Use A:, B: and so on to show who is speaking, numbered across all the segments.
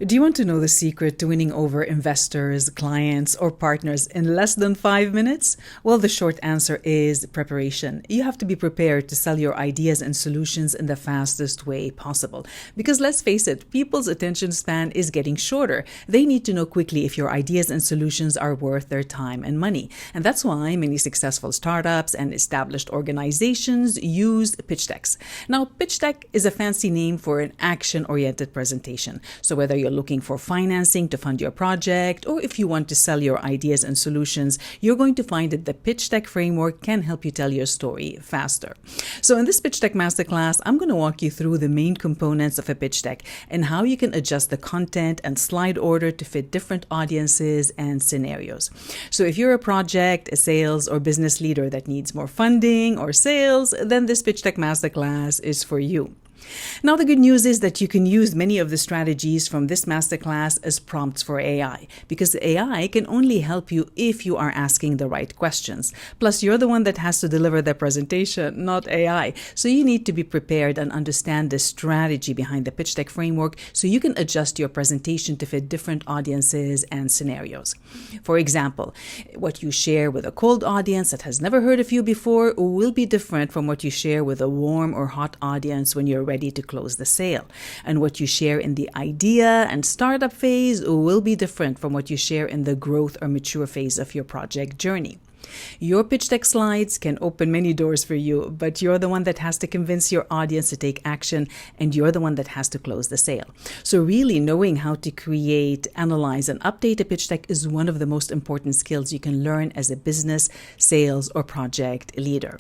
A: Do you want to know the secret to winning over investors, clients, or partners in less than 5 minutes? Well, the short answer is preparation. You have to be prepared to sell your ideas and solutions in the fastest way possible. Because let's face it, people's attention span is getting shorter. They need to know quickly if your ideas and solutions are worth their time and money. And that's why many successful startups and established organizations use pitch decks. Now, pitch deck is a fancy name for an action-oriented presentation. So whether you're looking for financing to fund your project, or if you want to sell your ideas and solutions, you're going to find that the pitch deck framework can help you tell your story faster. So in this pitch deck masterclass, I'm going to walk you through the main components of a pitch deck and how you can adjust the content and slide order to fit different audiences and scenarios. So if you're a project, a sales, or business leader that needs more funding or sales, then this pitch deck masterclass is for you. Now, the good news is that you can use many of the strategies from this masterclass as prompts for AI, because AI can only help you if you are asking the right questions. Plus, you're the one that has to deliver the presentation, not AI. So you need to be prepared and understand the strategy behind the pitch deck framework so you can adjust your presentation to fit different audiences and scenarios. For example, what you share with a cold audience that has never heard of you before will be different from what you share with a warm or hot audience when you're ready to close the sale. And what you share in the idea and startup phase will be different from what you share in the growth or mature phase of your project journey. Your pitch deck slides can open many doors for you, but you're the one that has to convince your audience to take action, and you're the one that has to close the sale. So really knowing how to create, analyze, and update a pitch deck is one of the most important skills you can learn as a business, sales, or project leader.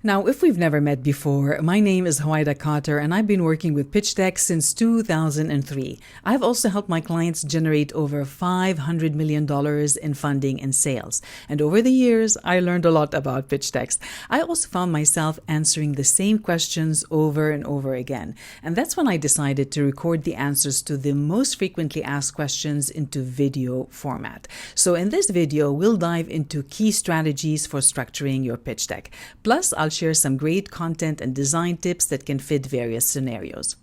A: Now, if we've never met before, my name is Huwaida Carter, and I've been working with pitch decks since 2003. I've also helped my clients generate over $500 million in funding and sales. And over the years, I learned a lot about pitch decks. I also found myself answering the same questions over and over again. And that's when I decided to record the answers to the most frequently asked questions into video format. So in this video, we'll dive into key strategies for structuring your pitch deck. Plus, I'll share some great content and design tips that can fit various scenarios.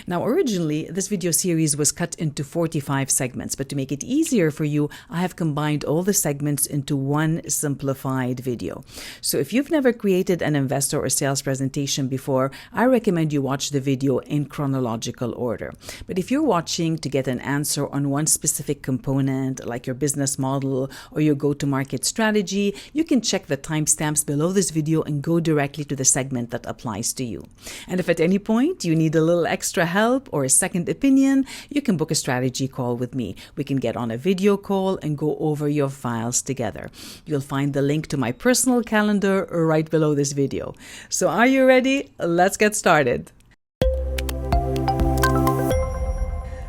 A: Now, originally, this video series was cut into 45 segments, but to make it easier for you, I have combined all the segments into one simplified video. So if you've never created an investor or sales presentation before, I recommend you watch the video in chronological order. But if you're watching to get an answer on one specific component, like your business model or your go-to-market strategy, you can check the timestamps below this video and go directly to the segment that applies to you. And if at any point you need a little extra help or a second opinion, you can book a strategy call with me. We can get on a video call and go over your files together. You'll find the link to my personal calendar right below this video. So are you ready? Let's get started.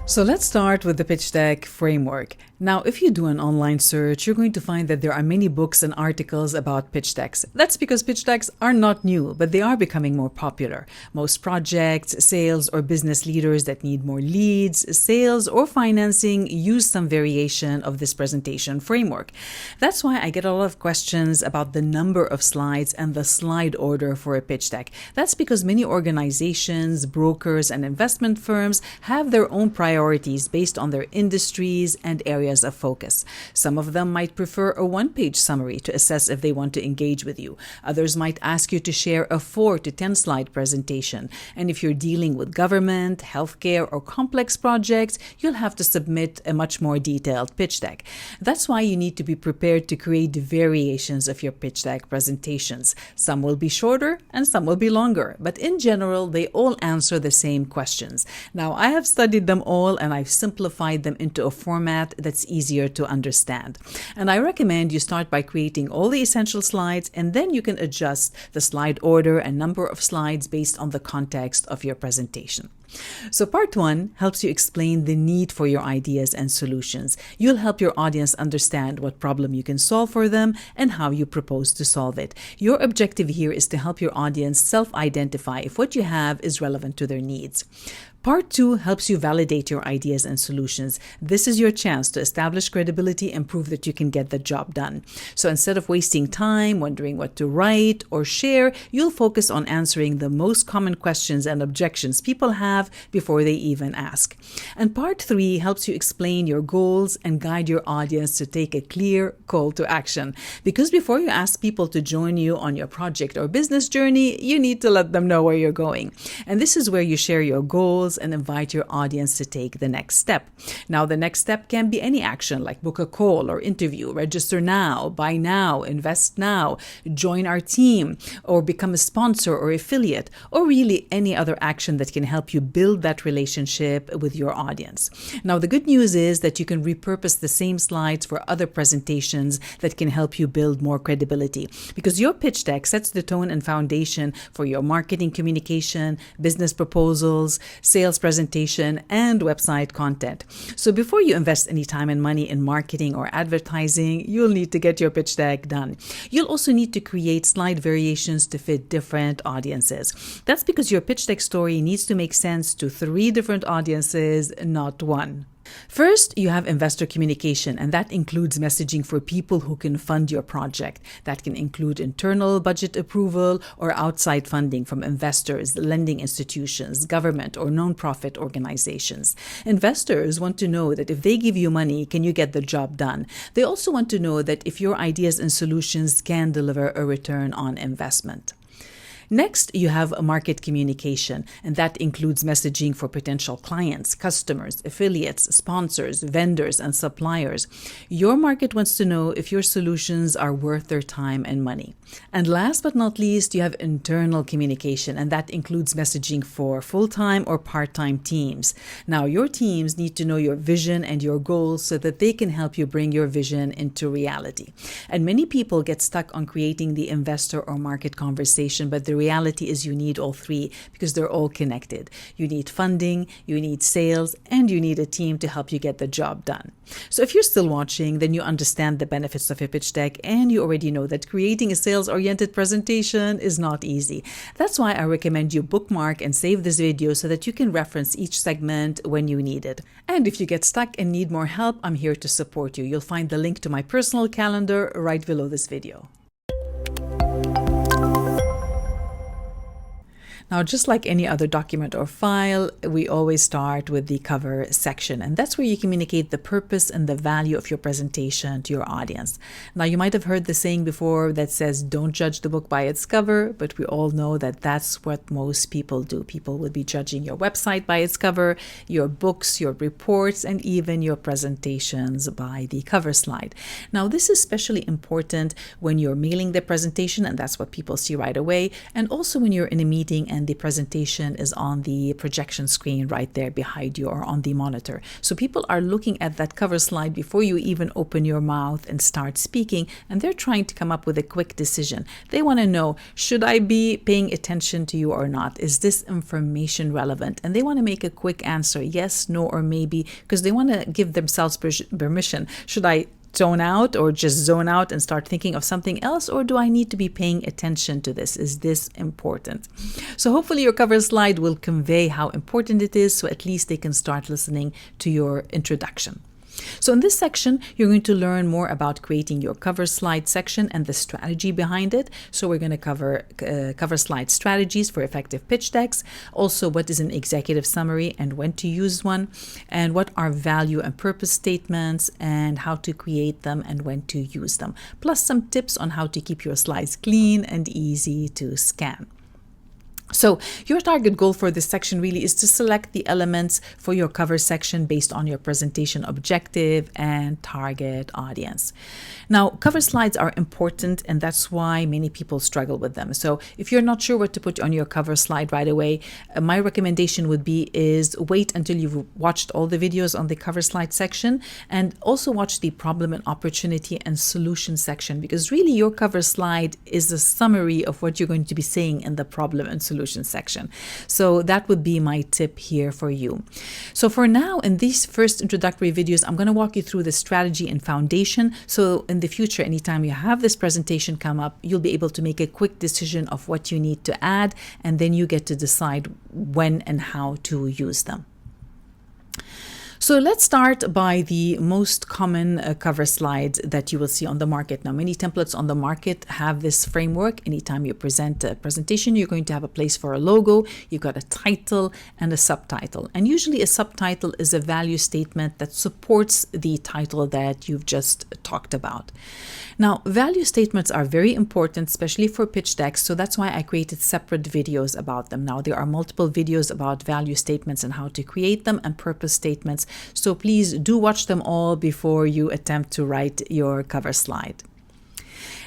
A: So let's start with the pitch deck framework. Now, if you do an online search, you're going to find that there are many books and articles about pitch decks. That's because pitch decks are not new, but they are becoming more popular. Most projects, sales, or business leaders that need more leads, sales, or financing use some variation of this presentation framework. That's why I get a lot of questions about the number of slides and the slide order for a pitch deck. That's because many organizations, brokers, and investment firms have their own priorities based on their industries and areas of focus. Some of them might prefer a one-page summary to assess if they want to engage with you. Others might ask you to share a 4 to 10 slide presentation. And if you're dealing with government, healthcare, or complex projects, you'll have to submit a much more detailed pitch deck. That's why you need to be prepared to create variations of your pitch deck presentations. Some will be shorter and some will be longer, but in general, they all answer the same questions. Now, I have studied them all and I've simplified them into a format that's easier to understand. And I recommend you start by creating all the essential slides, and then you can adjust the slide order and number of slides based on the context of your presentation. So part 1 helps you explain the need for your ideas and solutions. You'll help your audience understand what problem you can solve for them and how you propose to solve it. Your objective here is to help your audience self-identify if what you have is relevant to their needs. Part 2 helps you validate your ideas and solutions. This is your chance to establish credibility and prove that you can get the job done. So instead of wasting time wondering what to write or share, you'll focus on answering the most common questions and objections people have before they even ask. And part 3 helps you explain your goals and guide your audience to take a clear call to action. Because before you ask people to join you on your project or business journey, you need to let them know where you're going. And this is where you share your goals and invite your audience to take the next step. Now, the next step can be any action like book a call or interview, register now, buy now, invest now, join our team, or become a sponsor or affiliate, or really any other action that can help you build that relationship with your audience. Now, the good news is that you can repurpose the same slides for other presentations that can help you build more credibility, because your pitch deck sets the tone and foundation for your marketing communication, business proposals, sales presentation, and website content. So before you invest any time and money in marketing or advertising, you'll need to get your pitch deck done. You'll also need to create slide variations to fit different audiences. That's because your pitch deck story needs to make sense to 3 different audiences, not one. First, you have investor communication, and that includes messaging for people who can fund your project. That can include internal budget approval or outside funding from investors, lending institutions, government, or nonprofit organizations. Investors want to know that if they give you money, can you get the job done? They also want to know that if your ideas and solutions can deliver a return on investment. Next, you have market communication, and that includes messaging for potential clients, customers, affiliates, sponsors, vendors, and suppliers. Your market wants to know if your solutions are worth their time and money. And last but not least, you have internal communication, and that includes messaging for full-time or part-time teams. Now, your teams need to know your vision and your goals so that they can help you bring your vision into reality. And many people get stuck on creating the investor or market conversation, but the reality is you need all 3 because they're all connected. You need funding, you need sales, and you need a team to help you get the job done. So if you're still watching, then you understand the benefits of a pitch deck, and you already know that creating a sales-oriented presentation is not easy. That's why I recommend you bookmark and save this video so that you can reference each segment when you need it. And if you get stuck and need more help, I'm here to support you. You'll find the link to my personal calendar right below this video. Now, just like any other document or file, we always start with the cover section, and that's where you communicate the purpose and the value of your presentation to your audience. Now, you might have heard the saying before that says, don't judge the book by its cover, but we all know that that's what most people do. People would be judging your website by its cover, your books, your reports, and even your presentations by the cover slide. Now, this is especially important when you're mailing the presentation, and that's what people see right away, and also when you're in a meeting and the presentation is on the projection screen right there behind you or on the monitor. So people are looking at that cover slide before you even open your mouth and start speaking, and they're trying to come up with a quick decision. They want to know, should I be paying attention to you or not? Is this information relevant? And they want to make a quick answer, yes, no, or maybe, because they want to give themselves permission. Should I zone out or just zone out and start thinking of something else, or do I need to be paying attention to this? Is this important? So hopefully your cover slide will convey how important it is, so at least they can start listening to your introduction. So in this section, you're going to learn more about creating your cover slide section and the strategy behind it. So we're going to cover cover slide strategies for effective pitch decks, also what is an executive summary and when to use one, and what are value and purpose statements and how to create them and when to use them, plus some tips on how to keep your slides clean and easy to scan. So your target goal for this section really is to select the elements for your cover section based on your presentation objective and target audience. Now, cover slides are important, and that's why many people struggle with them. So if you're not sure what to put on your cover slide right away, my recommendation would be is wait until you've watched all the videos on the cover slide section, and also watch the problem and opportunity and solution section, because really your cover slide is a summary of what you're going to be saying in the problem and solution section. So that would be my tip here for you. So for now, in these first introductory videos, I'm going to walk you through the strategy and foundation. So in the future, anytime you have this presentation come up, you'll be able to make a quick decision of what you need to add, and then you get to decide when and how to use them. So let's start by the most common cover slide that you will see on the market. Now, many templates on the market have this framework. Anytime you present a presentation, you're going to have a place for a logo. You've got a title and a subtitle. And usually a subtitle is a value statement that supports the title that you've just talked about. Now, value statements are very important, especially for pitch decks. So that's why I created separate videos about them. Now, there are multiple videos about value statements and how to create them, and purpose statements. So please do watch them all before you attempt to write your cover slide.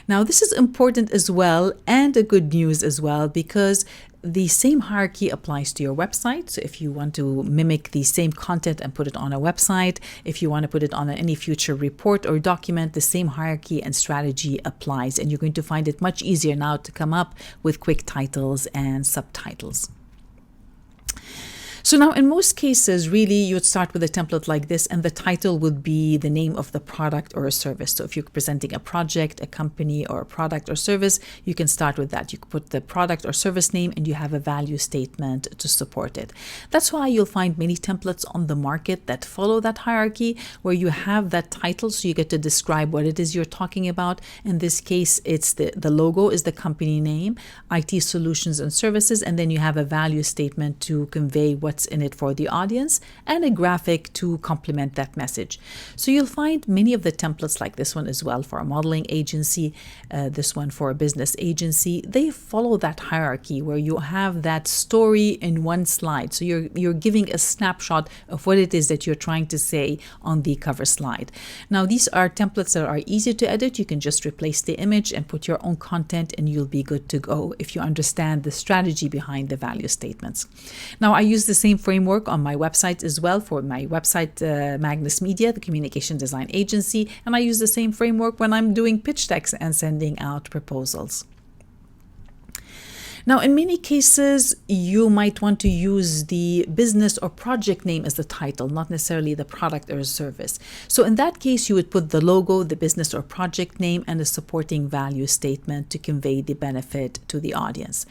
A: Now, this is important as well, and a good news as well, because the same hierarchy applies to your website. So if you want to mimic the same content and put it on a website, if you want to put it on any future report or document, the same hierarchy and strategy applies. And you're going to find it much easier now to come up with quick titles and subtitles. So now in most cases, really, you would start with a template like this, and the title would be the name of the product or a service. So if you're presenting a project, a company, or a product or service, you can start with that. You can put the product or service name, and you have a value statement to support it. That's why you'll find many templates on the market that follow that hierarchy, where you have that title, so you get to describe what it is you're talking about. In this case, it's the logo is the company name, IT solutions and services, and then you have a value statement to convey what's in it for the audience, and a graphic to complement that message. So you'll find many of the templates like this one as well for a modeling agency, this one for a business agency. They follow that hierarchy where you have that story in one slide. So you're giving a snapshot of what it is that you're trying to say on the cover slide. Now, these are templates that are easy to edit. You can just replace the image and put your own content, and you'll be good to go if you understand the strategy behind the value statements. Now, I use the same framework on my website as well for my website, Magnus Media, the communication design agency, and I use the same framework when I'm doing pitch decks and sending out proposals. Now, in many cases, you might want to use the business or project name as the title, not necessarily the product or service. So in that case, you would put the logo, the business or project name, and a supporting value statement to convey the benefit to the audience.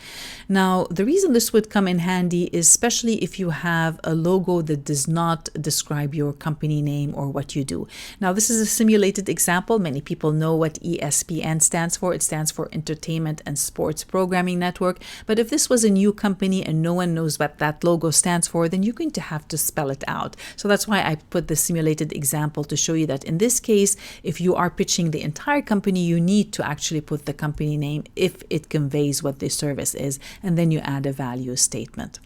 A: Now, the reason this would come in handy is especially if you have a logo that does not describe your company name or what you do. Now, this is a simulated example. Many people know what ESPN stands for. It stands for Entertainment and Sports Programming Network. But if this was a new company and no one knows what that logo stands for, then you're going to have to spell it out. So that's why I put the simulated example to show you that in this case, if you are pitching the entire company, you need to actually put the company name if it conveys what the service is, and then you add a value statement.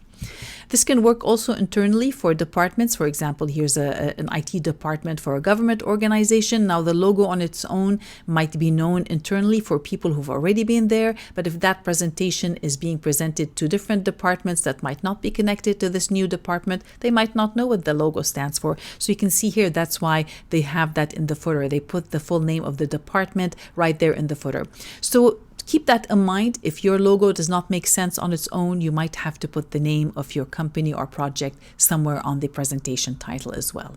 A: This can work also internally for departments. For example, here's an IT department for a government organization. Now, the logo on its own might be known internally for people who've already been there, but if that presentation is being presented to different departments that might not be connected to this new department, they might not know what the logo stands for. So you can see here, that's why they have that in the footer. They put the full name of the department right there in the footer. So keep that in mind. If your logo does not make sense on its own, you might have to put the name of your company or project somewhere on the presentation title as well.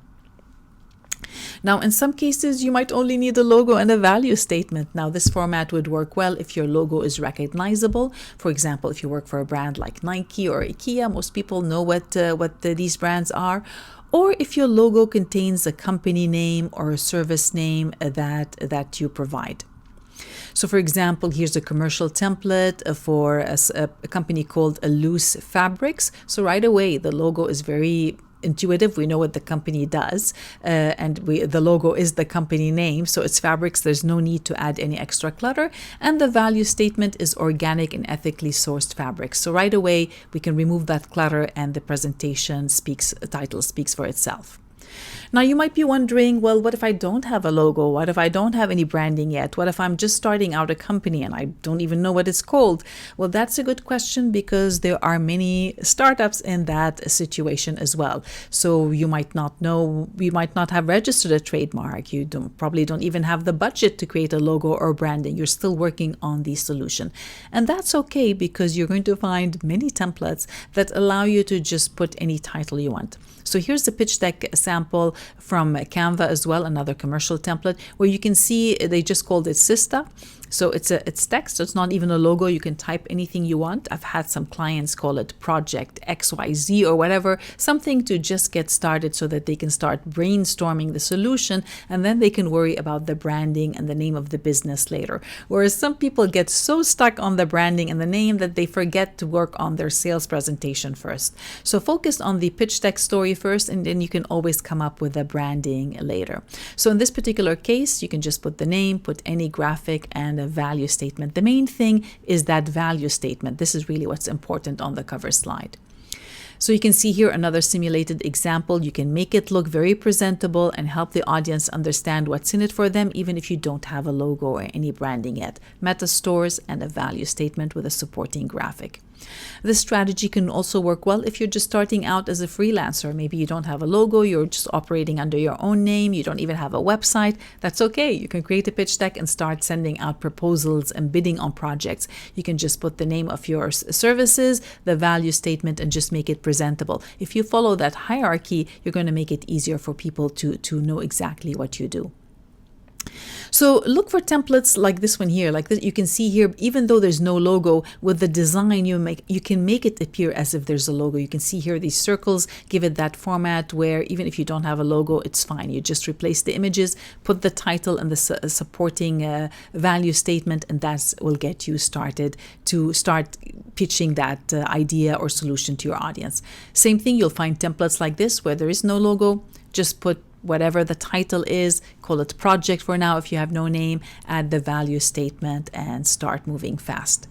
A: Now, in some cases, you might only need a logo and a value statement. Now, this format would work well if your logo is recognizable. For example, if you work for a brand like Nike or IKEA, most people know what these brands are. Or if your logo contains a company name or a service name that you provide. So for example, here's a commercial template for a company called Loose Fabrics. So right away, the logo is very intuitive. We know what the company does, and the logo is the company name. So it's fabrics. There's no need to add any extra clutter. And the value statement is organic and ethically sourced fabrics. So right away, we can remove that clutter, and the presentation title speaks for itself. Now, you might be wondering, well, what if I don't have a logo? What if I don't have any branding yet? What if I'm just starting out a company and I don't even know what it's called? Well, that's a good question, because there are many startups in that situation as well. So you might not know, you might not have registered a trademark. You probably don't even have the budget to create a logo or branding. You're still working on the solution. And that's okay, because you're going to find many templates that allow you to just put any title you want. So here's the pitch deck sample from Canva as well, another commercial template, where you can see they just called it Sista. So it's text, so it's not even a logo. You can type anything you want. I've had some clients call it Project XYZ or whatever, something to just get started so that they can start brainstorming the solution, and then they can worry about the branding and the name of the business later. Whereas some people get so stuck on the branding and the name that they forget to work on their sales presentation first. So focus on the pitch deck story first, and then you can always come up with the branding later. So in this particular case, you can just put the name, put any graphic, and a value statement. The main thing is that value statement. This is really what's important on the cover slide. So you can see here another simulated example. You can make it look very presentable and help the audience understand what's in it for them, even if you don't have a logo or any branding yet. Meta stores and a value statement with a supporting graphic. This strategy can also work well if you're just starting out as a freelancer. Maybe you don't have a logo, you're just operating under your own name, you don't even have a website. That's okay. You can create a pitch deck and start sending out proposals and bidding on projects. You can just put the name of your services, the value statement, and just make it presentable. If you follow that hierarchy, you're going to make it easier for people to know exactly what you do. So look for templates like this one here, like this. You can see here, even though there's no logo, with the design you can make it appear as if there's a logo. You can see here these circles, give it that format where even if you don't have a logo, it's fine. You just replace the images, put the title and the supporting value statement, and that will get you started to start pitching that idea or solution to your audience. Same thing, you'll find templates like this where there is no logo. Just put whatever the title is, call it project for now if you have no name, add the value statement, and start moving fast.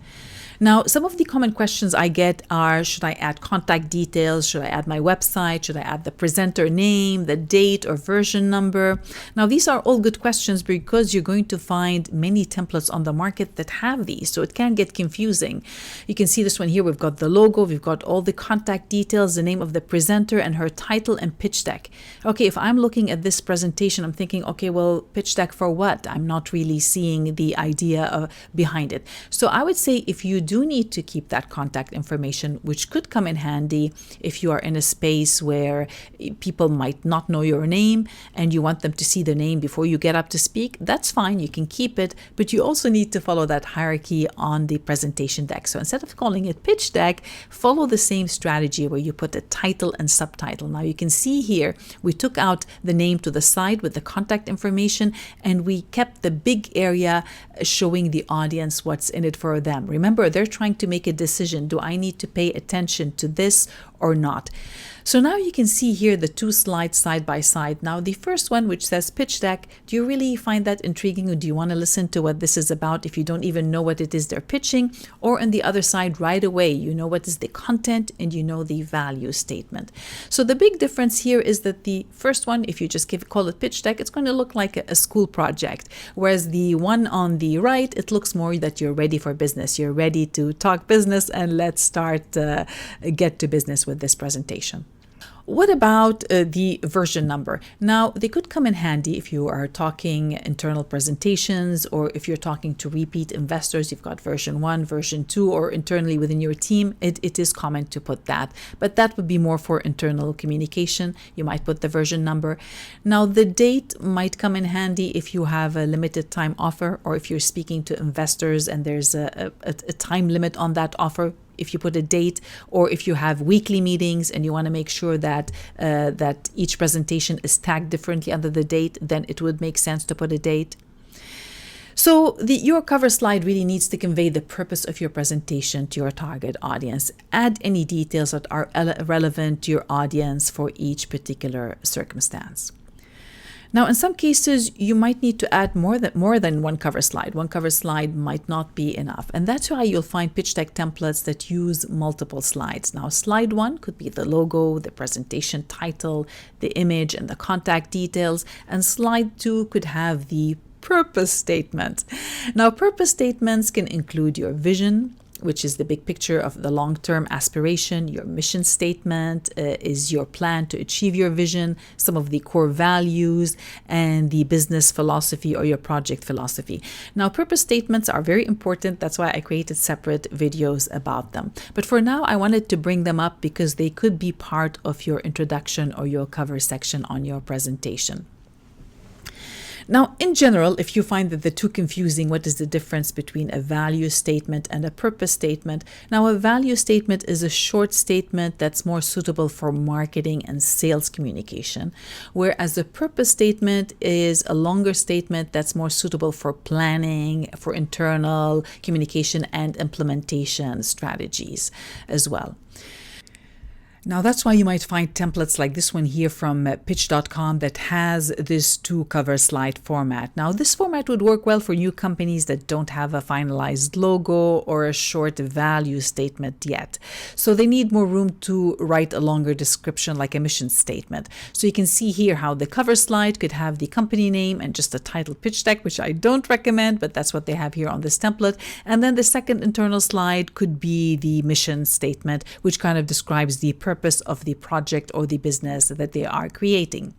A: Now, some of the common questions I get are, should I add contact details? Should I add my website? Should I add the presenter name, the date or version number? Now, these are all good questions because you're going to find many templates on the market that have these, so it can get confusing. You can see this one here. We've got the logo, we've got all the contact details, the name of the presenter, and her title and pitch deck. Okay, if I'm looking at this presentation, I'm thinking, okay, well, pitch deck for what? I'm not really seeing the idea behind it. So I would say if you do need to keep that contact information, which could come in handy if you are in a space where people might not know your name and you want them to see the name before you get up to speak, that's fine, you can keep it, but you also need to follow that hierarchy on the presentation deck. So instead of calling it pitch deck, follow the same strategy where you put a title and subtitle. Now you can see here, we took out the name to the side with the contact information, and we kept the big area showing the audience what's in it for them. Remember, they're trying to make a decision. Do I need to pay attention to this or not? So now you can see here the two slides side by side. Now the first one, which says pitch deck, do you really find that intriguing, or do you want to listen to what this is about if you don't even know what it is they're pitching? Or on the other side, right away, you know what is the content and you know the value statement. So the big difference here is that the first one, if you just call it pitch deck, it's going to look like a school project. Whereas the one on the right, it looks more that you're ready for business. You're ready to talk business, and let's start get to business with this presentation. What about the version number? Now, they could come in handy if you are talking internal presentations, or if you're talking to repeat investors. You've got version 1, version 2, or internally within your team. It is common to put that, but that would be more for internal communication. You might put the version number. Now, the date might come in handy if you have a limited time offer, or if you're speaking to investors and there's a time limit on that offer. If you put a date, or if you have weekly meetings and you want to make sure that that each presentation is tagged differently under the date, then it would make sense to put a date. So your cover slide really needs to convey the purpose of your presentation to your target audience. Add any details that are relevant to your audience for each particular circumstance. Now, in some cases, you might need to add more than one cover slide. One cover slide might not be enough. And that's why you'll find pitch deck templates that use multiple slides. Now, slide 1 could be the logo, the presentation title, the image, and the contact details. And slide 2 could have the purpose statement. Now, purpose statements can include your vision, which is the big picture of the long-term aspiration. Your mission statement is your plan to achieve your vision, some of the core values, and the business philosophy or your project philosophy. Now, purpose statements are very important. That's why I created separate videos about them. But for now, I wanted to bring them up because they could be part of your introduction or your cover section on your presentation. Now, in general, if you find that they're too confusing, what is the difference between a value statement and a purpose statement? Now, a value statement is a short statement that's more suitable for marketing and sales communication, whereas the purpose statement is a longer statement that's more suitable for planning, for internal communication and implementation strategies as well. Now, that's why you might find templates like this one here from pitch.com that has this two-cover slide format. Now, this format would work well for new companies that don't have a finalized logo or a short value statement yet. So they need more room to write a longer description like a mission statement. So you can see here how the cover slide could have the company name and just a title pitch deck, which I don't recommend, but that's what they have here on this template. And then the second internal slide could be the mission statement, which kind of describes the purpose of the project or the business that they are creating.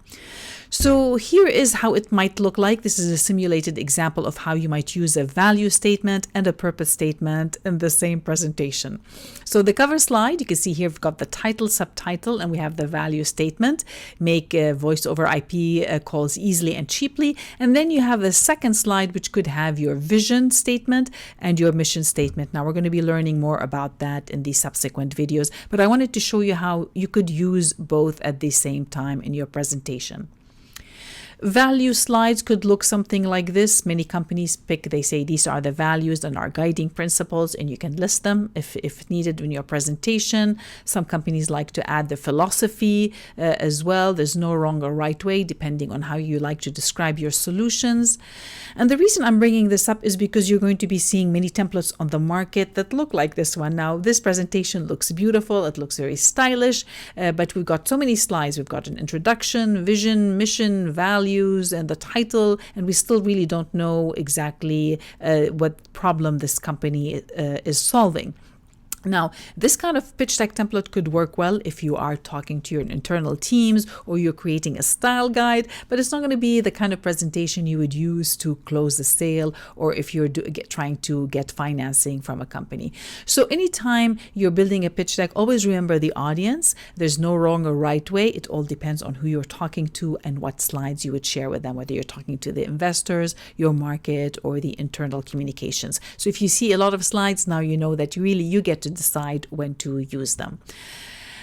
A: So here is how it might look like. This is a simulated example of how you might use a value statement and a purpose statement in the same presentation. So the cover slide, you can see here we've got the title, subtitle, and we have the value statement. Make voice over IP calls easily and cheaply. And then you have the second slide, which could have your vision statement and your mission statement. Now we're going to be learning more about that in the subsequent videos, but I wanted to show you how you could use both at the same time in your presentation. Value slides could look something like this. Many companies they say these are the values and our guiding principles, and you can list them if needed in your presentation. Some companies like to add the philosophy as well. There's no wrong or right way, depending on how you like to describe your solutions. And the reason I'm bringing this up is because you're going to be seeing many templates on the market that look like this one. Now, this presentation looks beautiful. It looks very stylish, but we've got so many slides. We've got an introduction, vision, mission, value, and the title, and we still really don't know exactly what problem this company is solving. Now, this kind of pitch deck template could work well if you are talking to your internal teams or you're creating a style guide, but it's not going to be the kind of presentation you would use to close the sale or if you're trying to get financing from a company. So anytime you're building a pitch deck, always remember the audience. There's no wrong or right way. It all depends on who you're talking to and what slides you would share with them, whether you're talking to the investors, your market, or the internal communications. So if you see a lot of slides, now you know that you get to decide when to use them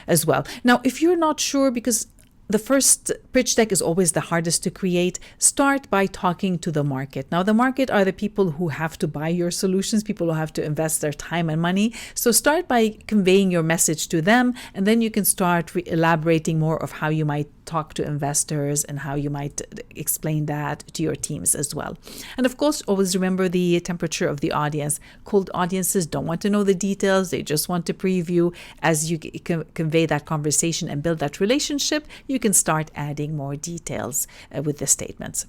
A: as well. Now, if you're not sure, because the first pitch deck is always the hardest to create, start by talking to the market. Now, the market are the people who have to buy your solutions, people who have to invest their time and money. So start by conveying your message to them, and then you can start elaborating more of how you might talk to investors and how you might explain that to your teams as well. And of course, always remember the temperature of the audience. Cold audiences don't want to know the details. They just want to preview. As you convey that conversation and build that relationship, you can start adding more details with the statements.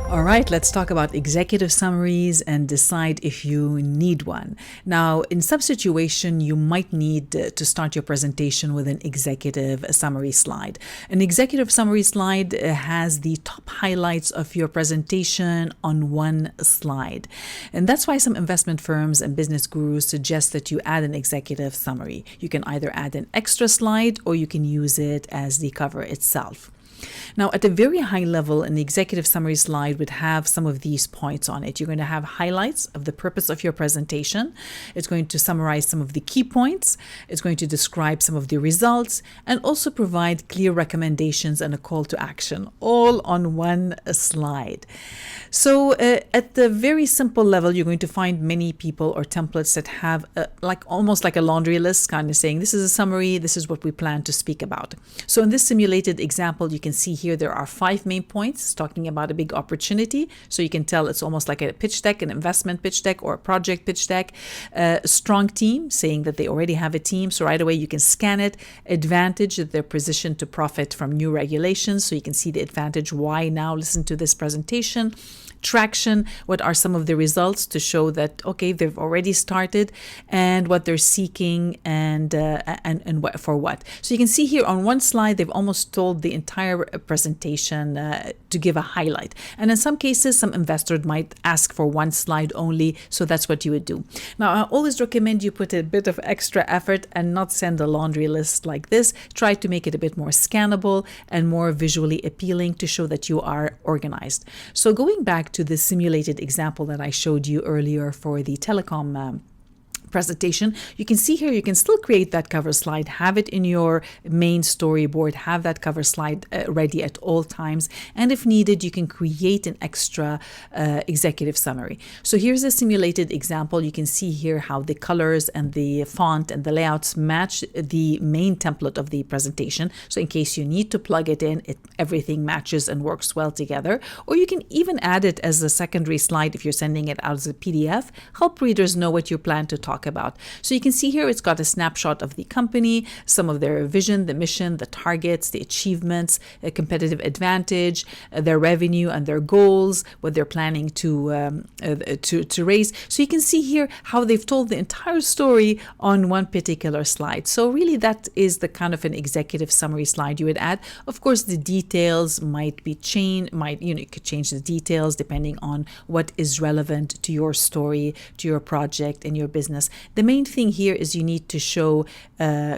A: All right, let's talk about executive summaries and decide if you need one. Now, in some situation, you might need to start your presentation with an executive summary slide. An executive summary slide has the top highlights of your presentation on one slide. And that's why some investment firms and business gurus suggest that you add an executive summary. You can either add an extra slide or you can use it as the cover itself. Now, at a very high level, an executive summary slide would have some of these points on it. You're going to have highlights of the purpose of your presentation. It's going to summarize some of the key points. It's going to describe some of the results and also provide clear recommendations and a call to action, all on one slide. So at the very simple level, you're going to find many people or templates that have almost like a laundry list, kind of saying, this is a summary, this is what we plan to speak about. So in this simulated example, you can see here there are 5 main points talking about a big opportunity. So you can tell it's almost like a pitch deck, an investment pitch deck or a project pitch deck. A strong team, saying that they already have a team. So right away you can scan it. Advantage, that they're positioned to profit from new regulations. So you can see the advantage, why now listen to this presentation. traction, what are some of the results to show that, okay, they've already started, and what they're seeking, and what, for what. So you can see here on one slide, they've almost told the entire presentation to give a highlight. And in some cases, some investors might ask for one slide only, so that's what you would do. Now, I always recommend you put a bit of extra effort and not send a laundry list like this. Try to make it a bit more scannable and more visually appealing to show that you are organized. So going back to the simulated example that I showed you earlier for the telecom presentation, you can see here you can still create that cover slide, have it in your main storyboard, have that cover slide ready at all times, and if needed you can create an extra executive summary. So here's a simulated example. You can see here how the colors and the font and the layouts match the main template of the presentation, so in case you need to plug it in, everything matches and works well together. Or you can even add it as a secondary slide if you're sending it out as a PDF. Help readers know what you plan to talk about. So you can see here it's got a snapshot of the company, some of their vision, the mission, the targets, the achievements, a competitive advantage, their revenue and their goals, what they're planning to raise. So you can see here how they've told the entire story on one particular slide. So really that is the kind of an executive summary slide you would add. Of course, the details might be changed, you could change the details depending on what is relevant to your story, to your project and your business. The main thing here is you need to show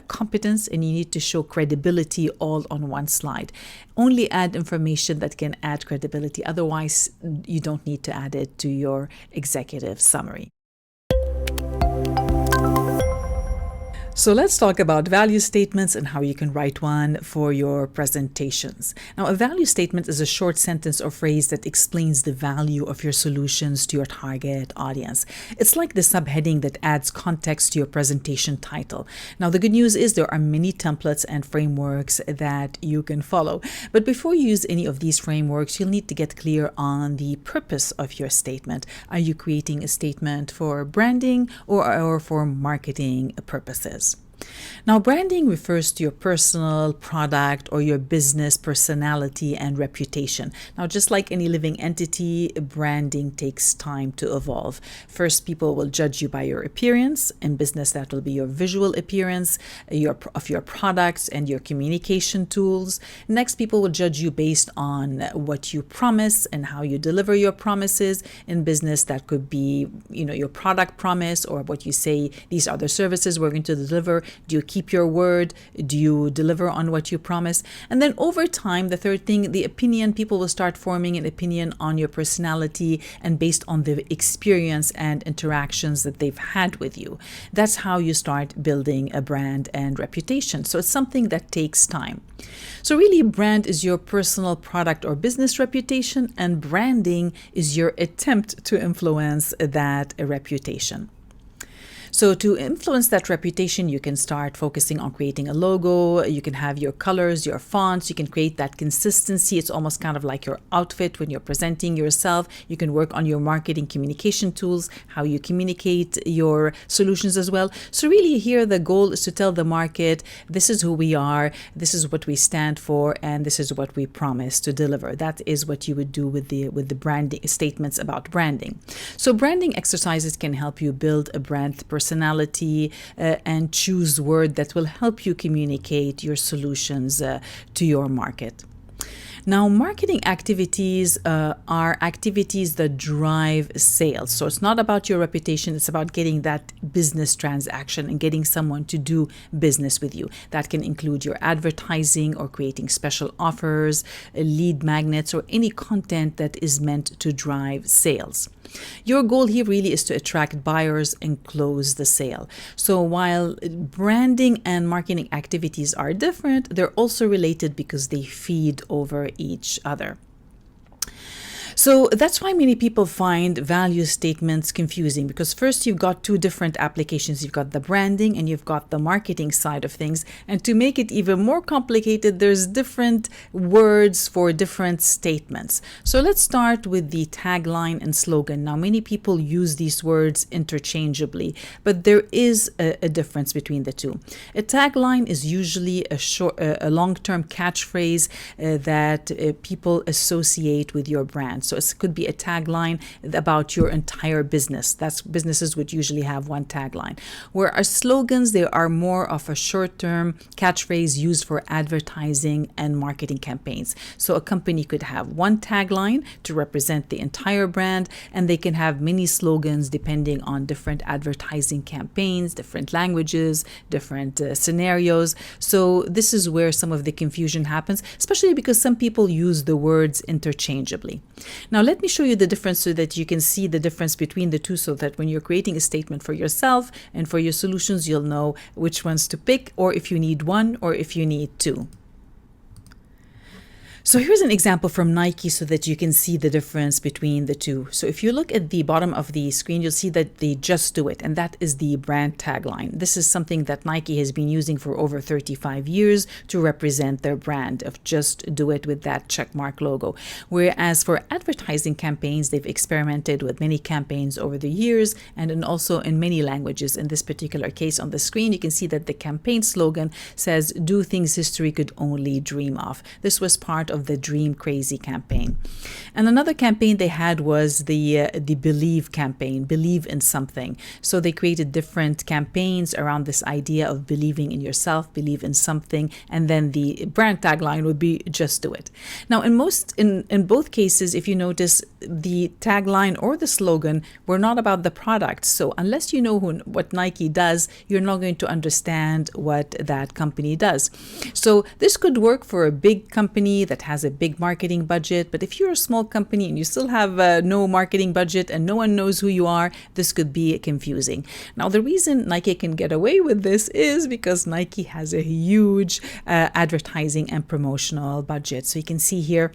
A: competence and you need to show credibility all on one slide. Only add information that can add credibility. Otherwise, you don't need to add it to your executive summary. So let's talk about value statements and how you can write one for your presentations. Now, a value statement is a short sentence or phrase that explains the value of your solutions to your target audience. It's like the subheading that adds context to your presentation title. Now, the good news is there are many templates and frameworks that you can follow. But before you use any of these frameworks, you'll need to get clear on the purpose of your statement. Are you creating a statement for branding or for marketing purposes? Now, branding refers to your personal product or your business personality and reputation. Now, just like any living entity, branding takes time to evolve. First, people will judge you by your appearance. In business, that will be your visual appearance of your products and your communication tools. Next, people will judge you based on what you promise and how you deliver your promises. In business, that could be, your product promise or what you say, these are the services we're going to deliver. Do you keep your word? Do you deliver on what you promise? And then over time, the third thing, the opinion, people will start forming an opinion on your personality and based on the experience and interactions that they've had with you. That's how you start building a brand and reputation. So it's something that takes time. So really, brand is your personal product or business reputation, and branding is your attempt to influence that reputation. So to influence that reputation, you can start focusing on creating a logo. You can have your colors, your fonts. You can create that consistency. It's almost kind of like your outfit when you're presenting yourself. You can work on your marketing communication tools, how you communicate your solutions as well. So really here, the goal is to tell the market, this is who we are, this is what we stand for, and this is what we promise to deliver. That is what you would do with the branding statements about branding. So branding exercises can help you build a brand personality and choose words that will help you communicate your solutions to your market. Now, marketing activities are activities that drive sales. So it's not about your reputation, it's about getting that business transaction and getting someone to do business with you. That can include your advertising or creating special offers, lead magnets, or any content that is meant to drive sales. Your goal here really is to attract buyers and close the sale. So while branding and marketing activities are different, they're also related because they feed over each other. So that's why many people find value statements confusing, because first you've got two different applications. You've got the branding and you've got the marketing side of things. And to make it even more complicated, there's different words for different statements. So let's start with the tagline and slogan. Now, many people use these words interchangeably, but there is a difference between the two. A tagline is usually a long-term catchphrase that people associate with your brand. So it could be a tagline about your entire business. That's businesses would usually have one tagline. Whereas slogans, they are more of a short-term catchphrase used for advertising and marketing campaigns. So a company could have one tagline to represent the entire brand, and they can have many slogans depending on different advertising campaigns, different languages, different scenarios. So this is where some of the confusion happens, especially because some people use the words interchangeably. Now, let me show you the difference so that you can see the difference between the two, so that when you're creating a statement for yourself and for your solutions, you'll know which ones to pick, or if you need one or if you need two. So here's an example from Nike so that you can see the difference between the two. So if you look at the bottom of the screen, you'll see that they just do it, and that is the brand tagline. This is something that Nike has been using for over 35 years to represent their brand of just do it with that checkmark logo. Whereas for advertising campaigns, they've experimented with many campaigns over the years and also in many languages. In this particular case on the screen, you can see that the campaign slogan says, "Do things history could only dream of." This was part of the Dream Crazy campaign. And another campaign they had was the Believe campaign, believe in something. So they created different campaigns around this idea of believing in yourself, believe in something, and then the brand tagline would be just do it. Now, in both cases, if you notice, the tagline or the slogan were not about the product. So unless you know what Nike does, you're not going to understand what that company does. So this could work for a big company that has a big marketing budget, but if you're a small company and you still have no marketing budget and no one knows who you are, this could be confusing. Now, the reason Nike can get away with this is because Nike has a huge advertising and promotional budget. So you can see here,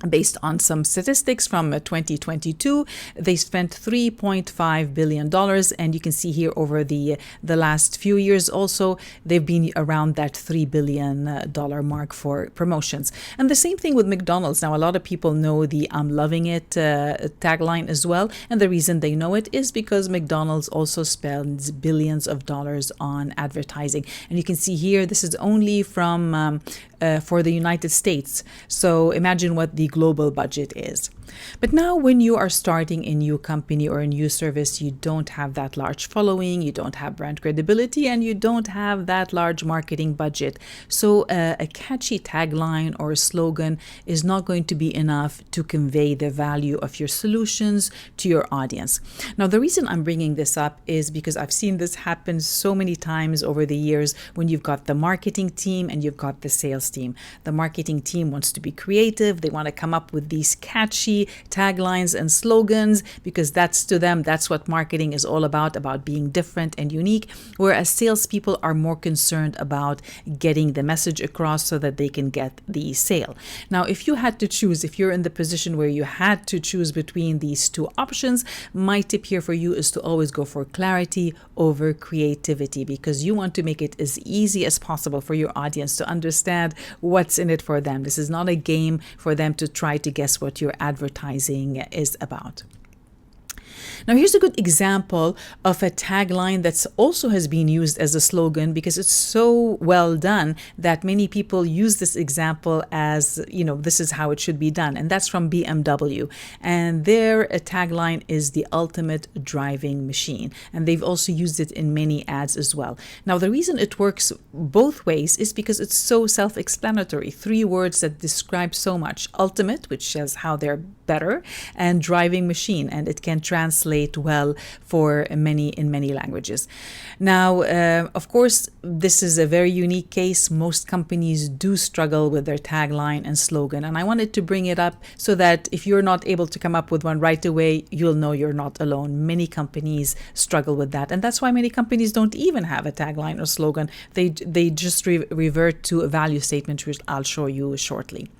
A: based on some statistics from 2022, they spent $3.5 billion. And you can see here over the last few years also, they've been around that $3 billion mark for promotions. And the same thing with McDonald's. Now, a lot of people know the "I'm loving it" tagline as well. And the reason they know it is because McDonald's also spends billions of dollars on advertising. And you can see here, this is only from for the United States. So imagine what the global budget is. But now when you are starting a new company or a new service, you don't have that large following, you don't have brand credibility, and you don't have that large marketing budget. So a catchy tagline or a slogan is not going to be enough to convey the value of your solutions to your audience. Now, the reason I'm bringing this up is because I've seen this happen so many times over the years when you've got the marketing team and you've got the sales team. The marketing team wants to be creative. They want to come up with these catchy taglines and slogans because that's what marketing is all about being different and unique. Whereas salespeople are more concerned about getting the message across so that they can get the sale. Now, if you're in the position where you had to choose between these two options, my tip here for you is to always go for clarity over creativity, because you want to make it as easy as possible for your audience to understand what's in it for them. This is not a game for them to try to guess what your advertising is about. Now, here's a good example of a tagline that also has been used as a slogan because it's so well done that many people use this example as, this is how it should be done. And that's from BMW. And their tagline is the ultimate driving machine. And they've also used it in many ads as well. Now, the reason it works both ways is because it's so self-explanatory. 3 words that describe so much. Ultimate, which says how they're better, and driving machine. And it can translate well for in many languages. Now, of course, this is a very unique case. Most companies do struggle with their tagline and slogan, and I wanted to bring it up so that if you're not able to come up with one right away, you'll know you're not alone. Many companies struggle with that, and that's why many companies don't even have a tagline or slogan. They just revert to a value statement, which I'll show you shortly.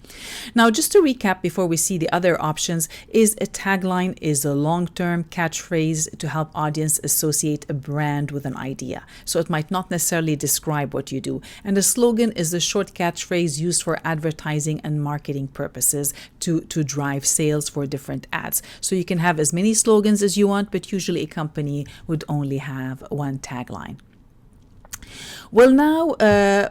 A: Now, just to recap before we see the other options, is a tagline is a long-term catchphrase to help audience associate a brand with an idea. So it might not necessarily describe what you do. And a slogan is a short catchphrase used for advertising and marketing purposes to drive sales for different ads. So you can have as many slogans as you want, but usually a company would only have one tagline. Well, now,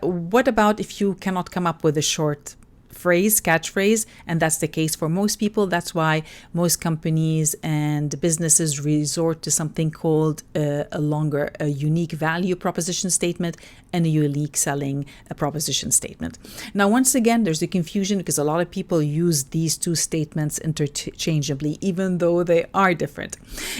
A: what about if you cannot come up with a short phrase, catchphrase, and that's the case for most people. That's why most companies and businesses resort to something called a unique value proposition statement and a unique selling proposition statement. Now, once again, there's a confusion because a lot of people use these two statements interchangeably, even though they are different.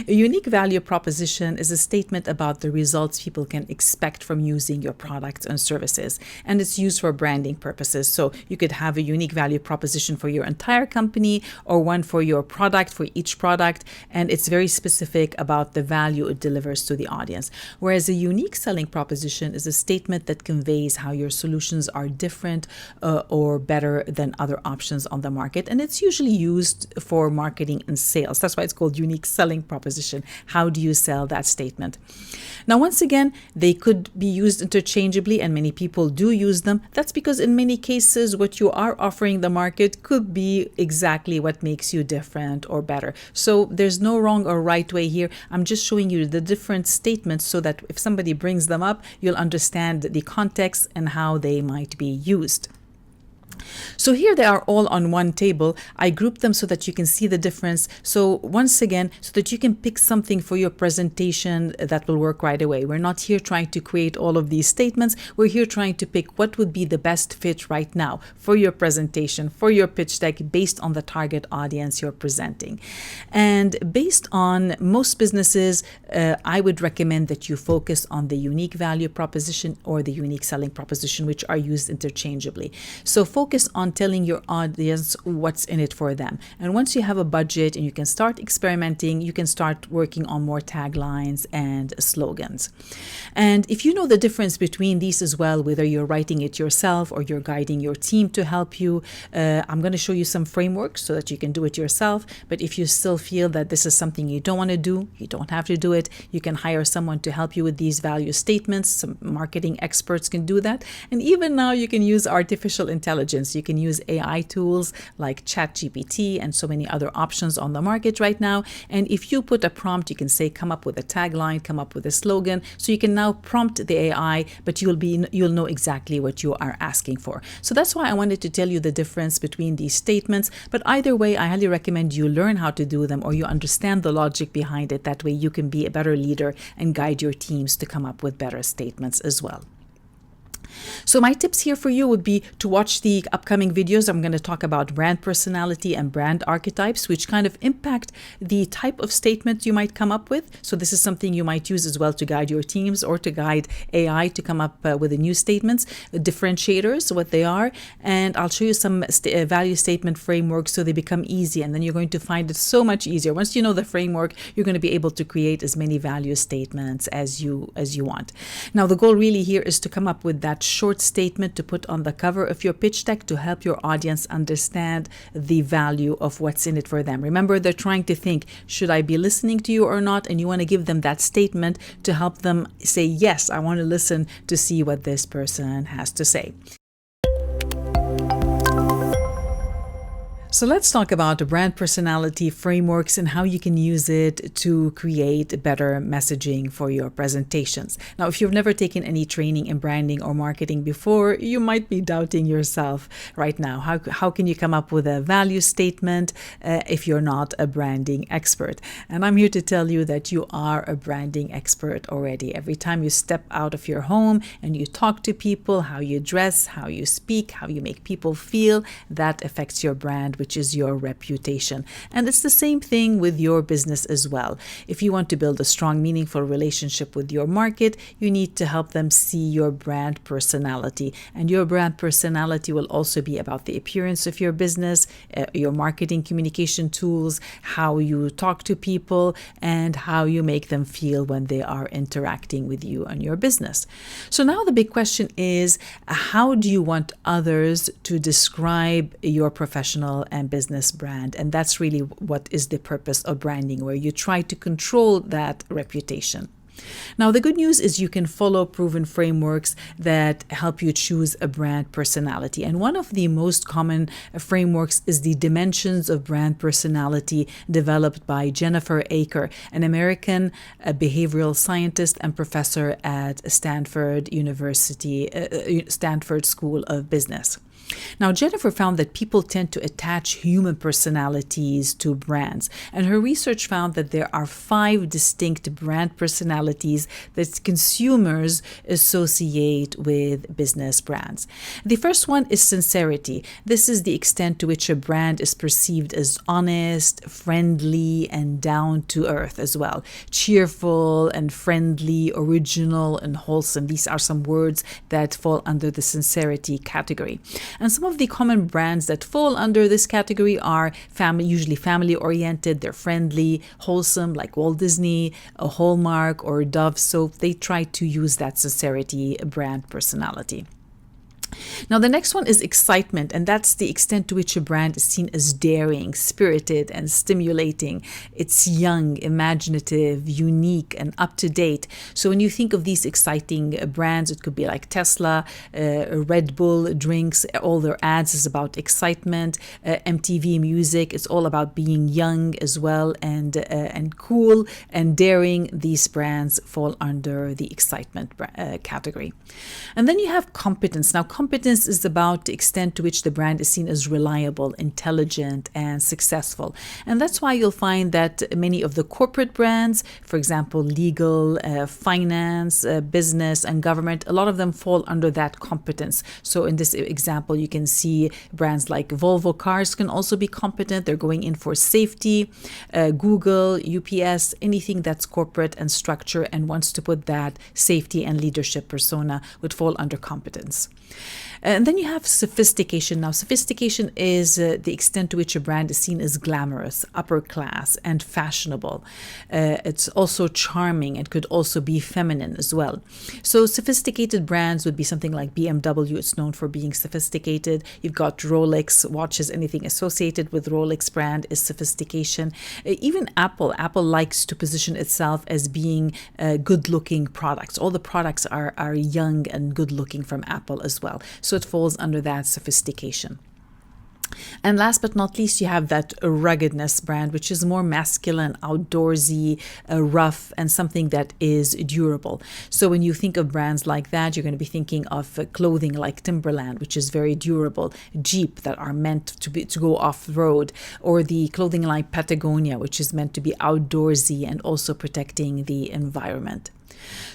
A: A unique value proposition is a statement about the results people can expect from using your products and services, and it's used for branding purposes. So you could have a unique value proposition for your entire company or one for your product, for each product, and it's very specific about the value it delivers to the audience. Whereas a unique selling proposition is a statement that conveys how your solutions are different or better than other options on the market, and it's usually used for marketing and sales. That's why it's called unique selling proposition. How do you sell that statement? Now, once again, they could be used interchangeably, and many people do use them. That's because in many cases, what you are offering the market could be exactly what makes you different or better. So there's no wrong or right way here. I'm just showing you the different statements so that if somebody brings them up, you'll understand the context and how they might be used. So here they are all on one table. I grouped them so that you can see the difference. So once again, so that you can pick something for your presentation that will work right away. We're not here trying to create all of these statements. We're here trying to pick what would be the best fit right now for your presentation, for your pitch deck, based on the target audience you're presenting. And based on most businesses, I would recommend that you focus on the unique value proposition or the unique selling proposition, which are used interchangeably. So focus on telling your audience what's in it for them. And once you have a budget and you can start experimenting, you can start working on more taglines and slogans. And if you know the difference between these as well, whether you're writing it yourself or you're guiding your team to help you, I'm going to show you some frameworks so that you can do it yourself. But if you still feel that this is something you don't want to do, you don't have to do it. You can hire someone to help you with these value statements. Some marketing experts can do that. And even now you can use artificial intelligence. You can use AI tools like ChatGPT and so many other options on the market right now. And if you put a prompt, you can say, come up with a tagline, come up with a slogan. So you can now prompt the AI, but you'll know exactly what you are asking for. So that's why I wanted to tell you the difference between these statements. But either way, I highly recommend you learn how to do them or you understand the logic behind it. That way you can be a better leader and guide your teams to come up with better statements as well. So my tips here for you would be to watch the upcoming videos. I'm going to talk about brand personality and brand archetypes, which kind of impact the type of statement you might come up with. So this is something you might use as well to guide your teams or to guide AI to come up with the new statements, differentiators, what they are. And I'll show you some value statement frameworks so they become easy. And then you're going to find it so much easier. Once you know the framework, you're going to be able to create as many value statements as you want. Now, the goal really here is to come up with that short statement to put on the cover of your pitch deck to help your audience understand the value of what's in it for them. Remember, they're trying to think, should I be listening to you or not? And you want to give them that statement to help them say, yes, I want to listen to see what this person has to say. So let's talk about brand personality frameworks and how you can use it to create better messaging for your presentations. Now, if you've never taken any training in branding or marketing before, you might be doubting yourself right now. How can you come up with a value statement if you're not a branding expert? And I'm here to tell you that you are a branding expert already. Every time you step out of your home and you talk to people, how you dress, how you speak, how you make people feel, that affects your brand, which is your reputation. And it's the same thing with your business as well. If you want to build a strong, meaningful relationship with your market, you need to help them see your brand personality. And your brand personality will also be about the appearance of your business, your marketing communication tools, how you talk to people, and how you make them feel when they are interacting with you and your business. So now the big question is, how do you want others to describe your professional and business brand? And that's really what is the purpose of branding, where you try to control that reputation. Now, the good news is you can follow proven frameworks that help you choose a brand personality. And one of the most common frameworks is the Dimensions of Brand Personality, developed by Jennifer Aker, an American behavioral scientist and professor at Stanford University, Stanford School of Business. Now, Jennifer found that people tend to attach human personalities to brands, and her research found that there are 5 distinct brand personalities that consumers associate with business brands. The first one is sincerity. This is the extent to which a brand is perceived as honest, friendly, and down to earth as well. Cheerful and friendly, original and wholesome. These are some words that fall under the sincerity category. And some of the common brands that fall under this category are usually family oriented. They're friendly, wholesome, like Walt Disney, a Hallmark, or Dove soap. They try to use that sincerity brand personality. Now, the next one is excitement, and that's the extent to which a brand is seen as daring, spirited, and stimulating. It's young, imaginative, unique, and up to date. So when you think of these exciting brands, it could be like Tesla, Red Bull drinks, all their ads is about excitement. MTV music, it's all about being young as well, and cool and daring. These brands fall under the excitement category. And then you have competence. Now, competence is about the extent to which the brand is seen as reliable, intelligent, and successful. And that's why you'll find that many of the corporate brands, for example, legal, finance, business, and government, a lot of them fall under that competence. So in this example, you can see brands like Volvo Cars can also be competent. They're going in for safety. Google, UPS, anything that's corporate and structure and wants to put that safety and leadership persona would fall under competence. And then you have sophistication. Now, sophistication is the extent to which a brand is seen as glamorous, upper class, and fashionable. It's also charming and could also be feminine as well. So sophisticated brands would be something like BMW. It's known for being sophisticated. You've got Rolex watches. Anything associated with Rolex brand is sophistication. Even Apple. Apple likes to position itself as being good-looking products. All the products are young and good-looking from Apple as well. So it falls under that sophistication. And last but not least, you have that ruggedness brand, which is more masculine, outdoorsy, rough, and something that is durable. So when you think of brands like that, you're going to be thinking of clothing like Timberland, which is very durable, Jeep that are meant to go off-road, or the clothing line Patagonia, which is meant to be outdoorsy and also protecting the environment.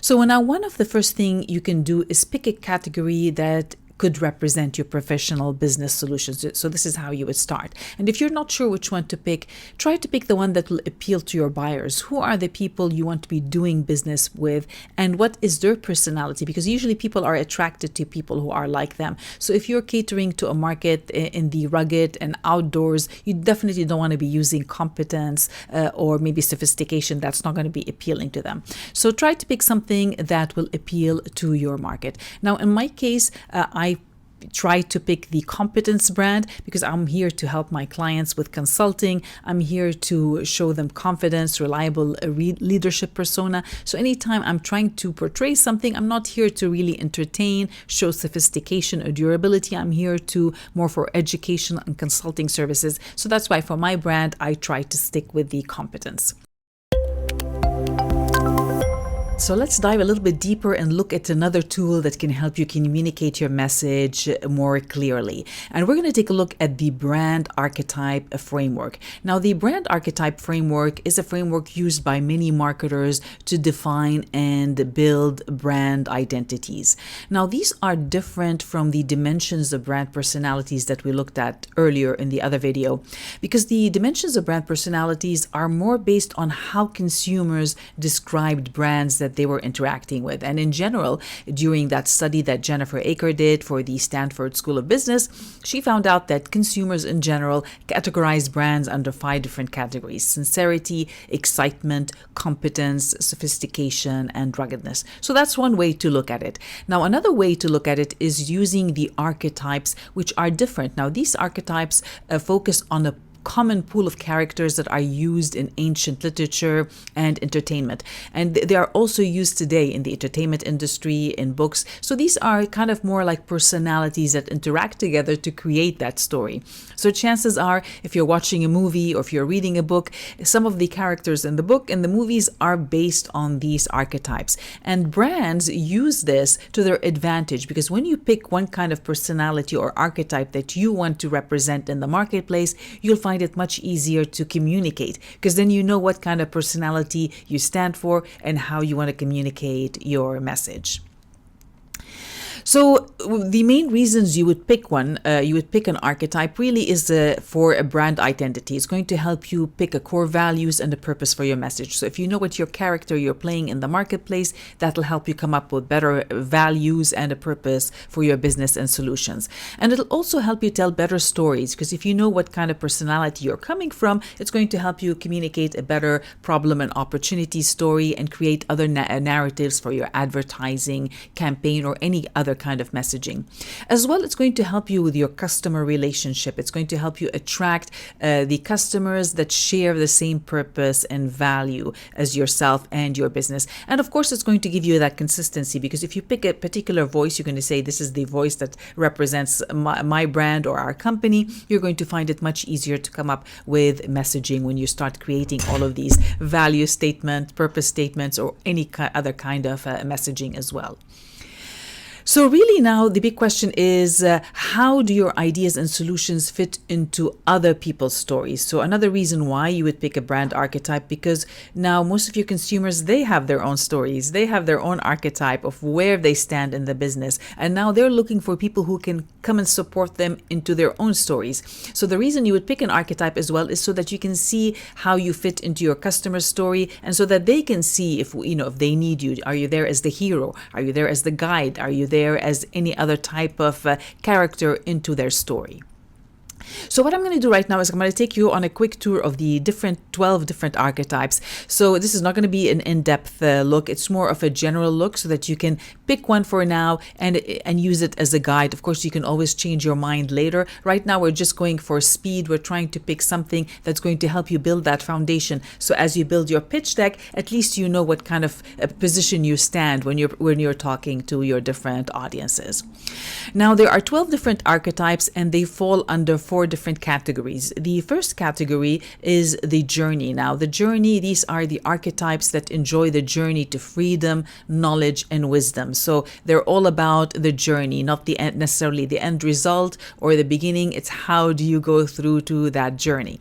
A: So now one of the first thing you can do is pick a category that could represent your professional business solutions. So this is how you would start. And if you're not sure which one to pick, try to pick the one that will appeal to your buyers. Who are the people you want to be doing business with, and what is their personality? Because usually people are attracted to people who are like them. So if you're catering to a market in the rugged and outdoors, you definitely don't want to be using competence or maybe sophistication. That's not going to be appealing to them. So try to pick something that will appeal to your market. Now, in my case, I try to pick the competence brand because I'm here to help my clients with consulting. I'm here to show them confidence, reliable leadership persona. So anytime I'm trying to portray something, I'm not here to really entertain, show sophistication or durability. I'm here to more for education and consulting services. So that's why for my brand, I try to stick with the competence. So let's dive a little bit deeper and look at another tool that can help you communicate your message more clearly. And we're going to take a look at the brand archetype framework. Now, the brand archetype framework is a framework used by many marketers to define and build brand identities. Now, these are different from the dimensions of brand personalities that we looked at earlier in the other video, because the dimensions of brand personalities are more based on how consumers described brands that they were interacting with. And in general, during that study that Jennifer Aker did for the Stanford School of Business, she found out that consumers in general categorize brands under 5 different categories: sincerity, excitement, competence, sophistication, and ruggedness. So that's one way to look at it. Now, another way to look at it is using the archetypes, which are different. Now, these archetypes focus on a common pool of characters that are used in ancient literature and entertainment. And they are also used today in the entertainment industry, in books. So these are kind of more like personalities that interact together to create that story. So chances are, if you're watching a movie or if you're reading a book, some of the characters in the book and the movies are based on these archetypes. And brands use this to their advantage, because when you pick one kind of personality or archetype that you want to represent in the marketplace, you'll find it much easier to communicate, because then you know what kind of personality you stand for and how you want to communicate your message. So the main reasons you would pick an archetype really is for a brand identity. It's going to help you pick a core values and a purpose for your message. So if you know what your character you're playing in the marketplace, that'll help you come up with better values and a purpose for your business and solutions. And it'll also help you tell better stories, because if you know what kind of personality you're coming from, it's going to help you communicate a better problem and opportunity story and create other narratives for your advertising campaign or any other kind of messaging. As well, it's going to help you with your customer relationship. It's going to help you attract the customers that share the same purpose and value as yourself and your business. And of course, it's going to give you that consistency, because if you pick a particular voice, you're going to say, this is the voice that represents my brand or our company. You're going to find it much easier to come up with messaging when you start creating all of these value statements, purpose statements, or any other kind of messaging as well. So really now the big question is, how do your ideas and solutions fit into other people's stories? So another reason why you would pick a brand archetype, because now most of your consumers, they have their own stories. They have their own archetype of where they stand in the business. And now they're looking for people who can come and support them into their own stories. So the reason you would pick an archetype as well is so that you can see how you fit into your customer's story, and so that they can see if they need you. Are you there as the hero? Are you there as the guide? Are you there as any other type of character into their story? So what I'm going to do right now is I'm going to take you on a quick tour of the 12 different archetypes. So this is not going to be an in-depth look. It's more of a general look so that you can pick one for now and use it as a guide. Of course, you can always change your mind later. Right now, we're just going for speed. We're trying to pick something that's going to help you build that foundation. So as you build your pitch deck, at least you know what kind of position you stand when you're talking to your different audiences. Now, there are 12 different archetypes, and they fall under 4 different categories. The first category is the journey. Now, the journey, these are the archetypes that enjoy the journey to freedom, knowledge, and wisdom. So they're all about the journey, not the end, necessarily the end result or the beginning. It's how do you go through to that journey.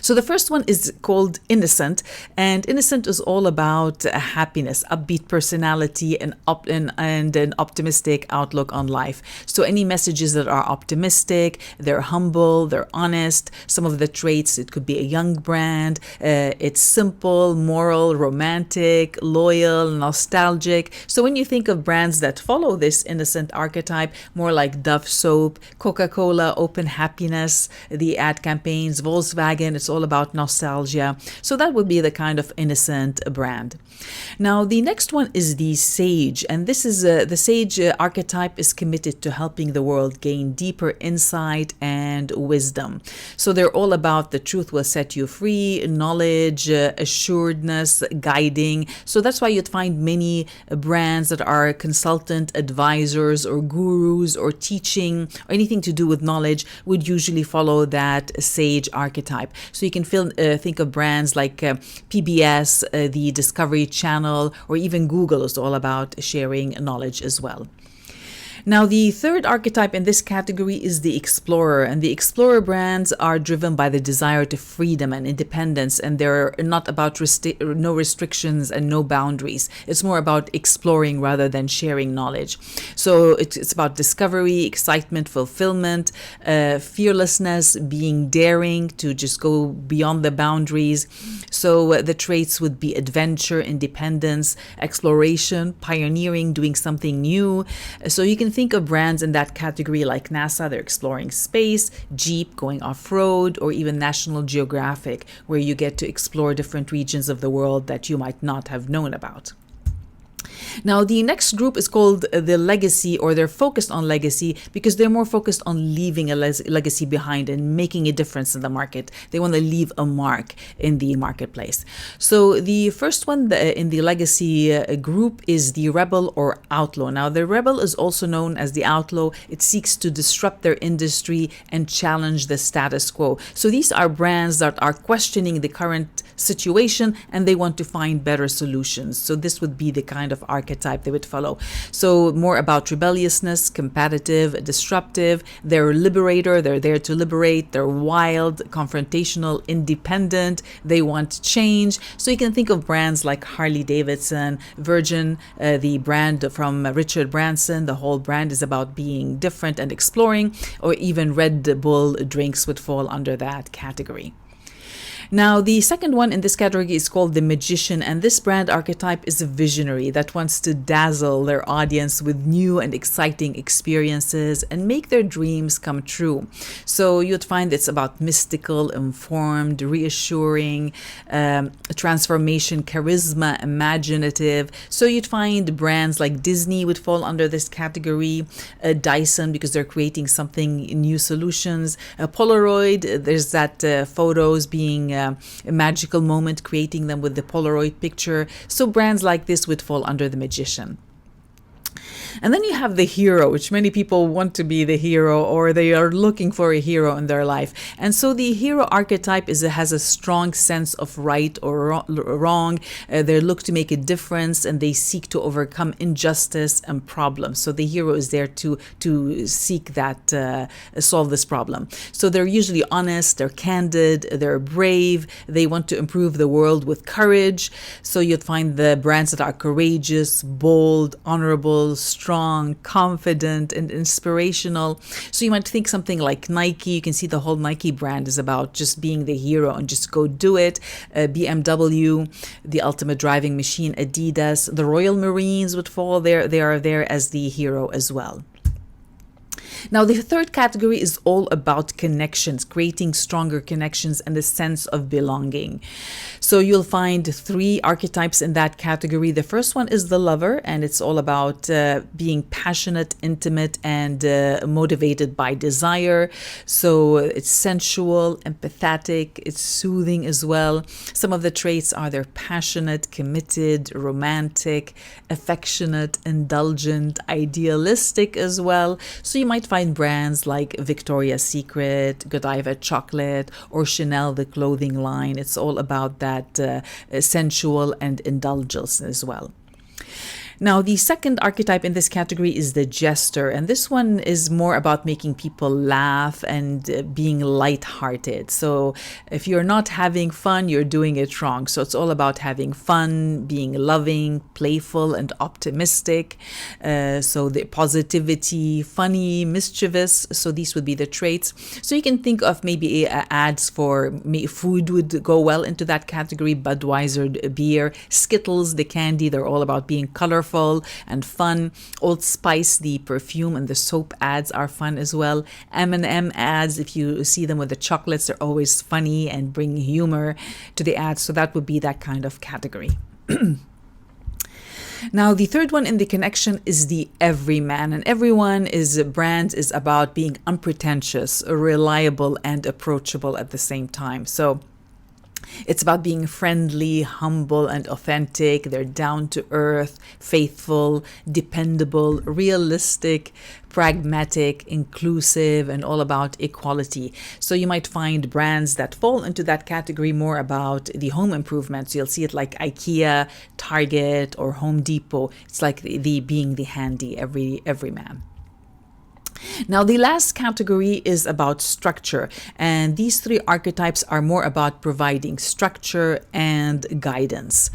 A: So the first one is called Innocent, and Innocent is all about happiness, upbeat personality, and an optimistic outlook on life. So any messages that are optimistic, they're humble, they're honest. Some of the traits, it could be a young brand, it's simple, moral, romantic, loyal, nostalgic. So when you think of brands that follow this Innocent archetype, more like Dove soap, Coca-Cola, open happiness, the ad campaigns, Volkswagen, it's all about nostalgia. So that would be the kind of Innocent brand. Now, the next one is the Sage, and this is the Sage archetype is committed to helping the world gain deeper insight and wisdom. So they're all about the truth will set you free, knowledge, assuredness, guiding. So that's why you'd find many brands that are consultant advisors or gurus or teaching or anything to do with knowledge would usually follow that Sage archetype. So you can think of brands like PBS, the Discovery Channel, or even Google is all about sharing knowledge as well. Now, the third archetype in this category is the Explorer, and the Explorer brands are driven by the desire to freedom and independence, and they're not about no restrictions and no boundaries. It's more about exploring rather than sharing knowledge. So it's about discovery, excitement, fulfillment, fearlessness, being daring to just go beyond the boundaries. So the traits would be adventure, independence, exploration, pioneering, doing something new. So you can think of brands in that category like NASA, they're exploring space, Jeep, going off-road, or even National Geographic, where you get to explore different regions of the world that you might not have known about. Now, the next group is called the legacy, or they're focused on legacy because they're more focused on leaving a legacy behind and making a difference in the market. They want to leave a mark in the marketplace. So the first one in the legacy group is the rebel or outlaw. Now, the rebel is also known as the outlaw. It seeks to disrupt their industry and challenge the status quo. So these are brands that are questioning the current situation and they want to find better solutions. So this would be the kind of archetype they would follow. So more about rebelliousness, competitive, disruptive. They're a liberator. They're there to liberate. They're wild, confrontational, independent. They want change. So you can think of brands like Harley Davidson, Virgin, the brand from Richard Branson. The whole brand is about being different and exploring, or even Red Bull drinks would fall under that category. Now, the second one in this category is called the magician, and this brand archetype is a visionary that wants to dazzle their audience with new and exciting experiences and make their dreams come true. So you'd find it's about mystical, informed, reassuring, transformation, charisma, imaginative. So you'd find brands like Disney would fall under this category, Dyson because they're creating something, new solutions, Polaroid, there's that photos being a magical moment, creating them with the Polaroid picture. So brands like this would fall under the magician. And then you have the hero, which many people want to be the hero, or they are looking for a hero in their life. And so the hero archetype has a strong sense of right or wrong. They look to make a difference and they seek to overcome injustice and problems. So the hero is there to seek that, solve this problem. So they're usually honest, they're candid, they're brave, they want to improve the world with courage. So you'd find the brands that are courageous, bold, honorable, strong, confident, and inspirational. So you might think something like Nike. You can see the whole Nike brand is about just being the hero and just go do it. BMW, the ultimate driving machine, Adidas, the Royal Marines would fall there. They are there as the hero as well. Now, the third category is all about connections, creating stronger connections and a sense of belonging. So you'll find three archetypes in that category. The first one is the lover, and it's all about being passionate, intimate, and motivated by desire. So it's sensual, empathetic, it's soothing as well. Some of the traits are they're passionate, committed, romantic, affectionate, indulgent, idealistic as well. So you might find brands like Victoria's Secret, Godiva chocolate, or Chanel, the clothing line. It's all about that sensual and indulgence as well. Now, the second archetype in this category is the jester, and this one is more about making people laugh and being lighthearted. So if you're not having fun, you're doing it wrong. So it's all about having fun, being loving, playful, and optimistic. So the positivity, funny, mischievous. So these would be the traits. So you can think of maybe ads for food would go well into that category. Budweiser beer, Skittles, the candy, they're all about being colorful and fun. Old Spice, the perfume and the soap ads are fun as well. M&M ads, if you see them with the chocolates, they're always funny and bring humor to the ads. So that would be that kind of category. Now, the third one in the connection is the everyman, and everyone is brand is about being unpretentious, reliable, and approachable at the same time. So it's about being friendly, humble, and authentic. They're down to earth, faithful, dependable, realistic, pragmatic, inclusive, and all about equality. So you might find brands that fall into that category more about the home improvements. You'll see it like IKEA, Target, or Home Depot. It's like the being the handy everyman. Now, the last category is about structure, and these three archetypes are more about providing structure and guidance.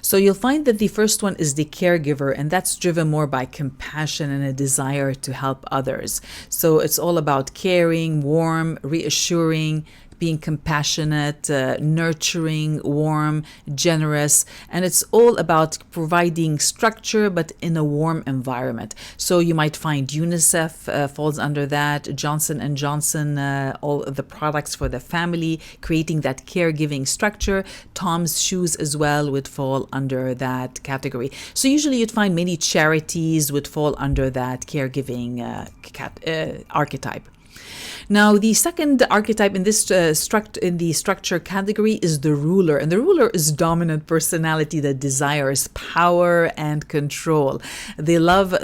A: So you'll find that the first one is the caregiver, and that's driven more by compassion and a desire to help others. So it's all about caring, warm, reassuring, being compassionate, nurturing, warm, generous, and it's all about providing structure but in a warm environment. So you might find UNICEF falls under that, Johnson and Johnson, all of the products for the family, creating that caregiving structure. Tom's Shoes as well would fall under that category. So usually you'd find many charities would fall under that caregiving archetype. Now, the second archetype in this in the structure category is the ruler, and the ruler is dominant personality that desires power and control. They love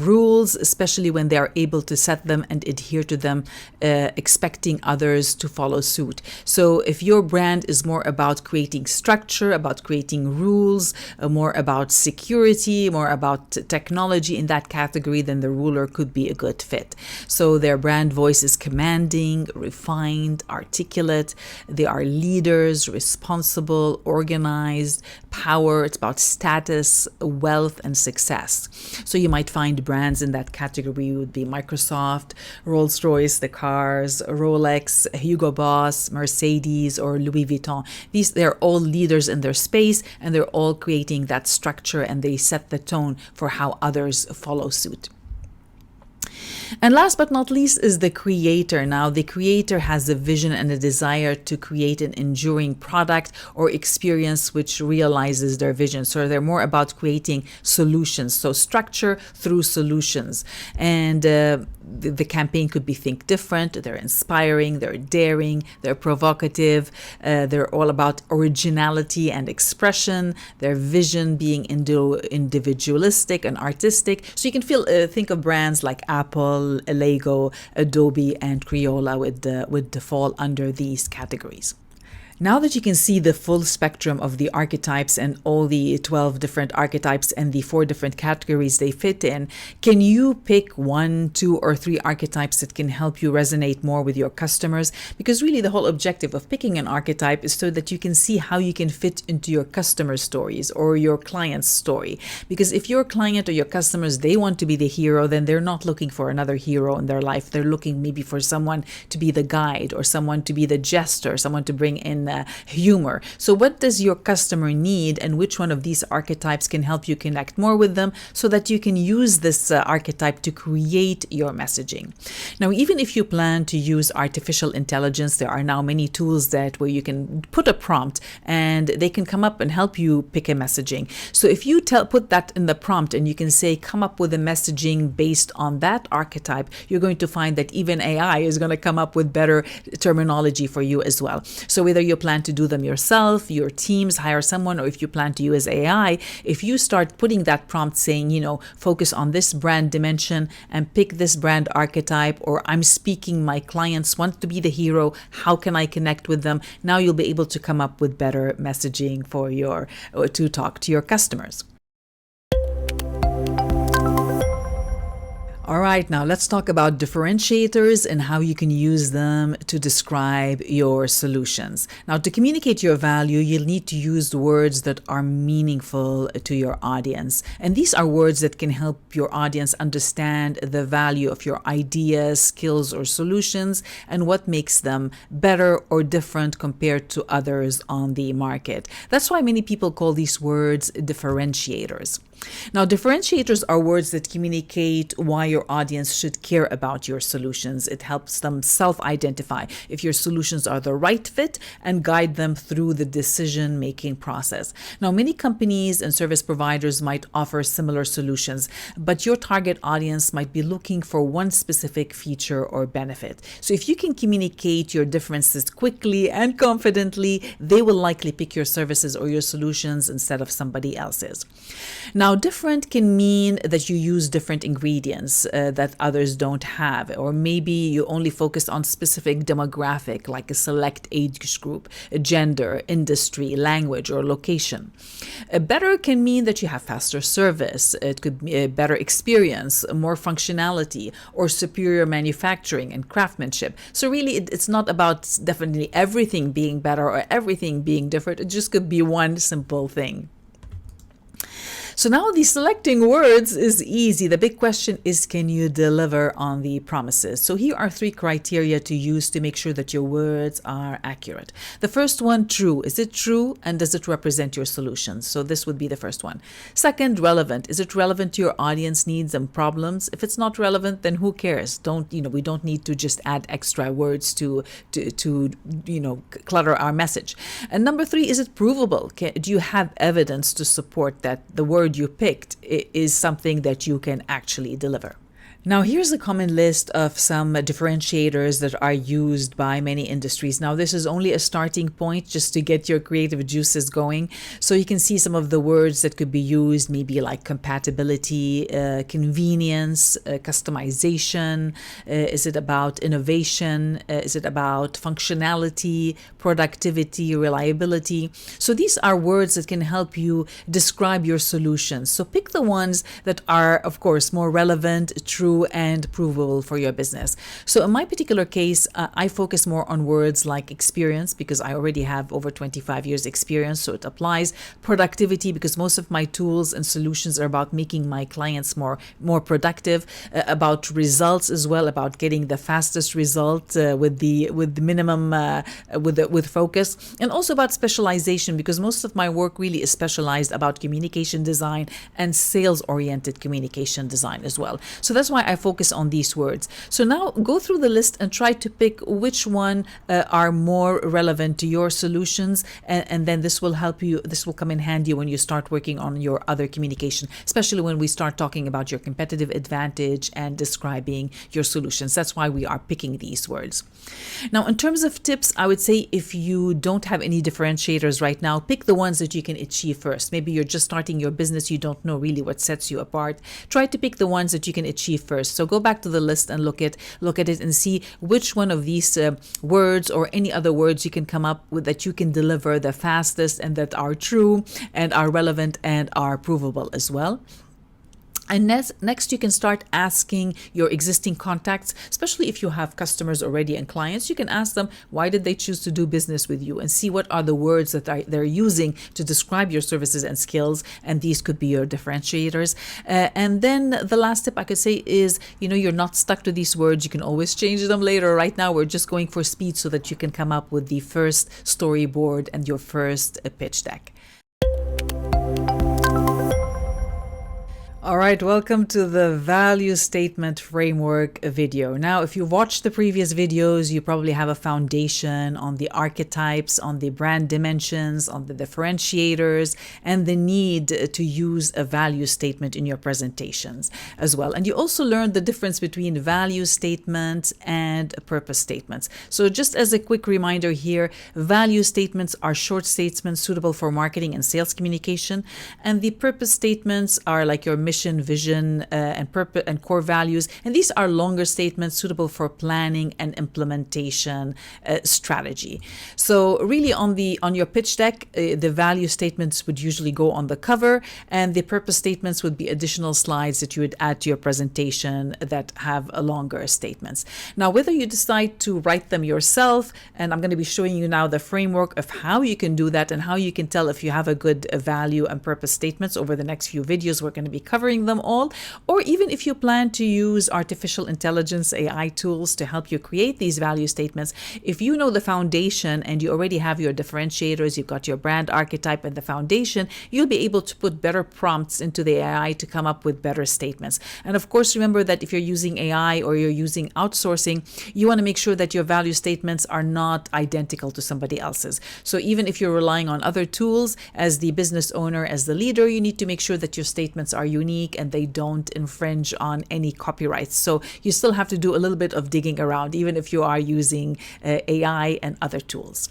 A: rules, especially when they are able to set them and adhere to them, expecting others to follow suit. So, if your brand is more about creating structure, about creating rules, more about security, more about technology in that category, then the ruler could be a good fit. So, their brand voice is commanding, refined, articulate. They are leaders, responsible, organized, power. It's about status, wealth, and success. So you might find brands in that category would be Microsoft, Rolls-Royce, the cars, Rolex, Hugo Boss, Mercedes, or Louis Vuitton. They're all leaders in their space, and they're all creating that structure, and they set the tone for how others follow suit. And last but not least is the creator. Now, the creator has a vision and a desire to create an enduring product or experience which realizes their vision. So they're more about creating solutions. So structure through solutions. And the campaign could be Think Different. They're inspiring, they're daring, they're provocative. They're all about originality and expression. Their vision being individualistic and artistic. So you can think of brands like Apple, Lego, Adobe, and Crayola would fall under these categories. Now that you can see the full spectrum of the archetypes and all the 12 different archetypes and the 4 different categories they fit in, can you pick 1, 2, or 3 archetypes that can help you resonate more with your customers? Because really the whole objective of picking an archetype is so that you can see how you can fit into your customer's stories or your client's story. Because if your client or your customers, they want to be the hero, then they're not looking for another hero in their life. They're looking maybe for someone to be the guide or someone to be the jester, someone to bring in humor. So what does your customer need, and which one of these archetypes can help you connect more with them so that you can use this archetype to create your messaging? Now, even if you plan to use artificial intelligence, there are now many tools where you can put a prompt and they can come up and help you pick a messaging. So if you put that in the prompt and you can say, come up with a messaging based on that archetype, you're going to find that even AI is going to come up with better terminology for you as well. So whether you plan to do them yourself, your teams, hire someone, or if you plan to use AI, if you start putting that prompt saying, focus on this brand dimension and pick this brand archetype, or I'm speaking, my clients want to be the hero, how can I connect with them? Now you'll be able to come up with better messaging to talk to your customers. All right, now let's talk about differentiators and how you can use them to describe your solutions. Now, to communicate your value, you'll need to use words that are meaningful to your audience. And these are words that can help your audience understand the value of your ideas, skills, or solutions, and what makes them better or different compared to others on the market. That's why many people call these words differentiators. Now, differentiators are words that communicate why your audience should care about your solutions. It helps them self-identify if your solutions are the right fit and guide them through the decision-making process. Now, many companies and service providers might offer similar solutions, but your target audience might be looking for one specific feature or benefit. So if you can communicate your differences quickly and confidently, they will likely pick your services or your solutions instead of somebody else's. Now, different can mean that you use different ingredients that others don't have, or maybe you only focus on specific demographic, like a select age group, gender, industry, language, or location. Better can mean that you have faster service. It could be a better experience, more functionality, or superior manufacturing and craftsmanship. So really, it's not about definitely everything being better or everything being different. It just could be one simple thing. So now the selecting words is easy. The big question is, can you deliver on the promises? So here are 3 criteria to use to make sure that your words are accurate. The first one, true. Is it true, and does it represent your solutions? So this would be the first one. Second, relevant. Is it relevant to your audience needs and problems? If it's not relevant, then who cares? We don't need to just add extra words to clutter our message. And number 3, is it provable? Do you have evidence to support that the word you picked is something that you can actually deliver? Now, here's a common list of some differentiators that are used by many industries. Now, this is only a starting point just to get your creative juices going. So you can see some of the words that could be used, maybe like compatibility, convenience, customization. Is it about innovation? Is it about functionality, productivity, reliability? So these are words that can help you describe your solutions. So pick the ones that are, of course, more relevant, true, and provable for your business. So in my particular case, I focus more on words like experience, because I already have over 25 years experience, so it applies. Productivity, because most of my tools and solutions are about making my clients more productive. About results as well, about getting the fastest result with the minimum with focus, and also about specialization, because most of my work really is specialized about communication design and sales oriented communication design as well. So that's why I focus on these words. So now go through the list and try to pick which one are more relevant to your solutions, and then this will help you. This will come in handy when you start working on your other communication, especially when we start talking about your competitive advantage and describing your solutions. That's why we are picking these words. Now, in terms of tips, I would say if you don't have any differentiators right now, pick the ones that you can achieve first. Maybe you're just starting your business, you don't know really what sets you apart. Try to pick the ones that you can achieve first. So go back to the list and look at it and see which one of these words or any other words you can come up with that you can deliver the fastest and that are true and are relevant and are provable as well. And next, you can start asking your existing contacts, especially if you have customers already and clients. You can ask them, why did they choose to do business with you? And see what are the words that they're using to describe your services and skills. And these could be your differentiators. And then the last tip I could say is, you're not stuck to these words. You can always change them later. Right now, we're just going for speed so that you can come up with the first storyboard and your first pitch deck. All right, welcome to the value statement framework video. Now, if you've watched the previous videos, you probably have a foundation on the archetypes, on the brand dimensions, on the differentiators, and the need to use a value statement in your presentations as well. And you also learned the difference between value statements and purpose statements. So just as a quick reminder here, value statements are short statements suitable for marketing and sales communication, and the purpose statements are like your mission, vision, and purpose and core values. And these are longer statements suitable for planning and implementation strategy. So really on your pitch deck, the value statements would usually go on the cover, and the purpose statements would be additional slides that you would add to your presentation that have longer statements. Now, whether you decide to write them yourself, and I'm going to be showing you now the framework of how you can do that and how you can tell if you have a good value and purpose statements over the next few videos. We're going to be covering them all, or even if you plan to use artificial intelligence AI tools to help you create these value statements, if you know the foundation and you already have your differentiators, you've got your brand archetype and the foundation, you'll be able to put better prompts into the AI to come up with better statements. And of course, remember that if you're using AI or you're using outsourcing, you want to make sure that your value statements are not identical to somebody else's. So even if you're relying on other tools, as the business owner, as the leader, you need to make sure that your statements are unique and they don't infringe on any copyrights. So you still have to do a little bit of digging around, even if you are using AI and other tools.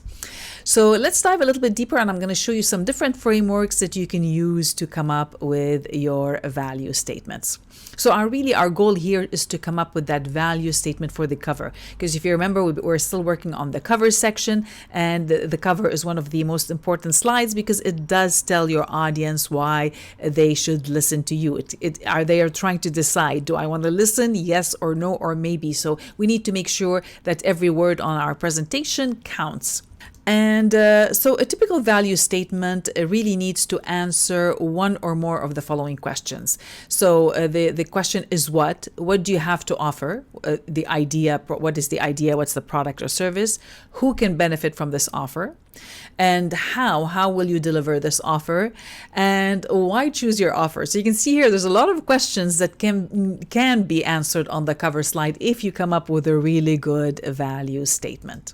A: So let's dive a little bit deeper, and I'm going to show you some different frameworks that you can use to come up with your value statements. So our goal here is to come up with that value statement for the cover. Because if you remember, we're still working on the cover section, and the cover is one of the most important slides because it does tell your audience why they should listen to you. They are trying to decide, do I want to listen? Yes or no or maybe. So we need to make sure that every word on our presentation counts. And so a typical value statement really needs to answer one or more of the following questions. So the question is what? What do you have to offer? The idea, what is the idea? What's the product or service? Who can benefit from this offer? And how will you deliver this offer? And why choose your offer? So you can see here, there's a lot of questions that can be answered on the cover slide if you come up with a really good value statement.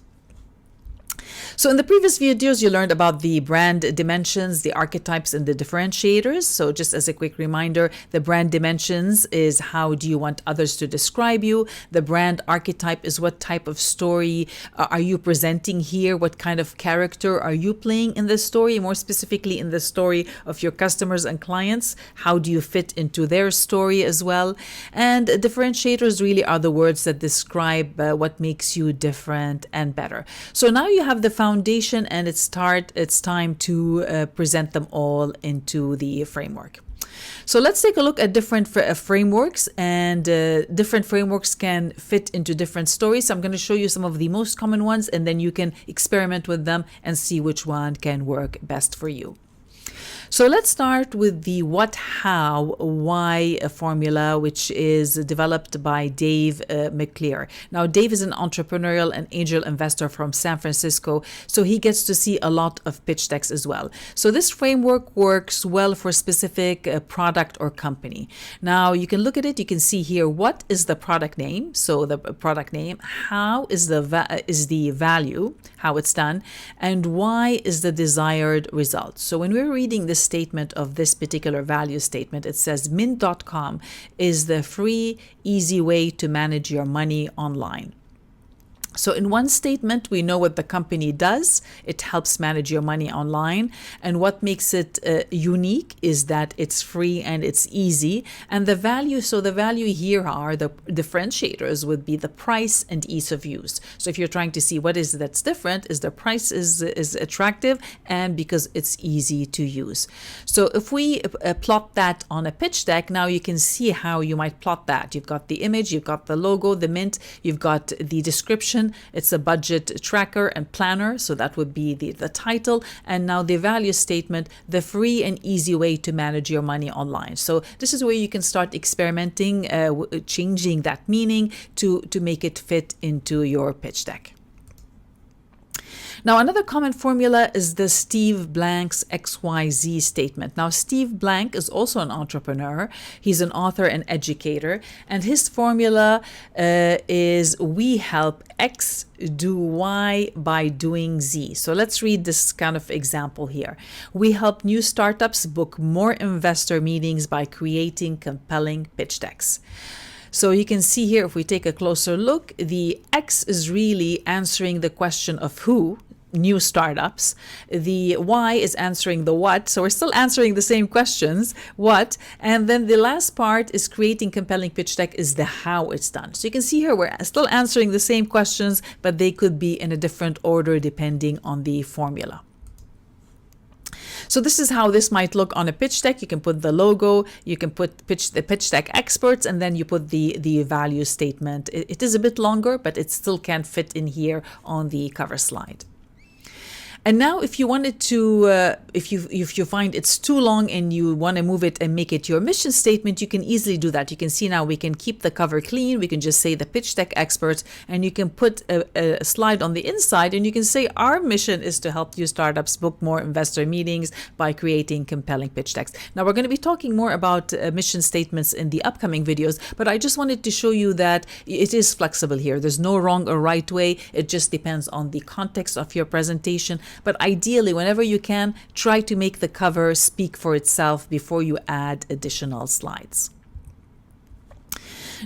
A: So in the previous videos, you learned about the brand dimensions, the archetypes, and the differentiators. So just as a quick reminder, the brand dimensions is how do you want others to describe you. The brand archetype is what type of story are you presenting here? What kind of character are you playing in the story? More specifically in the story of your customers and clients, how do you fit into their story as well? And differentiators really are the words that describe what makes you different and better. So now you have the foundation, and it's time to present them all into the framework. So let's take a look at different frameworks, and different frameworks can fit into different stories. So I'm going to show you some of the most common ones, and then you can experiment with them and see which one can work best for you. So let's start with the what, how, why formula, which is developed by Dave McClear. Now, Dave is an entrepreneurial and angel investor from San Francisco, so he gets to see a lot of pitch decks as well. So this framework works well for a specific product or company. Now, you can look at it. You can see here, what is the product name? So the product name. How is the value, how it's done, and why is the desired result. So when we're reading this statement of this particular value statement, it says Mint.com is the free, easy way to manage your money online. So in one statement, we know what the company does. It helps manage your money online. And what makes it unique is that it's free and it's easy. And the value, so the value here are the differentiators would be the price and ease of use. So if you're trying to see what is that's different, is the price is attractive and because it's easy to use. So if we plot that on a pitch deck, now you can see how you might plot that. You've got the image, you've got the logo, the Mint, you've got the description. It's a budget tracker and planner, so that would be the title. And now the value statement, the free and easy way to manage your money online. So this is where you can start experimenting, changing that meaning to make it fit into your pitch deck. Now, another common formula is the Steve Blank's XYZ statement. Now, Steve Blank is also an entrepreneur. He's an author and educator. And his formula is we help X do Y by doing Z. So let's read this kind of example here. We help new startups book more investor meetings by creating compelling pitch decks. So you can see here, if we take a closer look, the X is really answering the question of who, new startups. The why is answering the what. So we're still answering the same questions, what. And then the last part is creating compelling pitch deck is the how it's done. So you can see here, we're still answering the same questions, but they could be in a different order depending on the formula. So this is how this might look on a pitch deck. You can put the logo, you can put the pitch deck experts, and then you put the value statement. It is a bit longer, but it still can fit in here on the cover slide. And now if you wanted to, if you find it's too long and you want to move it and make it your mission statement, you can easily do that. You can see now we can keep the cover clean. We can just say the pitch deck experts, and you can put a slide on the inside, and you can say our mission is to help you startups book more investor meetings by creating compelling pitch decks. Now we're going to be talking more about mission statements in the upcoming videos, but I just wanted to show you that it is flexible here. There's no wrong or right way. It just depends on the context of your presentation. But ideally, whenever you can, try to make the cover speak for itself before you add additional slides.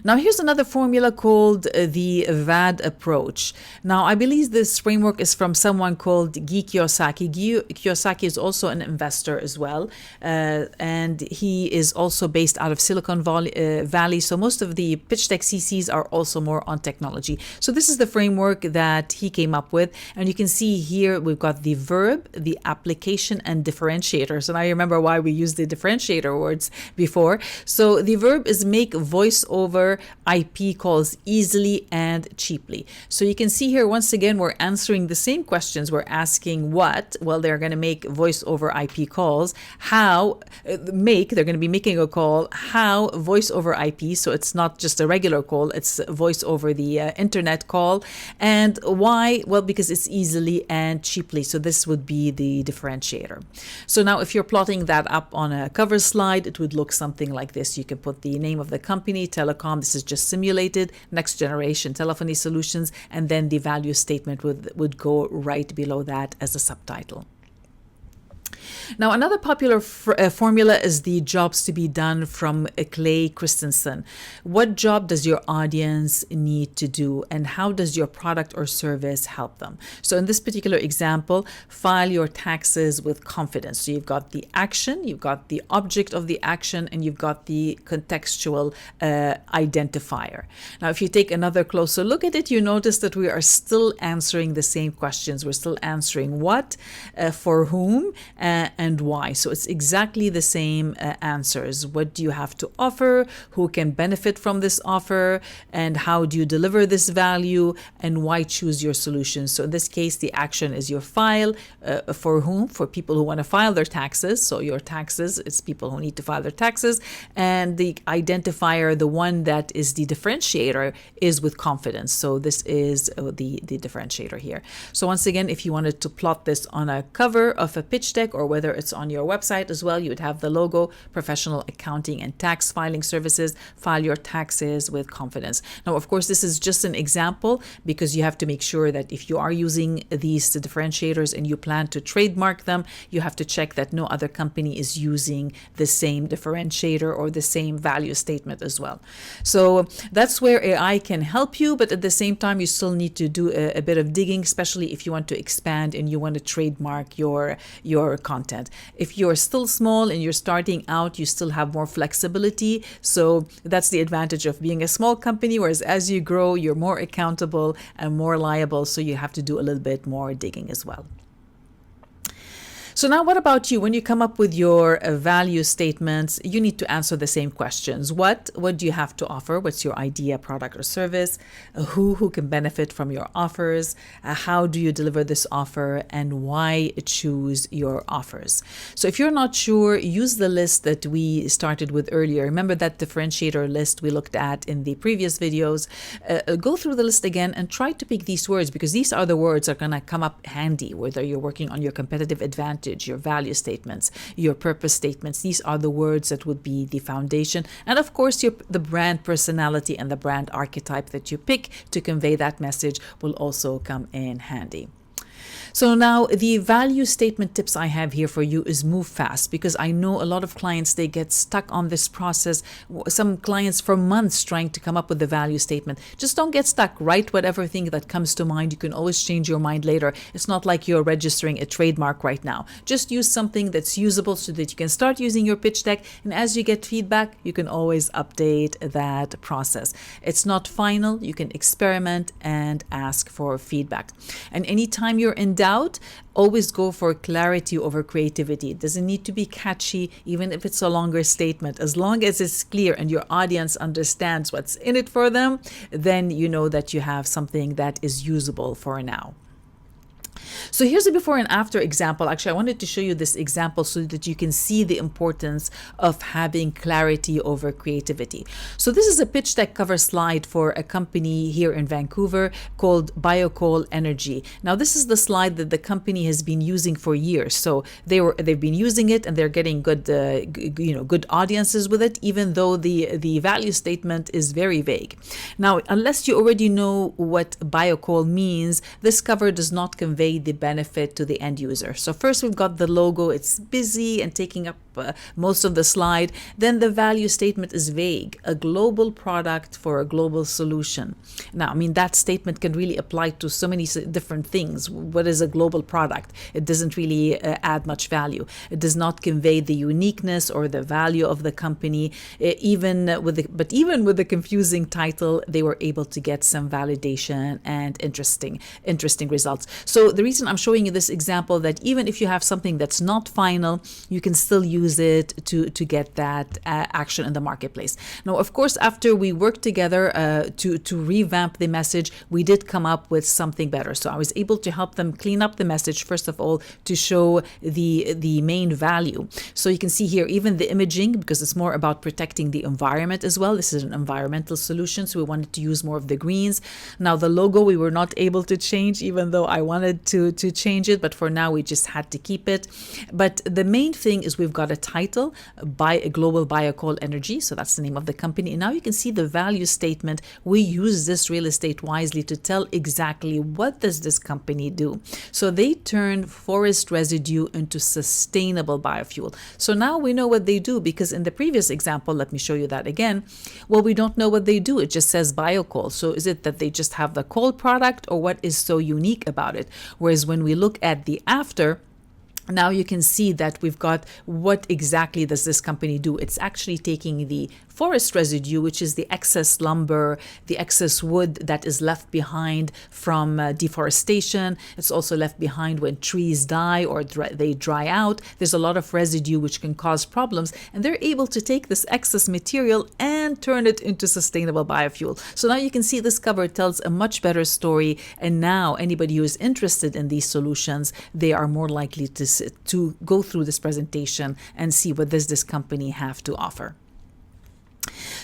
A: Now, here's another formula called the VAD approach. Now, I believe this framework is from someone called Guy Kiyosaki. Guy Kiyosaki is also an investor as well, and he is also based out of Silicon Valley. So most of the pitch deck CCs are also more on technology. So this is the framework that he came up with. And you can see here we've got the verb, the application, and differentiators. And I remember why we used the differentiator words before. So the verb is make voiceover over IP calls easily and cheaply. So you can see here, once again, we're answering the same questions. We're asking what? Well, they're going to make voice over IP calls. How? They're going to be making a call. How? Voice over IP. So it's not just a regular call, it's voice over the internet call. And why? Well, because it's easily and cheaply. So this would be the differentiator. So now if you're plotting that up on a cover slide, it would look something like this. You can put the name of the company, telecom, this is just simulated, next generation telephony solutions, and then the value statement would go right below that as a subtitle. Now, another popular formula is the jobs to be done from Clay Christensen. What job does your audience need to do, and how does your product or service help them? So in this particular example, file your taxes with confidence. So you've got the action, you've got the object of the action, and you've got the contextual identifier. Now, if you take another closer look at it, you notice that we are still answering the same questions. We're still answering what, for whom, and why. So it's exactly the same answers. What do you have to offer? Who can benefit from this offer? And how do you deliver this value? And why choose your solution? So in this case, the action is your file. For whom? For people who want to file their taxes. So your taxes, it's people who need to file their taxes. And the identifier, the one that is the differentiator, is with confidence. So this is the differentiator here. So once again, if you wanted to plot this on a cover of a pitch deck, or whether it's on your website as well, you would have the logo, professional accounting and tax filing services, file your taxes with confidence. Now, of course, this is just an example, because you have to make sure that if you are using these differentiators and you plan to trademark them, you have to check that no other company is using the same differentiator or the same value statement as well. So that's where AI can help you, but at the same time, you still need to do a bit of digging, especially if you want to expand and you want to trademark your content. If you're still small and you're starting out, you still have more flexibility. So that's the advantage of being a small company, whereas as you grow, you're more accountable and more liable. So you have to do a little bit more digging as well. So now what about you? When you come up with your value statements, you need to answer the same questions. What do you have to offer? What's your idea, product, or service? Who can benefit from your offers? How do you deliver this offer? And why choose your offers? So if you're not sure, use the list that we started with earlier. Remember that differentiator list we looked at in the previous videos. Go through the list again and try to pick these words, because these are the words that are going to come up handy, whether you're working on your competitive advantage, your value statements, your purpose statements. These are the words that would be the foundation. And of course, the brand personality and the brand archetype that you pick to convey that message will also come in handy. So now the value statement tips I have here for you is move fast, because I know a lot of clients, they get stuck on this process. Some clients for months trying to come up with the value statement. Just don't get stuck. Write whatever thing that comes to mind. You can always change your mind later. It's not like you're registering a trademark right now. Just use something that's usable so that you can start using your pitch deck. And as you get feedback, you can always update that process. It's not final. You can experiment and ask for feedback. And anytime you're in doubt, always go for clarity over creativity. It doesn't need to be catchy, even if it's a longer statement. As long as it's clear and your audience understands what's in it for them, then you know that you have something that is usable for now. So here's a before and after example. Actually, I wanted to show you this example so that you can see the importance of having clarity over creativity. So this is a pitch deck cover slide for a company here in Vancouver called BioCoal Energy. Now, this is the slide that the company has been using for years. So they've been using it and they're getting good, good audiences with it, even though the value statement is very vague. Now, unless you already know what biocoal means, this cover does not convey the benefit to the end user. So first we've got the logo. It's busy and taking up most of the slide. Then the value statement is vague, a global product for a global solution. Now, I mean, that statement can really apply to so many different things. What is a global product? It doesn't really add much value. It does not convey the uniqueness or the value of the company. Even with the confusing title, they were able to get some validation and interesting results. So the reason I'm showing you this example, that even if you have something that's not final, you can still use use it to get that action in the marketplace. Now, of course, after we worked together to revamp the message, we did come up with something better. So I was able to help them clean up the message, first of all, to show the main value. So you can see here, even the imaging, because it's more about protecting the environment as well. This is an environmental solution, so we wanted to use more of the greens. Now, the logo we were not able to change, even though I wanted to change it, but for now we just had to keep it. But the main thing is we've got a title, by a global Biocall Energy, so that's the name of the company. And now you can see the value statement. We use this real estate wisely to tell exactly what does this company do. So they turn forest residue into sustainable biofuel. So now we know what they do, because in the previous example, let me show you that again. Well, we don't know what they do. It just says Biocoal. So is it that they just have the coal product, or what is so unique about it? Whereas when we look at the after, now you can see that we've got what exactly does this company do. It's actually taking the forest residue, which is the excess lumber, the excess wood that is left behind from deforestation. It's also left behind when trees die or they dry out. There's a lot of residue which can cause problems, and they're able to take this excess material and turn it into sustainable biofuel. So now you can see this cover tells a much better story, and now anybody who is interested in these solutions, they are more likely to go through this presentation and see what does this company have to offer.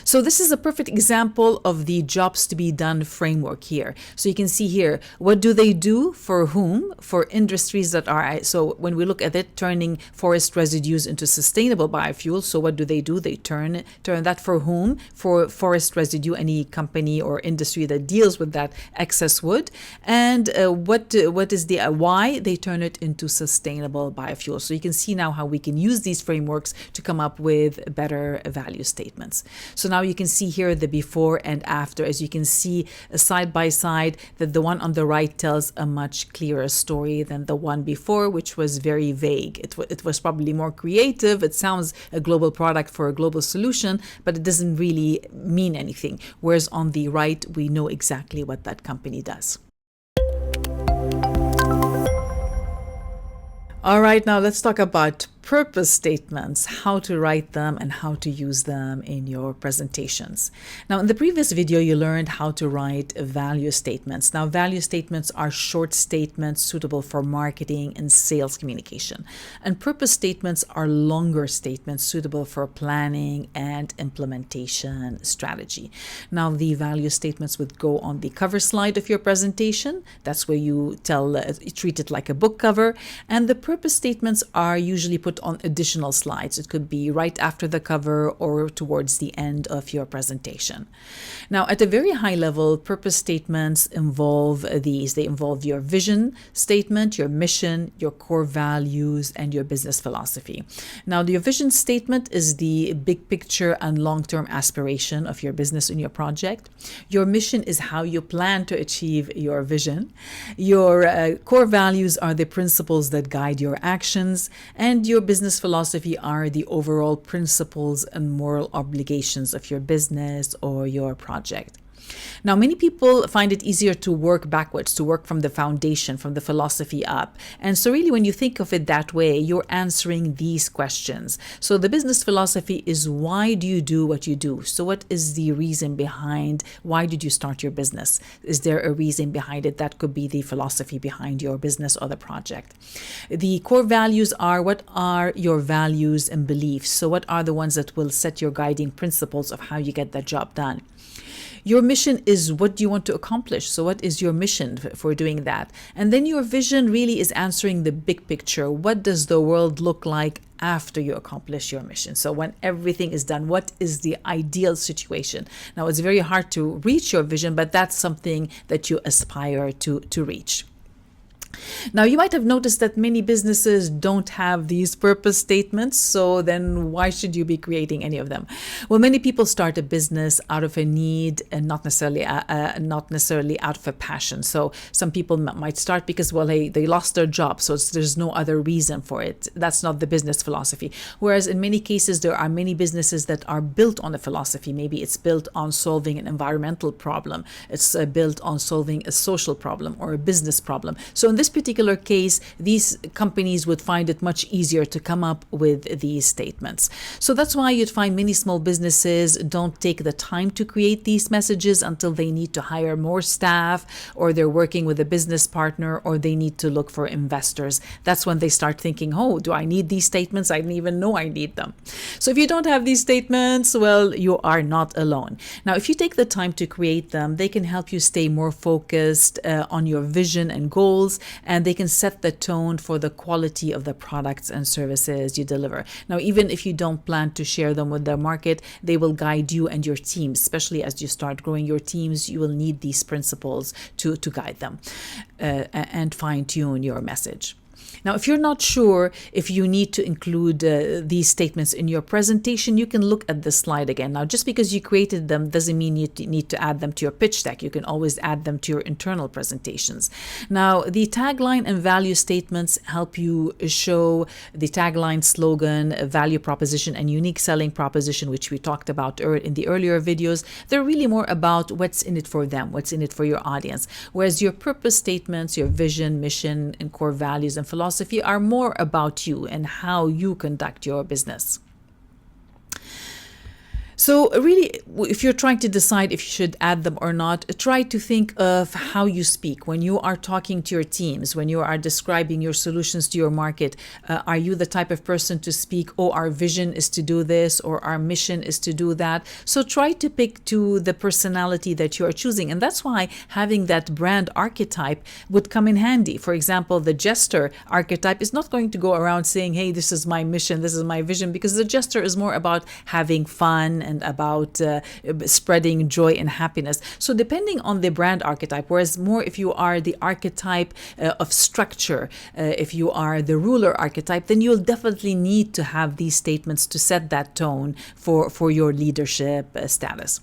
A: So this is a perfect example of the jobs to be done framework here. So you can see here, what do they do for whom? For industries that are, so when we look at it, turning forest residues into sustainable biofuel. So what do? They turn that for whom? For forest residue, any company or industry that deals with that excess wood. And what is the why? They turn it into sustainable biofuel. So you can see now how we can use these frameworks to come up with better value statements. So now you can see here the before and after. As you can see side by side, that the one on the right tells a much clearer story than the one before, which was very vague. It was probably more creative. It sounds a global product for a global solution, but it doesn't really mean anything. Whereas on the right, we know exactly what that company does. All right, now let's talk about purpose statements, how to write them and how to use them in your presentations. Now, in the previous video, you learned how to write value statements. Now, value statements are short statements suitable for marketing and sales communication. And purpose statements are longer statements suitable for planning and implementation strategy. Now, the value statements would go on the cover slide of your presentation. That's where you treat it like a book cover. And the purpose statements are usually put on additional slides. It could be right after the cover or towards the end of your presentation. Now, at a very high level, purpose statements involve these. They involve your vision statement, your mission, your core values, and your business philosophy. Now, your vision statement is the big picture and long-term aspiration of your business and your project. Your mission is how you plan to achieve your vision. Your core values are the principles that guide your actions, and your business philosophy are the overall principles and moral obligations of your business or your project. Now, many people find it easier to work backwards, to work from the foundation, from the philosophy up. And so really, when you think of it that way, you're answering these questions. So the business philosophy is, why do you do what you do? So what is the reason behind why did you start your business? Is there a reason behind it? That could be the philosophy behind your business or the project. The core values are, what are your values and beliefs? So what are the ones that will set your guiding principles of how you get that job done? Your mission is, what do you want to accomplish? So what is your mission for doing that? And then your vision really is answering the big picture. What does the world look like after you accomplish your mission? So when everything is done, what is the ideal situation? Now, it's very hard to reach your vision, but that's something that you aspire to reach. Now, you might have noticed that many businesses don't have these purpose statements, so then why should you be creating any of them? Well, many people start a business out of a need and not necessarily out of a passion. So some people might start because, well, they lost their job, so there's no other reason for it. That's not the business philosophy. Whereas in many cases, there are many businesses that are built on a philosophy. Maybe it's built on solving an environmental problem. It's built on solving a social problem or a business problem. So in this this particular case, these companies would find it much easier to come up with these statements. So that's why you'd find many small businesses don't take the time to create these messages until they need to hire more staff, or they're working with a business partner, or they need to look for investors. That's when they start thinking, oh, do I need these statements? I didn't even know I need them. So if you don't have these statements, well, you are not alone. Now, if you take the time to create them, they can help you stay more focused on your vision and goals, and they can set the tone for the quality of the products and services you deliver. Now, even if you don't plan to share them with the market, they will guide you and your teams. Especially as you start growing your teams, you will need these principles to guide them and fine-tune your message. Now, if you're not sure if you need to include these statements in your presentation, you can look at this slide again. Now, just because you created them doesn't mean you need to add them to your pitch deck. You can always add them to your internal presentations. Now, the tagline and value statements help you show the tagline, slogan, value proposition, and unique selling proposition, which we talked about in the earlier videos. They're really more about what's in it for them, what's in it for your audience. Whereas your purpose statements, your vision, mission, and core values and philosophy are more about you and how you conduct your business. So really, if you're trying to decide if you should add them or not, try to think of how you speak when you are talking to your teams, when you are describing your solutions to your market. Are you the type of person to speak, oh, our vision is to do this, or our mission is to do that? So try to pick to the personality that you are choosing. And that's why having that brand archetype would come in handy. For example, the jester archetype is not going to go around saying, hey, this is my mission, this is my vision, because the jester is more about having fun and about spreading joy and happiness. So depending on the brand archetype, whereas more if you are the archetype of structure, if you are the ruler archetype, then you'll definitely need to have these statements to set that tone for your leadership status.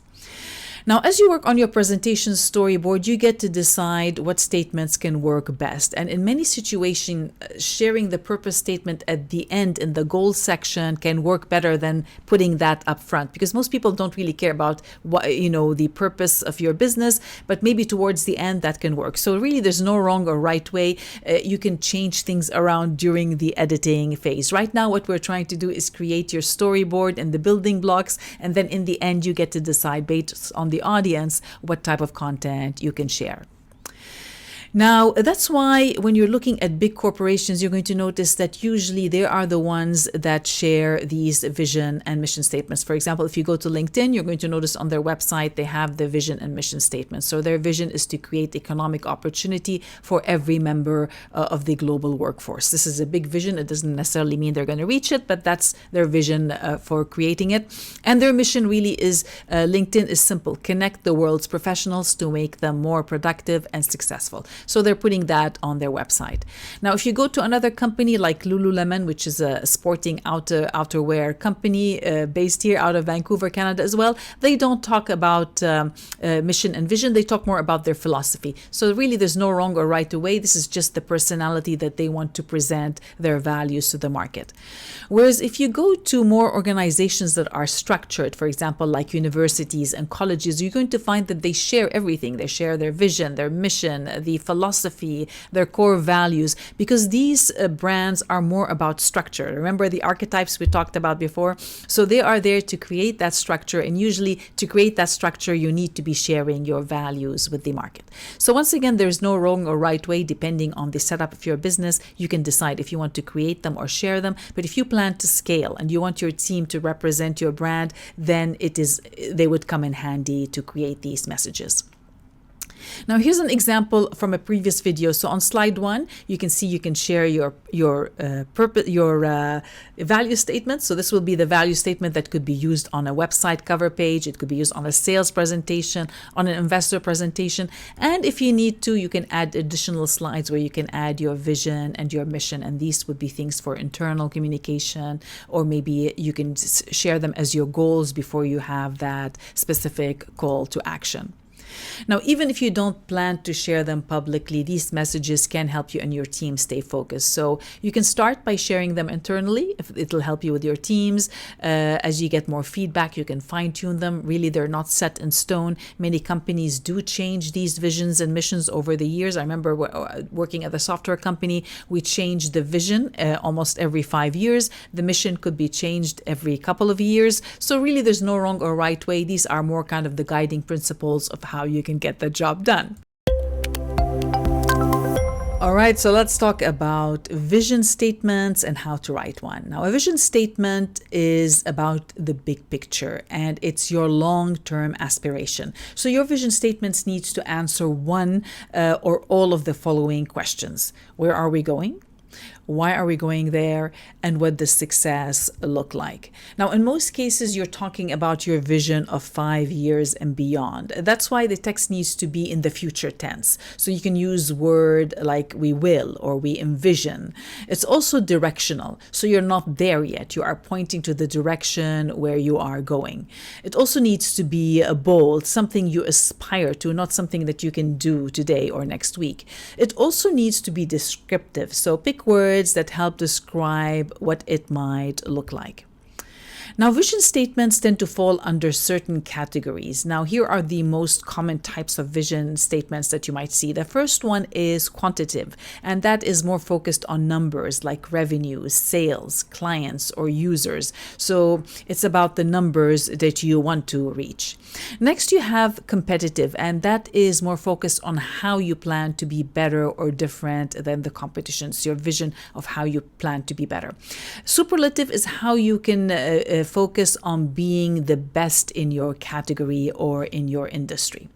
A: Now, as you work on your presentation storyboard, you get to decide what statements can work best. And in many situations, sharing the purpose statement at the end in the goals section can work better than putting that up front, because most people don't really care about what, the purpose of your business, but maybe towards the end that can work. So really, there's no wrong or right way. You can change things around during the editing phase. Right now, what we're trying to do is create your storyboard and the building blocks, and then in the end, you get to decide based on the audience what type of content you can share. Now, that's why when you're looking at big corporations, you're going to notice that usually they are the ones that share these vision and mission statements. For example, if you go to LinkedIn, you're going to notice on their website, they have the vision and mission statements. So their vision is to create economic opportunity for every member of the global workforce. This is a big vision. It doesn't necessarily mean they're going to reach it, but that's their vision for creating it. And their mission really is, LinkedIn is simple: connect the world's professionals to make them more productive and successful. So they're putting that on their website. Now, if you go to another company like Lululemon, which is a sporting outerwear company based here out of Vancouver, Canada as well, they don't talk about mission and vision. They talk more about their philosophy. So really, there's no wrong or right way. This is just the personality that they want to present their values to the market. Whereas if you go to more organizations that are structured, for example, like universities and colleges, you're going to find that they share everything. They share their vision, their mission, the philosophy, their core values, because these brands are more about structure. Remember the archetypes we talked about before? So they are there to create that structure, and usually to create that structure, you need to be sharing your values with the market. So once again, there's no wrong or right way. Depending on the setup of your business, you can decide if you want to create them or share them. But if you plan to scale and you want your team to represent your brand, then they would come in handy to create these messages. Now, here's an example from a previous video. So on slide 1, you can see you can share your value statement. So this will be the value statement that could be used on a website cover page. It could be used on a sales presentation, on an investor presentation. And if you need to, you can add additional slides where you can add your vision and your mission. And these would be things for internal communication, or maybe you can share them as your goals before you have that specific call to action. Now, even if you don't plan to share them publicly, these messages can help you and your team stay focused. So you can start by sharing them internally. If it'll help you with your teams. As you get more feedback, you can fine tune them. Really, they're not set in stone. Many companies do change these visions and missions over the years. I remember working at a software company, we changed the vision almost every 5 years. The mission could be changed every couple of years. So really, there's no wrong or right way. These are more kind of the guiding principles of how you can get the job done. All right, so let's talk about vision statements and how to write one. Now, a vision statement is about the big picture and it's your long-term aspiration. So your vision statements needs to answer one or all of the following questions. Where are we going? Why are we going there? And what does success look like? Now, in most cases, you're talking about your vision of 5 years and beyond. That's why the text needs to be in the future tense. So you can use word like we will or we envision. It's also directional. So you're not there yet. You are pointing to the direction where you are going. It also needs to be bold, something you aspire to, not something that you can do today or next week. It also needs to be descriptive. So pick words that help describe what it might look like. Now, vision statements tend to fall under certain categories. Now, here are the most common types of vision statements that you might see. The first one is quantitative, and that is more focused on numbers like revenue, sales, clients, or users. So it's about the numbers that you want to reach. Next, you have competitive, and that is more focused on how you plan to be better or different than the competition. So your vision of how you plan to be better. Superlative is how you can focus on being the best in your category or in your industry.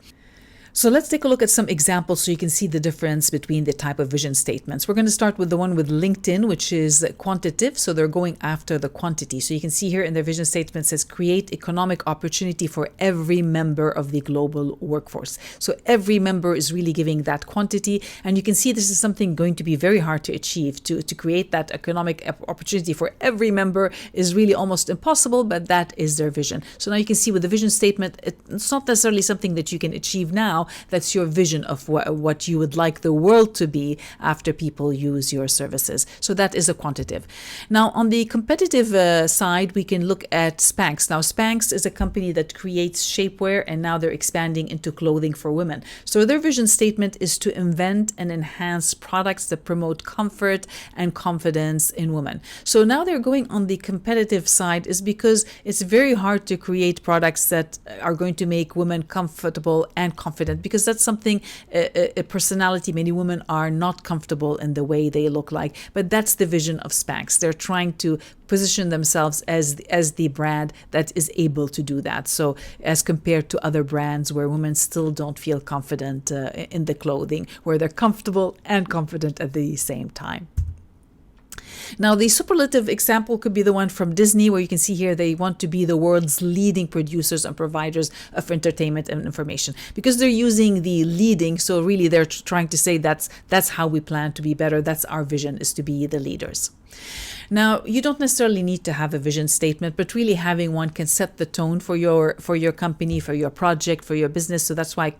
A: So let's take a look at some examples so you can see the difference between the type of vision statements. We're going to start with the one with LinkedIn, which is quantitative. So they're going after the quantity. So you can see here in their vision statement, it says create economic opportunity for every member of the global workforce. So every member is really giving that quantity. And you can see this is something going to be very hard to achieve. To create that economic opportunity for every member is really almost impossible, but that is their vision. So now you can see with the vision statement, it's not necessarily something that you can achieve now. That's your vision of what you would like the world to be after people use your services. So that is a quantitative. Now, on the competitive side, we can look at Spanx. Now, Spanx is a company that creates shapewear, and now they're expanding into clothing for women. So their vision statement is to invent and enhance products that promote comfort and confidence in women. So now they're going on the competitive side is because it's very hard to create products that are going to make women comfortable and confident, because that's something, a personality. Many women are not comfortable in the way they look like, but that's the vision of Spanx. They're trying to position themselves as the brand that is able to do that. So as compared to other brands where women still don't feel confident in the clothing, where they're comfortable and confident at the same time. Now, the superlative example could be the one from Disney, where you can see here they want to be the world's leading producers and providers of entertainment and information, because they're using the leading. So really, they're trying to say that's how we plan to be better. That's our vision, is to be the leaders. Now, you don't necessarily need to have a vision statement, but really having one can set the tone for your company, for your project, for your business. So that's why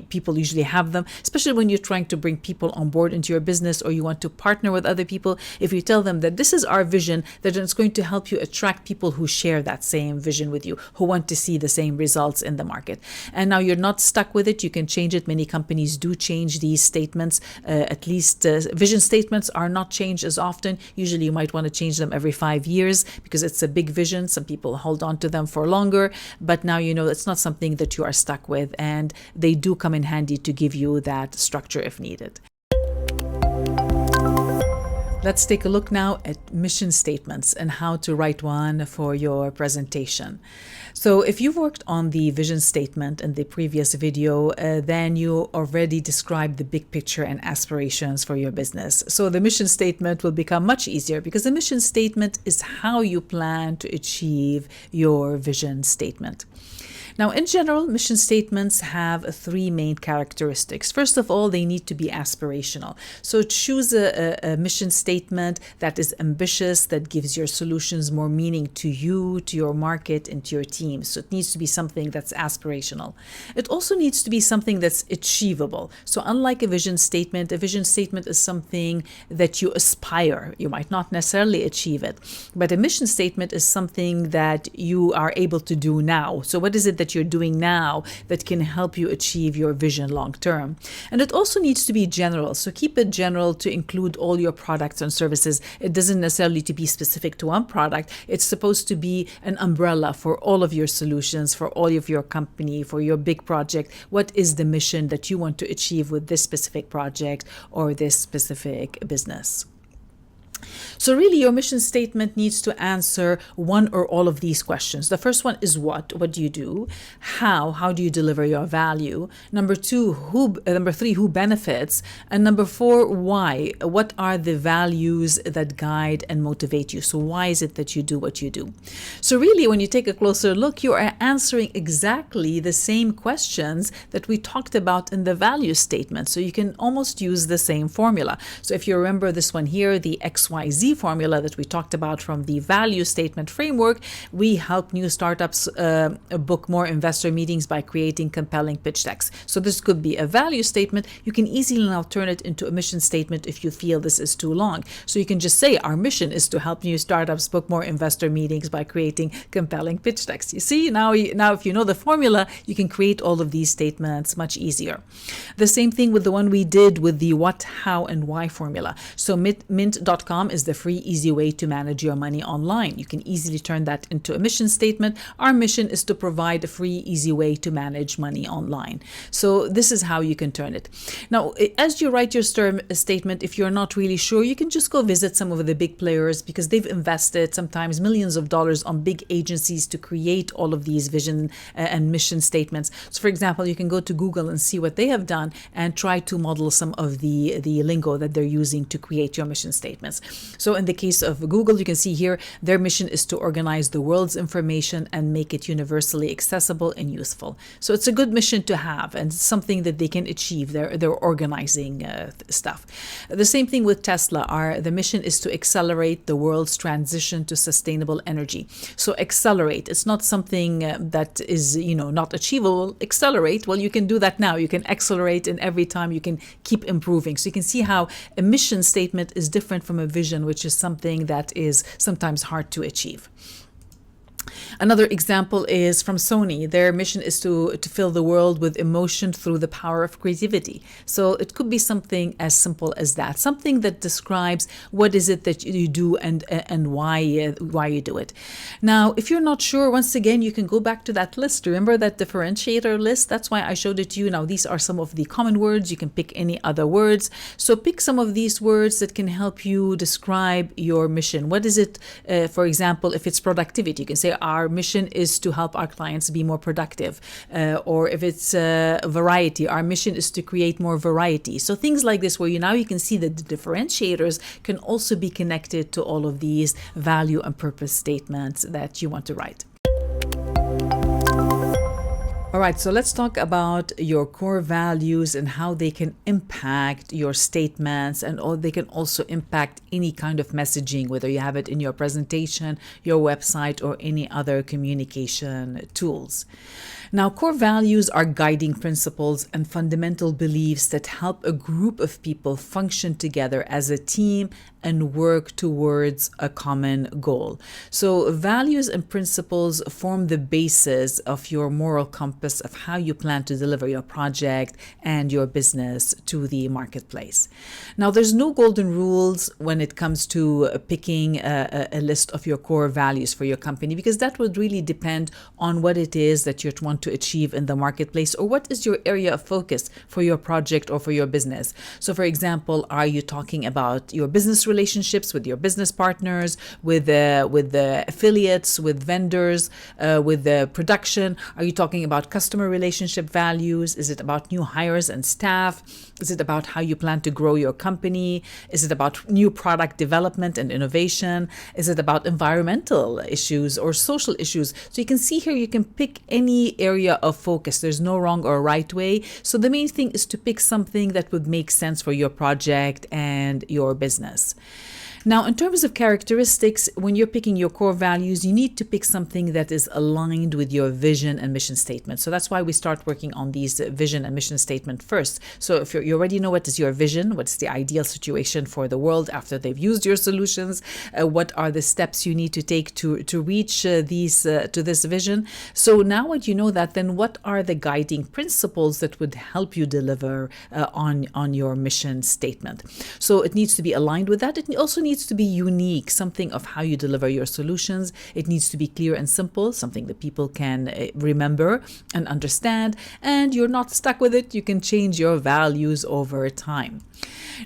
A: people usually have them, especially when you're trying to bring people on board into your business or you want to partner with other people. If you tell them that this is our vision, then it's going to help you attract people who share that same vision with you, who want to see the same results in the market. And now you're not stuck with it. You can change it. Many companies do change these statements. At least vision statements are not changed as often. Usually you might want to change them every 5 years because it's a big vision. Some people hold on to them for longer, but now you know it's not something that you are stuck with, and they do come in handy to give you that structure if needed. Let's take a look now at mission statements and how to write one for your presentation. So if you've worked on the vision statement in the previous video, then you already described the big picture and aspirations for your business. So the mission statement will become much easier, because the mission statement is how you plan to achieve your vision statement. Now, in general, mission statements have three main characteristics. First of all, they need to be aspirational. So choose a mission statement that is ambitious, that gives your solutions more meaning to you, to your market, and to your team. So it needs to be something that's aspirational. It also needs to be something that's achievable. So unlike a vision statement is something that you aspire. You might not necessarily achieve it, but a mission statement is something that you are able to do now. So what is it that you're doing now that can help you achieve your vision long term? And it also needs to be general. So keep it general to include all your products and services. It doesn't necessarily to be specific to one product. It's supposed to be an umbrella for all of your solutions, for all of your company, for your big project. What is the mission that you want to achieve with this specific project or this specific business? So really, your mission statement needs to answer one or all of these questions. The first one is what? What do you do? How do you deliver your value? Number two, number three, who benefits? And number four, why? What are the values that guide and motivate you? So why is it that you do what you do? So really, when you take a closer look, you are answering exactly the same questions that we talked about in the value statement. So you can almost use the same formula. So if you remember this one here, the XYZ formula that we talked about from the value statement framework, we help new startups book more investor meetings by creating compelling pitch decks. So this could be a value statement. You can easily now turn it into a mission statement if you feel this is too long. So you can just say, our mission is to help new startups book more investor meetings by creating compelling pitch decks. You see, now if you know the formula, you can create all of these statements much easier. The same thing with the one we did with the what, how, and why formula. So mint.com is the free, easy way to manage your money online. You can easily turn that into a mission statement. Our mission is to provide a free, easy way to manage money online. So this is how you can turn it. Now, as you write your statement, if you're not really sure, you can just go visit some of the big players because they've invested sometimes millions of dollars on big agencies to create all of these vision and mission statements. So for example, you can go to Google and see what they have done and try to model some of the lingo that they're using to create your mission statements. So in the case of Google, you can see here, their mission is to organize the world's information and make it universally accessible and useful. So it's a good mission to have and something that they can achieve. They're organizing stuff. The same thing with Tesla. The mission is to accelerate the world's transition to sustainable energy. So accelerate, it's not something that is, not achievable. Accelerate, well, you can do that now. You can accelerate, and every time you can keep improving. So you can see how a mission statement is different from a vision, which is something that is sometimes hard to achieve. Another example is from Sony. Their mission is to fill the world with emotion through the power of creativity. So it could be something as simple as that, something that describes what is it that you do and why you do it. Now, if you're not sure, once again, you can go back to that list. Remember that differentiator list? That's why I showed it to you. Now, these are some of the common words. You can pick any other words. So pick some of these words that can help you describe your mission. What is it, for example, if it's productivity, you can say our mission is to help our clients be more productive. Or if it's variety, our mission is to create more variety. So things like this, where you can see that the differentiators can also be connected to all of these value and purpose statements that you want to write. All right, so let's talk about your core values and how they can impact your statements, and they can also impact any kind of messaging, whether you have it in your presentation, your website, or any other communication tools. Now, core values are guiding principles and fundamental beliefs that help a group of people function together as a team and work towards a common goal. So values and principles form the basis of your moral compass of how you plan to deliver your project and your business to the marketplace. Now, there's no golden rules when it comes to picking a list of your core values for your company, because that would really depend on what it is that you want to achieve in the marketplace, or what is your area of focus for your project or for your business. So for example, are you talking about your business relationships with your business partners, with the affiliates, with vendors, with the production? Are you talking about customer relationship values? Is it about new hires and staff? Is it about how you plan to grow your company? Is it about new product development and innovation? Is it about environmental issues or social issues? So you can see here, you can pick any area of focus. There's no wrong or right way. So the main thing is to pick something that would make sense for your project and your business. Now, in terms of characteristics, when you're picking your core values, you need to pick something that is aligned with your vision and mission statement. So that's why we start working on these vision and mission statement first. So if you already know what is your vision, what's the ideal situation for the world after they've used your solutions, what are the steps you need to take to reach to this vision. So now that you know that, then what are the guiding principles that would help you deliver on your mission statement? So it needs to be aligned with that. It also needs to be unique, something of how you deliver your solutions. It needs to be clear and simple, something that people can remember and understand, and you're not stuck with it. You can change your values over time.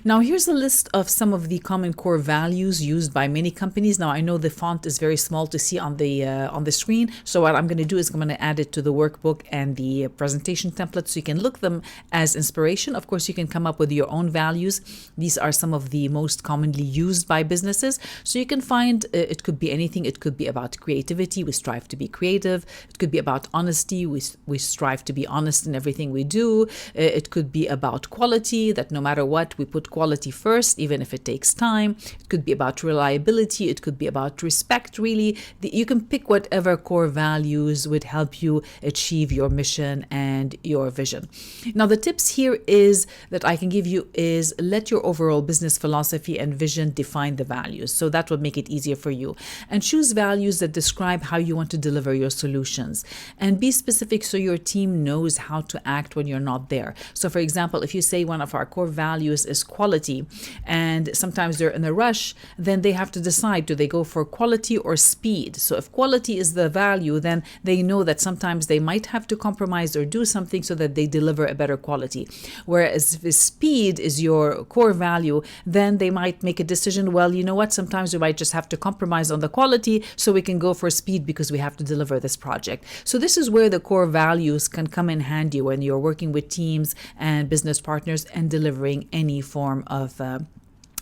A: Now, here's a list of some of the common core values used by many companies. Now, I know the font is very small to see on the screen, so what I'm going to do is I'm going to add it to the workbook and the presentation template so you can look them as inspiration. Of course, you can come up with your own values. These are some of the most commonly used by businesses. So you can find it could be anything. It could be about creativity. We strive to be creative. It could be about honesty. We strive to be honest in everything we do. It could be about quality, that no matter what, we put quality first, even if it takes time. It could be about reliability. It could be about respect, really. You can pick whatever core values would help you achieve your mission and your vision. Now, the tips here is that I can give you is let your overall business philosophy and vision define the values. So that will make it easier for you. And choose values that describe how you want to deliver your solutions. And be specific so your team knows how to act when you're not there. So for example, if you say one of our core values is quality, and sometimes they're in a rush, then they have to decide, do they go for quality or speed? So if quality is the value, then they know that sometimes they might have to compromise or do something so that they deliver a better quality. Whereas if speed is your core value, then they might make a decision, well, you know what, sometimes we might just have to compromise on the quality so we can go for speed because we have to deliver this project. So this is where the core values can come in handy when you're working with teams and business partners and delivering any form of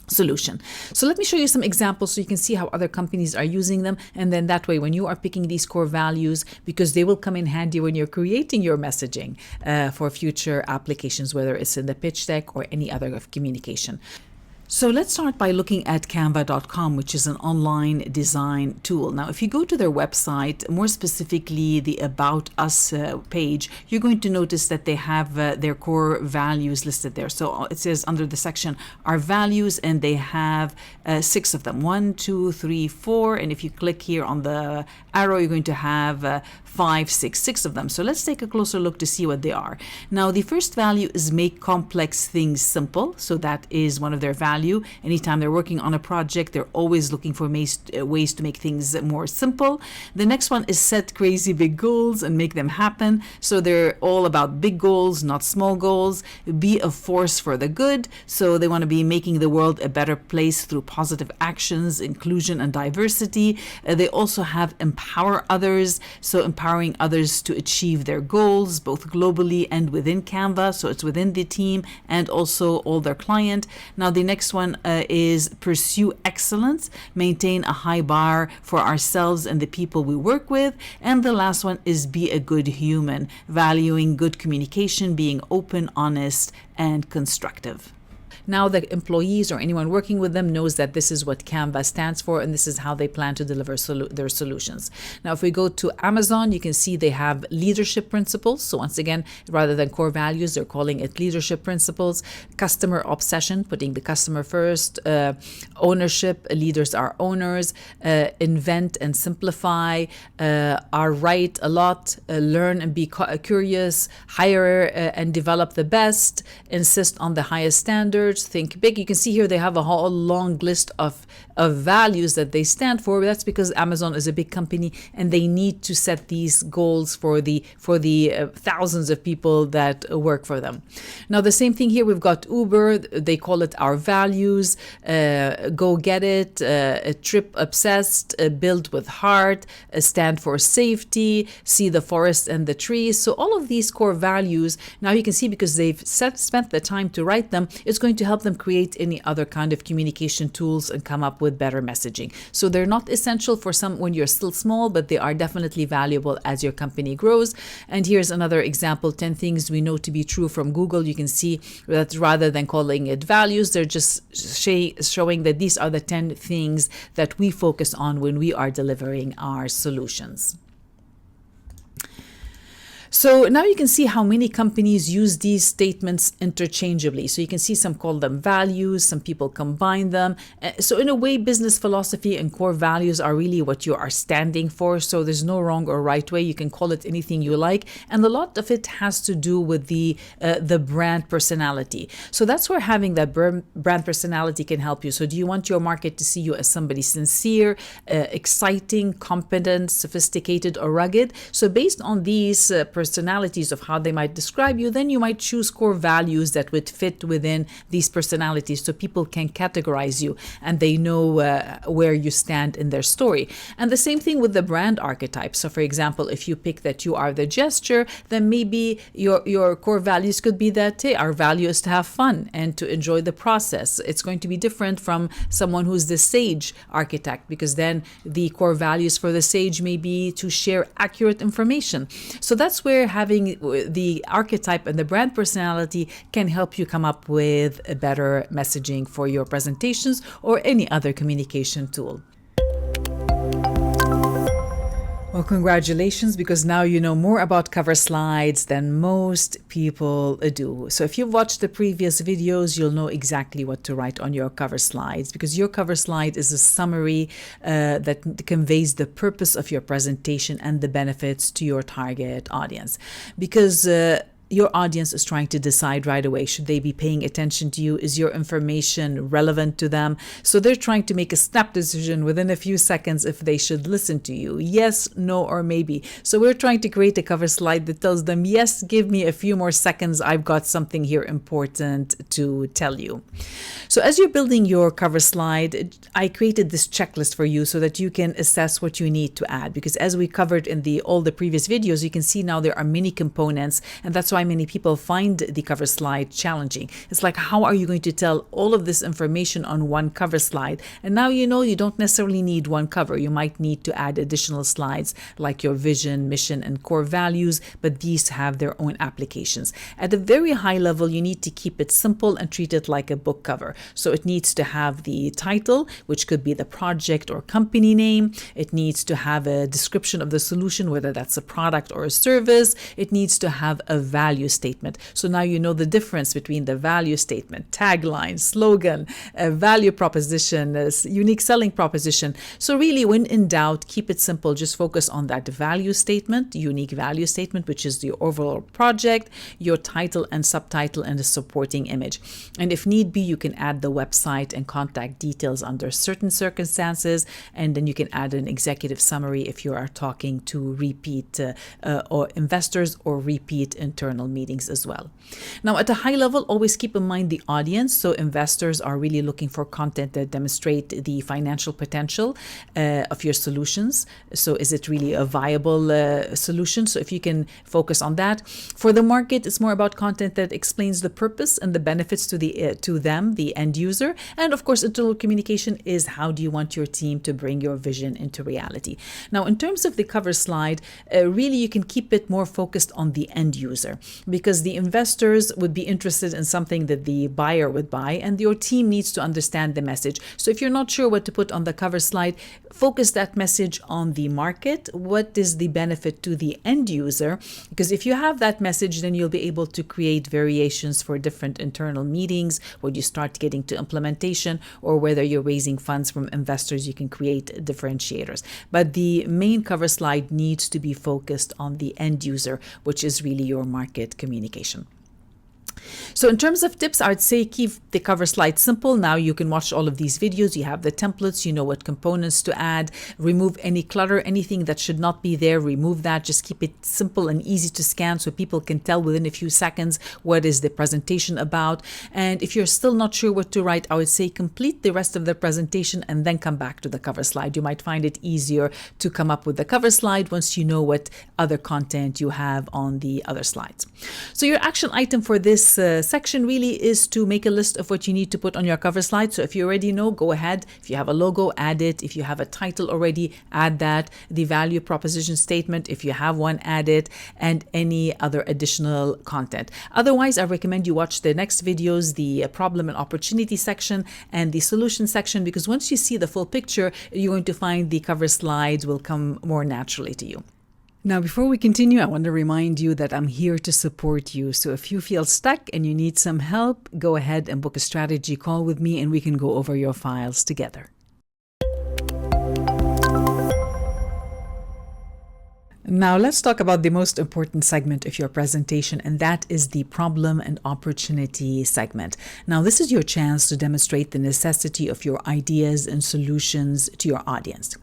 A: solution. So let me show you some examples so you can see how other companies are using them. And then that way, when you are picking these core values, because they will come in handy when you're creating your messaging for future applications, whether it's in the pitch deck or any other of communication. So let's start by looking at Canva.com, which is an online design tool. Now, if you go to their website, more specifically the About Us page, you're going to notice that they have their core values listed there. So it says under the section, Our Values, and they have 6 of them. 1, 2, 3, 4. And if you click here on the arrow, you're going to have 5, 6 of them. So let's take a closer look to see what they are. Now, the first value is make complex things simple. So that is one of their values. Anytime they're working on a project, they're always looking for ways to make things more simple. The next one is set crazy big goals and make them happen. So they're all about big goals, not small goals. Be a force for the good. So they want to be making the world a better place through positive actions, inclusion, and diversity. They also have empower others. So empowering others to achieve their goals, both globally and within Canva. So it's within the team and also all their client. Now, the next one is pursue excellence, maintain a high bar for ourselves and the people we work with. And the last one is be a good human, valuing good communication, being open, honest, and constructive. Now the employees or anyone working with them knows that this is what Canva stands for, and this is how they plan to deliver their solutions. Now, if we go to Amazon, you can see they have leadership principles. So once again, rather than core values, they're calling it leadership principles. Customer obsession, putting the customer first. Ownership, leaders are owners. Invent and simplify. Are right a lot. Learn and be curious. Hire and develop the best. Insist on the highest standard. standards, think big. You can see here they have a whole long list of values that they stand for. That's because Amazon is a big company and they need to set these goals for the thousands of people that work for them. Now, the same thing here, we've got Uber. They call it our values, go get it, trip obsessed, build with heart, stand for safety, see the forest and the trees. So all of these core values, now you can see because they've spent the time to write them, it's going to help them create any other kind of communication tools and come up with better messaging. So they're not essential for some when you're still small, but they are definitely valuable as your company grows. And here's another example, 10 things we know to be true from Google. You can see that rather than calling it values, they're just showing that these are the 10 things that we focus on when we are delivering our solutions. So now you can see how many companies use these statements interchangeably. So you can see some call them values, some people combine them. So in a way, business philosophy and core values are really what you are standing for. So there's no wrong or right way. You can call it anything you like. And a lot of it has to do with the brand personality. So that's where having that brand personality can help you. So do you want your market to see you as somebody sincere, exciting, competent, sophisticated, or rugged? So based on these personalities of how they might describe you, then you might choose core values that would fit within these personalities so people can categorize you and they know where you stand in their story. And the same thing with the brand archetype. So for example, if you pick that you are the gesture, then maybe your core values could be that, hey, our value is to have fun and to enjoy the process. It's going to be different from someone who's the sage architect, because then the core values for the sage may be to share accurate information. So that's where having the archetype and the brand personality can help you come up with a better messaging for your presentations or any other communication tool. Well, congratulations, because now you know more about cover slides than most people do. So if you've watched the previous videos, you'll know exactly what to write on your cover slides, because your cover slide is a summary that conveys the purpose of your presentation and the benefits to your target audience. Because your audience is trying to decide right away, should they be paying attention to you? Is your information relevant to them? So they're trying to make a snap decision within a few seconds if they should listen to you. Yes, no, or maybe. So we're trying to create a cover slide that tells them, yes, give me a few more seconds. I've got something here important to tell you. So as you're building your cover slide, I created this checklist for you so that you can assess what you need to add. Because as we covered in all the previous videos, you can see now there are many components, and that's why many people find the cover slide challenging. It's like, how are you going to tell all of this information on one cover slide? And now you know you don't necessarily need one cover. You might need to add additional slides like your vision, mission, and core values, but these have their own applications. At a very high level, you need to keep it simple and treat it like a book cover. So it needs to have the title, which could be the project or company name. It needs to have a description of the solution, whether that's a product or a service. It needs to have a value statement. So now you know the difference between the value statement, tagline, slogan, a value proposition, a unique selling proposition. So really, when in doubt, keep it simple. Just focus on that value statement, unique value statement, which is the overall project, your title and subtitle, and a supporting image. And if need be, you can add the website and contact details under certain circumstances. And then you can add an executive summary if you are talking to repeat or investors or repeat internal meetings as well. Now, at a high level, always keep in mind the audience. So investors are really looking for content that demonstrate the financial potential of your solutions. So is it really a viable solution? So if you can focus on that. For the market, it's more about content that explains the purpose and the benefits to them, the end user. And of course, internal communication is how do you want your team to bring your vision into reality. Now, in terms of the cover slide, really you can keep it more focused on the end user, because the investors would be interested in something that the buyer would buy, and your team needs to understand the message. So if you're not sure what to put on the cover slide, focus that message on the market. What is the benefit to the end user? Because if you have that message, then you'll be able to create variations for different internal meetings when you start getting to implementation, or whether you're raising funds from investors, you can create differentiators. But the main cover slide needs to be focused on the end user, which is really your market communication. So in terms of tips, I would say keep the cover slide simple. Now you can watch all of these videos. You have the templates, you know what components to add, remove any clutter, anything that should not be there, remove that. Just keep it simple and easy to scan so people can tell within a few seconds what is the presentation about. And if you're still not sure what to write, I would say complete the rest of the presentation and then come back to the cover slide. You might find it easier to come up with the cover slide once you know what other content you have on the other slides. So your action item for this section really is to make a list of what you need to put on your cover slide. So if you already know, go ahead. If you have a logo, add it. If you have a title already, add that. The value proposition statement, if you have one, add it, and any other additional content. Otherwise, I recommend you watch the next videos, the problem and opportunity section and the solution section, because once you see the full picture, you're going to find the cover slides will come more naturally to you. Now, before we continue, I want to remind you that I'm here to support you. So if you feel stuck and you need some help, go ahead and book a strategy call with me and we can go over your files together. Now let's talk about the most important segment of your presentation, and that is the problem and opportunity segment. Now this is your chance to demonstrate the necessity of your ideas and solutions to your audience.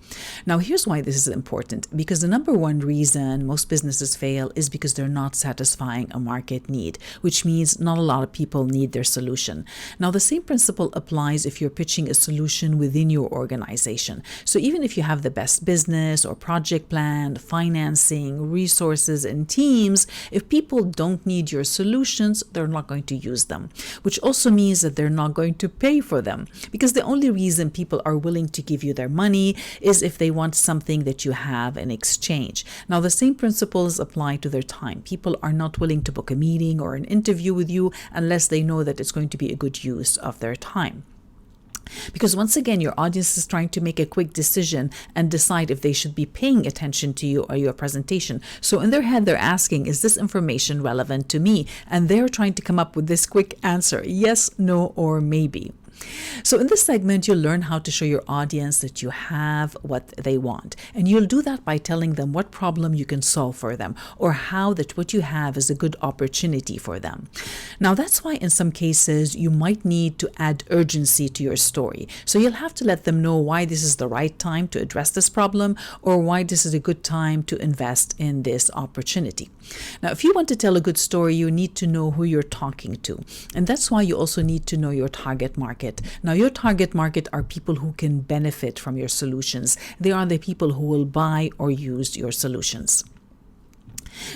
A: Now here's why this is important, because the number one reason most businesses fail is because they're not satisfying a market need, which means not a lot of people need their solution. Now the same principle applies if you're pitching a solution within your organization. So even if you have the best business or project plan, finance, resources and teams, if people don't need your solutions, they're not going to use them, which also means that they're not going to pay for them, because the only reason people are willing to give you their money is if they want something that you have in exchange. Now, the same principles apply to their time. People are not willing to book a meeting or an interview with you unless they know that it's going to be a good use of their time. Because once again, your audience is trying to make a quick decision and decide if they should be paying attention to you or your presentation. So in their head, they're asking, is this information relevant to me? And they're trying to come up with this quick answer, yes, no, or maybe. So in this segment, you'll learn how to show your audience that you have what they want. And you'll do that by telling them what problem you can solve for them, or how that what you have is a good opportunity for them. Now, that's why in some cases, you might need to add urgency to your story. So you'll have to let them know why this is the right time to address this problem, or why this is a good time to invest in this opportunity. Now, if you want to tell a good story, you need to know who you're talking to. And that's why you also need to know your target market. Now, your target market are people who can benefit from your solutions. They are the people who will buy or use your solutions.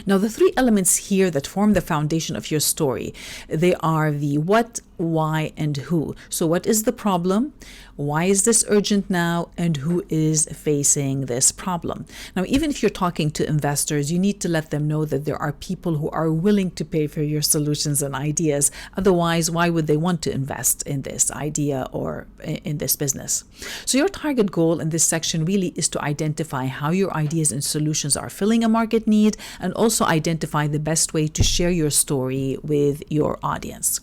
A: Now, the three elements here that form the foundation of your story, they are the what, why, and who. So what is the problem? Why is this urgent now? And who is facing this problem? Now, even if you're talking to investors, you need to let them know that there are people who are willing to pay for your solutions and ideas. Otherwise, why would they want to invest in this idea or in this business? So your target goal in this section really is to identify how your ideas and solutions are filling a market need, and also identify the best way to share your story with your audience.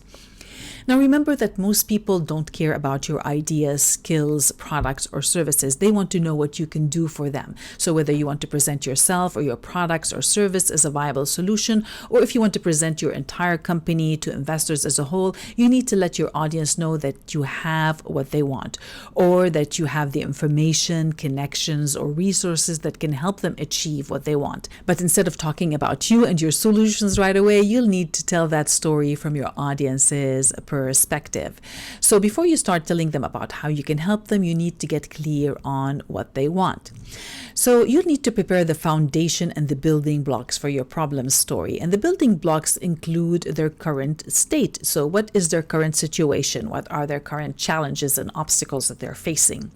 A: Now, remember that most people don't care about your ideas, skills, products, or services. They want to know what you can do for them. So whether you want to present yourself or your products or service as a viable solution, or if you want to present your entire company to investors as a whole, you need to let your audience know that you have what they want, or that you have the information, connections, or resources that can help them achieve what they want. But instead of talking about you and your solutions right away, you'll need to tell that story from your audience's perspective. So before you start telling them about how you can help them, you need to get clear on what they want. So you need to prepare the foundation and the building blocks for your problem story. And the building blocks include their current state. So what is their current situation? What are their current challenges and obstacles that they're facing?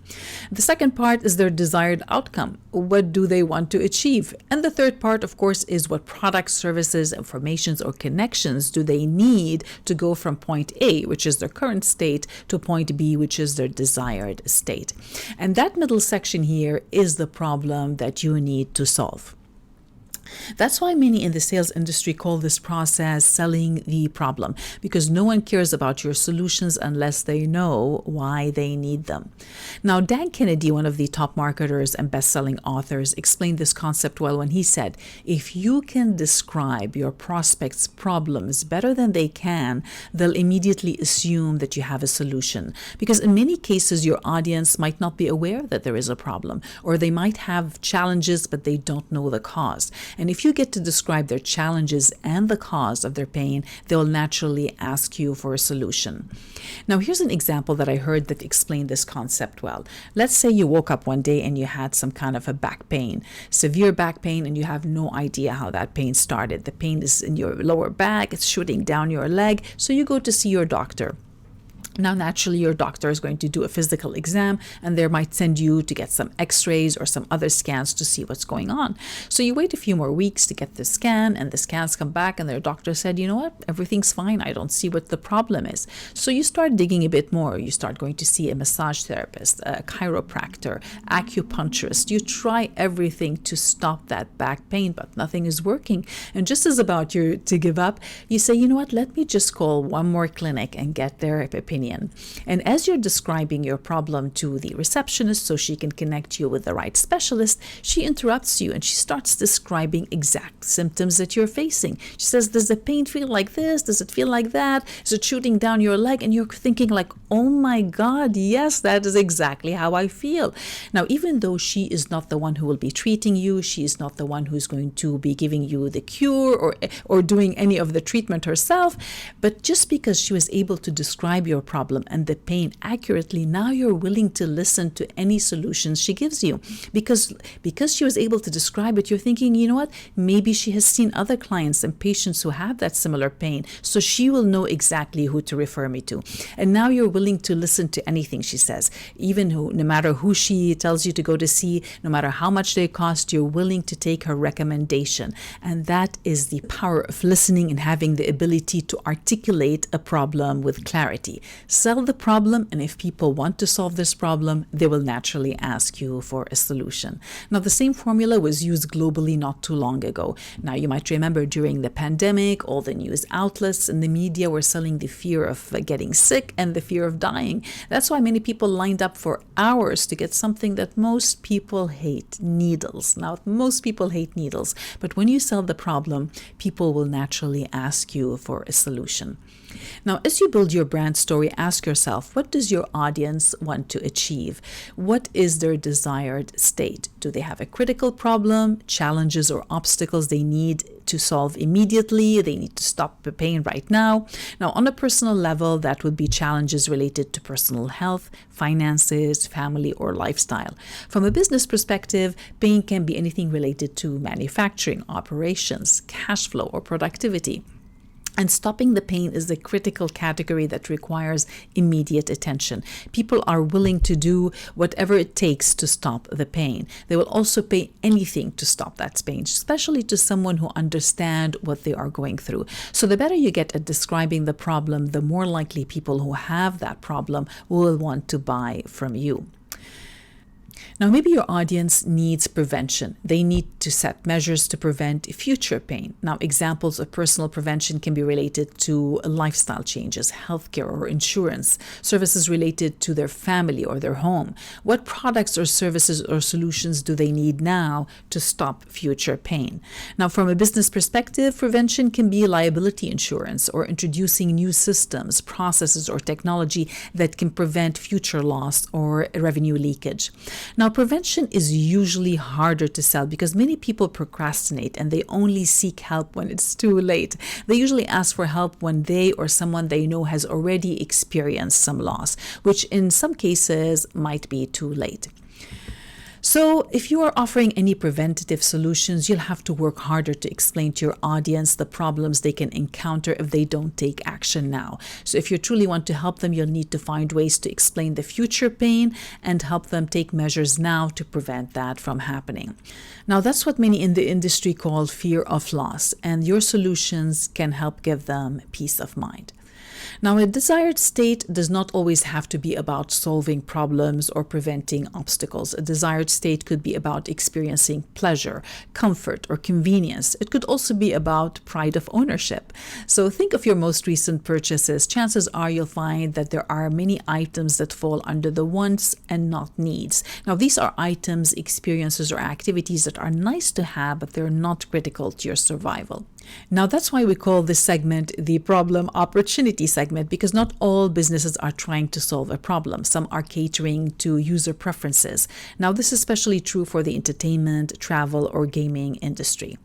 A: The second part is their desired outcome. What do they want to achieve? And the third part, of course, is what products, services, informations, or connections do they need to go from point A, which is their current state, to point B, which is their desired state. And that middle section here is the problem that you need to solve. That's why many in the sales industry call this process selling the problem, because no one cares about your solutions unless they know why they need them. Now, Dan Kennedy, one of the top marketers and best-selling authors, explained this concept well when he said, if you can describe your prospects' problems better than they can, they'll immediately assume that you have a solution. Because in many cases, your audience might not be aware that there is a problem, or they might have challenges, but they don't know the cause. And if you get to describe their challenges and the cause of their pain, they'll naturally ask you for a solution. Now, here's an example that I heard that explained this concept well. Let's say you woke up one day and you had some kind of a back pain, severe back pain, and you have no idea how that pain started. The pain is in your lower back, it's shooting down your leg, so you go to see your doctor. Now, naturally, your doctor is going to do a physical exam, and they might send you to get some x-rays or some other scans to see what's going on. So you wait a few more weeks to get the scan, and the scans come back, and their doctor said, you know what, everything's fine. I don't see what the problem is. So you start digging a bit more. You start going to see a massage therapist, a chiropractor, acupuncturist. You try everything to stop that back pain, but nothing is working. And just as about you to give up, you say, you know what, let me just call one more clinic and get their opinion. And as you're describing your problem to the receptionist so she can connect you with the right specialist, she interrupts you and she starts describing exact symptoms that you're facing. She says, does the pain feel like this? Does it feel like that? Is it shooting down your leg? And you're thinking like, oh my God, yes, that is exactly how I feel. Now, even though she is not the one who will be treating you, she is not the one who's going to be giving you the cure or doing any of the treatment herself, but just because she was able to describe your problem and the pain accurately, now you're willing to listen to any solutions she gives you. Because she was able to describe it, you're thinking, you know what, maybe she has seen other clients and patients who have that similar pain, so she will know exactly who to refer me to. And now you're willing to listen to anything she says, even no matter who she tells you to go to see, no matter how much they cost, you're willing to take her recommendation. And that is the power of listening and having the ability to articulate a problem with clarity. Sell the problem, and if people want to solve this problem, they will naturally ask you for a solution. Now, the same formula was used globally not too long ago. Now, you might remember during the pandemic, all the news outlets and the media were selling the fear of getting sick and the fear of dying. That's why many people lined up for hours to get something that most people hate, needles. Now, most people hate needles, but when you sell the problem, people will naturally ask you for a solution. Now, as you build your brand story, ask yourself, what does your audience want to achieve? What is their desired state? Do they have a critical problem, challenges or obstacles they need to solve immediately? They need to stop the pain right now. Now, on a personal level, that would be challenges related to personal health, finances, family, or lifestyle. From a business perspective, pain can be anything related to manufacturing, operations, cash flow, or productivity. And stopping the pain is the critical category that requires immediate attention. People are willing to do whatever it takes to stop the pain. They will also pay anything to stop that pain, especially to someone who understands what they are going through. So the better you get at describing the problem, the more likely people who have that problem will want to buy from you. Now, maybe your audience needs prevention. They need to set measures to prevent future pain. Now, examples of personal prevention can be related to lifestyle changes, healthcare or insurance, services related to their family or their home. What products or services or solutions do they need now to stop future pain? Now, from a business perspective, prevention can be liability insurance or introducing new systems, processes, or technology that can prevent future loss or revenue leakage. Now, prevention is usually harder to sell because many people procrastinate and they only seek help when it's too late. They usually ask for help when they or someone they know has already experienced some loss, which in some cases might be too late. So if you are offering any preventative solutions, you'll have to work harder to explain to your audience the problems they can encounter if they don't take action now. So if you truly want to help them, you'll need to find ways to explain the future pain and help them take measures now to prevent that from happening. Now, that's what many in the industry call fear of loss, and your solutions can help give them peace of mind. Now, a desired state does not always have to be about solving problems or preventing obstacles. A desired state could be about experiencing pleasure, comfort, or convenience. It could also be about pride of ownership. So think of your most recent purchases. Chances are you'll find that there are many items that fall under the wants and not needs. Now, these are items, experiences, or activities that are nice to have, but they're not critical to your survival. Now, that's why we call this segment the problem opportunity segment, because not all businesses are trying to solve a problem. Some are catering to user preferences. Now, this is especially true for the entertainment, travel, or gaming industry.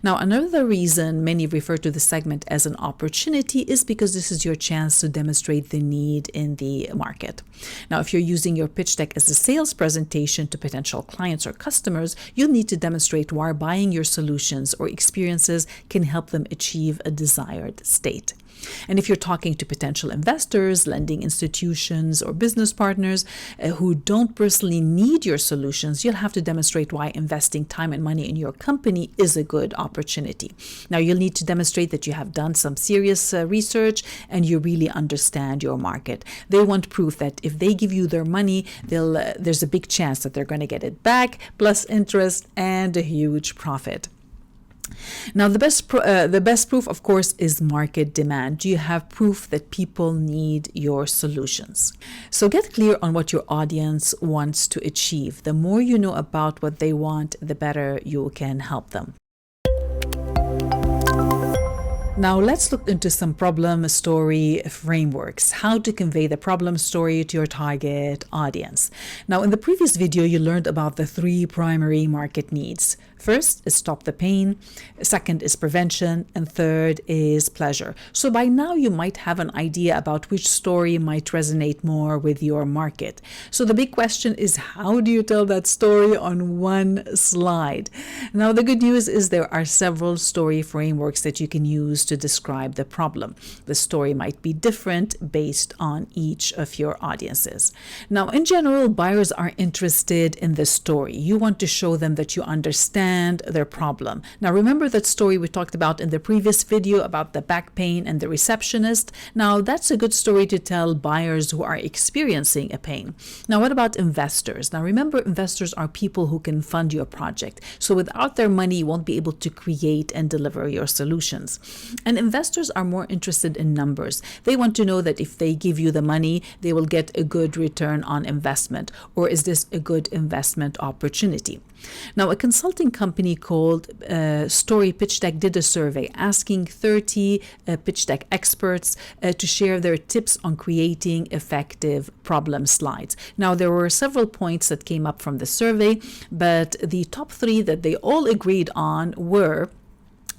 A: Now, another reason many refer to this segment as an opportunity is because this is your chance to demonstrate the need in the market. Now, if you're using your pitch deck as a sales presentation to potential clients or customers, you'll need to demonstrate why buying your solutions or experiences can help them achieve a desired state. And if you're talking to potential investors, lending institutions, or business partners who don't personally need your solutions, you'll have to demonstrate why investing time and money in your company is a good opportunity. Now, you'll need to demonstrate that you have done some serious research and you really understand your market. They want proof that if they give you their money, there's a big chance that they're going to get it back, plus interest and a huge profit. Now, the best proof, of course, is market demand. Do you have proof that people need your solutions? So get clear on what your audience wants to achieve. The more you know about what they want, the better you can help them. Now, let's look into some problem story frameworks, how to convey the problem story to your target audience. Now, in the previous video, you learned about the 3 primary market needs. First is stop the pain, second is prevention, and third is pleasure. So by now you might have an idea about which story might resonate more with your market. So the big question is, how do you tell that story on one slide? Now, the good news is there are several story frameworks that you can use to describe the problem. The story might be different based on each of your audiences. Now, in general, buyers are interested in the story. You want to show them that you understand their problem. Now, remember that story we talked about in the previous video about the back pain and the receptionist? Now, that's a good story to tell buyers who are experiencing a pain. Now, what about investors? Now, remember, investors are people who can fund your project. So without their money, you won't be able to create and deliver your solutions. And investors are more interested in numbers. They want to know that if they give you the money, they will get a good return on investment. Or is this a good investment opportunity? Now, a consulting company called Story Pitch Deck did a survey asking 30 pitch deck experts to share their tips on creating effective problem slides. Now, there were several points that came up from the survey, but the top 3 that they all agreed on were: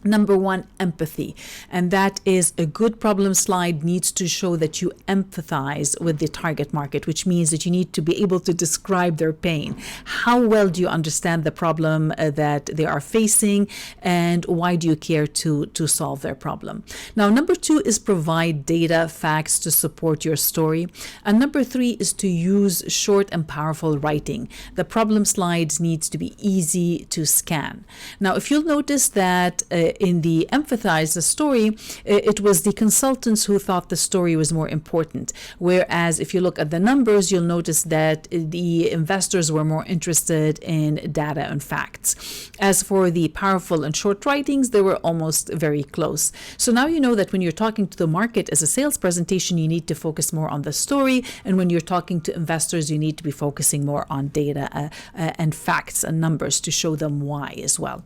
A: Number 1, empathy. And that is, a good problem slide needs to show that you empathize with the target market, which means that you need to be able to describe their pain. How well do you understand the problem that they are facing, and why do you care to solve their problem? Now, number 2 is provide data, facts to support your story. And number 3 is to use short and powerful writing. The problem slides needs to be easy to scan. Now, if you'll notice that in the empathize the story, it was the consultants who thought the story was more important. Whereas if you look at the numbers, you'll notice that the investors were more interested in data and facts. As for the powerful and short writings, they were almost very close. So now you know that when you're talking to the market as a sales presentation, you need to focus more on the story. And when you're talking to investors, you need to be focusing more on data and facts and numbers to show them why as well.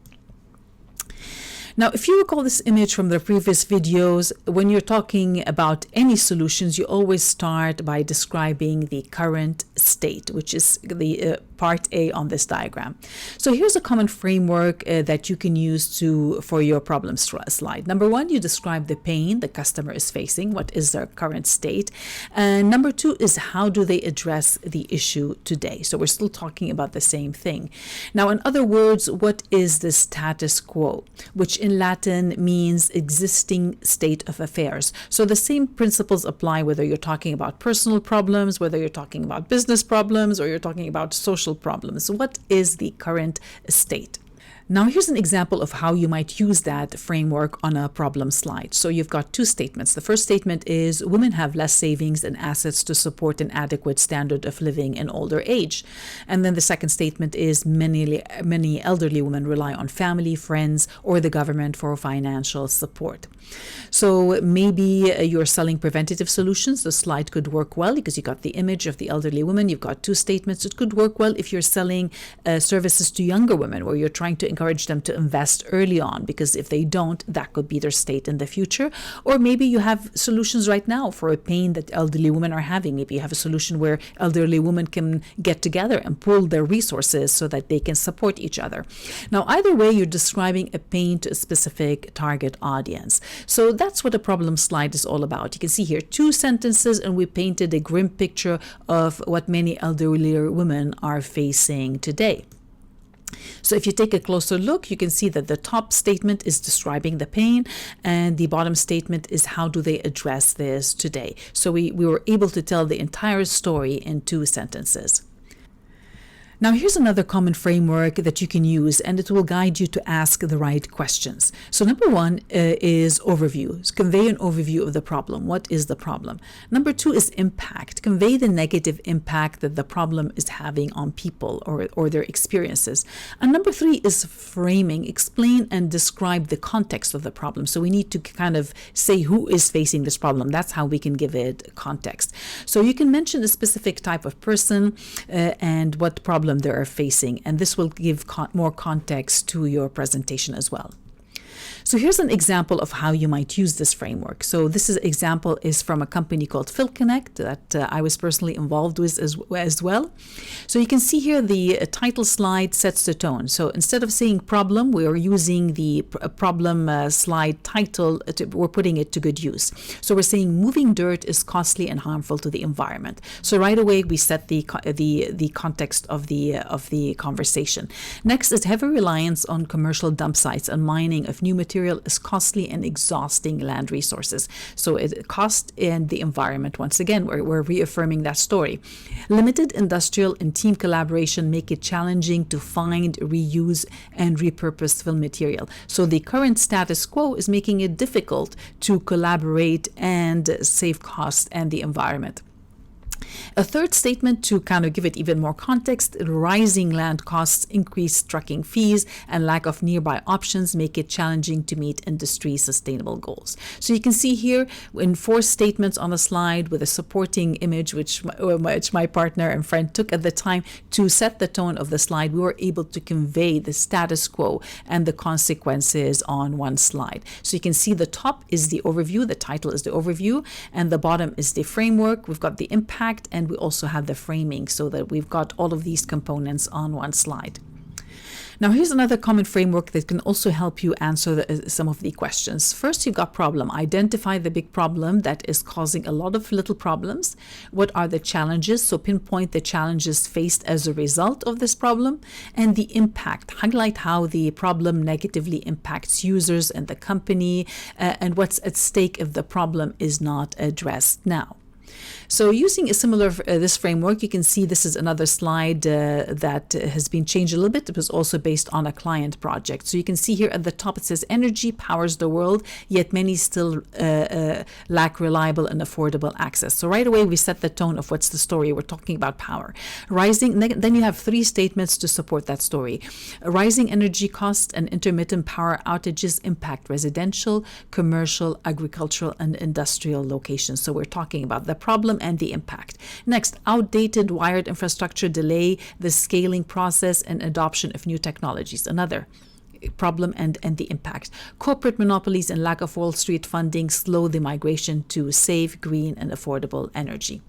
A: Now, if you recall this image from the previous videos, when you're talking about any solutions, you always start by describing the current state, which is the part A on this diagram. So here's a common framework that you can use for your problem slide. Number 1, you describe the pain the customer is facing. What is their current state? And number 2 is, how do they address the issue today? So we're still talking about the same thing. Now, in other words, what is the status quo, which in Latin means existing state of affairs. So the same principles apply whether you're talking about personal problems, whether you're talking about business problems, or you're talking about social problems. What is the current state? Now, here's an example of how you might use that framework on a problem slide. So you've got two statements. The first statement is women have less savings and assets to support an adequate standard of living in older age. And then the second statement is many elderly women rely on family, friends, or the government for financial support. So maybe you're selling preventative solutions. The slide could work well because you got the image of the elderly women. You've got two statements. It could work well if you're selling services to younger women, where you're trying to encourage them to invest early on, because if they don't, that could be their state in the future. Or maybe you have solutions right now for a pain that elderly women are having. Maybe you have a solution where elderly women can get together and pool their resources so that they can support each other. Now, either way, you're describing a pain to a specific target audience. So that's what a problem slide is all about. You can see here two sentences, and we painted a grim picture of what many elderly women are facing today. So if you take a closer look, you can see that the top statement is describing the pain, and the bottom statement is how do they address this today. So we were able to tell the entire story in two sentences. Now, here's another common framework that you can use, and it will guide you to ask the right questions. So number one is overview. Convey an overview of the problem. What is the problem? Number two is impact. Convey the negative impact that the problem is having on people or their experiences. And number three is framing. Explain and describe the context of the problem. So we need to kind of say who is facing this problem. That's how we can give it context. So you can mention a specific type of person and what problem they are facing, and this will give more context to your presentation as well. So here's an example of how you might use this framework. So this example is from a company called PhilConnect that I was personally involved with as well. So you can see here the title slide sets the tone. So instead of saying problem, we are using the problem slide title. We're putting it to good use. So we're saying moving dirt is costly and harmful to the environment. So right away we set the context of the conversation. Next is heavy reliance on commercial dump sites and mining of new material is costly and exhausting land resources. So it cost in the environment. Once again, we're reaffirming that story. Limited industrial and team collaboration make it challenging to find, reuse, and repurpose fill material. So the current status quo is making it difficult to collaborate and save costs and the environment. A third statement to kind of give it even more context: rising land costs, increased trucking fees, and lack of nearby options make it challenging to meet industry sustainable goals. So you can see here in 4 statements on a slide with a supporting image, which my partner and friend took at the time to set the tone of the slide. We were able to convey the status quo and the consequences on one slide. So you can see the top is the overview, the title is the overview, and the bottom is the framework. We've got the impact, and we also have the framing, so that we've got all of these components on one slide. Now, here's another common framework that can also help you answer some of the questions. First, you've got problem. Identify the big problem that is causing a lot of little problems. What are the challenges? So pinpoint the challenges faced as a result of this problem, and the impact. Highlight how the problem negatively impacts users and the company, and what's at stake if the problem is not addressed now. So using a similar this framework, you can see this is another slide that has been changed a little bit. It was also based on a client project. So you can see here at the top it says energy powers the world, yet many still lack reliable and affordable access. So right away we set the tone of what's the story. We're talking about power. Then you have 3 statements to support that story. Rising energy costs and intermittent power outages impact residential, commercial, agricultural, and industrial locations. So we're talking about the problem and the impact. Next, outdated wired infrastructure delay the scaling process and adoption of new technologies. Another problem and the impact. Corporate monopolies and lack of Wall Street funding slow the migration to safe, green, and affordable energy.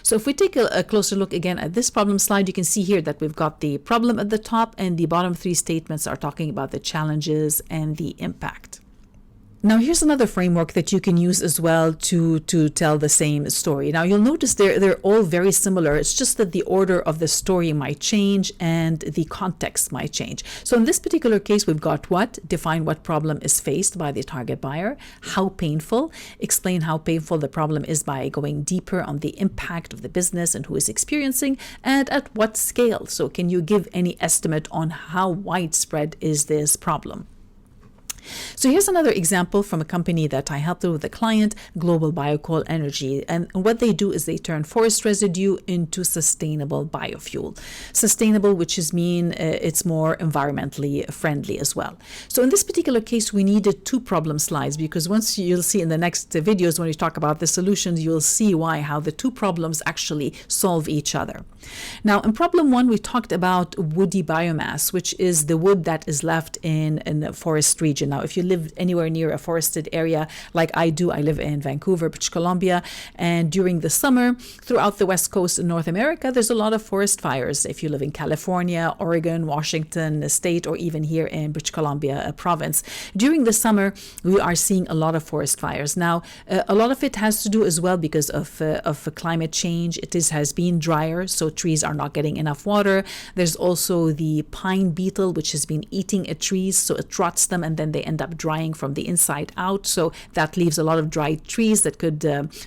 A: So if we take a closer look again at this problem slide, you can see here that we've got the problem at the top, and the bottom 3 statements are talking about the challenges and the impact. Now, here's another framework that you can use as well to tell the same story. Now, you'll notice they're all very similar. It's just that the order of the story might change and the context might change. So in this particular case, we've got what? Define what problem is faced by the target buyer. How painful? Explain how painful the problem is by going deeper on the impact of the business and who is experiencing, and at what scale. So can you give any estimate on how widespread is this problem? So here's another example from a company that I helped with a client, Global Biocoal Energy. And what they do is they turn forest residue into sustainable biofuel. Sustainable, which is it's more environmentally friendly as well. So in this particular case, we needed 2 problem slides, because once you'll see in the next videos when we talk about the solutions, you'll see how the 2 problems actually solve each other. Now, in problem 1, we talked about woody biomass, which is the wood that is left in a forest region. Now, if you live anywhere near a forested area like I do, I live in Vancouver, British Columbia, and during the summer, throughout the West Coast in North America, there's a lot of forest fires. If you live in California, Oregon, Washington State, or even here in British Columbia province, during the summer, we are seeing a lot of forest fires. Now, a lot of it has to do as well because of climate change. Has been drier, so trees are not getting enough water. There's also the pine beetle, which has been eating at trees, so it rots them, and then they end up drying from the inside out. So that leaves a lot of dried trees that could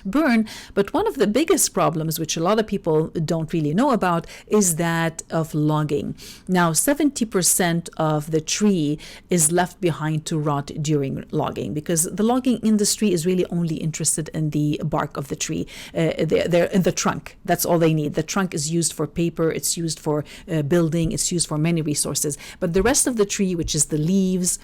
A: burn. But one of the biggest problems, which a lot of people don't really know about, is that of logging. Now, 70% of the tree is left behind to rot during logging, because the logging industry is really only interested in the bark of the tree. They're in the trunk. That's all they need. The trunk is used for paper, it's used for building, it's used for many resources. But the rest of the tree, which is the leaves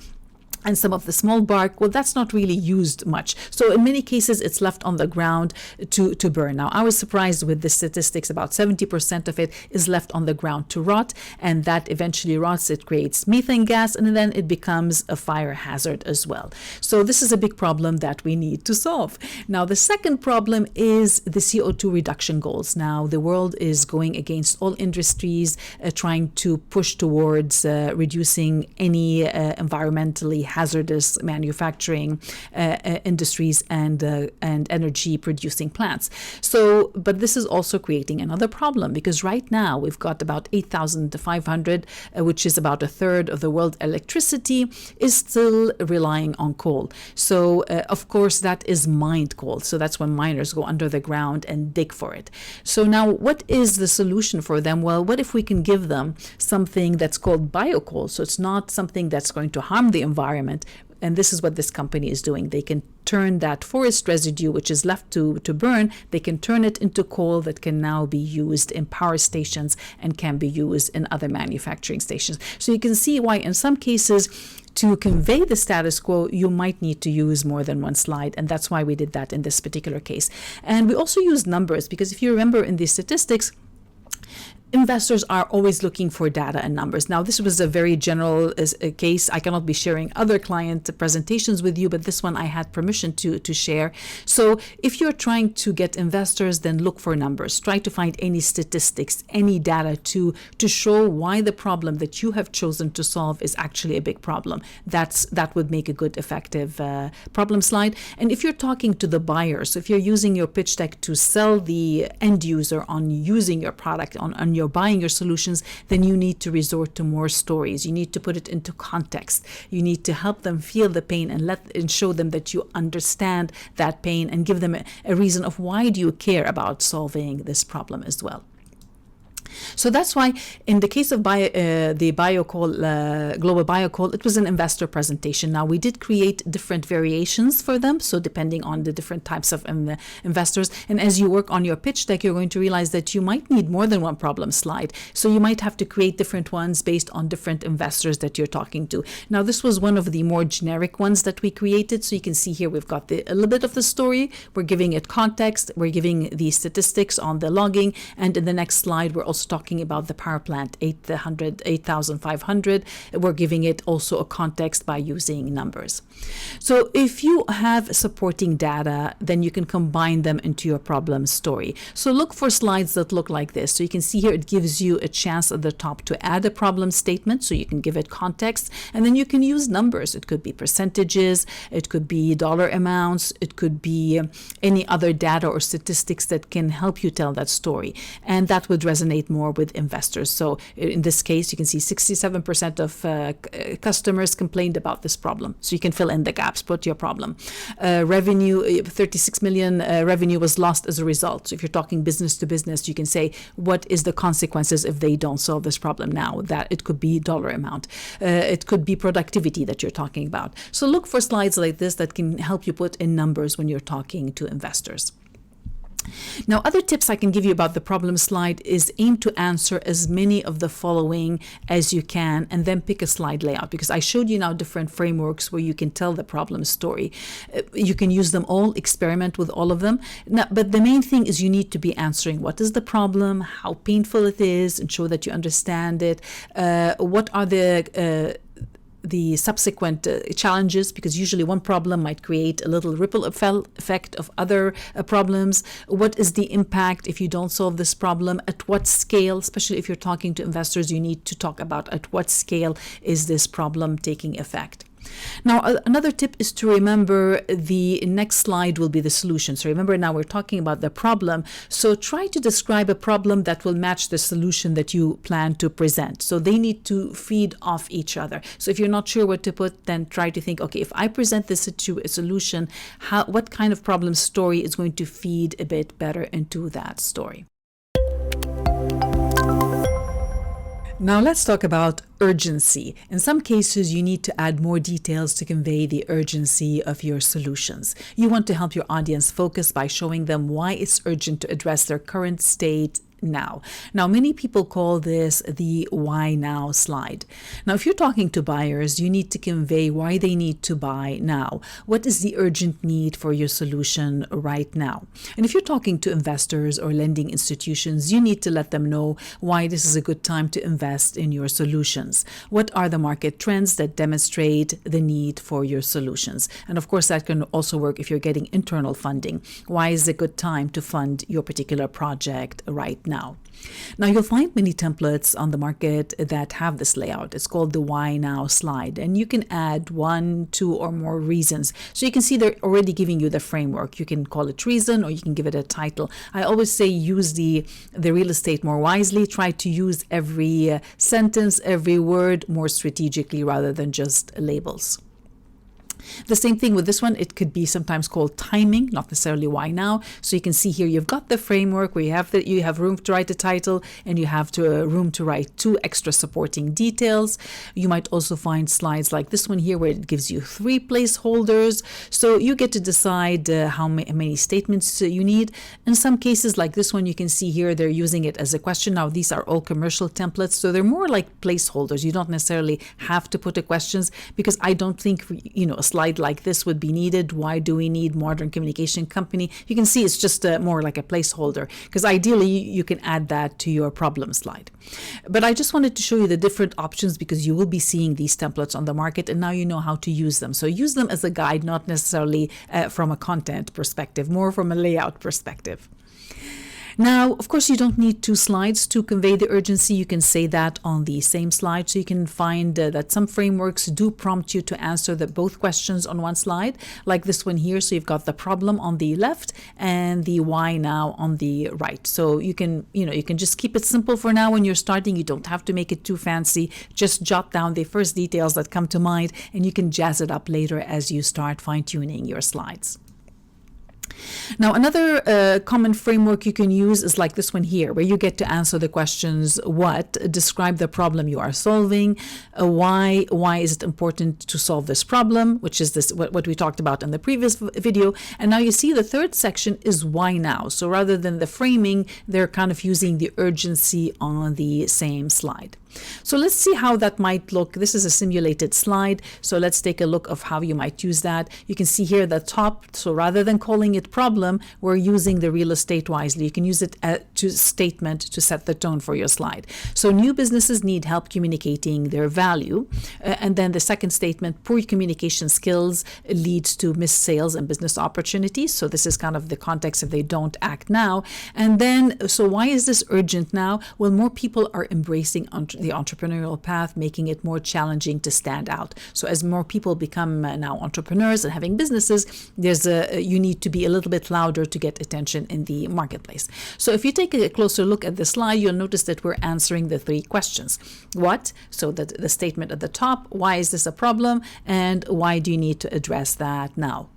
A: and some of the small bark, well, that's not really used much. So in many cases, it's left on the ground to burn. Now, I was surprised with the statistics. About 70% of it is left on the ground to rot, and that eventually rots. It creates methane gas, and then it becomes a fire hazard as well. So this is a big problem that we need to solve. Now, the second problem is the CO2 reduction goals. Now, the world is going against all industries, trying to push towards reducing any environmentally hazardous manufacturing industries and energy producing plants. So, but this is also creating another problem, because right now we've got about 8,500, which is about a third of the world electricity, is still relying on coal. So, of course, that is mined coal. So that's when miners go under the ground and dig for it. So now, what is the solution for them? Well, what if we can give them something that's called biocoal? So it's not something that's going to harm the environment. And this is what this company is doing. They can turn that forest residue, which is left to burn, they can turn it into coal that can now be used in power stations and can be used in other manufacturing stations. So you can see why in some cases, to convey the status quo, you might need to use more than one slide. And that's why we did that in this particular case. And we also used numbers, because if you remember in these statistics, investors are always looking for data and numbers. Now, this was a very general case. I cannot be sharing other client presentations with you, but this one I had permission to share. So if you're trying to get investors, then look for numbers. Try to find any statistics, any data to show why the problem that you have chosen to solve is actually a big problem. That would make a good, effective problem slide. And if you're talking to the buyer, so if you're using your pitch deck to sell the end user on using your product, on you're buying your solutions, then you need to resort to more stories. You need to put it into context. You need to help them feel the pain and show them that you understand that pain, and give them a reason of why do you care about solving this problem as well. So that's why in the case of the Global Biocoal, it was an investor presentation. Now, we did create different variations for them, so depending on the different types of investors. And as you work on your pitch deck, you're going to realize that you might need more than one problem slide. So you might have to create different ones based on different investors that you're talking to. Now, this was one of the more generic ones that we created. So you can see here we've got a little bit of the story. We're giving it context. We're giving the statistics on the logging. And in the next slide, we're also also talking about the power plant 8,500. We're giving it also a context by using numbers. So if you have supporting data, then you can combine them into your problem story. So look for slides that look like this. So you can see here it gives you a chance at the top to add a problem statement, so you can give it context, and then you can use numbers. It could be percentages, it could be dollar amounts, it could be any other data or statistics that can help you tell that story, and that would resonate more with investors. So in this case, you can see 67% of customers complained about this problem. So you can fill in the gaps, put your problem. Revenue, 36 million revenue was lost as a result. So if you're talking business to business, you can say, what is the consequences if they don't solve this problem now? That it could be dollar amount. It could be productivity that you're talking about. So look for slides like this that can help you put in numbers when you're talking to investors. Now, other tips I can give you about the problem slide is aim to answer as many of the following as you can, and then pick a slide layout, because I showed you now different frameworks where you can tell the problem story. You can use them all, experiment with all of them. Now, but the main thing is you need to be answering what is the problem, how painful it is, and show that you understand it. What are the subsequent challenges, because usually one problem might create a little ripple effect of other problems. What is the impact if you don't solve this problem? At what scale, especially if you're talking to investors, you need to talk about at what scale is this problem taking effect. Now, another tip is to remember the next slide will be the solution. So remember, now we're talking about the problem. So try to describe a problem that will match the solution that you plan to present. So they need to feed off each other. So if you're not sure what to put, then try to think, okay, if I present this to a solution, what kind of problem story is going to feed a bit better into that story? Now let's talk about urgency. In some cases, you need to add more details to convey the urgency of your solutions. You want to help your audience focus by showing them why it's urgent to address their current state now. Now, many people call this the why now slide. Now, if you're talking to buyers, you need to convey why they need to buy now. What is the urgent need for your solution right now? And if you're talking to investors or lending institutions, you need to let them know why this is a good time to invest in your solutions. What are the market trends that demonstrate the need for your solutions? And of course, that can also work if you're getting internal funding. Why is it a good time to fund your particular project right now? Now, you'll find many templates on the market that have this layout. It's called the Why Now slide, and you can add 1, 2, or more reasons. So you can see they're already giving you the framework. You can call it reason, or you can give it a title. I always say use the real estate more wisely. Try to use every sentence, every word more strategically rather than just labels. The same thing with this one. It could be sometimes called timing, not necessarily why now. So you can see here you've got the framework where you have room to write a title, and you have room to write 2 extra supporting details. You might also find slides like this one here where it gives you 3 placeholders. So you get to decide how many statements you need. In some cases like this one, you can see here they're using it as a question. Now, these are all commercial templates, so they're more like placeholders. You don't necessarily have to put the questions, because I don't think a slide like this would be needed. Why do we need modern communication company? You can see it's just more like a placeholder, because ideally you can add that to your problem slide. But I just wanted to show you the different options, because you will be seeing these templates on the market, and now you know how to use them. So use them as a guide, not necessarily from a content perspective, more from a layout perspective. Now, of course, you don't need 2 slides to convey the urgency. You can say that on the same slide. So you can find that some frameworks do prompt you to answer both questions on one slide, like this one here. So you've got the problem on the left and the why now on the right. So you can just keep it simple for now when you're starting. You don't have to make it too fancy. Just jot down the first details that come to mind, and you can jazz it up later as you start fine-tuning your slides. Now, another common framework you can use is like this one here, where you get to answer the questions: what, describe the problem you are solving, why is it important to solve this problem, which is what we talked about in the previous video. And now you see the third section is why now. So rather than the framing, they're kind of using the urgency on the same slide. So let's see how that might look. This is a simulated slide. So let's take a look of how you might use that. You can see here the top. So rather than calling it problem, we're using the real estate wisely. You can use it to statement to set the tone for your slide. So new businesses need help communicating their value. And then the second statement, poor communication skills leads to missed sales and business opportunities. So this is kind of the context if they don't act now. And then, so why is this urgent now? Well, more people are embracing the entrepreneurial path, making it more challenging to stand out. So as more people become now entrepreneurs and having businesses, you need to be a little bit louder to get attention in the marketplace. So if you take a closer look at the slide, you'll notice that we're answering the three questions. What? So that the statement at the top, why is this a problem? And why do you need to address that now?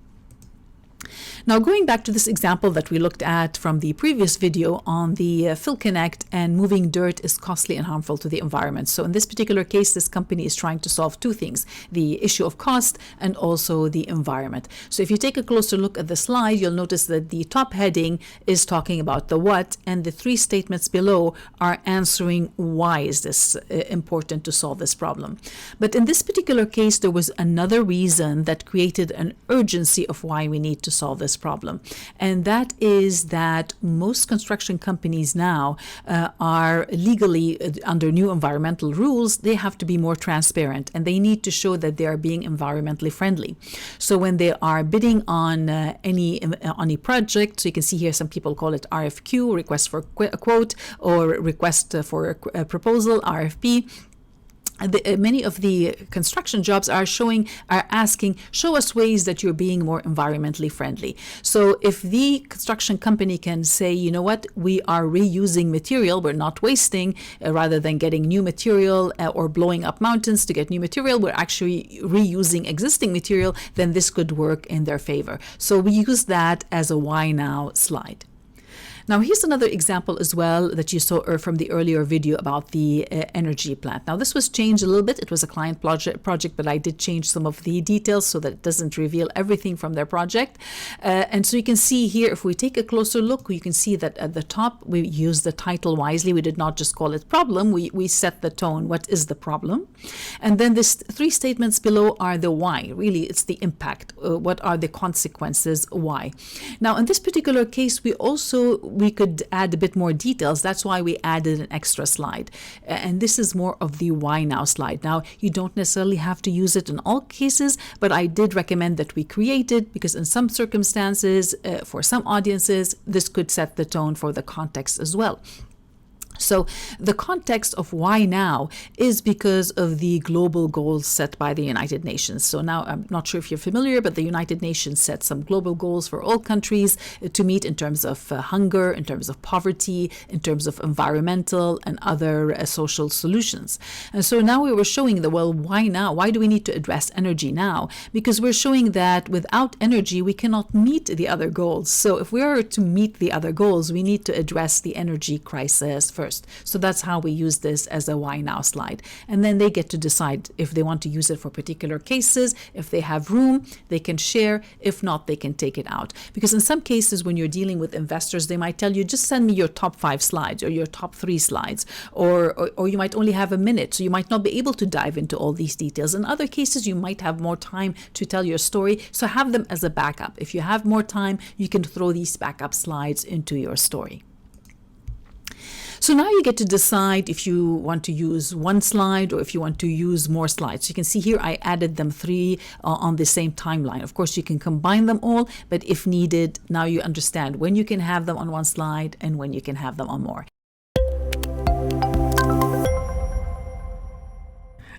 A: Now, going back to this example that we looked at from the previous video on the Fill Connect, and moving dirt is costly and harmful to the environment. So in this particular case, this company is trying to solve two things, the issue of cost and also the environment. So if you take a closer look at the slide, you'll notice that the top heading is talking about the what, and the three statements below are answering why is this important to solve this problem. But in this particular case, there was another reason that created an urgency of why we need to solve this problem. And that is that most construction companies now are legally, under new environmental rules, they have to be more transparent and they need to show that they are being environmentally friendly. So when they are bidding on any project, so you can see here some people call it RFQ, request for a quote, or request for a proposal, RFP. Many of the construction jobs are asking, show us ways that you're being more environmentally friendly. So if the construction company can say, you know what, we are reusing material, we're not wasting, rather than getting new material or blowing up mountains to get new material, we're actually reusing existing material, then this could work in their favor. So we use that as a why now slide. Now, here's another example as well that you saw from the earlier video about the energy plant. Now, this was changed a little bit. It was a client project, but I did change some of the details so that it doesn't reveal everything from their project. And so you can see here, if we take a closer look, you can see that at the top, we used the title wisely. We did not just call it problem. We set the tone. What is the problem? And then these three statements below are the why. Really, it's the impact. What are the consequences? Why? Now, in this particular case, we could add a bit more details. That's why we added an extra slide. And this is more of the why now slide. Now, you don't necessarily have to use it in all cases, but I did recommend that we create it because in some circumstances, for some audiences, this could set the tone for the context as well. So the context of why now is because of the global goals set by the United Nations. So now I'm not sure if you're familiar, but the United Nations set some global goals for all countries to meet in terms of hunger, in terms of poverty, in terms of environmental and other social solutions. And so now we were showing that, well, why now? Why do we need to address energy now? Because we're showing that without energy, we cannot meet the other goals. So if we are to meet the other goals, we need to address the energy crisis first. So that's how we use this as a why now slide. And then they get to decide if they want to use it for particular cases. If they have room, they can share. If not, they can take it out. Because in some cases, when you're dealing with investors, they might tell you, just send me your top 5 slides or your top 3 slides, or you might only have a minute. So you might not be able to dive into all these details. In other cases, you might have more time to tell your story. So have them as a backup. If you have more time, you can throw these backup slides into your story. So now you get to decide if you want to use one slide or if you want to use more slides. You can see here I added them 3 on the same timeline. Of course, you can combine them all, but if needed, now you understand when you can have them on one slide and when you can have them on more.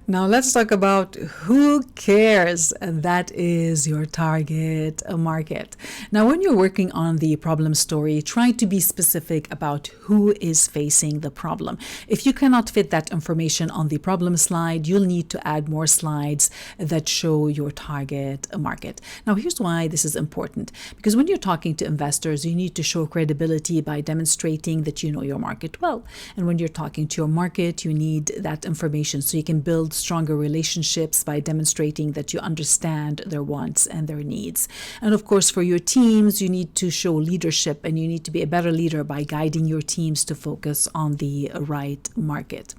A: Now let's talk about who cares, and that is your target market. Now, when you're working on the problem story, try to be specific about who is facing the problem. If you cannot fit that information on the problem slide, you'll need to add more slides that show your target market. Now, here's why this is important. Because when you're talking to investors, you need to show credibility by demonstrating that you know your market well. And when you're talking to your market, you need that information so you can build stronger relationships by demonstrating that you understand their wants and their needs. And of course, for your teams, you need to show leadership, and you need to be a better leader by guiding your teams to focus on the right market.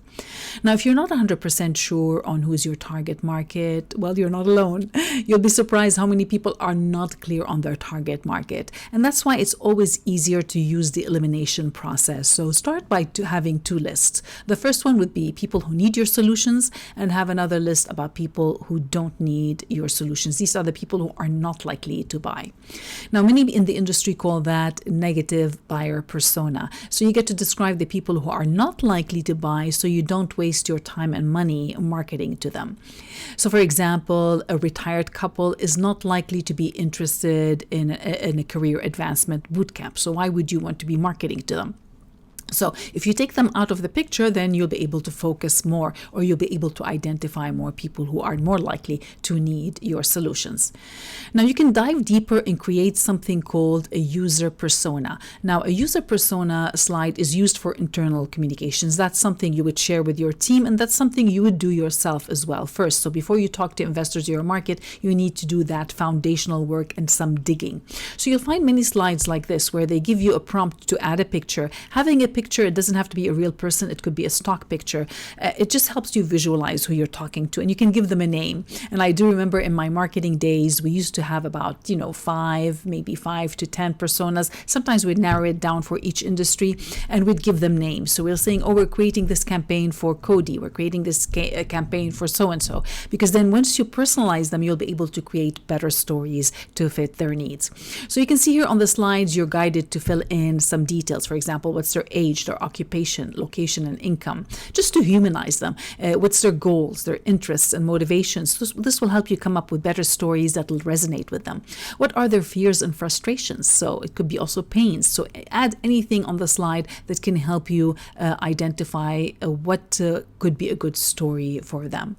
A: Now, if you're not 100% sure on who's your target market, well, you're not alone. You'll be surprised how many people are not clear on their target market. And that's why it's always easier to use the elimination process. So start by having two lists. The first one would be people who need your solutions, and have another list about people who don't need your solutions. These are the people who are not likely to buy. Now, many in the industry call that negative buyer persona. So you get to describe the people who are not likely to buy, so you don't waste your time and money marketing to them. So, for example, a retired couple is not likely to be interested in a career advancement bootcamp. So why would you want to be marketing to them? So if you take them out of the picture, then you'll be able to focus more, or you'll be able to identify more people who are more likely to need your solutions. Now you can dive deeper and create something called a user persona. Now a user persona slide is used for internal communications. That's something you would share with your team, and that's something you would do yourself as well first. So before you talk to investors in your market, you need to do that foundational work and some digging. So you'll find many slides like this where they give you a prompt to add a picture. Having a picture, it doesn't have to be a real person, it could be a stock picture. It just helps you visualize who you're talking to, and you can give them a name. And I do remember in my marketing days, we used to have about, maybe 5 to 10 personas. Sometimes we'd narrow it down for each industry, and we'd give them names. So we're saying, we're creating this campaign for Cody, we're creating this campaign for so-and-so, because then once you personalize them, you'll be able to create better stories to fit their needs. So you can see here on the slides, you're guided to fill in some details. For example, what's their age, their occupation, location, and income, just to humanize them. What's their goals, their interests, and motivations? This will help you come up with better stories that will resonate with them. What are their fears and frustrations? So it could be also pains. So add anything on the slide that can help you identify what could be a good story for them.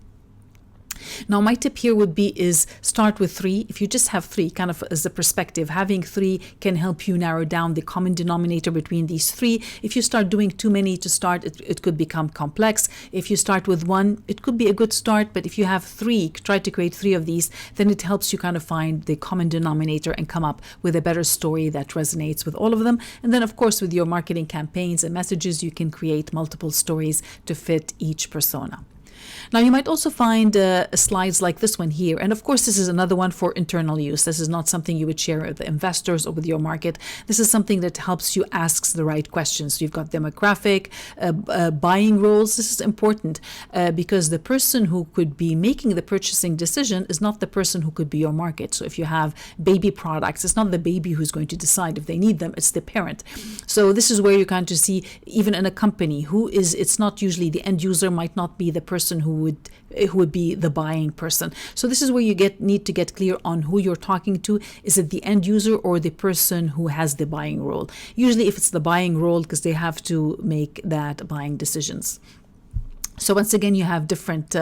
A: Now, my tip here would be is start with 3. If you just have 3, kind of as a perspective, having 3 can help you narrow down the common denominator between these 3. If you start doing too many to start, it could become complex. If you start with 1, it could be a good start, but if you have 3, try to create 3 of these, then it helps you kind of find the common denominator and come up with a better story that resonates with all of them. And then, of course, with your marketing campaigns and messages, you can create multiple stories to fit each persona. Now, you might also find slides like this one here. And of course, this is another one for internal use. This is not something you would share with the investors or with your market. This is something that helps you ask the right questions. So you've got demographic, buying roles. This is important because the person who could be making the purchasing decision is not the person who could be your market. So if you have baby products, it's not the baby who's going to decide if they need them, it's the parent. So this is where you kind of see, even in a company, it's not usually the end user, might not be the person who would be the buying person. So this is where you need to get clear on who you're talking to. Is it the end user or the person who has the buying role? Usually if it's the buying role, because they have to make that buying decisions. So once again, you have different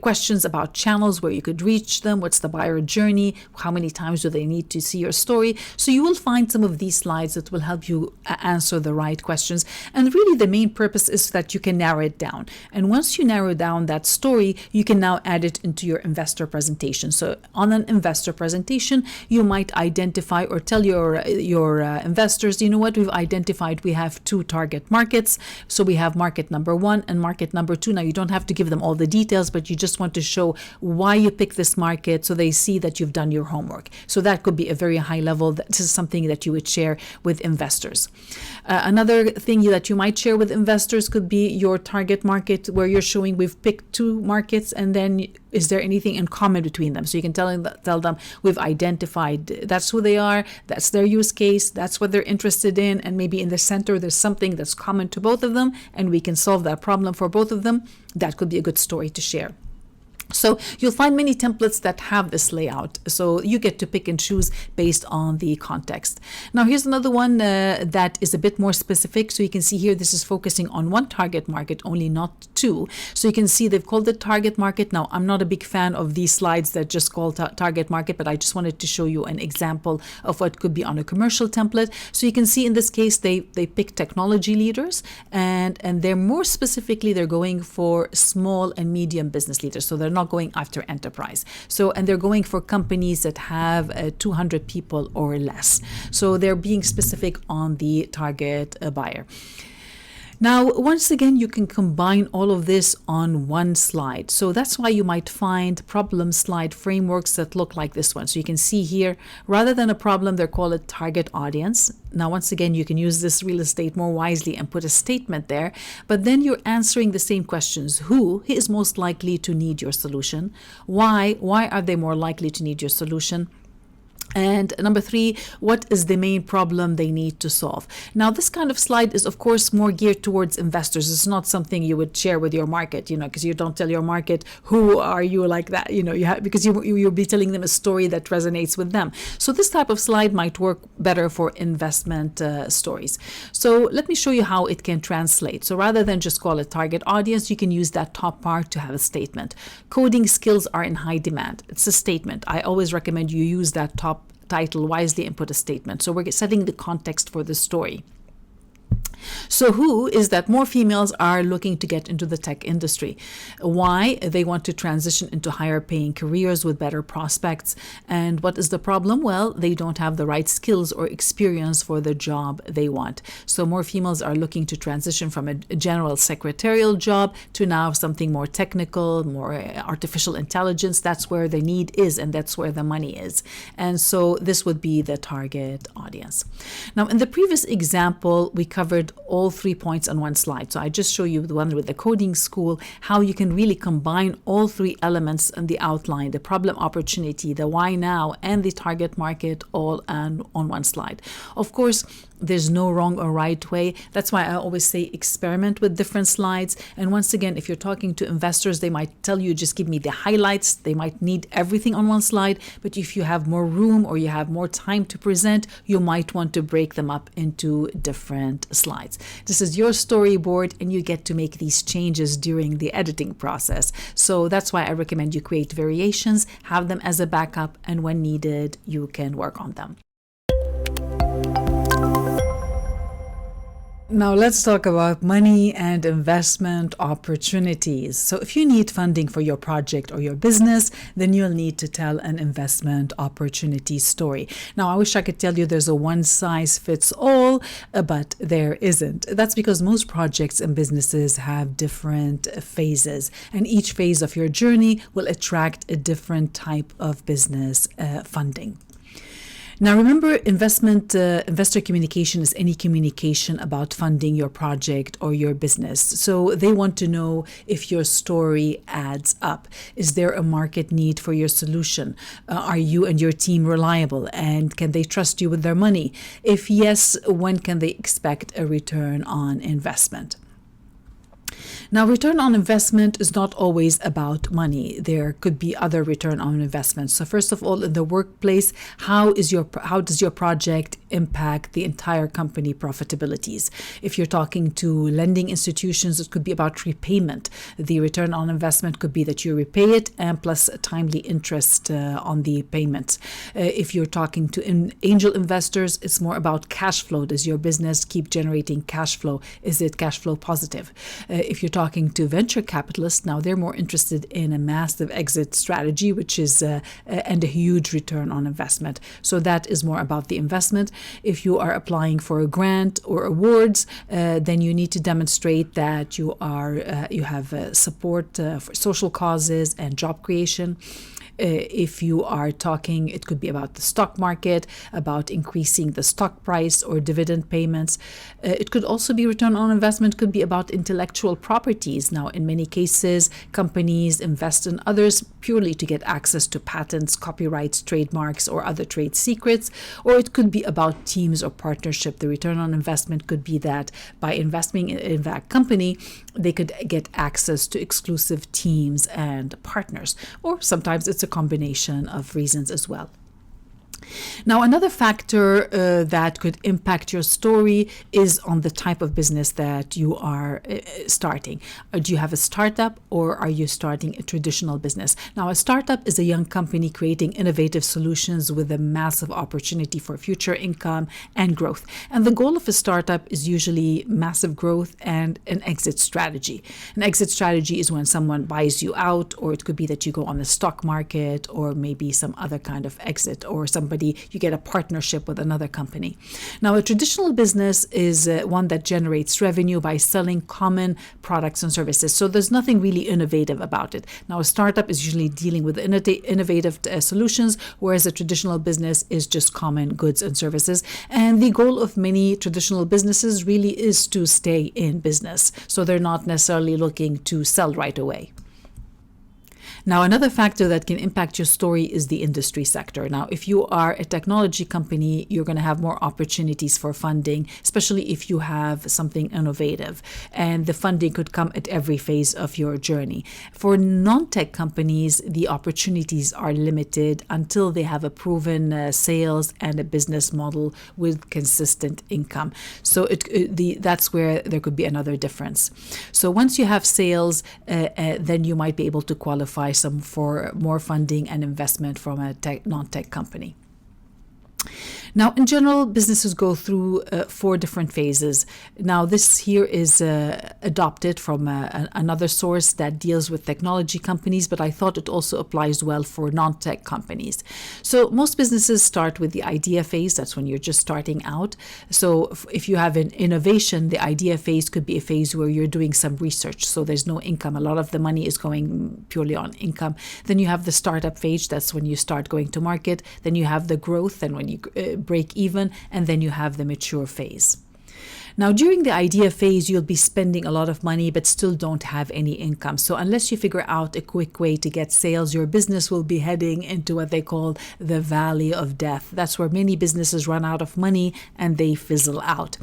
A: questions about channels where you could reach them. What's the buyer journey? How many times do they need to see your story? So you will find some of these slides that will help you answer the right questions. And really the main purpose is that you can narrow it down. And once you narrow down that story, you can now add it into your investor presentation. So on an investor presentation, you might identify or tell your investors, you know what, we've identified we have 2 target markets. So we have market number 1 and market number 2. Now, you don't have to give them all the details, but you just want to show why you pick this market so they see that you've done your homework. So that could be a very high level. This is something that you would share with investors. Another thing that you might share with investors could be your target market, where you're showing we've picked 2 markets, and then is there anything in common between them? So you can tell them we've identified that's who they are, that's their use case, that's what they're interested in, and maybe in the center there's something that's common to both of them, and we can solve that problem for both of them. That could be a good story to share. So you'll find many templates that have this layout. So you get to pick and choose based on the context. Now here's another one that is a bit more specific. So you can see here, this is focusing on 1 target market only, not 2. So you can see they've called it target market. Now I'm not a big fan of these slides that just call target market, but I just wanted to show you an example of what could be on a commercial template. So you can see in this case, they pick technology leaders, and they're more specifically, they're going for small and medium business leaders. So they're not going after enterprise. So, and they're going for companies that have 200 people or less. So they're being specific on the target buyer. Now, once again, you can combine all of this on one slide. So that's why you might find problem slide frameworks that look like this one. So you can see here, rather than a problem, they're called a target audience. Now, once again, you can use this real estate more wisely and put a statement there, but then you're answering the same questions. Who is most likely to need your solution? Why are they more likely to need your solution? And number 3, what is the main problem they need to solve? Now, this kind of slide is, of course, more geared towards investors. It's not something you would share with your market, because you don't tell your market, who are you like that, because you'll be telling them a story that resonates with them. So this type of slide might work better for investment stories. So let me show you how it can translate. So rather than just call it target audience, you can use that top part to have a statement. Coding skills are in high demand. It's a statement. I always recommend you use that top title wisely and put a statement. So we're setting the context for the story. So who is that more females are looking to get into the tech industry. Why? They want to transition into higher paying careers with better prospects. And what is the problem? Well, they don't have the right skills or experience for the job they want. So more females are looking to transition from a general secretarial job to now something more technical, more artificial intelligence. That's where the need is, and that's where the money is. And so this would be the target audience. Now, in the previous example, we covered all 3 points on one slide. So I just show you the one with the coding school, how you can really combine all 3 elements in the outline, the problem opportunity, the why now, and the target market all on one slide. Of course, there's no wrong or right way. That's why I always say experiment with different slides. And once again, if you're talking to investors, they might tell you, just give me the highlights. They might need everything on one slide. But if you have more room or you have more time to present, you might want to break them up into different slides. This is your storyboard, and you get to make these changes during the editing process. So that's why I recommend you create variations, have them as a backup, and when needed, you can work on them. Now let's talk about money and investment opportunities. So if you need funding for your project or your business, then you'll need to tell an investment opportunity story. Now, I wish I could tell you there's a one-size-fits-all, but there isn't. That's because most projects and businesses have different phases, and each phase of your journey will attract a different type of business funding. Now, remember, investor communication is any communication about funding your project or your business. So they want to know if your story adds up. Is there a market need for your solution? Are you and your team reliable? And can they trust you with their money? If yes, when can they expect a return on investment? Now, return on investment is not always about money. There could be other return on investment. So first of all, in the workplace, how does your project impact the entire company profitabilities? If you're talking to lending institutions, it could be about repayment. The return on investment could be that you repay it and plus timely interest on the payments. If you're talking to angel investors, it's more about cash flow. Does your business keep generating cash flow? Is it cash flow positive? If you're talking to venture capitalists, now they're more interested in a massive exit strategy, which is and a huge return on investment. So that is more about the investment. If you are applying for a grant or awards, then you need to demonstrate that you have support for social causes and job creation. If you are talking, it could be about the stock market, about increasing the stock price or dividend payments. It could also be return on investment, could be about intellectual properties. Now, in many cases, companies invest in others purely to get access to patents, copyrights, trademarks, or other trade secrets. Or it could be about teams or partnership. The return on investment could be that by investing in that company, they could get access to exclusive teams and partners. Or sometimes it's a combination of reasons as well. Now, another factor that could impact your story is on the type of business that you are starting. Do you have a startup or are you starting a traditional business? Now, a startup is a young company creating innovative solutions with a massive opportunity for future income and growth. And the goal of a startup is usually massive growth and an exit strategy. An exit strategy is when someone buys you out, or it could be that you go on the stock market, or maybe some other kind of exit, or somebody somebody, you get a partnership with another company. Now, a traditional business is one that generates revenue by selling common products and services. So there's nothing really innovative about it. Now, a startup is usually dealing with innovative solutions, whereas a traditional business is just common goods and services. And the goal of many traditional businesses really is to stay in business. So they're not necessarily looking to sell right away. Now, another factor that can impact your story is the industry sector. Now, if you are a technology company, you're going to have more opportunities for funding, especially if you have something innovative. And the funding could come at every phase of your journey. For non-tech companies, the opportunities are limited until they have a proven sales and a business model with consistent income. So that's where there could be another difference. So once you have sales, then you might be able to qualify for more funding and investment from a non-tech company. Now, in general, businesses go through 4 different phases. Now, this here is adopted from another source that deals with technology companies, but I thought it also applies well for non-tech companies. So most businesses start with the idea phase. That's when you're just starting out. So if you have an innovation, the idea phase could be a phase where you're doing some research. So there's no income. A lot of the money is going purely on income. Then you have the startup phase. That's when you start going to market. Then you have the growth, and when you break even, and then you have the mature phase. Now, during the idea phase, you'll be spending a lot of money but still don't have any income. So unless you figure out a quick way to get sales, your business will be heading into what they call the valley of death. That's where many businesses run out of money and they fizzle out.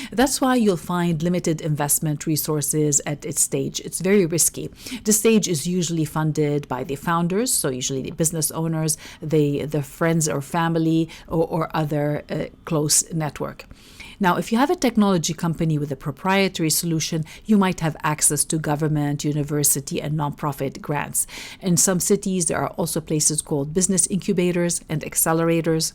A: That's why you'll find limited investment resources at its stage. It's very risky. This stage is usually funded by the founders, so usually the business owners, the friends or family, or other close network. Now, if you have a technology company with a proprietary solution, you might have access to government, university, and nonprofit grants. In some cities, there are also places called business incubators and accelerators.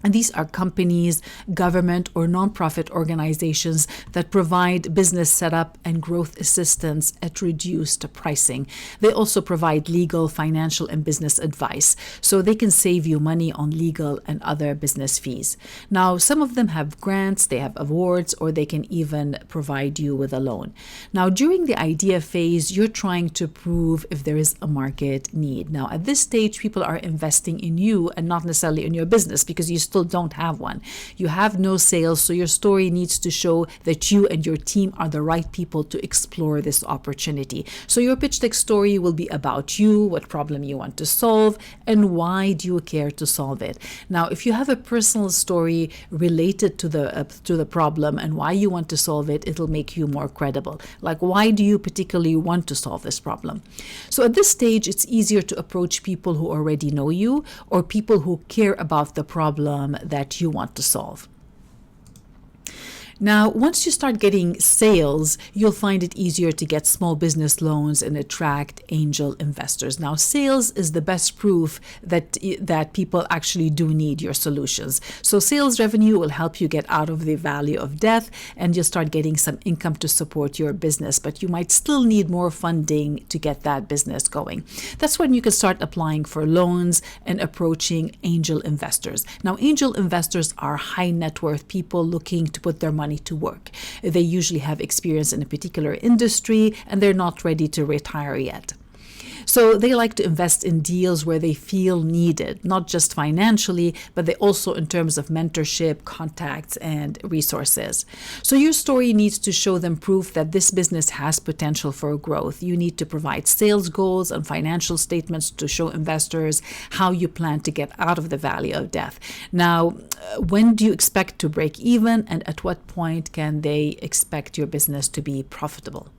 A: And these are companies, government, or nonprofit organizations that provide business setup and growth assistance at reduced pricing. They also provide legal, financial, and business advice, so they can save you money on legal and other business fees. Now, some of them have grants, they have awards, or they can even provide you with a loan. Now, during the idea phase, you're trying to prove if there is a market need. Now, at this stage, people are investing in you and not necessarily in your business, because you still don't have one. You have no sales, so your story needs to show that you and your team are the right people to explore this opportunity. So your pitch deck story will be about you, what problem you want to solve, and why do you care to solve it. Now, if you have a personal story related to the problem and why you want to solve it, it'll make you more credible. Like, why do you particularly want to solve this problem? So at this stage, it's easier to approach people who already know you or people who care about the problem that you want to solve. Now, once you start getting sales, you'll find it easier to get small business loans and attract angel investors. Now, sales is the best proof that people actually do need your solutions. So sales revenue will help you get out of the valley of death, and you'll start getting some income to support your business, but you might still need more funding to get that business going. That's when you can start applying for loans and approaching angel investors. Now, angel investors are high net worth people looking to put their money to work. They usually have experience in a particular industry and they're not ready to retire yet. So they like to invest in deals where they feel needed, not just financially, but they also in terms of mentorship, contacts, and resources. So your story needs to show them proof that this business has potential for growth. You need to provide sales goals and financial statements to show investors how you plan to get out of the valley of death. Now, when do you expect to break even, and at what point can they expect your business to be profitable?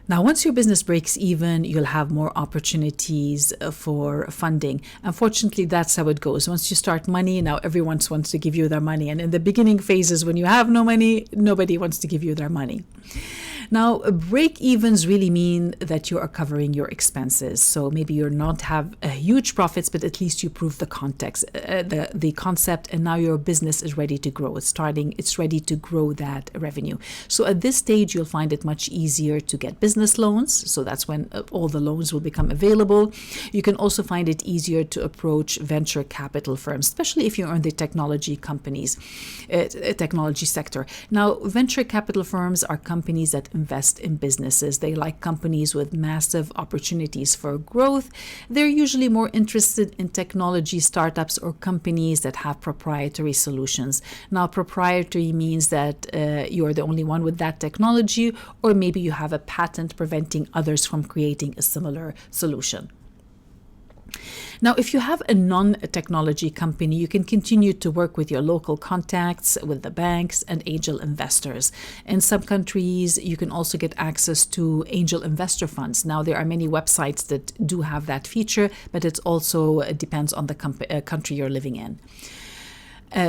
A: Now, once your business breaks even, you'll have more opportunities for funding. Unfortunately, that's how it goes. Once you start money, now everyone wants to give you their money. And in the beginning phases, when you have no money, nobody wants to give you their money. Now, break evens really mean that you are covering your expenses. So maybe you're not have huge profits, but at least you prove the context, the concept, and now your business is ready to grow. It's ready to grow that revenue. So at this stage, you'll find it much easier to get business loans. So that's when all the loans will become available. You can also find it easier to approach venture capital firms, especially if you're in the technology sector. Now, venture capital firms are companies that invest in businesses. They like companies with massive opportunities for growth. They're usually more interested in technology startups or companies that have proprietary solutions. Now, proprietary means that you're the only one with that technology, or maybe you have a patent preventing others from creating a similar solution. Now, if you have a non-technology company, you can continue to work with your local contacts, with the banks and angel investors. In some countries, you can also get access to angel investor funds. Now, there are many websites that do have that feature, but it depends on the country you're living in.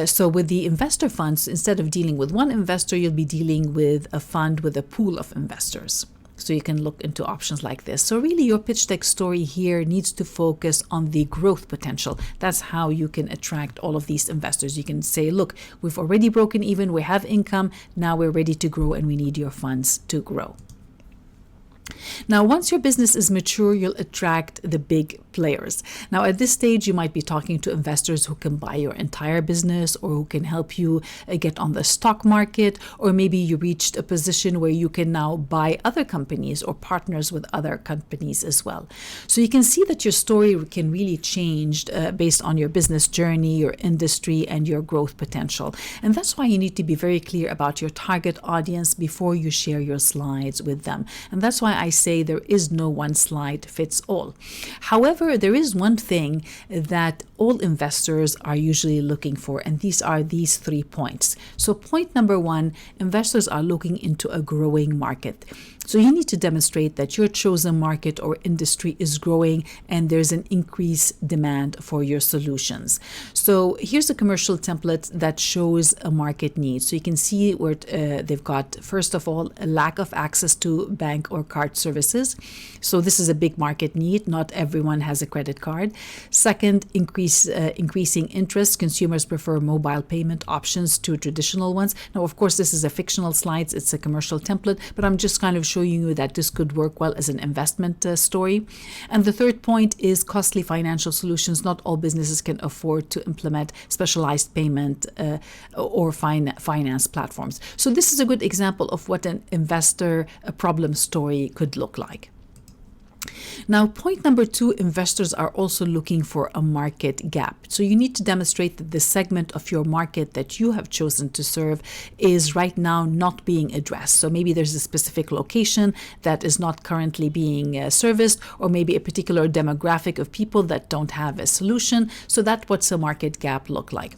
A: So with the investor funds, instead of dealing with one investor, you'll be dealing with a fund with a pool of investors. So you can look into options like this. So really your pitch deck story here needs to focus on the growth potential. That's how you can attract all of these investors. You can say, look, we've already broken even, we have income, now we're ready to grow and we need your funds to grow. Now, once your business is mature, you'll attract the big players. Now, at this stage, you might be talking to investors who can buy your entire business or who can help you get on the stock market, or maybe you reached a position where you can now buy other companies or partners with other companies as well. So you can see that your story can really change based on your business journey, your industry, and your growth potential. And that's why you need to be very clear about your target audience before you share your slides with them. And that's why I say there is no one slide fits all. However, there is one thing that all investors are usually looking for, and these are these 3 points. So point number 1, investors are looking into a growing market. So you need to demonstrate that your chosen market or industry is growing and there's an increased demand for your solutions. So here's a commercial template that shows a market need. So you can see where they've got, first of all, a lack of access to bank or card services. So this is a big market need. Not everyone has a credit card. Second, increasing interest. Consumers prefer mobile payment options to traditional ones. Now, of course, this is a fictional slide. It's a commercial template, but I'm just kind of showing you that this could work well as an investment story. And the third point is costly financial solutions. Not all businesses can afford to implement specialized payment or finance platforms. So this is a good example of what an investor problem story could look like. Now, point number 2, investors are also looking for a market gap. So you need to demonstrate that the segment of your market that you have chosen to serve is right now not being addressed. So maybe there's a specific location that is not currently being serviced, or maybe a particular demographic of people that don't have a solution. So that's what's a market gap look like.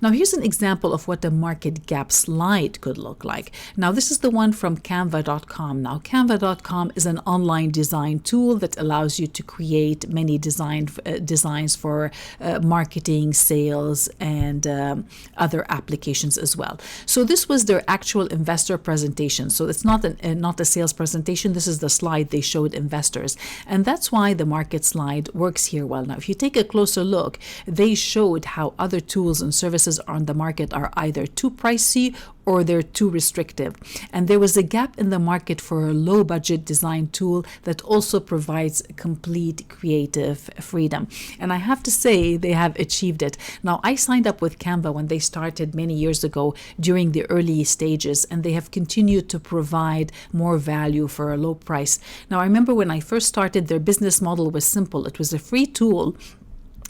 A: Now, here's an example of what a market gap slide could look like. Now, this is the one from Canva.com. Now, Canva.com is an online design tool that allows you to create many designs for marketing, sales, and other applications as well. So this was their actual investor presentation. So it's not a sales presentation. This is the slide they showed investors. And that's why the market slide works here well. Now, if you take a closer look, they showed how other tools and services on the market are either too pricey or they're too restrictive. And there was a gap in the market for a low budget design tool that also provides complete creative freedom. And I have to say they have achieved it. Now, I signed up with Canva when they started many years ago during the early stages, and they have continued to provide more value for a low price. Now, I remember when I first started, their business model was simple. It was a free tool,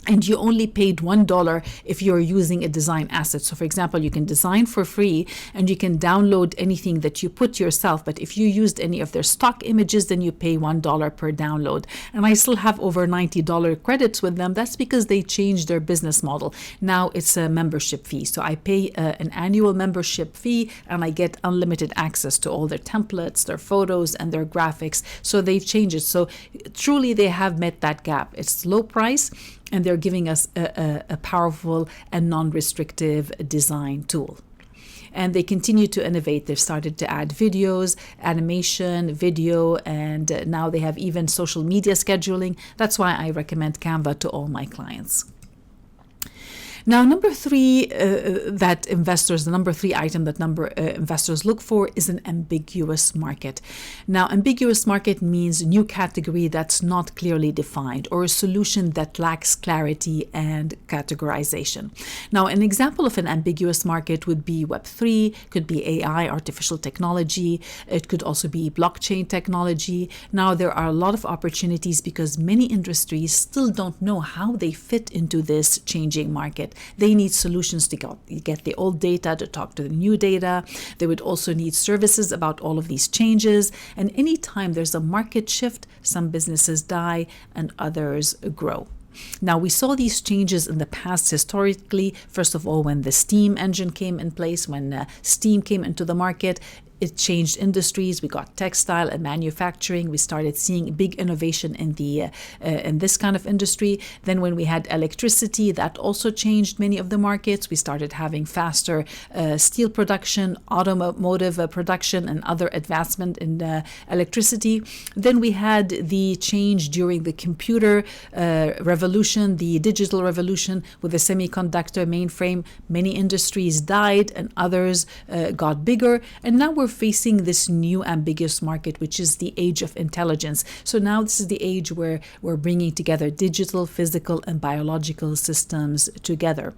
A: and you only paid $1 if you're using a design asset. So for example, you can design for free and you can download anything that you put yourself. But if you used any of their stock images, then you pay $1 per download. And I still have over $90 credits with them. That's because they changed their business model. Now it's a membership fee. So I pay an annual membership fee and I get unlimited access to all their templates, their photos, and their graphics. So they've changed it. So truly they have met that gap. It's low price, and they're giving us a powerful and non-restrictive design tool. And they continue to innovate. They've started to add videos, animation, video, and now they have even social media scheduling. That's why I recommend Canva to all my clients. Now, the number three item that investors look for is an ambiguous market. Now, ambiguous market means new category that's not clearly defined or a solution that lacks clarity and categorization. Now, an example of an ambiguous market would be Web3, could be AI, artificial technology. It could also be blockchain technology. Now, there are a lot of opportunities because many industries still don't know how they fit into this changing market. They need solutions to get the old data to talk to the new data. They would also need services about all of these changes. And anytime there's a market shift, some businesses die and others grow. Now, we saw these changes in the past historically. First of all, when the steam engine came in place, when steam came into the market, it changed industries. We got textile and manufacturing. We started seeing big innovation in this kind of industry. Then when we had electricity, that also changed many of the markets. We started having faster steel production, automotive production, and other advancement in electricity. Then we had the change during the computer revolution, the digital revolution with the semiconductor mainframe. Many industries died and others got bigger. And now we're facing this new ambiguous market, which is the age of intelligence. So now this is the age where we're bringing together digital, physical, and biological systems together.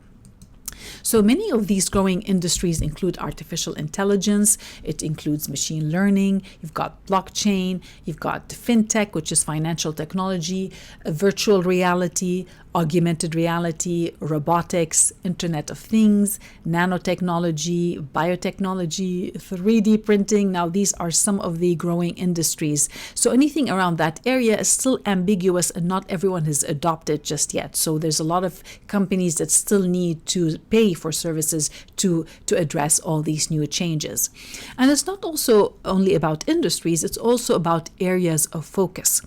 A: So many of these growing industries include artificial intelligence. It includes machine learning. You've got blockchain. You've got fintech, which is financial technology, virtual reality, augmented reality, robotics, Internet of Things, nanotechnology, biotechnology, 3D printing. Now, these are some of the growing industries. So anything around that area is still ambiguous and not everyone has adopted just yet. So there's a lot of companies that still need to pay for services to address all these new changes. And it's not also only about industries, it's also about areas of focus.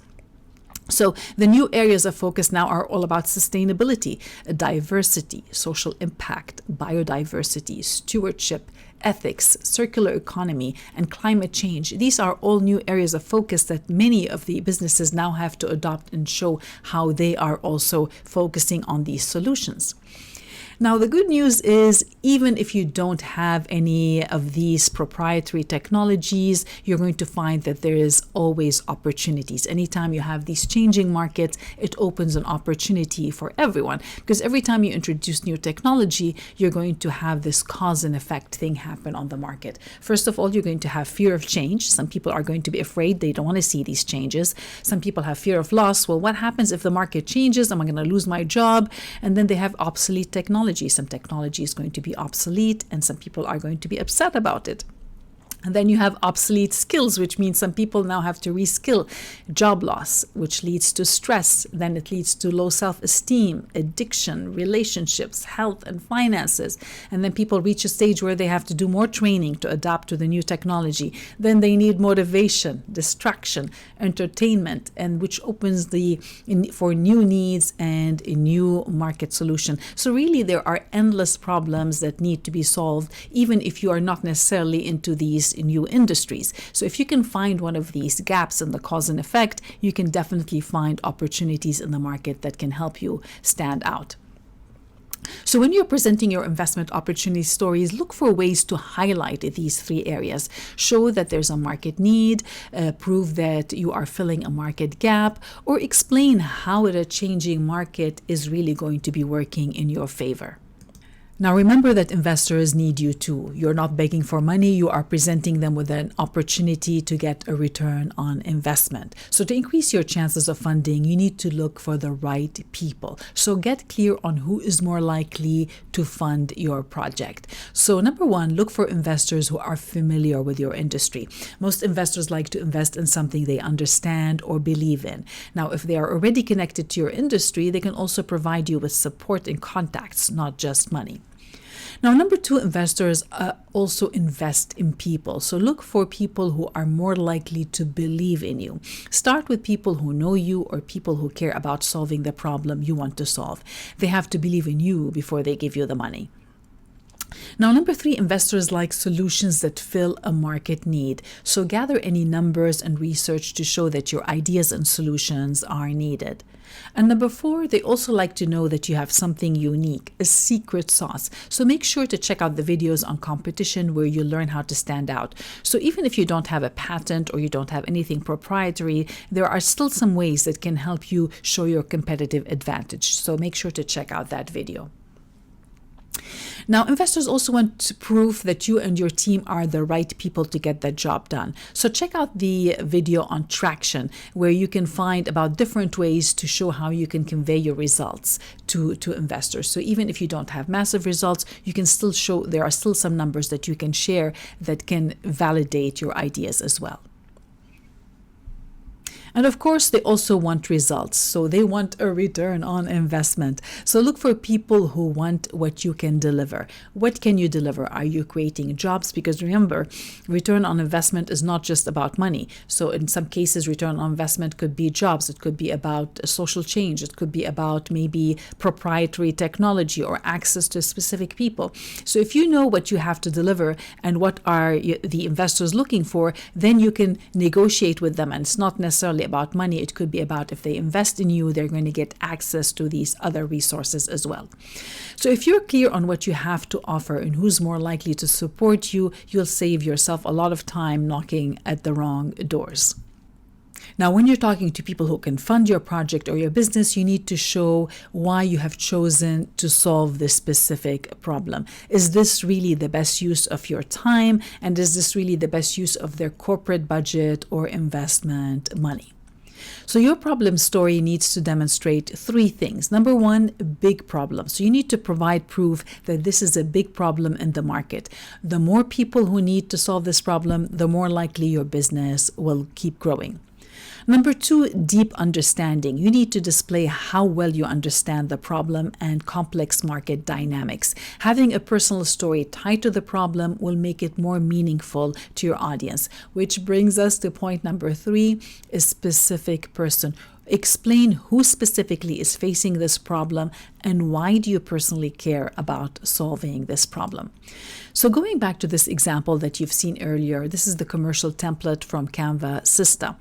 A: So the new areas of focus now are all about sustainability, diversity, social impact, biodiversity, stewardship, ethics, circular economy, and climate change. These are all new areas of focus that many of the businesses now have to adopt and show how they are also focusing on these solutions. Now, the good news is even if you don't have any of these proprietary technologies, you're going to find that there is always opportunities. Anytime you have these changing markets, it opens an opportunity for everyone, because every time you introduce new technology, you're going to have this cause and effect thing happen on the market. First of all, you're going to have fear of change. Some people are going to be afraid. They don't want to see these changes. Some people have fear of loss. Well, what happens if the market changes? Am I going to lose my job? And then they have obsolete technology. Some technology is going to be obsolete and some people are going to be upset about it. And then you have obsolete skills, which means some people now have to reskill. Job loss, which leads to stress. Then it leads to low self-esteem, addiction, relationships, health, and finances. And then people reach a stage where they have to do more training to adapt to the new technology. Then they need motivation, distraction, entertainment, and which opens for new needs and a new market solution. So really, there are endless problems that need to be solved, even if you are not necessarily into these new industries. So if you can find one of these gaps in the cause and effect, you can definitely find opportunities in the market that can help you stand out. So when you're presenting your investment opportunity stories, look for ways to highlight these three areas. Show that there's a market need, prove that you are filling a market gap, or explain how a changing market is really going to be working in your favor. Now remember that investors need you too. You're not begging for money, you are presenting them with an opportunity to get a return on investment. So to increase your chances of funding, you need to look for the right people. So get clear on who is more likely to fund your project. So number one, look for investors who are familiar with your industry. Most investors like to invest in something they understand or believe in. Now, if they are already connected to your industry, they can also provide you with support and contacts, not just money. Now, number two, investors also invest in people. So look for people who are more likely to believe in you. Start with people who know you or people who care about solving the problem you want to solve. They have to believe in you before they give you the money. Now, number 3, investors like solutions that fill a market need. So gather any numbers and research to show that your ideas and solutions are needed. And number 4, they also like to know that you have something unique, a secret sauce. So make sure to check out the videos on competition where you learn how to stand out. So even if you don't have a patent or you don't have anything proprietary, there are still some ways that can help you show your competitive advantage. So make sure to check out that video. Now, investors also want proof that you and your team are the right people to get that job done. So check out the video on traction, where you can find about different ways to show how you can convey your results to investors. So even if you don't have massive results, you can still show there are still some numbers that you can share that can validate your ideas as well. And of course, they also want results. So they want a return on investment. So look for people who want what you can deliver. What can you deliver? Are you creating jobs? Because remember, return on investment is not just about money. So in some cases, return on investment could be jobs. It could be about social change. It could be about maybe proprietary technology or access to specific people. So if you know what you have to deliver and what are the investors looking for, then you can negotiate with them. And it's not necessarily about money. It could be about if they invest in you, they're going to get access to these other resources as well. So if you're clear on what you have to offer and who's more likely to support you, you'll save yourself a lot of time knocking at the wrong doors. Now, when you're talking to people who can fund your project or your business, you need to show why you have chosen to solve this specific problem. Is this really the best use of your time? And is this really the best use of their corporate budget or investment money? So your problem story needs to demonstrate 3 things. Number 1, big problem. So you need to provide proof that this is a big problem in the market. The more people who need to solve this problem, the more likely your business will keep growing. Number 2, deep understanding. You need to display how well you understand the problem and complex market dynamics. Having a personal story tied to the problem will make it more meaningful to your audience, which brings us to point number 3, a specific person. Explain who specifically is facing this problem and why do you personally care about solving this problem. So going back to this example that you've seen earlier, this is the commercial template from Canva Sista.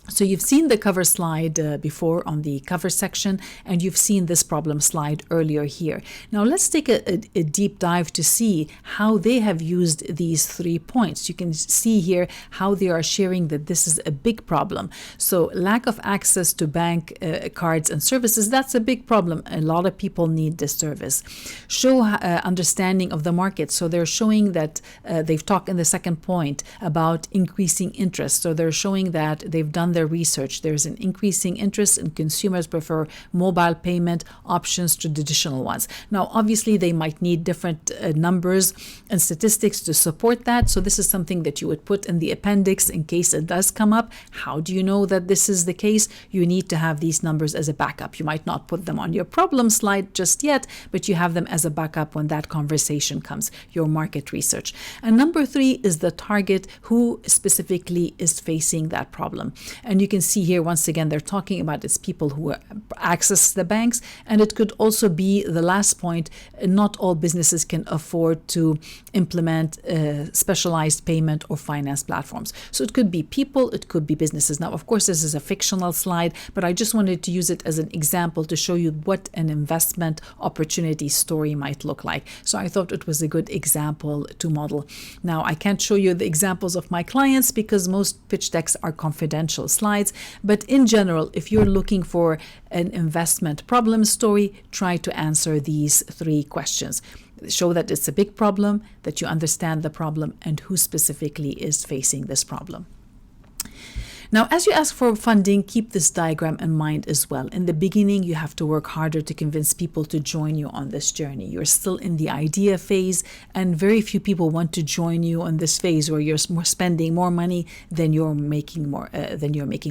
A: So you've seen the cover slide before on the cover section, and you've seen this problem slide earlier here. Now let's take a deep dive to see how they have used these 3 points. You can see here how they are sharing that this is a big problem. So lack of access to bank cards and services, that's a big problem. A lot of people need this service. Show understanding of the market. So they're showing that they've talked in the second point about increasing interest. So they're showing that they've done their research. There's an increasing interest and consumers prefer mobile payment options to traditional ones. Now, obviously, they might need different numbers and statistics to support that. So this is something that you would put in the appendix in case it does come up. How do you know that this is the case? You need to have these numbers as a backup. You might not put them on your problem slide just yet, but you have them as a backup when that conversation comes, your market research. And number 3 is the target, who specifically is facing that problem. And you can see here, once again, they're talking about it's people who access the banks. And it could also be the last point, not all businesses can afford to implement specialized payment or finance platforms. So it could be people, it could be businesses. Now, of course, this is a fictional slide, but I just wanted to use it as an example to show you what an investment opportunity story might look like. So I thought it was a good example to model. Now, I can't show you the examples of my clients because most pitch decks are confidential slides, but in general, if you're looking for an investment problem story, try to answer these 3 questions. Show that it's a big problem, that you understand the problem, and who specifically is facing this problem. Now, as you ask for funding, keep this diagram in mind as well. In the beginning, you have to work harder to convince people to join you on this journey. You're still in the idea phase, and very few people want to join you on this phase where you're spending more money than you're making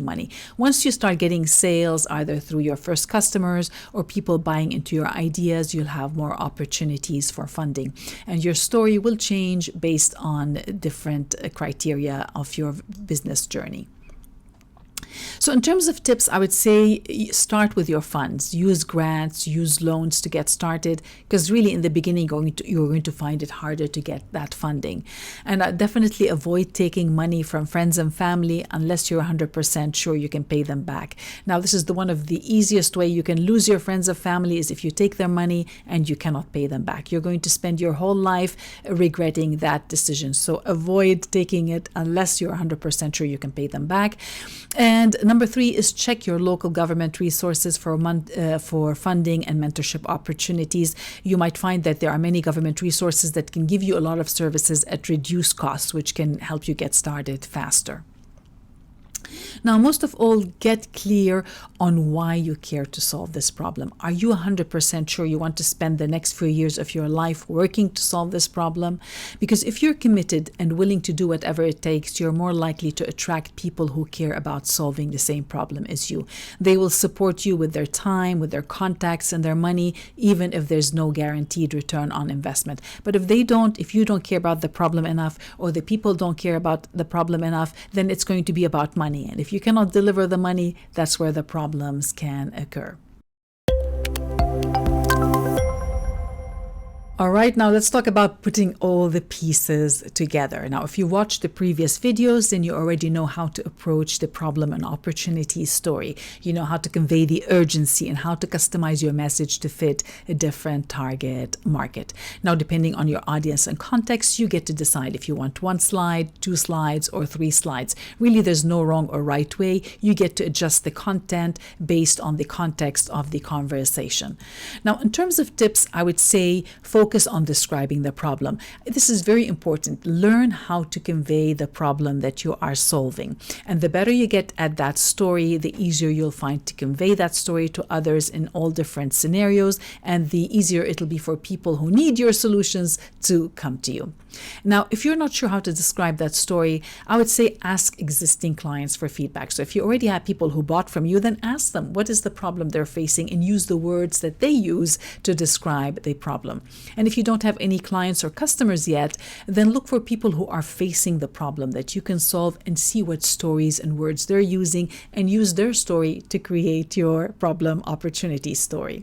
A: money. Once you start getting sales, either through your first customers or people buying into your ideas, you'll have more opportunities for funding, and your story will change based on different criteria of your business journey. So in terms of tips, I would say start with your funds. Use grants, use loans to get started, because really in the beginning you're going to find it harder to get that funding. And definitely avoid taking money from friends and family unless you're 100% sure you can pay them back. Now, this is one of the easiest way you can lose your friends and family is if you take their money and you cannot pay them back. You're going to spend your whole life regretting that decision. So avoid taking it unless you're 100% sure you can pay them back. And number 3 is check your local government resources for funding and mentorship opportunities. You might find that there are many government resources that can give you a lot of services at reduced costs, which can help you get started faster. Now, most of all, get clear on why you care to solve this problem. Are you 100% sure you want to spend the next few years of your life working to solve this problem? Because if you're committed and willing to do whatever it takes, you're more likely to attract people who care about solving the same problem as you. They will support you with their time, with their contacts and their money, even if there's no guaranteed return on investment. But if you don't care about the problem enough, or the people don't care about the problem enough, then it's going to be about money. And if you cannot deliver the money, that's where the problems can occur. All right, now let's talk about putting all the pieces together. Now, if you watched the previous videos, then you already know how to approach the problem and opportunity story. You know how to convey the urgency and how to customize your message to fit a different target market. Now, depending on your audience and context, you get to decide if you want 1 slide, 2 slides, or 3 slides. Really, there's no wrong or right way. You get to adjust the content based on the context of the conversation. Now, in terms of tips, I would say focus on describing the problem. This is very important. Learn how to convey the problem that you are solving. And the better you get at that story, the easier you'll find to convey that story to others in all different scenarios, and the easier it'll be for people who need your solutions to come to you. Now, if you're not sure how to describe that story, I would say ask existing clients for feedback. So if you already have people who bought from you, then ask them what is the problem they're facing and use the words that they use to describe the problem. And if you don't have any clients or customers yet, then look for people who are facing the problem that you can solve and see what stories and words they're using and use their story to create your problem opportunity story.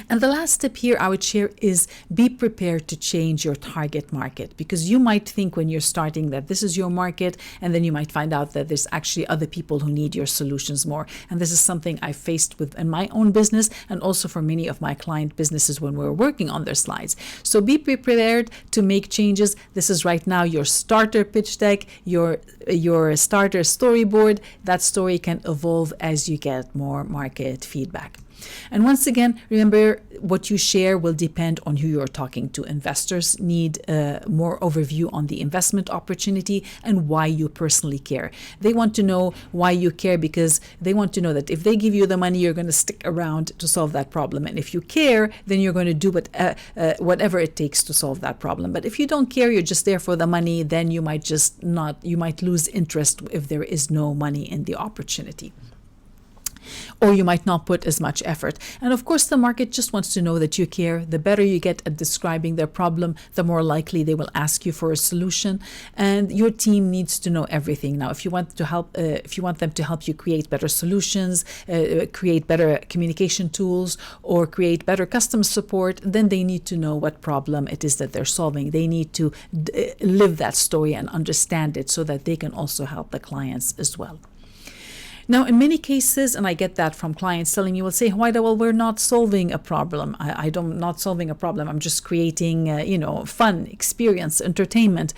A: And the last tip here I would share is be prepared to change your target market, because you might think when you're starting that this is your market, and then you might find out that there's actually other people who need your solutions more. And this is something I faced with in my own business and also for many of my client businesses when we're working on their slides. So be prepared to make changes. This is right now your starter pitch deck, your starter storyboard. That story can evolve as you get more market feedback. And once again, remember, what you share will depend on who you're talking to. Investors need more overview on the investment opportunity and why you personally care. They want to know why you care because they want to know that if they give you the money, you're going to stick around to solve that problem. And if you care, then you're going to do whatever it takes to solve that problem. But if you don't care, you're just there for the money, then you might lose interest if there is no money in the opportunity. Or you might not put as much effort. And of course, the market just wants to know that you care. The better you get at describing their problem, the more likely they will ask you for a solution. And your team needs to know everything. Now, if you want them to help you create better solutions, create better communication tools, or create better customer support, then they need to know what problem it is that they're solving. They need to live that story and understand it so that they can also help the clients as well. Now, in many cases, and I get that from clients telling me, will say, Huwaida, well, we're not solving a problem. I'm not solving a problem. I'm just creating, fun, experience, entertainment.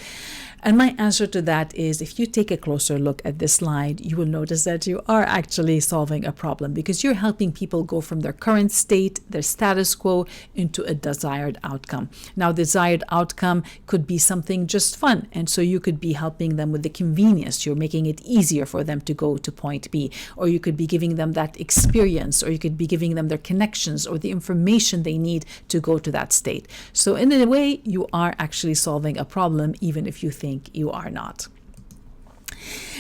A: And my answer to that is, if you take a closer look at this slide, you will notice that you are actually solving a problem, because you're helping people go from their current state, their status quo, into a desired outcome. Now, desired outcome could be something just fun. And so you could be helping them with the convenience. You're making it easier for them to go to point B, or you could be giving them that experience, or you could be giving them their connections or the information they need to go to that state. So in a way, you are actually solving a problem, even if you think you are not.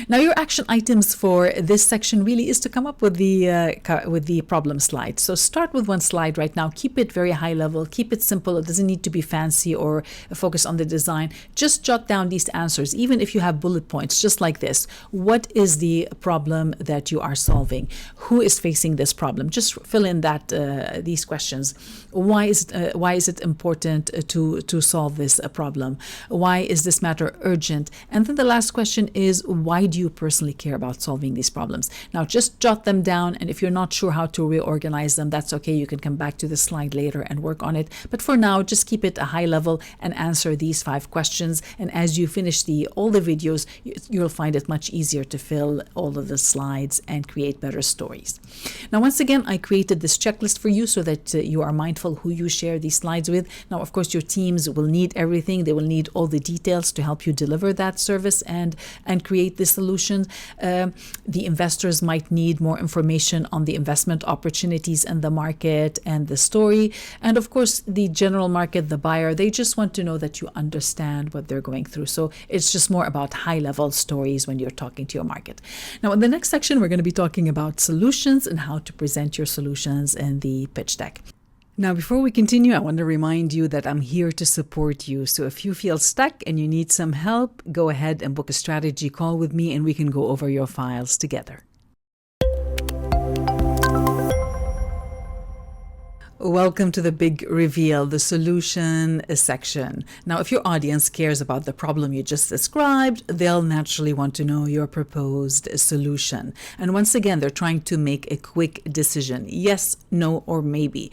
A: Now, your action items for this section really is to come up with the problem slide. So start with one slide right now. Keep it very high level. Keep it simple. It doesn't need to be fancy or focus on the design. Just jot down these answers, even if you have bullet points, just like this. What is the problem that you are solving? Who is facing this problem? Just fill in that these questions. Why is it important to solve this problem? Why is this matter urgent? And then the last question is, why do you personally care about solving these problems? Now, just jot them down, and if you're not sure how to reorganize them, that's okay. You can come back to the slide later and work on it. But for now, just keep it a high level and answer these 5 questions. And as you finish all the videos, you'll find it much easier to fill all of the slides and create better stories. Now, once again, I created this checklist for you so that you are mindful who you share these slides with. Now, of course, your teams will need everything. They will need all the details to help you deliver that service and create the solution. The investors might need more information on the investment opportunities and the market and the story. And of course, the general market, the buyer, they just want to know that you understand what they're going through. So it's just more about high-level stories when you're talking to your market. Now, in the next section, we're going to be talking about solutions and how to present your solutions in the pitch deck. Now, before we continue, I want to remind you that I'm here to support you. So if you feel stuck and you need some help, go ahead and book a strategy call with me and we can go over your files together. Welcome to the big reveal, the solution section. Now, if your audience cares about the problem you just described, they'll naturally want to know your proposed solution. And once again, they're trying to make a quick decision, yes, no, or maybe.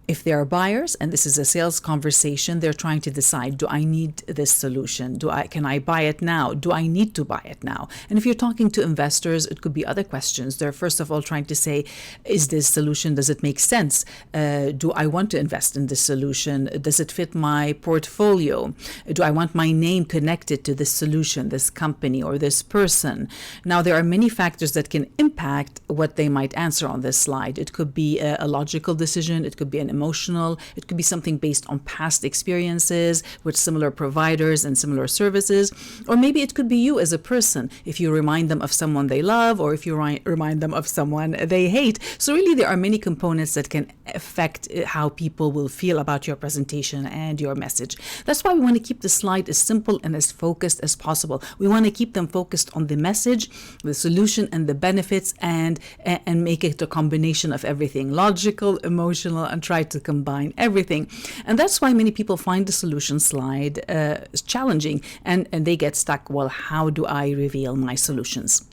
A: If they are buyers and this is a sales conversation, they're trying to decide, do I need this solution? Can I buy it now? Do I need to buy it now? And if you're talking to investors, it could be other questions. They're first of all trying to say, is this solution, does it make sense? Do I want to invest in this solution? Does it fit my portfolio? Do I want my name connected to this solution, this company, or this person? Now, there are many factors that can impact what they might answer on this slide. It could be a logical decision. It could be an emotional. It could be something based on past experiences with similar providers and similar services. Or maybe it could be you as a person, if you remind them of someone they love or if you remind them of someone they hate. So really, there are many components that can affect how people will feel about your presentation and your message. That's why we want to keep the slide as simple and as focused as possible. We want to keep them focused on the message, the solution, and the benefits, and make it a combination of everything, logical, emotional, and try to combine everything. And that's why many people find the solution slide challenging and they get stuck. Well, how do I reveal my solutions?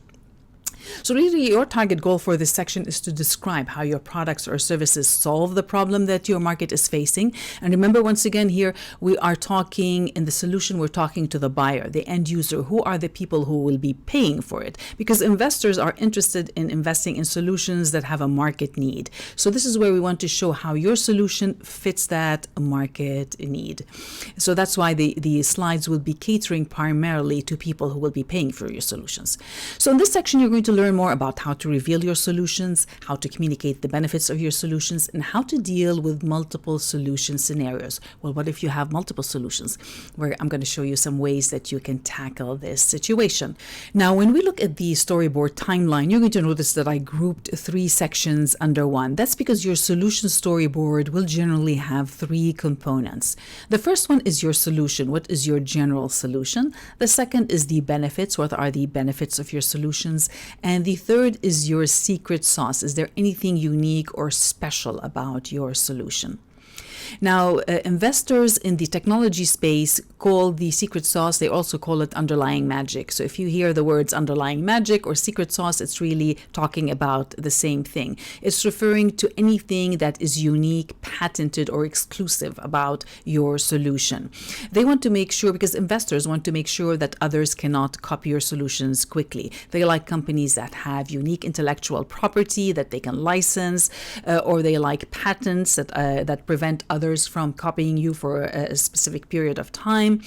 A: So really, your target goal for this section is to describe how your products or services solve the problem that your market is facing. And remember, once again, here we are talking in the solution, we're talking to the buyer, the end user. Who are the people who will be paying for it? Because investors are interested in investing in solutions that have a market need. So this is where we want to show how your solution fits that market need. So that's why the slides will be catering primarily to people who will be paying for your solutions. So in this section, you're going to learn more about how to reveal your solutions, how to communicate the benefits of your solutions, and how to deal with multiple solution scenarios. Well, what if you have multiple solutions? Where I'm going to show you some ways that you can tackle this situation. Now, when we look at the storyboard timeline, you're going to notice that I grouped 3 sections under one. That's because your solution storyboard will generally have 3 components. The first one is your solution. What is your general solution? The second is the benefits. What are the benefits of your solutions? And the third is your secret sauce. Is there anything unique or special about your solution? Now, investors in the technology space call the secret sauce, they also call it underlying magic. So if you hear the words underlying magic or secret sauce, it's really talking about the same thing. It's referring to anything that is unique, patented, or exclusive about your solution. They want to make sure, because investors want to make sure that others cannot copy your solutions quickly. They like companies that have unique intellectual property that they can license, or they like patents that prevent others from copying you for a specific period of time.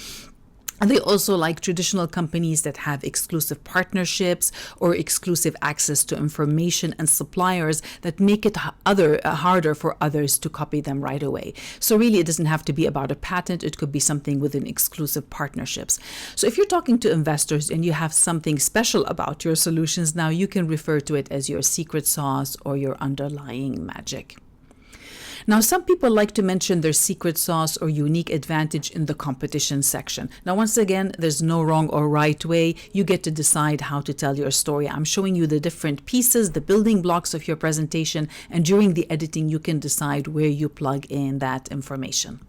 A: And they also like traditional companies that have exclusive partnerships or exclusive access to information and suppliers that make it harder for others to copy them right away. So really, it doesn't have to be about a patent. It could be something within exclusive partnerships. So if you're talking to investors and you have something special about your solutions, now you can refer to it as your secret sauce or your underlying magic. Now, some people like to mention their secret sauce or unique advantage in the competition section. Now, once again, there's no wrong or right way. You get to decide how to tell your story. I'm showing you the different pieces, the building blocks of your presentation, and during the editing, you can decide where you plug in that information.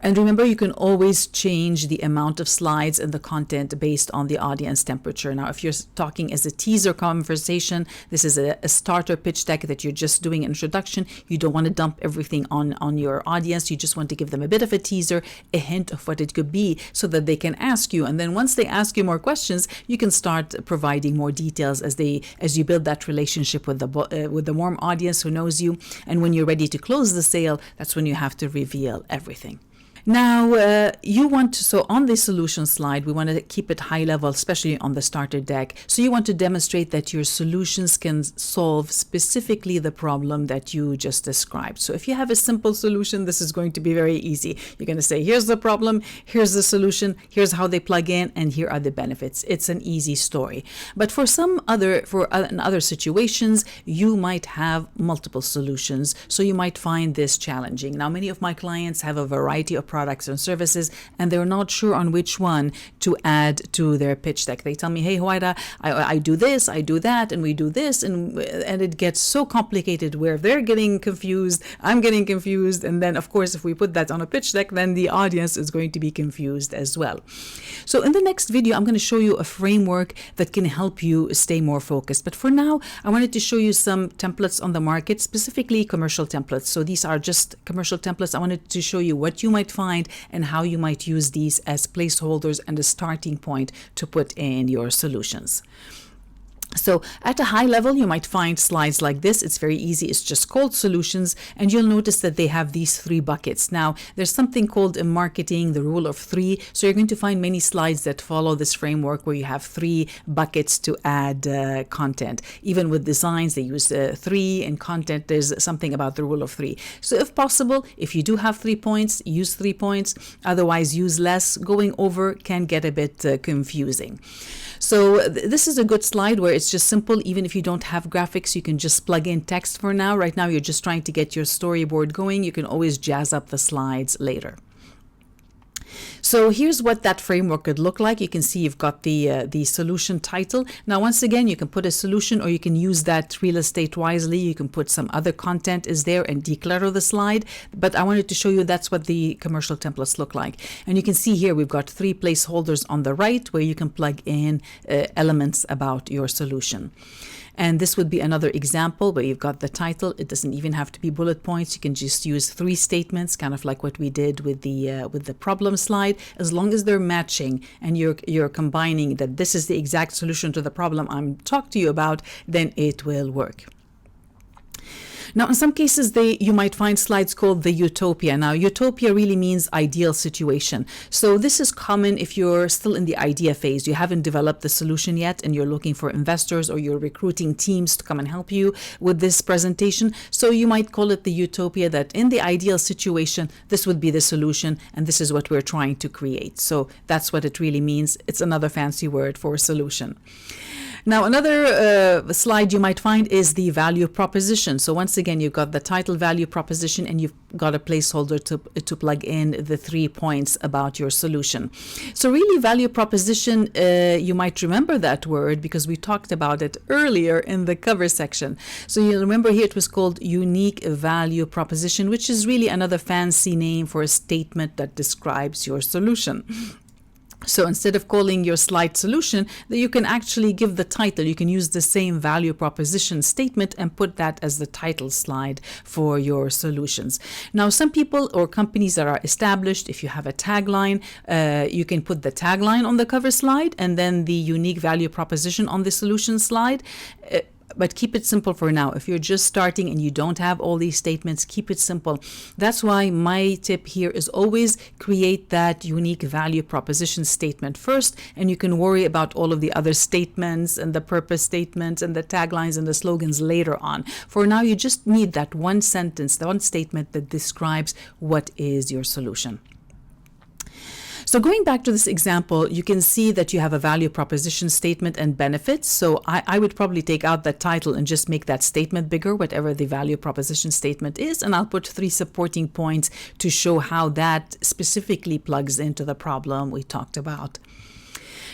A: And remember, you can always change the amount of slides and the content based on the audience temperature. Now, if you're talking as a teaser conversation, this is a starter pitch deck that you're just doing an introduction. You don't want to dump everything on your audience. You just want to give them a bit of a teaser, a hint of what it could be so that they can ask you. And then once they ask you more questions, you can start providing more details as you build that relationship with the warm audience who knows you. And when you're ready to close the sale, that's when you have to reveal everything. Now, so on the solution slide, we want to keep it high level, especially on the starter deck. So you want to demonstrate that your solutions can solve specifically the problem that you just described. So if you have a simple solution, this is going to be very easy. You're going to say, here's the problem, here's the solution, here's how they plug in, and here are the benefits. It's an easy story. But for other situations, you might have multiple solutions. So you might find this challenging. Now, many of my clients have a variety of products and services, and they're not sure on which one to add to their pitch deck. They tell me, hey, Huwaida, I do this, I do that, and we do this, and it gets so complicated where they're getting confused, I'm getting confused, and then, of course, if we put that on a pitch deck, then the audience is going to be confused as well. So in the next video, I'm going to show you a framework that can help you stay more focused. But for now, I wanted to show you some templates on the market, specifically commercial templates. So these are just commercial templates. I wanted to show you what you might find and how you might use these as placeholders and a starting point to put in your solutions. So at a high level, you might find slides like this. It's very easy. It's just called solutions. And you'll notice that they have these 3 buckets. Now, there's something called in marketing, the rule of 3. So you're going to find many slides that follow this framework where you have 3 buckets to add content. Even with designs, they use 3. In content, there's something about the rule of 3. So if possible, if you do have 3 points, use 3 points. Otherwise, use less. Going over can get a bit confusing. So this is a good slide where it's just simple. Even if you don't have graphics, you can just plug in text for now. Right now, you're just trying to get your storyboard going. You can always jazz up the slides later. So here's what that framework could look like. You can see you've got the solution title. Now, once again, you can put a solution, or you can use that real estate wisely. You can put some other content is there and declutter the slide. But I wanted to show you that's what the commercial templates look like. And you can see here we've got 3 placeholders on the right where you can plug in elements about your solution. And this would be another example where you've got the title. It doesn't even have to be bullet points. You can just use 3 statements, kind of like what we did with the problem slide. As long as they're matching and you're combining that this is the exact solution to the problem I'm talking to you about, then it will work. Now, in some cases, you might find slides called the utopia. Now, utopia really means ideal situation. So this is common if you're still in the idea phase. You haven't developed the solution yet, and you're looking for investors, or you're recruiting teams to come and help you with this presentation. So you might call it the utopia, that in the ideal situation, this would be the solution, and this is what we're trying to create. So that's what it really means. It's another fancy word for solution. Now, another slide you might find is the value proposition. So once again, you've got the title, value proposition, and you've got a placeholder to plug in the 3 points about your solution. So really, value proposition, you might remember that word because we talked about it earlier in the cover section. So you'll remember here it was called unique value proposition, which is really another fancy name for a statement that describes your solution. So instead of calling your slide solution, you can actually give the title. You can use the same value proposition statement and put that as the title slide for your solutions. Now, some people or companies that are established, if you have a tagline, you can put the tagline on the cover slide and then the unique value proposition on the solution slide. but keep it simple for now. If you're just starting and you don't have all these statements, keep it simple. That's why my tip here is always create that unique value proposition statement first, and you can worry about all of the other statements and the purpose statements and the taglines and the slogans later on. For now, you just need that one sentence, the one statement that describes what is your solution. So going back to this example, you can see that you have a value proposition statement and benefits. So I would probably take out that title and just make that statement bigger, whatever the value proposition statement is. And I'll put 3 supporting points to show how that specifically plugs into the problem we talked about.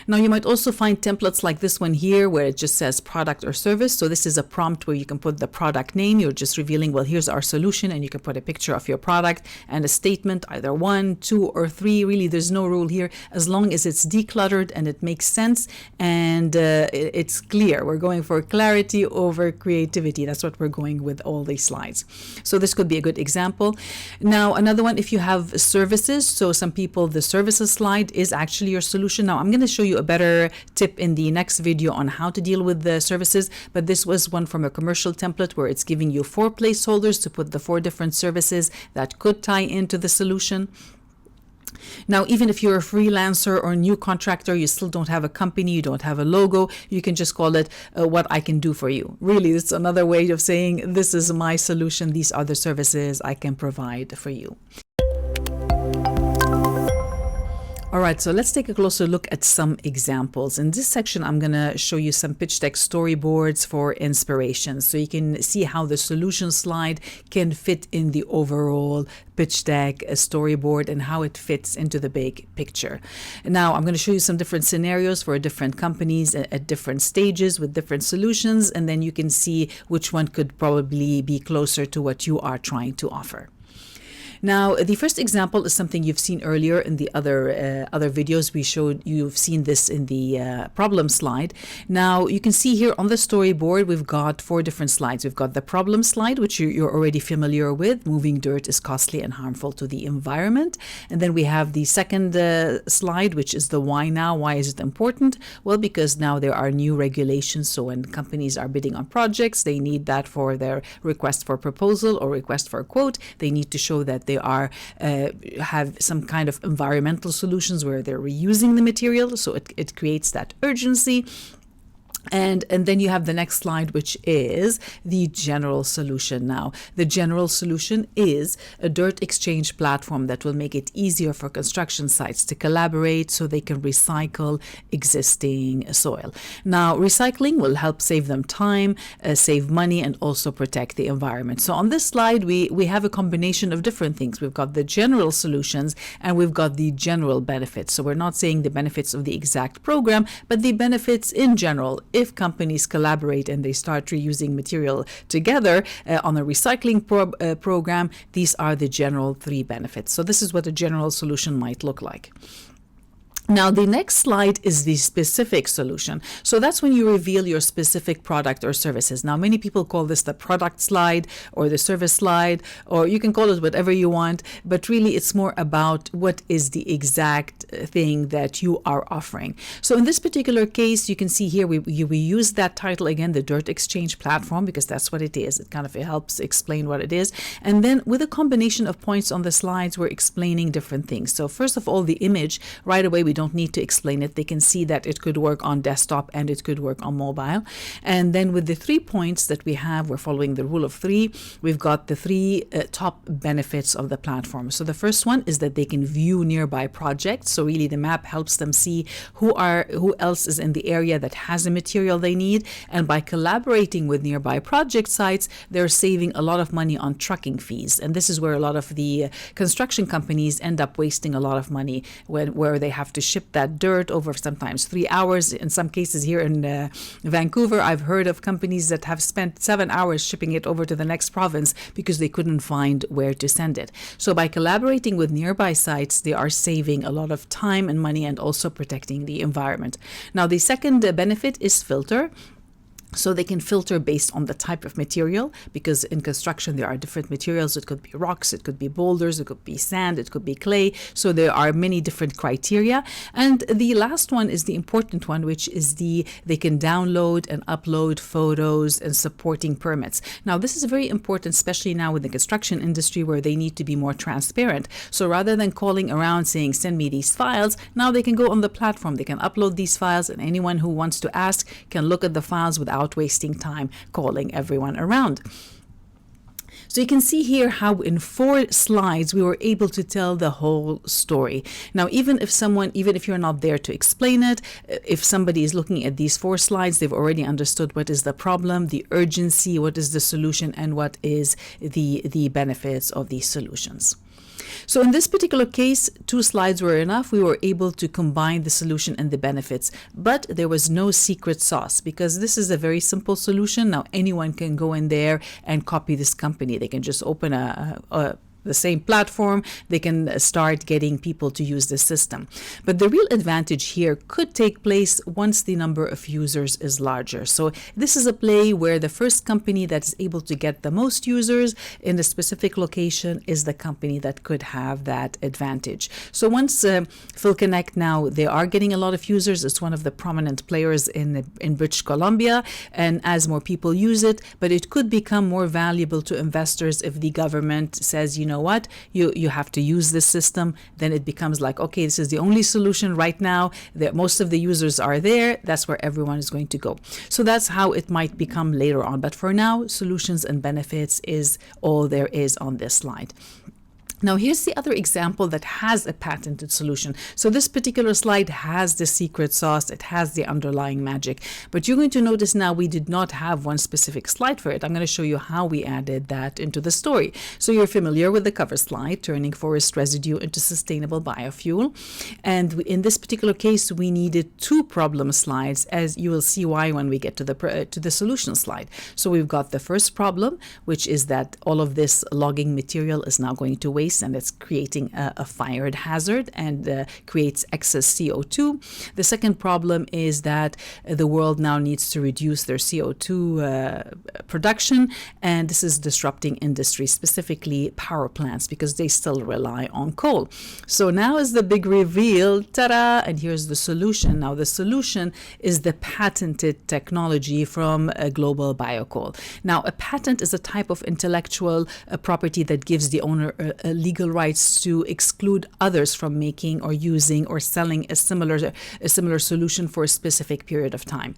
A: Now, you might also find templates like this one here where it just says product or service. So this is a prompt where you can put the product name. You're just revealing, well, here's our solution, and you can put a picture of your product and a statement, either 1, 2, or 3. Really, there's no rule here, as long as it's decluttered and it makes sense and it's clear. We're going for clarity over creativity. That's what we're going with all these slides. So this could be a good example. Now, another one, if you have services. So some people, the services slide is actually your solution. Now, I'm going to show you a better tip in the next video on how to deal with the services, but this was one from a commercial template where it's giving you 4 placeholders to put the 4 different services that could tie into the solution. Now, even if you're a freelancer or a new contractor, you still don't have a company, you don't have a logo, you can just call it what I can do for you. Really, it's another way of saying this is my solution, these are the services I can provide for you. All right, so let's take a closer look at some examples. In this section, I'm going to show you some pitch deck storyboards for inspiration, so you can see how the solution slide can fit in the overall pitch deck, a storyboard, and how it fits into the big picture. Now, I'm going to show you some different scenarios for different companies at different stages with different solutions, and then you can see which one could probably be closer to what you are trying to offer. Now, the first example is something you've seen earlier in the other videos we showed. You've seen this in the problem slide. Now, you can see here on the storyboard, we've got 4 different slides. We've got the problem slide, which you're already familiar with. Moving dirt is costly and harmful to the environment. And then we have the second slide, which is the why now. Why is it important? Well, because now there are new regulations. So when companies are bidding on projects, they need that for their request for proposal or request for a quote. They need to show that they are have some kind of environmental solutions where they're reusing the material, so it creates that urgency. And then you have the next slide, which is the general solution. Now, the general solution is a dirt exchange platform that will make it easier for construction sites to collaborate so they can recycle existing soil. Now, recycling will help save them time, save money, and also protect the environment. So on this slide, we have a combination of different things. We've got the general solutions and we've got the general benefits. So we're not saying the benefits of the exact program, but the benefits in general. If companies collaborate and they start reusing material together on a recycling program, these are the general 3 benefits. So this is what a general solution might look like. Now, the next slide is the specific solution. So that's when you reveal your specific product or services. Now, many people call this the product slide or the service slide, or you can call it whatever you want, but really it's more about what is the exact thing that you are offering. So in this particular case, you can see here we use that title again, the dirt exchange platform, because that's what it is. It kind of helps explain what it is. And then with a combination of points on the slides, we're explaining different things. So first of all, the image, right away, we don't need to explain it. They can see that it could work on desktop and it could work on mobile. And then with the 3 points that we have, we're following the rule of 3. We've got the 3 top benefits of the platform. So the first one is that they can view nearby projects. So really the map helps them see who else is in the area that has the material they need. And by collaborating with nearby project sites, they're saving a lot of money on trucking fees. And this is where a lot of the construction companies end up wasting a lot of money where they have to ship that dirt over sometimes 3 hours. In some cases here in Vancouver, I've heard of companies that have spent 7 hours shipping it over to the next province because they couldn't find where to send it. So by collaborating with nearby sites, they are saving a lot of time and money and also protecting the environment. Now, the second benefit is filter. So they can filter based on the type of material, because in construction there are different materials. It could be rocks, it could be boulders, it could be sand, it could be clay. So there are many different criteria. And the last one is the important one, which is they can download and upload photos and supporting permits. Now this is very important, especially now with the construction industry, where they need to be more transparent. So rather than calling around saying, send me these files, now they can go on the platform, they can upload these files, and anyone who wants to ask can look at the files without wasting time calling everyone around. So you can see here how in 4 slides we were able to tell the whole story. Now, even if you're not there to explain it, if somebody is looking at these 4 slides, they've already understood what is the problem, the urgency, what is the solution, and what is the benefits of these solutions. So in this particular case, 2 slides were enough. We were able to combine the solution and the benefits, but there was no secret sauce, because this is a very simple solution. Now anyone can go in there and copy this company. They can just open the same platform, they can start getting people to use the system. But the real advantage here could take place once the number of users is larger. So this is a play where the first company that is able to get the most users in a specific location is the company that could have that advantage. So once PhilConnect, now they are getting a lot of users. It's one of the prominent players in British Columbia, and as more people use it, but it could become more valuable to investors if the government says, you know what, you have to use this system. Then it becomes like, okay, this is the only solution right now, that most of the users are there, that's where everyone is going to go. So that's how it might become later on, but for now, solutions and benefits is all there is on this slide. Now here's the other example that has a patented solution. So this particular slide has the secret sauce, it has the underlying magic, but you're going to notice now we did not have one specific slide for it. I'm going to show you how we added that into the story. So you're familiar with the cover slide, turning forest residue into sustainable biofuel. And in this particular case, we needed 2 problem slides, as you will see why when we get to the solution slide. So we've got the first problem, which is that all of this logging material is now going to waste, and it's creating a fire hazard and creates excess CO2. The second problem is that the world now needs to reduce their CO2 production, and this is disrupting industry, specifically power plants, because they still rely on coal. So now is the big reveal, ta-da, and here's the solution. Now the solution is the patented technology from Global Biocoal. Now a patent is a type of intellectual property that gives the owner legal rights to exclude others from making or using or selling a similar solution for a specific period of time.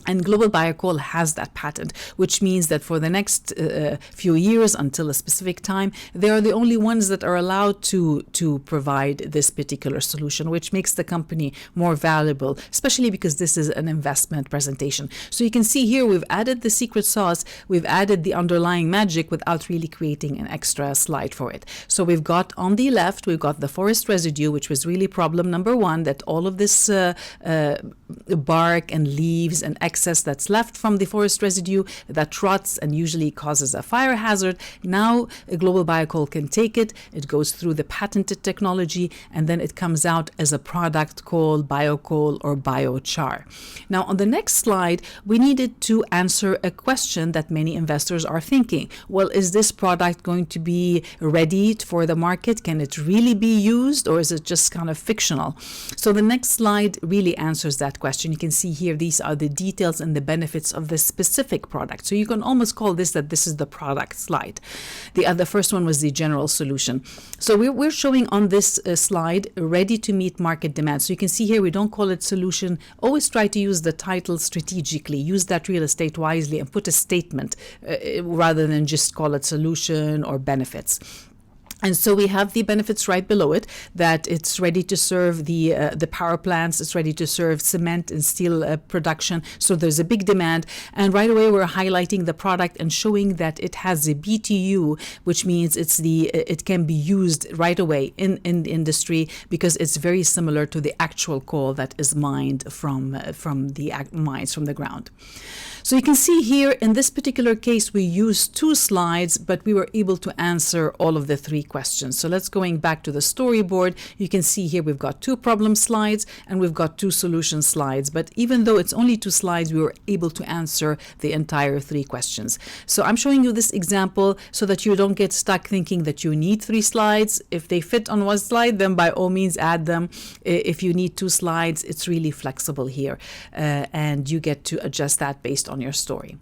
A: And Global Biocoal has that patent, which means that for the next few years, until a specific time, they are the only ones that are allowed to provide this particular solution, which makes the company more valuable, especially because this is an investment presentation. So you can see here we've added the secret sauce, we've added the underlying magic without really creating an extra slide for it. So we've got on the left, we've got the forest residue, which was really problem number 1, that all of this bark and leaves and excess that's left from the forest residue that rots and usually causes a fire hazard. Now Global Biocoal can take it, it goes through the patented technology, and then it comes out as a product called biocoal or biochar. Now on the next slide, we needed to answer a question that many investors are thinking. Well, is this product going to be ready for the market? Can it really be used, or is it just kind of fictional? So the next slide really answers that question. You can see here, these are the details and the benefits of the specific product. So you can almost call this is the product slide. The first one was the general solution. So we're showing on this slide, ready to meet market demand. So you can see here, we don't call it solution. Always try to use the title strategically. Use that real estate wisely and put a statement rather than just call it solution or benefits. And so we have the benefits right below it, that it's ready to serve the power plants, it's ready to serve cement and steel production. So there's a big demand. And right away, we're highlighting the product and showing that it has a BTU, which means it can be used right away in the industry, because it's very similar to the actual coal that is mined from the mines from the ground. So you can see here, in this particular case, we used 2 slides, but we were able to answer all of the 3 questions. So let's going back to the storyboard. You can see here we've got 2 problem slides and we've got 2 solution slides. But even though it's only 2 slides, we were able to answer the entire 3 questions. So I'm showing you this example so that you don't get stuck thinking that you need 3 slides. If they fit on 1 slide, then by all means add them. If you need 2 slides, it's really flexible here, and you get to adjust that based on your story.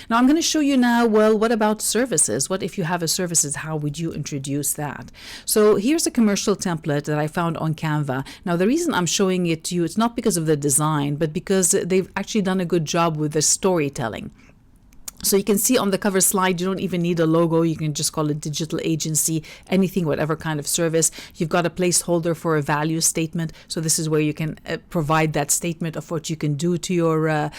A: Now I'm going to show you now, well, what about services? What if you have a services? How would you introduce that? So here's a commercial template that I found on Canva. Now the reason I'm showing it to you, it's not because of the design, but because they've actually done a good job with the storytelling. So you can see on the cover slide, you don't even need a logo. You can just call it digital agency, anything, whatever kind of service. You've got a placeholder for a value statement. So this is where you can provide that statement of what you can do to your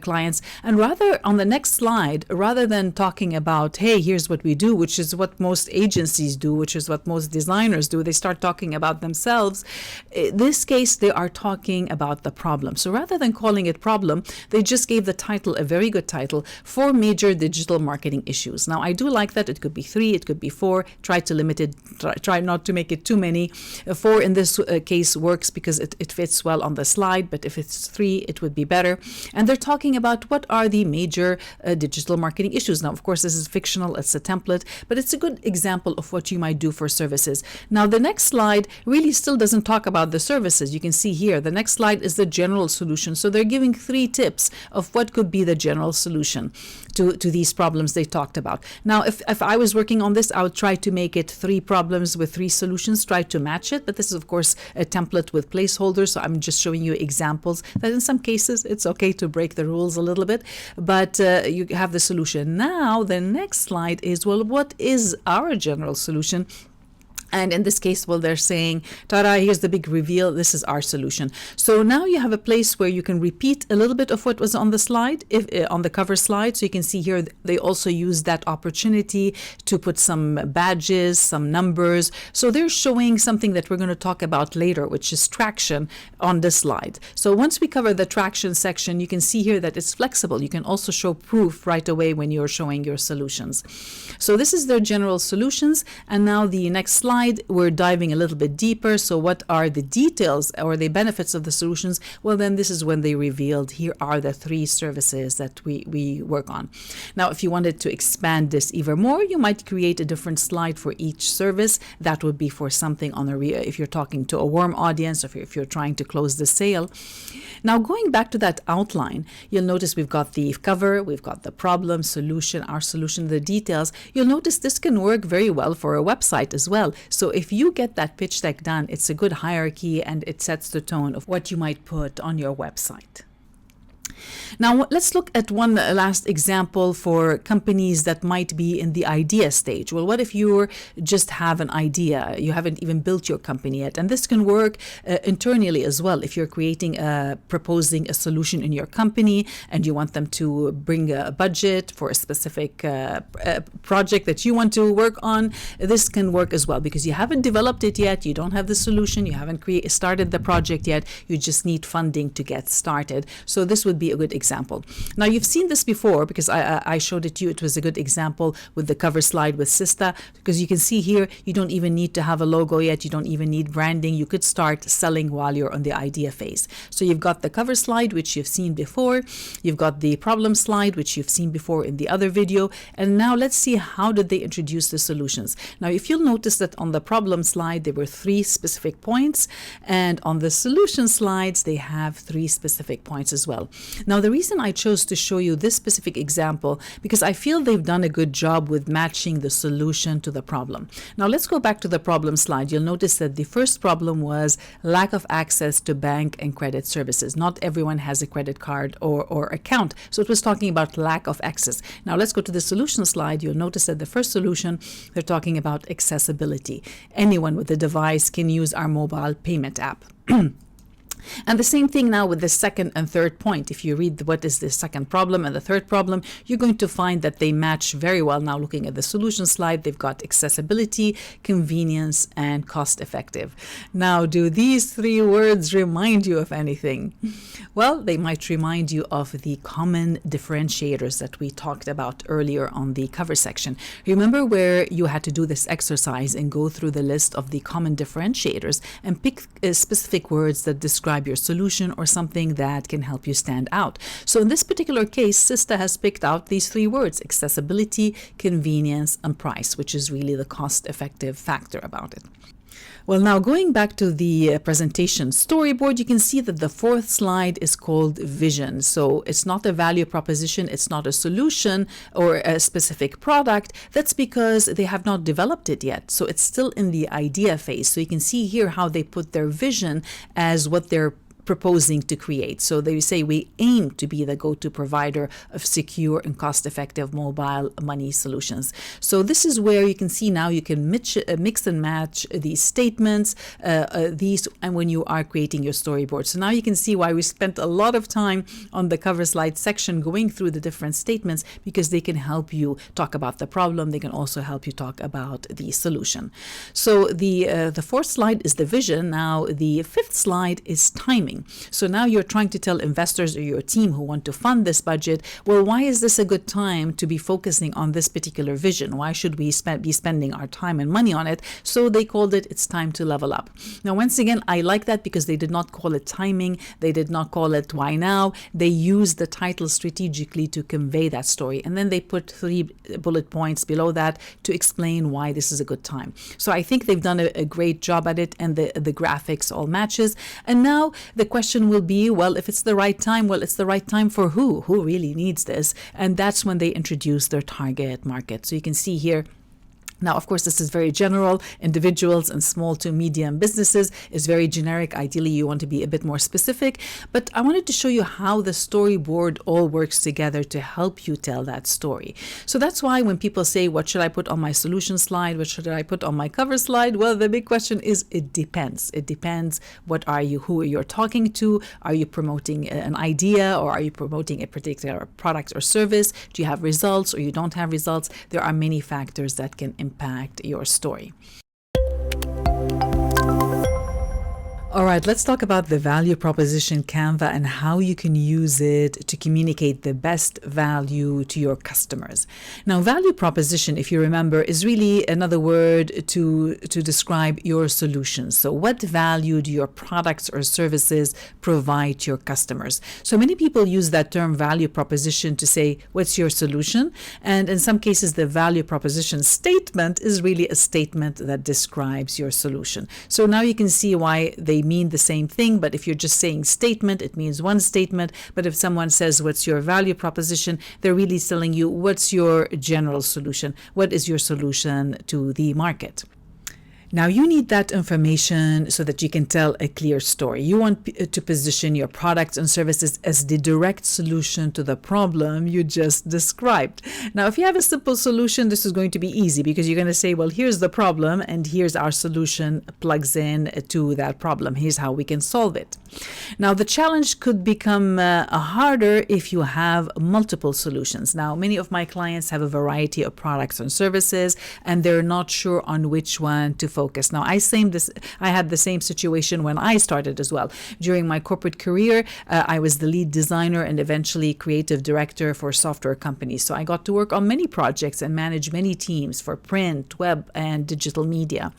A: clients. And rather on the next slide, rather than talking about, hey, here's what we do, which is what most agencies do, which is what most designers do, they start talking about themselves. In this case, they are talking about the problem. So rather than calling it problem, they just gave the title, a very good title, 4 major digital marketing issues. Now, I do like that. It could be 3, it could be 4. Try to limit it, try not to make it too many. 4 in this case works because it fits well on the slide, but if it's 3, it would be better. And they're talking about what are the major digital marketing issues. Now, of course, this is fictional, it's a template, but it's a good example of what you might do for services. Now, the next slide really still doesn't talk about the services. You can see here, the next slide is the general solution. So they're giving 3 tips of what could be the general solution to these problems they talked about. Now, if I was working on this, I would try to make it 3 problems with 3 solutions, try to match it. But this is, of course, a template with placeholders. So I'm just showing you examples that in some cases, it's okay to break the rules a little bit, but you have the solution. Now, the next slide is, well, what is our general solution? And in this case, well, they're saying, ta-da, here's the big reveal. This is our solution. So now you have a place where you can repeat a little bit of what was on the slide, on the cover slide. So you can see here, they also use that opportunity to put some badges, some numbers. So they're showing something that we're going to talk about later, which is traction on this slide. So once we cover the traction section, you can see here that it's flexible. You can also show proof right away when you're showing your solutions. So this is their general solutions. And now the next slide, we're diving a little bit deeper. So what are the details or the benefits of the solutions? Well, then this is when they revealed, here are the 3 services that we work on. Now, if you wanted to expand this even more, you might create a different slide for each service. That would be for something on if you're talking to a warm audience, or if you're trying to close the sale. Now, going back to that outline, you'll notice we've got the cover, we've got the problem, solution, our solution, the details. You'll notice this can work very well for a website as well. So if you get that pitch deck done, it's a good hierarchy and it sets the tone of what you might put on your website. Now, let's look at one last example for companies that might be in the idea stage. Well, what if you just have an idea? You haven't even built your company yet. And this can work internally as well. If you're proposing a solution in your company and you want them to bring a budget for a specific project that you want to work on, this can work as well because you haven't developed it yet. You don't have the solution. You haven't started the project yet. You just need funding to get started. So this would be a good example. Now, you've seen this before because I showed it to you. It was a good example with the cover slide with Sista, because you can see here, you don't even need to have a logo yet. You don't even need branding. You could start selling while you're on the idea phase. So you've got the cover slide, which you've seen before. You've got the problem slide, which you've seen before in the other video. And now let's see, how did they introduce the solutions? Now, if you'll notice that on the problem slide, there were 3 specific points. And on the solution slides, they have 3 specific points as well. Now, the reason I chose to show you this specific example, because I feel they've done a good job with matching the solution to the problem. Now, let's go back to the problem slide. You'll notice that the first problem was lack of access to bank and credit services. Not everyone has a credit card or account. So it was talking about lack of access. Now, let's go to the solution slide. You'll notice that the first solution, they're talking about accessibility. Anyone with a device can use our mobile payment app. And the same thing now with the second and third point. If you read what is the second problem and the third problem, you're going to find that they match very well. Now looking at the solution slide, they've got accessibility, convenience, and cost effective. Now, do these three words remind you of anything? Well, they might remind you of the common differentiators that we talked about earlier on the cover section. Remember where you had to do this exercise and go through the list of the common differentiators and pick specific words that describe your solution or something that can help you stand out. So in this particular case, Sista has picked out these three words: accessibility, convenience, and price, which is really the cost-effective factor about it. Well, now going back to the presentation storyboard, you can see that the fourth slide is called vision. So it's not a value proposition, it's not a solution or a specific product. That's because they have not developed it yet. So it's still in the idea phase. So you can see here how they put their vision as what they're proposing to create. So they say we aim to be the go-to provider of secure and cost-effective mobile money solutions. So this is where you can see now you can mix and match these statements, and when you are creating your storyboard. So now you can see why we spent a lot of time on the cover slide section going through the different statements, because they can help you talk about the problem. They can also help you talk about the solution. So the fourth slide is the vision. Now the fifth slide is timing. So now you're trying to tell investors or your team who want to fund this budget, well, why is this a good time to be focusing on this particular vision? Why should we be spending our time and money on it? So they called it, it's time to level up. Now, once again, I like that because they did not call it timing. They did not call it why now. They used the title strategically to convey that story. And then they put 3 bullet points below that to explain why this is a good time. So I think they've done a great job at it, and the graphics all matches. And now the question will be, well, if it's the right time, well, it's the right time for who? Who really needs this? And that's when they introduce their target market. So you can see here. Now, of course, this is very general. Individuals and small to medium businesses is very generic. Ideally, you want to be a bit more specific. But I wanted to show you how the storyboard all works together to help you tell that story. So that's why when people say, what should I put on my solution slide? What should I put on my cover slide? Well, the big question is, it depends. It depends. What are you? Who you're talking to? Are you promoting an idea, or are you promoting a particular product or service? Do you have results or you don't have results? There are many factors that can impact your story. All right, let's talk about the value proposition Canva and how you can use it to communicate the best value to your customers. Now, value proposition, if you remember, is really another word to describe your solutions. So what value do your products or services provide to your customers? So many people use that term value proposition to say, what's your solution? And in some cases, the value proposition statement is really a statement that describes your solution. So now you can see why they mean the same thing, but if you're just saying statement, it means one statement. But if someone says, what's your value proposition, they're really telling you, what's your general solution? What is your solution to the market? Now, you need that information so that you can tell a clear story. You want to position your products and services as the direct solution to the problem you just described. Now, if you have a simple solution, this is going to be easy because you're going to say, well, here's the problem and here's our solution plugs in to that problem. Here's how we can solve it. Now, the challenge could become harder if you have multiple solutions. Now, many of my clients have a variety of products and services, and they're not sure on which one to focus. Now, I had the same situation when I started as well. During my corporate career, I was the lead designer and eventually creative director for software companies. So I got to work on many projects and manage many teams for print, web, and digital media.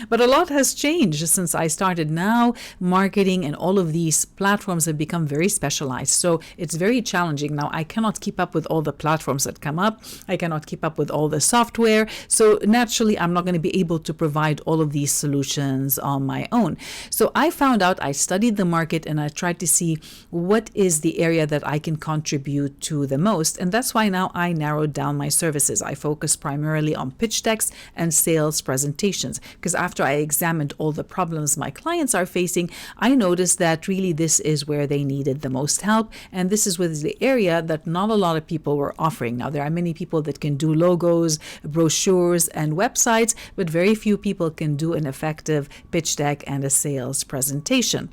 A: But a lot has changed since I started. Now, marketing and all of these platforms have become very specialized. So it's very challenging. Now, I cannot keep up with all the platforms that come up. I cannot keep up with all the software. So naturally, I'm not going to be able to provide all of these solutions on my own. So I found out, I studied the market and I tried to see what is the area that I can contribute to the most. And that's why now I narrowed down my services. I focus primarily on pitch decks and sales presentations, because after I examined all the problems my clients are facing, I noticed that really this is where they needed the most help. And this is the area that not a lot of people were offering. Now, there are many people that can do logos, brochures, and websites, but very few people can do an effective pitch deck and a sales presentation.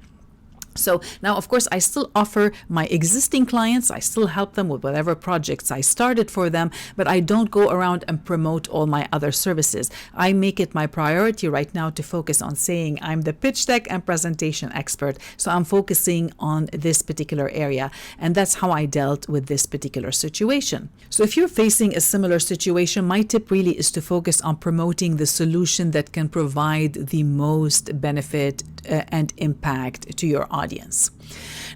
A: So now, of course, I still offer my existing clients, I still help them with whatever projects I started for them, but I don't go around and promote all my other services. I make it my priority right now to focus on saying I'm the pitch deck and presentation expert. So I'm focusing on this particular area. And that's how I dealt with this particular situation. So if you're facing a similar situation, my tip really is to focus on promoting the solution that can provide the most benefit and impact to your audience.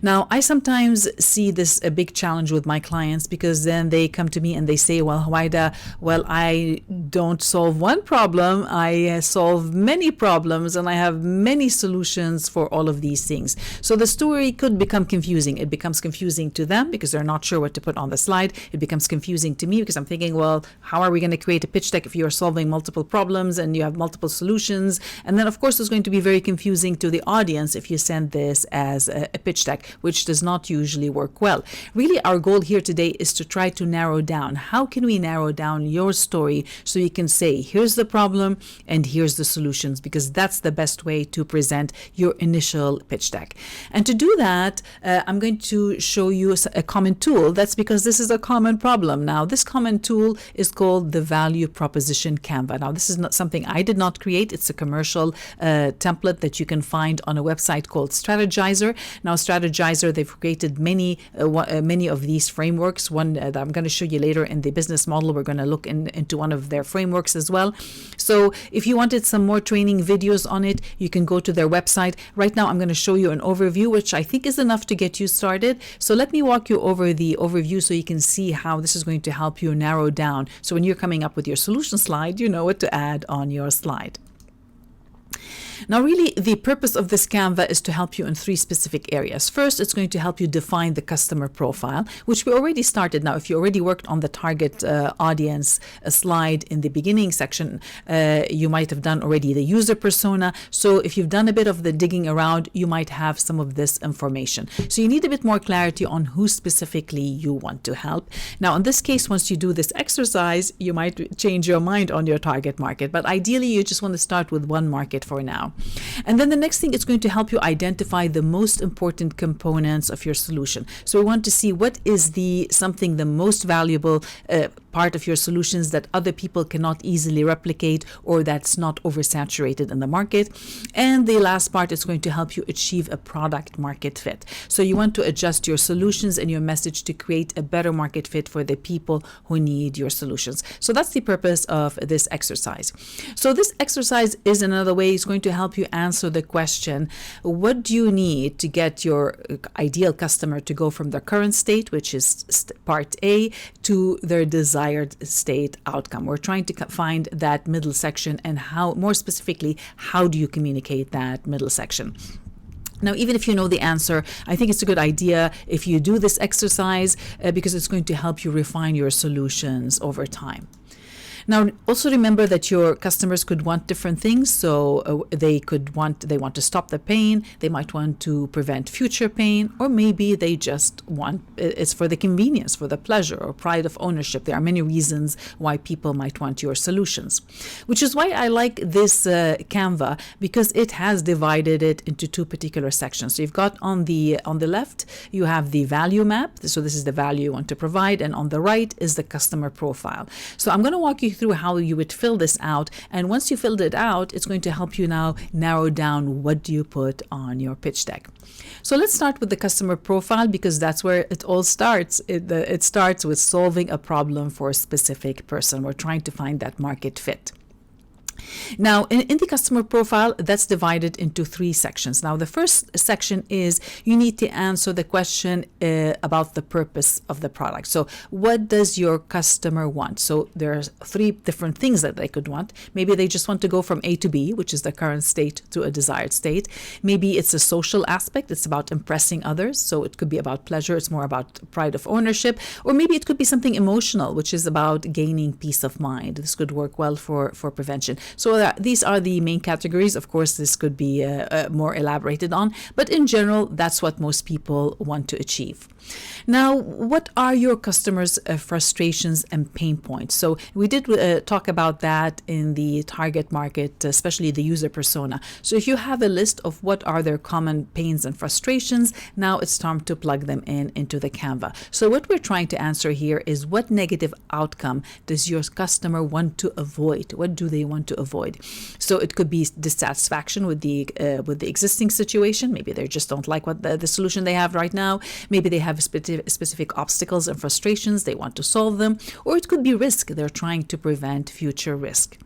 A: Now, I sometimes see this a big challenge with my clients, because then they come to me and they say, well, Hawaida, well, I don't solve one problem, I solve many problems, and I have many solutions for all of these things. So the story could become confusing. It becomes confusing to them because they're not sure what to put on the slide. It becomes confusing to me because I'm thinking, well, how are we going to create a pitch deck if you're solving multiple problems and you have multiple solutions? And then, of course, it's going to be very confusing to the audience if you send this as a pitch deck, which does not usually work well. Really, our goal here today is to try to narrow down. How can we narrow down your story so you can say, here's the problem and here's the solutions, because that's the best way to present your initial pitch deck. And to do that, I'm going to show you a common tool. That's because this is a common problem. Now, this common tool is called the Value Proposition Canva. Now, this is not something I did not create. It's a commercial template that you can find on a website called Strategizer. Now, Strategizer, they've created many of these frameworks. One that I'm going to show you later in the business model, we're going to look into one of their frameworks as well. So if you wanted some more training videos on it, you can go to their website. Right now, I'm going to show you an overview, which I think is enough to get you started. So let me walk you over the overview so you can see how this is going to help you narrow down. So when you're coming up with your solution slide, you know what to add on your slide. Now, really, the purpose of this Canva is to help you in three specific areas. First, it's going to help you define the customer profile, which we already started. Now, if you already worked on the target audience slide in the beginning section, you might have done already the user persona. So if you've done a bit of the digging around, you might have some of this information. So you need a bit more clarity on who specifically you want to help. Now, in this case, once you do this exercise, you might change your mind on your target market. But ideally, you just want to start with one market for now. And then the next thing, it's going to help you identify the most important components of your solution. So we want to see what is the most valuable part of your solutions that other people cannot easily replicate, or that's not oversaturated in the market. And the last part is going to help you achieve a product market fit. So you want to adjust your solutions and your message to create a better market fit for the people who need your solutions. So that's the purpose of this exercise. So this exercise is another way. It's going to help you answer the question, what do you need to get your ideal customer to go from their current state, which is part A, to their desired state outcome? We're trying to find that middle section, and how, more specifically, how do you communicate that middle section? Now, even if you know the answer, I think it's a good idea if you do this exercise because it's going to help you refine your solutions over time. Now, also remember that your customers could want different things. So they want to stop the pain. They might want to prevent future pain, or maybe they just want it's for the convenience, for the pleasure or pride of ownership. There are many reasons why people might want your solutions, which is why I like this Canva, because it has divided it into two particular sections. So you've got on the left, you have the value map. So this is the value you want to provide, and on the right is the customer profile. So I'm going to walk you through how you would fill this out, and once you filled it out, it's going to help you now narrow down what do you put on your pitch deck. So let's start with the customer profile, because that's where it all starts. It starts with solving a problem for a specific person. We're trying to find that market fit. Now, in the customer profile, that's divided into three sections. Now, the first section is you need to answer the question about the purpose of the product. So what does your customer want? So there are three different things that they could want. Maybe they just want to go from A to B, which is the current state, to a desired state. Maybe it's a social aspect. It's about impressing others. So it could be about pleasure. It's more about pride of ownership. Or maybe it could be something emotional, which is about gaining peace of mind. This could work well for prevention. So these are the main categories. Of course, this could be more elaborated on, but in general, that's what most people want to achieve. Now, what are your customers' frustrations and pain points? So we did talk about that in the target market, especially the user persona. So if you have a list of what are their common pains and frustrations, now it's time to plug them into the Canva. So what we're trying to answer here is, what negative outcome does your customer want to avoid? What do they want to avoid? So it could be dissatisfaction with the existing situation. Maybe they just don't like what the solution they have right now. Maybe they have specific obstacles and frustrations, they want to solve them, or it could be risk, they're trying to prevent future risk.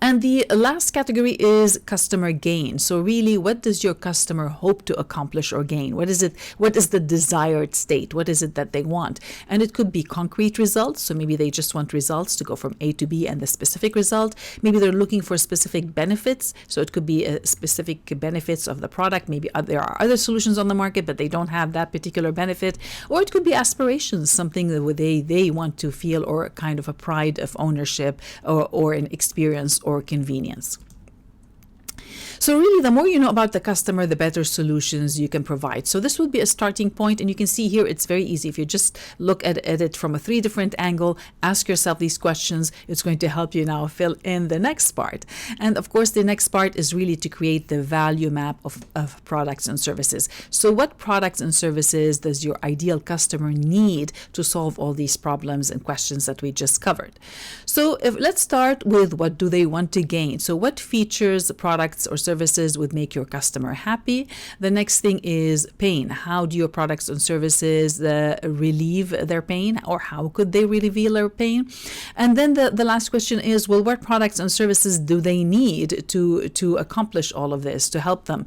A: And the last category is customer gain. So really, what does your customer hope to accomplish or gain? What is it? What is the desired state? What is it that they want? And it could be concrete results. So maybe they just want results to go from A to B and the specific result. Maybe they're looking for specific benefits. So it could be specific benefits of the product. Maybe there are other solutions on the market, but they don't have that particular benefit. Or it could be aspirations, something that they want to feel, or kind of a pride of ownership, or an experience or convenience. So really, the more you know about the customer, the better solutions you can provide. So this would be a starting point, and you can see here it's very easy. If you just look at it from a 3 different angle, ask yourself these questions, it's going to help you now fill in the next part. And of course, the next part is really to create the value map of products and services. So what products and services does your ideal customer need to solve all these problems and questions that we just covered? So let's start with, what do they want to gain? So what features, products, or services would make your customer happy? The next thing is pain. How do your products and services relieve their pain, or how could they relieve their pain? And then the last question is, well, what products and services do they need to accomplish all of this, to help them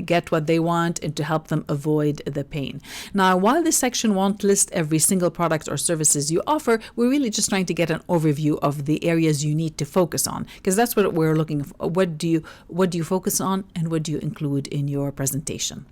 A: get what they want and to help them avoid the pain? Now, while this section won't list every single product or services you offer, we're really just trying to get an overview of the areas you need to focus on, because that's what we're looking for. What do you focus on, and what do you include in your presentation?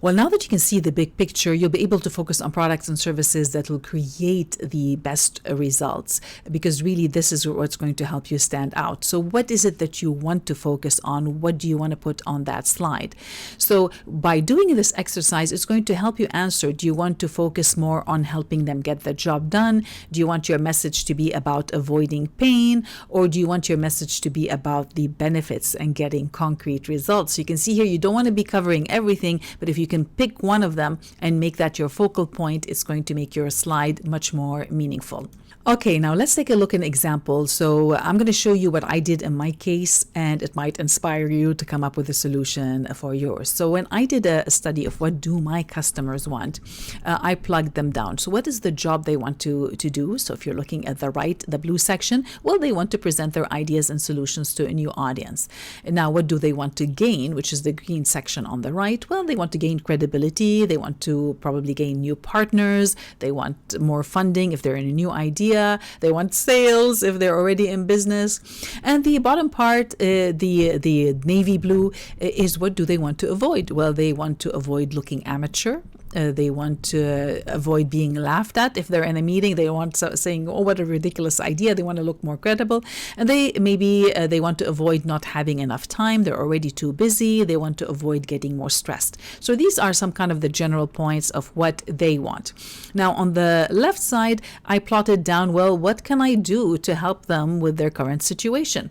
A: Well, now that you can see the big picture, you'll be able to focus on products and services that will create the best results, because really this is what's going to help you stand out. So what is it that you want to focus on? What do you want to put on that slide? So by doing this exercise, it's going to help you answer, do you want to focus more on helping them get the job done? Do you want your message to be about avoiding pain? Or do you want your message to be about the benefits and getting concrete results? So you can see here, you don't want to be covering everything, but if you can pick one of them and make that your focal point, it's going to make your slide much more meaningful. Okay, now let's take a look at an example. So I'm going to show you what I did in my case, and it might inspire you to come up with a solution for yours. So when I did a study of what do my customers want, I plugged them down. So what is the job they want to do? So if you're looking at the right, the blue section, well, they want to present their ideas and solutions to a new audience. And now, what do they want to gain, which is the green section on the right? Well, they want to gain credibility. They want to probably gain new partners. They want more funding if they're in a new idea. They want sales if they're already in business. And the bottom part, the navy blue, is what do they want to avoid? Well, they want to avoid looking amateur. They want to avoid being laughed at if they're in a meeting. They want saying, "Oh, what a ridiculous idea." They want to look more credible, and they want to avoid not having enough time. They're already too busy. They want to avoid getting more stressed. So these are some kind of the general points of what they want. Now, on the left side, I plotted down, well, what can I do to help them with their current situation?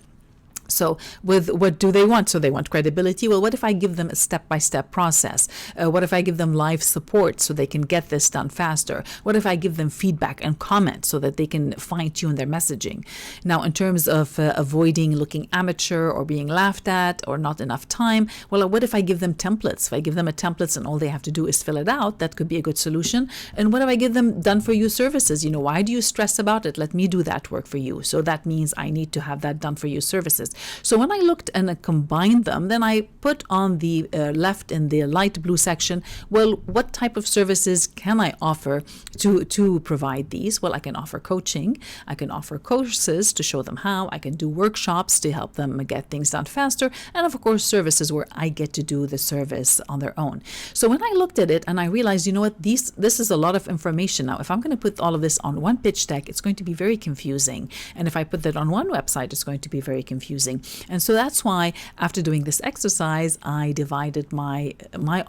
A: So with what do they want? So they want credibility. Well, what if I give them a step-by-step process? What if I give them live support so they can get this done faster? What if I give them feedback and comments so that they can fine-tune their messaging? Now, in terms of avoiding looking amateur or being laughed at or not enough time, well, what if I give them templates? If I give them a template and all they have to do is fill it out, that could be a good solution. And what if I give them done-for-you services? Why do you stress about it? Let me do that work for you. So that means I need to have that done-for-you services. So when I looked and I combined them, then I put on the left in the light blue section, well, what type of services can I offer to provide these? Well, I can offer coaching, I can offer courses to show them how, I can do workshops to help them get things done faster, and of course services where I get to do the service on their own. So when I looked at it and I realized, you know what, this is a lot of information. Now, if I'm going to put all of this on one pitch deck, it's going to be very confusing. And if I put that on one website, it's going to be very confusing. And so that's why after doing this exercise, I divided my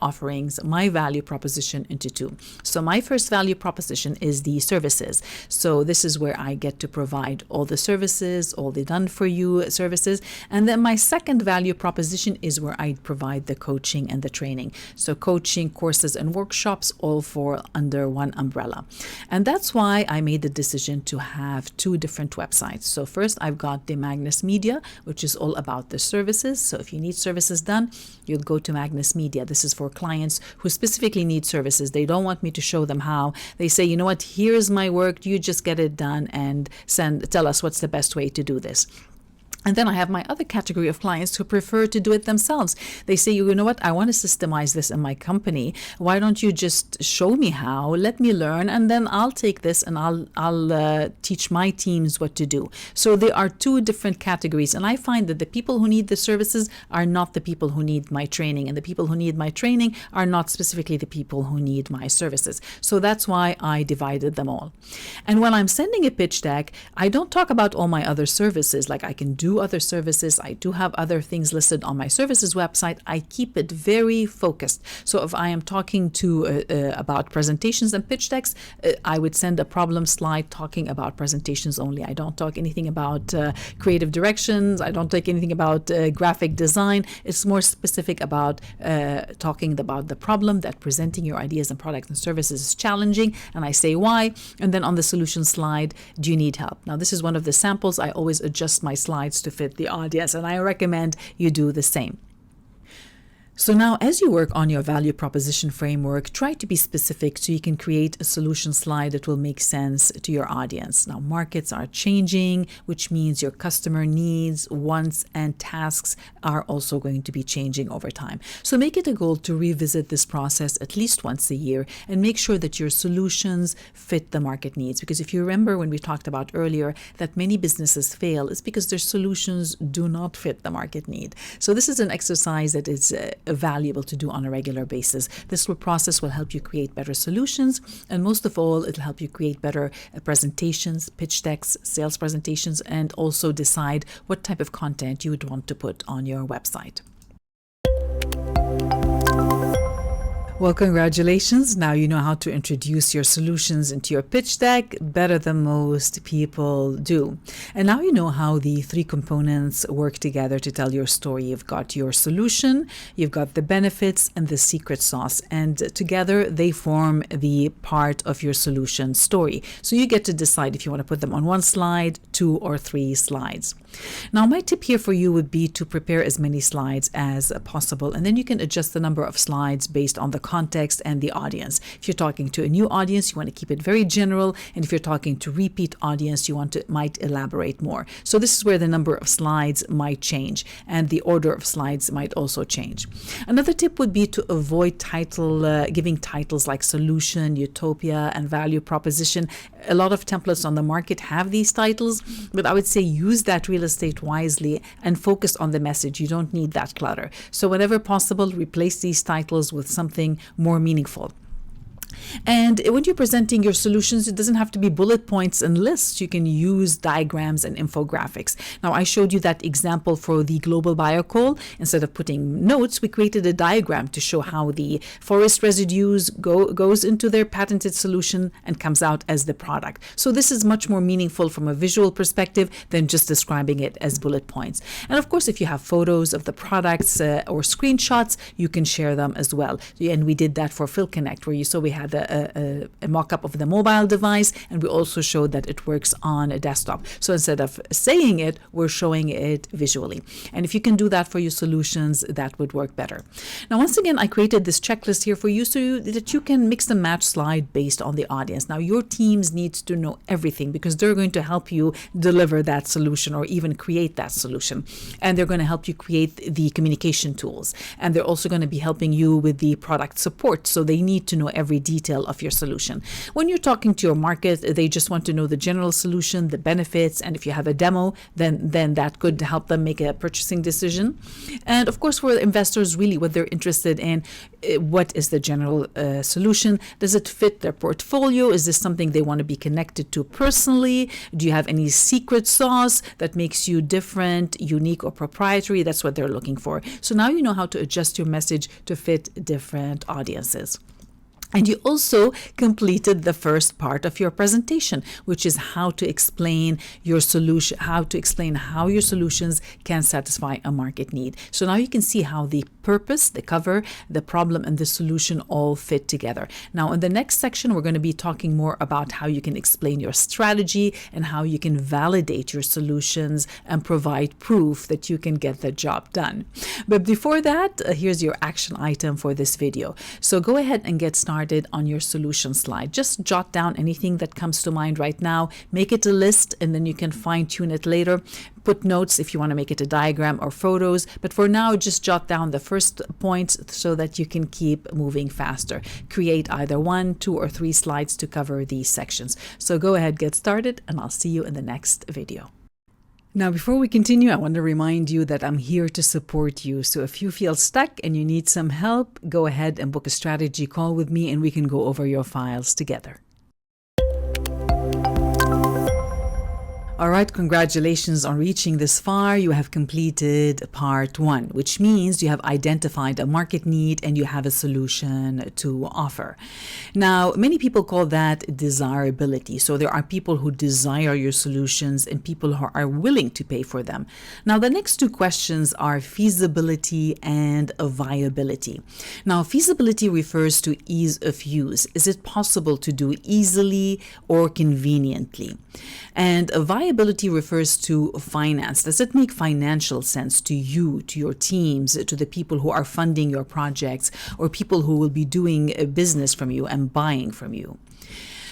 A: offerings, my value proposition into two. So my first value proposition is the services. So this is where I get to provide all the services, all the done for you services. And then my second value proposition is where I provide the coaching and the training. So coaching, courses, and workshops all fall under one umbrella. And that's why I made the decision to have two different websites. So first I've got the Magnus Media, which is all about the services. So if you need services done, you'll go to Magnus Media. This is for clients who specifically need services. They don't want me to show them how. They say, you know what, here's my work. You just get it done and tell us what's the best way to do this. And then I have my other category of clients who prefer to do it themselves. They say, you know what, I want to systemize this in my company. Why don't you just show me how, let me learn, and then I'll take this and I'll teach my teams what to do. So there are two different categories. And I find that the people who need the services are not the people who need my training. And the people who need my training are not specifically the people who need my services. So that's why I divided them all. And when I'm sending a pitch deck, I don't talk about all my other services. Like I can do other services. I do have other things listed on my services website. I keep it very focused. So if I am talking about presentations and pitch decks, I would send a problem slide talking about presentations only. I don't talk anything about creative directions. I don't talk anything about graphic design. It's more specific about talking about the problem that presenting your ideas and products and services is challenging. And I say why. And then on the solution slide, do you need help? Now, this is one of the samples. I always adjust my slides to fit the audience, and I recommend you do the same. So now, as you work on your value proposition framework, try to be specific so you can create a solution slide that will make sense to your audience. Now, markets are changing, which means your customer needs, wants, and tasks are also going to be changing over time. So make it a goal to revisit this process at least once a year and make sure that your solutions fit the market needs. Because if you remember when we talked about earlier that many businesses fail, it's because their solutions do not fit the market need. So this is an exercise that is valuable to do on a regular basis. This process will help you create better solutions, and most of all, it'll help you create better presentations, pitch decks, sales presentations, and also decide what type of content you would want to put on your website. Well, congratulations. Now you know how to introduce your solutions into your pitch deck better than most people do. And now you know how the three components work together to tell your story. You've got your solution, you've got the benefits, and the secret sauce. And together they form the part of your solution story. So you get to decide if you want to put them on one slide, two, or three slides. Now, my tip here for you would be to prepare as many slides as possible, and then you can adjust the number of slides based on the context and the audience. If you're talking to a new audience, you want to keep it very general, and if you're talking to repeat audience, you might elaborate more. So this is where the number of slides might change, and the order of slides might also change. Another tip would be to avoid giving titles like solution, utopia, and value proposition. A lot of templates on the market have these titles, but I would say use that real estate wisely and focus on the message. You don't need that clutter. So whenever possible, replace these titles with something more meaningful. And when you're presenting your solutions, it doesn't have to be bullet points and lists. You can use diagrams and infographics. Now, I showed you that example for the global biocoal. Instead of putting notes, we created a diagram to show how the forest residues goes into their patented solution and comes out as the product. So this is much more meaningful from a visual perspective than just describing it as bullet points. And of course, if you have photos of the products or screenshots, you can share them as well. And we did that for Phil Connect, where you saw we had a mock-up of the mobile device, and we also showed that it works on a desktop. So instead of saying it, we're showing it visually. And if you can do that for your solutions, that would work better. Now, once again, I created this checklist here for you so that you can mix and match slide based on the audience. Now, your teams need to know everything because they're going to help you deliver that solution or even create that solution. And they're going to help you create the communication tools. And they're also going to be helping you with the product support. So they need to know every detail of your solution. When you're talking to your market, they just want to know the general solution, the benefits, and if you have a demo, then that could help them make a purchasing decision. And of course, for investors, really what they're interested in, what is the general solution? Does it fit their portfolio? Is this something they want to be connected to personally? Do you have any secret sauce that makes you different, unique, or proprietary? That's what they're looking for. So now you know how to adjust your message to fit different audiences. And you also completed the first part of your presentation, which is how to explain your solution, how to explain how your solutions can satisfy a market need. So now you can see how the purpose, the cover, the problem, and the solution all fit together. Now, in the next section, we're going to be talking more about how you can explain your strategy and how you can validate your solutions and provide proof that you can get the job done. But before that, here's your action item for this video. So go ahead and get started on your solution slide. Just jot down anything that comes to mind right now, make it a list, and then you can fine tune it later. Put notes if you want to make it a diagram or photos, but for now, just jot down the first points so that you can keep moving faster. Create either 1, 2, or 3 slides to cover these sections. So go ahead, get started, and I'll see you in the next video. Now, before we continue, I want to remind you that I'm here to support you. So if you feel stuck and you need some help, go ahead and book a strategy call with me and we can go over your files together. All right, congratulations on reaching this far. You have completed part 1, which means you have identified a market need and you have a solution to offer. Now, many people call that desirability. So there are people who desire your solutions and people who are willing to pay for them. Now, the next 2 questions are feasibility and viability. Now, feasibility refers to ease of use. Is it possible to do easily or conveniently? And viability refers to finance. Does it make financial sense to you, to your teams, to the people who are funding your projects, or people who will be doing business from you and buying from you?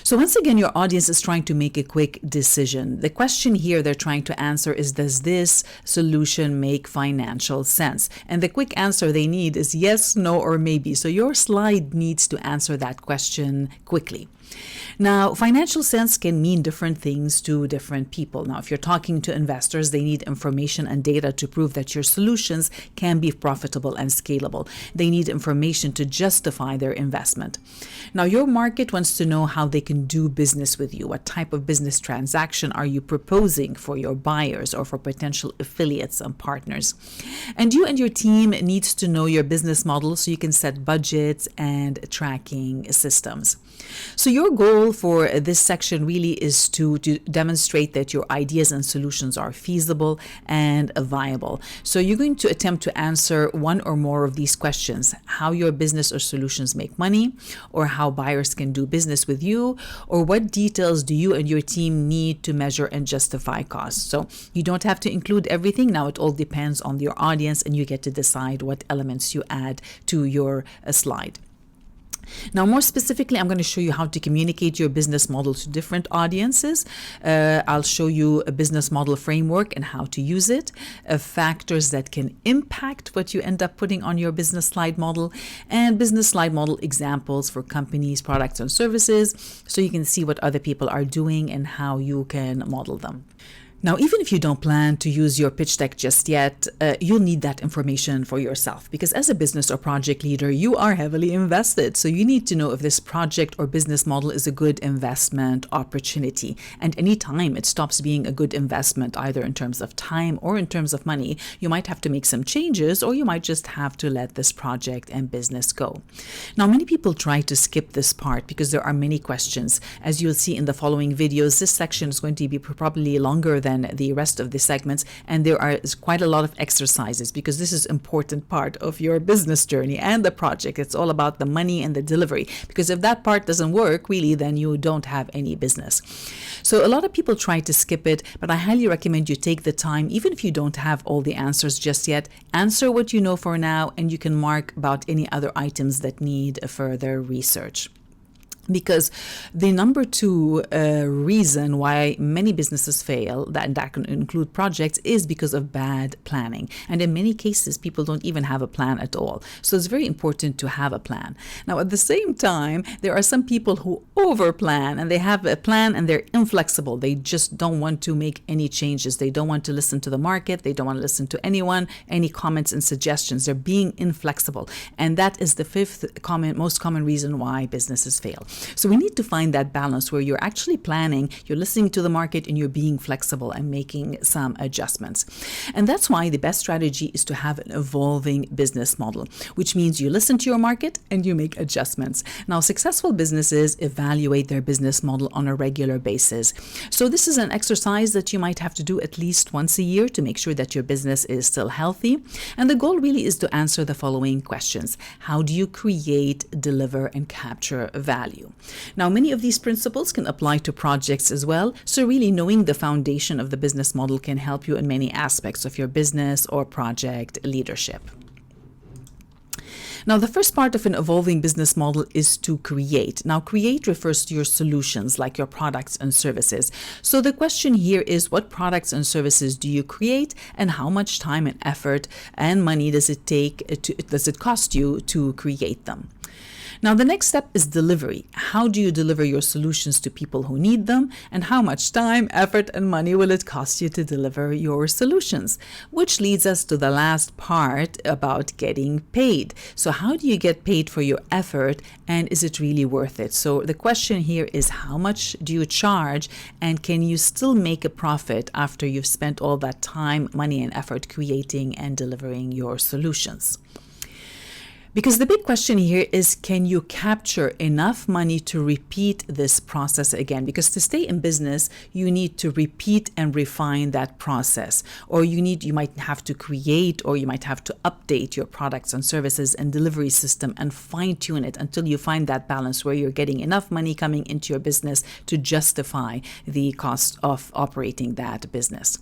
A: So once again, your audience is trying to make a quick decision. The question here they're trying to answer is, does this solution make financial sense? And the quick answer they need is yes, no, or maybe. So your slide needs to answer that question quickly. Now, financial sense can mean different things to different people. Now, if you're talking to investors, they need information and data to prove that your solutions can be profitable and scalable. They need information to justify their investment. Now, your market wants to know how they can do business with you. What type of business transaction are you proposing for your buyers or for potential affiliates and partners? And you and your team needs to know your business model so you can set budgets and tracking systems. So your goal for this section really is to demonstrate that your ideas and solutions are feasible and viable. So you're going to attempt to answer one or more of these questions: how your business or solutions make money, or how buyers can do business with you, or what details do you and your team need to measure and justify costs. So you don't have to include everything. Now it all depends on your audience, and you get to decide what elements you add to your slide. Now, more specifically, I'm going to show you how to communicate your business model to different audiences. I'll show you a business model framework and how to use it, factors that can impact what you end up putting on your business slide model, and business slide model examples for companies, products, and services, so you can see what other people are doing and how you can model them. Now, even if you don't plan to use your pitch deck just yet, you'll need that information for yourself, because as a business or project leader, you are heavily invested. So you need to know if this project or business model is a good investment opportunity. And anytime it stops being a good investment, either in terms of time or in terms of money, you might have to make some changes, or you might just have to let this project and business go. Now, many people try to skip this part because there are many questions. As you'll see in the following videos, this section is going to be probably longer than than the rest of the segments, and there are quite a lot of exercises because this is important part of your business journey and the project. It's all about the money and the delivery, because if that part doesn't work really, then you don't have any business. So a lot of people try to skip it, but I highly recommend you take the time, even if you don't have all the answers just yet. Answer what you know for now, and you can mark about any other items that need further research. Because the number two reason why many businesses fail, that can include projects, is because of bad planning. And in many cases, people don't even have a plan at all. So it's very important to have a plan. Now, at the same time, there are some people who over-plan, and they have a plan and they're inflexible. They just don't want to make any changes. They don't want to listen to the market. They don't want to listen to anyone, any comments and suggestions. They're being inflexible. And that is the fifth most common reason why businesses fail. So we need to find that balance where you're actually planning, you're listening to the market, and you're being flexible and making some adjustments. And that's why the best strategy is to have an evolving business model, which means you listen to your market and you make adjustments. Now, successful businesses evaluate their business model on a regular basis. So this is an exercise that you might have to do at least once a year to make sure that your business is still healthy. And the goal really is to answer the following questions. How do you create, deliver, and capture value? Now, many of these principles can apply to projects as well. So really knowing the foundation of the business model can help you in many aspects of your business or project leadership. Now, the first part of an evolving business model is to create. Now, create refers to your solutions, like your products and services. So the question here is, what products and services do you create, and how much time and effort and money does it cost you to create them? Now, the next step is delivery. How do you deliver your solutions to people who need them? And how much time, effort, and money will it cost you to deliver your solutions? Which leads us to the last part about getting paid. So how do you get paid for your effort, and is it really worth it? So the question here is, how much do you charge, and can you still make a profit after you've spent all that time, money, and effort creating and delivering your solutions? Because the big question here is, can you capture enough money to repeat this process again? Because to stay in business, you need to repeat and refine that process. Or you might have to create, or you might have to update your products and services and delivery system and fine-tune it until you find that balance where you're getting enough money coming into your business to justify the cost of operating that business.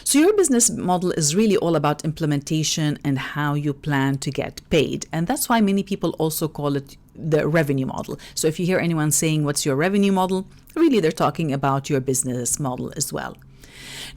A: So your business model is really all about implementation and how you plan to get paid. And that's why many people also call it the revenue model. So if you hear anyone saying, what's your revenue model? Really, they're talking about your business model as well.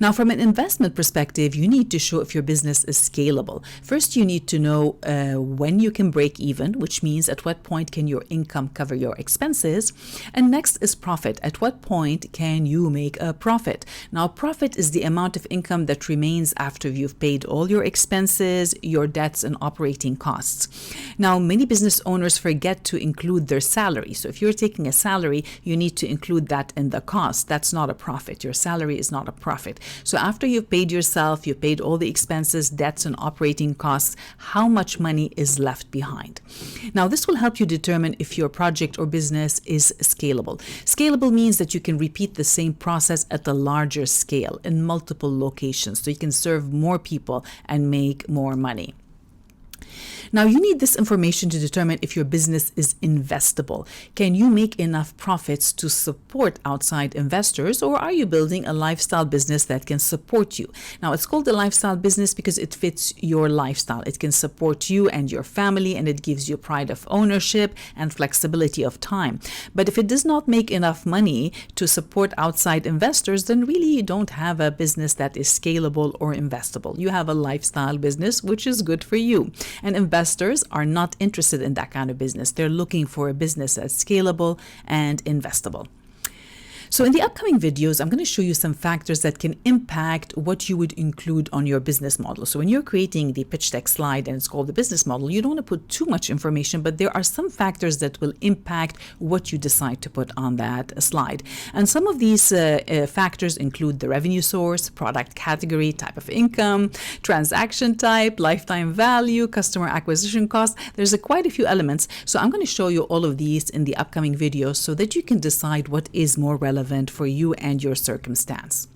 A: Now, from an investment perspective, you need to show if your business is scalable. First, you need to know when you can break even, which means at what point can your income cover your expenses. And next is profit. At what point can you make a profit? Now, profit is the amount of income that remains after you've paid all your expenses, your debts, and operating costs. Now, many business owners forget to include their salary. So if you're taking a salary, you need to include that in the cost. That's not a profit. Your salary is not a profit. So after you've paid yourself, you've paid all the expenses, debts, and operating costs, how much money is left behind? Now, this will help you determine if your project or business is scalable. Scalable means that you can repeat the same process at a larger scale in multiple locations, so you can serve more people and make more money. Now, you need this information to determine if your business is investable. Can you make enough profits to support outside investors, or are you building a lifestyle business that can support you? Now, it's called a lifestyle business because it fits your lifestyle. It can support you and your family, and it gives you pride of ownership and flexibility of time. But if it does not make enough money to support outside investors, then really you don't have a business that is scalable or investable. You have a lifestyle business, which is good for you. And investors are not interested in that kind of business. They're looking for a business that's scalable and investable. So in the upcoming videos, I'm going to show you some factors that can impact what you would include on your business model. So when you're creating the pitch deck slide, and it's called the business model, you don't want to put too much information, but there are some factors that will impact what you decide to put on that slide. And some of these factors include the revenue source, product category, type of income, transaction type, lifetime value, customer acquisition cost. There's quite a few elements. So I'm going to show you all of these in the upcoming videos so that you can decide what is more relevant for you and your circumstance.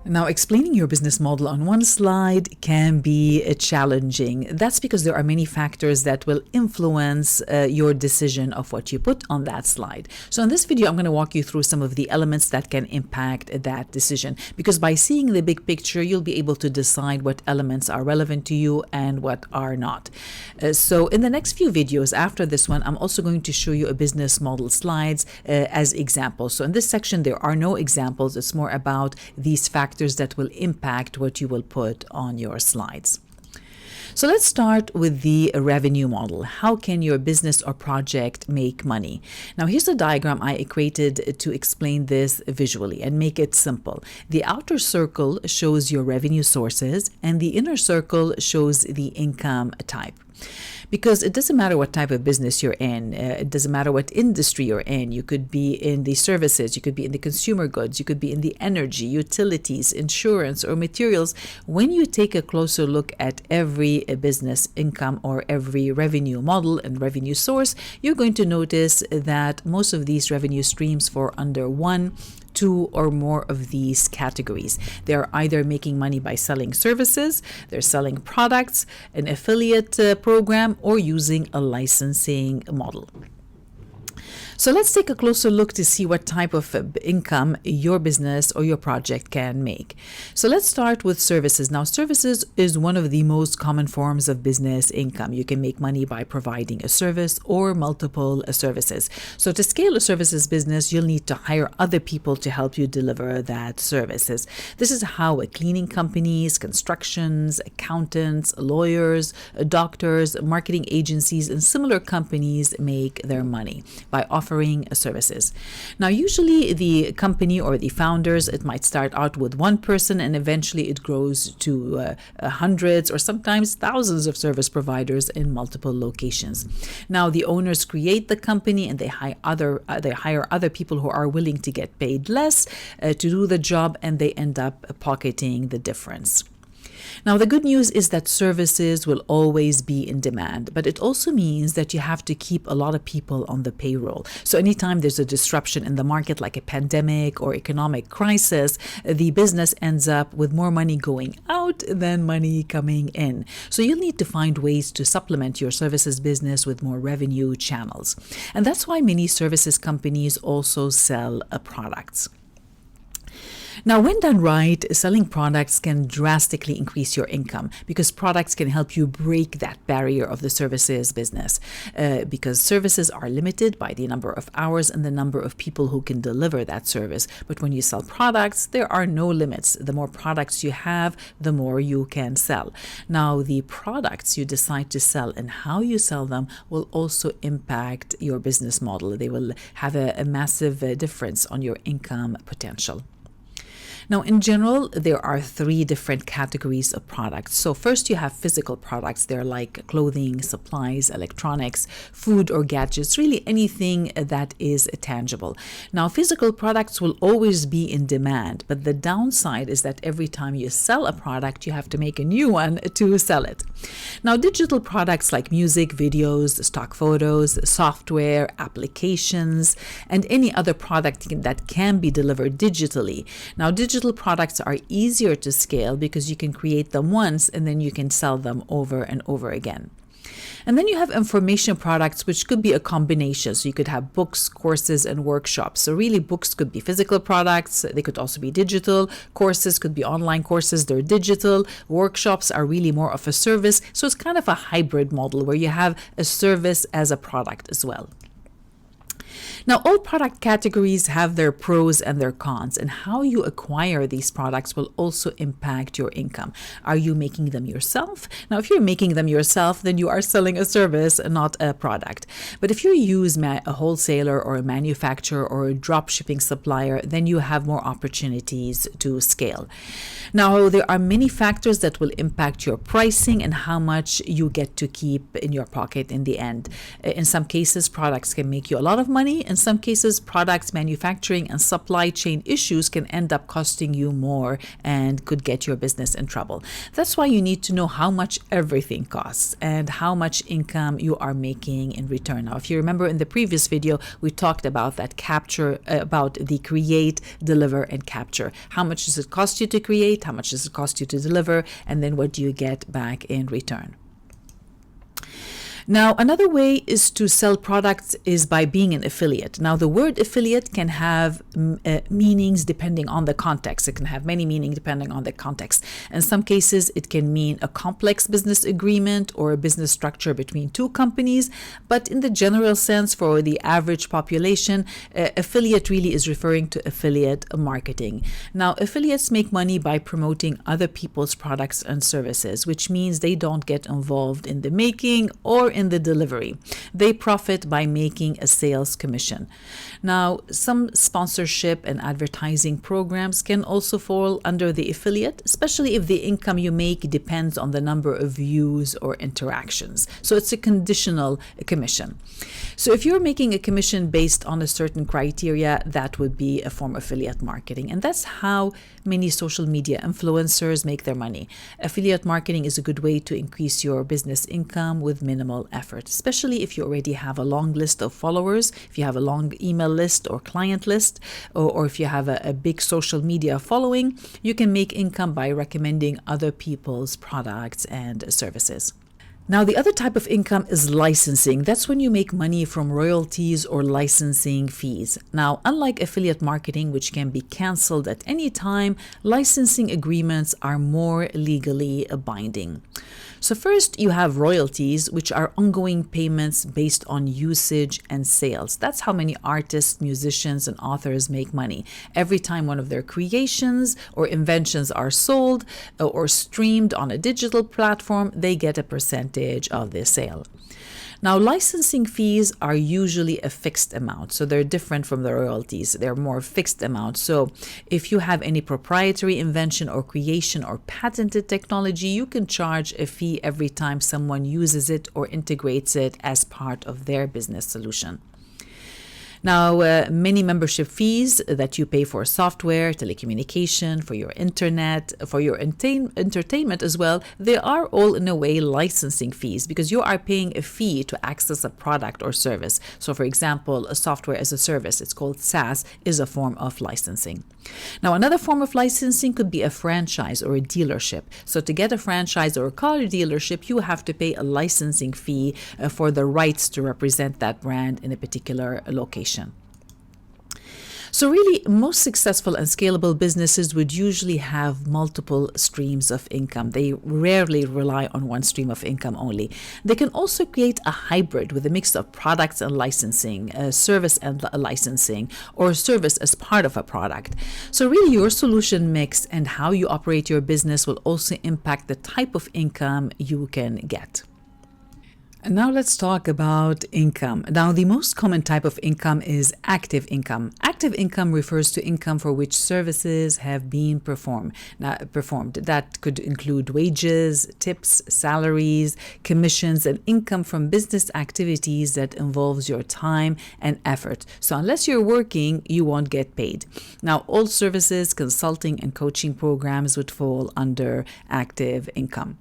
A: Now, explaining your business model on one slide can be challenging. That's because there are many factors that will influence your decision of what you put on that slide. So in this video, I'm going to walk you through some of the elements that can impact that decision, because by seeing the big picture, you'll be able to decide what elements are relevant to you and what are not. So in the next few videos after this one, I'm also going to show you a business model slides as examples. So in this section, there are no examples. It's more about these factors that will impact what you will put on your slides. So let's start with the revenue model. How can your business or project make money? Now here's a diagram I created to explain this visually and make it simple. The outer circle shows your revenue sources and the inner circle shows the income type. Because it doesn't matter what type of business you're in, it doesn't matter what industry you're in. You could be in the services, you could be in the consumer goods, you could be in the energy, utilities, insurance, or materials. When you take a closer look at every business income or every revenue model and revenue source, you're going to notice that most of these revenue streams fall under one, two or more of these categories. They're either making money by selling services, they're selling products, an affiliate program, or using a licensing model. So let's take a closer look to see what type of income your business or your project can make. So let's start with services. Now, services is one of the most common forms of business income. You can make money by providing a service or multiple services. So to scale a services business, you'll need to hire other people to help you deliver that services. This is how cleaning companies, constructions, accountants, lawyers, doctors, marketing agencies, and similar companies make their money, by offering services. Now, usually the company or the founders, it might start out with one person and eventually it grows to hundreds or sometimes thousands of service providers in multiple locations. Now, the owners create the company and they hire other people who are willing to get paid less to do the job, and they end up pocketing the difference. Now, the good news is that services will always be in demand, but it also means that you have to keep a lot of people on the payroll. So anytime there's a disruption in the market, like a pandemic or economic crisis, the business ends up with more money going out than money coming in. So you'll need to find ways to supplement your services business with more revenue channels. And that's why many services companies also sell products. Now, when done right, selling products can drastically increase your income, because products can help you break that barrier of the services business, because services are limited by the number of hours and the number of people who can deliver that service. But when you sell products, there are no limits. The more products you have, the more you can sell. Now, the products you decide to sell and how you sell them will also impact your business model. They will have a massive difference on your income potential. Now, in general, there are three different categories of products. So first, you have physical products. They're like clothing, supplies, electronics, food or gadgets, really anything that is tangible. Now, physical products will always be in demand, but the downside is that every time you sell a product, you have to make a new one to sell it. Now, digital products like music, videos, stock photos, software, applications, and any other product that can be delivered digitally. Now, digital products are easier to scale because you can create them once and then you can sell them over and over again. And then you have information products, which could be a combination. So you could have books, courses, and workshops. So really, books could be physical products. They could also be digital. Courses could be online courses. They're digital. Workshops are really more of a service. So it's kind of a hybrid model where you have a service as a product as well. Now, all product categories have their pros and their cons, and how you acquire these products will also impact your income. Are you making them yourself? Now, if you're making them yourself, then you are selling a service and not a product. But if you use a wholesaler or a manufacturer or a drop shipping supplier, then you have more opportunities to scale. Now, there are many factors that will impact your pricing and how much you get to keep in your pocket in the end. In some cases, products can make you a lot of money. money. In some cases, products, manufacturing, and supply chain issues can end up costing you more and could get your business in trouble. That's why you need to know how much everything costs and how much income you are making in return. Now, if you remember in the previous video, we talked about that capture, about the create, deliver, and capture. How much does it cost you to create? How much does it cost you to deliver? And then what do you get back in return? Now, another way is to sell products is by being an affiliate. Now, the word affiliate can have meanings depending on the context. It can have many meanings depending on the context. In some cases, it can mean a complex business agreement or a business structure between two companies. But in the general sense, for the average population, affiliate really is referring to affiliate marketing. Now, affiliates make money by promoting other people's products and services, which means they don't get involved in the making or in the delivery. They profit by making a sales commission. Now, some sponsorship and advertising programs can also fall under the affiliate, especially if the income you make depends on the number of views or interactions. So it's a conditional commission. So if you're making a commission based on a certain criteria, that would be a form of affiliate marketing. And that's how many social media influencers make their money. Affiliate marketing is a good way to increase your business income with minimal effort, especially if you already have a long list of followers, if you have a long email list or client list, or if you have a big social media following, you can make income by recommending other people's products and services. Now, the other type of income is licensing. That's when you make money from royalties or licensing fees. Now, unlike affiliate marketing, which can be canceled at any time, licensing agreements are more legally binding. So first, you have royalties, which are ongoing payments based on usage and sales. That's how many artists, musicians, and authors make money. Every time one of their creations or inventions are sold or streamed on a digital platform, they get a percentage of the sale. Now, licensing fees are usually a fixed amount, so they're different from the royalties. They're more fixed amounts. So if you have any proprietary invention or creation or patented technology, you can charge a fee every time someone uses it or integrates it as part of their business solution. Now, many membership fees that you pay for software, telecommunication, for your internet, for your entertainment as well, they are all in a way licensing fees because you are paying a fee to access a product or service. So for example, a software as a service, it's called SaaS, is a form of licensing. Now, another form of licensing could be a franchise or a dealership. So to get a franchise or a car dealership, you have to pay a licensing fee for the rights to represent that brand in a particular location. So really, most successful and scalable businesses would usually have multiple streams of income. They rarely rely on one stream of income only. They can also create a hybrid with a mix of products and licensing, service and licensing, or service as part of a product. So really, your solution mix and how you operate your business will also impact the type of income you can get. And now let's talk about income. Now, the most common type of income is active income. Active income refers to income for which services have been performed. That could include wages, tips, salaries, commissions, and income from business activities that involves your time and effort. So unless you're working, you won't get paid. Now, all services, consulting, and coaching programs would fall under active income.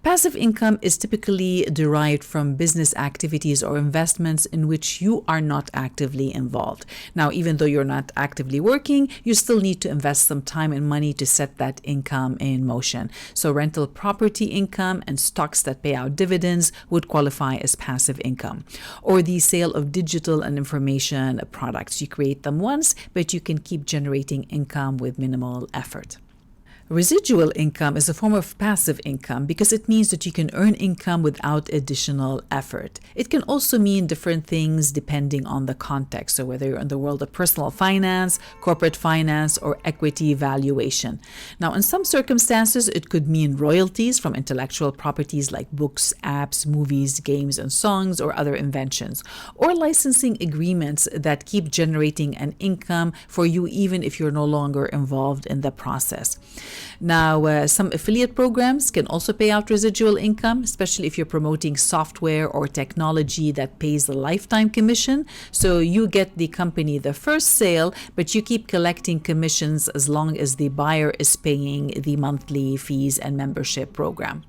A: Passive income is typically derived from business activities or investments in which you are not actively involved. Now, even though you're not actively working, you still need to invest some time and money to set that income in motion. So rental property income and stocks that pay out dividends would qualify as passive income. Or the sale of digital and information products. You create them once, but you can keep generating income with minimal effort. Residual income is a form of passive income because it means that you can earn income without additional effort. It can also mean different things depending on the context, so whether you're in the world of personal finance, corporate finance, or equity valuation. Now, in some circumstances, it could mean royalties from intellectual properties like books, apps, movies, games, and songs, or other inventions, or licensing agreements that keep generating an income for you even if you're no longer involved in the process. Now, some affiliate programs can also pay out residual income, especially if you're promoting software or technology that pays a lifetime commission. So you get the company the first sale, but you keep collecting commissions as long as the buyer is paying the monthly fees and membership program.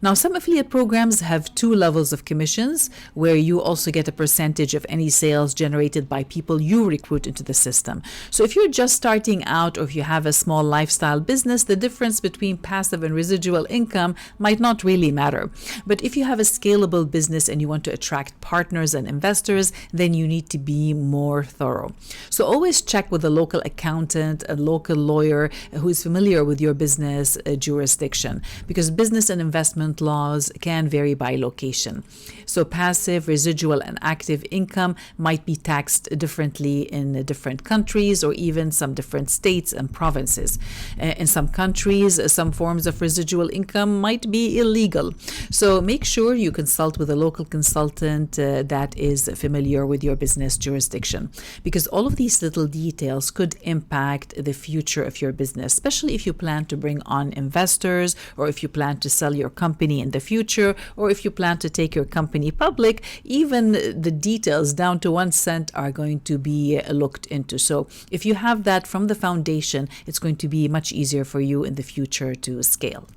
A: Now, some affiliate programs have 2 levels of commissions, where you also get a percentage of any sales generated by people you recruit into the system. So if you're just starting out, or if you have a small lifestyle business, the difference between passive and residual income might not really matter. But if you have a scalable business and you want to attract partners and investors, then you need to be more thorough. So always check with a local accountant, a local lawyer who is familiar with your business jurisdiction, because business and investment laws can vary by location. So passive, residual, and active income might be taxed differently in different countries, or even some different states and provinces. In some countries, some forms of residual income might be illegal. So make sure you consult with a local consultant that is familiar with your business jurisdiction, because all of these little details could impact the future of your business, especially if you plan to bring on investors, or if you plan to sell your company in the future, or if you plan to take your company public. Even the details down to 1 cent are going to be looked into. So if you have that from the foundation, it's going to be much easier for you in the future to scale.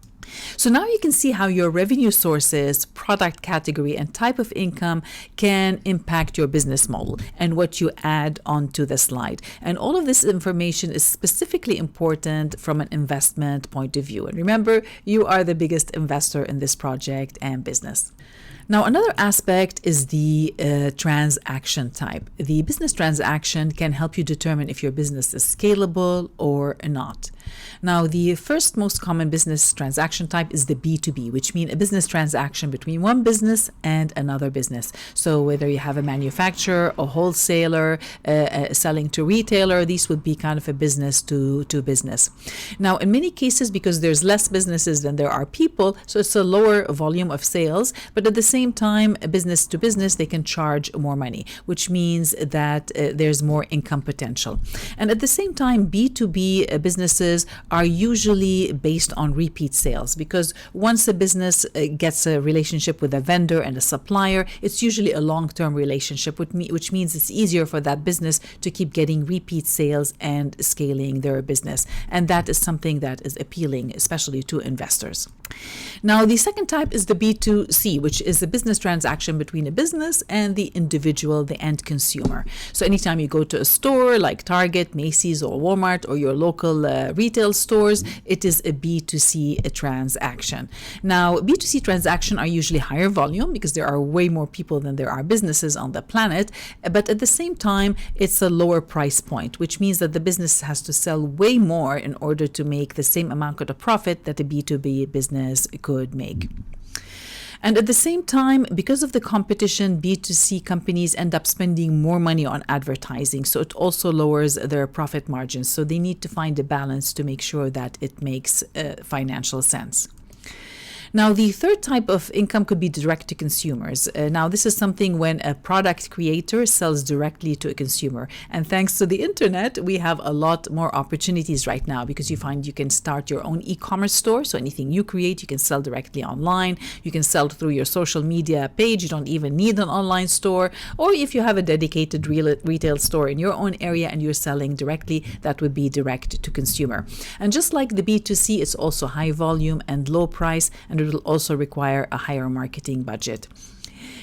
A: So now you can see how your revenue sources, product category, and type of income can impact your business model and what you add onto the slide. And all of this information is specifically important from an investment point of view. And remember, you are the biggest investor in this project and business. Now, another aspect is the transaction type. The business transaction can help you determine if your business is scalable or not. Now, the first most common business transaction type is the B2B, which means a business transaction between one business and another business. So whether you have a manufacturer, a wholesaler, selling to retailer, these would be kind of a business to business. Now, in many cases, because there's less businesses than there are people, so it's a lower volume of sales, but at the same time, business to business, they can charge more money, which means that there's more income potential. And at the same time, B2B businesses are usually based on repeat sales, because once a business gets a relationship with a vendor and a supplier, it's usually a long-term relationship, which means it's easier for that business to keep getting repeat sales and scaling their business. And that is something that is appealing, especially to investors. Now, the second type is the B2C, which is a business transaction between a business and the individual, the end consumer. So anytime you go to a store like Target, Macy's, or Walmart, or your local retail stores, it is a B2C transaction. Now, B2C transactions are usually higher volume because there are way more people than there are businesses on the planet, but at the same time, it's a lower price point, which means that the business has to sell way more in order to make the same amount of profit that a B2B business could make. And at the same time, because of the competition, B2C companies end up spending more money on advertising. So it also lowers their profit margins. So they need to find a balance to make sure that it makes financial sense. Now, the third type of income could be direct to consumers. Now, this is something when a product creator sells directly to a consumer. And thanks to the internet, we have a lot more opportunities right now, because you find you can start your own e-commerce store. So anything you create, you can sell directly online. You can sell through your social media page. You don't even need an online store. Or if you have a dedicated retail store in your own area and you're selling directly, that would be direct to consumer. And just like the B2C, it's also high volume and low price, and it will also require a higher marketing budget.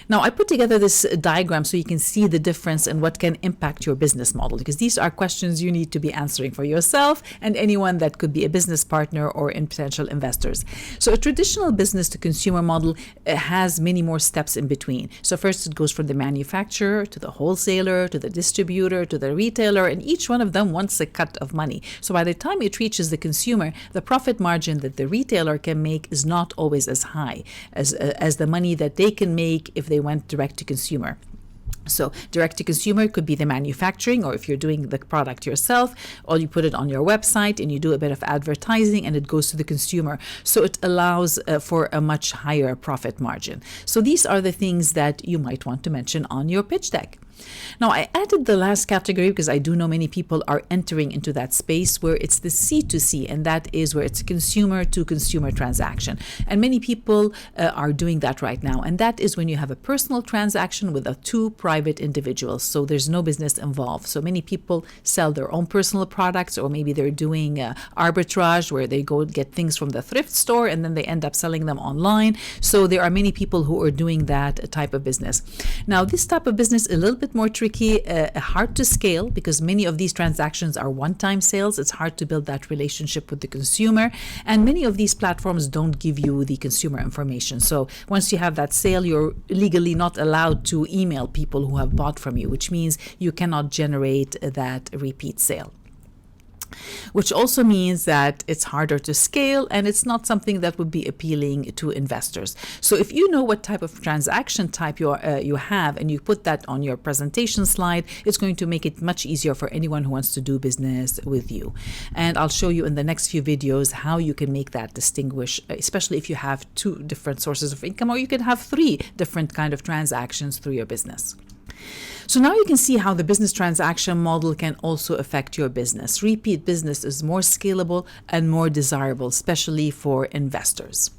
A: Now, I put together this diagram so you can see the difference and what can impact your business model, because these are questions you need to be answering for yourself and anyone that could be a business partner or in potential investors. So a traditional business to consumer model has many more steps in between. So first it goes from the manufacturer to the wholesaler to the distributor to the retailer, and each one of them wants a cut of money. So by the time it reaches the consumer, the profit margin that the retailer can make is not always as high as the money that they can make if they went direct to consumer. So direct to consumer could be the manufacturing, or if you're doing the product yourself, or you put it on your website and you do a bit of advertising and it goes to the consumer. So it allows for a much higher profit margin. So these are the things that you might want to mention on your pitch deck. Now, I added the last category because I do know many people are entering into that space where it's the C2C, and that is where it's consumer to consumer transaction. And many people are doing that right now. And that is when you have a personal transaction with two private individuals. So there's no business involved. So many people sell their own personal products, or maybe they're doing arbitrage where they go get things from the thrift store and then they end up selling them online. So there are many people who are doing that type of business. Now, this type of business is a little bit more tricky, hard to scale, because many of these transactions are one-time sales. It's hard to build that relationship with the consumer, and many of these platforms don't give you the consumer information. So once you have that sale, you're legally not allowed to email people who have bought from you, which means you cannot generate that repeat sale. Which also means that it's harder to scale, and it's not something that would be appealing to investors. So if you know what type of transaction type you have, and you put that on your presentation slide, it's going to make it much easier for anyone who wants to do business with you. And I'll show you in the next few videos how you can make that distinguish, especially if you have two different sources of income, or you can have three different kind of transactions through your business. So now you can see how the business transaction model can also affect your business. Repeat business is more scalable and more desirable, especially for investors.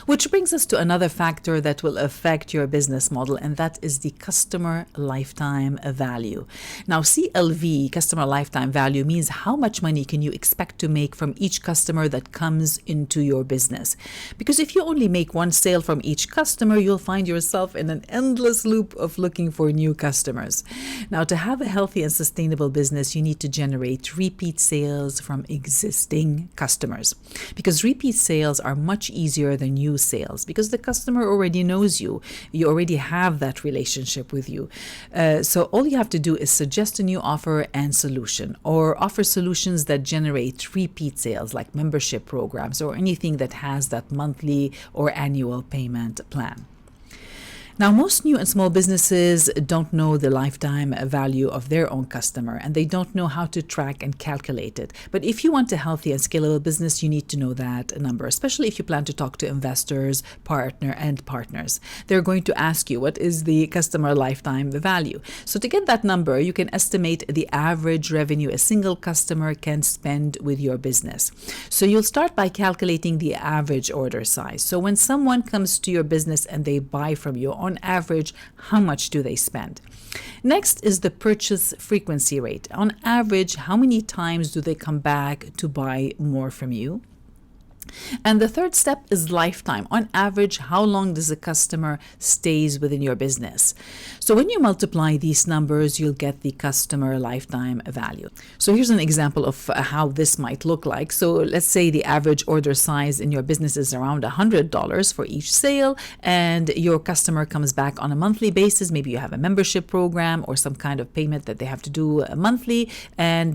A: Which brings us to another factor that will affect your business model, and that is the customer lifetime value. Now, CLV, customer lifetime value, means how much money can you expect to make from each customer that comes into your business. Because if you only make one sale from each customer, you'll find yourself in an endless loop of looking for new customers. Now, to have a healthy and sustainable business, you need to generate repeat sales from existing customers. Because repeat sales are much easier than new sales, because the customer already knows you. You already have that relationship with you. So all you have to do is suggest a new offer and solution, or offer solutions that generate repeat sales, like membership programs or anything that has that monthly or annual payment plan. Now, most new and small businesses don't know the lifetime value of their own customer, and they don't know how to track and calculate it. But if you want a healthy and scalable business, you need to know that number, especially if you plan to talk to investors, partners. They're going to ask you, what is the customer lifetime value? So to get that number, you can estimate the average revenue a single customer can spend with your business. So you'll start by calculating the average order size. So when someone comes to your business and they buy from you, on average, how much do they spend? Next is the purchase frequency rate. On average, how many times do they come back to buy more from you? And the third step is lifetime. On average, how long does a customer stays within your business? So when you multiply these numbers, you'll get the customer lifetime value. So here's an example of how this might look like. So let's say the average order size in your business is around $100 for each sale, and your customer comes back on a monthly basis. Maybe you have a membership program or some kind of payment that they have to do monthly, and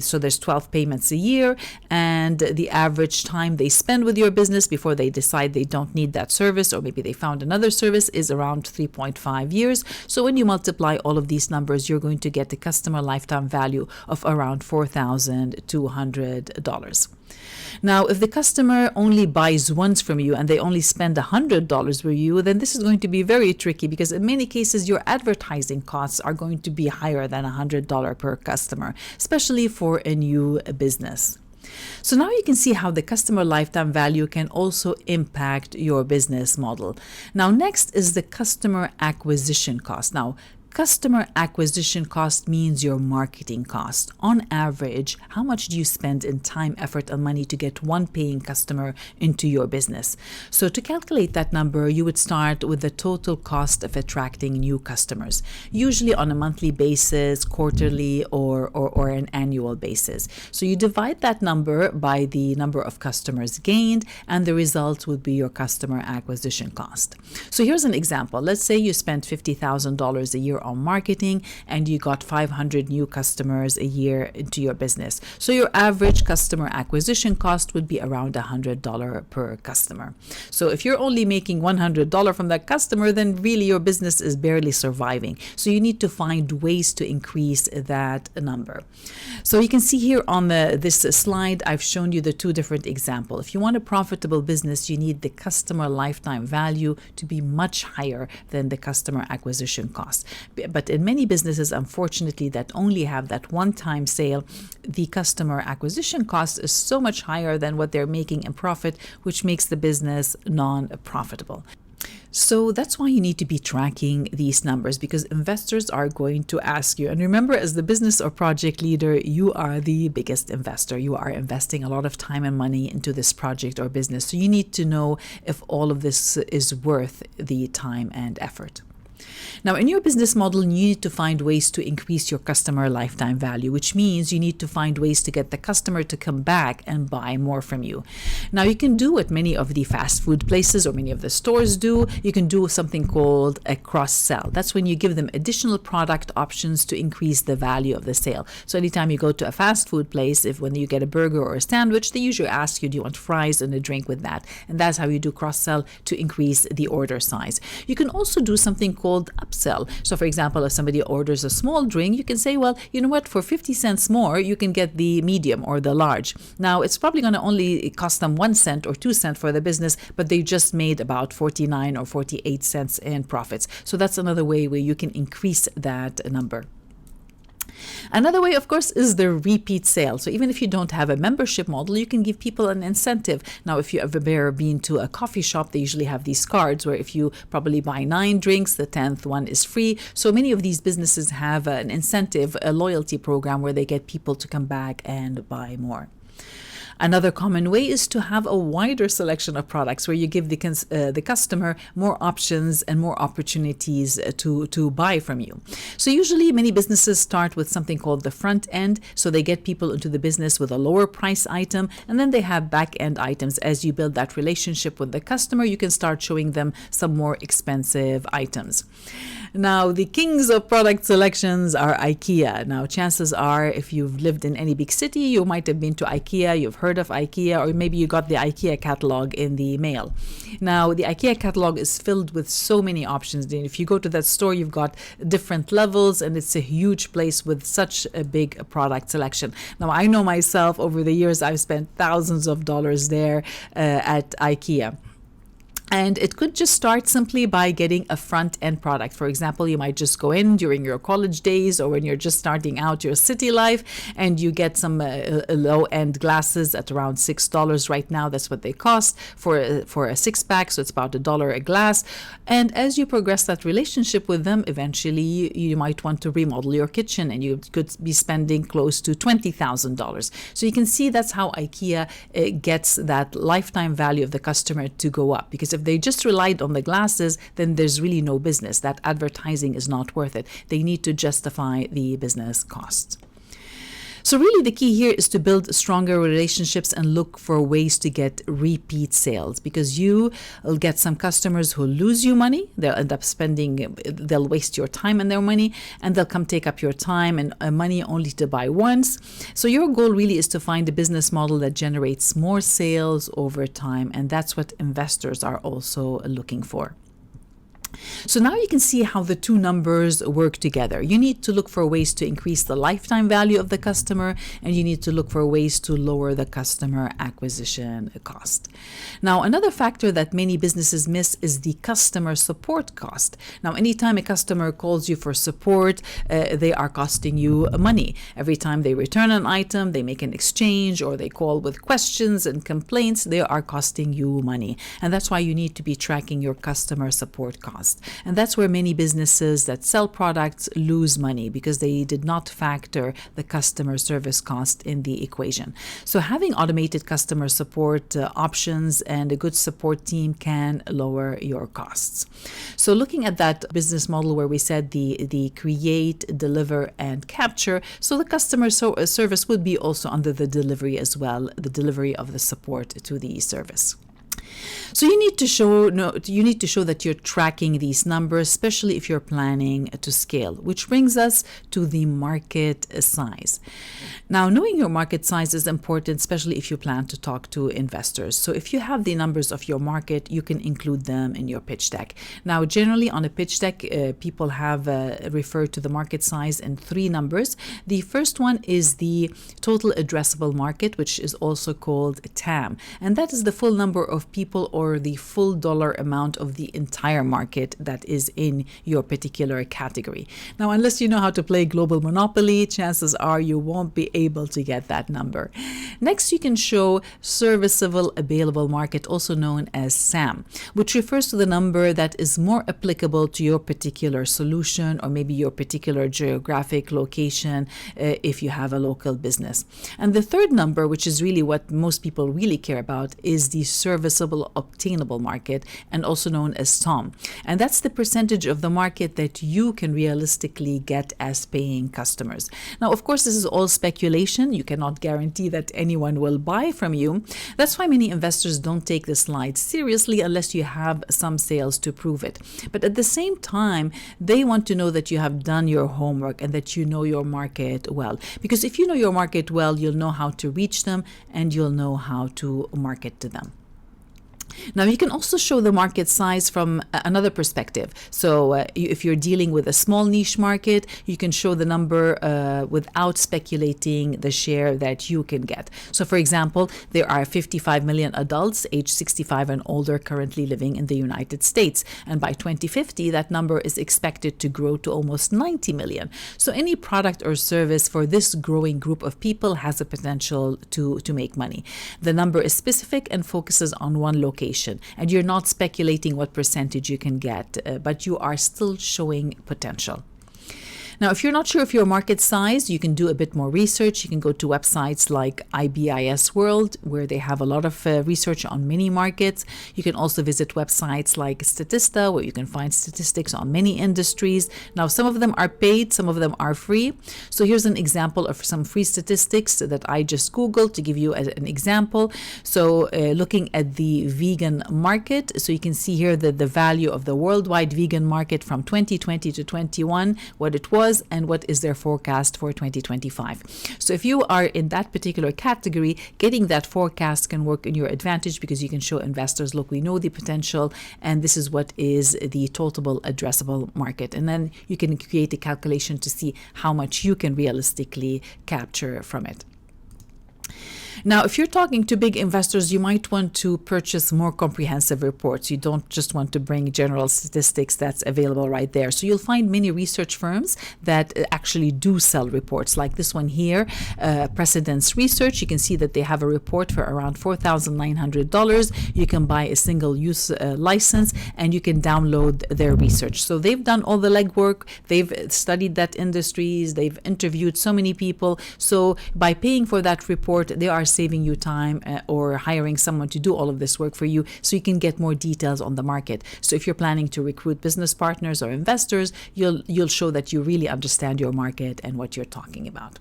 A: so there's 12 payments a year, and the average time they spend with your business before they decide they don't need that service, or maybe they found another service, is around 3.5 years. So when you multiply all of these numbers, you're going to get the customer lifetime value of around $4,200. Now, if the customer only buys once from you and they only spend $100 with you, then this is going to be very tricky, because in many cases your advertising costs are going to be higher than $100 per customer, especially for a new business. So now you can see how the customer lifetime value can also impact your business model. Now, next is the customer acquisition cost. Now, customer acquisition cost means your marketing cost. On average, how much do you spend in time, effort, and money to get one paying customer into your business? So to calculate that number, you would start with the total cost of attracting new customers, usually on a monthly basis, quarterly, or an annual basis. So you divide that number by the number of customers gained, and the result would be your customer acquisition cost. So here's an example. Let's say you spent $50,000 a year on marketing, and you got 500 new customers a year into your business. So your average customer acquisition cost would be around $100 per customer. So if you're only making $100 from that customer, then really your business is barely surviving. So you need to find ways to increase that number. So you can see here on this slide, I've shown you the two different examples. If you want a profitable business, you need the customer lifetime value to be much higher than the customer acquisition cost. But in many businesses, unfortunately, that only have that one-time sale, the customer acquisition cost is so much higher than what they're making in profit, which makes the business non-profitable. So that's why you need to be tracking these numbers, because investors are going to ask you. And remember, as the business or project leader, you are the biggest investor. You are investing a lot of time and money into this project or business. So you need to know if all of this is worth the time and effort. Now, in your business model, you need to find ways to increase your customer lifetime value, which means you need to find ways to get the customer to come back and buy more from you. Now, you can do what many of the fast food places or many of the stores do. You can do something called a cross-sell. That's when you give them additional product options to increase the value of the sale. So anytime you go to a fast food place, when you get a burger or a sandwich, they usually ask you, do you want fries and a drink with that? And that's how you do cross-sell to increase the order size. You can also do something called upsell. So for example, if somebody orders a small drink, you can say, well, you know what, for 50 cents more, you can get the medium or the large. Now, it's probably going to only cost them 1 cent or 2 cents for the business, but they just made about 49 or 48 cents in profits. So that's another way where you can increase that number. Another way, of course, is the repeat sale. So even if you don't have a membership model, you can give people an incentive. Now, if you have ever been to a coffee shop, they usually have these cards where if you probably buy 9 drinks, the 10th one is free. So many of these businesses have an incentive, a loyalty program where they get people to come back and buy more. Another common way is to have a wider selection of products where you give the customer more options and more opportunities to buy from you. So usually many businesses start with something called the front end. So they get people into the business with a lower price item, and then they have back end items. As you build that relationship with the customer, you can start showing them some more expensive items. Now, the kings of product selections are IKEA. Now, chances are, if you've lived in any big city, you might have been to IKEA, you've heard of IKEA, or maybe you got the IKEA catalog in the mail. Now, the IKEA catalog is filled with so many options. If you go to that store, you've got different levels, and it's a huge place with such a big product selection. Now, I know myself, over the years, I've spent thousands of dollars there at IKEA. And it could just start simply by getting a front-end product. For example, you might just go in during your college days or when you're just starting out your city life, and you get some low-end glasses at around $6 right now. That's what they cost for a six-pack, so it's about $1 a glass. And as you progress that relationship with them, eventually you might want to remodel your kitchen, and you could be spending close to $20,000. So you can see that's how IKEA gets that lifetime value of the customer to go up, because if they just relied on the glasses, then there's really no business. That advertising is not worth it. They need to justify the business costs. So really the key here is to build stronger relationships and look for ways to get repeat sales, because you will get some customers who lose you money. They'll end up they'll waste your time and their money, and they'll come take up your time and money only to buy once. So your goal really is to find a business model that generates more sales over time, and that's what investors are also looking for. So now you can see how the two numbers work together. You need to look for ways to increase the lifetime value of the customer, and you need to look for ways to lower the customer acquisition cost. Now, another factor that many businesses miss is the customer support cost. Now, anytime a customer calls you for support, they are costing you money. Every time they return an item, they make an exchange, or they call with questions and complaints, they are costing you money. And that's why you need to be tracking your customer support cost. And that's where many businesses that sell products lose money, because they did not factor the customer service cost in the equation. So having automated customer support options and a good support team can lower your costs. So looking at that business model where we said the create, deliver, and capture, so the customer service would be also under the delivery as well, the delivery of the support to the service. So you need to show that you're tracking these numbers, especially if you're planning to scale, which brings us to the market size. Now, knowing your market size is important, especially if you plan to talk to investors. So if you have the numbers of your market, you can include them in your pitch deck. Now, generally on a pitch deck, people have referred to the market size in 3 numbers. The first one is the total addressable market, which is also called TAM. And that is the full number of people people or the full dollar amount of the entire market that is in your particular category. Now, unless you know how to play global monopoly, chances are you won't be able to get that number. Next, you can show serviceable available market, also known as SAM, which refers to the number that is more applicable to your particular solution or maybe your particular geographic location if you have a local business. And the third number, which is really what most people really care about, is the serviceable obtainable market, and also known as SOM. And that's the percentage of the market that you can realistically get as paying customers. Now, of course, this is all speculation. You cannot guarantee that anyone will buy from you. That's why many investors don't take the slide seriously unless you have some sales to prove it. But at the same time, they want to know that you have done your homework and that you know your market well. Because if you know your market well, you'll know how to reach them and you'll know how to market to them. Now, you can also show the market size from another perspective. So if you're dealing with a small niche market, you can show the number without speculating the share that you can get. So, for example, there are 55 million adults aged 65 and older currently living in the United States. And by 2050, that number is expected to grow to almost 90 million. So any product or service for this growing group of people has a potential to make money. The number is specific and focuses on one location. And you're not speculating what percentage you can get, but you are still showing potential. Now, if you're not sure of your market size, you can do a bit more research. You can go to websites like IBIS World, where they have a lot of research on many markets. You can also visit websites like Statista, where you can find statistics on many industries. Now, some of them are paid, some of them are free. So here's an example of some free statistics that I just Googled to give you an example. So looking at the vegan market, so you can see here that the value of the worldwide vegan market from 2020 to 21, what it was, and what is their forecast for 2025. So if you are in that particular category, getting that forecast can work in your advantage because you can show investors, look, we know the potential and this is what is the total addressable market. And then you can create a calculation to see how much you can realistically capture from it. Now, if you're talking to big investors, you might want to purchase more comprehensive reports. You don't just want to bring general statistics that's available right there. So you'll find many research firms that actually do sell reports, like this one here, Precedence Research. You can see that they have a report for around $4,900. You can buy a single-use license and you can download their research. So they've done all the legwork. They've studied that industries. They've interviewed so many people. So by paying for that report, they are saving you time or hiring someone to do all of this work for you so you can get more details on the market. So if you're planning to recruit business partners or investors, you'll show that you really understand your market and what you're talking about.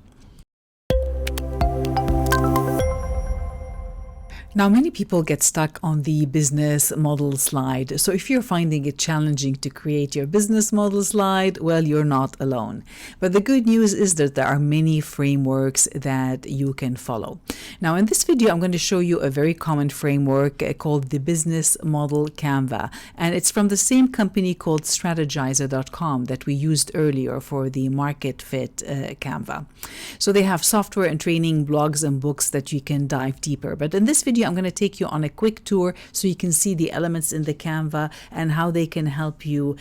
A: Now, many people get stuck on the business model slide. So if you're finding it challenging to create your business model slide, well, you're not alone. But the good news is that there are many frameworks that you can follow. Now, in this video, I'm going to show you a very common framework called the Business Model Canva. And it's from the same company called Strategizer.com that we used earlier for the Market Fit Canva. So they have software and training, blogs and books that you can dive deeper. But in this video, I'm going to take you on a quick tour so you can see the elements in the Canva and how they can help you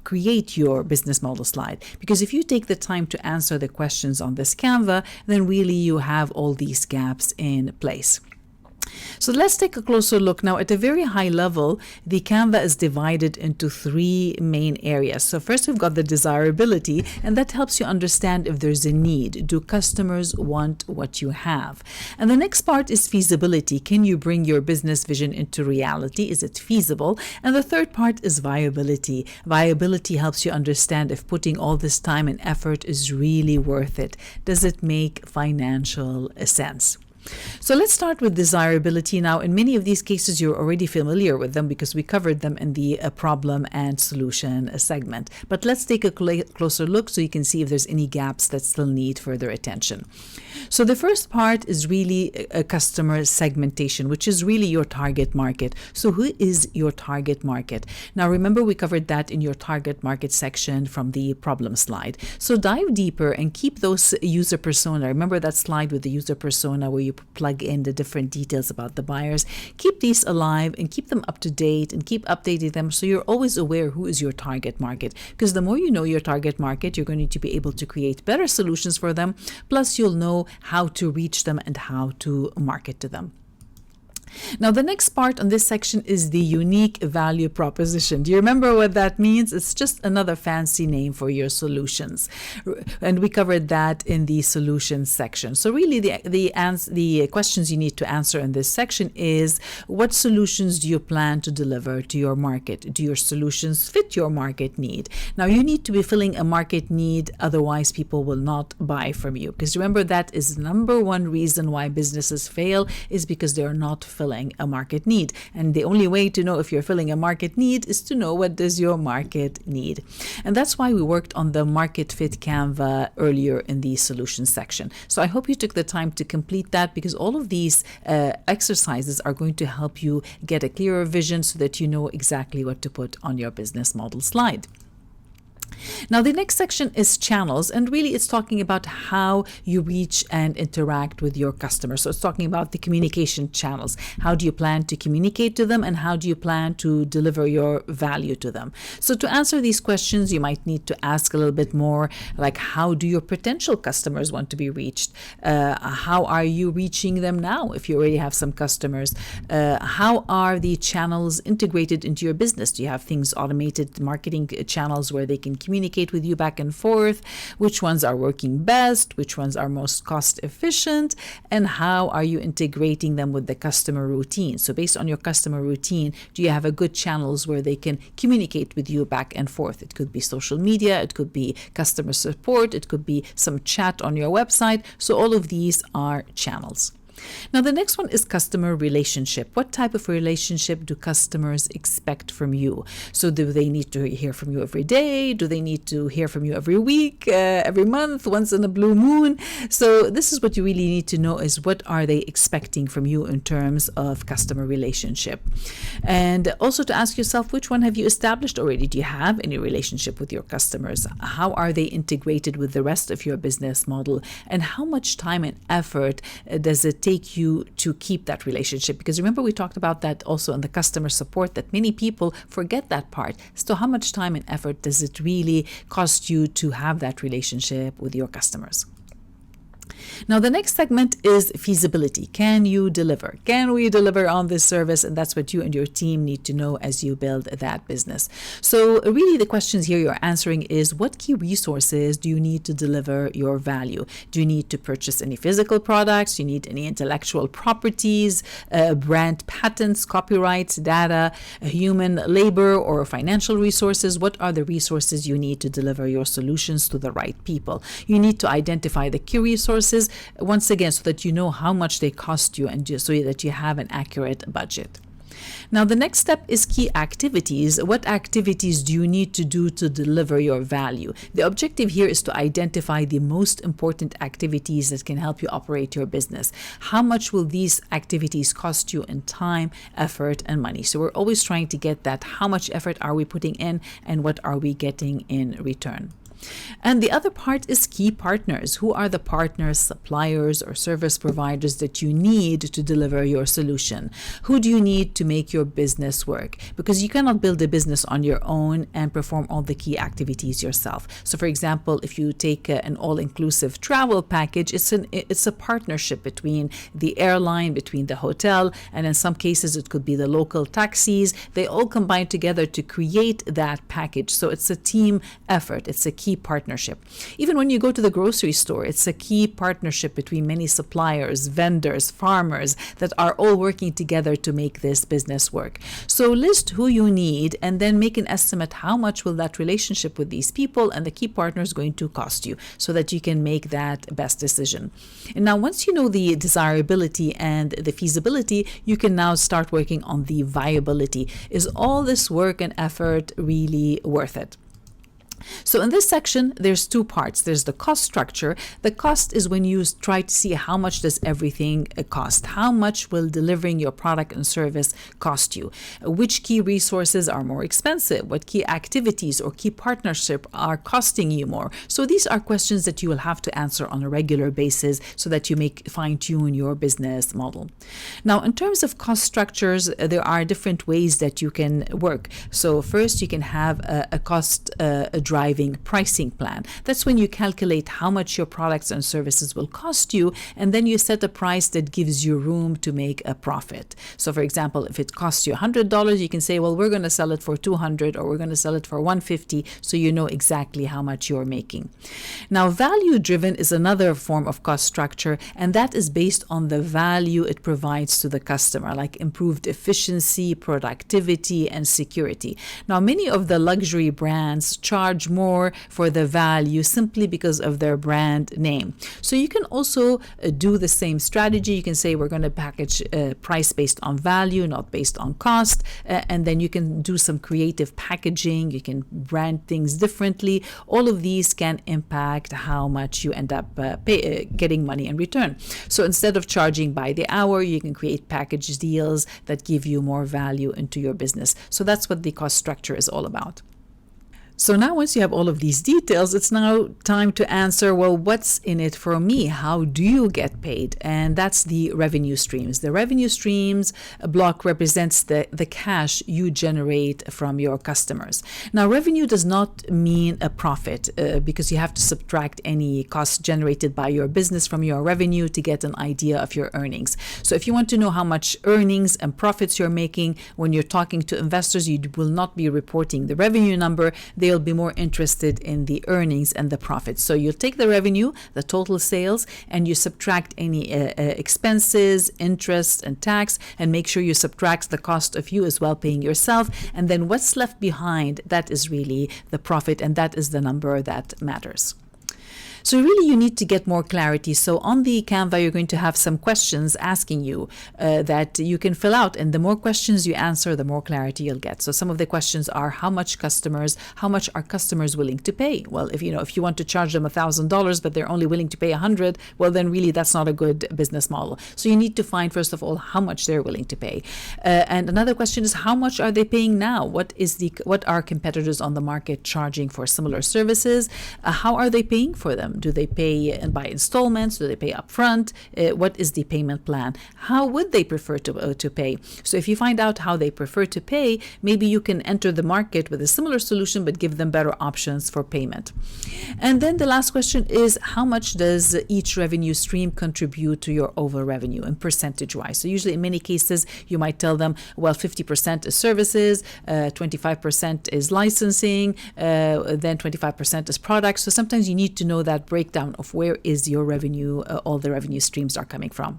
A: create your business model slide. Because if you take the time to answer the questions on this Canva, then really you have all these gaps in place. So let's take a closer look. Now, at a very high level, the Canva is divided into three main areas. So first, we've got the desirability, and that helps you understand if there's a need. Do customers want what you have? And the next part is feasibility. Can you bring your business vision into reality? Is it feasible? And the third part is viability. Viability helps you understand if putting all this time and effort is really worth it. Does it make financial sense? So let's start with desirability. Now, in many of these cases, you're already familiar with them because we covered them in the problem and solution segment. But let's take a closer look so you can see if there's any gaps that still need further attention. So the first part is really a customer segmentation, which is really your target market. So who is your target market? Now, remember, we covered that in your target market section from the problem slide. So dive deeper and keep those user persona. Remember that slide with the user persona where you plug in the different details about the buyers. Keep these alive and keep them up to date and keep updating them so you're always aware who is your target market. Because the more you know your target market, you're going to be able to create better solutions for them. Plus, you'll know how to reach them and how to market to them. Now, the next part on this section is the unique value proposition. Do you remember what that means? It's just another fancy name for your solutions. And we covered that in the solutions section. So really the questions you need to answer in this section is, what solutions do you plan to deliver to your market? Do your solutions fit your market need? Now, you need to be filling a market need, otherwise people will not buy from you. Because remember, that is the number one reason why businesses fail, is because they are not filling a market need. And the only way to know if you're filling a market need is to know what does your market need. And that's why we worked on the market fit Canva earlier in the solutions section. So I hope you took the time to complete that, because all of these exercises are going to help you get a clearer vision so that you know exactly what to put on your business model slide. Now, the next section is channels, and really it's talking about how you reach and interact with your customers. So it's talking about the communication channels. How do you plan to communicate to them, and how do you plan to deliver your value to them? So to answer these questions, you might need to ask a little bit more, like, how do your potential customers want to be reached? How are you reaching them now if you already have some customers? How are the channels integrated into your business? Do you have things, automated marketing channels where they can communicate with you back and forth? Which ones are working best? Which ones are most cost efficient? And how are you integrating them with the customer routine? So based on your customer routine, do you have a good channels where they can communicate with you back and forth? It could be social media, it could be customer support, it could be some chat on your website. So all of these are channels. Now, the next one is customer relationship. What type of relationship do customers expect from you? So do they need to hear from you every day? Do they need to hear from you every week, every month, once in a blue moon? So this is what you really need to know, is what are they expecting from you in terms of customer relationship? And also to ask yourself, which one have you established already? Do you have any relationship with your customers? How are they integrated with the rest of your business model? And how much time and effort does it take you to keep that relationship? Because remember, we talked about that also in the customer support, that many people forget that part. So how much time and effort does it really cost you to have that relationship with your customers? Now, the next segment is feasibility. Can you deliver? Can we deliver on this service? And that's what you and your team need to know as you build that business. So really the questions here you're answering is, what key resources do you need to deliver your value? Do you need to purchase any physical products? Do you need any intellectual properties, brand patents, copyrights, data, human labor, or financial resources? What are the resources you need to deliver your solutions to the right people? You need to identify the key resources, once again, so that you know how much they cost you, and just so that you have an accurate budget. Now, the next step is key activities. What activities do you need to do to deliver your value? The objective here is to identify the most important activities that can help you operate your business. How much will these activities cost you in time, effort, and money? So we're always trying to get that. How much effort are we putting in, and what are we getting in return? And the other part is key partners. Who are the partners, suppliers, or service providers that you need to deliver your solution? Who do you need to make your business work? Because you cannot build a business on your own and perform all the key activities yourself. So for example, if you take an all-inclusive travel package, it's a partnership between the airline, between the hotel, and in some cases it could be the local taxis. They all combine together to create that package. So it's a team effort. It's a key partnership. Even when you go to the grocery store, it's a key partnership between many suppliers, vendors, farmers that are all working together to make this business work. So list who you need, and then make an estimate how much will that relationship with these people and the key partners going to cost you, so that you can make that best decision. And now, once you know the desirability and the feasibility, you can now start working on the viability. Is all this work and effort really worth it? So in this section, there's two parts. There's the cost structure. The cost is when you try to see how much does everything cost. How much will delivering your product and service cost you? Which key resources are more expensive? What key activities or key partnership are costing you more? So these are questions that you will have to answer on a regular basis so that you make fine-tune your business model. Now, in terms of cost structures, there are different ways that you can work. So first, you can have a cost driving pricing plan. That's when you calculate how much your products and services will cost you, and then you set a price that gives you room to make a profit. So for example, if it costs you $100, you can say, well, we're going to sell it for $200 or we're going to sell it for $150, so you know exactly how much you're making. Now, value driven is another form of cost structure, and that is based on the value it provides to the customer, like improved efficiency, productivity, and security. Now, many of the luxury brands charge more for the value simply because of their brand name. So you can also do the same strategy. You can say we're going to package price based on value, not based on cost, and then you can do some creative packaging. You can brand things differently. All of these can impact how much you end up getting money in return. So instead of charging by the hour, you can create package deals that give you more value into your business. So that's what the cost structure is all about. So now once you have all of these details, it's now time to answer, well, what's in it for me? How do you get paid? And that's the revenue streams. The revenue streams block represents the cash you generate from your customers. Now, revenue does not mean a profit because you have to subtract any costs generated by your business from your revenue to get an idea of your earnings. So if you want to know how much earnings and profits you're making when you're talking to investors, you will not be reporting the revenue number. They'll be more interested in the earnings and the profits. So you'll take the revenue, the total sales, and you subtract any expenses, interest, and tax, and make sure you subtract the cost of you as well, paying yourself. And then what's left behind, that is really the profit, and that is the number that matters. So really you need to get more clarity. So on the Canva, you're going to have some questions asking you that you can fill out. And the more questions you answer, the more clarity you'll get. So some of the questions are how much are customers willing to pay? Well, if you want to charge them $1,000, but they're only willing to pay $100, well, then really that's not a good business model. So you need to find, first of all, how much they're willing to pay. And another question is how much are they paying now? What are competitors on the market charging for similar services? How are they paying for them? Do they pay by installments? Do they pay upfront? What is the payment plan? How would they prefer to pay? So if you find out how they prefer to pay, maybe you can enter the market with a similar solution, but give them better options for payment. And then the last question is how much does each revenue stream contribute to your overall revenue and percentage-wise? So usually in many cases, you might tell them, well, 50% is services, 25% is licensing, then 25% is products. So sometimes you need to know that breakdown of where is your revenue, all the revenue streams are coming from.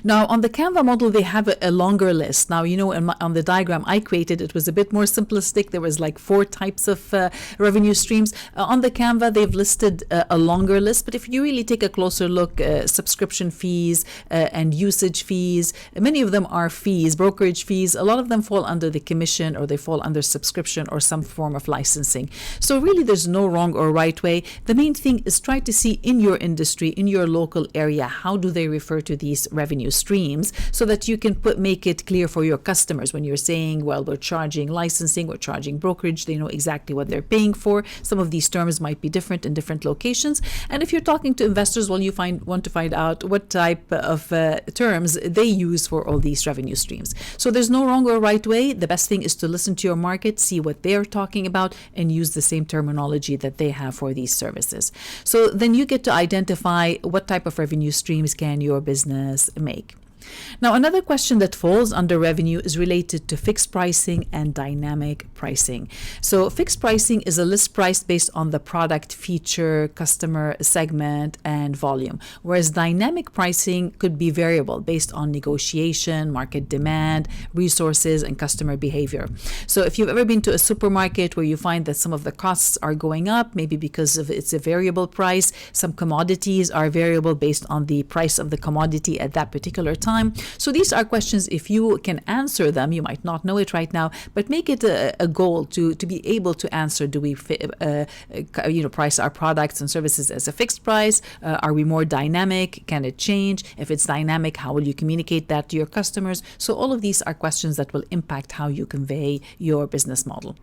A: Now, on the Canva model, they have a longer list. Now, on the diagram I created, it was a bit more simplistic. There was like 4 types of revenue streams. On the Canva, they've listed a longer list. But if you really take a closer look, subscription fees and usage fees, many of them are fees, brokerage fees. A lot of them fall under the commission, or they fall under subscription or some form of licensing. So really, there's no wrong or right way. The main thing is try to see in your industry, in your local area, how do they refer to these revenue streams, so that you can make it clear for your customers when you're saying, well, we're charging licensing, we're charging brokerage. They know exactly what they're paying for. Some of these terms might be different in different locations. And if you're talking to investors, well, you want to find out what type of terms they use for all these revenue streams. So there's no wrong or right way. The best thing is to listen to your market, see what they're talking about, and use the same terminology that they have for these services. So then you get to identify what type of revenue streams can your business make. Now, another question that falls under revenue is related to fixed pricing and dynamic pricing. So fixed pricing is a list price based on the product, feature, customer segment, and volume, whereas dynamic pricing could be variable based on negotiation, market demand, resources, and customer behavior. So if you've ever been to a supermarket where you find that some of the costs are going up, maybe because it's a variable price, some commodities are variable based on the price of the commodity at that particular time, time. So these are questions, if you can answer them, you might not know it right now, but make it a goal to be able to answer. Do we price our products and services as a fixed price? Are we more dynamic? Can it change? If it's dynamic, how will you communicate that to your customers? So all of these are questions that will impact how you convey your business model.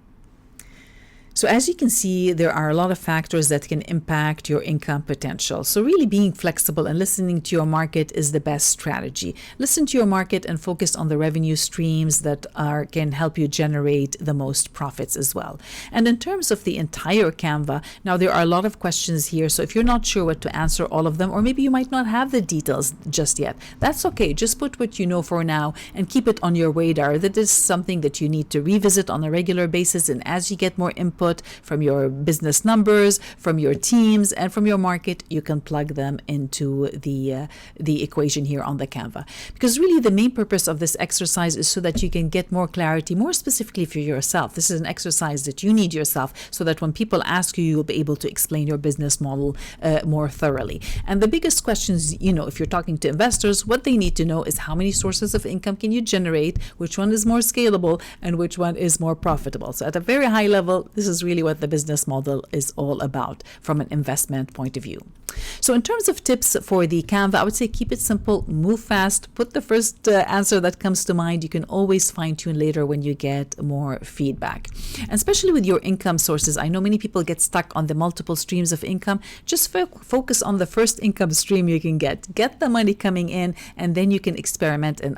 A: So as you can see, there are a lot of factors that can impact your income potential. So really being flexible and listening to your market is the best strategy. Listen to your market and focus on the revenue streams that can help you generate the most profits as well. And in terms of the entire Canva, now there are a lot of questions here. So if you're not sure what to answer all of them, or maybe you might not have the details just yet, that's okay. Just put what you know for now and keep it on your radar. That is something that you need to revisit on a regular basis. And as you get more input from your business numbers, from your teams, and from your market, you can plug them into the equation here on the Canva. Because really the main purpose of this exercise is so that you can get more clarity, more specifically for yourself. This is an exercise that you need yourself so that when people ask you, you'll be able to explain your business model more thoroughly. And the biggest questions, if you're talking to investors, what they need to know is how many sources of income can you generate, which one is more scalable, and which one is more profitable. So at a very high level, this is really what the business model is all about from an investment point of view. So in terms of tips for the Canva, I would say keep it simple, move fast, put the first answer that comes to mind. You can always fine tune later when you get more feedback. And especially with your income sources, I know many people get stuck on the multiple streams of income. Just focus on the first income stream you can get the money coming in, and then you can experiment and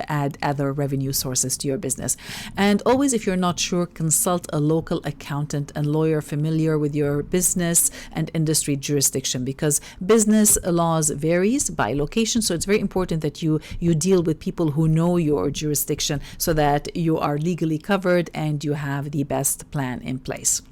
A: add other revenue sources to your business. And always, if you're not sure, consult a local accountant and lawyer familiar with your business and industry jurisdiction, because business laws varies by location. So it's very important that you deal with people who know your jurisdiction so that you are legally covered and you have the best plan in place.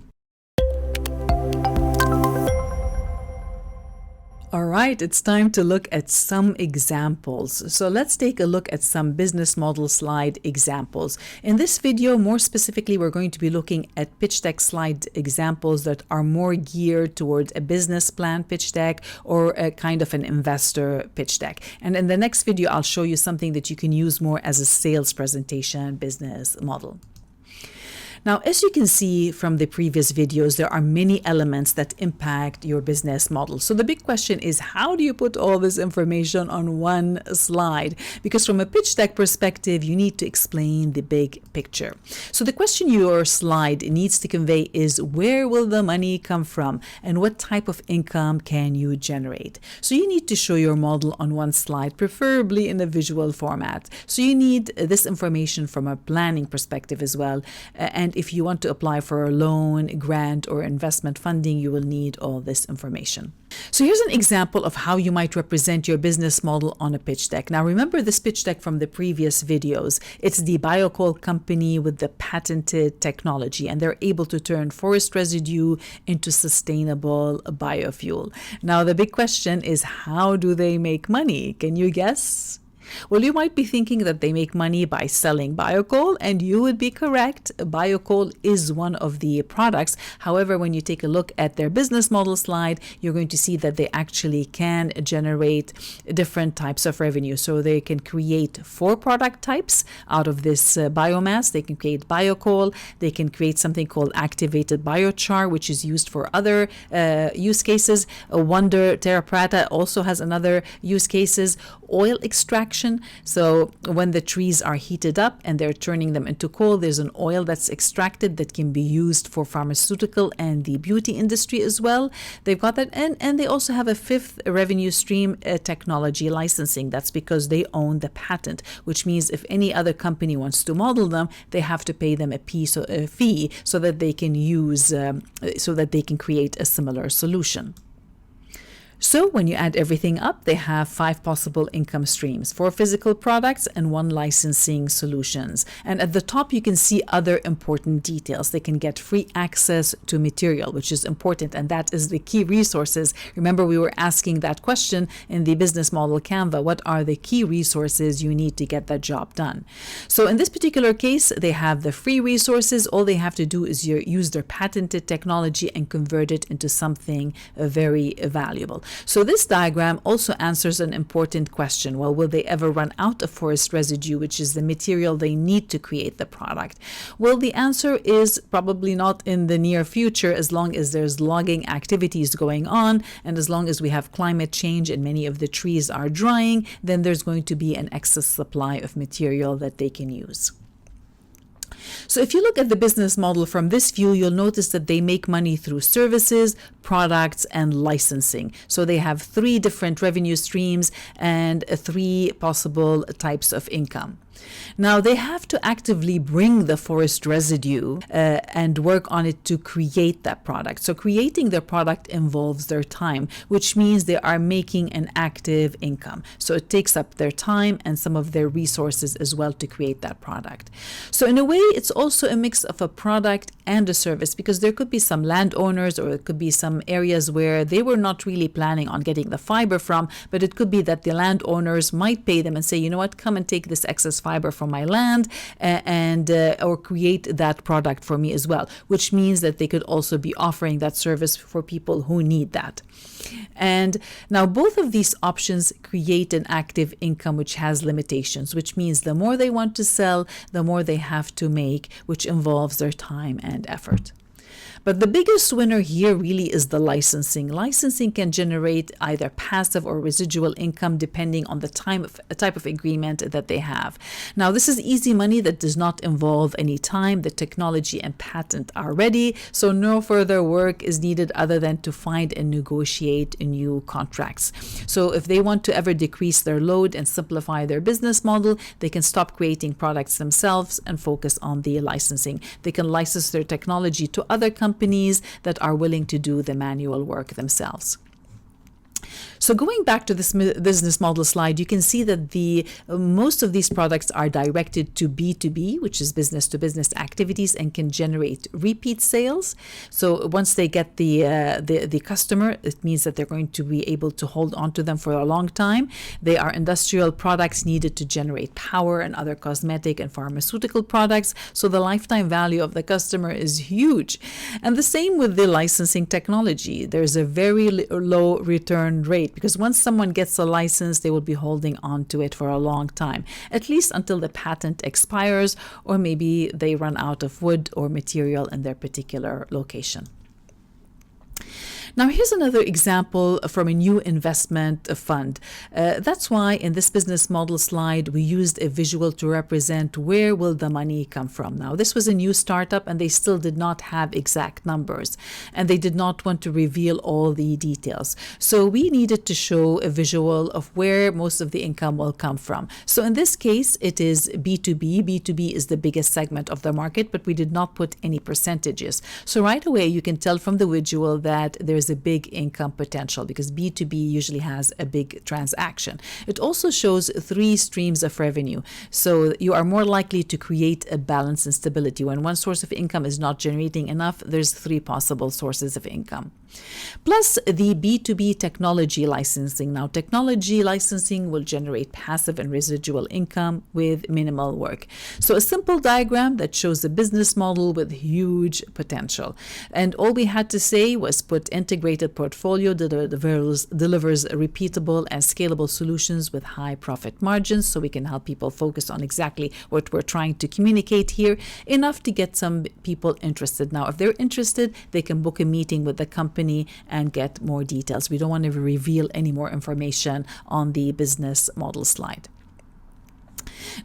A: All right, it's time to look at some examples. So let's take a look at some business model slide examples. In this video, more specifically, we're going to be looking at pitch deck slide examples that are more geared towards a business plan pitch deck or a kind of an investor pitch deck. And in the next video, I'll show you something that you can use more as a sales presentation business model. Now, as you can see from the previous videos, there are many elements that impact your business model. So the big question is, how do you put all this information on one slide? Because from a pitch deck perspective, you need to explain the big picture. So the question your slide needs to convey is, where will the money come from and what type of income can you generate? So you need to show your model on one slide, preferably in a visual format. So you need this information from a planning perspective as well. And if you want to apply for a loan, grant, or investment funding, you will need all this information. So here's an example of how you might represent your business model on a pitch deck. Now remember this pitch deck from the previous videos. It's the biocoal company with the patented technology, and they're able to turn forest residue into sustainable biofuel. Now the big question is, how do they make money? Can you guess? Well, you might be thinking that they make money by selling biocoal, and you would be correct. Biocoal is one of the products. However, when you take a look at their business model slide, you're going to see that they actually can generate different types of revenue. So they can create 4 product types out of this biomass. They can create biocoal. They can create something called activated biochar, which is used for other use cases. Wonder Terra Prata also has another use cases. Oil extraction. So when the trees are heated up and they're turning them into coal, there's an oil that's extracted that can be used for pharmaceutical and the beauty industry as well. They've got that. And they also have a 5th revenue stream, technology licensing. That's because they own the patent, which means if any other company wants to model them, they have to pay them a fee so that they can create a similar solution. So when you add everything up, they have 5 possible income streams, 4 physical products and 1 licensing solutions. And at the top, you can see other important details. They can get free access to material, which is important, and that is the key resources. Remember, we were asking that question in the business model Canva. What are the key resources you need to get that job done? So in this particular case, they have the free resources. All they have to do is use their patented technology and convert it into something very valuable. So this diagram also answers an important question. Well, will they ever run out of forest residue, which is the material they need to create the product? Well, the answer is probably not in the near future, as long as there's logging activities going on, and as long as we have climate change and many of the trees are drying, then there's going to be an excess supply of material that they can use. So if you look at the business model from this view, you'll notice that they make money through services, products, and licensing. So they have 3 different revenue streams and 3 possible types of income. Now, they have to actively bring the forest residue and work on it to create that product. So creating their product involves their time, which means they are making an active income. So it takes up their time and some of their resources as well to create that product. So in a way, it's also a mix of a product and a service, because there could be some landowners, or it could be some areas where they were not really planning on getting the fiber from, but it could be that the landowners might pay them and say, you know what, come and take this excess fiber from my land or create that product for me as well, which means that they could also be offering that service for people who need that. And now both of these options create an active income which has limitations, which means the more they want to sell, the more they have to make, which involves their time and effort. But the biggest winner here really is the licensing. Licensing can generate either passive or residual income depending on the type of agreement that they have. Now, this is easy money that does not involve any time. The technology and patent are ready, so no further work is needed other than to find and negotiate new contracts. So if they want to ever decrease their load and simplify their business model, they can stop creating products themselves and focus on the licensing. They can license their technology to other companies that are willing to do the manual work themselves. So going back to this business model slide, you can see that most of these products are directed to B2B, which is business to business activities, and can generate repeat sales. So once they get the customer, it means that they're going to be able to hold on to them for a long time. They are industrial products needed to generate power and other cosmetic and pharmaceutical products. So the lifetime value of the customer is huge. And the same with the licensing technology. There's a very low return rate, because once someone gets a license, they will be holding on to it for a long time, at least until the patent expires, or maybe they run out of wood or material in their particular location. Now, here's another example from a new investment fund. That's why in this business model slide, we used a visual to represent where will the money come from. Now, this was a new startup and they still did not have exact numbers, and they did not want to reveal all the details. So we needed to show a visual of where most of the income will come from. So in this case, it is B2B. B2B is the biggest segment of the market, but we did not put any percentages. So right away, you can tell from the visual that there's a big income potential, because B2B usually has a big transaction. It also shows 3 streams of revenue. So you are more likely to create a balance and stability. When one source of income is not generating enough, there's 3 possible sources of income. Plus the B2B technology licensing. Now, technology licensing will generate passive and residual income with minimal work. So a simple diagram that shows a business model with huge potential. And all we had to say was put integrated portfolio that delivers repeatable and scalable solutions with high profit margins, so we can help people focus on exactly what we're trying to communicate here, enough to get some people interested. Now, if they're interested, they can book a meeting with the company and get more details. We don't want to reveal any more information on the business model slide.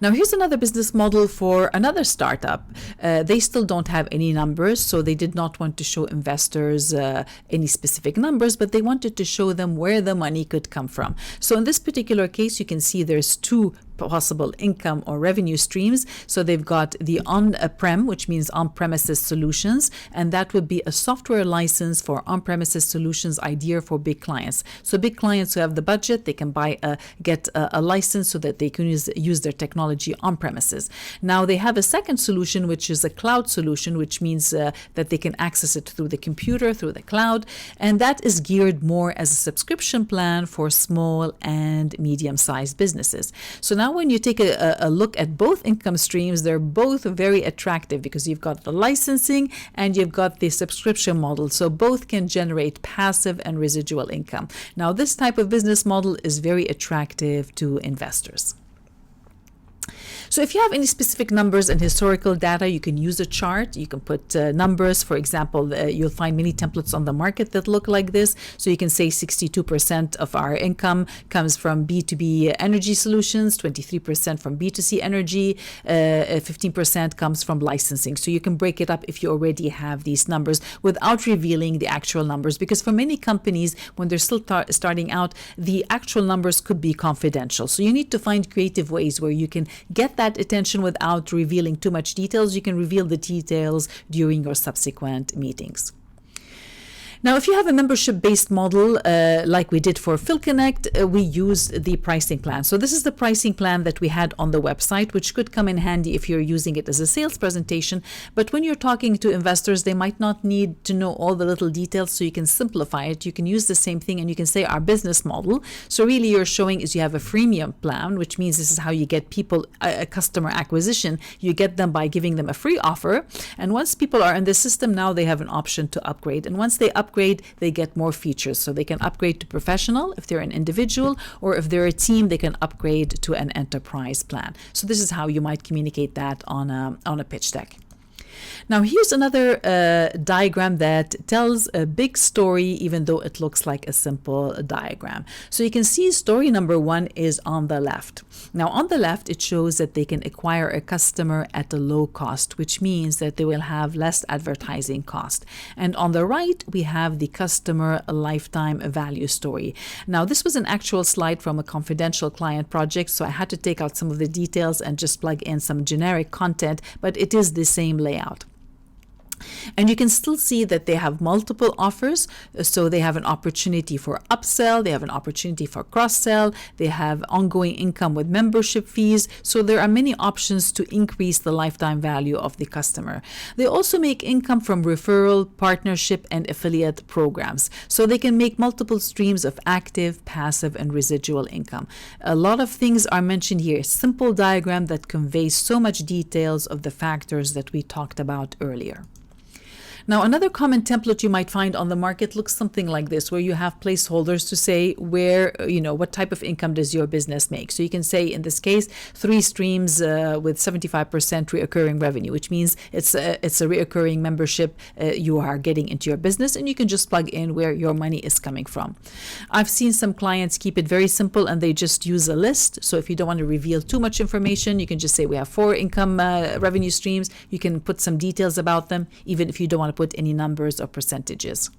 A: Now, here's another business model for another startup. They still don't have any numbers, so they did not want to show investors any specific numbers, but they wanted to show them where the money could come from. So in this particular case, you can see there's 2 possible income or revenue streams. So they've got the on-prem, which means on-premises solutions, and that would be a software license for on-premises solutions, ideal for big clients. So big clients who have the budget, they can get a license so that they can use their technology on-premises. Now they have a second solution, which is a cloud solution, which means that they can access it through the computer, through the cloud, and that is geared more as a subscription plan for small and medium-sized businesses. So now now when you take a look at both income streams, they're both very attractive because you've got the licensing and you've got the subscription model. So both can generate passive and residual income. Now, this type of business model is very attractive to investors. So if you have any specific numbers and historical data, you can use a chart. You can put numbers. For example, you'll find many templates on the market that look like this. So you can say 62% of our income comes from B2B energy solutions, 23% from B2C energy, 15% comes from licensing. So you can break it up if you already have these numbers without revealing the actual numbers. Because for many companies, when they're still starting out, the actual numbers could be confidential. So you need to find creative ways where you can get that attention without revealing too much details. You can reveal the details during your subsequent meetings. Now, if you have a membership-based model, like we did for PhilConnect, we use the pricing plan. So this is the pricing plan that we had on the website, which could come in handy if you're using it as a sales presentation. But when you're talking to investors, they might not need to know all the little details, so you can simplify it. You can use the same thing, and you can say our business model. So really you're showing is you have a freemium plan, which means this is how you get people a customer acquisition. You get them by giving them a free offer. And once people are in the system, now they have an option to upgrade. And once they upgrade, they get more features. So they can upgrade to professional if they're an individual, or if they're a team, they can upgrade to an enterprise plan. So this is how you might communicate that on a pitch deck. Now, here's another diagram that tells a big story, even though it looks like a simple diagram. So you can see story number one is on the left. Now, on the left, it shows that they can acquire a customer at a low cost, which means that they will have less advertising cost. And on the right, we have the customer lifetime value story. Now, this was an actual slide from a confidential client project, so I had to take out some of the details and just plug in some generic content, but it is the same layout. And you can still see that they have multiple offers. So they have an opportunity for upsell, they have an opportunity for cross-sell, they have ongoing income with membership fees. So there are many options to increase the lifetime value of the customer. They also make income from referral, partnership, and affiliate programs. So they can make multiple streams of active, passive, and residual income. A lot of things are mentioned here. Simple diagram that conveys so much details of the factors that we talked about earlier. Now, another common template you might find on the market looks something like this, where you have placeholders to say where, what type of income does your business make. So you can say, in this case, 3 streams with 75% reoccurring revenue, which means it's a reoccurring membership you are getting into your business, and you can just plug in where your money is coming from. I've seen some clients keep it very simple and they just use a list. So if you don't want to reveal too much information, you can just say we have 4 income revenue streams. You can put some details about them, even if you don't want to put any numbers or percentages.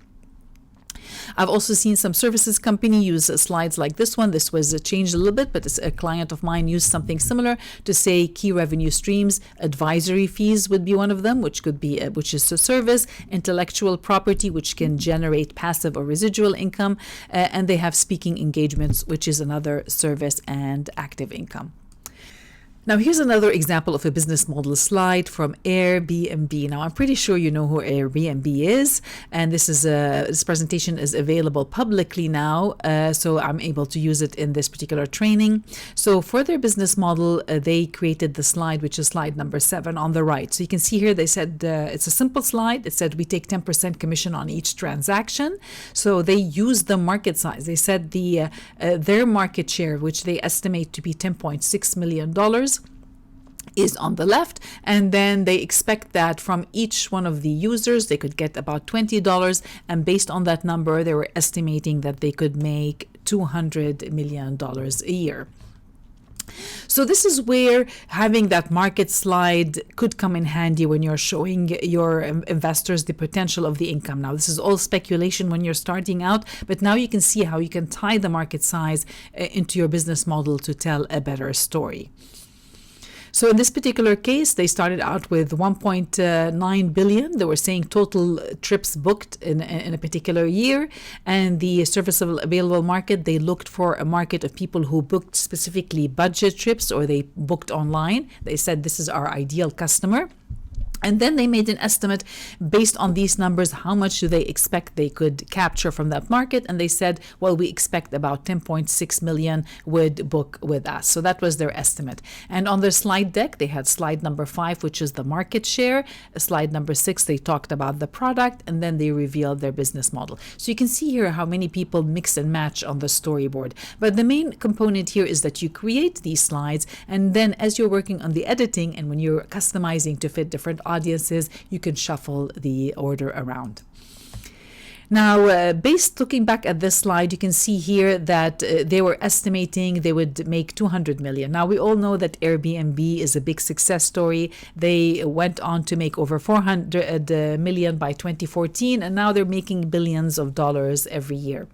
A: I've also seen some services company use slides like this one. This was changed a little bit, but a client of mine used something similar to say key revenue streams. Advisory fees would be one of them, which is a service. Intellectual property, which can generate passive or residual income. And they have speaking engagements, which is another service and active income. Now, here's another example of a business model slide from Airbnb. Now, I'm pretty sure you know who Airbnb is, and this presentation is available publicly now, so I'm able to use it in this particular training. So for their business model, they created the slide, which is slide number 7 on the right. So you can see here they said it's a simple slide. It said we take 10% commission on each transaction. So they used the market size. They said their market share, which they estimate to be $10.6 million, is on the left, and then they expect that from each one of the users they could get about $20, and based on that number they were estimating that they could make $200 million a year. So this is where having that market slide could come in handy when you're showing your investors the potential of the income. Now, this is all speculation when you're starting out, but now you can see how you can tie the market size into your business model to tell a better story. So in this particular case, they started out with 1.9 billion. They were saying total trips booked in a particular year. And the serviceable available market, they looked for a market of people who booked specifically budget trips, or they booked online. They said this is our ideal customer. And then they made an estimate based on these numbers. How much do they expect they could capture from that market? And they said, well, we expect about 10.6 million would book with us. So that was their estimate. And on their slide deck, they had slide number 5, which is the market share. Slide number 6, they talked about the product, and then they revealed their business model. So you can see here how many people mix and match on the storyboard. But the main component here is that you create these slides, and then as you're working on the editing and when you're customizing to fit different audiences, you can shuffle the order around. Now, looking back at this slide, you can see here that they were estimating they would make 200 million. Now, we all know that Airbnb is a big success story. They went on to make over 400 million by 2014, and now they're making billions of dollars every year.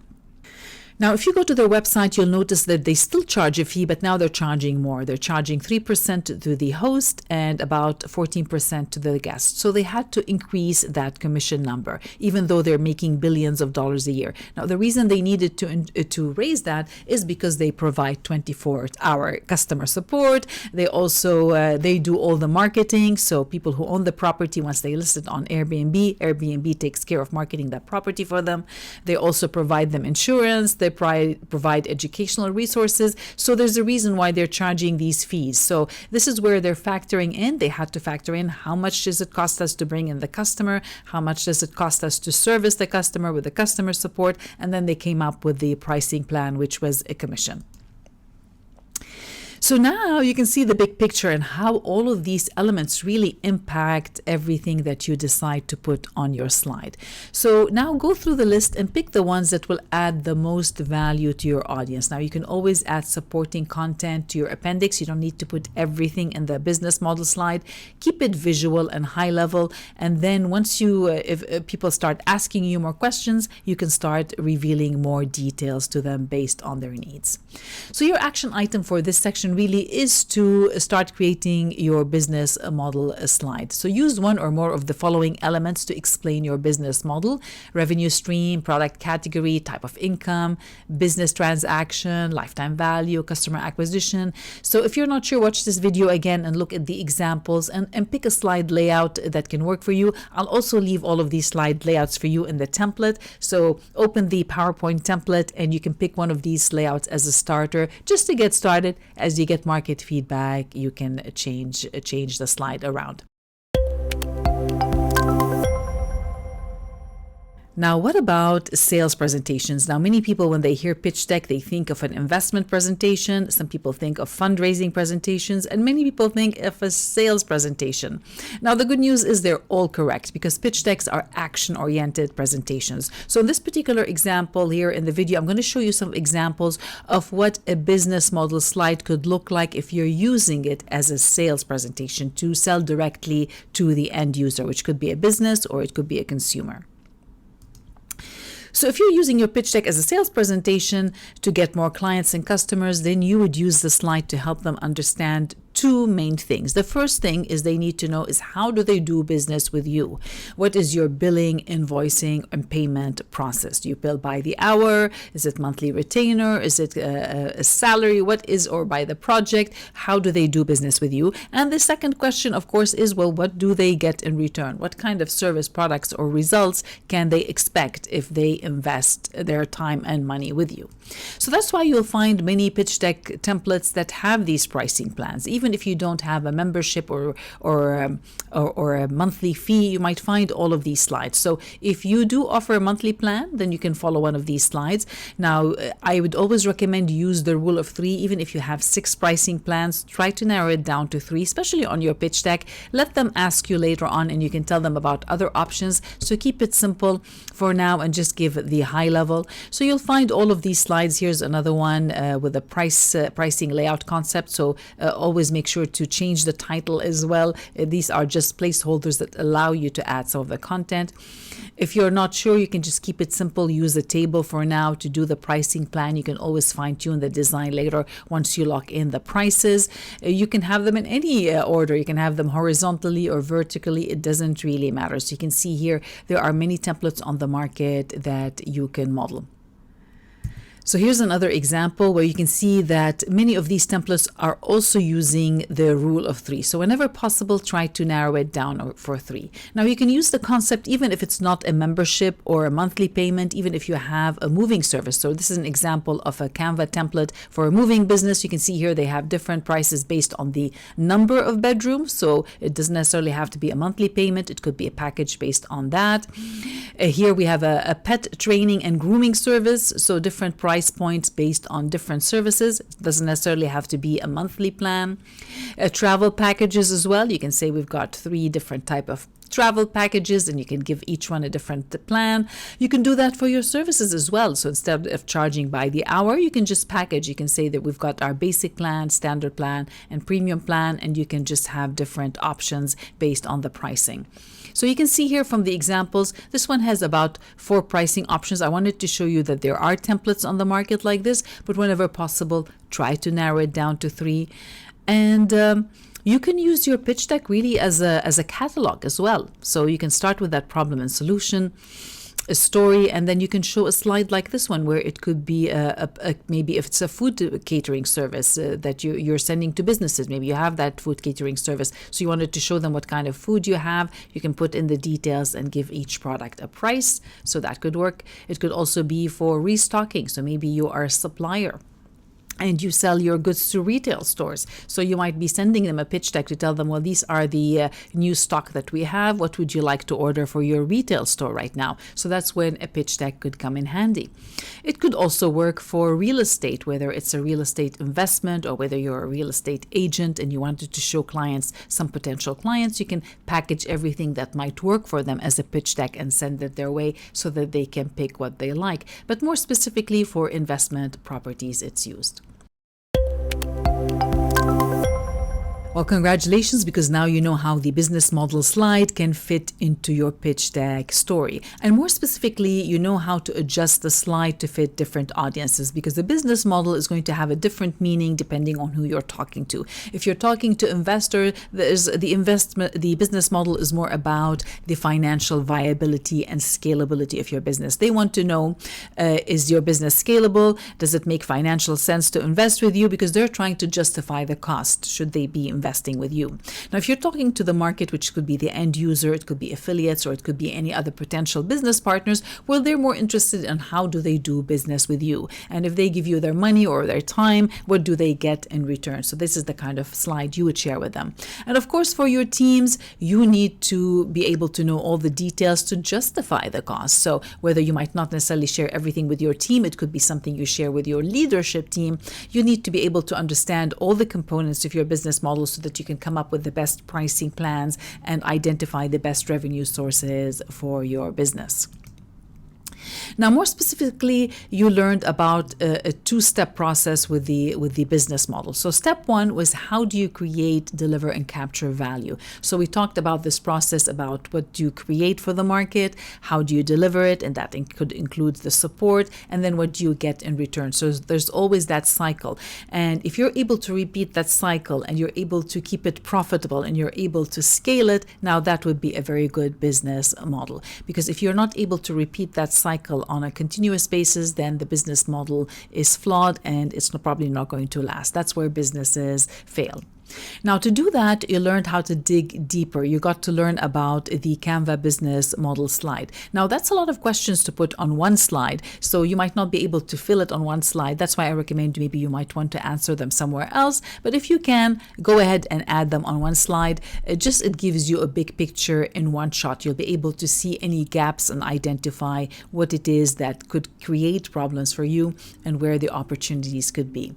A: Now, if you go to their website, you'll notice that they still charge a fee, but now they're charging more. They're charging 3% to the host and about 14% to the guest. So they had to increase that commission number, even though they're making billions of dollars a year. Now, the reason they needed to raise that is because they provide 24-hour customer support. They also they do all the marketing. So people who own the property, once they list it on Airbnb, Airbnb takes care of marketing that property for them. They also provide them insurance. They provide educational resources. So there's a reason why they're charging these fees. So this is where they're factoring in. They had to factor in how much does it cost us to bring in the customer, how much does it cost us to service the customer with the customer support, and then they came up with the pricing plan, which was a commission. So now you can see the big picture and how all of these elements really impact everything that you decide to put on your slide. So now go through the list and pick the ones that will add the most value to your audience. Now you can always add supporting content to your appendix. You don't need to put everything in the business model slide. Keep it visual and high level. And then once you, if people start asking you more questions, you can start revealing more details to them based on their needs. So your action item for this section really is to start creating your business model slide. So use one or more of the following elements to explain your business model: revenue stream, product category, type of income, business transaction, lifetime value, customer acquisition. So if you're not sure, watch this video again and look at the examples and pick a slide layout that can work for you. I'll also leave all of these slide layouts for you in the template. So open the PowerPoint template and you can pick one of these layouts as a starter just to get started. As you get market feedback, you can change the slide around. Now, what about sales presentations? Now, many people, when they hear pitch deck, they think of an investment presentation. Some people think of fundraising presentations, and many people think of a sales presentation. Now, the good news is they're all correct because pitch decks are action-oriented presentations. So in this particular example here in the video, I'm going to show you some examples of what a business model slide could look like if you're using it as a sales presentation to sell directly to the end user, which could be a business or it could be a consumer. So if you're using your pitch deck as a sales presentation to get more clients and customers, then you would use the slide to help them understand two main things. The first thing is they need to know is how do they do business with you? What is your billing, invoicing, and payment process? Do you bill by the hour? Is it monthly retainer? Is it a salary? What is, or by the project? How do they do business with you? And the second question, of course, is, well, what do they get in return? What kind of service, products, or results can they expect if they invest their time and money with you? So that's why you'll find many pitch deck templates that have these pricing plans. Even if you don't have a membership or a monthly fee, you might find all of these slides. So if you do offer a monthly plan, then you can follow one of these slides. Now, I would always recommend use the rule of 3. Even if you have 6 pricing plans, try to narrow it down to 3, especially on your pitch deck. Let them ask you later on and you can tell them about other options. So keep it simple for now and just give the high level. So you'll find all of these slides. Here's another one with a pricing layout concept. So always make sure to change the title as well. These are just placeholders that allow you to add some of the content. If you're not sure, you can just keep it simple. Use a table for now to do the pricing plan. You can always fine-tune the design later once you lock in the prices. You can have them in any order. You can have them horizontally or vertically. It doesn't really matter. So you can see here there are many templates on the market that you can model. So here's another example where you can see that many of these templates are also using the rule of 3. So whenever possible, try to narrow it down for 3. Now you can use the concept even if it's not a membership or a monthly payment, even if you have a moving service. So this is an example of a Canva template for a moving business. You can see here they have different prices based on the number of bedrooms. So it doesn't necessarily have to be a monthly payment. It could be a package based on that. Here we have a pet training and grooming service. So different price points based on different services. It doesn't necessarily have to be a monthly plan. Travel packages as well. You can say we've got 3 different type of travel packages and you can give each one a different plan. You can do that for your services as well. So instead of charging by the hour, you can just package. You can say that we've got our basic plan, standard plan, and premium plan, and you can just have different options based on the pricing. So you can see here from the examples, this one has about 4 pricing options. I wanted to show you that there are templates on the market like this, but whenever possible, try to narrow it down to 3. And you can use your pitch deck really as a catalog as well. So you can start with that problem and solution, a story, and then you can show a slide like this one where it could be maybe if it's a food catering service that you're sending to businesses. Maybe you have that food catering service, so you wanted to show them what kind of food you have. You can put in the details and give each product a price, so that could work. It could also be for restocking. So maybe you are a supplier and you sell your goods to retail stores. So you might be sending them a pitch deck to tell them, well, these are the new stock that we have. What would you like to order for your retail store right now? So that's when a pitch deck could come in handy. It could also work for real estate, whether it's a real estate investment or whether you're a real estate agent and you wanted to show clients, some potential clients, you can package everything that might work for them as a pitch deck and send it their way so that they can pick what they like. But more specifically for investment properties, it's used. Well, congratulations, because now you know how the business model slide can fit into your pitch deck story. And more specifically, you know how to adjust the slide to fit different audiences, because the business model is going to have a different meaning depending on who you're talking to. If you're talking to investor, the business model is more about the financial viability and scalability of your business. They want to know, is your business scalable? Does it make financial sense to invest with you? Because they're trying to justify the cost should they be investing with you. Now, if you're talking to the market, which could be the end user, it could be affiliates, or it could be any other potential business partners, well, they're more interested in how do they do business with you. And if they give you their money or their time, what do they get in return? So this is the kind of slide you would share with them. And of course, for your teams, you need to be able to know all the details to justify the cost. So whether you might not necessarily share everything with your team, it could be something you share with your leadership team. You need to be able to understand all the components of your business model so that you can come up with the best pricing plans and identify the best revenue sources for your business. Now, more specifically, you learned about a two-step process with the business model. So step one was, how do you create, deliver, and capture value? So we talked about this process, about what do you create for the market, how do you deliver it, and that could include the support, and then what do you get in return. So there's always that cycle. And if you're able to repeat that cycle and you're able to keep it profitable and you're able to scale it, now that would be a very good business model. Because if you're not able to repeat that cycle on a continuous basis, then the business model is flawed and it's probably not going to last. That's where businesses fail. Now, to do that, you learned how to dig deeper. You got to learn about the Canva business model slide. Now, that's a lot of questions to put on one slide, so you might not be able to fill it on one slide. That's why I recommend maybe you might want to answer them somewhere else. But if you can, go ahead and add them on one slide. It gives you a big picture in one shot. You'll be able to see any gaps and identify what it is that could create problems for you and where the opportunities could be.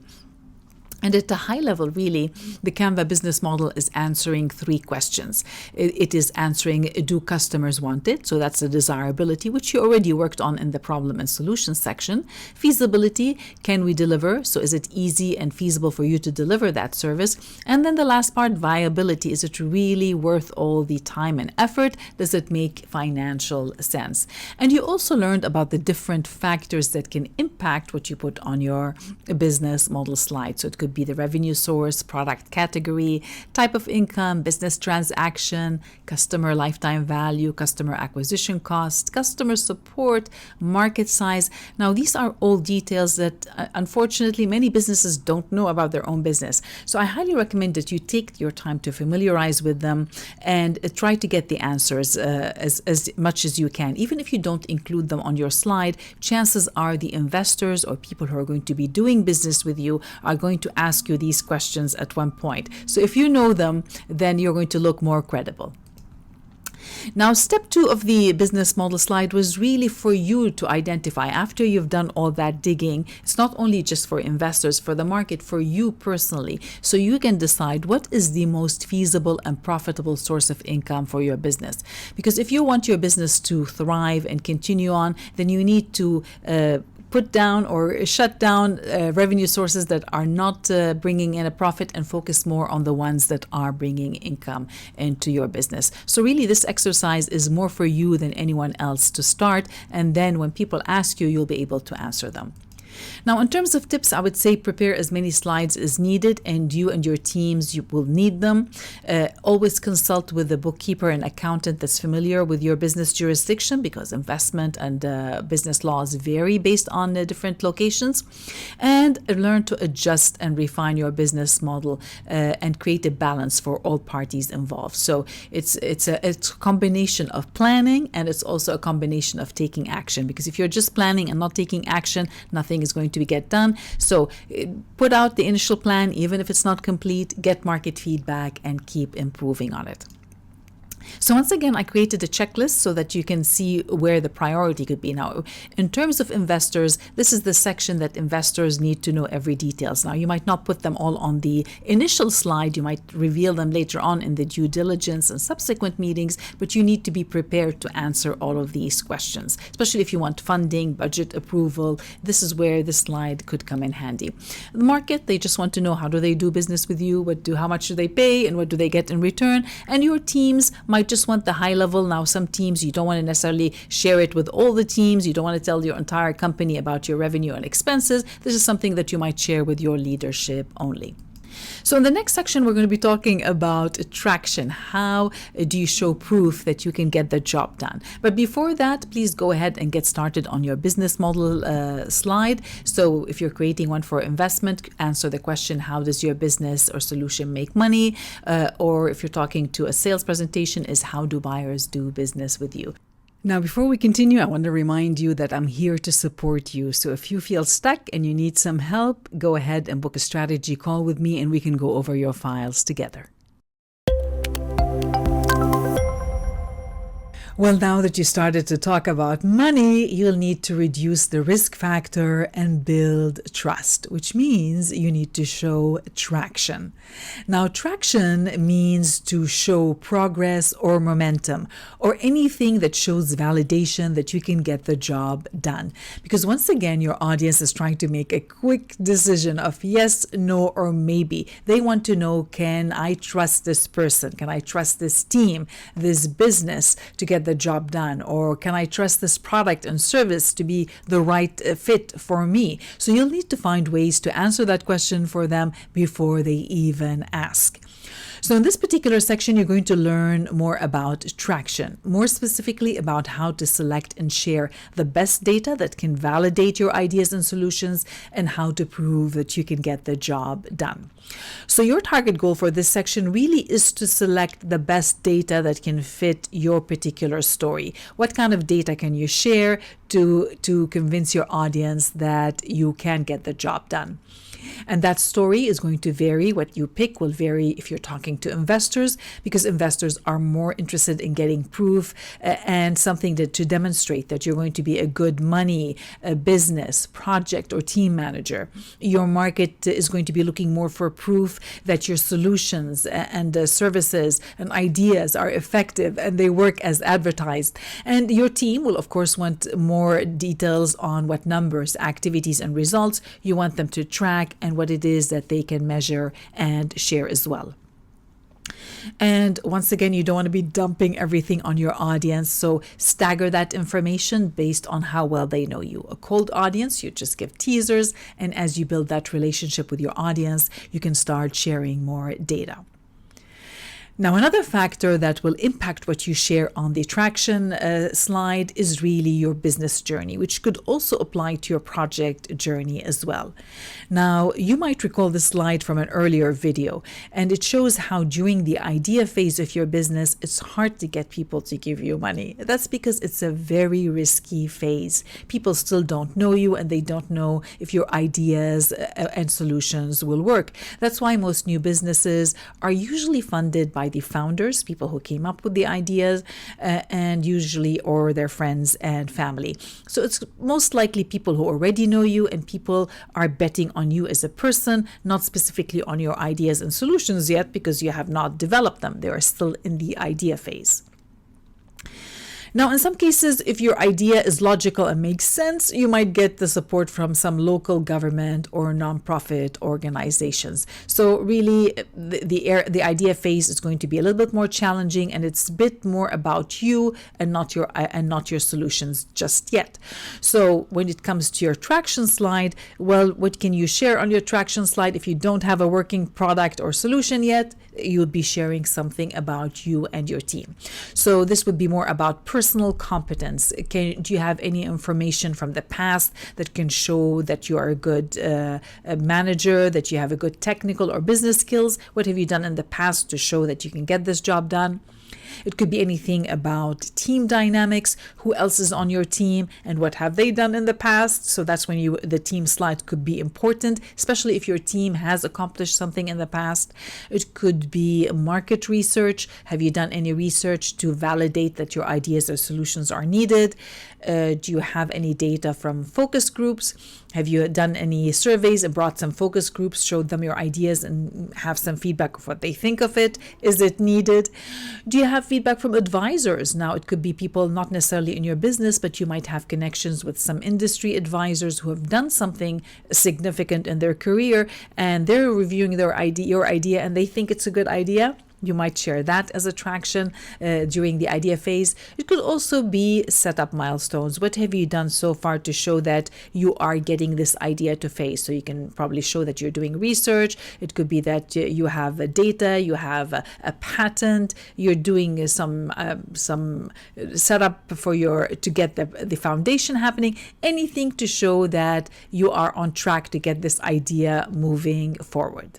A: And at a high level, really, the Canva business model is answering 3 questions. It is answering, do customers want it? So that's a desirability, which you already worked on in the problem and solution section. Feasibility, can we deliver? So is it easy and feasible for you to deliver that service? And then the last part, viability. Is it really worth all the time and effort? Does it make financial sense? And you also learned about the different factors that can impact what you put on your business model slide. So it could could be the revenue source, product category, type of income, business transaction, customer lifetime value, customer acquisition cost, customer support, market size. Now, these are all details that unfortunately many businesses don't know about their own business. So I highly recommend that you take your time to familiarize with them and try to get the answers as much as you can. Even if you don't include them on your slide, chances are the investors or people who are going to be doing business with you are going to ask you these questions at one point. So if you know them, then you're going to look more credible. Now, step 2 of the business model slide was really for you to identify after you've done all that digging. It's not only just for investors, for the market, for you personally. So you can decide what is the most feasible and profitable source of income for your business. Because if you want your business to thrive and continue on, then you need to put down or shut down revenue sources that are not bringing in a profit and focus more on the ones that are bringing income into your business. So really, this exercise is more for you than anyone else to start. And then when people ask you, you'll be able to answer them. Now, in terms of tips, I would say prepare as many slides as needed, and you and your teams, you will need them. Always consult with a bookkeeper and accountant that's familiar with your business jurisdiction, because investment and business laws vary based on different locations. And learn to adjust and refine your business model and create a balance for all parties involved. So it's a combination of planning, and it's also a combination of taking action, because if you're just planning and not taking action, nothing is going to get done. So put out the initial plan, even if it's not complete, get market feedback and keep improving on it. So once again, I created a checklist so that you can see where the priority could be. Now, in terms of investors, this is the section that investors need to know every details. Now, you might not put them all on the initial slide. You might reveal them later on in the due diligence and subsequent meetings, but you need to be prepared to answer all of these questions, especially if you want funding, budget approval. This is where this slide could come in handy. The market, they just want to know, how do they do business with you? How much do they pay, and what do they get in return? And your teams might just want the high level. Now, some teams, you don't want to necessarily share it with all the teams. You don't want to tell your entire company about your revenue and expenses. This is something that you might share with your leadership only. So in the next section, we're going to be talking about traction. How do you show proof that you can get the job done? But before that, please go ahead and get started on your business model slide. So if you're creating one for investment, answer the question, how does your business or solution make money? Or if you're talking to a sales presentation, is how do buyers do business with you? Now, before we continue, I want to remind you that I'm here to support you. So if you feel stuck and you need some help, go ahead and book a strategy call with me and we can go over your files together. Well, now that you started to talk about money, you'll need to reduce the risk factor and build trust, which means you need to show traction. Now, traction means to show progress or momentum, or anything that shows validation that you can get the job done. Because once again, your audience is trying to make a quick decision of yes, no, or maybe. They want to know, can I trust this person? Can I trust this team, this business to get the job done? Or can I trust this product and service to be the right fit for me? So you'll need to find ways to answer that question for them before they even ask. So in this particular section, you're going to learn more about traction, more specifically about how to select and share the best data that can validate your ideas and solutions, and how to prove that you can get the job done. So your target goal for this section really is to select the best data that can fit your particular story. What kind of data can you share to convince your audience that you can get the job done? And that story is going to vary. What you pick will vary if you're talking to investors, because investors are more interested in getting proof and something to demonstrate that you're going to be a good money, business, project, or team manager. Your market is going to be looking more for proof that your solutions and services and ideas are effective and they work as advertised. And your team will, of course, want more details on what numbers, activities, and results you want them to track, and what it is that they can measure and share as well. And once again, you don't want to be dumping everything on your audience. So stagger that information based on how well they know you. A cold audience, you just give teasers. And as you build that relationship with your audience, you can start sharing more data. Now, another factor that will impact what you share on the attraction slide is really your business journey, which could also apply to your project journey as well. Now, you might recall this slide from an earlier video, and it shows how during the idea phase of your business, it's hard to get people to give you money. That's because it's a very risky phase. People still don't know you, and they don't know if your ideas and solutions will work. That's why most new businesses are usually funded by the founders, people who came up with the ideas, and usually or their friends and family. So it's most likely people who already know you, and people are betting on you as a person, not specifically on your ideas and solutions yet, because you have not developed them. They are still in the idea phase. Now, in some cases, if your idea is logical and makes sense, you might get the support from some local government or nonprofit organizations. So really, the idea phase is going to be a little bit more challenging, and it's a bit more about you and not your solutions just yet. So when it comes to your traction slide, well, what can you share on your traction slide? If you don't have a working product or solution yet, you'll be sharing something about you and your team. So this would be more about personal competence. Do you have any information from the past that can show that you are a good manager, that you have a good technical or business skills? What have you done in the past to show that you can get this job done? It could be anything about team dynamics, who else is on your team, and what have they done in the past. So that's when the team slide could be important, especially if your team has accomplished something in the past. It could be market research. Have you done any research to validate that your ideas or solutions are needed? Do you have any data from focus groups? Have you done any surveys and brought some focus groups, showed them your ideas and have some feedback of what they think of it? Is it needed? Do you have feedback from advisors? Now, it could be people not necessarily in your business, but you might have connections with some industry advisors who have done something significant in their career, and they're reviewing your idea, and they think it's a good idea. You might share that as attraction during the idea phase. It could also be set up milestones. What have you done so far to show that you are getting this idea to phase? So you can probably show that you're doing research. It could be that you have data, you have a patent, you're doing some setup to get the foundation happening. Anything to show that you are on track to get this idea moving forward.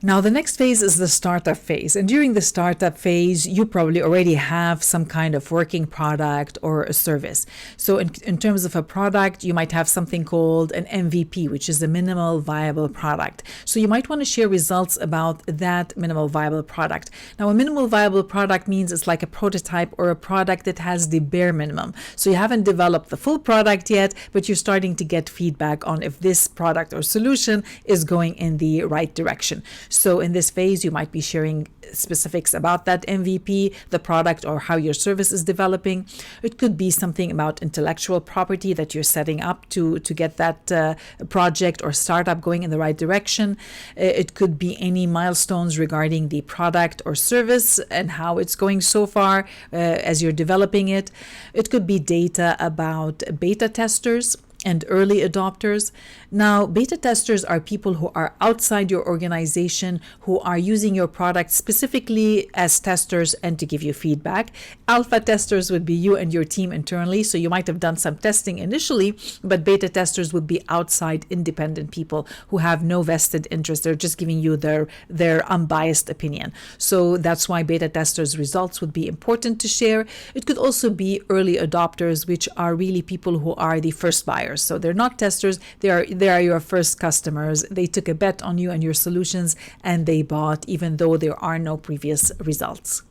A: Now, the next phase is the startup phase. And during the startup phase, you probably already have some kind of working product or a service. So in terms of a product, you might have something called an MVP, which is a minimal viable product. So you might want to share results about that minimal viable product. Now, a minimal viable product means it's like a prototype or a product that has the bare minimum. So you haven't developed the full product yet, but you're starting to get feedback on if this product or solution is going in the right direction. So in this phase, you might be sharing specifics about that MVP, the product, or how your service is developing. It could be something about intellectual property that you're setting up to get that project or startup going in the right direction. It could be any milestones regarding the product or service and how it's going so far as you're developing it. It could be data about beta testers and early adopters. Now, beta testers are people who are outside your organization, who are using your product specifically as testers and to give you feedback. Alpha testers would be you and your team internally. So you might have done some testing initially, but beta testers would be outside independent people who have no vested interest. They're just giving you their unbiased opinion. So that's why beta testers' results would be important to share. It could also be early adopters, which are really people who are the first buyers. So they're not testers, they are your first customers. They took a bet on you and your solutions, and they bought even though there are no previous results.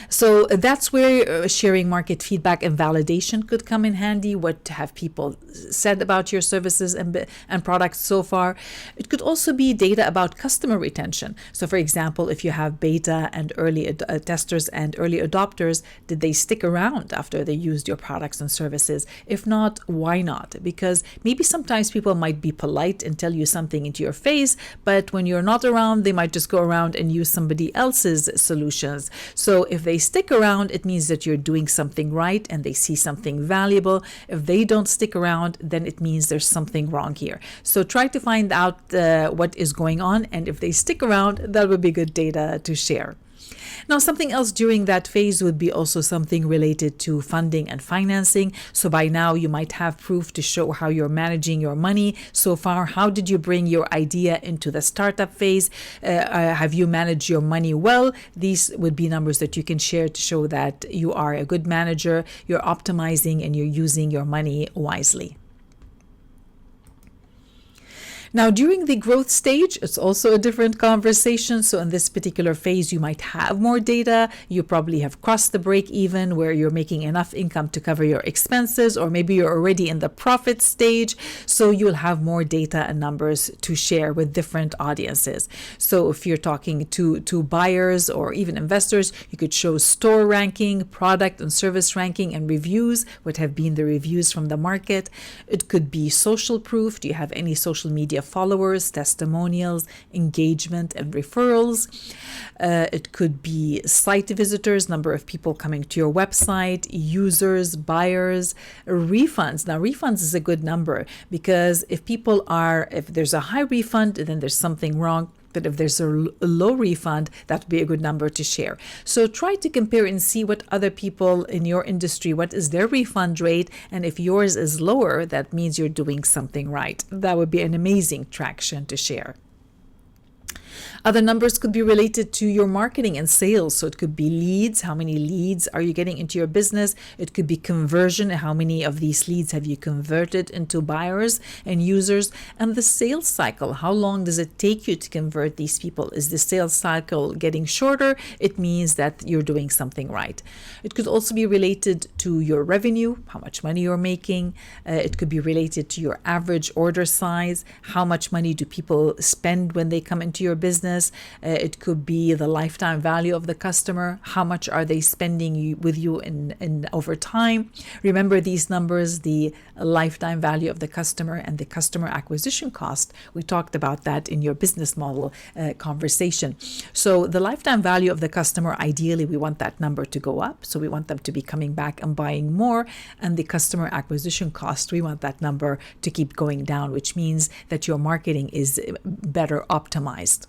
A: So that's where sharing market feedback and validation could come in handy. What have people said about your services and products so far? It could also be data about customer retention. So for example, if you have beta and early testers and early adopters, did they stick around after they used your products and services? If not, why not? Because maybe sometimes people might be polite and tell you something into your face, but when you're not around, they might just go around and use somebody else's solutions. So if they stick around, it means that you're doing something right and they see something valuable. If they don't stick around, then it means there's something wrong here. So try to find out what is going on, and if they stick around, that would be good data to share. Now, something else during that phase would be also something related to funding and financing. So by now you might have proof to show how you're managing your money so far. How did you bring your idea into the startup phase? Have you managed your money well? These would be numbers that you can share to show that you are a good manager, you're optimizing, and you're using your money wisely. Now, during the growth stage, it's also a different conversation. So in this particular phase, you might have more data. You probably have crossed the break even where you're making enough income to cover your expenses, or maybe you're already in the profit stage. So you'll have more data and numbers to share with different audiences. So if you're talking to buyers or even investors, you could show store ranking, product and service ranking, and reviews. What have been the reviews from the market? It could be social proof. Do you have any social media followers, testimonials, engagement, and referrals? It could be site visitors, number of people coming to your website, users, buyers, refunds. Now, refunds is a good number because if there's a high refund, then there's something wrong. But if there's a low refund, that would be a good number to share. So try to compare and see what other people in your industry, what is their refund rate? And if yours is lower, that means you're doing something right. That would be an amazing traction to share. Other numbers could be related to your marketing and sales. So it could be leads. How many leads are you getting into your business? It could be conversion. How many of these leads have you converted into buyers and users? And the sales cycle. How long does it take you to convert these people? Is the sales cycle getting shorter? It means that you're doing something right. It could also be related to your revenue, how much money you're making. It could be related to your average order size. How much money do people spend when they come into your business? It could be the lifetime value of the customer. How much are they spending with you in over time? Remember these numbers, the lifetime value of the customer and the customer acquisition cost. We talked about that in your business model conversation. So the lifetime value of the customer, ideally, we want that number to go up. So we want them to be coming back and buying more. And the customer acquisition cost, we want that number to keep going down, which means that your marketing is better optimized.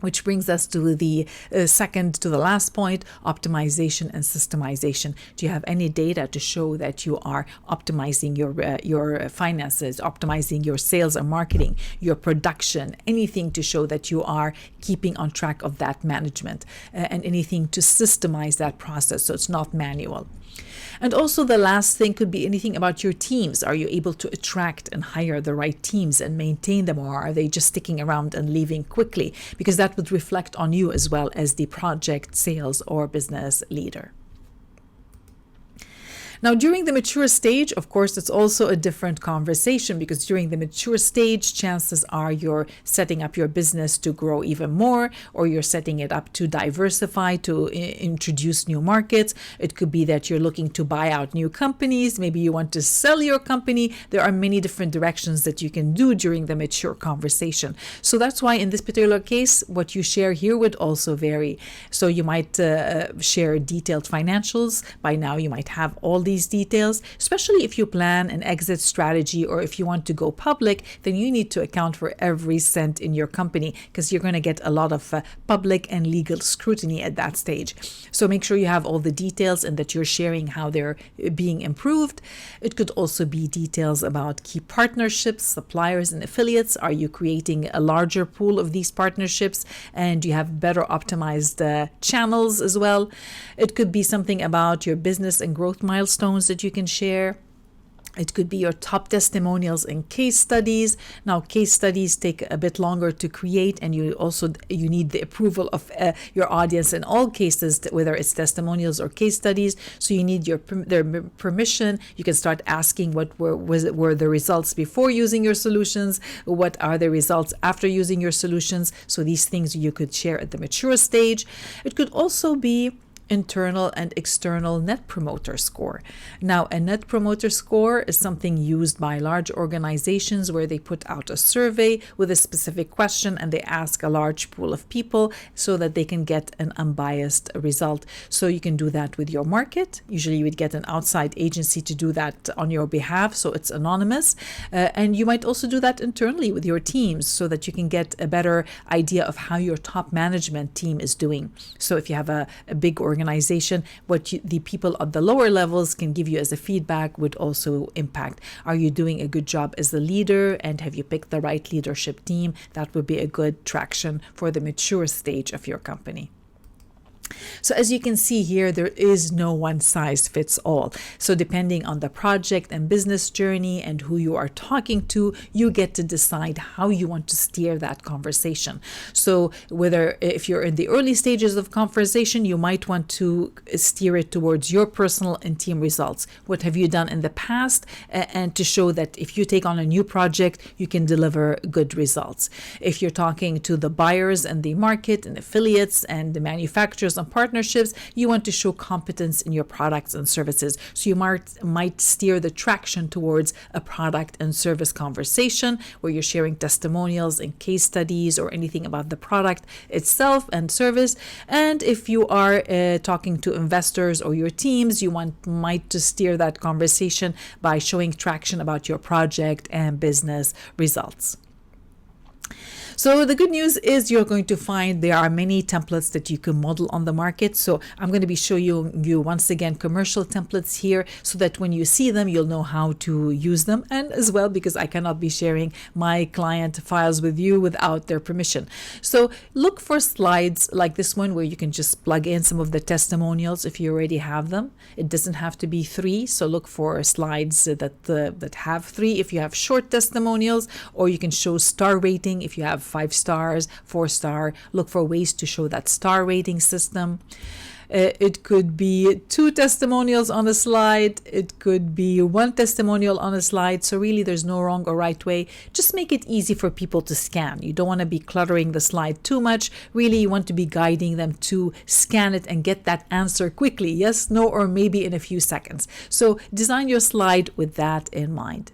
A: Which brings us to the second to the last point, optimization and systemization. Do you have any data to show that you are optimizing your finances, optimizing your sales and marketing, your production, anything to show that you are keeping on track of that management, and anything to systemize that process so it's not manual? And also the last thing could be anything about your teams. Are you able to attract and hire the right teams and maintain them, or are they just sticking around and leaving quickly? Because that would reflect on you as well as the project, sales, or business leader. Now, during the mature stage, of course, it's also a different conversation, because during the mature stage, chances are you're setting up your business to grow even more, or you're setting it up to diversify, to introduce new markets. It could be that you're looking to buy out new companies. Maybe you want to sell your company. There are many different directions that you can do during the mature conversation. So that's why in this particular case, what you share here would also vary. So you might share detailed financials. By now, you might have all these details, especially if you plan an exit strategy, or if you want to go public, then you need to account for every cent in your company, because you're going to get a lot of public and legal scrutiny at that stage. So make sure you have all the details and that you're sharing how they're being improved. It could also be details about key partnerships, suppliers, and affiliates. Are you creating a larger pool of these partnerships, and you have better optimized channels as well? It could be something about your business and growth milestones that you can share. It could be your top testimonials and case studies. Now, case studies take a bit longer to create, and you need the approval of your audience in all cases, whether it's testimonials or case studies. So you need their permission. You can start asking what were the results before using your solutions, what are the results after using your solutions. So these things you could share at the mature stage. It could also be internal and external net promoter score. Now, a net promoter score is something used by large organizations where they put out a survey with a specific question and they ask a large pool of people so that they can get an unbiased result. So you can do that with your market. Usually you would get an outside agency to do that on your behalf, so it's anonymous. And you might also do that internally with your teams so that you can get a better idea of how your top management team is doing. So if you have a big organization, the people at the lower levels can give you as a feedback would also impact. Are you doing a good job as a leader, and have you picked the right leadership team? That would be a good traction for the mature stage of your company. So as you can see here, there is no one size fits all. So depending on the project and business journey and who you are talking to, you get to decide how you want to steer that conversation. So whether if you're in the early stages of conversation, you might want to steer it towards your personal and team results. What have you done in the past? And to show that if you take on a new project, you can deliver good results. If you're talking to the buyers and the market and affiliates and the manufacturers and partnerships, you want to show competence in your products and services. So you might steer the traction towards a product and service conversation where you're sharing testimonials and case studies or anything about the product itself and service. And if you are talking to investors or your teams, you might to steer that conversation by showing traction about your project and business results. So the good news is you're going to find there are many templates that you can model on the market. So I'm going to be showing you once again commercial templates here so that when you see them, you'll know how to use them. And as well, because I cannot be sharing my client files with you without their permission. So look for slides like this one where you can just plug in some of the testimonials if you already have them. It doesn't have to be 3. So look for slides that have 3 if you have short testimonials, or you can show star rating if you have 5 stars, 4 star. Look for ways to show that star rating system. It could be 2 testimonials on a slide. It could be 1 testimonial on a slide. So really there's no wrong or right way. Just make it easy for people to scan. You don't want to be cluttering the slide too much. Really, you want to be guiding them to scan it and get that answer quickly. Yes, no, or maybe in a few seconds. So design your slide with that in mind.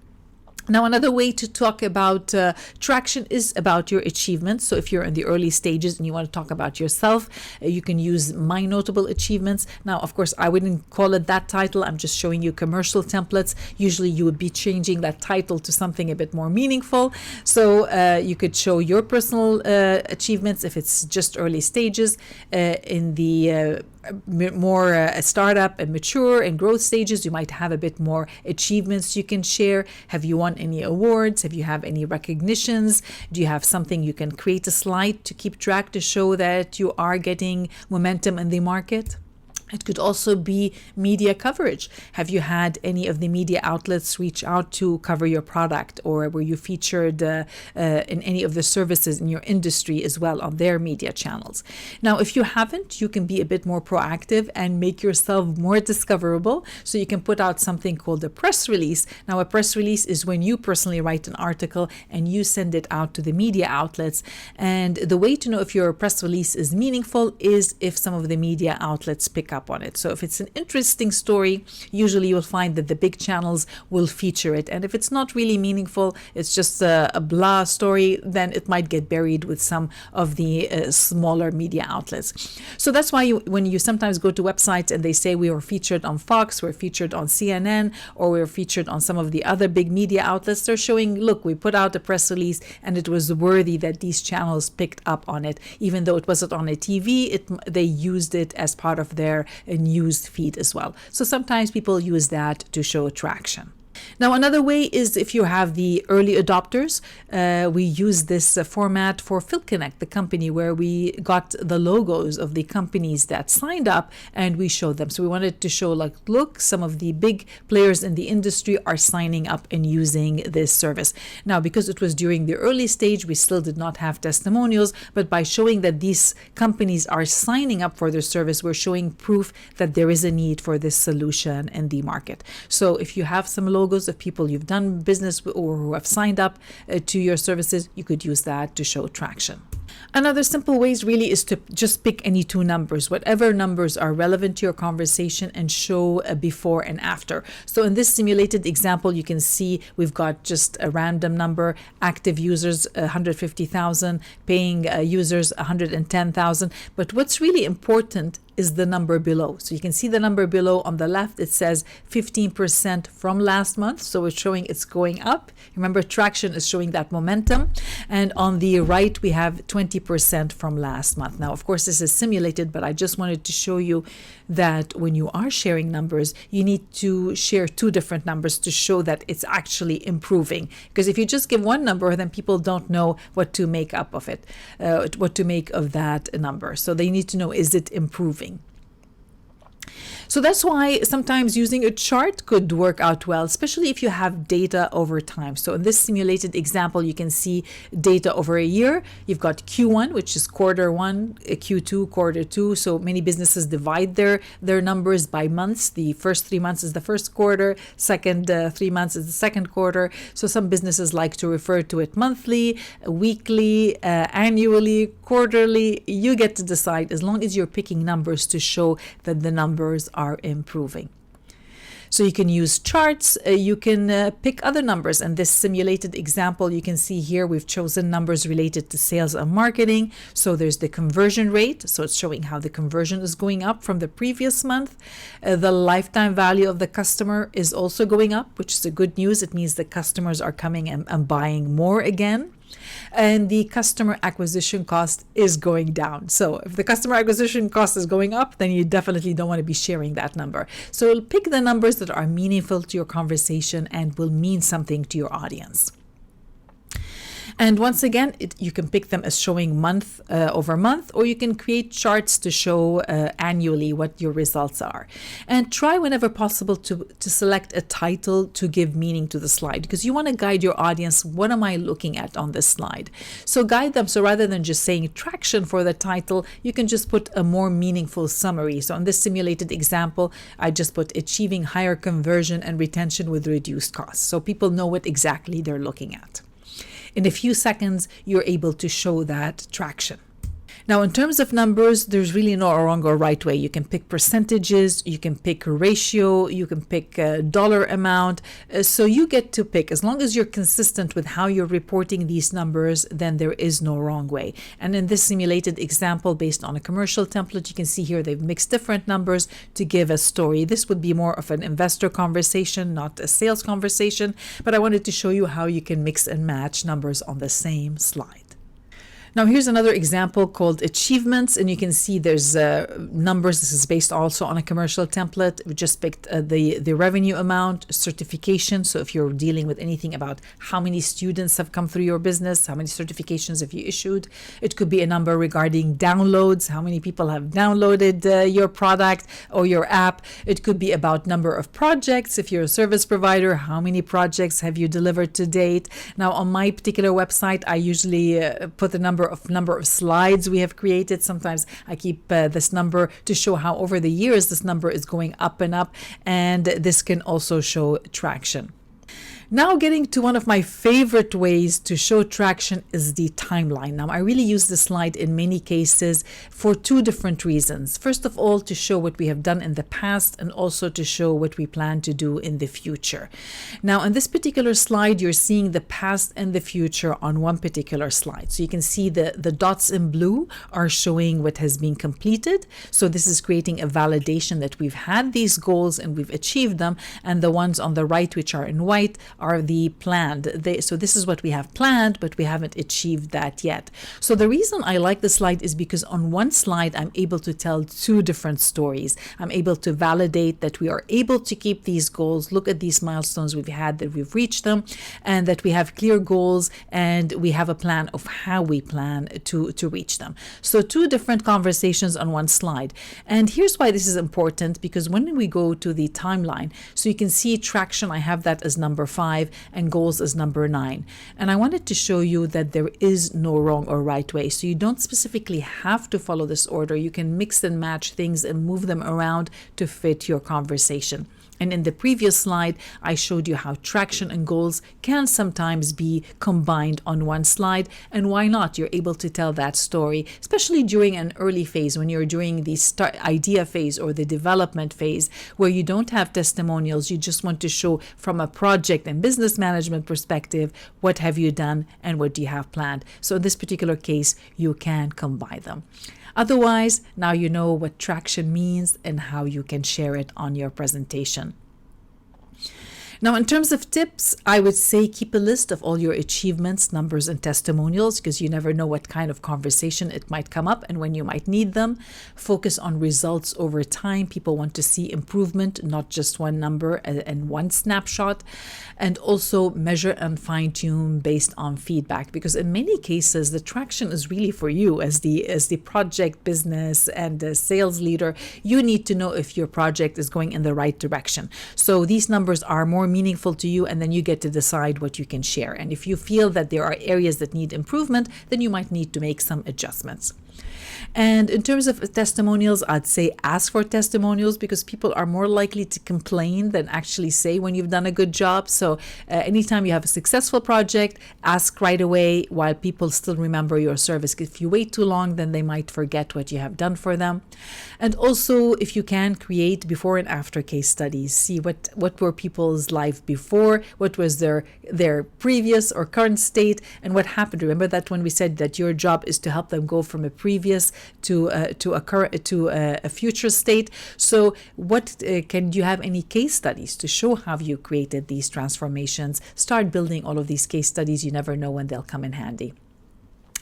A: Now, another way to talk about traction is about your achievements. So if you're in the early stages and you want to talk about yourself, you can use My Notable Achievements. Now, of course, I wouldn't call it that title. I'm just showing you commercial templates. Usually you would be changing that title to something a bit more meaningful. So you could show your personal achievements if it's just early stages. In the more startup and mature and growth stages, you might have a bit more achievements you can share. Have you won any awards? Have you have any recognitions? Do you have something you can create a slide to keep track to show that you are getting momentum in the market? It could also be media coverage. Have you had any of the media outlets reach out to cover your product, or were you featured in any of the services in your industry as well on their media channels? Now, if you haven't, you can be a bit more proactive and make yourself more discoverable. So you can put out something called a press release. Now, a press release is when you personally write an article and you send it out to the media outlets. And the way to know if your press release is meaningful is if some of the media outlets pick up on it. So if it's an interesting story, usually you'll find that the big channels will feature it. And if it's not really meaningful, it's just a blah story, then it might get buried with some of the smaller media outlets. So that's why when you sometimes go to websites and they say we were featured on Fox, we're featured on CNN, or we're featured on some of the other big media outlets, they're showing, look, we put out a press release and it was worthy that these channels picked up on it. Even though it wasn't on a TV, they used it as part of their news feed as well. So sometimes people use that to show traction. Now, another way is if you have the early adopters. We use this format for PhilConnect, the company where we got the logos of the companies that signed up and we showed them. So we wanted to show, like, look, some of the big players in the industry are signing up and using this service. Now, because it was during the early stage, we still did not have testimonials, but by showing that these companies are signing up for their service, we're showing proof that there is a need for this solution in the market. So if you have some logos of people you've done business with or who have signed up to your services, you could use that to show traction. Another simple ways really is to just pick any two numbers, whatever numbers are relevant to your conversation, and show a before and after. So in this simulated example, you can see we've got just a random number, active users 150,000, paying users 110,000. But what's really important is the number below. So you can see the number below on the left. It says 15% from last month. So it's showing it's going up. Remember, traction is showing that momentum. And on the right, we have 20% from last month. Now, of course, this is simulated, but I just wanted to show you that when you are sharing numbers, you need to share two different numbers to show that it's actually improving. Because if you just give one number, then people don't know what to make up of it, what to make of that number. So they need to know, is it improving? So that's why sometimes using a chart could work out well, especially if you have data over time. So in this simulated example, you can see data over a year. You've got Q1, which is quarter one, Q2, quarter two. So many businesses divide their numbers by months. The first 3 months is the first quarter, second 3 months is the second quarter. So some businesses like to refer to it monthly, weekly, annually, quarterly. You get to decide, as long as you're picking numbers to show that the numbers are improving. So you can use charts, you can pick other numbers. And this simulated example, you can see here, we've chosen numbers related to sales and marketing. So there's the conversion rate. So it's showing how the conversion is going up from the previous month. The lifetime value of the customer is also going up, which is a good news. It means the customers are coming and buying more again. And the customer acquisition cost is going down. So if the customer acquisition cost is going up, then you definitely don't want to be sharing that number. So pick the numbers that are meaningful to your conversation and will mean something to your audience. And once again, you can pick them as showing month over month, or you can create charts to show annually what your results are. And try whenever possible to select a title to give meaning to the slide, because you want to guide your audience. What am I looking at on this slide? So guide them. So rather than just saying traction for the title, you can just put a more meaningful summary. So in this simulated example, I just put achieving higher conversion and retention with reduced costs. So people know what exactly they're looking at. In a few seconds, you're able to show that traction. Now, in terms of numbers, there's really no wrong or right way. You can pick percentages, you can pick a ratio, you can pick a dollar amount. So you get to pick. As long as you're consistent with how you're reporting these numbers, then there is no wrong way. And in this simulated example, based on a commercial template, you can see here they've mixed different numbers to give a story. This would be more of an investor conversation, not a sales conversation. But I wanted to show you how you can mix and match numbers on the same slide. Now, here's another example called achievements, and you can see there's numbers. This is based also on a commercial template. We just picked the revenue amount, certification. So if you're dealing with anything about how many students have come through your business, how many certifications have you issued. It could be a number regarding downloads, how many people have downloaded your product or your app. It could be about number of projects. If you're a service provider, how many projects have you delivered to date? Now, on my particular website, I usually put the number of slides we have created. Sometimes I keep this number to show how over the years this number is going up and up, and this can also show traction. Now, getting to one of my favorite ways to show traction is the timeline. Now, I really use this slide in many cases for two different reasons. First of all, to show what we have done in the past, and also to show what we plan to do in the future. Now, in this particular slide, you're seeing the past and the future on one particular slide. So you can see the dots in blue are showing what has been completed. So this is creating a validation that we've had these goals and we've achieved them. And the ones on the right, which are in white, are the planned. So this is what we have planned, but we haven't achieved that yet. So the reason I like the slide is because on one slide, I'm able to tell two different stories. I'm able to validate that we are able to keep these goals, look at these milestones we've had, that we've reached them, and that we have clear goals and we have a plan of how we plan to reach them. So two different conversations on one slide. And here's why this is important, because when we go to the timeline, so you can see traction, I have that as number 5 and goals as number 9. And I wanted to show you that there is no wrong or right way. So you don't specifically have to follow this order. You can mix and match things and move them around to fit your conversation. And in the previous slide, I showed you how traction and goals can sometimes be combined on one slide. And why not? You're able to tell that story, especially during an early phase, when you're doing the idea phase or the development phase, where you don't have testimonials. You just want to show from a project and business management perspective, what have you done and what do you have planned? So in this particular case, you can combine them. Otherwise, now you know what traction means and how you can share it on your presentation. Now, in terms of tips, I would say keep a list of all your achievements, numbers, and testimonials, because you never know what kind of conversation it might come up and when you might need them. Focus on results over time. People want to see improvement, not just one number and one snapshot. And also measure and fine-tune based on feedback, because in many cases, the traction is really for you as the project business and the sales leader. You need to know if your project is going in the right direction. So these numbers are more meaningful to you, and then you get to decide what you can share. And if you feel that there are areas that need improvement, then you might need to make some adjustments. And in terms of testimonials, I'd say ask for testimonials, because people are more likely to complain than actually say when you've done a good job. So anytime you have a successful project, ask right away while people still remember your service. If you wait too long, then they might forget what you have done for them. And also, if you can, create before and after case studies. See what were people's life before, what was their previous or current state, and what happened. Remember that when we said that your job is to help them go from a previous to a future state. So can you have any case studies to show how you created these transformations? Start building all of these case studies. You never know when they'll come in handy.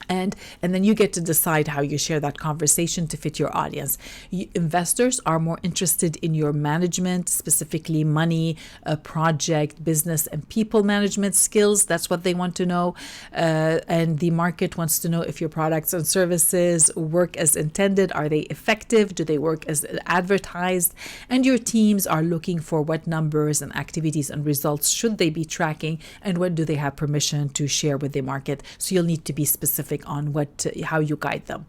A: And then you get to decide how you share that conversation to fit your audience. Investors are more interested in your management, specifically money, project, business, and people management skills. That's what they want to know. And the market wants to know if your products and services work as intended. Are they effective? Do they work as advertised? And your teams are looking for what numbers and activities and results should they be tracking, and what do they have permission to share with the market. So you'll need to be specific on how you guide them.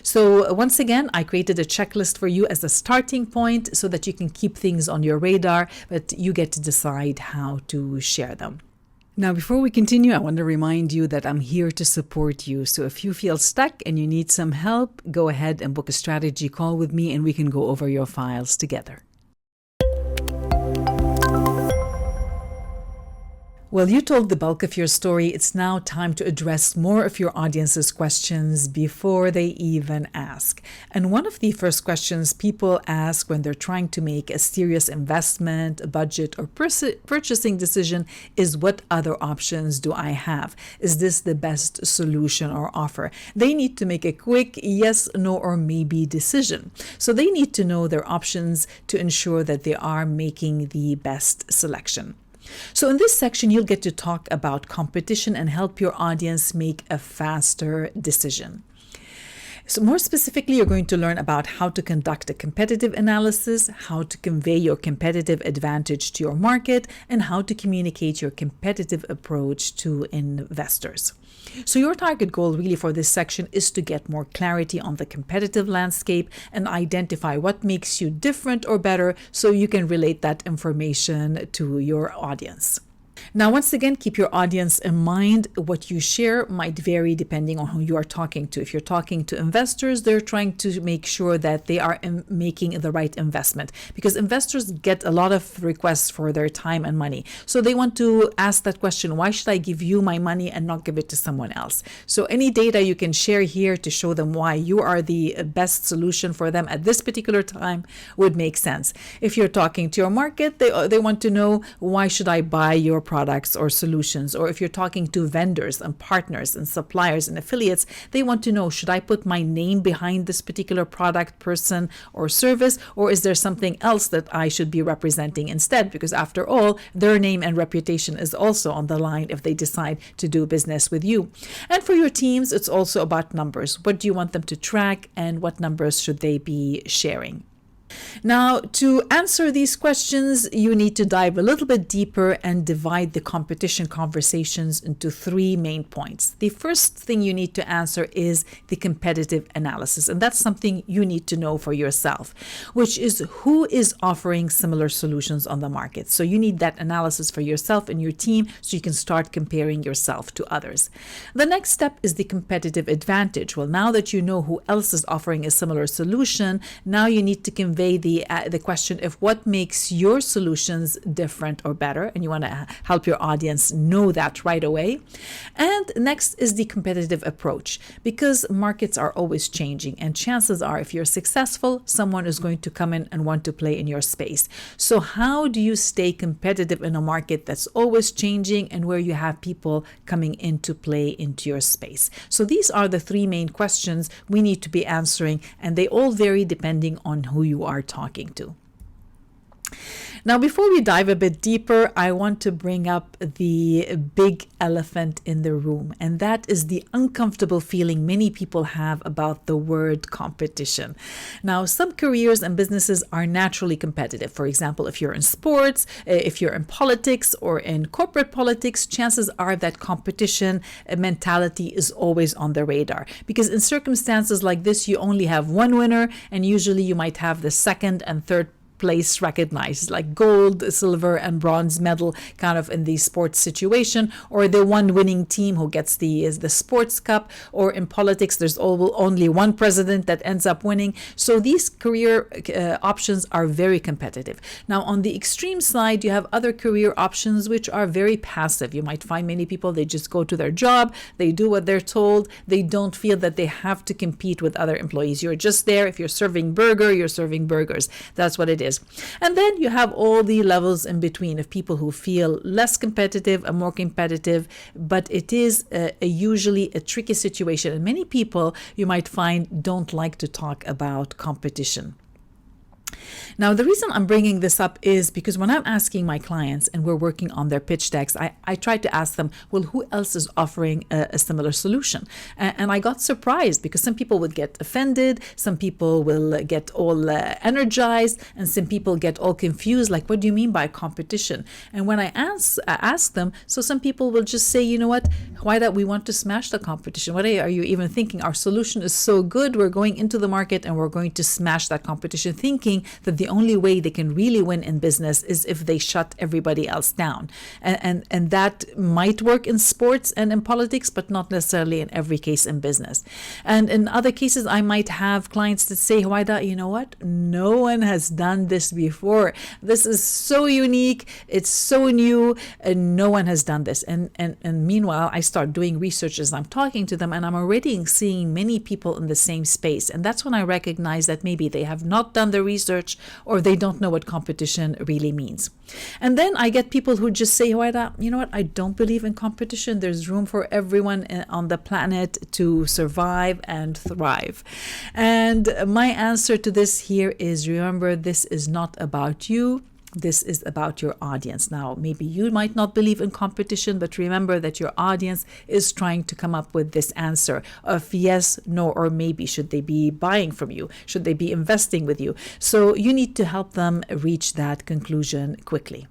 A: So once again, I created a checklist for you as a starting point so that you can keep things on your radar, but you get to decide how to share them. Now, before we continue, I want to remind you that I'm here to support you. So if you feel stuck and you need some help, go ahead and book a strategy call with me and we can go over your files together. Well, you told the bulk of your story. It's now time to address more of your audience's questions before they even ask. And one of the first questions people ask when they're trying to make a serious investment, a budget, or purchasing decision is, what other options do I have? Is this the best solution or offer? They need to make a quick yes, no, or maybe decision. So they need to know their options to ensure that they are making the best selection. So in this section, you'll get to talk about competition and help your audience make a faster decision. So more specifically, you're going to learn about how to conduct a competitive analysis, how to convey your competitive advantage to your market, and how to communicate your competitive approach to investors. So your target goal really for this section is to get more clarity on the competitive landscape and identify what makes you different or better so you can relate that information to your audience. Now, once again, keep your audience in mind. What you share might vary depending on who you are talking to. If you're talking to investors, they're trying to make sure that they are making the right investment, because investors get a lot of requests for their time and money. So they want to ask that question, why should I give you my money and not give it to someone else? So any data you can share here to show them why you are the best solution for them at this particular time would make sense. If you're talking to your market, they want to know, why should I buy your product products or solutions, or if you're talking to vendors and partners and suppliers and affiliates, they want to know, should I put my name behind this particular product, person, or service, or is there something else that I should be representing instead? Because after all, their name and reputation is also on the line if they decide to do business with you. And for your teams, it's also about numbers. What do you want them to track, and what numbers should they be sharing? Now, to answer these questions, you need to dive a little bit deeper and divide the competition conversations into 3 main points. The first thing you need to answer is the competitive analysis, and that's something you need to know for yourself, which is who is offering similar solutions on the market. So you need that analysis for yourself and your team so you can start comparing yourself to others. The next step is the competitive advantage. Well, now that you know who else is offering a similar solution, now you need to convey the question of what makes your solutions different or better, and you want to help your audience know that right away. And next is the competitive approach, because markets are always changing, and chances are if you're successful, someone is going to come in and want to play in your space. So how do you stay competitive in a market that's always changing and where you have people coming in to play into your space? So these are the 3 main questions we need to be answering, and they all vary depending on who you are talking to. Now, before we dive a bit deeper, I want to bring up the big elephant in the room, and that is the uncomfortable feeling many people have about the word competition. Now, some careers and businesses are naturally competitive. For example, if you're in sports, if you're in politics or in corporate politics, chances are that competition mentality is always on the radar, because in circumstances like this, you only have one winner, and usually you might have the second and third place recognized, like gold, silver, and bronze medal kind of in the sports situation, or the one winning team who gets the sports cup, or in politics there's only one president that ends up winning. So these career options are very competitive. Now, on the extreme side, you have other career options which are very passive. You might find many people, they just go to their job, they do what they're told, they don't feel that they have to compete with other employees. You're just there. If you're serving burger, you're serving burgers. That's what it is. And then you have all the levels in between of people who feel less competitive and more competitive, but it is usually a tricky situation. And many people, you might find, don't like to talk about competition. Now, the reason I'm bringing this up is because when I'm asking my clients and we're working on their pitch decks, I try to ask them, well, who else is offering a similar solution? And I got surprised, because some people would get offended, some people will get all energized, and some people get all confused, like, what do you mean by competition? And when I ask them, so some people will just say, you know what, why don't we want to smash the competition? What are you even thinking? Our solution is so good, we're going into the market and we're going to smash that competition, thinking that the only way they can really win in business is if they shut everybody else down. And that might work in sports and in politics, but not necessarily in every case in business. And in other cases, I might have clients that say, Huwaida, you know what? No one has done this before. This is so unique. It's so new, and no one has done this. And meanwhile, I start doing research as I'm talking to them, and I'm already seeing many people in the same space. And that's when I recognize that maybe they have not done the research, or they don't know what competition really means. And then I get people who just say, Huwaida, you know what? I don't believe in competition. There's room for everyone on the planet to survive and thrive. And my answer to this here is, remember, this is not about you. This is about your audience. Now, maybe you might not believe in competition, but remember that your audience is trying to come up with this answer of yes, no, or maybe. Should they be buying from you? Should they be investing with you? So you need to help them reach that conclusion quickly.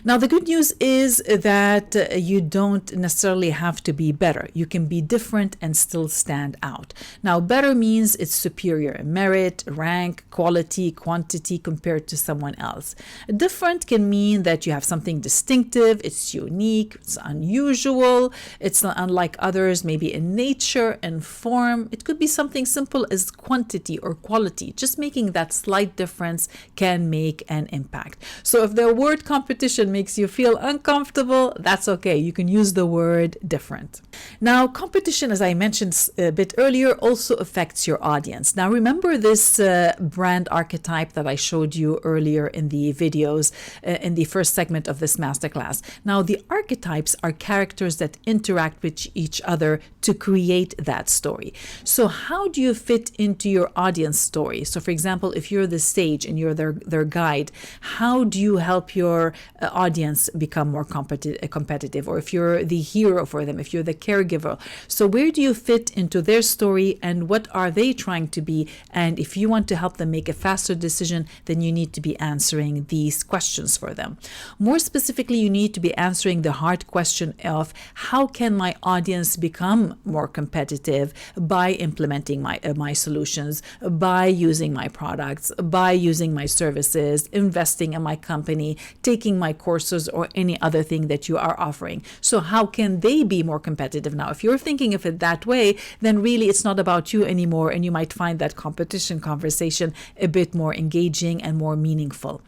A: Now, the good news is that you don't necessarily have to be better. You can be different and still stand out. Now, better means it's superior in merit, rank, quality, quantity compared to someone else. Different can mean that you have something distinctive, it's unique, it's unusual, it's not unlike others, maybe in nature and form. It could be something simple as quantity or quality. Just making that slight difference can make an impact. So if the word competition competition makes you feel uncomfortable, that's okay. You can use the word different. Now, competition, as I mentioned a bit earlier, also affects your audience. Now, remember this brand archetype that I showed you earlier in the videos in the first segment of this masterclass. Now, the archetypes are characters that interact with each other to create that story. So how do you fit into your audience story? So for example, if you're the sage and you're their guide, how do you help your audience become more competitive? Or if you're the hero for them, if you're the caregiver, so where do you fit into their story and what are they trying to be? And if you want to help them make a faster decision, then you need to be answering these questions for them. More specifically, you need to be answering the hard question of how can my audience become more competitive by implementing my solutions, by using my products, by using my services, investing in my company, taking my courses, or any other thing that you are offering. So how can they be more competitive? Now, if you're thinking of it that way, then really it's not about you anymore, and you might find that competition conversation a bit more engaging and more meaningful.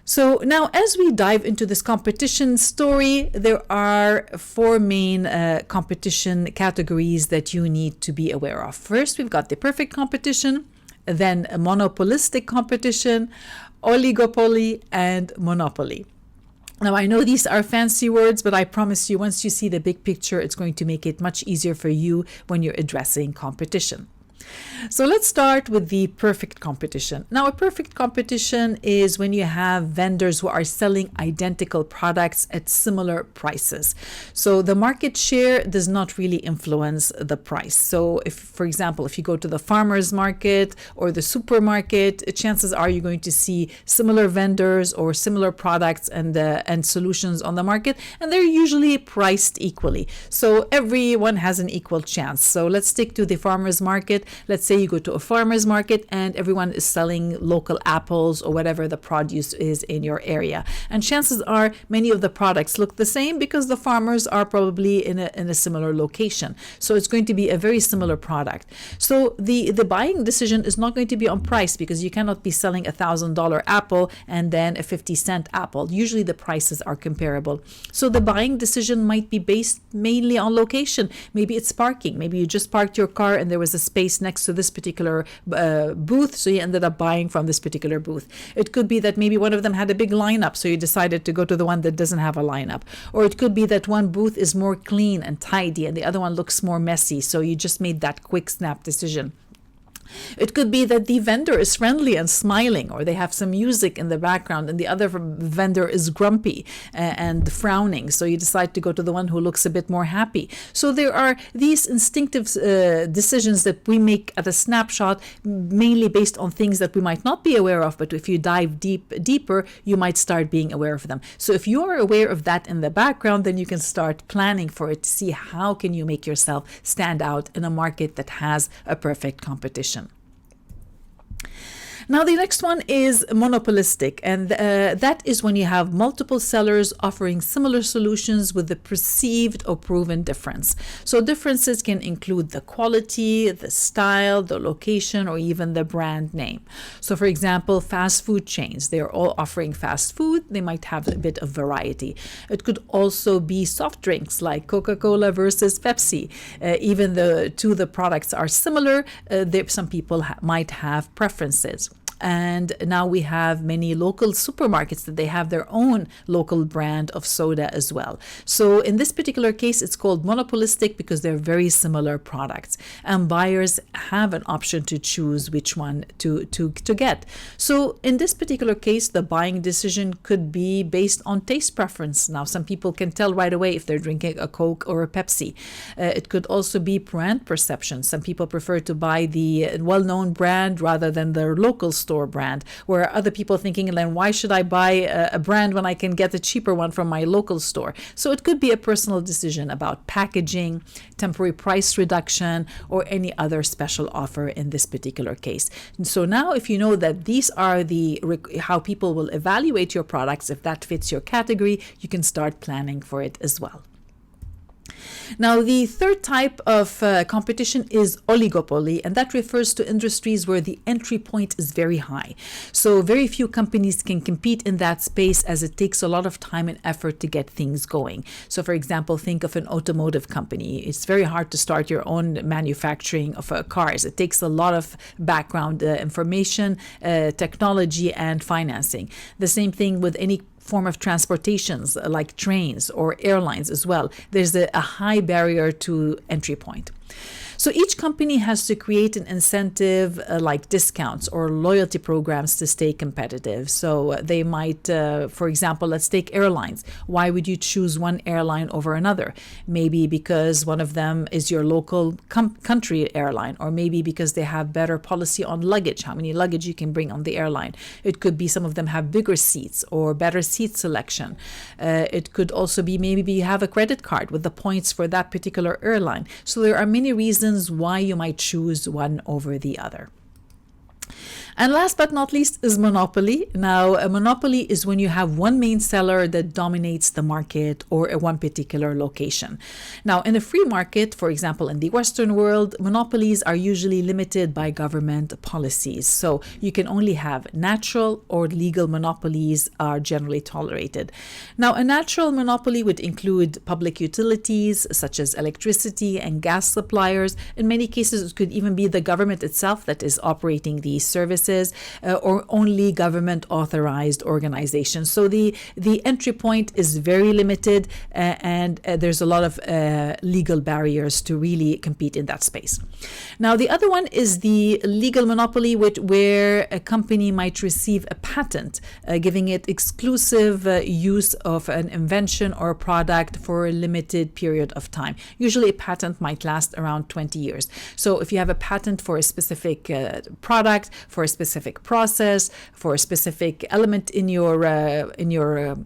A: So now, as we dive into this competition story, there are four main competition categories that you need to be aware of. First, we've got the perfect competition, then a monopolistic competition, oligopoly, and monopoly. Now, I know these are fancy words, but I promise you, once you see the big picture, it's going to make it much easier for you when you're addressing competition. So let's start with the perfect competition. Now, a perfect competition is when you have vendors who are selling identical products at similar prices. So the market share does not really influence the price. So if, for example, if you go to the farmer's market or the supermarket, chances are you're going to see similar vendors or similar products and solutions on the market, and they're usually priced equally. So everyone has an equal chance. So let's stick to the farmer's market. Let's say you go to a farmer's market and everyone is selling local apples or whatever the produce is in your area. And chances are many of the products look the same because the farmers are probably in a similar location. So it's going to be a very similar product. So the buying decision is not going to be on price, because you cannot be selling $1,000 apple and then a 50-cent apple. Usually the prices are comparable. So the buying decision might be based mainly on location. Maybe it's parking. Maybe you just parked your car and there was a space next to this particular booth, so you ended up buying from this particular booth. It could be that maybe one of them had a big lineup, so you decided to go to the one that doesn't have a lineup. Or it could be that one booth is more clean and tidy and the other one looks more messy, so you just made that quick snap decision. It could be that the vendor is friendly and smiling, or they have some music in the background, and the other vendor is grumpy and frowning. So you decide to go to the one who looks a bit more happy. So there are these instinctive decisions that we make at a snapshot, mainly based on things that we might not be aware of. But if you dive deeper, you might start being aware of them. So if you are aware of that in the background, then you can start planning for it to see how can you make yourself stand out in a market that has a perfect competition. Now, the next one is monopolistic, and that is when you have multiple sellers offering similar solutions with the perceived or proven difference. So differences can include the quality, the style, the location, or even the brand name. So for example, fast food chains, they're all offering fast food. They might have a bit of variety. It could also be soft drinks like Coca-Cola versus Pepsi. Even the products are similar, some people might have preferences. And now we have many local supermarkets that they have their own local brand of soda as well. So in this particular case, it's called monopolistic because they're very similar products, and buyers have an option to choose which one to get. So in this particular case, the buying decision could be based on taste preference. Now, some people can tell right away if they're drinking a Coke or a Pepsi. It could also be brand perception. Some people prefer to buy the well-known brand rather than their local store brand, where other people thinking, then why should I buy a brand when I can get a cheaper one from my local store? So it could be a personal decision about packaging, temporary price reduction, or any other special offer in this particular case. And so now, if you know that these are how people will evaluate your products, if that fits your category, you can start planning for it as well. Now, the third type of competition is oligopoly, and that refers to industries where the entry point is very high. So very few companies can compete in that space, as it takes a lot of time and effort to get things going. So for example, think of an automotive company. It's very hard to start your own manufacturing of cars. It takes a lot of background information, technology, and financing. The same thing with any form of transportations like trains or airlines as well. There's a high barrier to entry point. So each company has to create an incentive like discounts or loyalty programs to stay competitive. So they might, for example, let's take airlines. Why would you choose one airline over another? Maybe because one of them is your local country airline, or maybe because they have better policy on luggage, how many luggage you can bring on the airline. It could be some of them have bigger seats or better seat selection. It could also be maybe you have a credit card with the points for that particular airline. So there are many reasons why you might choose one over the other. And last but not least is monopoly. Now, a monopoly is when you have one main seller that dominates the market or one particular location. Now, in a free market, for example, in the Western world, monopolies are usually limited by government policies. So you can only have natural or legal monopolies are generally tolerated. Now, a natural monopoly would include public utilities such as electricity and gas suppliers. In many cases, it could even be the government itself that is operating these services. Or only government authorized organizations. So the entry point is very limited, and there's a lot of legal barriers to really compete in that space. Now, the other one is the legal monopoly, where a company might receive a patent, giving it exclusive use of an invention or a product for a limited period of time. Usually a patent might last around 20 years. So if you have a patent for a specific product, for a specific process, for a specific element in your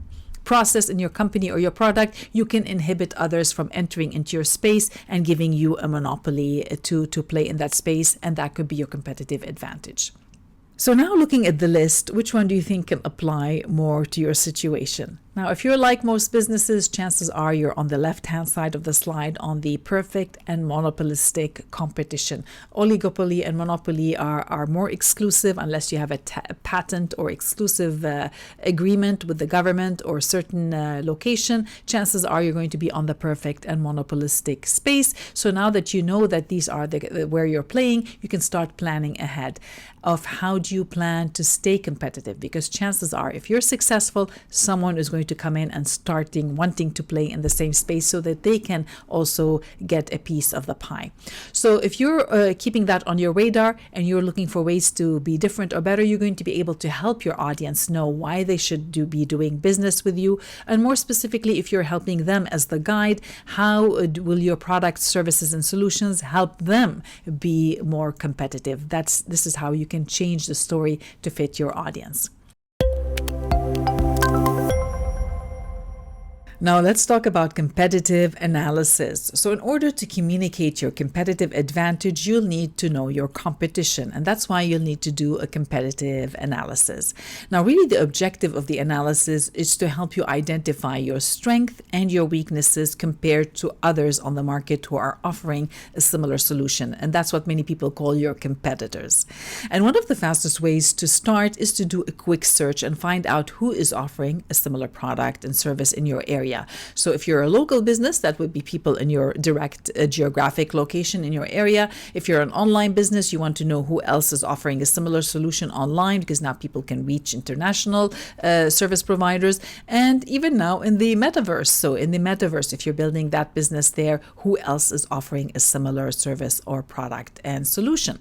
A: process in your company or your product, you can inhibit others from entering into your space and giving you a monopoly to play in that space, and that could be your competitive advantage. So now, looking at the list, which one do you think can apply more to your situation? Now, if you're like most businesses, chances are you're on the left-hand side of the slide on the perfect and monopolistic competition. Oligopoly and monopoly are more exclusive unless you have a patent or exclusive agreement with the government or certain location. Chances are you're going to be on the perfect and monopolistic space. So now that you know that these are where you're playing, you can start planning ahead of how do you plan to stay competitive, because chances are if you're successful, someone is going to come in and wanting to play in the same space so that they can also get a piece of the pie. So if you're keeping that on your radar and you're looking for ways to be different or better, you're going to be able to help your audience know why they should be doing business with you. And more specifically, if you're helping them as the guide, how will your products, services, and solutions help them be more competitive? This is how you can change the story to fit your audience. Now let's talk about competitive analysis. So in order to communicate your competitive advantage, you'll need to know your competition, and that's why you'll need to do a competitive analysis. Now really the objective of the analysis is to help you identify your strength and your weaknesses compared to others on the market who are offering a similar solution, and that's what many people call your competitors. And one of the fastest ways to start is to do a quick search and find out who is offering a similar product and service in your area. So if you're a local business, that would be people in your direct geographic location in your area. If you're an online business, you want to know who else is offering a similar solution online, because now people can reach international service providers. And even now in the metaverse. So in the metaverse, if you're building that business there, who else is offering a similar service or product and solution?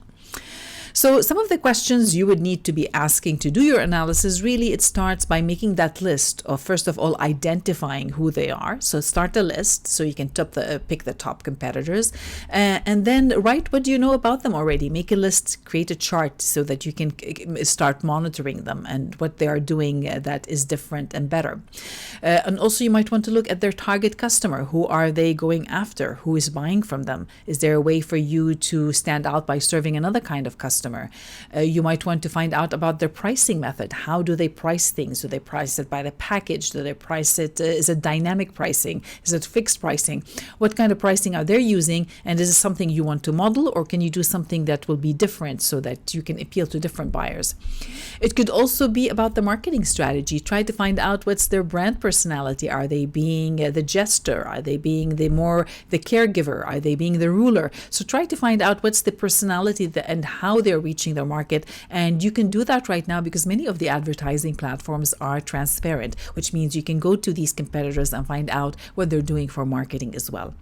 A: So some of the questions you would need to be asking to do your analysis, really it starts by making that list of, first of all, identifying who they are. So start a list so you can pick the top competitors, and then write what do you know about them already. Make a list, create a chart so that you can start monitoring them and what they are doing that is different and better. And also you might want to look at their target customer. Who are they going after? Who is buying from them? Is there a way for you to stand out by serving another kind of customer? customer. You might want to find out about their pricing method. How do they price things? Do they price it by the package? Do they price it? Is it dynamic pricing? Is it fixed pricing? What kind of pricing are they using? And is it something you want to model, or can you do something that will be different so that you can appeal to different buyers? It could also be about the marketing strategy. Try to find out what's their brand personality. Are they being the jester? Are they being the caregiver? Are they being the ruler? So try to find out what's the personality and how they're reaching their market. And you can do that right now because many of the advertising platforms are transparent, which means you can go to these competitors and find out what they're doing for marketing as well.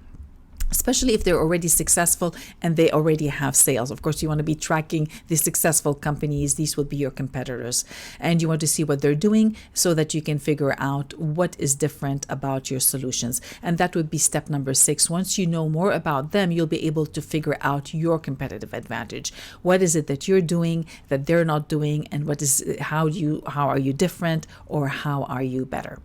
A: Especially if they're already successful and they already have sales. Of course, you want to be tracking the successful companies. These will be your competitors. And you want to see what they're doing so that you can figure out what is different about your solutions. And that would be step number 6. Once you know more about them, you'll be able to figure out your competitive advantage. What is it that you're doing that they're not doing? And how are you different, or how are you better?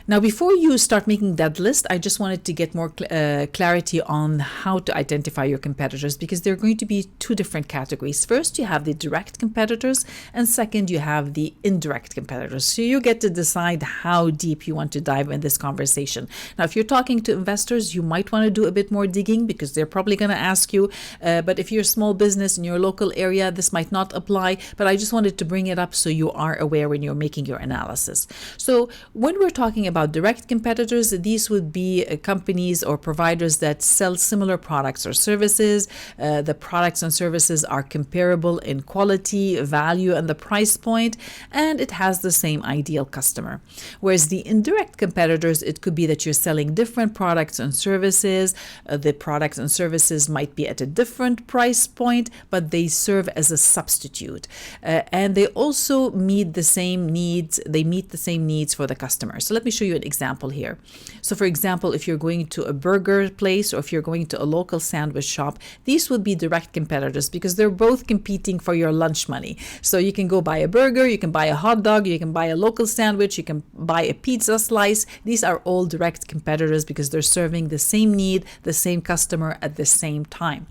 A: Now, before you start making that list, I just wanted to get more clarity on how to identify your competitors, because there are going to be 2 different categories. First, you have the direct competitors, and second, you have the indirect competitors. So you get to decide how deep you want to dive in this conversation. Now, if you're talking to investors, you might want to do a bit more digging because they're probably going to ask you. But if you're a small business in your local area, this might not apply. But I just wanted to bring it up so you are aware when you're making your analysis. So when we're talking about direct competitors, these would be companies or providers that sell similar products or services. The products and services are comparable in quality, value, and the price point, and it has the same ideal customer. Whereas the indirect competitors, it could be that you're selling different products and services. The products and services might be at a different price point, but they serve as a substitute. And they also meet the same needs. They meet the same needs for the customer. So let me show you an example here. So for example, if you're going to a burger place or if you're going to a local sandwich shop, these would be direct competitors because they're both competing for your lunch money. So you can go buy a burger, you can buy a hot dog, you can buy a local sandwich, you can buy a pizza slice. These are all direct competitors because they're serving the same need, the same customer at the same time.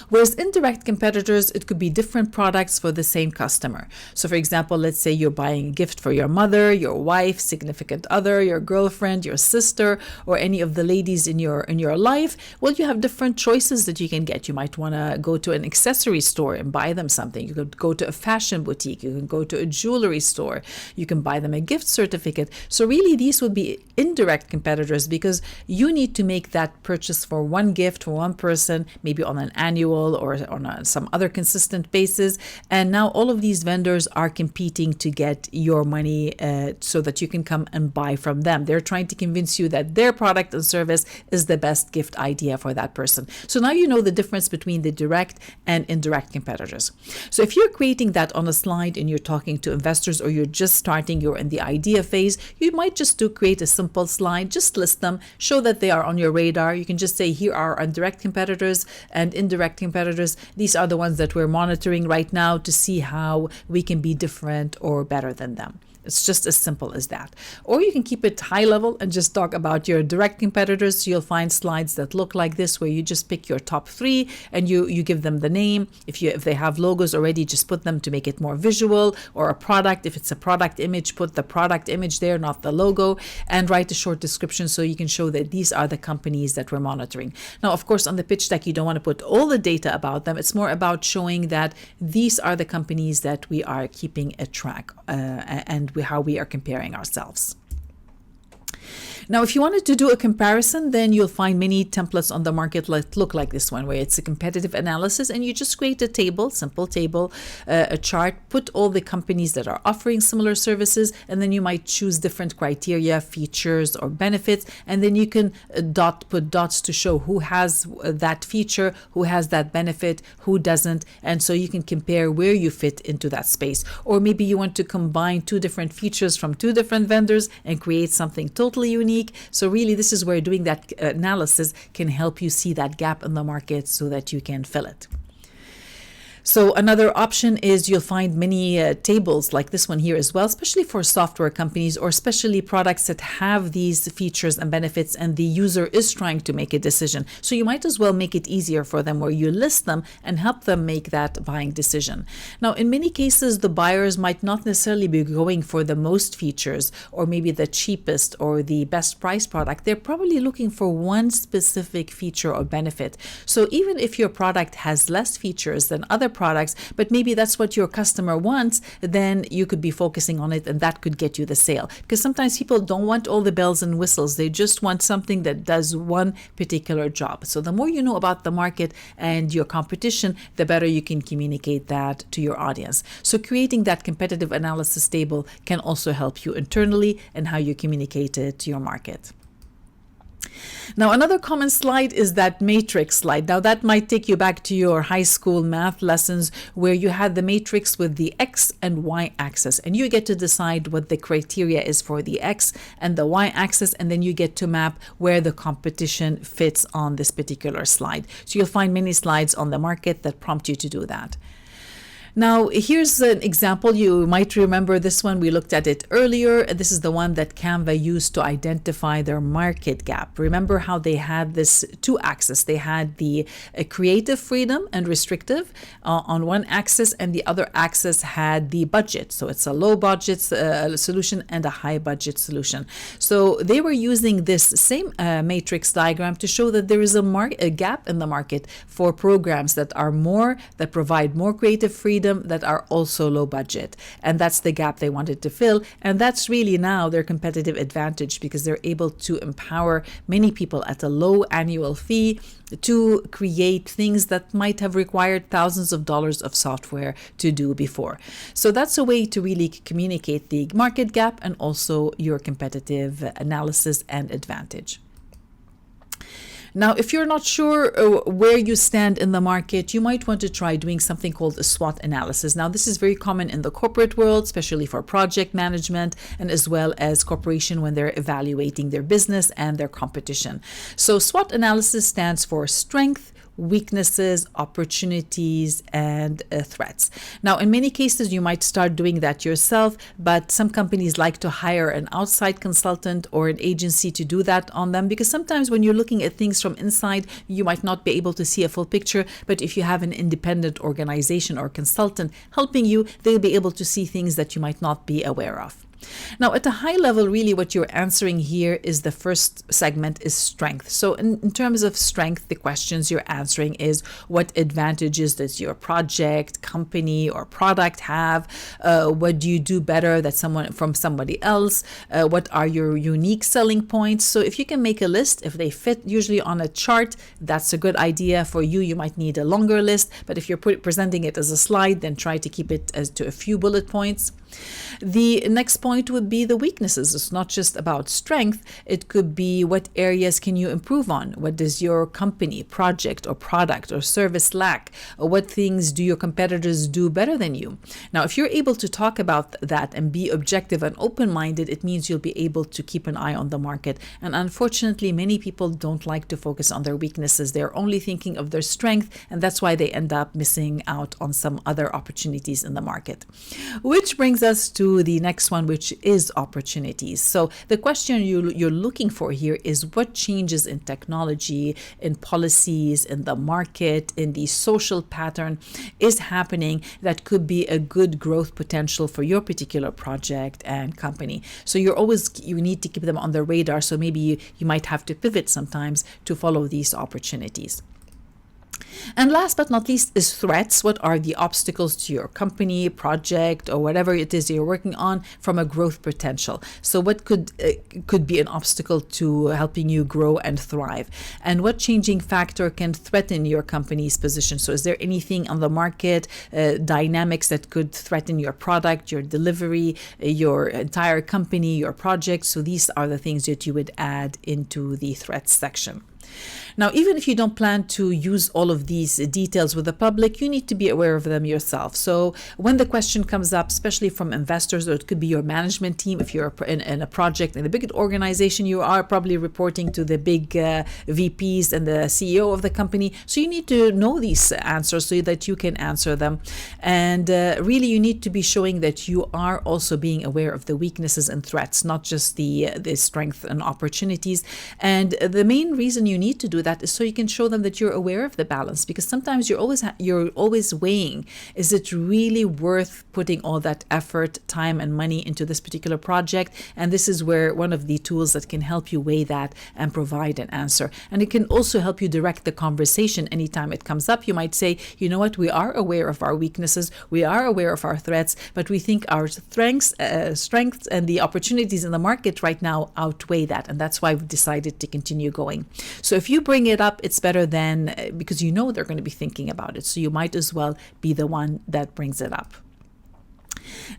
A: Whereas indirect competitors, it could be different products for the same customer. So for example, let's say you're buying a gift for your mother, your wife, significant other, your girlfriend, your sister, or any of the ladies in your life. Well, you have different choices that you can get. You might want to go to an accessory store and buy them something. You could go to a fashion boutique. You can go to a jewelry store. You can buy them a gift certificate. So really, these would be indirect competitors because you need to make that purchase for one gift for one person, maybe on an annual or on some other consistent basis. And now all of these vendors are competing to get your money so that you can come and buy from them. They're trying to convince you that their product and service is the best gift idea for that person. So now you know the difference between the direct and indirect competitors. So if you're creating that on a slide and you're talking to investors or you're just starting, you're in the idea phase, you might just create a simple slide, just list them, show that they are on your radar. You can just say, here are our direct competitors and indirect competitors. These are the ones that we're monitoring right now to see how we can be different or better than them. It's just as simple as that. Or you can keep it high level and just talk about your direct competitors. So you'll find slides that look like this, where you just pick your top 3 and you give them the name. If they have logos already, just put them to make it more visual. Or a product, if it's a product image, put the product image there, not the logo, and write a short description so you can show that these are the companies that we're monitoring. Now, of course, on the pitch deck, you don't want to put all the data about them. It's more about showing that these are the companies that we are keeping a track and how we are comparing ourselves. Now, if you wanted to do a comparison, then you'll find many templates on the market that look like this one, where it's a competitive analysis and you just create a table, simple table, a chart, put all the companies that are offering similar services, and then you might choose different criteria, features, or benefits, and then you can put dots to show who has that feature, who has that benefit, who doesn't, and so you can compare where you fit into that space. Or maybe you want to combine 2 different features from 2 different vendors and create something totally unique. So really, this is where doing that analysis can help you see that gap in the market so that you can fill it. So another option is you'll find many tables like this one here as well, especially for software companies or especially products that have these features and benefits and the user is trying to make a decision. So you might as well make it easier for them where you list them and help them make that buying decision. Now, in many cases, the buyers might not necessarily be going for the most features or maybe the cheapest or the best price product. They're probably looking for one specific feature or benefit. So even if your product has less features than other products, but maybe that's what your customer wants, then you could be focusing on it and that could get you the sale. Because sometimes people don't want all the bells and whistles. They just want something that does one particular job. So the more you know about the market and your competition, the better you can communicate that to your audience. So creating that competitive analysis table can also help you internally and how you communicate it to your market. Now, another common slide is that matrix slide. Now, that might take you back to your high school math lessons where you had the matrix with the X and Y axis, and you get to decide what the criteria is for the X and the Y axis, and then you get to map where the competition fits on this particular slide. So you'll find many slides on the market that prompt you to do that. Now, here's an example. You might remember this one. We looked at it earlier. This is the one that Canva used to identify their market gap. Remember how they had this two axes. They had the creative freedom and restrictive on one axis, and the other axis had the budget. So it's a low budget solution and a high budget solution. So they were using this same matrix diagram to show that there is a gap in the market for programs that provide more creative freedom, that are also low budget. And that's the gap they wanted to fill. And that's really now their competitive advantage because they're able to empower many people at a low annual fee to create things that might have required thousands of dollars of software to do before. So that's a way to really communicate the market gap and also your competitive analysis and advantage. Now, if you're not sure where you stand in the market, you might want to try doing something called a SWOT analysis. Now, this is very common in the corporate world, especially for project management and as well as corporation when they're evaluating their business and their competition. So SWOT analysis stands for strength, weaknesses, opportunities, and threats. Now, in many cases, you might start doing that yourself, but some companies like to hire an outside consultant or an agency to do that on them because sometimes when you're looking at things from inside, you might not be able to see a full picture, but if you have an independent organization or consultant helping you, they'll be able to see things that you might not be aware of. Now, at a high level, really what you're answering here is the first segment is strength. So in terms of strength, the questions you're answering is what advantages does your project, company, or product have? What do you do better from somebody else? What are your unique selling points? So if you can make a list, if they fit usually on a chart, that's a good idea. For you, you might need a longer list, but if you're presenting it as a slide, then try to keep it as to a few bullet points. The next point would be the weaknesses. It's not just about strength. It could be what areas can you improve on? What does your company, project, or product or service lack? Or what things do your competitors do better than you? Now, if you're able to talk about that and be objective and open-minded, it means you'll be able to keep an eye on the market. And unfortunately, many people don't like to focus on their weaknesses. They're only thinking of their strength, and that's why they end up missing out on some other opportunities in the market. Which brings us to the next one, which is opportunities. So the question you're looking for here is what changes in technology, in policies, in the market, in the social pattern is happening that could be a good growth potential for your particular project and company. So you need to keep them on the radar. So maybe you might have to pivot sometimes to follow these opportunities. And last but not least is threats. What are the obstacles to your company, project, or whatever it is you're working on from a growth potential? So what could be an obstacle to helping you grow and thrive? And what changing factor can threaten your company's position? So is there anything on the market, dynamics that could threaten your product, your delivery, your entire company, your project? So these are the things that you would add into the threats section. Now, even if you don't plan to use all of these details with the public, you need to be aware of them yourself. So when the question comes up, especially from investors, or it could be your management team, if you're in a project in a big organization, you are probably reporting to the big VPs and the CEO of the company. So you need to know these answers so that you can answer them. And really, you need to be showing that you are also being aware of the weaknesses and threats, not just the strength and opportunities. And the main reason you need to do that is so you can show them that you're aware of the balance, because sometimes you're always weighing, is it really worth putting all that effort, time, and money into this particular project? And this is where one of the tools that can help you weigh that and provide an answer. And it can also help you direct the conversation anytime it comes up. You might say, you know what, we are aware of our weaknesses, we are aware of our threats, but we think our strengths and the opportunities in the market right now outweigh that, and that's why we've decided to continue going. So if you bring it up, it's better than, because you know they're going to be thinking about it, so you might as well be the one that brings it up.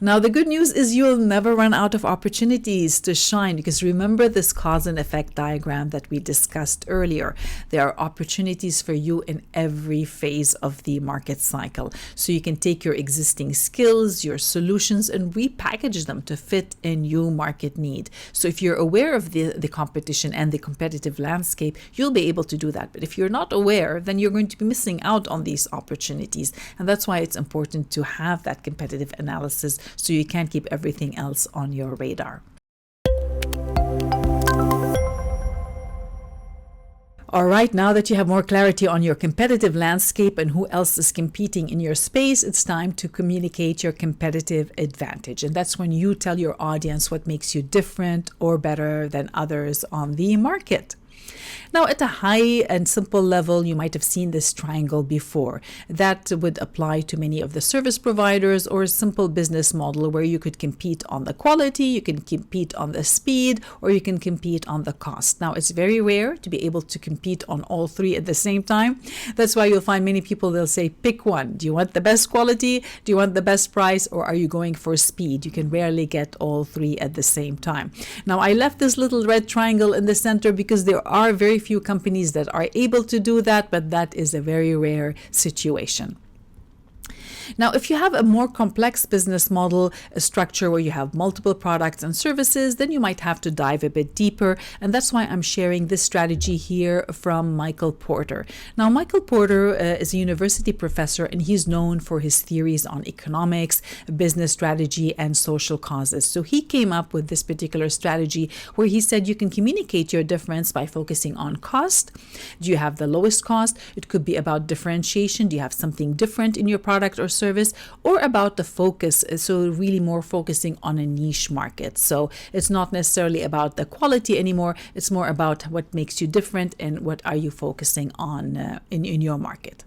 A: Now, the good news is you'll never run out of opportunities to shine, because remember this cause and effect diagram that we discussed earlier. There are opportunities for you in every phase of the market cycle. So you can take your existing skills, your solutions, and repackage them to fit a new market need. So if you're aware of the competition and the competitive landscape, you'll be able to do that. But if you're not aware, then you're going to be missing out on these opportunities. And that's why it's important to have that competitive analysis, so you can't keep everything else on your radar. All right, now that you have more clarity on your competitive landscape and who else is competing in your space, it's time to communicate your competitive advantage. And that's when you tell your audience what makes you different or better than others on the market. Now, at a high and simple level, you might have seen this triangle before. That would apply to many of the service providers, or a simple business model where you could compete on the quality, you can compete on the speed, or you can compete on the cost. Now, it's very rare to be able to compete on all three at the same time. That's why you'll find many people, they'll say, pick one. Do you want the best quality? Do you want the best price? Or are you going for speed? You can rarely get all three at the same time. Now, I left this little red triangle in the center because there are very few companies that are able to do that, but that is a very rare situation. Now, if you have a more complex business model, a structure where you have multiple products and services, then you might have to dive a bit deeper. And that's why I'm sharing this strategy here from Michael Porter. Now, Michael Porter is a university professor, and he's known for his theories on economics, business strategy, and social causes. So he came up with this particular strategy where he said you can communicate your difference by focusing on cost. Do you have the lowest cost? It could be about differentiation. Do you have something different in your product or service, or about the focus, so really more focusing on a niche market. So it's not necessarily about the quality anymore, it's more about what makes you different and what are you focusing on in your market.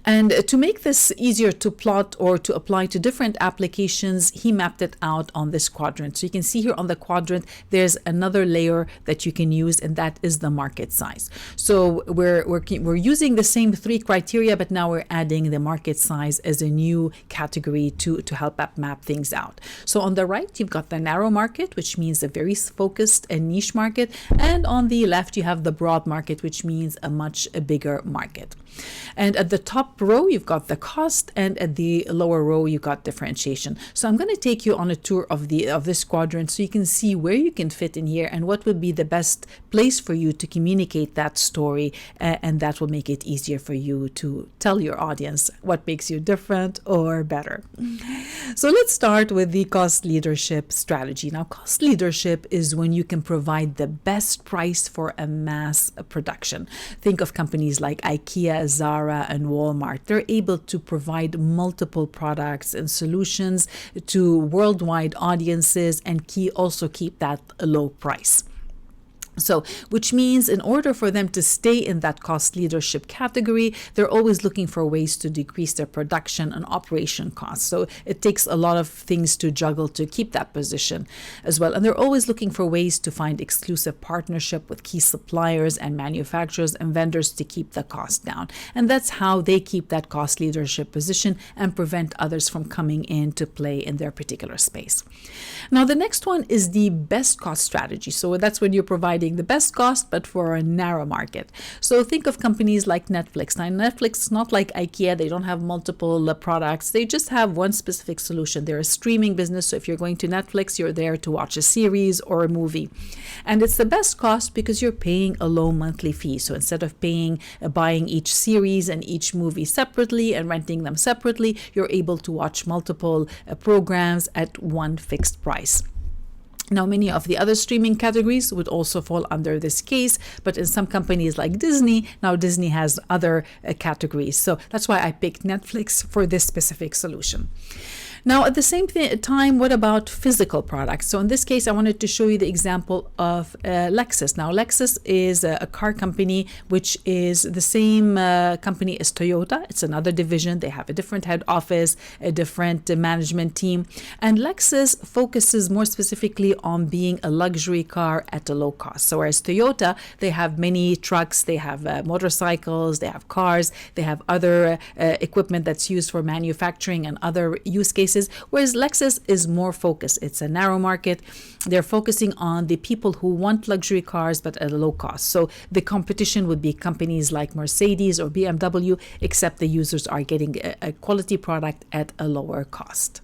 A: And to make this easier to plot or to apply to different applications, he mapped it out on this quadrant. So you can see here on the quadrant, there's another layer that you can use, and that is the market size. So we're using the same three criteria, but now we're adding the market size as a new category to help map things out. So on the right, you've got the narrow market, which means a very focused and niche market. And on the left, you have the broad market, which means a much bigger market. And at the top row, you've got the cost, and at the lower row, you've got differentiation. So I'm going to take you on a tour of this quadrant so you can see where you can fit in here and what would be the best place for you to communicate that story, and that will make it easier for you to tell your audience what makes you different or better. So let's start with the cost leadership strategy. Now, cost leadership is when you can provide the best price for a mass production. Think of companies like IKEA, Zara, and Walmart. They're able to provide multiple products and solutions to worldwide audiences and also keep that a low price. So, which means in order for them to stay in that cost leadership category, they're always looking for ways to decrease their production and operation costs. So it takes a lot of things to juggle to keep that position as well. And they're always looking for ways to find exclusive partnership with key suppliers and manufacturers and vendors to keep the cost down. And that's how they keep that cost leadership position and prevent others from coming in to play in their particular space. Now, the next one is the best cost strategy. So that's when you're providing providing the best cost, but for a narrow market. So think of companies like Netflix. Now, Netflix is not like IKEA. They don't have multiple products. They just have one specific solution. They're a streaming business. So if you're going to Netflix, you're there to watch a series or a movie. And it's the best cost because you're paying a low monthly fee. So instead of buying each series and each movie separately and renting them separately, you're able to watch multiple programs at one fixed price. Now, many of the other streaming categories would also fall under this case, but in some companies like Disney, now Disney has other categories. So that's why I picked Netflix for this specific solution. Now, at the same time, what about physical products? So in this case, I wanted to show you the example of Lexus. Now, Lexus is a car company, which is the same company as Toyota. It's another division. They have a different head office, a different management team. And Lexus focuses more specifically on being a luxury car at a low cost. So whereas Toyota, they have many trucks, they have motorcycles, they have cars, they have other equipment that's used for manufacturing and other use cases. Whereas Lexus is more focused. It's a narrow market. They're focusing on the people who want luxury cars but at a low cost. So the competition would be companies like Mercedes or BMW, except the users are getting a quality product at a lower cost.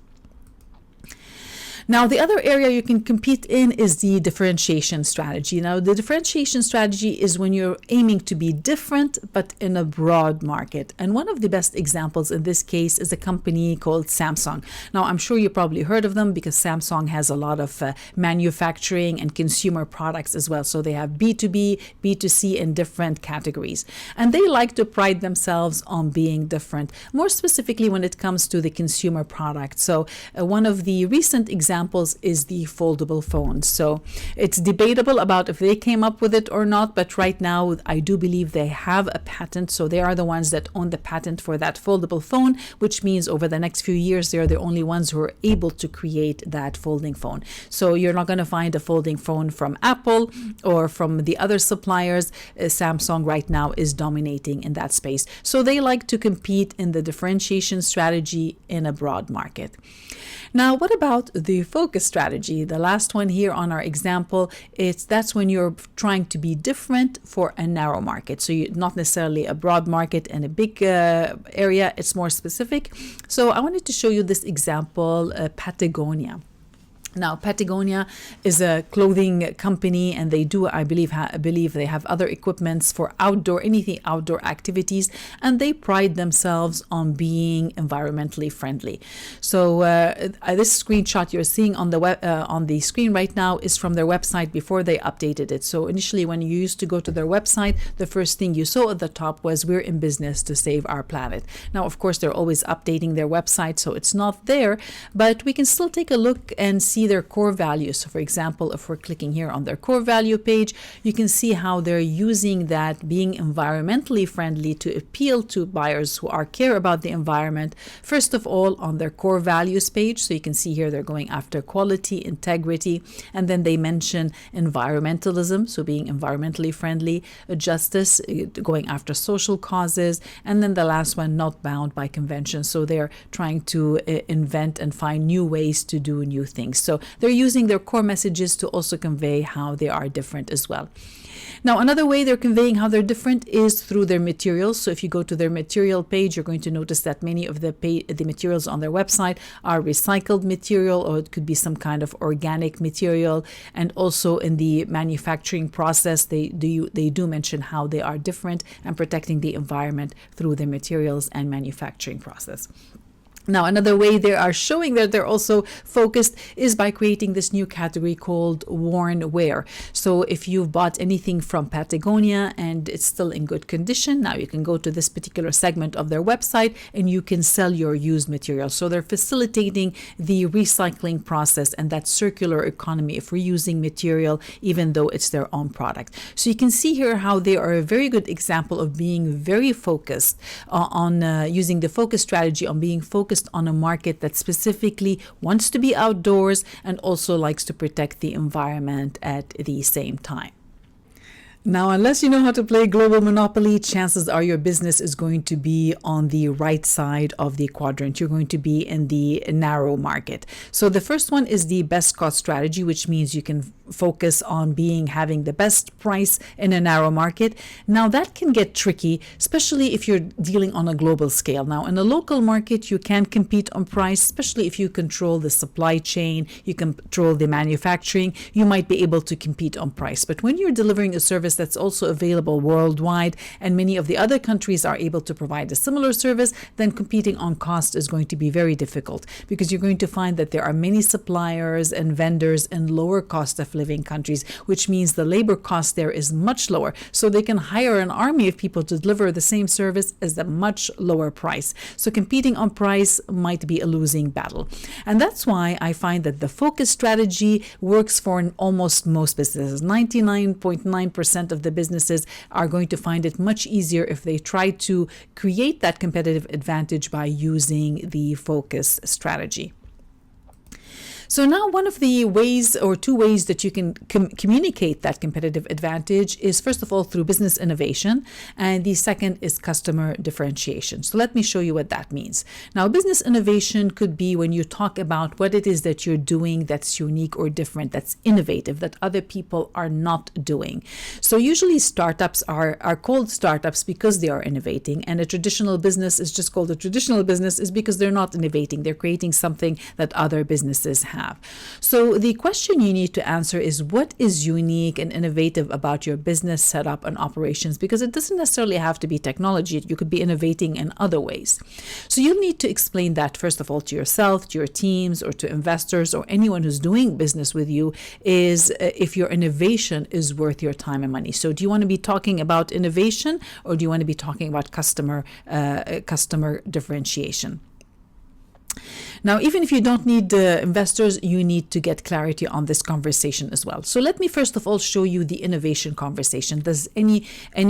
A: Now, the other area you can compete in is the differentiation strategy. Now, the differentiation strategy is when you're aiming to be different, but in a broad market. And one of the best examples in this case is a company called Samsung. Now, I'm sure you probably heard of them because Samsung has a lot of manufacturing and consumer products as well. So they have B2B, B2C in different categories. And they like to pride themselves on being different, more specifically when it comes to the consumer product. So one of the recent examples is the foldable phone. So it's debatable about if they came up with it or not, but right now I do believe they have a patent. So they are the ones that own the patent for that foldable phone, which means over the next few years, they're the only ones who are able to create that folding phone. So you're not going to find a folding phone from Apple or from the other suppliers. Samsung right now is dominating in that space. So they like to compete in the differentiation strategy in a broad market. Now, what about the focus strategy? The last one here on our example, that's when you're trying to be different for a narrow market. So you're not necessarily a broad market and a big area, it's more specific. So I wanted to show you this example, Patagonia. Now, Patagonia is a clothing company, and they do, I believe they have other equipments for anything outdoor activities, and they pride themselves on being environmentally friendly. So this screenshot you're seeing on the screen right now is from their website before they updated it. So initially, when you used to go to their website, the first thing you saw at the top was "We're in business to save our planet." Now, of course, they're always updating their website, so it's not there, but we can still take a look and see their core values. So for example, if we're clicking here on their core value page, you can see how they're using that being environmentally friendly to appeal to buyers who care about the environment. First of all, on their core values page, so you can see here they're going after quality, integrity, and then they mention environmentalism, so being environmentally friendly, justice, going after social causes, and then the last one, not bound by convention. So they're trying to invent and find new ways to do new things. So they're using their core messages to also convey how they are different as well. Now, another way they're conveying how they're different is through their materials. So if you go to their material page, you're going to notice that many of the materials on their website are recycled material, or it could be some kind of organic material. And also in the manufacturing process, they do mention how they are different and protecting the environment through their materials and manufacturing process. Now, another way they are showing that they're also focused is by creating this new category called worn wear. So if you've bought anything from Patagonia and it's still in good condition, now you can go to this particular segment of their website and you can sell your used material. So they're facilitating the recycling process and that circular economy of reusing material, even though it's their own product. So you can see here how they are a very good example of being very focused on using the focus strategy on being focused on a market that specifically wants to be outdoors and also likes to protect the environment at the same time. Now, unless you know how to play global monopoly, chances are your business is going to be on the right side of the quadrant. You're going to be in the narrow market. So the first one is the best cost strategy, which means you can focus on having the best price in a narrow market. Now that can get tricky, especially if you're dealing on a global scale. Now in a local market, you can compete on price, especially if you control the supply chain, you control the manufacturing, you might be able to compete on price. But when you're delivering a service that's also available worldwide, and many of the other countries are able to provide a similar service, then competing on cost is going to be very difficult, because you're going to find that there are many suppliers and vendors in lower cost of living countries, which means the labor cost there is much lower. So they can hire an army of people to deliver the same service at a much lower price. So competing on price might be a losing battle. And that's why I find that the focus strategy works for almost most businesses. 99.9% of the businesses are going to find it much easier if they try to create that competitive advantage by using the focus strategy. So now one of the ways, or two ways, that you can communicate that competitive advantage is, first of all, through business innovation, and the second is customer differentiation. So let me show you what that means. Now, business innovation could be when you talk about what it is that you're doing that's unique or different, that's innovative, that other people are not doing. So usually startups are called startups because they are innovating, and a traditional business is just called a traditional business is because they're not innovating. They're creating something that other businesses have. So the question you need to answer is, what is unique and innovative about your business setup and operations? Because it doesn't necessarily have to be technology. You could be innovating in other ways. So you'll need to explain that, first of all, to yourself, to your teams, or to investors, or anyone who's doing business with you, is if your innovation is worth your time and money. So do you want to be talking about innovation, or do you want to be talking about customer differentiation? Now, even if you don't need investors, you need to get clarity on this conversation as well. So let me first of all show you the innovation conversation. Does any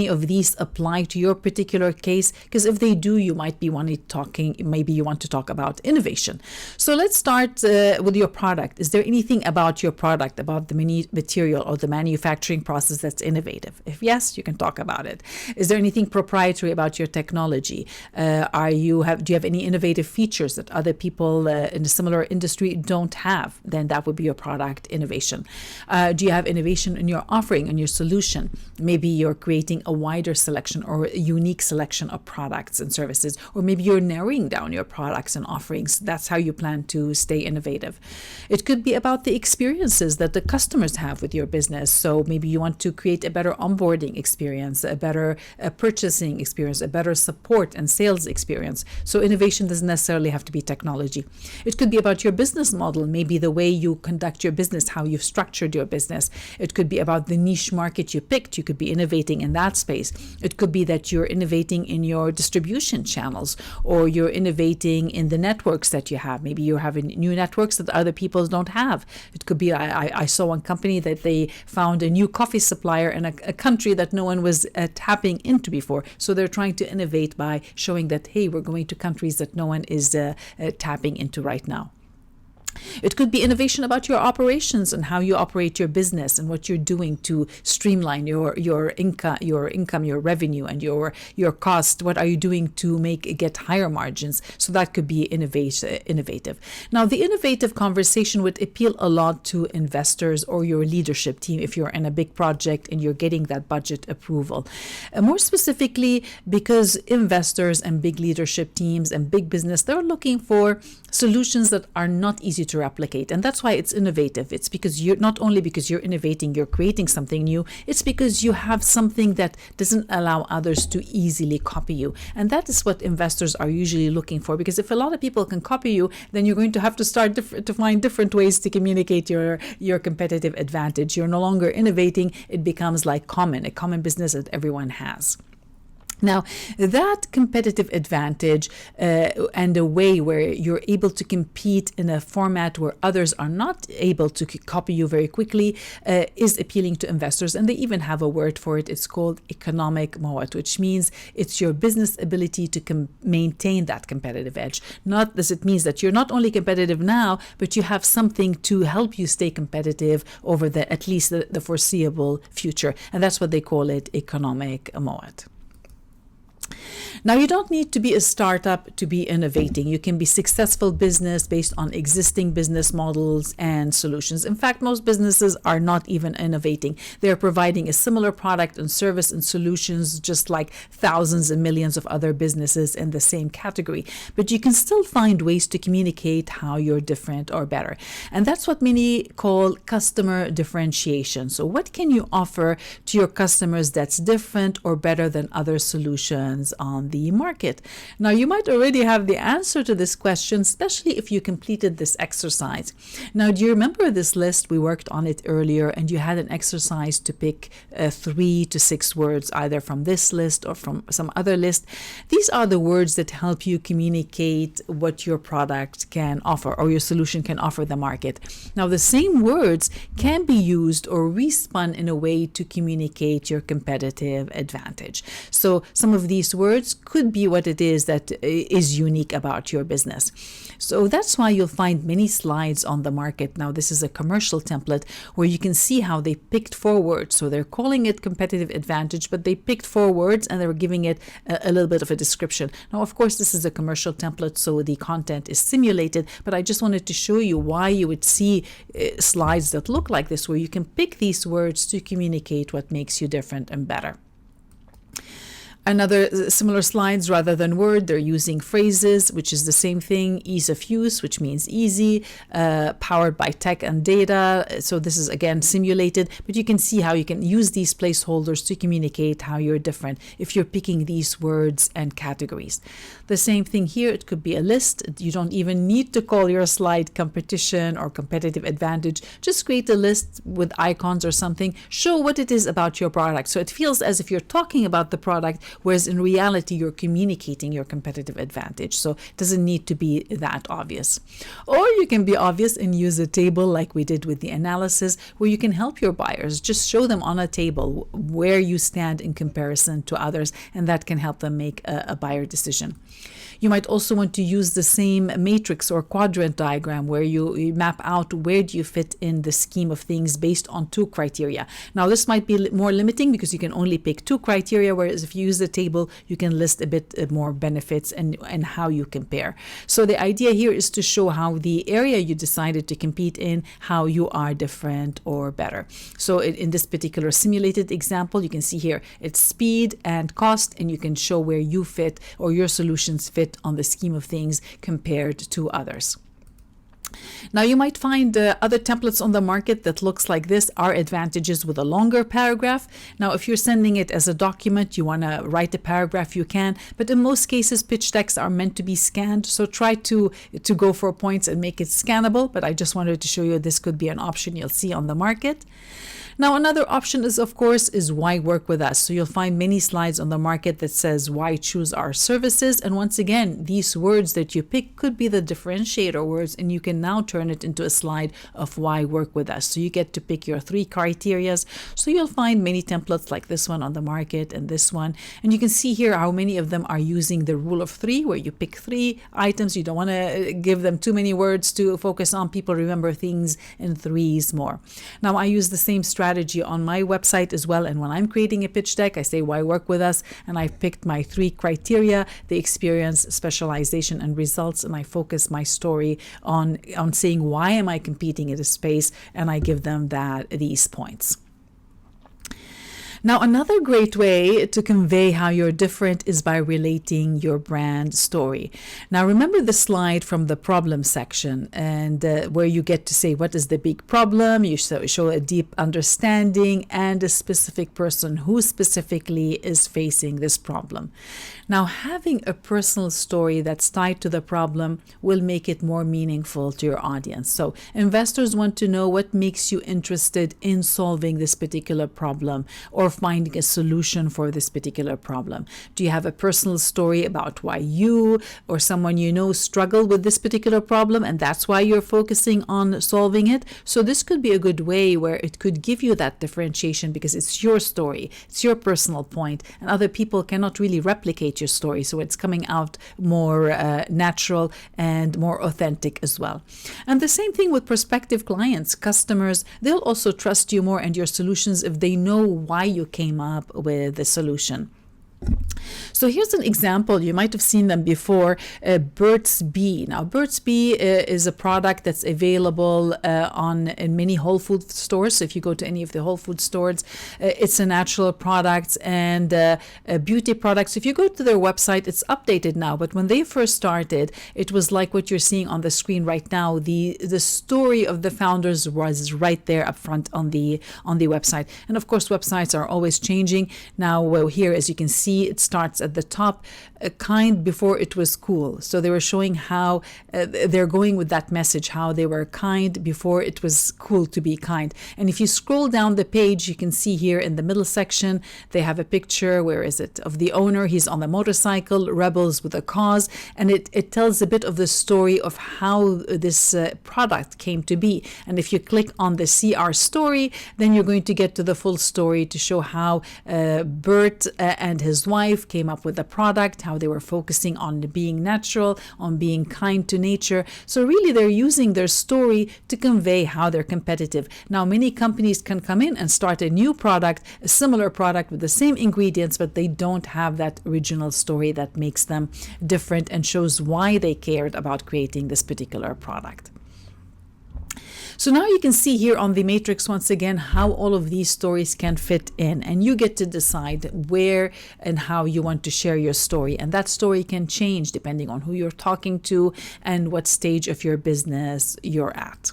A: of these apply to your particular case? Because if they do, you might be maybe you want to talk about innovation. So let's start with your product. Is there anything about your product, about the material or the manufacturing process, that's innovative? If yes, you can talk about it. Is there anything proprietary about your technology? Do you have any innovative features that other people in a similar industry don't have? Then that would be your product innovation. Do you have innovation in your offering and your solution? Maybe you're creating a wider selection or a unique selection of products and services, or maybe you're narrowing down your products and offerings. That's how you plan to stay innovative. It could be about the experiences that the customers have with your business. So maybe you want to create a better onboarding experience, a better purchasing experience, a better support and sales experience. So innovation doesn't necessarily have to be technology. It could be about your business model, maybe the way you conduct your business, how you've structured your business. It could be about the niche market you picked. You could be innovating in that space. It could be that you're innovating in your distribution channels, or you're innovating in the networks that you have. Maybe you're having new networks that other people don't have. It could be, I saw one company that they found a new coffee supplier in a country that no one was tapping into before. So they're trying to innovate by showing that, hey, we're going to countries that no one is tapping into right now. It could be innovation about your operations and how you operate your business and what you're doing to streamline your income, your revenue, and your cost. What are you doing to get higher margins? So that could be innovative. Now, the innovative conversation would appeal a lot to investors or your leadership team if you're in a big project and you're getting that budget approval. More specifically, because investors and big leadership teams and big business, they're looking for solutions that are not easy to replicate. And that's why it's innovative. It's because you're not only because you're innovating, you're creating something new, it's because you have something that doesn't allow others to easily copy you. And that is what investors are usually looking for, because if a lot of people can copy you, then you're going to have to start to find different ways to communicate your competitive advantage. You're no longer innovating. It becomes like a common business that everyone has. Now, that competitive advantage and a way where you're able to compete in a format where others are not able to copy you very quickly is appealing to investors. And they even have a word for it. It's called economic moat, which means it's your business ability to maintain that competitive edge. Not that it means that you're not only competitive now, but you have something to help you stay competitive over at least the foreseeable future. And that's what they call it, economic moat. Now, you don't need to be a startup to be innovating. You can be successful business based on existing business models and solutions. In fact, most businesses are not even innovating. They're providing a similar product and service and solutions just like thousands and millions of other businesses in the same category. But you can still find ways to communicate how you're different or better. And that's what many call customer differentiation. So what can you offer to your customers that's different or better than other solutions on the market? Now, you might already have the answer to this question, especially if you completed this exercise. Now, do you remember this list? We worked on it earlier, and you had an exercise to pick 3 to 6 words, either from this list or from some other list. These are the words that help you communicate what your product can offer or your solution can offer the market. Now, the same words can be used or respun in a way to communicate your competitive advantage. So some of these words could be what it is that is unique about your business. So that's why you'll find many slides on the market. Now, this is a commercial template where you can see how they picked 4 words. So they're calling it competitive advantage, but they picked 4 words and they were giving it a little bit of a description. Now, of course, this is a commercial template, so the content is simulated, but I just wanted to show you why you would see slides that look like this, where you can pick these words to communicate what makes you different and better. Another similar slides, rather than word, they're using phrases, which is the same thing. Ease of use, which means easy, powered by tech and data. So this is again simulated, but you can see how you can use these placeholders to communicate how you're different if you're picking these words and categories. The same thing here, it could be a list. You don't even need to call your slide competition or competitive advantage. Just create a list with icons or something. Show what it is about your product. So it feels as if you're talking about the product, whereas in reality, you're communicating your competitive advantage. So it doesn't need to be that obvious. Or you can be obvious and use a table like we did with the analysis, where you can help your buyers. Just show them on a table where you stand in comparison to others, and that can help them make a buyer decision. You might also want to use the same matrix or quadrant diagram where you map out where do you fit in the scheme of things based on 2 criteria. Now, this might be more limiting because you can only pick 2 criteria, whereas if you use the table, you can list a bit more benefits and how you compare. So the idea here is to show how the area you decided to compete in, how you are different or better. So in this particular simulated example, you can see here it's speed and cost, and you can show where you fit or your solutions fit on the scheme of things compared to others. Now, you might find other templates on the market that looks like this, are advantages with a longer paragraph. Now, if you're sending it as a document, you want to write a paragraph, you can, but in most cases, pitch decks are meant to be scanned. So try to go for points and make it scannable, but I just wanted to show you this could be an option you'll see on the market. Now, another option is, of course, is why work with us. So you'll find many slides on the market that says why choose our services. And once again, these words that you pick could be the differentiator words, and you can now turn it into a slide of why work with us. So you get to pick your 3 criterias. So you'll find many templates like this one on the market and this one. And you can see here how many of them are using the rule of 3, where you pick 3 items. You don't want to give them too many words to focus on. People remember things in 3s more. Now, I use the same strategy on my website as well, and when I'm creating a pitch deck, I say why work with us, and I've picked my 3 criteria: the experience, specialization, and results, and I focus my story on saying why am I competing in a space, and I give them these points. Now, another great way to convey how you're different is by relating your brand story. Now, remember the slide from the problem section, and where you get to say what is the big problem, you show a deep understanding and a specific person who specifically is facing this problem. Now, having a personal story that's tied to the problem will make it more meaningful to your audience. So investors want to know what makes you interested in solving this particular problem or finding a solution for this particular problem. Do you have a personal story about why you or someone you know struggle with this particular problem, and that's why you're focusing on solving it? So this could be a good way where it could give you that differentiation because it's your story, it's your personal point, and other people cannot really replicate your story. So it's coming out more natural and more authentic as well. And the same thing with prospective clients, customers, they'll also trust you more and your solutions if they know why you came up with the solution. So here's an example. You might have seen them before. Burt's Bee. Now, Burt's Bee is a product that's available in many Whole Food stores. So if you go to any of the Whole Food stores, it's a natural product and a beauty product. So if you go to their website, it's updated now. But when they first started, it was like what you're seeing on the screen right now. The story of the founders was right there up front on the website. And of course, websites are always changing. Now, here, as you can see, it starts at the top, kind before it was cool. So they were showing how they're going with that message, how they were kind before it was cool to be kind. And if you scroll down the page, you can see here in the middle section, they have a picture, where is it, of the owner. He's on the motorcycle, rebels with a cause. And it tells a bit of the story of how this product came to be. And if you click on the See Our Story, then you're going to get to the full story to show how Bert and his wife came up with the product, how they were focusing on being natural, on being kind to nature. So really, they're using their story to convey how they're competitive. Now, many companies can come in and start a new product, a similar product with the same ingredients, but they don't have that original story that makes them different and shows why they cared about creating this particular product. So now you can see here on the matrix once again how all of these stories can fit in, and you get to decide where and how you want to share your story. And that story can change depending on who you're talking to and what stage of your business you're at.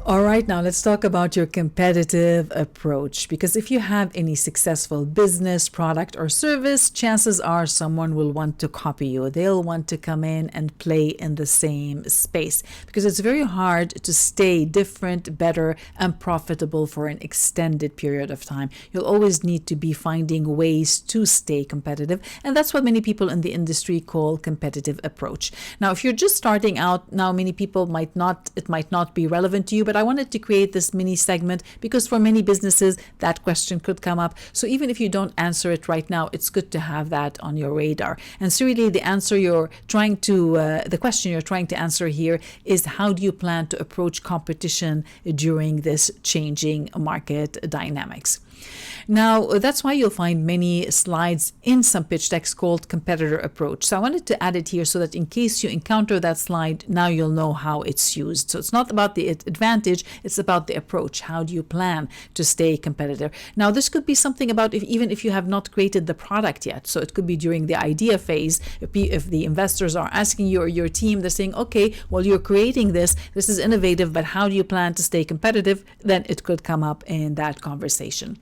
A: All right, now let's talk about your competitive approach, because if you have any successful business, product, or service, chances are someone will want to copy you. They'll want to come in and play in the same space, because it's very hard to stay different, better, and profitable for an extended period of time. You'll always need to be finding ways to stay competitive, and that's what many people in the industry call competitive approach. Now, if you're just starting out, now many people might not be relevant to you, but I wanted to create this mini segment because for many businesses that question could come up. So even if you don't answer it right now, it's good to have that on your radar. And so really the question you're trying to answer here is, how do you plan to approach competition during this changing market dynamics? Now, that's why you'll find many slides in some pitch decks called competitor approach. So I wanted to add it here so that in case you encounter that slide, now you'll know how it's used. So it's not about the advantage, it's about the approach. How do you plan to stay competitive? Now, this could be something about even if you have not created the product yet. So it could be during the idea phase. If the investors are asking you or your team, they're saying, okay, well, you're creating this is innovative, but how do you plan to stay competitive? Then it could come up in that conversation.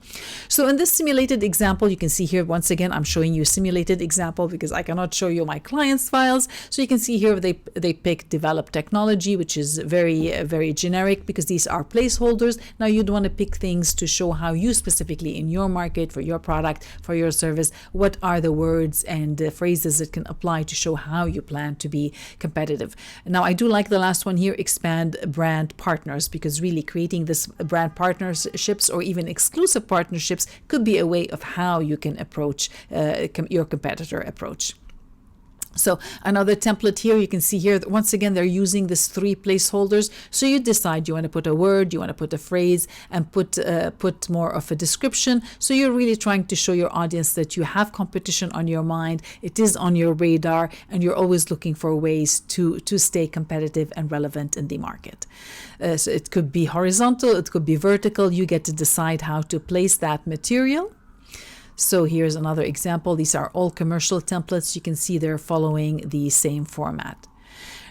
A: So in this simulated example, you can see here, once again, I'm showing you a simulated example because I cannot show you my clients' files. So you can see here they pick develop technology, which is very, very generic because these are placeholders. Now you'd want to pick things to show how you specifically in your market, for your product, for your service, what are the words and phrases that can apply to show how you plan to be competitive. Now, I do like the last one here, expand brand partners, because really creating this brand partnerships or even exclusive partnerships could be a way of how you can approach your competitor approach. So another template here, you can see here that once again, they're using these 3 placeholders. So you decide you want to put a word, you want to put a phrase, and put more of a description. So you're really trying to show your audience that you have competition on your mind, it is on your radar, and you're always looking for ways to stay competitive and relevant in the market. So it could be horizontal, it could be vertical. You get to decide how to place that material. So here's another example. These are all commercial templates. You can see they're following the same format.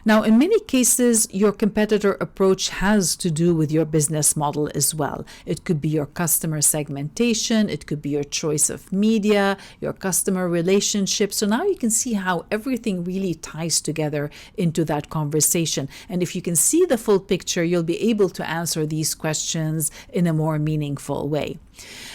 A: Now, in many cases, your competitor approach has to do with your business model as well. It could be your customer segmentation, it could be your choice of media, your customer relationship. So now you can see how everything really ties together into that conversation. And if you can see the full picture, you'll be able to answer these questions in a more meaningful way.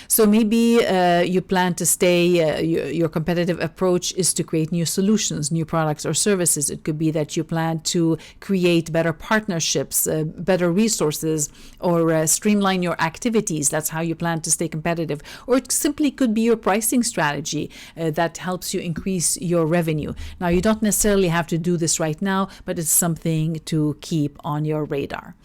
A: So maybe you plan to stay, your competitive approach is to create new solutions, new products or services. It could be that you plan to create better partnerships, better resources, or streamline your activities. That's how you plan to stay competitive. Or it simply could be your pricing strategy that helps you increase your revenue. Now, you don't necessarily have to do this right now, but it's something to keep on your radar.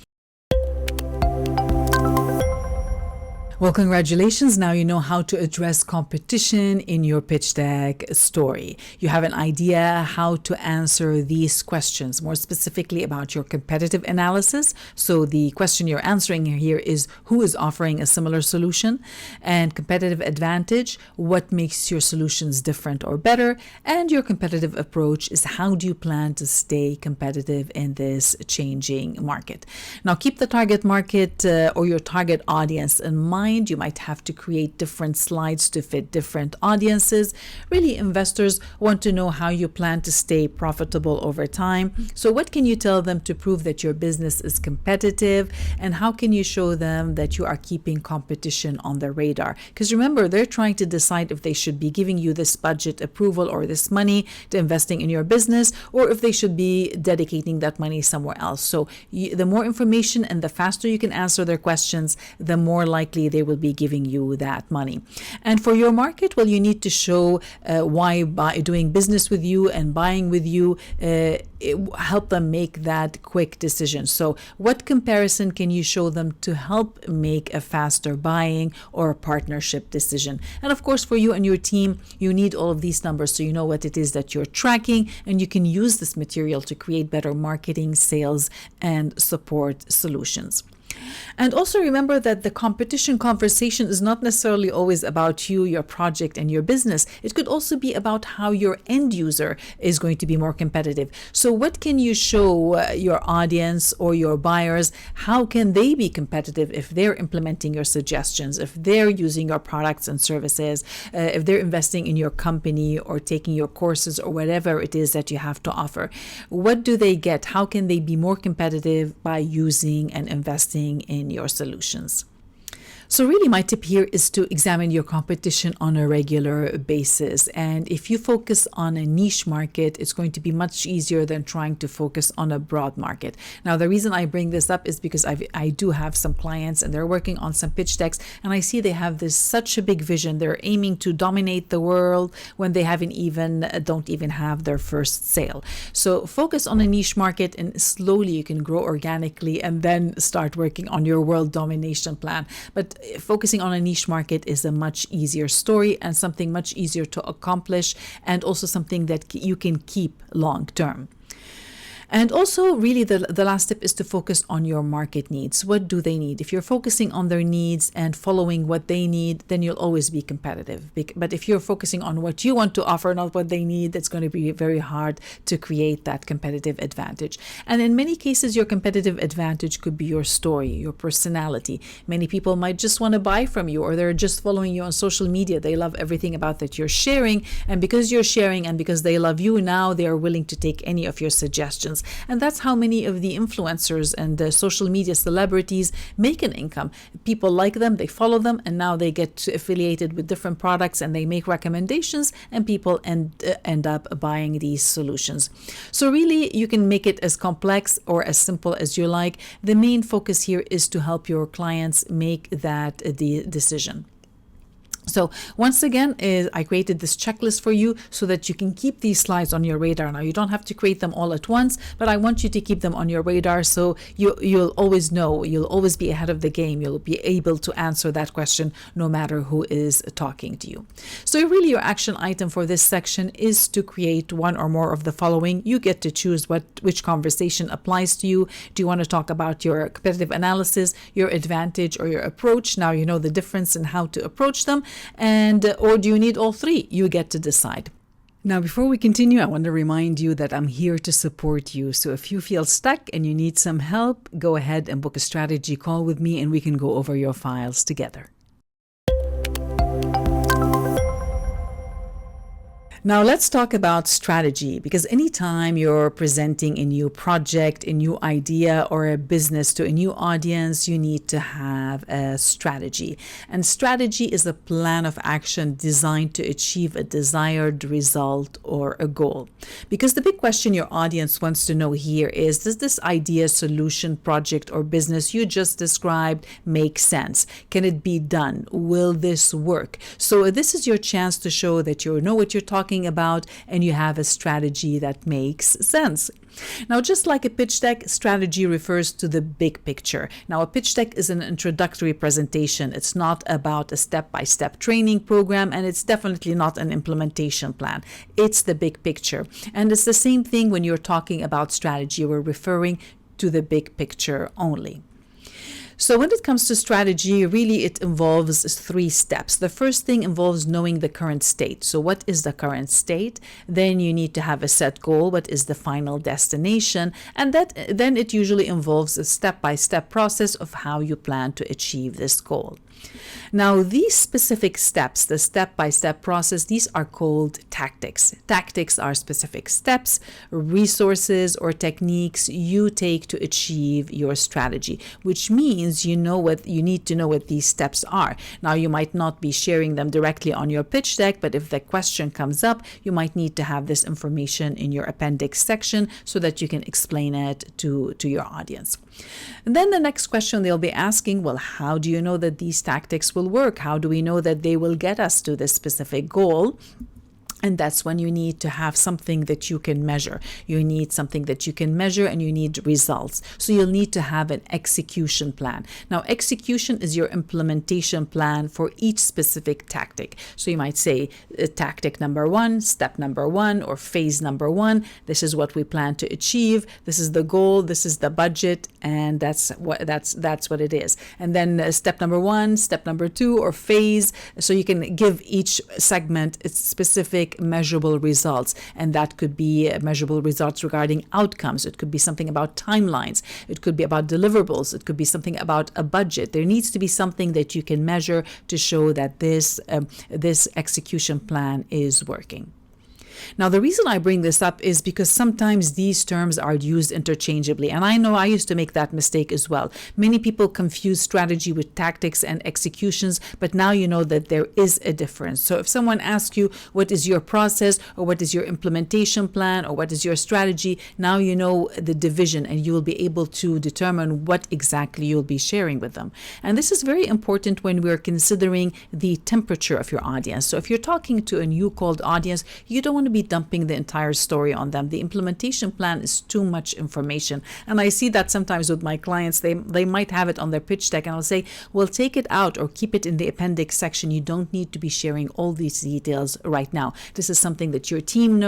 A: Well, congratulations. Now you know how to address competition in your pitch deck story. You have an idea how to answer these questions, more specifically about your competitive analysis. So the question you're answering here is who is offering a similar solution, and competitive advantage, what makes your solutions different or better, and your competitive approach is how do you plan to stay competitive in this changing market. Now keep the target market or your target audience in mind. You might have to create different slides to fit different audiences. Really, investors want to know how you plan to stay profitable over time. So what can you tell them to prove that your business is competitive, and how can you show them that you are keeping competition on their radar? Because remember, they're trying to decide if they should be giving you this budget approval or this money to investing in your business, or if they should be dedicating that money somewhere else. So the more information and the faster you can answer their questions, the more likely they will be giving you that money. And for your market, well, you need to show why by doing business with you and buying with you help them make that quick decision. So what comparison can you show them to help make a faster buying or a partnership decision? And of course, for you and your team, you need all of these numbers so you know what it is that you're tracking, and you can use this material to create better marketing, sales, and support solutions. And also remember that the competition conversation is not necessarily always about you, your project, and your business. It could also be about how your end user is going to be more competitive. So what can you show your audience or your buyers? How can they be competitive if they're implementing your suggestions, if they're using your products and services, if they're investing in your company or taking your courses or whatever it is that you have to offer? What do they get? How can they be more competitive by using and investing in your solutions? So really my tip here is to examine your competition on a regular basis. And if you focus on a niche market, it's going to be much easier than trying to focus on a broad market. Now, the reason I bring this up is because I do have some clients and they're working on some pitch decks, and I see they have this such a big vision. They're aiming to dominate the world when they don't even have their first sale. So focus on a niche market, and slowly you can grow organically and then start working on your world domination plan. But focusing on a niche market is a much easier story and something much easier to accomplish, and also something that you can keep long term. And also, really, the last tip is to focus on your market needs. What do they need? If you're focusing on their needs and following what they need, then you'll always be competitive. But if you're focusing on what you want to offer, not what they need, it's going to be very hard to create that competitive advantage. And in many cases, your competitive advantage could be your story, your personality. Many people might just want to buy from you, or they're just following you on social media. They love everything about that you're sharing. And because you're sharing and because they love you, now they are willing to take any of your suggestions. And that's how many of the influencers and the social media celebrities make an income. People like them, they follow them, and now they get affiliated with different products and they make recommendations, and people end up buying these solutions. So really, you can make it as complex or as simple as you like. The main focus here is to help your clients make that decision. So once again, I created this checklist for you so that you can keep these slides on your radar. Now, you don't have to create them all at once, but I want you to keep them on your radar so you'll always know, you'll always be ahead of the game. You'll be able to answer that question no matter who is talking to you. So really, your action item for this section is to create one or more of the following. You get to choose which conversation applies to you. Do you want to talk about your competitive analysis, your advantage, or your approach? Now you know the difference in how to approach them. Or do you need all three? You get to decide. Now, before we continue, I want to remind you that I'm here to support you. So if you feel stuck and you need some help, go ahead and book a strategy call with me and we can go over your files together. Now let's talk about strategy, because anytime you're presenting a new project, a new idea, or a business to a new audience, you need to have a strategy. And strategy is a plan of action designed to achieve a desired result or a goal. Because the big question your audience wants to know here is, does this idea, solution, project, or business you just described make sense? Can it be done? Will this work? So this is your chance to show that you know what you're talking talking about, and you have a strategy that makes sense. Now, just like a pitch deck, strategy refers to the big picture. Now, a pitch deck is an introductory presentation. It's not about a step-by-step training program, and it's definitely not an implementation plan. It's the big picture. And it's the same thing when you're talking about strategy. We're referring to the big picture only. So when it comes to strategy, really it involves 3 steps. The first thing involves knowing the current state. So what is the current state? Then you need to have a set goal. What is the final destination? And then it usually involves a step-by-step process of how you plan to achieve this goal. Now, these specific steps, the step-by-step process, these are called tactics. Tactics are specific steps, resources, or techniques you take to achieve your strategy, which means you need to know what these steps are. Now, you might not be sharing them directly on your pitch deck, but if the question comes up, you might need to have this information in your appendix section so that you can explain it to your audience. And then the next question they'll be asking, well, how do you know that these tactics will work? How do we know that they will get us to this specific goal? And that's when you need to have something that you can measure. You need something that you can measure, and you need results. So you'll need to have an execution plan. Now, execution is your implementation plan for each specific tactic. So you might say tactic number 1, step number 1, or phase number 1. This is what we plan to achieve. This is the goal. This is the budget, and that's what it is. And then step number 1, step number 2, or phase. So you can give each segment its specific measurable results, and that could be measurable results regarding outcomes. It could be something about timelines. It could be about deliverables. It could be something about a budget. There needs to be something that you can measure to show that this execution plan is working. Now, the reason I bring this up is because sometimes these terms are used interchangeably. And I know I used to make that mistake as well. Many people confuse strategy with tactics and executions, but now you know that there is a difference. So if someone asks you, what is your process, or what is your implementation plan, or what is your strategy, now you know the division, and you will be able to determine what exactly you'll be sharing with them. And this is very important when we're considering the temperature of your audience. So if you're talking to a new cold audience, you don't want to be dumping the entire story on them. The implementation plan is too much information. And I see that sometimes with my clients. They might have it on their pitch deck, and I'll say, well, take it out or keep it in the appendix section. You don't need to be sharing all these details right now. This is something that your team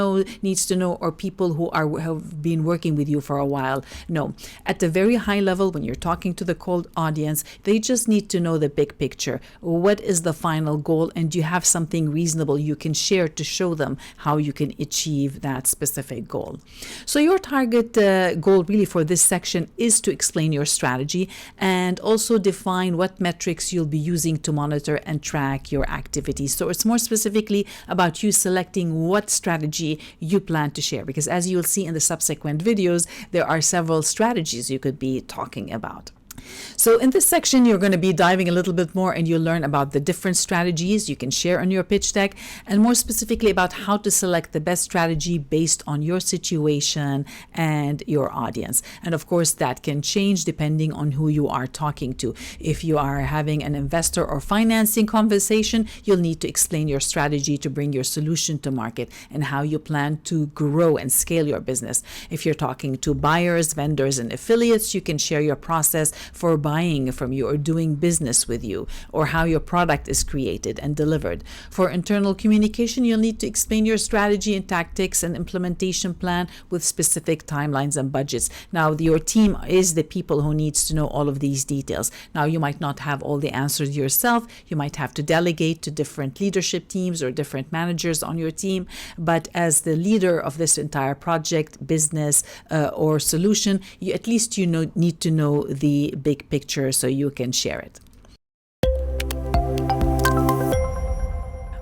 A: needs to know, or people who have been working with you for a while know. At the very high level, when you're talking to the cold audience, they just need to know the big picture. What is the final goal? And you have something reasonable you can share to show them how you can achieve that specific goal. So your target goal really for this section is to explain your strategy and also define what metrics you'll be using to monitor and track your activities. So it's more specifically about you selecting what strategy you plan to share, because as you'll see in the subsequent videos, there are several strategies you could be talking about. So in this section, you're going to be diving a little bit more, and you'll learn about the different strategies you can share on your pitch deck, and more specifically about how to select the best strategy based on your situation and your audience. And of course, that can change depending on who you are talking to. If you are having an investor or financing conversation, you'll need to explain your strategy to bring your solution to market and how you plan to grow and scale your business. If you're talking to buyers, vendors, and affiliates, you can share your process for buying from you or doing business with you, or how your product is created and delivered. For internal communication, you'll need to explain your strategy and tactics and implementation plan with specific timelines and budgets. Now, your team is the people who needs to know all of these details. Now, you might not have all the answers yourself. You might have to delegate to different leadership teams or different managers on your team. But as the leader of this entire project, business, or solution, you at least need to know the big picture so you can share it.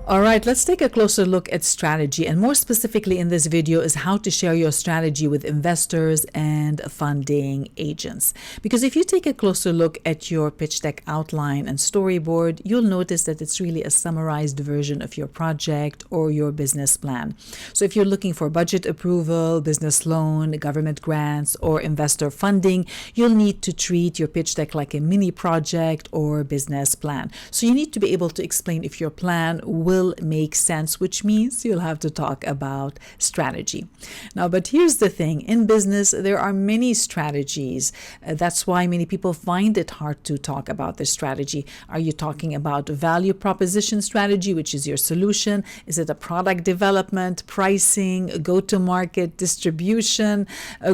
A: All right, let's take a closer look at strategy, and more specifically in this video is how to share your strategy with investors and funding agents. Because if you take a closer look at your pitch deck outline and storyboard, you'll notice that it's really a summarized version of your project or your business plan. So if you're looking for budget approval, business loan, government grants, or investor funding, you'll need to treat your pitch deck like a mini project or business plan. So you need to be able to explain if your plan will make sense, which means you'll have to talk about strategy. Now, but here's the thing. In business, there are many strategies. That's why many people find it hard to talk about the strategy. Are you talking about value proposition strategy, which is your solution? Is it a product development, pricing, go-to-market, distribution,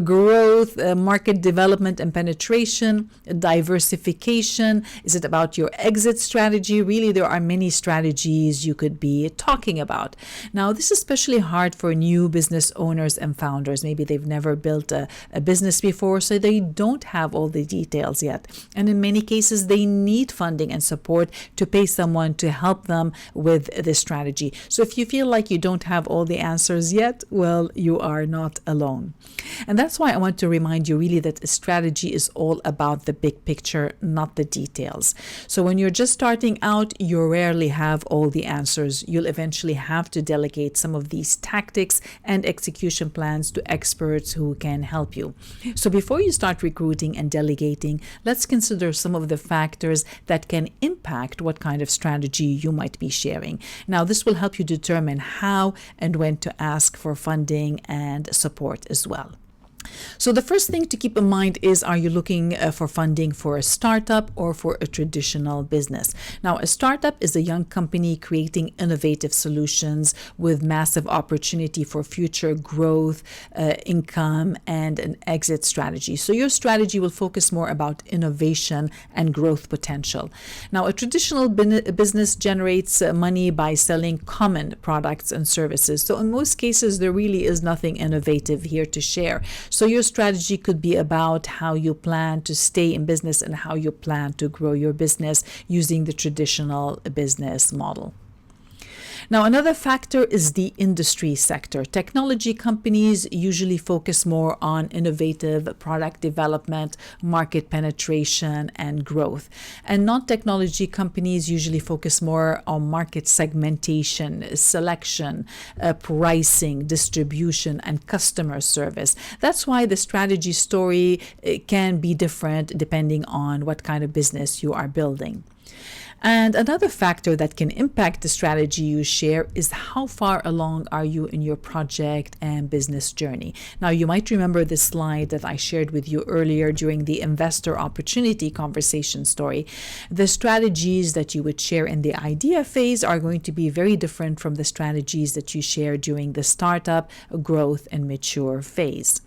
A: growth, market development and penetration, diversification? Is it about your exit strategy? Really, there are many strategies you could be talking about. Now, this is especially hard for new business owners and founders. Maybe they've never built a business before, so they don't have all the details yet. And in many cases, they need funding and support to pay someone to help them with this strategy. So if you feel like you don't have all the answers yet, well, you are not alone. And that's why I want to remind you really that a strategy is all about the big picture, not the details. So when you're just starting out, you rarely have all the answers. You'll eventually have to delegate some of these tactics and execution plans to experts who can help you. So before you start recruiting and delegating, let's consider some of the factors that can impact what kind of strategy you might be sharing. Now, this will help you determine how and when to ask for funding and support as well. So the first thing to keep in mind is, are you looking for funding for a startup or for a traditional business? Now, a startup is a young company creating innovative solutions with massive opportunity for future growth, income, and an exit strategy. So your strategy will focus more about innovation and growth potential. Now, a traditional business generates money by selling common products and services. So in most cases, there really is nothing innovative here to share. So your strategy could be about how you plan to stay in business and how you plan to grow your business using the traditional business model. Now, another factor is the industry sector. Technology companies usually focus more on innovative product development, market penetration, and growth. And non-technology companies usually focus more on market segmentation, selection, pricing, distribution, and customer service. That's why the strategy story can be different depending on what kind of business you are building. And another factor that can impact the strategy you share is how far along are you in your project and business journey. Now, you might remember this slide that I shared with you earlier during the investor opportunity conversation story. The strategies that you would share in the idea phase are going to be very different from the strategies that you share during the startup, growth, and mature phase.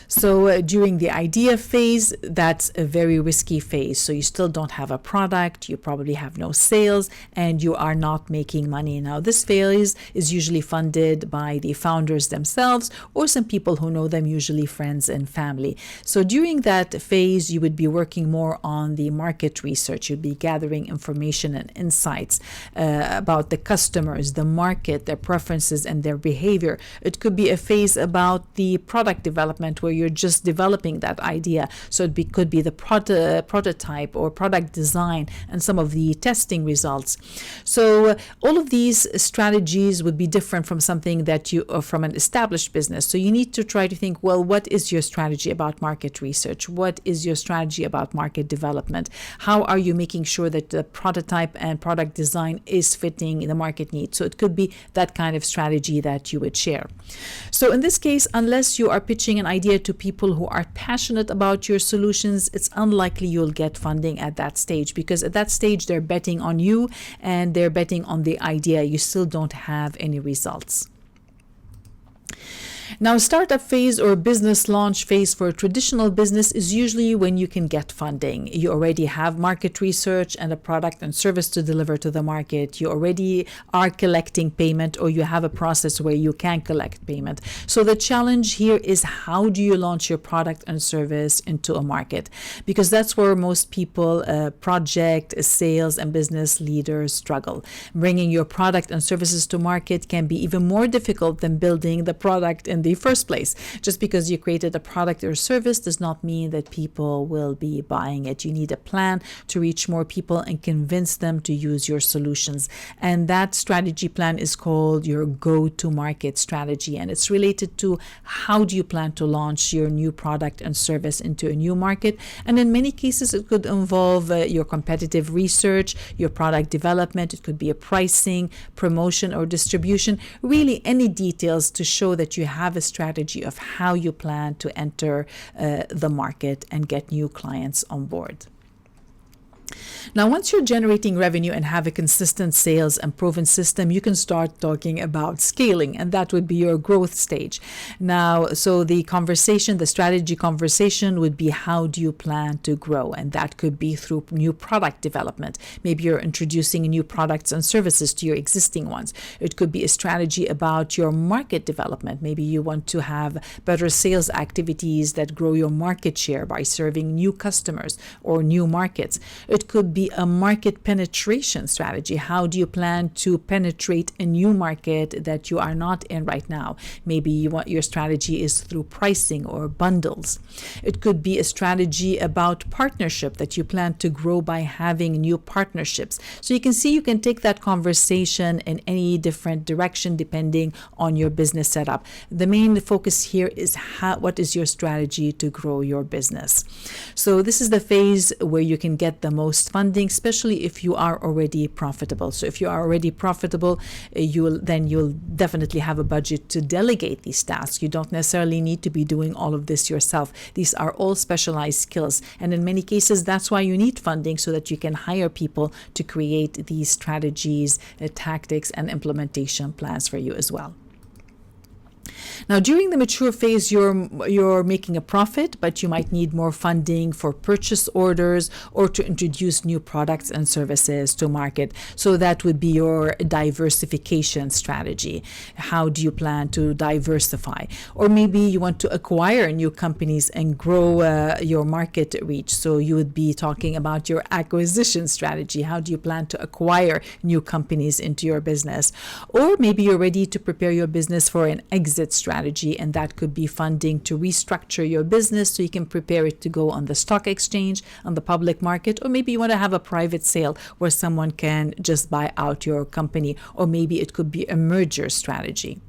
A: So during the idea phase, that's a very risky phase. So you still don't have a product, you probably have no sales, and you are not making money. Now, this phase is usually funded by the founders themselves or some people who know them, usually friends and family. So during that phase, you would be working more on the market research. You'd be gathering information and insights about the customers, the market, their preferences, and their behavior. It could be a phase about the product development where you're just developing that idea. So it could be the prototype or product design and some of the testing results. So all of these strategies would be different from something that you from an established business. So you need to try to think, well, what is your strategy about market research? What is your strategy about market development? How are you making sure that the prototype and product design is fitting the market needs? So it could be that kind of strategy that you would share. So in this case, unless you are pitching an idea to people who are passionate about your solutions, it's unlikely you'll get funding at that stage, because at that stage they're betting on you and they're betting on the idea. You still don't have any results. Now, startup phase or business launch phase for a traditional business is usually when you can get funding. You already have market research and a product and service to deliver to the market. You already are collecting payment, or you have a process where you can collect payment. So the challenge here is, how do you launch your product and service into a market? Because that's where most people, project, sales, and business leaders struggle. Bringing your product and services to market can be even more difficult than building the product in the the first place. Just because you created a product or service does not mean that people will be buying it. You need a plan to reach more people and convince them to use your solutions. And that strategy plan is called your go-to-market strategy. And it's related to how do you plan to launch your new product and service into a new market. And in many cases, it could involve your competitive research, your product development. It could be a pricing, promotion, or distribution. Really, any details to show that you have a strategy of how you plan to enter the market and get new clients on board. Now, once you're generating revenue and have a consistent sales and proven system, you can start talking about scaling, and that would be your growth stage. Now, so the strategy conversation would be, how do you plan to grow? And that could be through new product development. Maybe you're introducing new products and services to your existing ones. It could be a strategy about your market development. Maybe you want to have better sales activities that grow your market share by serving new customers or new markets. It could be a market penetration strategy. How do you plan to penetrate a new market that you are not in right now? Maybe your strategy is through pricing or bundles. It could be a strategy about partnership, that you plan to grow by having new partnerships. So you can see you can take that conversation in any different direction depending on your business setup. The main focus here is what is your strategy to grow your business. So this is the phase where you can get the most funding, especially if you are already profitable. So if you are already profitable, you'll definitely have a budget to delegate these tasks. You don't necessarily need to be doing all of this yourself. These are all specialized skills. And in many cases, that's why you need funding, so that you can hire people to create these strategies, tactics, and implementation plans for you as well. Now, during the mature phase, you're making a profit, but you might need more funding for purchase orders or to introduce new products and services to market. So that would be your diversification strategy. How do you plan to diversify? Or maybe you want to acquire new companies and grow your market reach. So you would be talking about your acquisition strategy. How do you plan to acquire new companies into your business? Or maybe you're ready to prepare your business for an exit strategy, and that could be funding to restructure your business so you can prepare it to go on the stock exchange, on the public market, or maybe you want to have a private sale where someone can just buy out your company, or maybe it could be a merger strategy.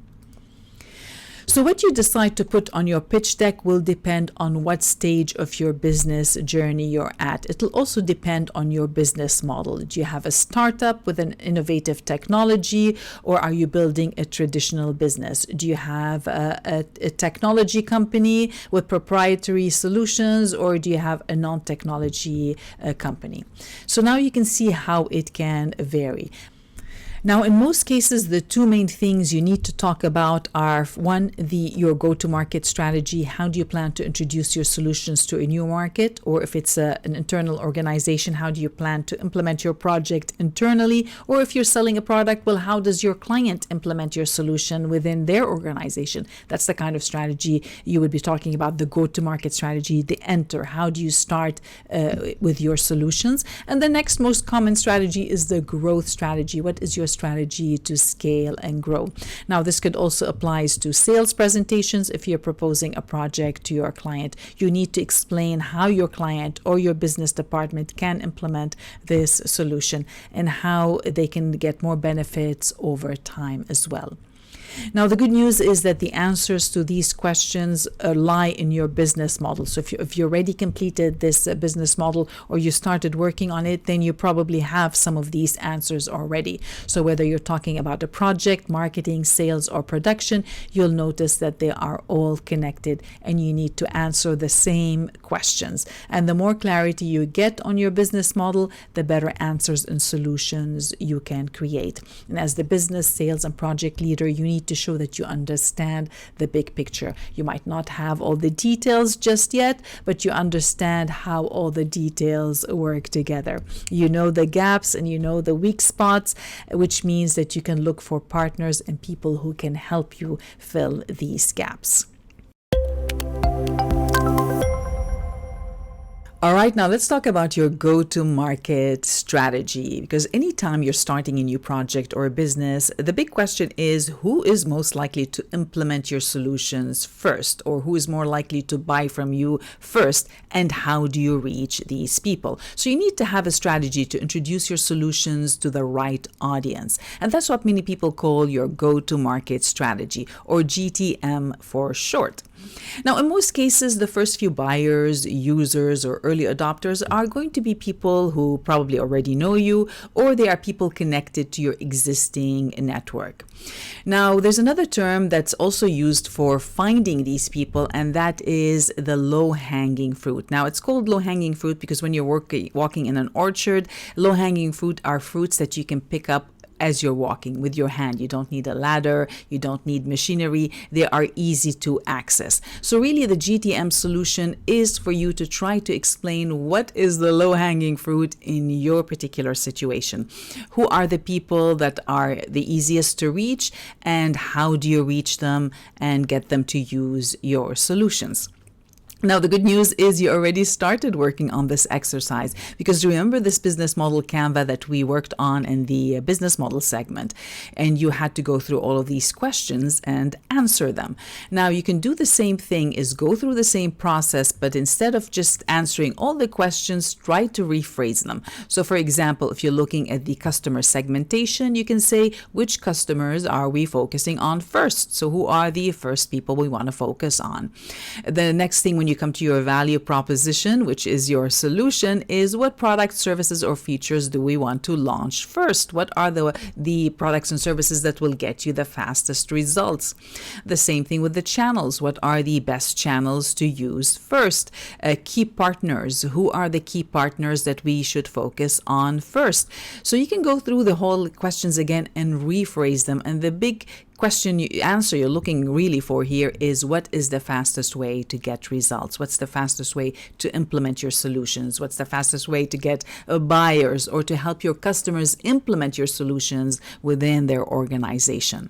A: So what you decide to put on your pitch deck will depend on what stage of your business journey you're at. It'll also depend on your business model. Do you have a startup with an innovative technology, or are you building a traditional business? Do you have a technology company with proprietary solutions, or do you have a non-technology company? So now you can see how it can vary. Now, in most cases, the two main things you need to talk about are, one, your go-to-market strategy. How do you plan to introduce your solutions to a new market? Or if it's an internal organization, how do you plan to implement your project internally? Or if you're selling a product, well, how does your client implement your solution within their organization? That's the kind of strategy you would be talking about, the go-to-market strategy, the enter. How do you start with your solutions? And the next most common strategy is the growth strategy. What is your strategy to scale and grow? Now, this could also apply to sales presentations. If you're proposing a project to your client, you need to explain how your client or your business department can implement this solution and how they can get more benefits over time as well. Now, the good news is that the answers to these questions lie in your business model. So if you already completed this business model, or you started working on it, then you probably have some of these answers already. So whether you're talking about a project, marketing, sales, or production, you'll notice that they are all connected, and you need to answer the same questions. And the more clarity you get on your business model, the better answers and solutions you can create. And as the business, sales, and project leader, you need to show that you understand the big picture. You might not have all the details just yet, but you understand how all the details work together. You know the gaps and you know the weak spots, which means that you can look for partners and people who can help you fill these gaps. All right, now let's talk about your go-to-market strategy, because anytime you're starting a new project or a business, the big question is who is most likely to implement your solutions first, or who is more likely to buy from you first, and how do you reach these people? So you need to have a strategy to introduce your solutions to the right audience. And that's what many people call your go-to-market strategy, or GTM for short. Now, in most cases, the first few buyers, users, or early adopters are going to be people who probably already know you, or they are people connected to your existing network. Now, there's another term that's also used for finding these people, and that is the low-hanging fruit. Now, it's called low-hanging fruit because when you're walking in an orchard, low-hanging fruit are fruits that you can pick up as you're walking with your hand. You don't need a ladder, you don't need machinery, they are easy to access. So really the GTM solution is for you to try to explain what is the low-hanging fruit in your particular situation. Who are the people that are the easiest to reach, and how do you reach them and get them to use your solutions? Now, the good news is you already started working on this exercise, because remember this business model Canva that we worked on in the business model segment, and you had to go through all of these questions and answer them. Now, you can do the same thing, is go through the same process, but instead of just answering all the questions, try to rephrase them. So for example, if you're looking at the customer segmentation, you can say, which customers are we focusing on first? So who are the first people we want to focus on? The next thing, when you come to your value proposition, which is your solution, is what products, services, or features do we want to launch first? What are the products and services that will get you the fastest results? The same thing with the channels. What are the best channels to use first? Key partners. Who are the key partners that we should focus on first? So you can go through the whole questions again and rephrase them. And the big answer you're looking really for here is, what is the fastest way to get results? What's the fastest way to implement your solutions? What's the fastest way to get buyers, or to help your customers implement your solutions within their organization?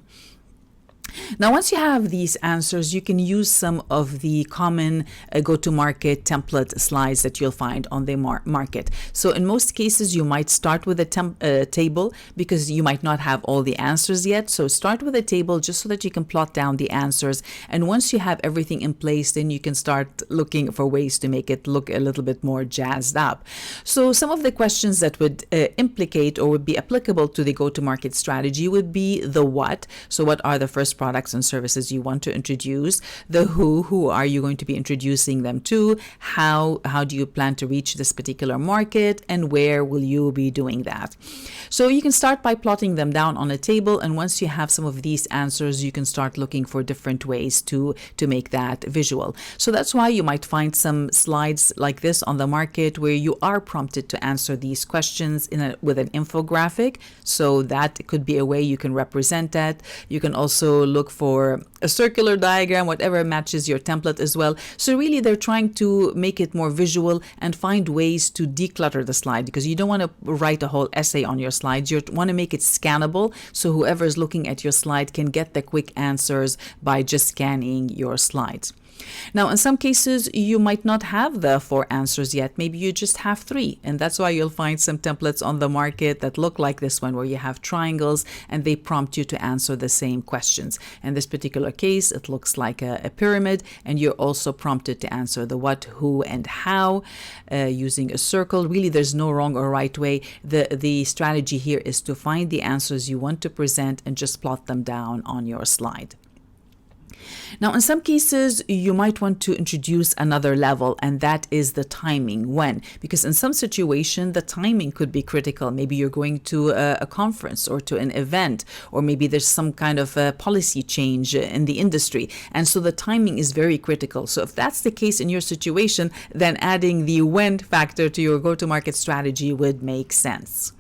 A: Now, once you have these answers, you can use some of the common go-to-market template slides that you'll find on the market. So in most cases, you might start with a table, because you might not have all the answers yet. So start with a table just so that you can plot down the answers. And once you have everything in place, then you can start looking for ways to make it look a little bit more jazzed up. So some of the questions that would implicate or would be applicable to the go-to-market strategy would be the what. So what are the first products and services you want to introduce? The who are you going to be introducing them to? How do you plan to reach this particular market, and where will you be doing that? So you can start by plotting them down on a table, and once you have some of these answers, you can start looking for different ways to make that visual. So that's why you might find some slides like this on the market where you are prompted to answer these questions with an infographic. So that could be a way you can represent that. You can also look for a circular diagram, whatever matches your template as well. So really they're trying to make it more visual and find ways to declutter the slide, because you don't want to write a whole essay on your slides. You want to make it scannable, so whoever is looking at your slide can get the quick answers by just scanning your slides. Now, in some cases, you might not have the 4 answers yet. Maybe you just have 3. And that's why you'll find some templates on the market that look like this one, where you have triangles and they prompt you to answer the same questions. In this particular case, it looks like a pyramid, and you're also prompted to answer the what, who, and how using a circle. Really, there's no wrong or right way. The strategy here is to find the answers you want to present and just plot them down on your slide. Now, in some cases, you might want to introduce another level, and that is the timing. When? Because in some situation, the timing could be critical. Maybe you're going to a conference or to an event, or maybe there's some kind of a policy change in the industry. And so the timing is very critical. So if that's the case in your situation, then adding the when factor to your go-to-market strategy would make sense.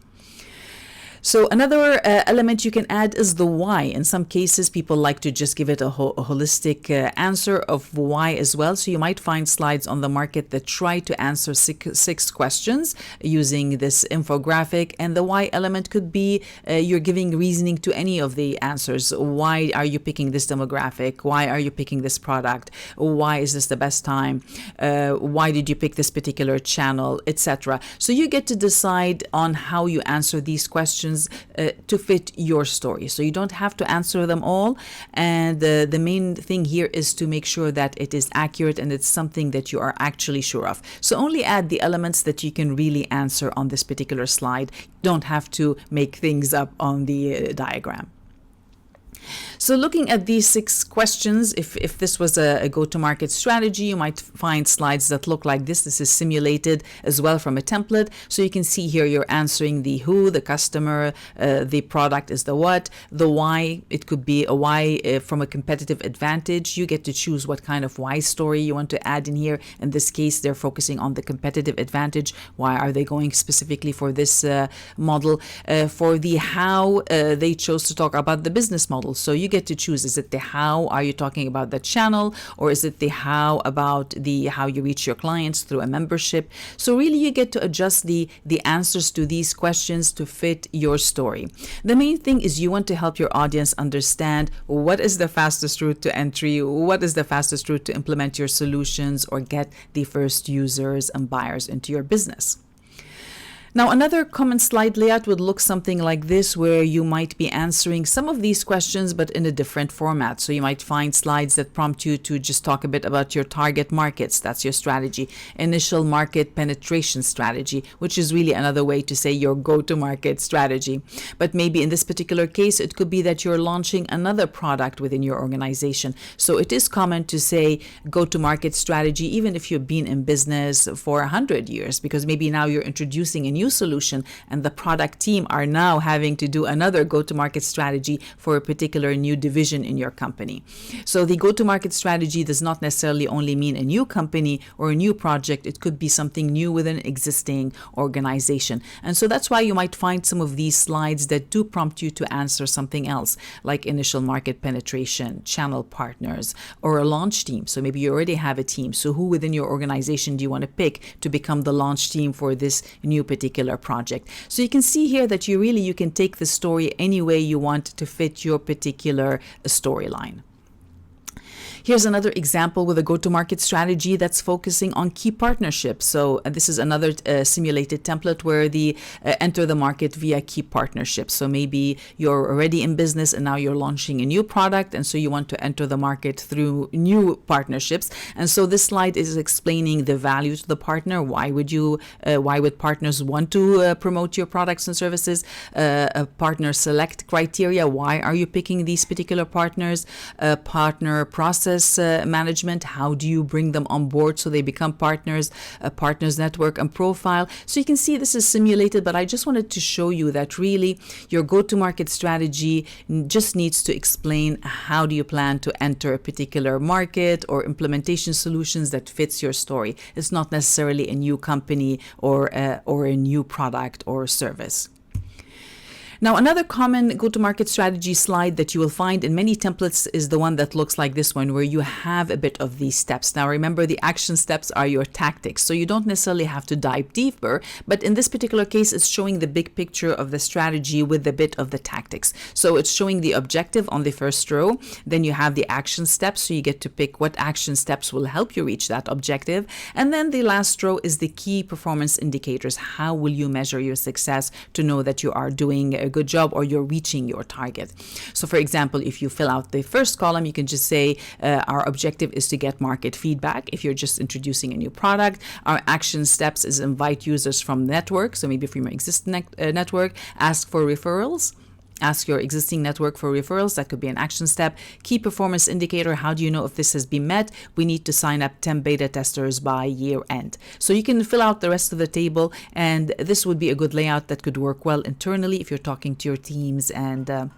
A: So another element you can add is the why. In some cases, people like to just give it a holistic answer of why as well. So you might find slides on the market that try to answer six questions using this infographic. And the why element could be you're giving reasoning to any of the answers. Why are you picking this demographic? Why are you picking this product? Why is this the best time? Why did you pick this particular channel, etc.? So you get to decide on how you answer these questions to fit your story. So you don't have to answer them all. And the main thing here is to make sure that it is accurate and it's something that you are actually sure of. So only add the elements that you can really answer on this particular slide. You don't have to make things up on the diagram. So looking at these 6 questions, if this was a go-to-market strategy, you might find slides that look like this. This is simulated as well from a template. So you can see here you're answering the who, the customer, the product is the what, the why. It could be a why from a competitive advantage. You get to choose what kind of why story you want to add in here. In this case, they're focusing on the competitive advantage. Why are they going specifically for this model? For the how, they chose to talk about the business model. So you get to choose. Is it the how? Are you talking about the channel? Or is it the how about the how you reach your clients through a membership? So really you get to adjust the answers to these questions to fit your story. The main thing is you want to help your audience understand what is the fastest route to entry, what is the fastest route to implement your solutions or get the first users and buyers into your business. Now, another common slide layout would look something like this, where you might be answering some of these questions, but in a different format. So you might find slides that prompt you to just talk a bit about your target markets. That's your strategy. Initial market penetration strategy, which is really another way to say your go-to-market strategy. But maybe in this particular case, it could be that you're launching another product within your organization. So it is common to say go-to-market strategy, even if you've been in business for 100 years, because maybe now you're introducing a new solution and the product team are now having to do another go-to-market strategy for a particular new division in your company. So the go-to-market strategy does not necessarily only mean a new company or a new project. It could be something new within an existing organization. And so that's why you might find some of these slides that do prompt you to answer something else, like initial market penetration, channel partners, or a launch team. So maybe you already have a team. So who within your organization do you want to pick to become the launch team for this new particular project? So you can see here that you can take the story any way you want to fit your particular storyline. Here's another example with a go-to-market strategy that's focusing on key partnerships. So this is another simulated template where the enter the market via key partnerships. So maybe you're already in business and now you're launching a new product, and so you want to enter the market through new partnerships. And so this slide is explaining the value to the partner. Why would partners want to promote your products and services? A partner select criteria. Why are you picking these particular partners? Partner process management. How do you bring them on board so they become partners? Partners network and profile. So you can see this is simulated, but I just wanted to show you that really your go-to-market strategy just needs to explain how do you plan to enter a particular market or implementation solutions that fits your story. It's not necessarily a new company or a new product or service. Now, another common go-to-market strategy slide that you will find in many templates is the one that looks like this one, where you have a bit of these steps. Now, remember, the action steps are your tactics, so you don't necessarily have to dive deeper, but in this particular case, it's showing the big picture of the strategy with a bit of the tactics. So it's showing the objective on the first row, then you have the action steps, so you get to pick what action steps will help you reach that objective, and then the last row is the key performance indicators. How will you measure your success to know that you are doing a good job or you're reaching your target? So for example, if you fill out the first column, you can just say our objective is to get market feedback. If you're just introducing a new product, our action steps is invite users from network. So maybe from your existing network, ask for referrals. Ask your existing network for referrals. That could be an action step. Key performance indicator. How do you know if this has been met? We need to sign up 10 beta testers by year end. So you can fill out the rest of the table, and this would be a good layout that could work well internally if you're talking to your teams and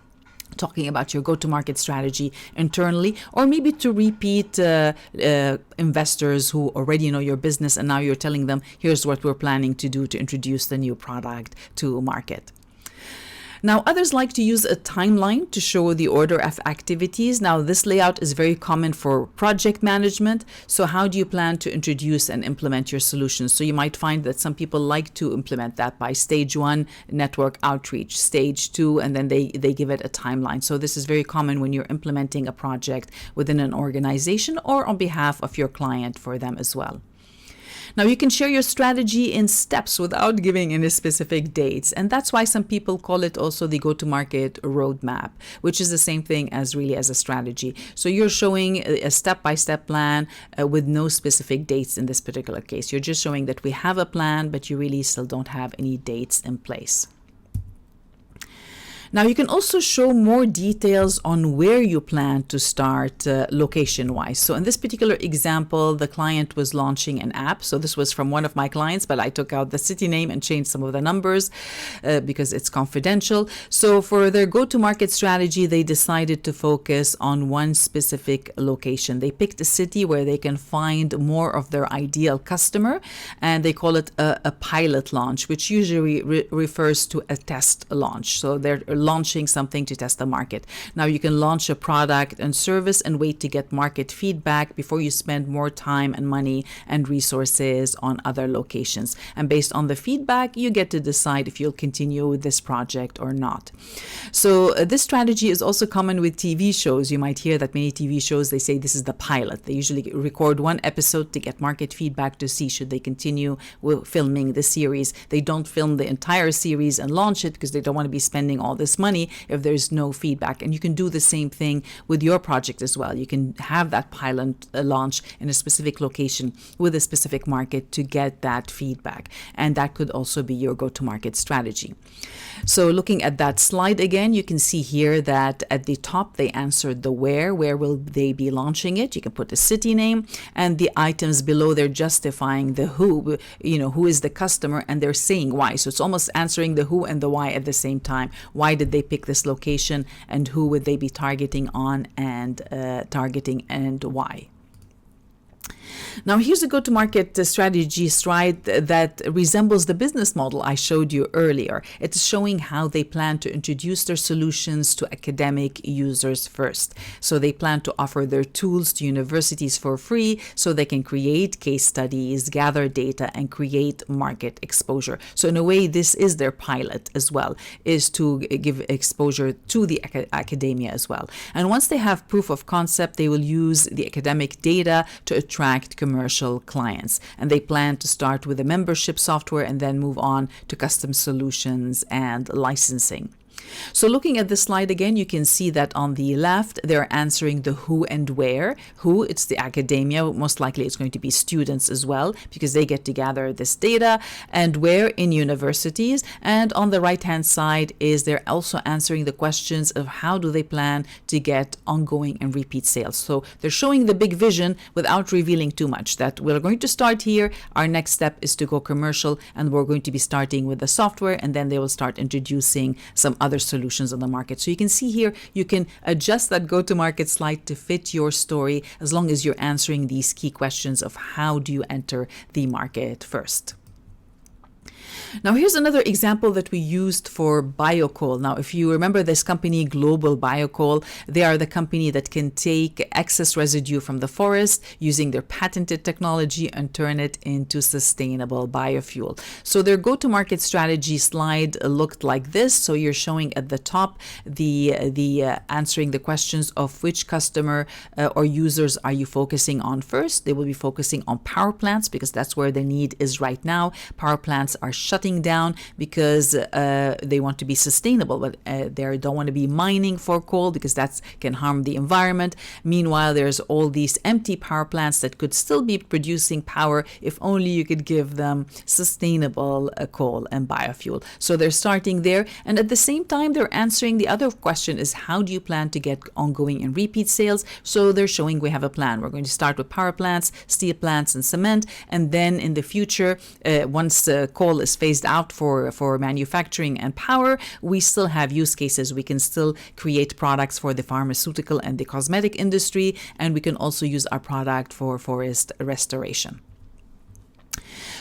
A: talking about your go-to-market strategy internally, or maybe to repeat investors who already know your business and now you're telling them, here's what we're planning to do to introduce the new product to market. Now, others like to use a timeline to show the order of activities. Now, this layout is very common for project management. So how do you plan to introduce and implement your solutions? So you might find that some people like to implement that by stage 1, network outreach, stage 2, and then they give it a timeline. So this is very common when you're implementing a project within an organization or on behalf of your client for them as well. Now, you can share your strategy in steps without giving any specific dates. And that's why some people call it also the go-to-market roadmap, which is the same thing as really as a strategy. So you're showing a step-by-step plan with no specific dates in this particular case. You're just showing that we have a plan, but you really still don't have any dates in place. Now, you can also show more details on where you plan to start location-wise. So in this particular example, the client was launching an app. So this was from one of my clients, but I took out the city name and changed some of the numbers because it's confidential. So for their go-to-market strategy, they decided to focus on one specific location. They picked a city where they can find more of their ideal customer, and they call it a pilot launch, which usually refers to a test launch. So they're launching something to test the market. Now, you can launch a product and service and wait to get market feedback before you spend more time and money and resources on other locations. And based on the feedback, you get to decide if you'll continue with this project or not. So this strategy is also common with TV shows. You might hear that many TV shows, they say this is the pilot. They usually record one episode to get market feedback to see should they continue with filming the series. They don't film the entire series and launch it because they don't want to be spending all this money if there's no feedback. And you can do the same thing with your project as well. You can have that pilot launch in a specific location with a specific market to get that feedback. And that could also be your go-to-market strategy. So looking at that slide again, you can see here that at the top they answered the where will they be launching it. You can put a city name, and the items below they're justifying the who, who is the customer, and they're saying why. So it's almost answering the who and the why at the same time. Why did they pick this location, and who would they be targeting on and why? Now, here's a go-to-market strategy slide that resembles the business model I showed you earlier. It's showing how they plan to introduce their solutions to academic users first. So they plan to offer their tools to universities for free so they can create case studies, gather data, and create market exposure. So in a way, this is their pilot as well, is to give exposure to the academia as well. And once they have proof of concept, they will use the academic data to attract commercial clients. And they plan to start with a membership software and then move on to custom solutions and licensing. So looking at this slide again, you can see that on the left, they're answering the who and where. Who, it's the academia. Most likely it's going to be students as well because they get to gather this data. And where, in universities. And on the right-hand side is they're also answering the questions of how do they plan to get ongoing and repeat sales. So they're showing the big vision without revealing too much, that we're going to start here. Our next step is to go commercial, and we're going to be starting with the software, and then they will start introducing some other solutions on the market. So you can see here, you can adjust that go-to-market slide to fit your story as long as you're answering these key questions of how do you enter the market first. Now, here's another example that we used for Biocoal. Now, if you remember this company, Global Biocoal, they are the company that can take excess residue from the forest using their patented technology and turn it into sustainable biofuel. So their go-to-market strategy slide looked like this. So you're showing at the top the answering the questions of which customer or users are you focusing on first. They will be focusing on power plants because that's where the need is right now. Power plants are shutting down because they want to be sustainable, but they don't want to be mining for coal because that can harm the environment. Meanwhile, there's all these empty power plants that could still be producing power if only you could give them sustainable coal and biofuel. So they're starting there, and at the same time they're answering the other question is how do you plan to get ongoing and repeat sales? So they're showing we have a plan. We're going to start with power plants, steel plants, and cement, and then in the future, once coal is phased out for manufacturing and power, we still have use cases. We can still create products for the pharmaceutical and the cosmetic industry, and we can also use our product for forest restoration.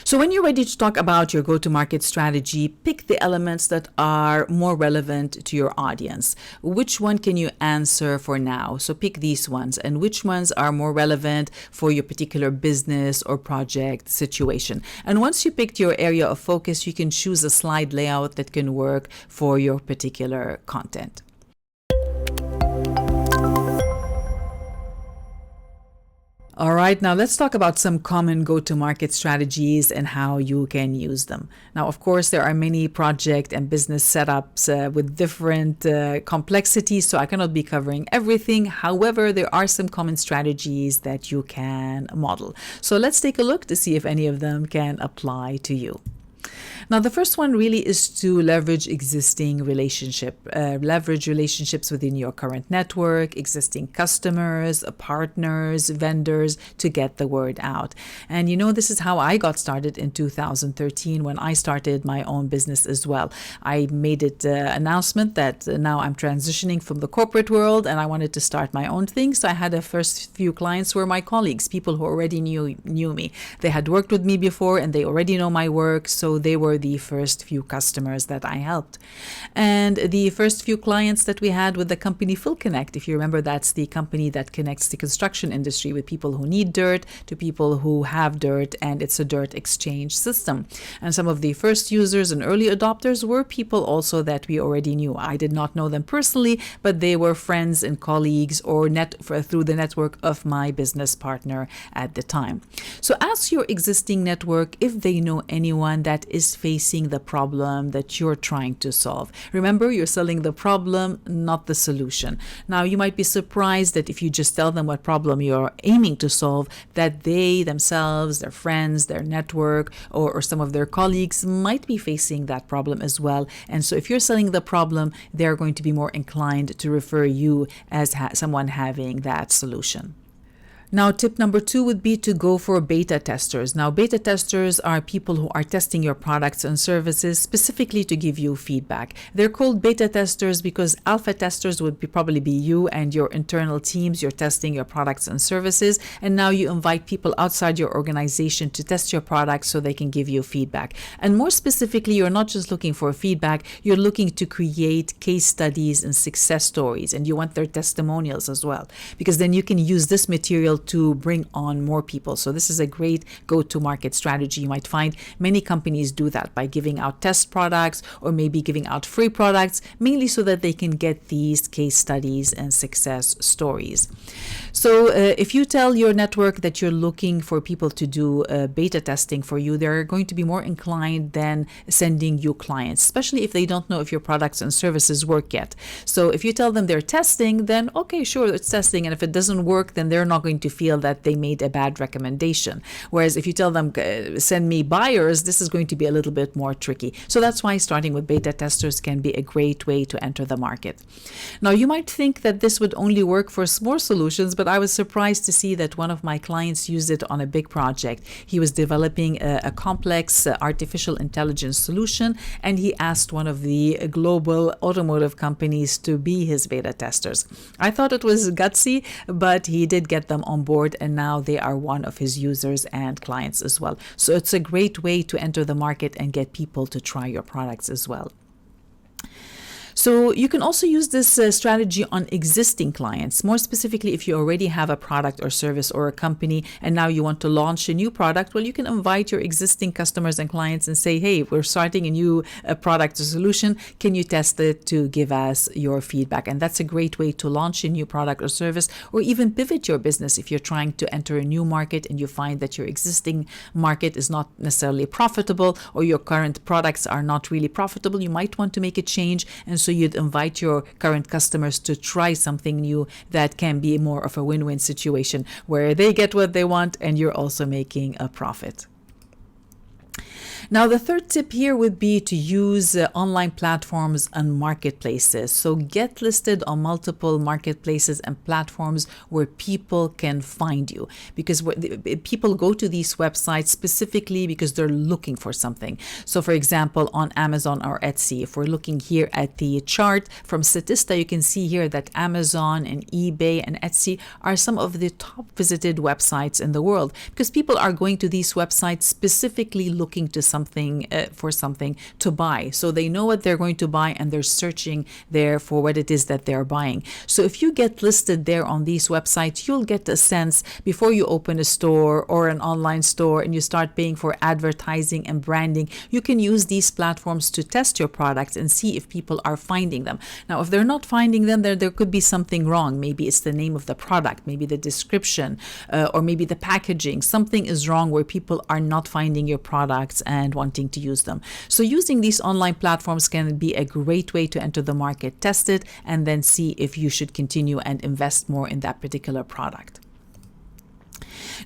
A: So when you're ready to talk about your go-to-market strategy, pick the elements that are more relevant to your audience. Which one can you answer for now? So pick these ones, and which ones are more relevant for your particular business or project situation. And once you picked your area of focus, you can choose a slide layout that can work for your particular content. All right, now let's talk about some common go-to-market strategies and how you can use them. Now, of course, there are many project and business setups with different complexities, so I cannot be covering everything. However, there are some common strategies that you can model. So let's take a look to see if any of them can apply to you. Now, the first one really is to leverage existing leverage relationships within your current network, existing customers, partners, vendors, to get the word out. And this is how I got started in 2013 when I started my own business as well. I made it announcement that now I'm transitioning from the corporate world and I wanted to start my own thing. So I had the first few clients were my colleagues, people who already knew me. They had worked with me before and they already know my work. So they were the first few customers that I helped. And the first few clients that we had with the company Phil Connect, if you remember, that's the company that connects the construction industry with people who need dirt to people who have dirt, and it's a dirt exchange system. And some of the first users and early adopters were people also that we already knew. I did not know them personally, but they were friends and colleagues or through the network of my business partner at the time. So ask your existing network if they know anyone that is facing the problem that you're trying to solve. Remember, you're selling the problem, not the solution. Now, you might be surprised that if you just tell them what problem you're aiming to solve, that they themselves, their friends, their network, or some of their colleagues might be facing that problem as well. And so if you're selling the problem, they're going to be more inclined to refer you as someone having that solution. Now, tip number 2 would be to go for beta testers. Now, beta testers are people who are testing your products and services specifically to give you feedback. They're called beta testers because alpha testers would probably be you and your internal teams. You're testing your products and services, and now you invite people outside your organization to test your products so they can give you feedback. And more specifically, you're not just looking for feedback, you're looking to create case studies and success stories, and you want their testimonials as well, because then you can use this material to bring on more people. So this is a great go-to-market strategy. You might find many companies do that by giving out test products or maybe giving out free products, mainly so that they can get these case studies and success stories. So if you tell your network that you're looking for people to do beta testing for you, they're going to be more inclined than sending you clients, especially if they don't know if your products and services work yet. So if you tell them they're testing, then okay, sure, it's testing. And if it doesn't work, then they're not going to feel that they made a bad recommendation. Whereas if you tell them, send me buyers, this is going to be a little bit more tricky. So that's why starting with beta testers can be a great way to enter the market. Now, you might think that this would only work for small solutions, but I was surprised to see that one of my clients used it on a big project. He was developing a complex artificial intelligence solution, and he asked one of the global automotive companies to be his beta testers. I thought it was gutsy, but he did get them on board, and now they are one of his users and clients as well. So it's a great way to enter the market and get people to try your products as well. So you can also use this strategy on existing clients. More specifically, if you already have a product or service or a company and now you want to launch a new product, well, you can invite your existing customers and clients and say, hey, we're starting a new product or solution. Can you test it to give us your feedback? And that's a great way to launch a new product or service, or even pivot your business if you're trying to enter a new market and you find that your existing market is not necessarily profitable, or your current products are not really profitable. You might want to make a change, and so you'd invite your current customers to try something new that can be more of a win-win situation where they get what they want and you're also making a profit. Now, the third tip here would be to use online platforms and marketplaces. So get listed on multiple marketplaces and platforms where people can find you, because people go to these websites specifically because they're looking for something. So for example, on Amazon or Etsy, if we're looking here at the chart from Statista, you can see here that Amazon and eBay and Etsy are some of the top visited websites in the world, because people are going to these websites specifically looking to something for something to buy. So they know what they're going to buy and they're searching there for what it is that they're buying. So if you get listed there on these websites, you'll get a sense before you open a store or an online store and you start paying for advertising and branding. You can use these platforms to test your products and see if people are finding them. Now, if they're not finding them, there could be something wrong. Maybe it's the name of the product, maybe the description, or maybe the packaging. Something is wrong where people are not finding your products and wanting to use them. So using these online platforms can be a great way to enter the market, test it, and then see if you should continue and invest more in that particular product.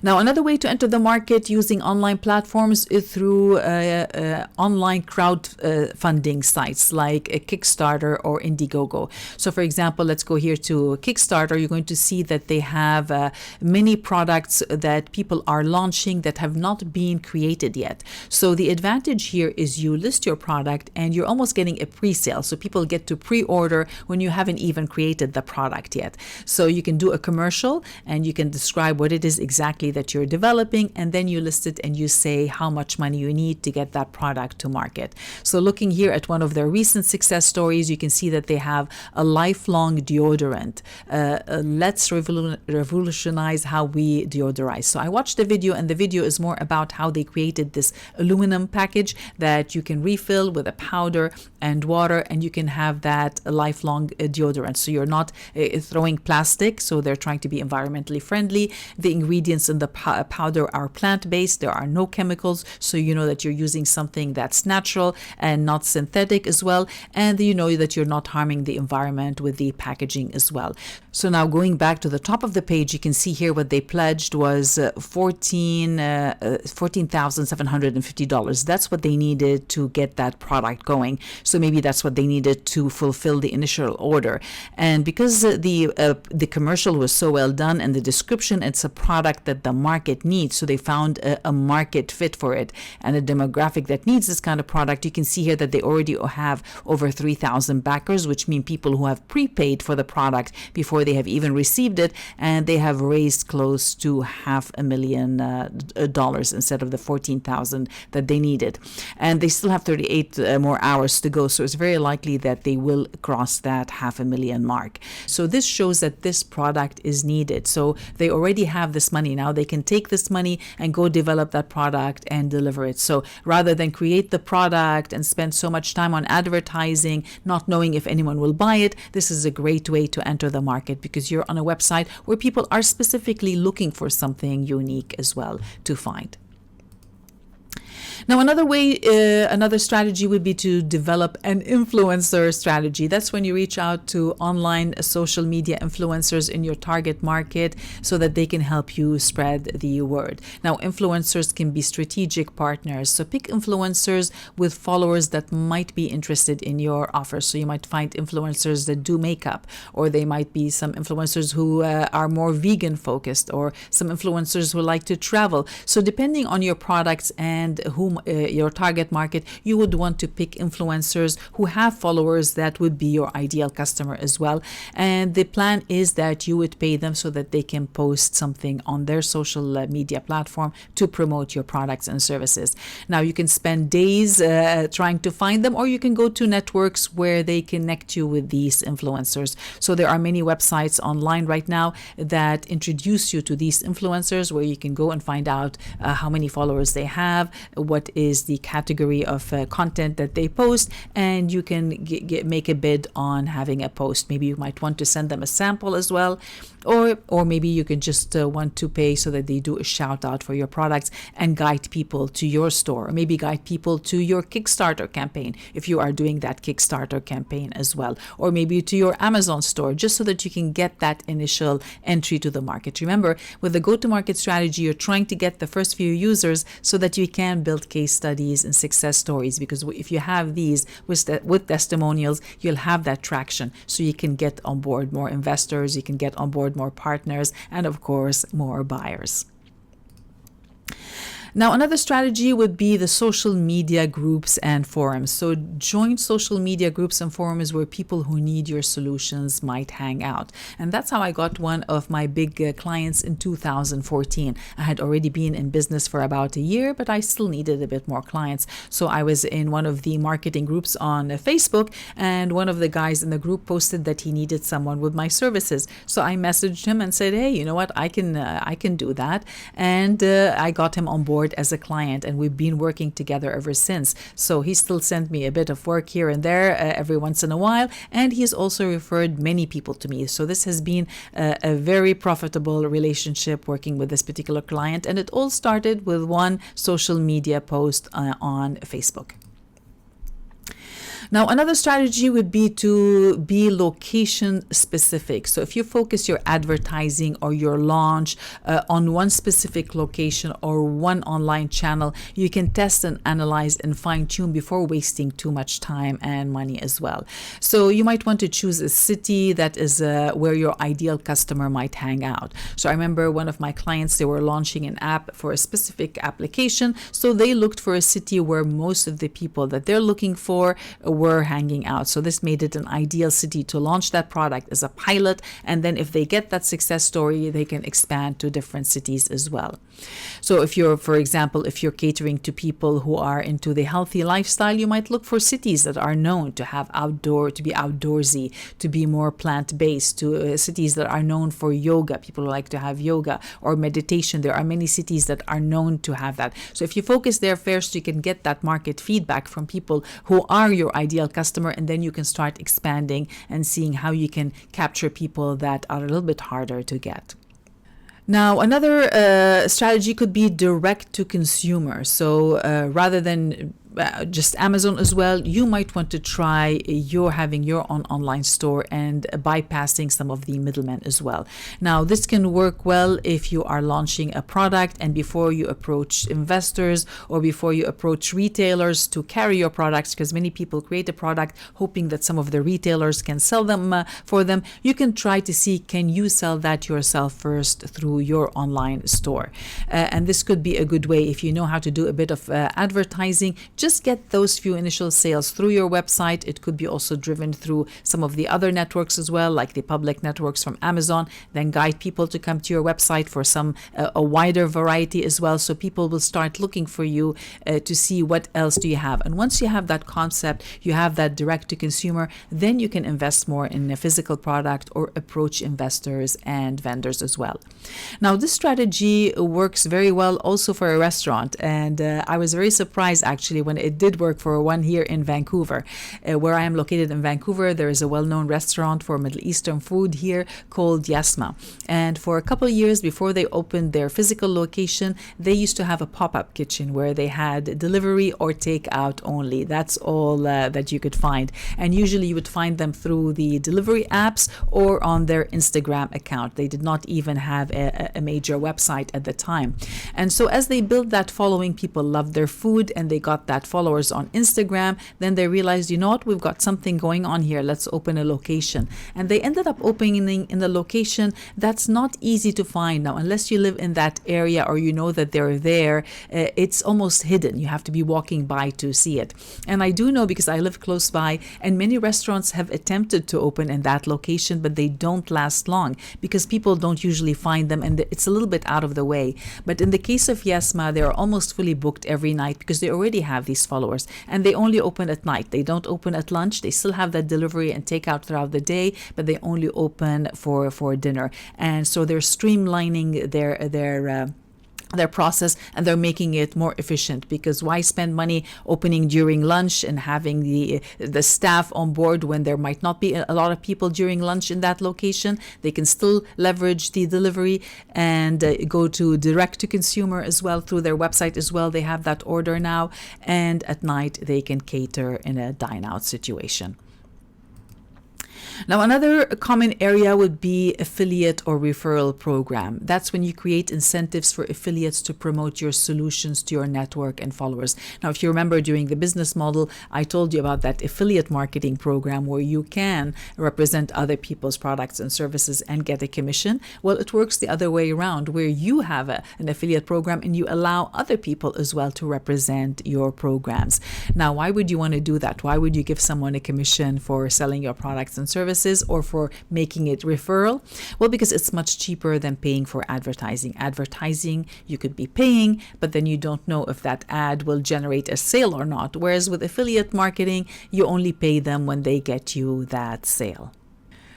A: Now, another way to enter the market using online platforms is through online crowdfunding sites like a Kickstarter or Indiegogo. So, for example, let's go here to Kickstarter. You're going to see that they have many products that people are launching that have not been created yet. So the advantage here is you list your product and you're almost getting a pre-sale. So people get to pre-order when you haven't even created the product yet. So you can do a commercial and you can describe what it is exactly that you're developing, and then you list it and you say how much money you need to get that product to market. So looking here at one of their recent success stories, you can see that they have a lifelong deodorant. Let's revolutionize how we deodorize. So I watched the video, and the video is more about how they created this aluminum package that you can refill with a powder and water, and you can have that lifelong deodorant. So you're not throwing plastic, so they're trying to be environmentally friendly. The ingredients in the powder are plant-based. There are no chemicals, so you know that you're using something that's natural and not synthetic as well, and you know that you're not harming the environment with the packaging as well. So now going back to the top of the page, you can see here what they pledged was $14,750. That's what they needed to get that product going. So maybe that's what they needed to fulfill the initial order. And because the commercial was so well done and the description, it's a product that the market needs. So they found a market fit for it and a demographic that needs this kind of product. You can see here that they already have over 3,000 backers, which mean people who have prepaid for the product before they have even received it, and they have raised close to $500,000 instead of the 14,000 that they needed. And they still have 38 more hours to go, so it's very likely that they will cross that $500,000 mark. So this shows that this product is needed. So they already have this money. Now they can take this money and go develop that product and deliver it. So rather than create the product and spend so much time on advertising, not knowing if anyone will buy it, this is a great way to enter the market, because you're on a website where people are specifically looking for something unique as well to find. Now, another strategy would be to develop an influencer strategy. That's when you reach out to online social media influencers in your target market so that they can help you spread the word. Now, influencers can be strategic partners. So pick influencers with followers that might be interested in your offer. So you might find influencers that do makeup, or they might be some influencers who are more vegan focused, or some influencers who like to travel. So depending on your products and whom your target market, you would want to pick influencers who have followers that would be your ideal customer as well. And the plan is that you would pay them so that they can post something on their social media platform to promote your products and services. Now, you can spend days trying to find them, or you can go to networks where they connect you with these influencers. So there are many websites online right now that introduce you to these influencers, where you can go and find out how many followers they have, what is the category of content that they post, and you can make a bid on having a post. Maybe you might want to send them a sample as well, or maybe you can just want to pay so that they do a shout out for your products and guide people to your store, or maybe guide people to your Kickstarter campaign if you are doing that Kickstarter campaign as well, or maybe to your Amazon store, just so that you can get that initial entry to the market. Remember, with the go-to-market strategy, you're trying to get the first few users so that you can build with case studies and success stories, because if you have these with testimonials, you'll have that traction. So you can get on board more investors, you can get on board more partners, and of course, more buyers. Now, another strategy would be the social media groups and forums. So join social media groups and forums where people who need your solutions might hang out. And that's how I got one of my big clients in 2014. I had already been in business for about a year, but I still needed a bit more clients. So I was in one of the marketing groups on Facebook, and one of the guys in the group posted that he needed someone with my services. So I messaged him and said, hey, you know what, I can do that. And I got him on board as a client, and we've been working together ever since. So he still sent me a bit of work here and there every once in a while, and he's also referred many people to me. So this has been a very profitable relationship working with this particular client, and it all started with one social media post on Facebook. Now, another strategy would be to be location specific. So if you focus your advertising or your launch on one specific location or one online channel, you can test and analyze and fine tune before wasting too much time and money as well. So you might want to choose a city that is where your ideal customer might hang out. So I remember one of my clients, they were launching an app for a specific application. So they looked for a city where most of the people that they're looking for were hanging out. So this made it an ideal city to launch that product as a pilot. And then if they get that success story, they can expand to different cities as well. So if you're, for example, if you're catering to people who are into the healthy lifestyle, you might look for cities that are known to have to be outdoorsy, to be more plant-based, to cities that are known for yoga, people who like to have yoga or meditation. There are many cities that are known to have that. So if you focus there first, you can get that market feedback from people who are your ideal customer, and then you can start expanding and seeing how you can capture people that are a little bit harder to get. Now, another strategy could be direct to consumer. So rather than just Amazon as well, you might want to try having your own online store and bypassing some of the middlemen as well. Now, this can work well if you are launching a product and before you approach investors or before you approach retailers to carry your products, because many people create a product hoping that some of the retailers can sell them for them. You can try to see, can you sell that yourself first through your online store? And this could be a good way if you know how to do a bit of advertising. Just get those few initial sales through your website. It could be also driven through some of the other networks as well, like the public networks from Amazon, then guide people to come to your website for a wider variety as well. So people will start looking for you to see what else do you have. And once you have that concept, you have that direct to consumer, then you can invest more in a physical product or approach investors and vendors as well. Now, this strategy works very well also for a restaurant. And I was very surprised actually when it did work for one here in Vancouver. Where I am located in Vancouver, there is a well-known restaurant for Middle Eastern food here called Yasma. And for a couple of years before they opened their physical location, they used to have a pop-up kitchen where they had delivery or takeout only. That's all that you could find. And usually you would find them through the delivery apps or on their Instagram account. They did not even have a major website at the time. And so as they built that following, people loved their food and they got that followers on Instagram. Then they realized, you know what, we've got something going on here. Let's open a location. And they ended up opening in the location that's not easy to find now, unless you live in that area or you know that they're there. It's almost hidden. You have to be walking by to see it. And I do know because I live close by, and many restaurants have attempted to open in that location, but they don't last long because people don't usually find them and it's a little bit out of the way. But in the case of Yasma, they are almost fully booked every night because they already have these followers, and they only open at night. They don't open at lunch. They still have that delivery and takeout throughout the day, but they only open for dinner. And so they're streamlining their process, and they're making it more efficient, because why spend money opening during lunch and having the staff on board when there might not be a lot of people during lunch in that location? They can still leverage the delivery and go to direct to consumer as well through their website as well. They have that order now, and at night they can cater in a dine out situation. Now, another common area would be affiliate or referral program. That's when you create incentives for affiliates to promote your solutions to your network and followers. Now, if you remember during the business model, I told you about that affiliate marketing program where you can represent other people's products and services and get a commission. Well, it works the other way around, where you have an affiliate program and you allow other people as well to represent your programs. Now, why would you want to do that? Why would you give someone a commission for selling your products and services or for making it referral? Well, because it's much cheaper than paying for advertising. Advertising, you could be paying, but then you don't know if that ad will generate a sale or not. Whereas with affiliate marketing, you only pay them when they get you that sale.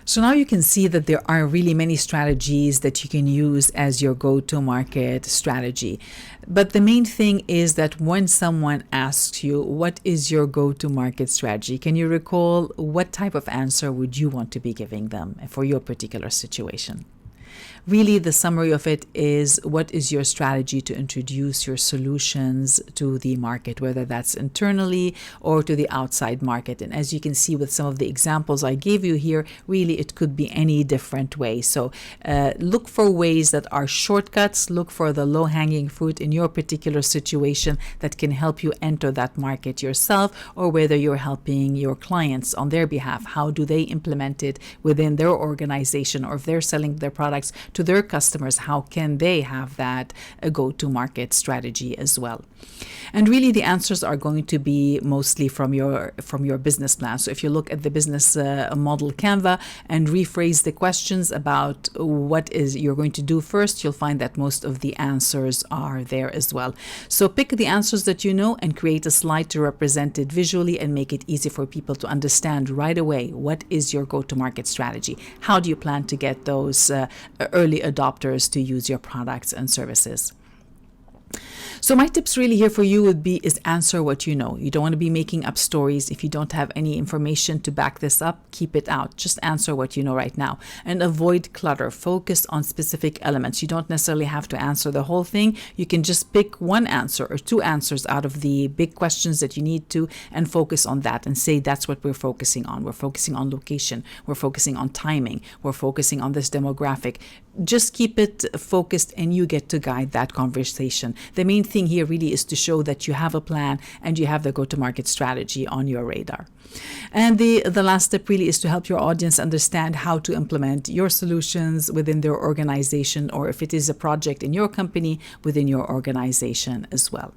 A: So now you can see that there are really many strategies that you can use as your go-to-market strategy. But the main thing is that when someone asks you, what is your go-to-market strategy? Can you recall what type of answer would you want to be giving them for your particular situation? Really, the summary of it is, what is your strategy to introduce your solutions to the market, whether that's internally or to the outside market? And as you can see with some of the examples I gave you here, really it could be any different way. So look for ways that are shortcuts, look for the low-hanging fruit in your particular situation that can help you enter that market yourself, or whether you're helping your clients on their behalf. How do they implement it within their organization, or if they're selling their products to their customers, how can they have that go-to-market strategy as well? And really the answers are going to be mostly from your business plan. So if you look at the business model Canva and rephrase the questions about what is you're going to do first, you'll find that most of the answers are there as well. So pick the answers that you know and create a slide to represent it visually and make it easy for people to understand right away what is your go-to-market strategy. How do you plan to get those early adopters to use your products and services? So my tips really here for you would be is answer what you know. You don't want to be making up stories. If you don't have any information to back this up, keep it out. Just answer what you know right now and avoid clutter. Focus on specific elements. You don't necessarily have to answer the whole thing. You can just pick one answer or two answers out of the big questions that you need to and focus on that and say that's what we're focusing on. We're focusing on location. We're focusing on timing. We're focusing on this demographic. Just keep it focused and you get to guide that conversation. The main thing here really is to show that you have a plan and you have the go-to-market strategy on your radar. And the last step really is to help your audience understand how to implement your solutions within their organization, or if it is a project in your company, within your organization as well.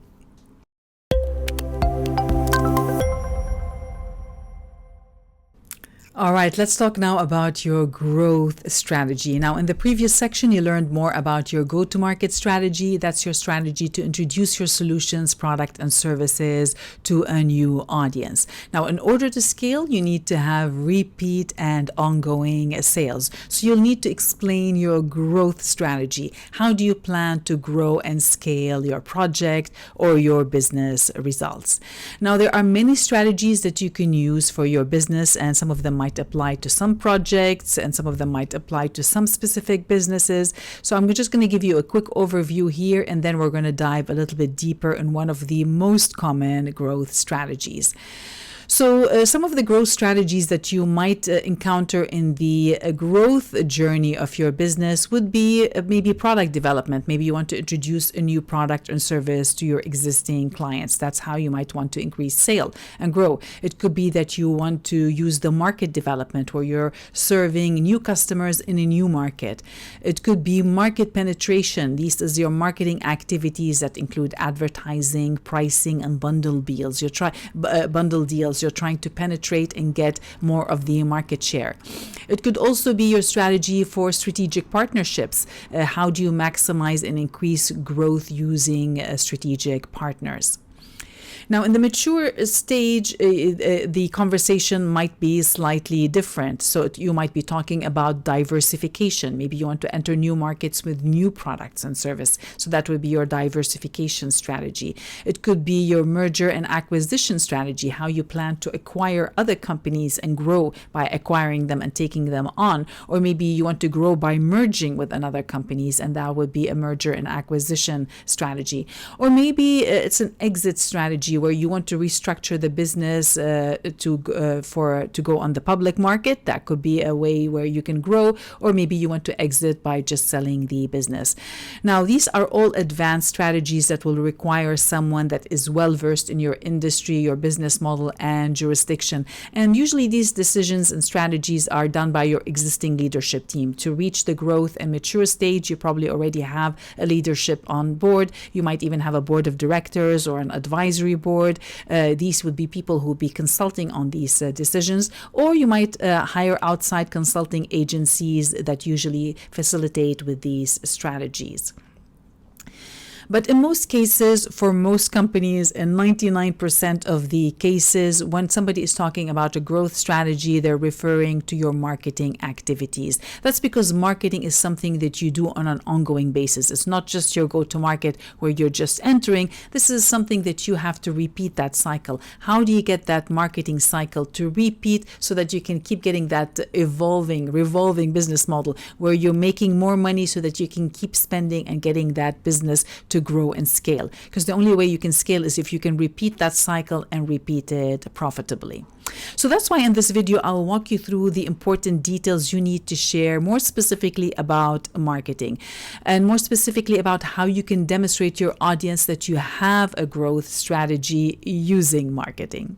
A: All right, let's talk now about your growth strategy. Now, in the previous section, you learned more about your go-to-market strategy. That's your strategy to introduce your solutions, product, and services to a new audience. Now, in order to scale, you need to have repeat and ongoing sales. So you'll need to explain your growth strategy. How do you plan to grow and scale your project or your business results? Now, there are many strategies that you can use for your business, and some of them might apply to some projects and some of them might apply to some specific businesses. So I'm just going to give you a quick overview here, and then we're going to dive a little bit deeper in one of the most common growth strategies. So some of the growth strategies that you might encounter in the growth journey of your business would be maybe product development. Maybe you want to introduce a new product and service to your existing clients. That's how you might want to increase sale and grow. It could be that you want to use the market development where you're serving new customers in a new market. It could be market penetration. These are your marketing activities that include advertising, pricing, and bundle deals. You're trying to penetrate and get more of the market share. It could also be your strategy for strategic partnerships. How do you maximize and increase growth using strategic partners? Now, in the mature stage, the conversation might be slightly different. So you might be talking about diversification. Maybe you want to enter new markets with new products and service. So that would be your diversification strategy. It could be your merger and acquisition strategy, how you plan to acquire other companies and grow by acquiring them and taking them on. Or maybe you want to grow by merging with another companies, and that would be a merger and acquisition strategy. Or maybe it's an exit strategy strategy where you want to restructure the business to go on the public market. That could be a way where you can grow, or maybe you want to exit by just selling the business. Now, these are all advanced strategies that will require someone that is well versed in your industry, your business model, and jurisdiction. And usually these decisions and strategies are done by your existing leadership team. To reach the growth and mature stage, you probably already have a leadership on board. You might even have a board of directors or an advisory board. These would be people who will be consulting on these decisions, or you might hire outside consulting agencies that usually facilitate with these strategies. But in most cases, for most companies, in 99% of the cases, when somebody is talking about a growth strategy, they're referring to your marketing activities. That's because marketing is something that you do on an ongoing basis. It's not just your go-to-market where you're just entering. This is something that you have to repeat that cycle. How do you get that marketing cycle to repeat so that you can keep getting that revolving business model where you're making more money so that you can keep spending and getting that business to grow and scale? Because the only way you can scale is if you can repeat that cycle and repeat it profitably. So that's why in this video, I'll walk you through the important details you need to share more specifically about marketing, and more specifically about how you can demonstrate your audience that you have a growth strategy using marketing.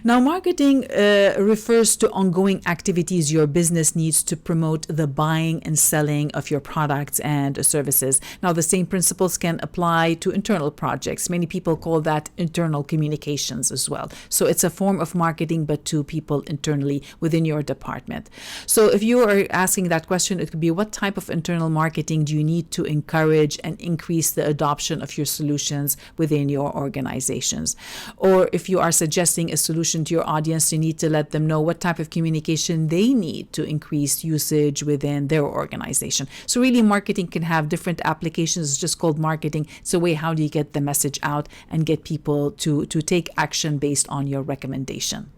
A: Now, marketing refers to ongoing activities your business needs to promote the buying and selling of your products and services. Now, the same principles can apply to internal projects. Many people call that internal communications as well. So it's a form of marketing, but to people internally within your department. So if you are asking that question, it could be, what type of internal marketing do you need to encourage and increase the adoption of your solutions within your organizations? Or if you are suggesting a solution to your audience, you need to let them know what type of communication they need to increase usage within their organization. So really, marketing can have different applications. It's just called marketing. It's a way, how do you get the message out and get people to take action based on your recommendation?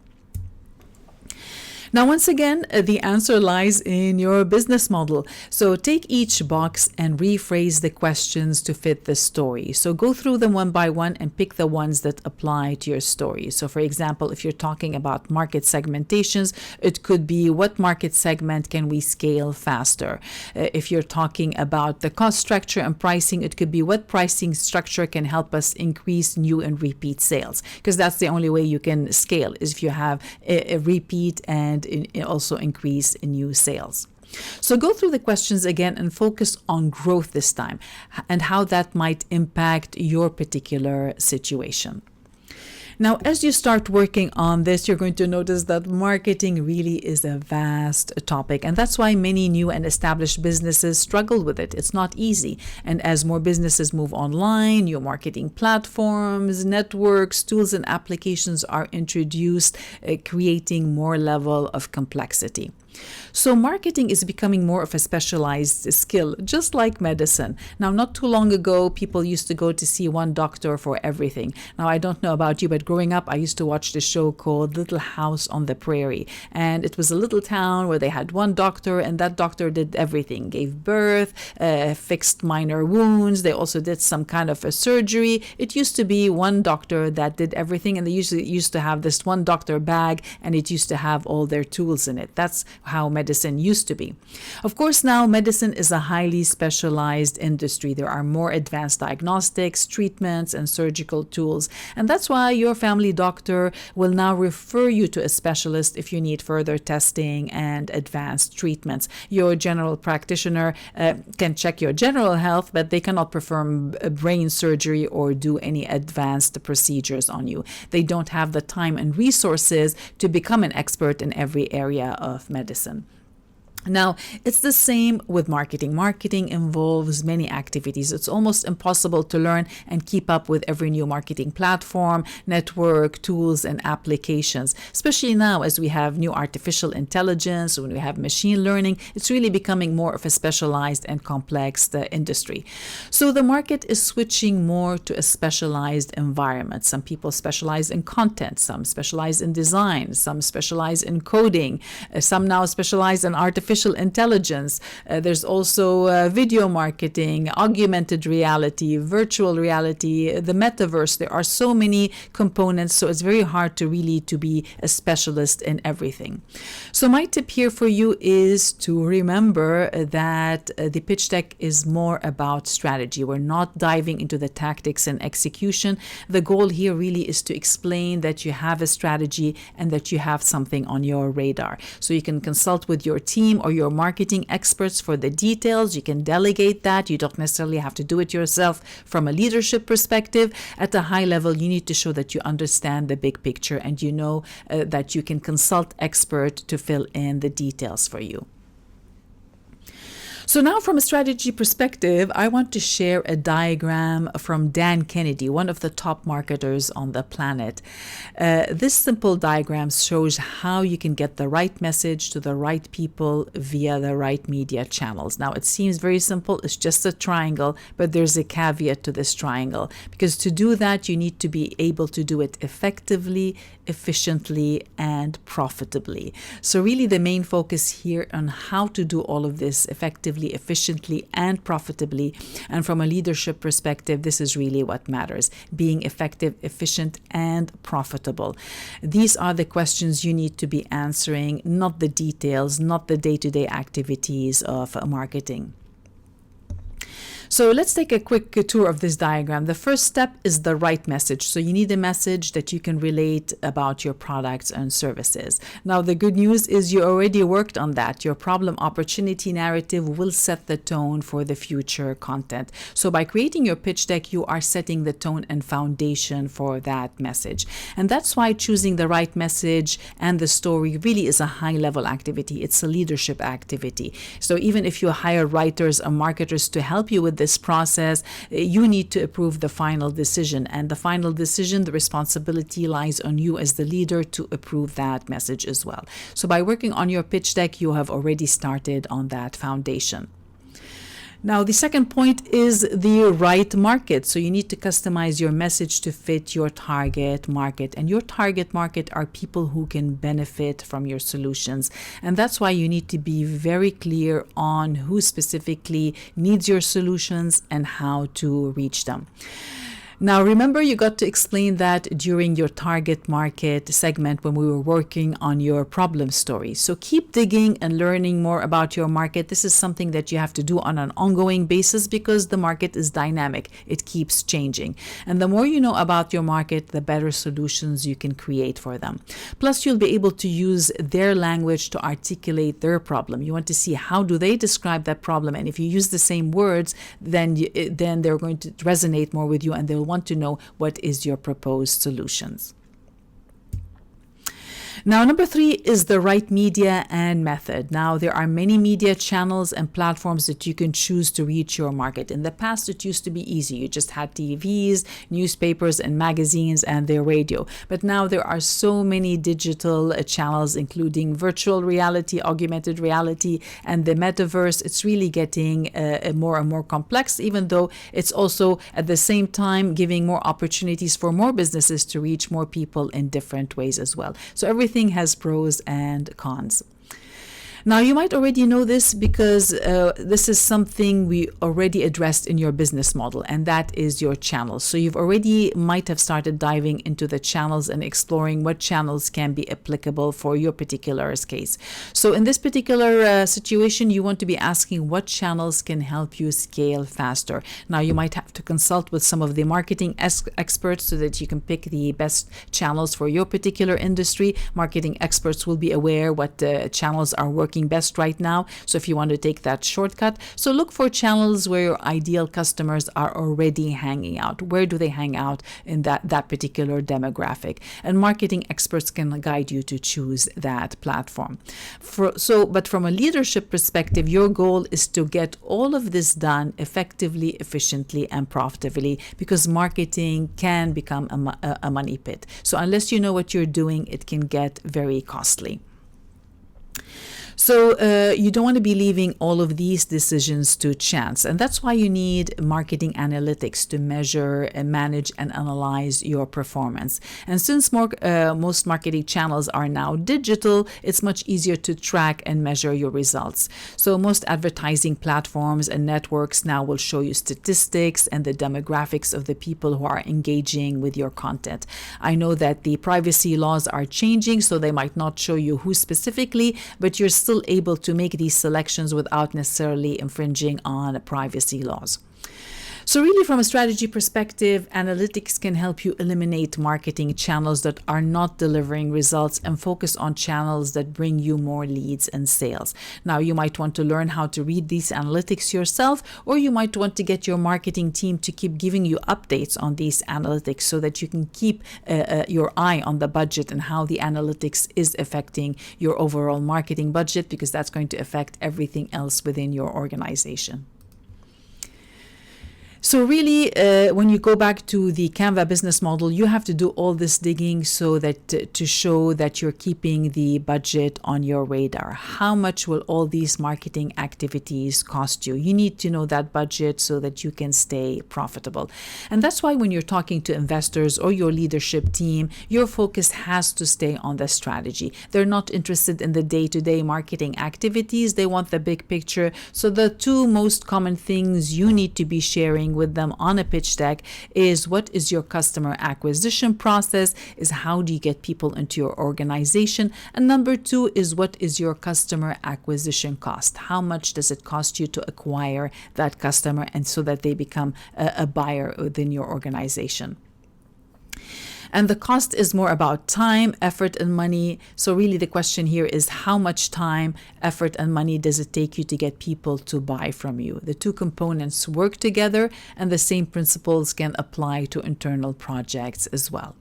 A: Now, once again, the answer lies in your business model. So take each box and rephrase the questions to fit the story. So go through them one by one and pick the ones that apply to your story. So for example, if you're talking about market segmentations, it could be, what market segment can we scale faster? If you're talking about the cost structure and pricing, it could be, what pricing structure can help us increase new and repeat sales? Because that's the only way you can scale, is if you have a repeat and also increase in new sales. So go through the questions again and focus on growth this time and how that might impact your particular situation. Now, as you start working on this, you're going to notice that marketing really is a vast topic. And that's why many new and established businesses struggle with it. It's not easy. And as more businesses move online, new marketing platforms, networks, tools, and applications are introduced, creating more level of complexity. So marketing is becoming more of a specialized skill, just like medicine. Now, not too long ago, people used to go to see one doctor for everything. Now, I don't know about you, but growing up, I used to watch the show called Little House on the Prairie. And it was a little town where they had one doctor, and that doctor did everything, gave birth, fixed minor wounds. They also did some kind of a surgery. It used to be one doctor that did everything, and they usually used to have this one doctor bag, and it used to have all their tools in it. That's how medicine used to be. Of course, now medicine is a highly specialized industry. There are more advanced diagnostics, treatments, and surgical tools. And that's why your family doctor will now refer you to a specialist if you need further testing and advanced treatments. Your general practitioner can check your general health, but they cannot perform brain surgery or do any advanced procedures on you. They don't have the time and resources to become an expert in every area of medicine. Now, it's the same with marketing. Marketing involves many activities. It's almost impossible to learn and keep up with every new marketing platform, network, tools, and applications. Especially now as we have new artificial intelligence, when we have machine learning, it's really becoming more of a specialized and complex industry. So the market is switching more to a specialized environment. Some people specialize in content, some specialize in design, some specialize in coding, some now specialize in artificial artificial intelligence. There's also video marketing, augmented reality, virtual reality, the metaverse. There are so many components, so it's very hard to really to be a specialist in everything. So my tip here for you is to remember that the pitch deck is more about strategy. We're not diving into the tactics and execution. The goal here really is to explain that you have a strategy and that you have something on your radar. So you can consult with your team or your marketing experts for the details. You can delegate that. You don't necessarily have to do it yourself. From a leadership perspective, at a high level, you need to show that you understand the big picture and you know that you can consult expert to fill in the details for you. So now from a strategy perspective, I want to share a diagram from Dan Kennedy, one of the top marketers on the planet. This simple diagram shows how you can get the right message to the right people via the right media channels. Now, it seems very simple. It's just a triangle, but there's a caveat to this triangle, because to do that, you need to be able to do it effectively, efficiently, and profitably. So really the main focus here on how to do all of this effectively, efficiently, and profitably. And from a leadership perspective, this is really what matters: being effective, efficient, and profitable. These are the questions you need to be answering, not the details, not the day-to-day activities of marketing. So let's take a quick tour of this diagram. The first step is the right message. So you need a message that you can relate about your products and services. Now, the good news is you already worked on that. Your problem opportunity narrative will set the tone for the future content. So by creating your pitch deck, you are setting the tone and foundation for that message. And that's why choosing the right message and the story really is a high-level activity. It's a leadership activity. So even if you hire writers or marketers to help you with this process, you need to approve the final decision. And the final decision, the responsibility lies on you as the leader to approve that message as well. So by working on your pitch deck, you have already started on that foundation. Now, the second point is the right market. So you need to customize your message to fit your target market. And your target market are people who can benefit from your solutions. And that's why you need to be very clear on who specifically needs your solutions and how to reach them. Now, remember, you got to explain that during your target market segment when we were working on your problem story. So keep digging and learning more about your market. This is something that you have to do on an ongoing basis because the market is dynamic. It keeps changing. And the more you know about your market, the better solutions you can create for them. Plus, you'll be able to use their language to articulate their problem. You want to see how do they describe that problem. And if you use the same words, then they're going to resonate more with you and they'll want to know what is your proposed solutions. Now, number 3 is the right media and method. Now, there are many media channels and platforms that you can choose to reach your market. In the past, it used to be easy. You just had TVs, newspapers, and magazines, and their radio. But now there are so many digital channels, including virtual reality, augmented reality, and the metaverse. It's really getting more and more complex, even though it's also at the same time giving more opportunities for more businesses to reach more people in different ways as well. So everything has pros and cons. Now, you might already know this because this is something we already addressed in your business model, and that is your channels. So you've already might have started diving into the channels and exploring what channels can be applicable for your particular case. So in this particular situation, you want to be asking what channels can help you scale faster. Now, you might have to consult with some of the marketing experts so that you can pick the best channels for your particular industry. Marketing experts will be aware what channels are working best right now. So if you want to take that shortcut, so look for channels where your ideal customers are already hanging out. Where do they hang out in that particular demographic? And marketing experts can guide you to choose that platform. But from a leadership perspective, your goal is to get all of this done effectively, efficiently, and profitably, because marketing can become a money pit. So unless you know what you're doing, it can get very costly. So you don't want to be leaving all of these decisions to chance. And that's why you need marketing analytics to measure and manage and analyze your performance. And since most marketing channels are now digital, it's much easier to track and measure your results. So most advertising platforms and networks now will show you statistics and the demographics of the people who are engaging with your content. I know that the privacy laws are changing, so they might not show you who specifically, but you're still able to make these selections without necessarily infringing on privacy laws. So really, from a strategy perspective, analytics can help you eliminate marketing channels that are not delivering results and focus on channels that bring you more leads and sales. Now, you might want to learn how to read these analytics yourself, or you might want to get your marketing team to keep giving you updates on these analytics so that you can keep your eye on the budget and how the analytics is affecting your overall marketing budget, because that's going to affect everything else within your organization. So really, when you go back to the Canva business model, you have to do all this digging so that to show that you're keeping the budget on your radar. How much will all these marketing activities cost you? You need to know that budget so that you can stay profitable. And that's why when you're talking to investors or your leadership team, your focus has to stay on the strategy. They're not interested in the day-to-day marketing activities. They want the big picture. So the two most common things you need to be sharing with them on a pitch deck is what is your customer acquisition process, is how do you get people into your organization, and number two is what is your customer acquisition cost, how much does it cost you to acquire that customer and so that they become a buyer within your organization. And the cost is more about time, effort, and money. So really the question here is how much time, effort, and money does it take you to get people to buy from you? The two components work together, and the same principles can apply to internal projects as well.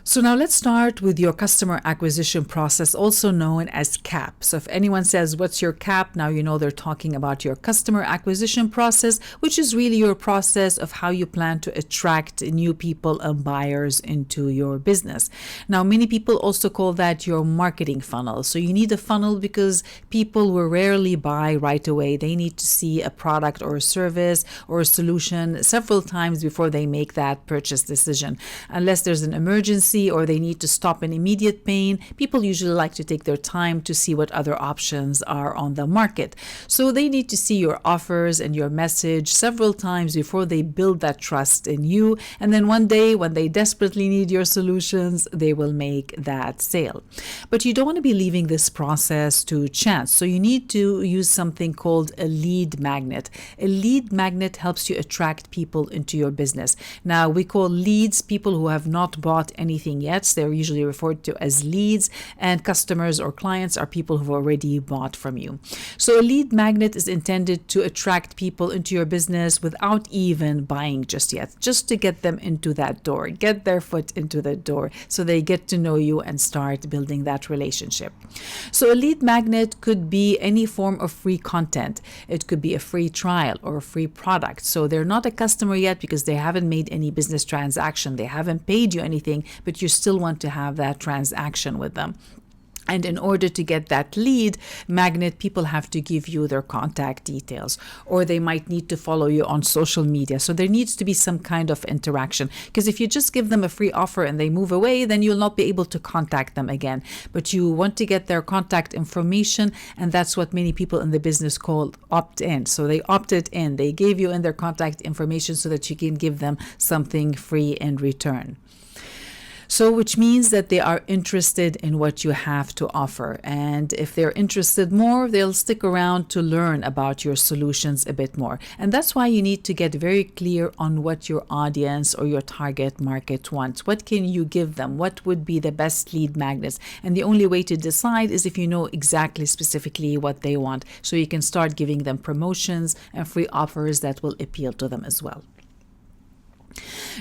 A: So now let's start with your customer acquisition process, also known as CAP. So if anyone says, what's your CAP? Now you know they're talking about your customer acquisition process, which is really your process of how you plan to attract new people and buyers into your business. Now, many people also call that your marketing funnel. So you need a funnel because people will rarely buy right away. They need to see a product or a service or a solution several times before they make that purchase decision. Unless there's an emergency or they need to stop an immediate pain, people usually like to take their time to see what other options are on the market. So they need to see your offers and your message several times before they build that trust in you. And then one day when they desperately need your solutions, they will make that sale. But you don't want to be leaving this process to chance. So you need to use something called a lead magnet. A lead magnet helps you attract people into your business. Now, we call leads people who have not bought anything yet. They're usually referred to as leads, and customers or clients are people who've already bought from you. So a lead magnet is intended to attract people into your business without even buying just yet, just to get them into that door, get their foot into the door so they get to know you and start building that relationship. So a lead magnet could be any form of free content. It could be a free trial or a free product. So they're not a customer yet because they haven't made any business transaction. They haven't paid you anything, but you still want to have that transaction with them. And in order to get that lead magnet, people have to give you their contact details, or they might need to follow you on social media. So there needs to be some kind of interaction, because if you just give them a free offer and they move away, then you'll not be able to contact them again. But you want to get their contact information, and that's what many people in the business call opt-in. So they opted in. They gave you in their contact information so that you can give them something free in return. So which means that they are interested in what you have to offer. And if they're interested more, they'll stick around to learn about your solutions a bit more. And that's why you need to get very clear on what your audience or your target market wants. What can you give them? What would be the best lead magnets? And the only way to decide is if you know exactly specifically what they want. So you can start giving them promotions and free offers that will appeal to them as well.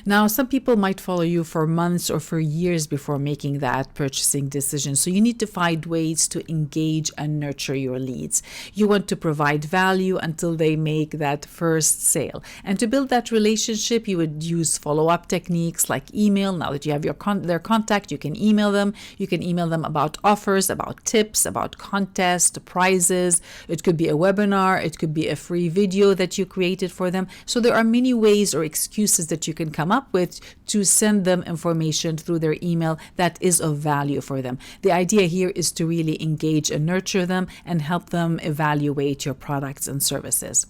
A: Now, some people might follow you for months or for years before making that purchasing decision. So you need to find ways to engage and nurture your leads. You want to provide value until they make that first sale. And to build that relationship, you would use follow-up techniques like email. Now that you have their contact, you can email them. You can email them about offers, about tips, about contests, prizes. It could be a webinar. It could be a free video that you created for them. So there are many ways or excuses that you can come up with to send them information through their email that is of value for them. The idea here is to really engage and nurture them and help them evaluate your products and services.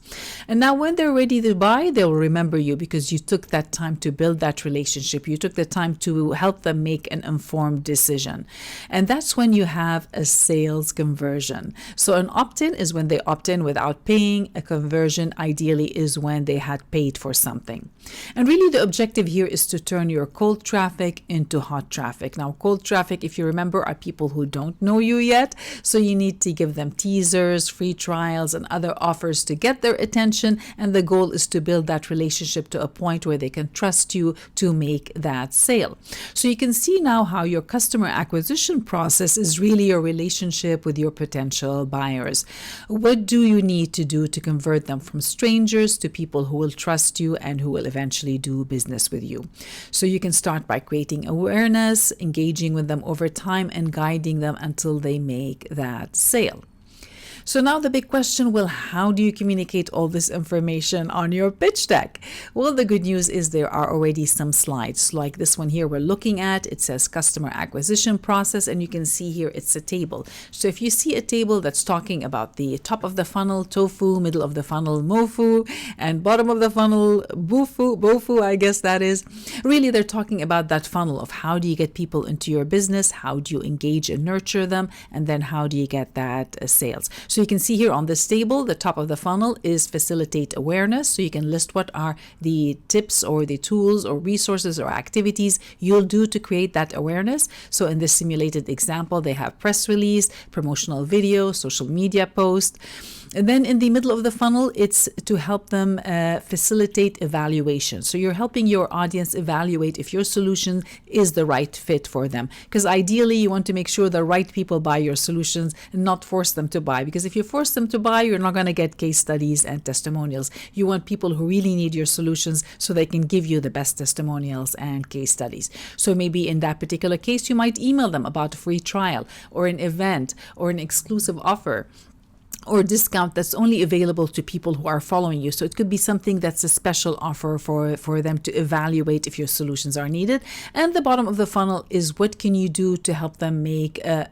A: And now when they're ready to buy, they'll remember you because you took that time to build that relationship. You took the time to help them make an informed decision. And that's when you have a sales conversion. So an opt-in is when they opt in without paying. A conversion ideally is when they had paid for something. And really the objective here is to turn your cold traffic into hot traffic. Now, cold traffic, if you remember, are people who don't know you yet. So you need to give them teasers, free trials, and other offers to get their attention. And the goal is to build that relationship to a point where they can trust you to make that sale. So you can see now how your customer acquisition process is really your relationship with your potential buyers. What do you need to do to convert them from strangers to people who will trust you and who will eventually do business with you? So you can start by creating awareness, engaging with them over time, and guiding them until they make that sale. So now the big question, well, how do you communicate all this information on your pitch deck? Well, the good news is there are already some slides like this one here we're looking at. It says customer acquisition process, and you can see here it's a table. So if you see a table that's talking about the top of the funnel, tofu, middle of the funnel, mofu, and bottom of the funnel, bofu, I guess that is. Really, they're talking about that funnel of how do you get people into your business, how do you engage and nurture them, and then how do you get that sales. So you can see here on this table, the top of the funnel is facilitate awareness. So you can list what are the tips or the tools or resources or activities you'll do to create that awareness. So in this simulated example, they have press release, promotional video, social media post. And then in the middle of the funnel, it's to help them facilitate evaluation. So you're helping your audience evaluate if your solution is the right fit for them. Because ideally, you want to make sure the right people buy your solutions and not force them to buy. Because if you force them to buy, you're not going to get case studies and testimonials. You want people who really need your solutions so they can give you the best testimonials and case studies. So maybe in that particular case, you might email them about a free trial or an event or an exclusive offer or discount that's only available to people who are following you. So it could be something that's a special offer for them to evaluate if your solutions are needed. And the bottom of the funnel is what can you do to help them make a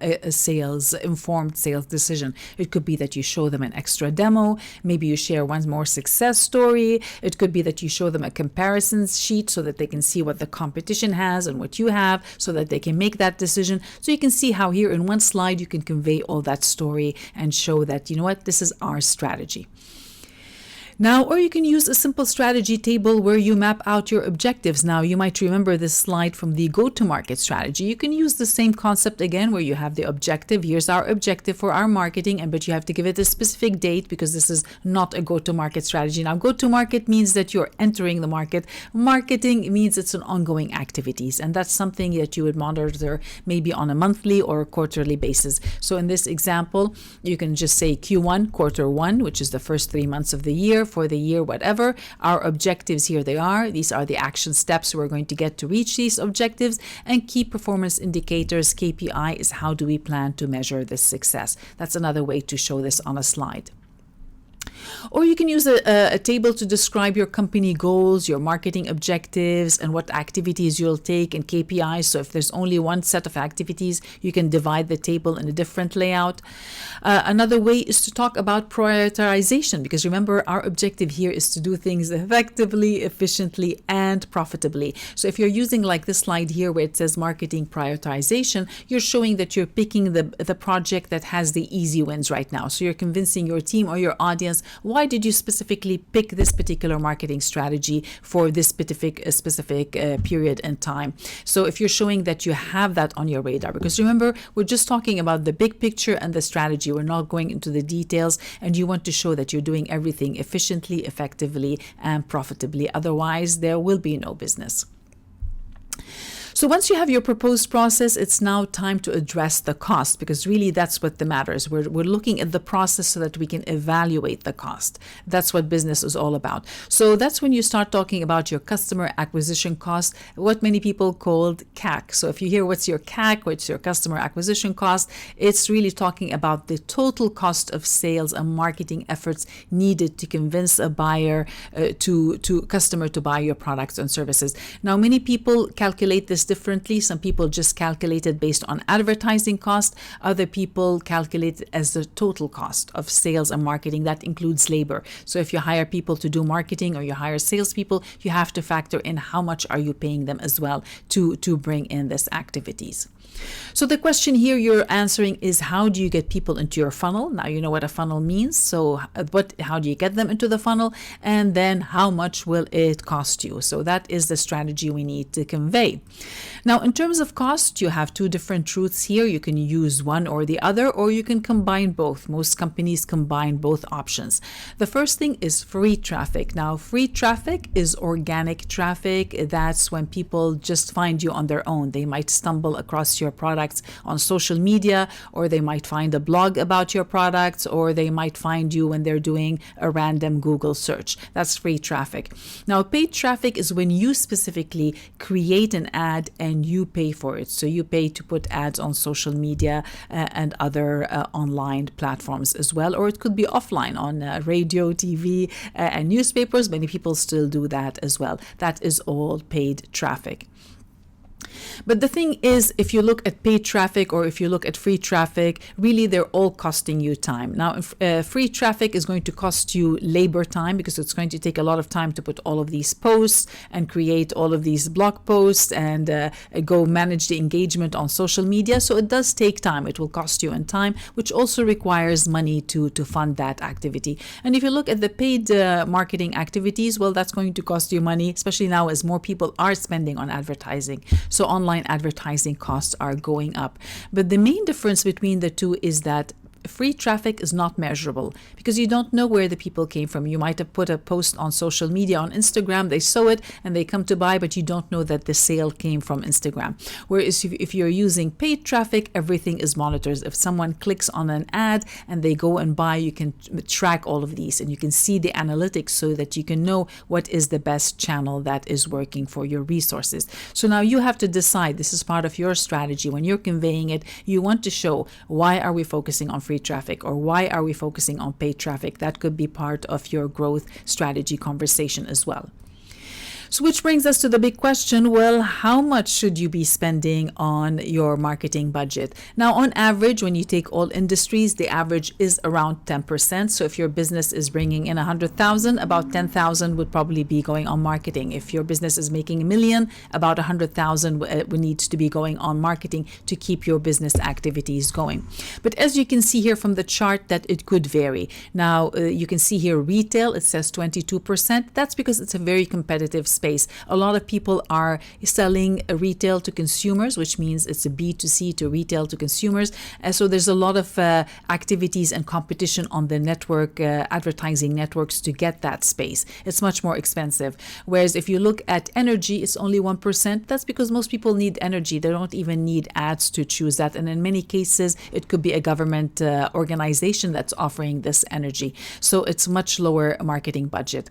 A: informed sales decision. It could be that you show them an extra demo. Maybe you share one more success story. It could be that you show them a comparison sheet so that they can see what the competition has and what you have so that they can make that decision. So you can see how here in one slide you can convey all that story and show that, you know what, this is our strategy. Now, or you can use a simple strategy table where you map out your objectives. Now, you might remember this slide from the go-to-market strategy. You can use the same concept again where you have the objective. Here's our objective for our marketing, but you have to give it a specific date because this is not a go-to-market strategy. Now, go-to-market means that you're entering the market. Marketing means it's an ongoing activities, and that's something that you would monitor maybe on a monthly or a quarterly basis. So in this example, you can just say Q1, quarter one, which is the first 3 months of the year, for the year, whatever. Our objectives, here they are. These are the action steps we're going to get to reach these objectives. And key performance indicators, KPI, is how do we plan to measure this success. That's another way to show this on a slide. Or you can use a table to describe your company goals, your marketing objectives, and what activities you'll take and KPIs. So if there's only one set of activities, you can divide the table in a different layout. Another way is to talk about prioritization, because remember, our objective here is to do things effectively, efficiently, and profitably. So if you're using like this slide here where it says marketing prioritization, you're showing that you're picking the project that has the easy wins right now. So you're convincing your team or your audience why did you specifically pick this particular marketing strategy for this specific period in time. So if you're showing that you have that on your radar, because remember, we're just talking about the big picture and the strategy. We're not going into the details, and you want to show that you're doing everything efficiently, effectively, and profitably. Otherwise, there will be no business. So once you have your proposed process, it's now time to address the cost, because really that's what matters. We're looking at the process so that we can evaluate the cost. That's what business is all about. So that's when you start talking about your customer acquisition cost, what many people called CAC. So if you hear what's your CAC, what's your customer acquisition cost, it's really talking about the total cost of sales and marketing efforts needed to convince a buyer, to customer to buy your products and services. Now, many people calculate this differently. Some people just calculate it based on advertising cost. Other people calculate it as the total cost of sales and marketing. That includes labor. So if you hire people to do marketing or you hire salespeople, you have to factor in how much are you paying them as well to bring in these activities. So the question here you're answering is, how do you get people into your funnel? Now you know what a funnel means. So how do you get them into the funnel? And then how much will it cost you? So that is the strategy we need to convey. Now, in terms of cost, you have two different truths here. You can use one or the other, or you can combine both. Most companies combine both options. The first thing is free traffic. Now, free traffic is organic traffic. That's when people just find you on their own. They might stumble across your products on social media, or they might find a blog about your products, or they might find you when they're doing a random Google search. That's free traffic. Now, paid traffic is when you specifically create an ad and you pay for it. So you pay to put ads on social media and other online platforms as well, or it could be offline on radio, TV, and newspapers. Many people still do that as well. That is all paid traffic. But the thing is, if you look at paid traffic or if you look at free traffic, really they're all costing you time. Now, free traffic is going to cost you labor time, because it's going to take a lot of time to put all of these posts and create all of these blog posts and go manage the engagement on social media. So it does take time. It will cost you in time, which also requires money to fund that activity. And if you look at the paid marketing activities, well, that's going to cost you money, especially now as more people are spending on advertising. So online advertising costs are going up. But the main difference between the two is that free traffic is not measurable, because you don't know where the people came from. You might have put a post on social media, on Instagram, they saw it and they come to buy, but you don't know that the sale came from Instagram. Whereas if you're using paid traffic, everything is monitored. If someone clicks on an ad and they go and buy, you can track all of these and you can see the analytics so that you can know what is the best channel that is working for your resources. So now you have to decide, this is part of your strategy. When you're conveying it, you want to show, why are we focusing on free traffic, or why are we focusing on paid traffic? That could be part of your growth strategy conversation as well. So which brings us to the big question, well, how much should you be spending on your marketing budget? Now, on average, when you take all industries, the average is around 10%. So if your business is bringing in 100,000, about 10,000 would probably be going on marketing. If your business is making $1 million, about 100,000 would need to be going on marketing to keep your business activities going. But as you can see here from the chart, that it could vary. Now, you can see here retail, it says 22%. That's because it's a very competitive space. A lot of people are selling retail to consumers, which means it's a B2C to retail to consumers. So there's a lot of activities and competition on the network, advertising networks to get that space. It's much more expensive. Whereas if you look at energy, it's only 1%. That's because most people need energy. They don't even need ads to choose that. And in many cases, it could be a government organization that's offering this energy. So it's much lower marketing budget.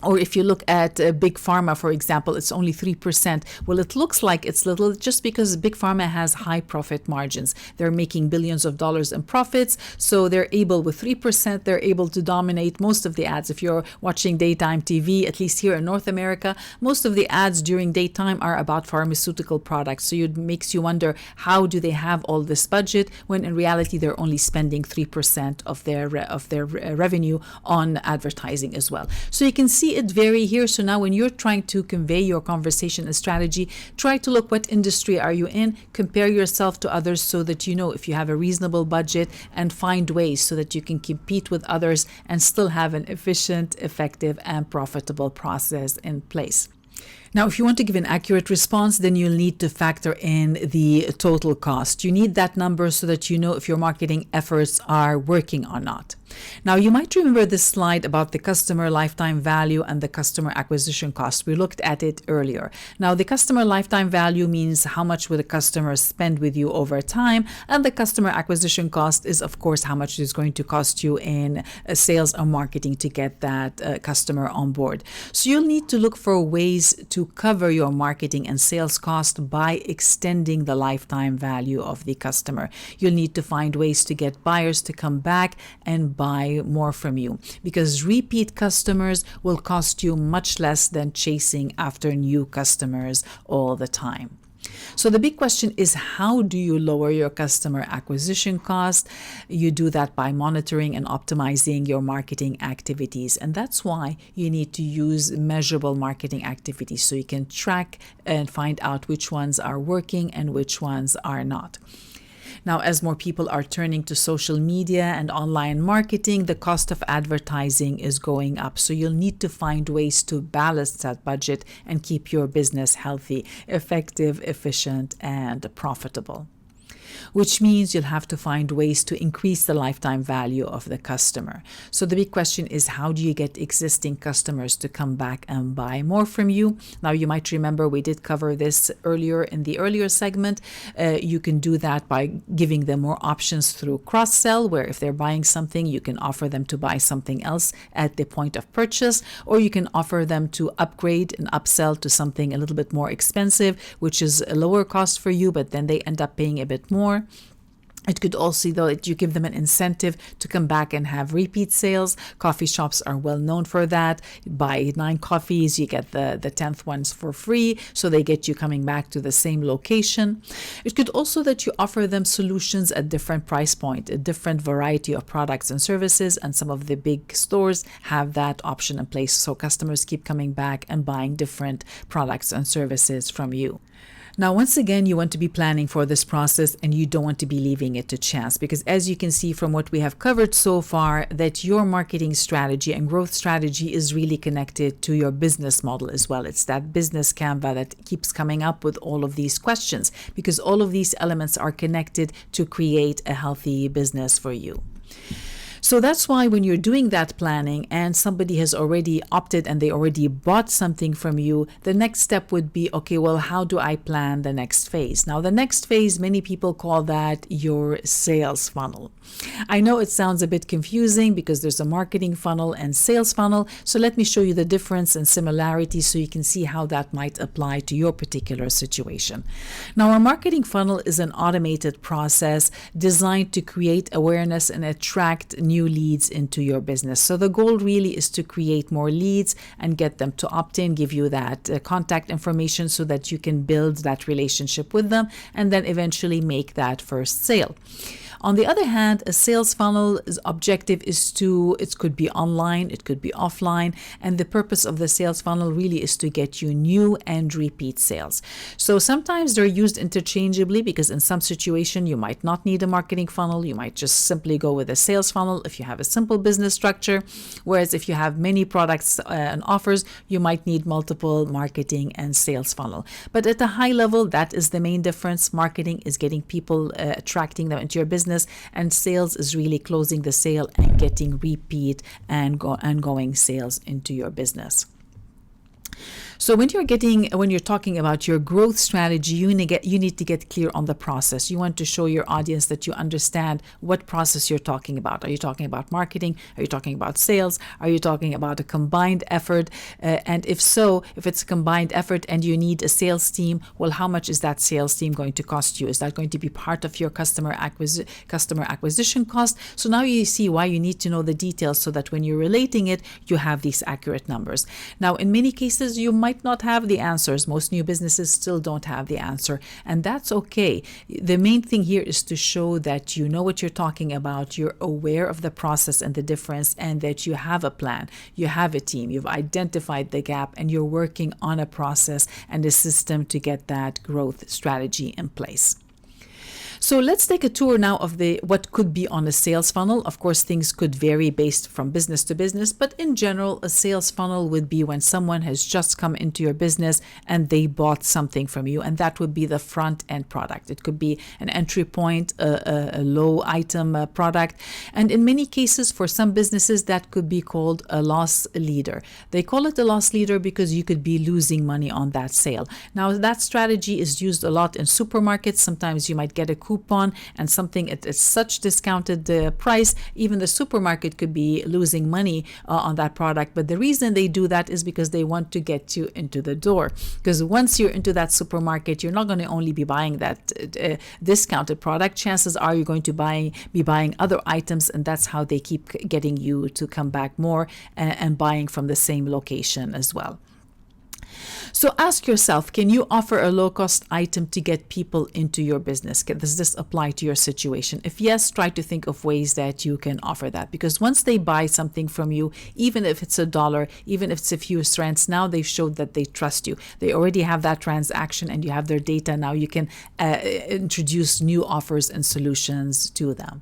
A: Or if you look at Big Pharma, for example, it's only 3%. Well, it looks like it's little just because Big Pharma has high profit margins. They're making billions of dollars in profits. So they're able, with 3%, they're able to dominate most of the ads. If you're watching daytime TV, at least here in North America, most of the ads during daytime are about pharmaceutical products. So it makes you wonder, how do they have all this budget when in reality they're only spending 3% of their revenue on advertising as well. So you can see see it vary here. So now when you're trying to convey your conversation and strategy, try to look what industry are you in, compare yourself to others so that you know if you have a reasonable budget, and find ways so that you can compete with others and still have an efficient, effective, and profitable process in place. Now, if you want to give an accurate response, then you'll need to factor in the total cost. You need that number so that you know if your marketing efforts are working or not. Now, you might remember this slide about the customer lifetime value and the customer acquisition cost. We looked at it earlier. Now, the customer lifetime value means how much will the customer spend with you over time, and the customer acquisition cost is, of course, how much it is going to cost you in sales or marketing to get that customer on board. So you'll need to look for ways to cover your marketing and sales cost by extending the lifetime value of the customer. You'll need to find ways to get buyers to come back and buy more from you, because repeat customers will cost you much less than chasing after new customers all the time. So the big question is, how do you lower your customer acquisition cost? You do that by monitoring and optimizing your marketing activities. And that's why you need to use measurable marketing activities so you can track and find out which ones are working and which ones are not. Now, as more people are turning to social media and online marketing, the cost of advertising is going up. So you'll need to find ways to balance that budget and keep your business healthy, effective, efficient, and profitable. Which means you'll have to find ways to increase the lifetime value of the customer. So the big question is, how do you get existing customers to come back and buy more from you? Now, you might remember we did cover this earlier in the earlier segment. You can do that by giving them more options through cross-sell, where if they're buying something, you can offer them to buy something else at the point of purchase, or you can offer them to upgrade and upsell to something a little bit more expensive, which is a lower cost for you, but then they end up paying a bit more. It could also, though, that you give them an incentive to come back and have repeat sales. Coffee shops are well known for that. Buy 9 coffees, you get the 10th ones for free, so they get you coming back to the same location. It could also that you offer them solutions at different price point, a different variety of products and services, and some of the big stores have that option in place, so customers keep coming back and buying different products and services from you. Now, once again, you want to be planning for this process and you don't want to be leaving it to chance, because as you can see from what we have covered so far, that your marketing strategy and growth strategy is really connected to your business model as well. It's that business Canva that keeps coming up with all of these questions, because all of these elements are connected to create a healthy business for you. So that's why when you're doing that planning and somebody has already opted and they already bought something from you, the next step would be, okay, well, how do I plan the next phase? Now, the next phase, many people call that your sales funnel. I know it sounds a bit confusing because there's a marketing funnel and sales funnel. So let me show you the difference and similarities so you can see how that might apply to your particular situation. Now, our marketing funnel is an automated process designed to create awareness and attract new leads into your business. So the goal really is to create more leads and get them to opt in, give you that contact information so that you can build that relationship with them and then eventually make that first sale. On the other hand, a sales funnel's objective is it could be online, it could be offline, and the purpose of the sales funnel really is to get you new and repeat sales. So sometimes they're used interchangeably because in some situation you might not need a marketing funnel, you might just simply go with a sales funnel if you have a simple business structure, whereas if you have many products and offers, you might need multiple marketing and sales funnel. But at a high level, that is the main difference. Marketing is getting people, attracting them into your business, and sales is really closing the sale and getting repeat and ongoing sales into your business. So when you're talking about your growth strategy, you need to get clear on the process. You want to show your audience that you understand what process you're talking about. Are you talking about marketing? Are you talking about sales? Are you talking about a combined effort? And if so, if it's a combined effort and you need a sales team, well, how much is that sales team going to cost you? Is that going to be part of your customer acquisition cost? So now you see why you need to know the details so that when you're relating it, you have these accurate numbers. Now, in many cases, you might not have the answers. Most new businesses still don't have the answer, and that's okay. The main thing here is to show that you know what you're talking about, you're aware of the process and the difference, and that you have a plan, you have a team, you've identified the gap, and you're working on a process and a system to get that growth strategy in place. So let's take a tour now of what could be on a sales funnel. Of course, things could vary based from business to business, but in general, a sales funnel would be when someone has just come into your business and they bought something from you, and that would be the front end product. It could be an entry point, a low item product, and in many cases, for some businesses, that could be called a loss leader. They call it a loss leader because you could be losing money on that sale. Now, that strategy is used a lot in supermarkets. Sometimes you might get a coupon and something at such discounted price, even the supermarket could be losing money on that product. But the reason they do that is because they want to get you into the door. Because once you're into that supermarket, you're not going to only be buying that discounted product. Chances are you're going to be buying other items, and that's how they keep getting you to come back more and buying from the same location as well. So ask yourself, can you offer a low-cost item to get people into your business? Does this apply to your situation? If yes, try to think of ways that you can offer that. Because once they buy something from you, even if it's $1, even if it's a few cents, now they've showed that they trust you. They already have that transaction and you have their data. Now you can introduce new offers and solutions to them.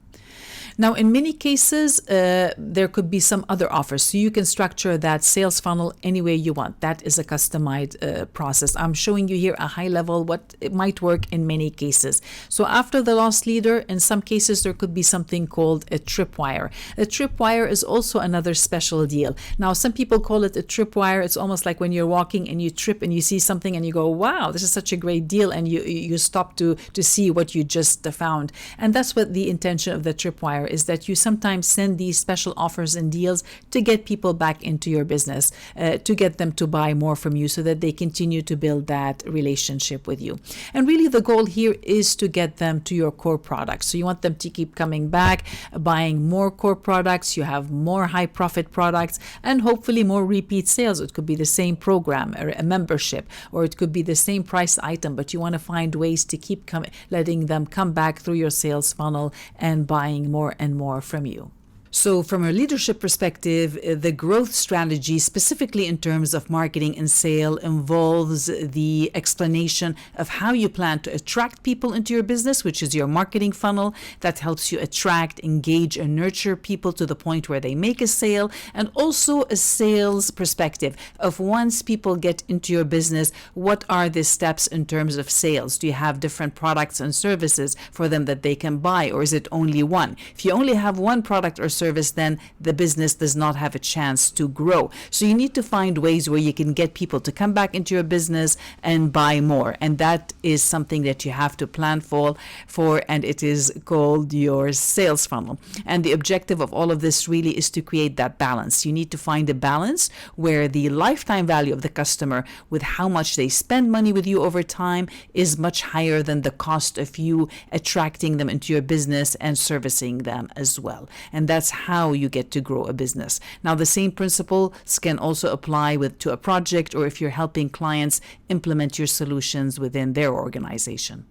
A: Now, in many cases, there could be some other offers. So you can structure that sales funnel any way you want. That is a customized process. I'm showing you here a high level what it might work in many cases. So after the loss leader, in some cases, there could be something called a tripwire. A tripwire is also another special deal. Now, some people call it a tripwire. It's almost like when you're walking and you trip and you see something and you go, wow, this is such a great deal. And you stop to see what you just found. And that's what the intention of the tripwire is, that you sometimes send these special offers and deals to get people back into your business, to get them to buy more from you so that they continue to build that relationship with you. And really the goal here is to get them to your core products. So you want them to keep coming back, buying more core products, you have more high profit products, and hopefully more repeat sales. It could be the same program or a membership, or it could be the same price item, but you want to find ways to keep letting them come back through your sales funnel and buying more and more from you. So from a leadership perspective, the growth strategy, specifically in terms of marketing and sale, involves the explanation of how you plan to attract people into your business, which is your marketing funnel that helps you attract, engage, and nurture people to the point where they make a sale, and also a sales perspective of once people get into your business, what are the steps in terms of sales? Do you have different products and services for them that they can buy, or is it only one? If you only have one product or service, then the business does not have a chance to grow. So you need to find ways where you can get people to come back into your business and buy more. And that is something that you have to plan for, and it is called your sales funnel. And the objective of all of this really is to create that balance. You need to find a balance where the lifetime value of the customer with how much they spend money with you over time is much higher than the cost of you attracting them into your business and servicing them as well. And that's how you get to grow a business. Now, the same principles can also apply to a project, or if you're helping clients implement your solutions within their organization.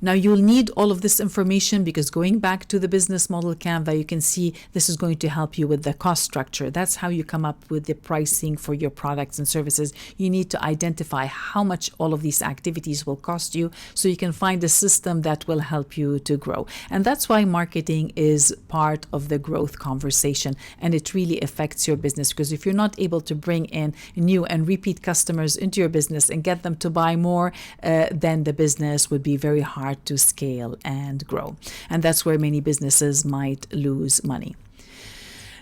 A: Now, you'll need all of this information because going back to the business model Canva, you can see this is going to help you with the cost structure. That's how you come up with the pricing for your products and services. You need to identify how much all of these activities will cost you so you can find a system that will help you to grow. And that's why marketing is part of the growth conversation, and it really affects your business, because if you're not able to bring in new and repeat customers into your business and get them to buy more, then the business would be very hard to scale and grow. And that's where many businesses might lose money.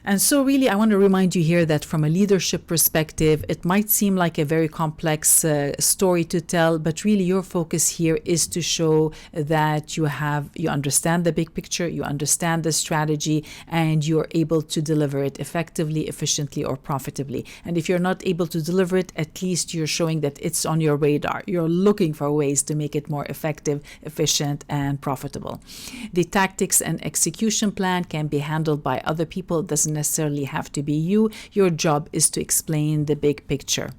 A: And so really, I want to remind you here that from a leadership perspective, it might seem like a very complex story to tell, but really your focus here is to show that you understand the big picture, you understand the strategy, and you're able to deliver it effectively, efficiently, or profitably. And if you're not able to deliver it, at least you're showing that it's on your radar. You're looking for ways to make it more effective, efficient, and profitable. The tactics and execution plan can be handled by other people. It doesn't doesn't necessarily have to be you. Your job is to explain the big picture.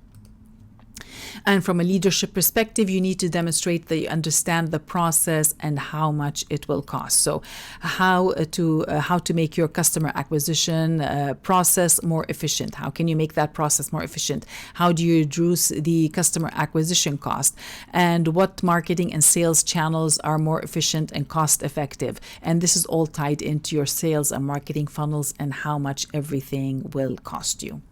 A: And from a leadership perspective, you need to demonstrate that you understand the process and how much it will cost. So how to make your customer acquisition process more efficient. How can you make that process more efficient? How do you reduce the customer acquisition cost? And what marketing and sales channels are more efficient and cost effective? And this is all tied into your sales and marketing funnels and how much everything will cost you.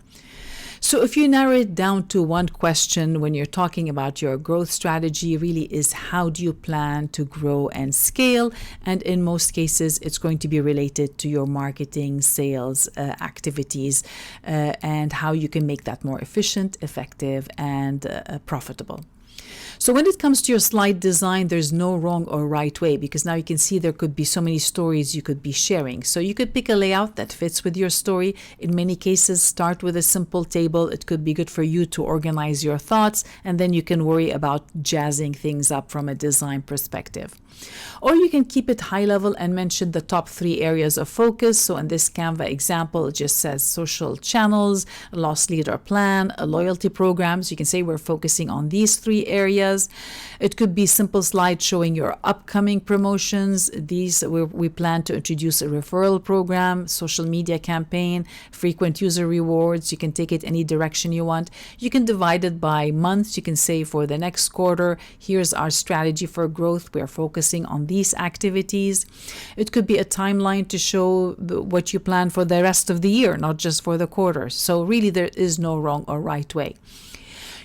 A: So if you narrow it down to one question when you're talking about your growth strategy, really is how do you plan to grow and scale? And in most cases, it's going to be related to your marketing, sales activities, and how you can make that more efficient, effective, and profitable. So when it comes to your slide design, there's no wrong or right way, because now you can see there could be so many stories you could be sharing. So you could pick a layout that fits with your story. In many cases, start with a simple table. It could be good for you to organize your thoughts, and then you can worry about jazzing things up from a design perspective. Or you can keep it high level and mention the top 3 areas of focus. So in this Canva example, it just says social channels, a loss leader plan, a loyalty program. So you can say we're focusing on these 3 areas. It could be simple slide showing your upcoming promotions. These we plan to introduce a referral program, social media campaign, frequent user rewards. You can take it any direction you want. You can divide it by months. You can say for the next quarter, here's our strategy for growth. We are focusing on these activities. It could be a timeline to show what you plan for the rest of the year, not just for the quarter. So really there is no wrong or right way.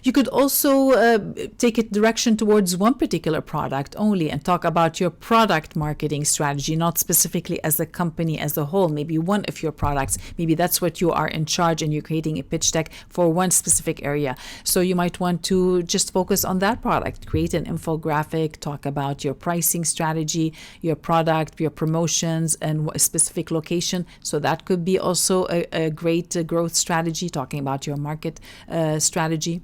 A: You could also take it direction towards one particular product only and talk about your product marketing strategy, not specifically as a company as a whole. Maybe one of your products, maybe that's what you are in charge and you're creating a pitch deck for one specific area. So you might want to just focus on that product, create an infographic, talk about your pricing strategy, your product, your promotions, and a specific location. So that could be also a great growth strategy, talking about your market strategy.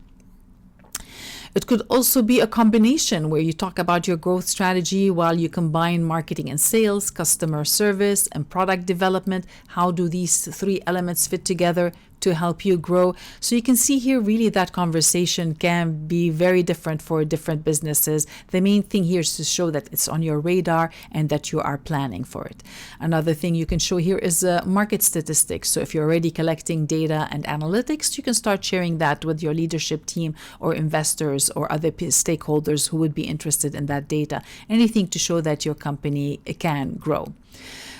A: It could also be a combination where you talk about your growth strategy while you combine marketing and sales, customer service, and product development. How do these 3 elements fit together to help you grow? So you can see here really that conversation can be very different for different businesses. The main thing here is to show that it's on your radar and that you are planning for it. Another thing you can show here is market statistics. So if you're already collecting data and analytics, you can start sharing that with your leadership team or investors or other stakeholders who would be interested in that data. Anything to show that your company can grow.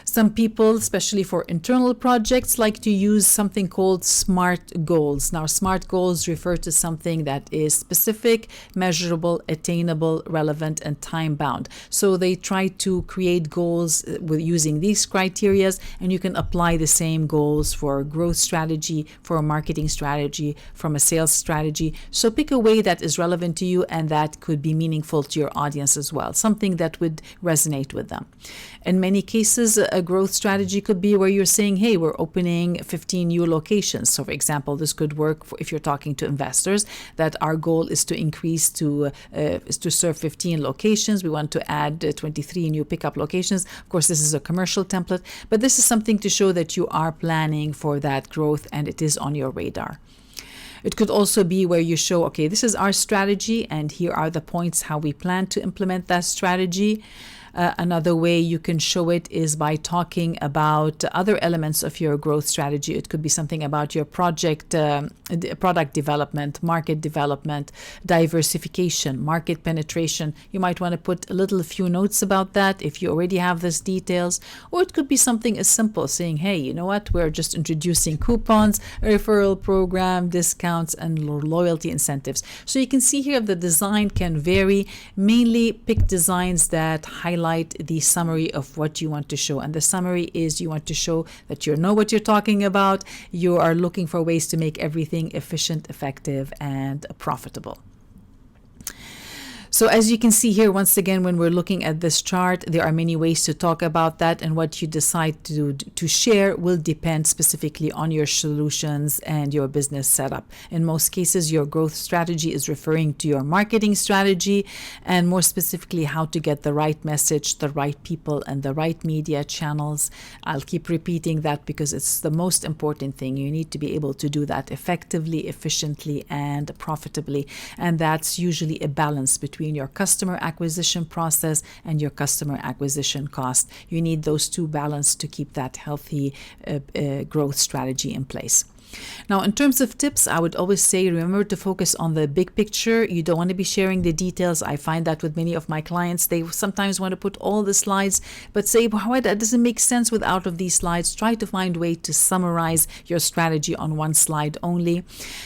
A: Some people, especially for internal projects, like to use something called SMART goals. Now, SMART goals refer to something that is specific, measurable, attainable, relevant, and time-bound. So they try to create goals with using these criteria, and you can apply the same goals for a growth strategy, for a marketing strategy, from a sales strategy. So pick a way that is relevant to you and that could be meaningful to your audience as well, something that would resonate with them. In many cases, a growth strategy could be where you're saying, hey, we're opening 15 new locations. So for example, this could work if you're talking to investors, that our goal is to increase to serve 15 locations. We want to add 23 new pickup locations. Of course, this is a commercial template, but this is something to show that you are planning for that growth and it is on your radar. It could also be where you show, okay, this is our strategy and here are the points how we plan to implement that strategy. Another way you can show it is by talking about other elements of your growth strategy. It could be something about your product development, market development, diversification, market penetration. You might want to put a few notes about that if you already have these details. Or it could be something as simple saying, hey, you know what, we're just introducing coupons, a referral program, discounts, and loyalty incentives. So you can see here the design can vary. Mainly pick designs that highlight the summary of what you want to show. And the summary is you want to show that you know what you're talking about. You are looking for ways to make everything efficient, effective, and profitable. So as you can see here, once again, when we're looking at this chart, there are many ways to talk about that, and what you decide to share will depend specifically on your solutions and your business setup. In most cases, your growth strategy is referring to your marketing strategy, and more specifically, how to get the right message, the right people, and the right media channels. I'll keep repeating that because it's the most important thing. You need to be able to do that effectively, efficiently, and profitably. And that's usually a balance between your customer acquisition process and your customer acquisition cost. You need those two balanced to keep that healthy growth strategy in place. Now, in terms of tips, I would always say, remember to focus on the big picture. You don't want to be sharing the details. I find that with many of my clients, they sometimes want to put all the slides, but say, well, that doesn't make sense without of these slides. Try to find a way to summarize your strategy on one slide only,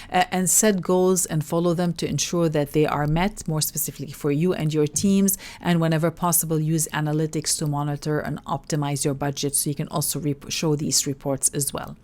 A: and set goals and follow them to ensure that they are met, more specifically for you and your teams. And whenever possible, use analytics to monitor and optimize your budget, so you can also show these reports as well.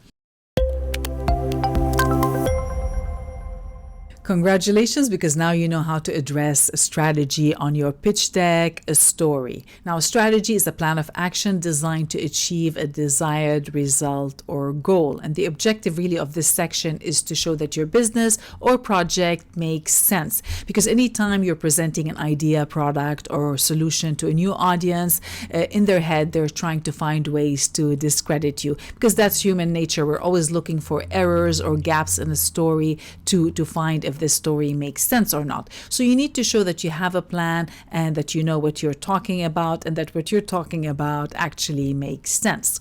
A: Congratulations, because now you know how to address a strategy on your pitch deck, a story. Now, a strategy is a plan of action designed to achieve a desired result or goal. And the objective really of this section is to show that your business or project makes sense. Because anytime you're presenting an idea, product, or solution to a new audience, in their head, they're trying to find ways to discredit you, because that's human nature. We're always looking for errors or gaps in a story to find if this story makes sense or not. So you need to show that you have a plan and that you know what you're talking about, and that what you're talking about actually makes sense.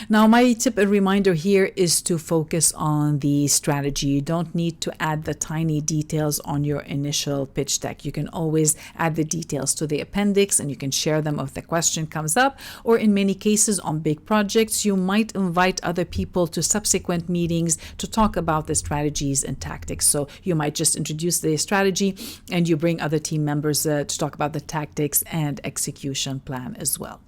A: Now, my tip and reminder here is to focus on the strategy. You don't need to add the tiny details on your initial pitch deck. You can always add the details to the appendix, and you can share them if the question comes up. Or in many cases on big projects, you might invite other people to subsequent meetings to talk about the strategies and tactics. So you might just introduce the strategy and you bring other team members to talk about the tactics and execution plan as well.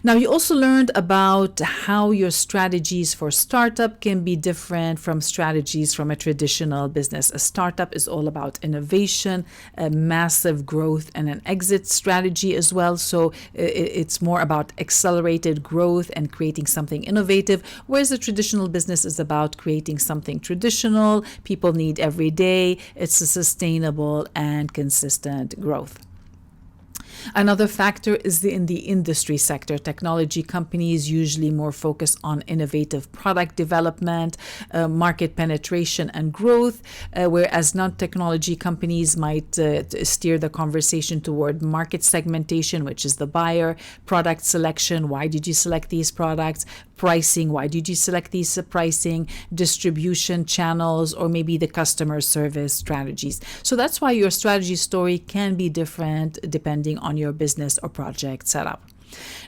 A: Now, you also learned about how your strategies for startup can be different from strategies from a traditional business. A startup is all about innovation, a massive growth, and an exit strategy as well. So it's more about accelerated growth and creating something innovative, whereas a traditional business is about creating something traditional, people need every day. It's a sustainable and consistent growth. Another factor is in the industry sector. Technology companies usually more focus on innovative product development, market penetration and growth, whereas non-technology companies might steer the conversation toward market segmentation, which is the buyer, product selection, why did you select these products, pricing, why did you select these pricing, distribution channels, or maybe the customer service strategies. So that's why your strategy story can be different depending on your business or project setup.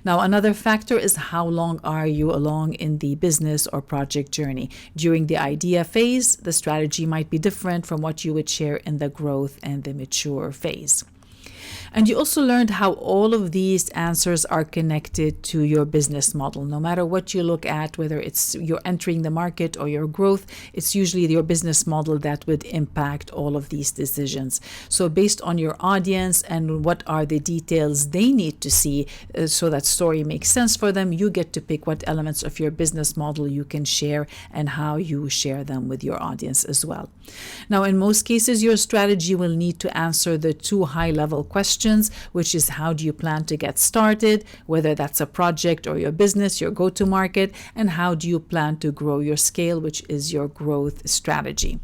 A: Now, another factor is how long are you along in the business or project journey. During the idea phase, the strategy might be different from what you would share in the growth and the mature phase. And you also learned how all of these answers are connected to your business model. No matter what you look at, whether it's you're entering the market or your growth, it's usually your business model that would impact all of these decisions. So based on your audience and what are the details they need to see so that story makes sense for them, you get to pick what elements of your business model you can share and how you share them with your audience as well. Now, in most cases, your strategy will need to answer the two high-level questions, which is how do you plan to get started, whether that's a project or your business, your go-to-market, and how do you plan to grow your scale, which is your growth strategy.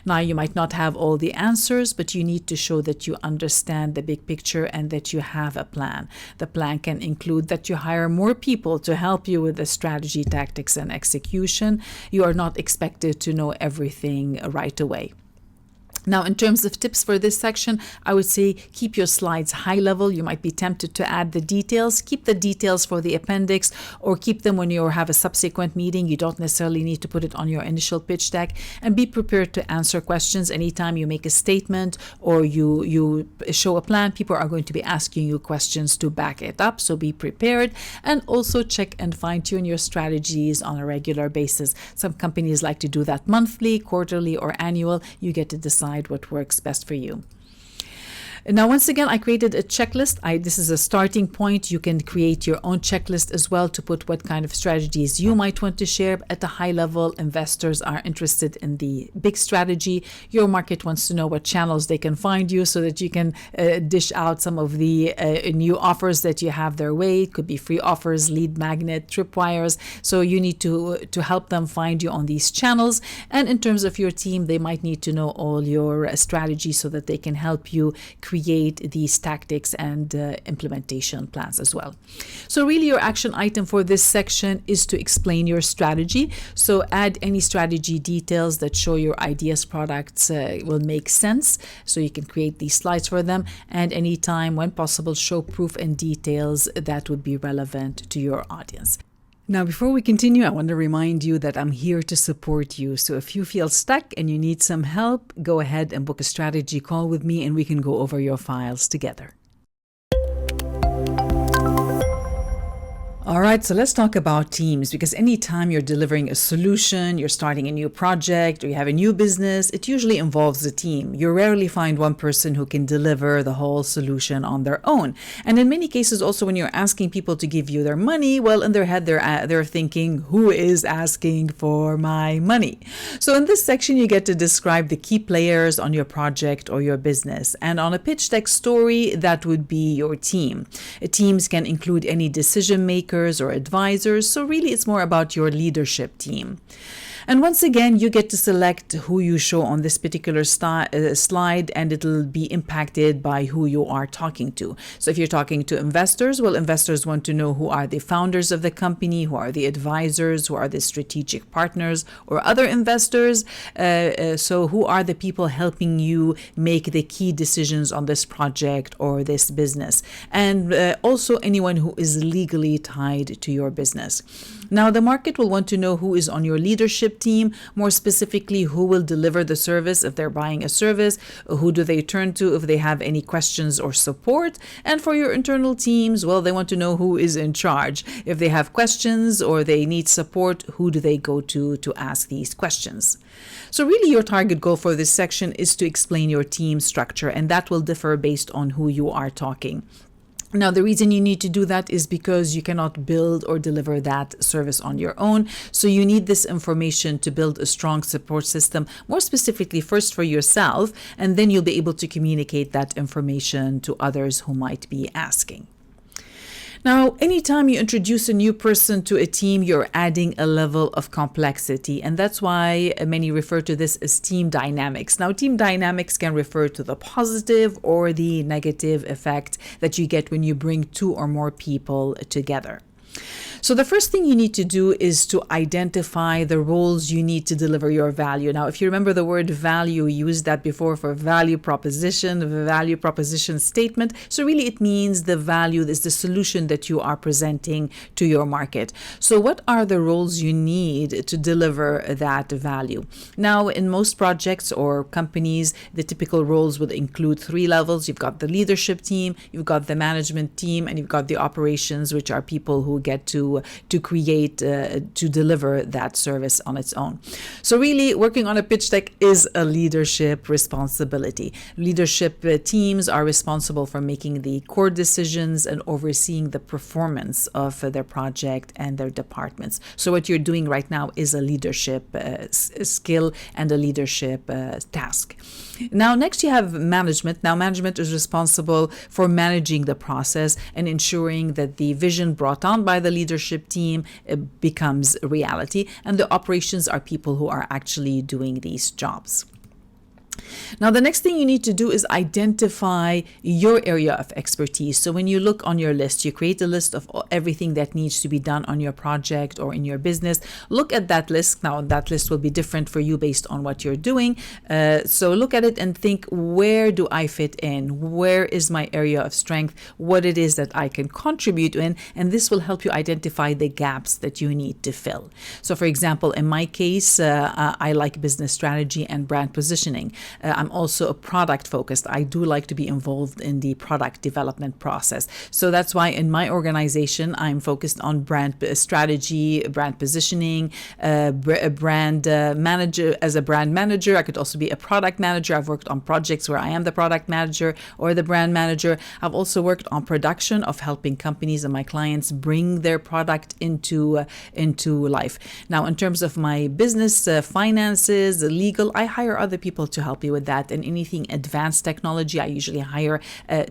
A: Now, you might not have all the answers, but you need to show that you understand the big picture and that you have a plan. The plan can include that you hire more people to help you with the strategy, tactics, and execution. You are not expected to know everything right away. Now, in terms of tips for this section, I would say keep your slides high level. You might be tempted to add the details. Keep the details for the appendix or keep them when you have a subsequent meeting. You don't necessarily need to put it on your initial pitch deck, and be prepared to answer questions. Anytime you make a statement or you show a plan, people are going to be asking you questions to back it up. So be prepared, and also check and fine tune your strategies on a regular basis. Some companies like to do that monthly, quarterly, or annual. You get to decide what works best for you. Now, once again, I created a checklist. This is a starting point. You can create your own checklist as well to put what kind of strategies you might want to share. At a high level, investors are interested in the big strategy. Your market wants to know what channels they can find you so that you can dish out some of the new offers that you have their way. It could be free offers, lead magnet, tripwires. So you need to help them find you on these channels. And in terms of your team, they might need to know all your strategies so that they can help you create these tactics and implementation plans as well. So really your action item for this section is to explain your strategy. So add any strategy details that show your ideas products will make sense. So you can create these slides for them, and anytime when possible show proof and details that would be relevant to your audience. Now, before we continue, I want to remind you that I'm here to support you. So if you feel stuck and you need some help, go ahead and book a strategy call with me and we can go over your files together. All right, so let's talk about teams, because anytime you're delivering a solution, you're starting a new project, or you have a new business, it usually involves a team. You rarely find one person who can deliver the whole solution on their own. And in many cases, also when you're asking people to give you their money, well, in their head, they're thinking, who is asking for my money? So in this section, you get to describe the key players on your project or your business. And on a pitch deck story, that would be your team. Teams can include any decision maker or advisors. So really it's more about your leadership team. And once again, you get to select who you show on this particular slide, and it'll be impacted by who you are talking to. So if you're talking to investors, well, investors want to know who are the founders of the company, who are the advisors, who are the strategic partners or other investors. So who are the people helping you make the key decisions on this project or this business? And also anyone who is legally tied to your business. Now, the market will want to know who is on your leadership team, more specifically, who will deliver the service if they're buying a service, who do they turn to if they have any questions or support. And for your internal teams, well, they want to know who is in charge. If they have questions or they need support, who do they go to ask these questions? So really your target goal for this section is to explain your team structure, and that will differ based on who you are talking. Now, the reason you need to do that is because you cannot build or deliver that service on your own. So you need this information to build a strong support system, more specifically first for yourself, and then you'll be able to communicate that information to others who might be asking. Now, anytime you introduce a new person to a team, you're adding a level of complexity, and that's why many refer to this as team dynamics. Now, team dynamics can refer to the positive or the negative effect that you get when you bring two or more people together. So the first thing you need to do is to identify the roles you need to deliver your value. Now, if you remember the word value, we used that before for value proposition, the value proposition statement. So really it means the value is the solution that you are presenting to your market. So what are the roles you need to deliver that value? Now, in most projects or companies, the typical roles would include three levels. You've got the leadership team, you've got the management team, and you've got the operations, which are people who get to create, to deliver that service on its own. So really working on a pitch deck is a leadership responsibility. Leadership teams are responsible for making the core decisions and overseeing the performance of their project and their departments. So what you're doing right now is a leadership skill and a leadership task. Now, next you have management. Now, management is responsible for managing the process and ensuring that the vision brought on by the leadership team becomes reality. And the operations are people who are actually doing these jobs. Now, the next thing you need to do is identify your area of expertise. So when you look on your list, you create a list of everything that needs to be done on your project or in your business. Look at that list. Now, that list will be different for you based on what you're doing. So look at it and think, where do I fit in? Where is my area of strength? What it is that I can contribute in? And this will help you identify the gaps that you need to fill. So for example, in my case, I like business strategy and brand positioning. I'm also a product focused. I do like to be involved in the product development process. So that's why in my organization, I'm focused on brand strategy, brand positioning, a brand manager. As a brand manager, I could also be a product manager. I've worked on projects where I am the product manager or the brand manager. I've also worked on production of helping companies and my clients bring their product into life. Now, in terms of my business, finances, legal, I hire other people to help me with that. And anything advanced technology, I usually hire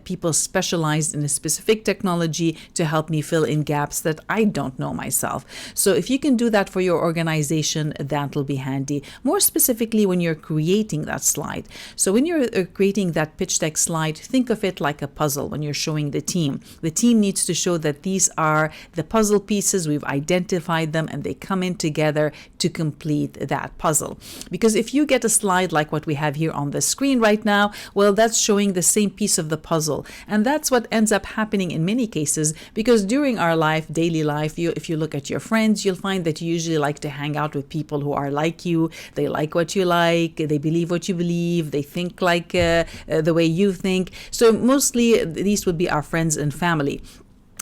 A: people specialized in a specific technology to help me fill in gaps that I don't know myself. So if you can do that for your organization, that'll be handy. More specifically, when you're creating that slide. So when you're creating that pitch deck slide, think of it like a puzzle when you're showing the team. The team needs to show that these are the puzzle pieces. We've identified them and they come in together to complete that puzzle. Because if you get a slide like what we have here on the screen right now, well, that's showing the same piece of the puzzle. And that's what ends up happening in many cases, because during our life, daily life, if you look at your friends, you'll find that you usually like to hang out with people who are like you. They like what you like. They believe what you believe. They think like the way you think. So mostly these would be our friends and family.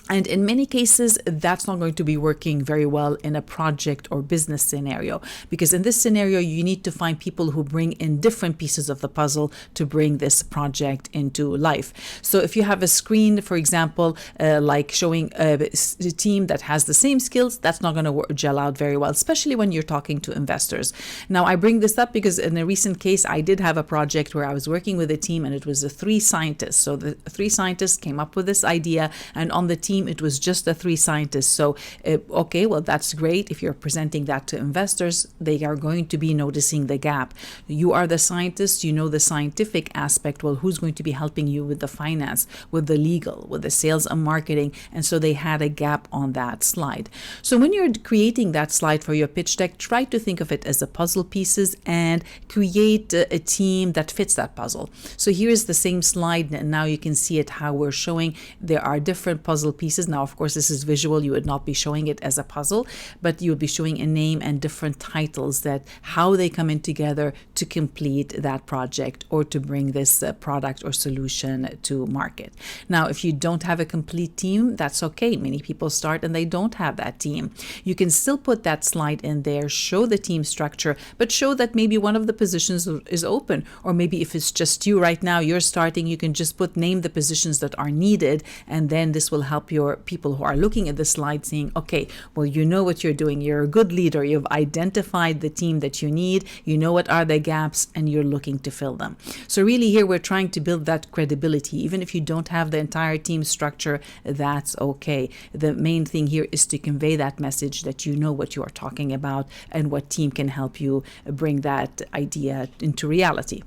A: And in many cases, that's not going to be working very well in a project or business scenario, because in this scenario, you need to find people who bring in different pieces of the puzzle to bring this project into life. So if you have a screen, for example, like showing a team that has the same skills, that's not going to gel out very well, especially when you're talking to investors. Now, I bring this up because in a recent case, I did have a project where I was working with a team and it was the 3 scientists. So the 3 scientists came up with this idea, and on the team, it was just the 3 scientists. So, okay, well, that's great. If you're presenting that to investors, they are going to be noticing the gap. You are the scientist, you know the scientific aspect. Well, who's going to be helping you with the finance, with the legal, with the sales and marketing? And so they had a gap on that slide. So when you're creating that slide for your pitch deck, try to think of it as a puzzle pieces and create a team that fits that puzzle. So here's the same slide, and now you can see it how we're showing there are different puzzle pieces. Now, of course, this is visual. You would not be showing it as a puzzle, but you would be showing a name and different titles, that how they come in together to complete that project or to bring this product or solution to market. Now, if you don't have a complete team, that's okay. Many people start and they don't have that team. You can still put that slide in there, show the team structure, but show that maybe one of the positions is open, or maybe if it's just you right now, you're starting, you can just name the positions that are needed, and then this will help your people who are looking at the slide saying, okay, well, you know what you're doing. You're a good leader. You've identified the team that you need. You know what are the gaps, and you're looking to fill them. So really here, we're trying to build that credibility. Even if you don't have the entire team structure, that's okay. The main thing here is to convey that message that you know what you are talking about and what team can help you bring that idea into reality.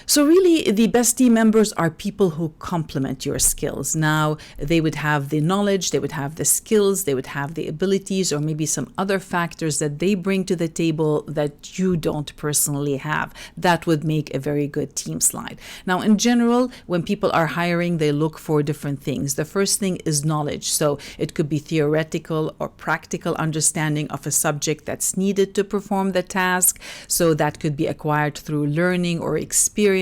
A: So really, the best team members are people who complement your skills. Now, they would have the knowledge, they would have the skills, they would have the abilities, or maybe some other factors that they bring to the table that you don't personally have. That would make a very good team slide. Now, in general, when people are hiring, they look for different things. The first thing is knowledge. So it could be theoretical or practical understanding of a subject that's needed to perform the task. So that could be acquired through learning or experience.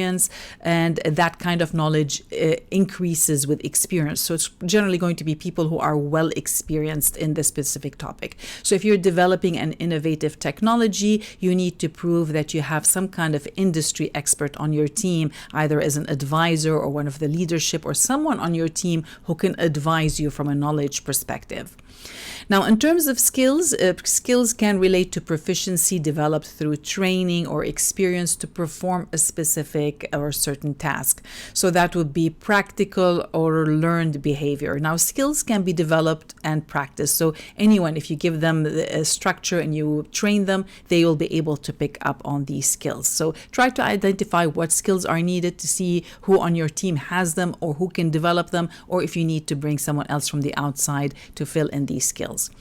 A: And that kind of knowledge increases with experience. So it's generally going to be people who are well experienced in this specific topic. So if you're developing an innovative technology, you need to prove that you have some kind of industry expert on your team, either as an advisor or one of the leadership, or someone on your team who can advise you from a knowledge perspective. Now, in terms of skills, skills can relate to proficiency developed through training or experience to perform a specific or certain task. So that would be practical or learned behavior. Now, skills can be developed and practiced. So anyone, if you give them a structure and you train them, they will be able to pick up on these skills. So try to identify what skills are needed to see who on your team has them or who can develop them, or if you need to bring someone else from the outside to fill in these skills.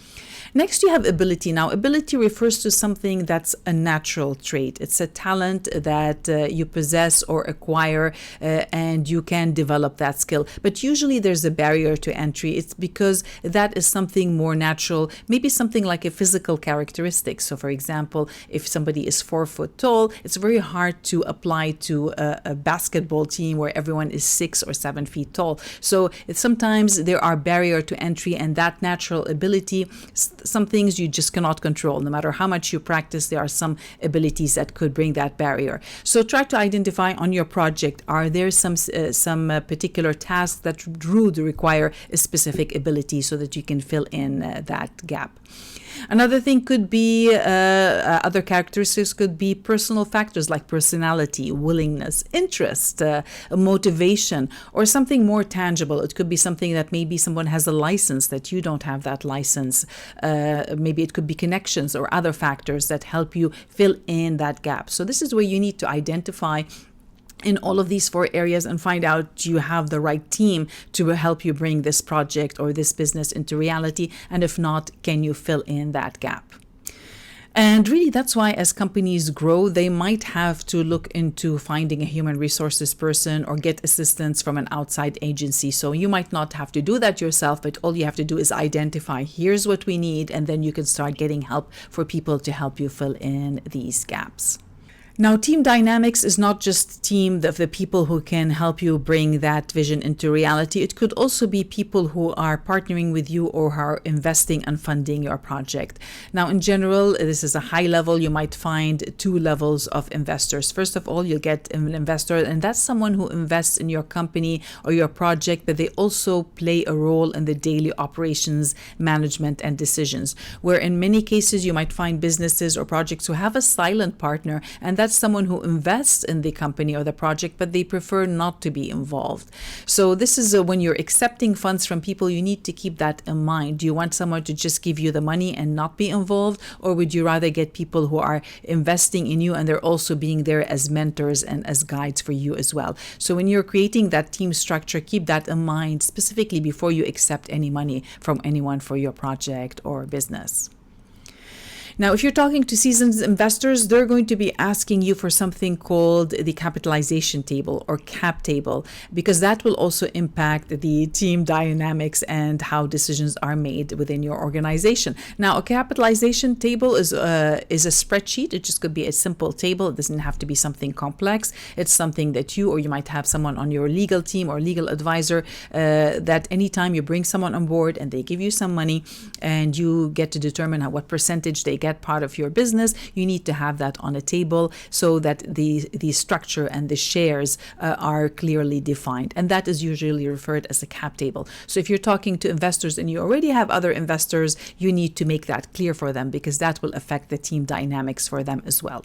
A: Next, you have ability. Now, ability refers to something that's a natural trait. It's a talent that you possess or acquire, and you can develop that skill. But usually there's a barrier to entry. It's because that is something more natural, maybe something like a physical characteristic. So, for example, if somebody is 4 foot tall, it's very hard to apply to a basketball team where everyone is 6 or 7 feet tall. So sometimes there are barriers to entry, and that natural ability, some things you just cannot control. No matter how much you practice, there are some abilities that could bring that barrier. So try to identify on your project, are there some particular tasks that would require a specific ability so that you can fill in that gap. Another thing could be, other characteristics could be personal factors like personality, willingness, interest, motivation, or something more tangible. It could be something that maybe someone has a license that you don't have that license. Maybe it could be connections or other factors that help you fill in that gap. So this is where you need to identify in all of these 4 areas and find out you have the right team to help you bring this project or this business into reality. And if not, can you fill in that gap? And really, that's why as companies grow, they might have to look into finding a human resources person or get assistance from an outside agency. So you might not have to do that yourself, but all you have to do is identify, here's what we need, and then you can start getting help for people to help you fill in these gaps. Now, team dynamics is not just team of the people who can help you bring that vision into reality. It could also be people who are partnering with you or who are investing and funding your project. Now, in general, this is a high level. You might find 2 levels of investors. First of all, you'll get an investor, and that's someone who invests in your company or your project, but they also play a role in the daily operations, management, and decisions. Where in many cases, you might find businesses or projects who have a silent partner, and that's someone who invests in the company or the project, but they prefer not to be involved. So this is when you're accepting funds from people, you need to keep that in mind. Do you want someone to just give you the money and not be involved? Or would you rather get people who are investing in you and they're also being there as mentors and as guides for you as well? So when you're creating that team structure, keep that in mind specifically before you accept any money from anyone for your project or business. Now, if you're talking to seasoned investors, they're going to be asking you for something called the capitalization table or cap table, because that will also impact the team dynamics and how decisions are made within your organization. Now, a capitalization table is a spreadsheet. It just could be a simple table. It doesn't have to be something complex. It's something that you, or you might have someone on your legal team or legal advisor, that anytime you bring someone on board and they give you some money and you get to determine what percentage they get part of your business, you need to have that on a table so that the structure and the shares are clearly defined. And that is usually referred as a cap table. So if you're talking to investors and you already have other investors, you need to make that clear for them, because that will affect the team dynamics for them as well.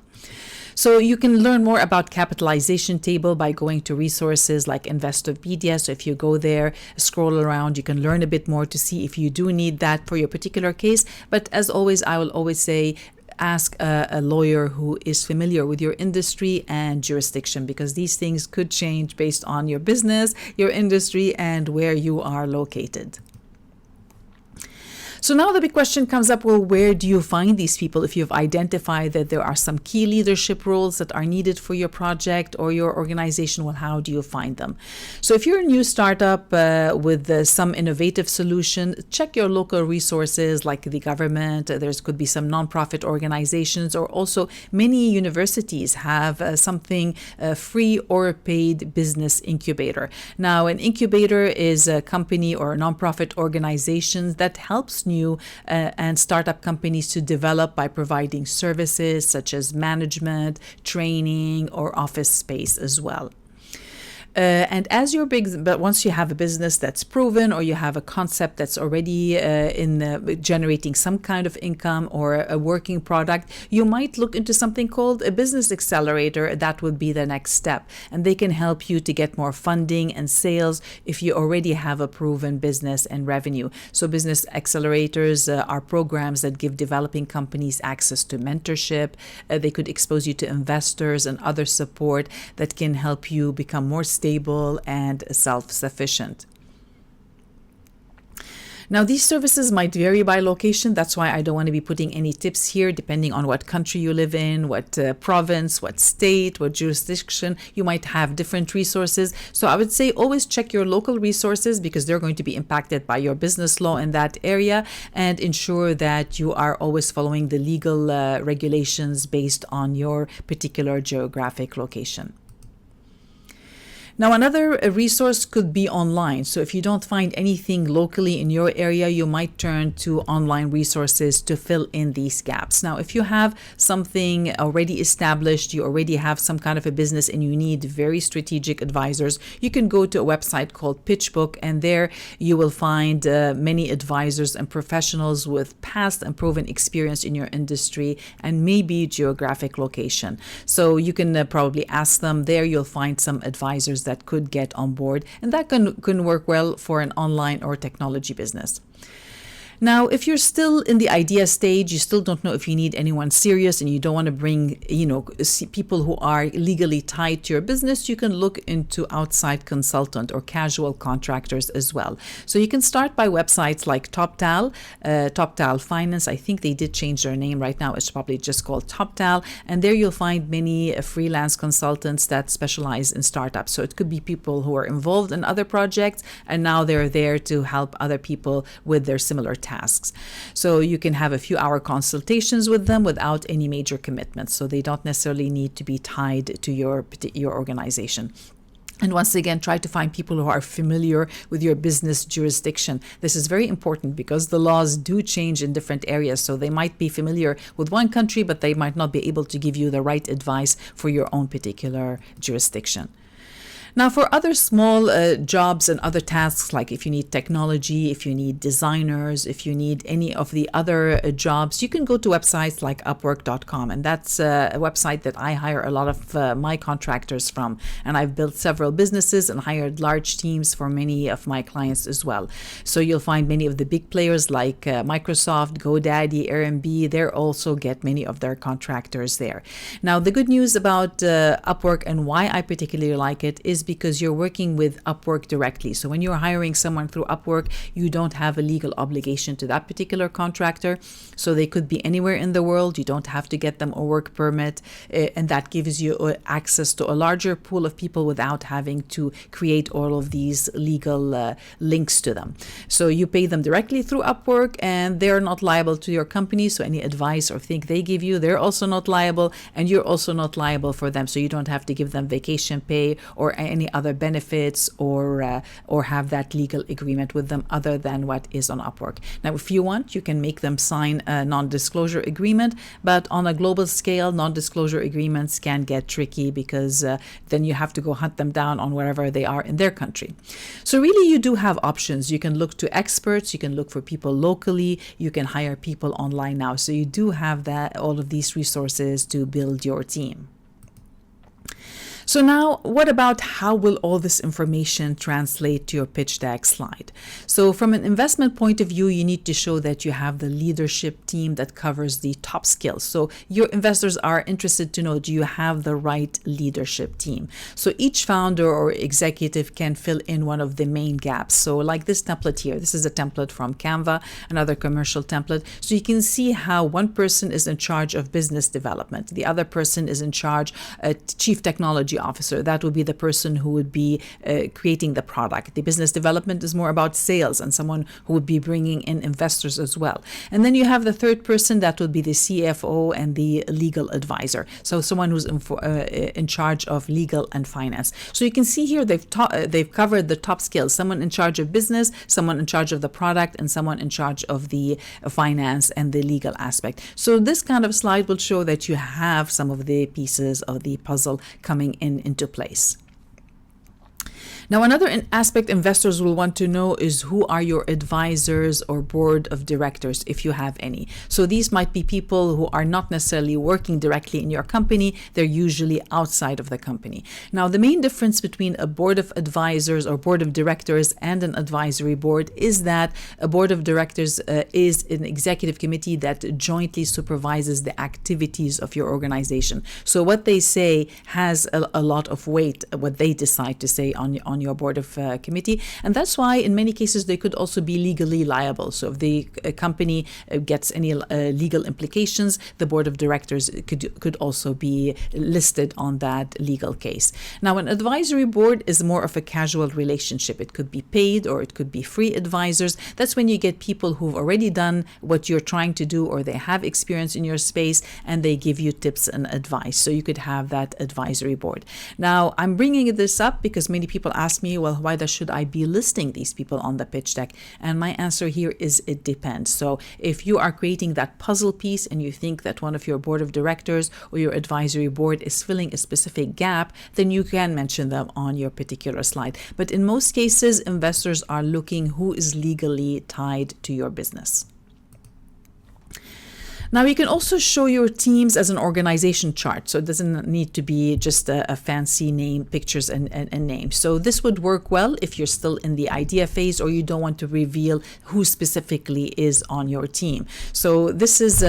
A: So you can learn more about capitalization table by going to resources like Investopedia. So if you go there, scroll around, you can learn a bit more to see if you do need that for your particular case. But as always, I will always say, ask a lawyer who is familiar with your industry and jurisdiction, because these things could change based on your business, your industry, and where you are located. So now the big question comes up, well, where do you find these people if you've identified that there are some key leadership roles that are needed for your project or your organization? Well, how do you find them? So if you're a new startup with some innovative solution, check your local resources like the government. There could be some nonprofit organizations, or also many universities have something free or paid business incubator. Now, an incubator is a company or a nonprofit organization that helps new and startup companies to develop by providing services such as management, training, or office space as well. And as you're big, but once you have a business that's proven, or you have a concept that's already generating some kind of income or a working product, you might look into something called a business accelerator. That would be the next step. And they can help you to get more funding and sales if you already have a proven business and revenue. So business accelerators are programs that give developing companies access to mentorship. They could expose you to investors and other support that can help you become more stable and self-sufficient. Now, these services might vary by location. That's why I don't want to be putting any tips here, depending on what country you live in, what province, what state, what jurisdiction. You might have different resources. So I would say always check your local resources because they're going to be impacted by your business law in that area, and ensure that you are always following the legal regulations based on your particular geographic location. Now, another resource could be online. So if you don't find anything locally in your area, you might turn to online resources to fill in these gaps. Now, if you have something already established, you already have some kind of a business and you need very strategic advisors, you can go to a website called PitchBook, and there you will find many advisors and professionals with past and proven experience in your industry and maybe geographic location. So you can probably ask them. There you'll find some advisors that could get on board, and that can work well for an online or technology business. Now, if you're still in the idea stage, you still don't know if you need anyone serious and you don't want to bring, people who are legally tied to your business, you can look into outside consultant or casual contractors as well. So you can start by websites like TopTal, TopTal Finance. I think they did change their name right now. It's probably just called TopTal. And there you'll find many freelance consultants that specialize in startups. So it could be people who are involved in other projects and now they're there to help other people with their similar tasks. So you can have a few hour consultations with them without any major commitments. So they don't necessarily need to be tied to your organization. And once again, try to find people who are familiar with your business jurisdiction. This is very important because the laws do change in different areas. So they might be familiar with one country, but they might not be able to give you the right advice for your own particular jurisdiction. Now, for other small jobs and other tasks, like if you need technology, if you need designers, if you need any of the other jobs, you can go to websites like Upwork.com. And that's a website that I hire a lot of my contractors from. And I've built several businesses and hired large teams for many of my clients as well. So you'll find many of the big players like Microsoft, GoDaddy, Airbnb. They also get many of their contractors there. Now, the good news about Upwork and why I particularly like it is because you're working with Upwork directly. So when you're hiring someone through Upwork, you don't have a legal obligation to that particular contractor. So they could be anywhere in the world. You don't have to get them a work permit. And that gives you access to a larger pool of people without having to create all of these legal links to them. So you pay them directly through Upwork and they're not liable to your company. So any advice or thing they give you, they're also not liable, and you're also not liable for them. So you don't have to give them vacation pay or any other benefits or have that legal agreement with them other than what is on Upwork. Now, if you want, you can make them sign a non-disclosure agreement, but on a global scale, non-disclosure agreements can get tricky because then you have to go hunt them down on wherever they are in their country. So really, you do have options. You can look to experts, you can look for people locally, you can hire people online now. So you do have all of these resources to build your team. So now, what about how will all this information translate to your pitch deck slide? So from an investment point of view, you need to show that you have the leadership team that covers the top skills. So your investors are interested to know, do you have the right leadership team? So each founder or executive can fill in one of the main gaps. So like this template here, this is a template from Canva, another commercial template. So you can see how one person is in charge of business development. The other person is in charge, chief technology officer. That would be the person who would be creating the product. The business development is more about sales and someone who would be bringing in investors as well. And then you have the third person that would be the CFO and the legal advisor. So someone who's in charge of legal and finance. So you can see here they've covered the top skills. Someone in charge of business, someone in charge of the product, and someone in charge of the finance and the legal aspect. So this kind of slide will show that you have some of the pieces of the puzzle coming into place. Now, another aspect investors will want to know is who are your advisors or board of directors, if you have any. So these might be people who are not necessarily working directly in your company. They're usually outside of the company. Now, the main difference between a board of advisors or board of directors and an advisory board is that a board of directors is an executive committee that jointly supervises the activities of your organization. So what they say has a lot of weight, what they decide to say on on your board of committee. And that's why in many cases they could also be legally liable. So if the company gets any legal implications, the board of directors could also be listed on that legal case. Now, an advisory board is more of a casual relationship. It could be paid or it could be free advisors. That's when you get people who've already done what you're trying to do, or they have experience in your space, and they give you tips and advice. So you could have that advisory board. Now, I'm bringing this up because many people ask me, well, why should I be listing these people on the pitch deck? And my answer here is it depends. So if you are creating that puzzle piece and you think that one of your board of directors or your advisory board is filling a specific gap, then you can mention them on your particular slide. But in most cases, investors are looking who is legally tied to your business. Now, you can also show your teams as an organization chart. So it doesn't need to be just a fancy name, pictures and names. So this would work well if you're still in the idea phase or you don't want to reveal who specifically is on your team. So this is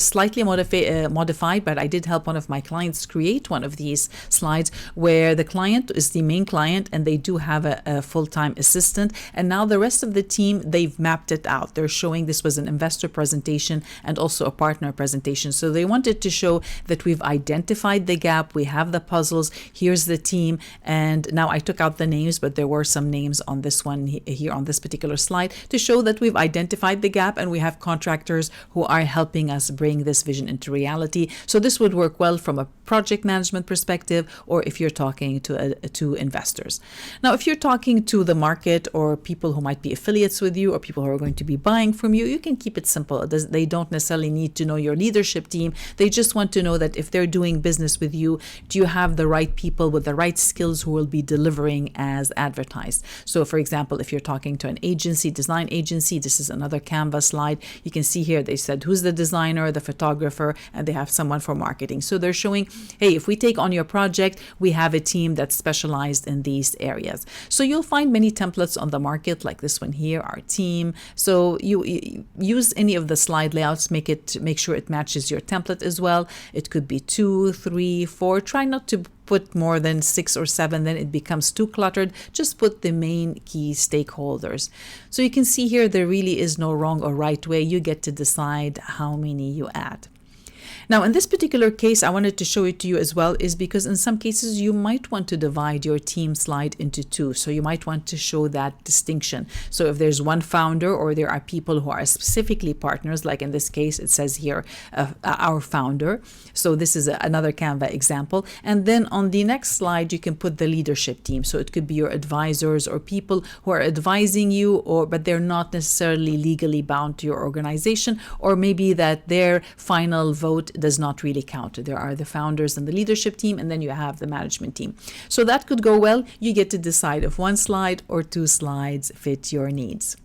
A: slightly modified, but I did help one of my clients create one of these slides where the client is the main client and they do have a full-time assistant. And now the rest of the team, they've mapped it out. They're showing this was an investor presentation and also a partner presentation. So they wanted to show that we've identified the gap, we have the puzzles, here's the team, and now I took out the names, but there were some names on this one here on this particular slide to show that we've identified the gap and we have contractors who are helping us bring this vision into reality. So this would work well from a project management perspective, or if you're talking to investors. Now, if you're talking to the market or people who might be affiliates with you or people who are going to be buying from you, you can keep it simple. They don't necessarily need to know your leadership team. They just want to know that if they're doing business with you, do you have the right people with the right skills who will be delivering as advertised? So for example, if you're talking to an agency, design agency, this is another Canva slide. You can see here they said who's the designer, the photographer, and they have someone for marketing. So they're showing, hey, if we take on your project, we have a team that's specialized in these areas. So you'll find many templates on the market like this one here, our team. So you use any of the slide layouts, make sure it matches your template as well. It could be 2, 3, 4. Try not to put more than 6 or 7, then it becomes too cluttered. Just put the main key stakeholders. So you can see here there really is no wrong or right way. You get to decide how many you add. Now, in this particular case, I wanted to show it to you as well is because in some cases you might want to divide your team slide into 2. So you might want to show that distinction. So if there's one founder or there are people who are specifically partners, like in this case, it says here, our founder. So this is another Canva example. And then on the next slide, you can put the leadership team. So it could be your advisors or people who are advising you, but they're not necessarily legally bound to your organization, or maybe that their final vote does not really count. There are the founders and the leadership team, and then you have the management team. So that could go well. You get to decide if 1 slide or 2 slides fit your needs.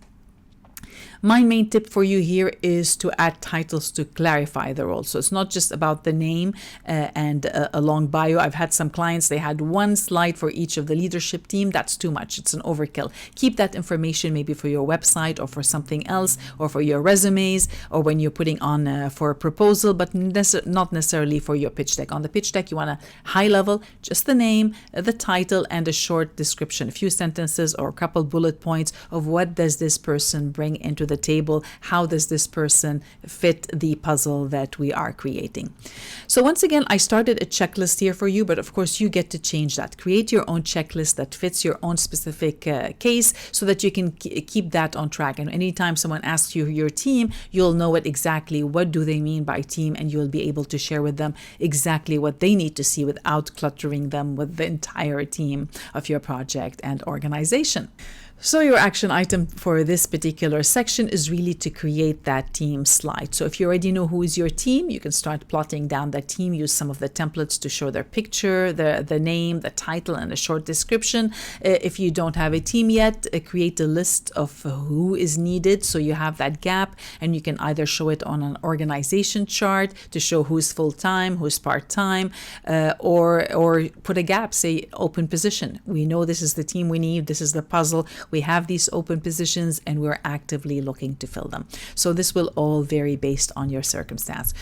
A: My main tip for you here is to add titles to clarify the role. So it's not just about the name and a long bio. I've had some clients, they had 1 slide for each of the leadership team. That's too much. It's an overkill. Keep that information maybe for your website or for something else, or for your resumes, or when you're putting on for a proposal, but not necessarily for your pitch deck. On the pitch deck, you want a high level, just the name, the title, and a short description, a few sentences or a couple bullet points of what does this person bring into the table, how does this person fit the puzzle that we are creating. So once again, I started a checklist here for you, but of course you get to change that. Create your own checklist that fits your own specific case so that you can keep that on track. And anytime someone asks you your team, you'll know what do they mean by team, and you'll be able to share with them exactly what they need to see without cluttering them with the entire team of your project and organization. So your action item for this particular section is really to create that team slide. So if you already know who is your team, you can start plotting down that team. Use some of the templates to show their picture, the name, the title, and a short description. If you don't have a team yet, create a list of who is needed. So you have that gap, and you can either show it on an organization chart to show who's full-time, who's part-time, or put a gap, say open position. We know this is the team we need. This is the puzzle. We have these open positions and we're actively looking to fill them. So this will all vary based on your circumstance.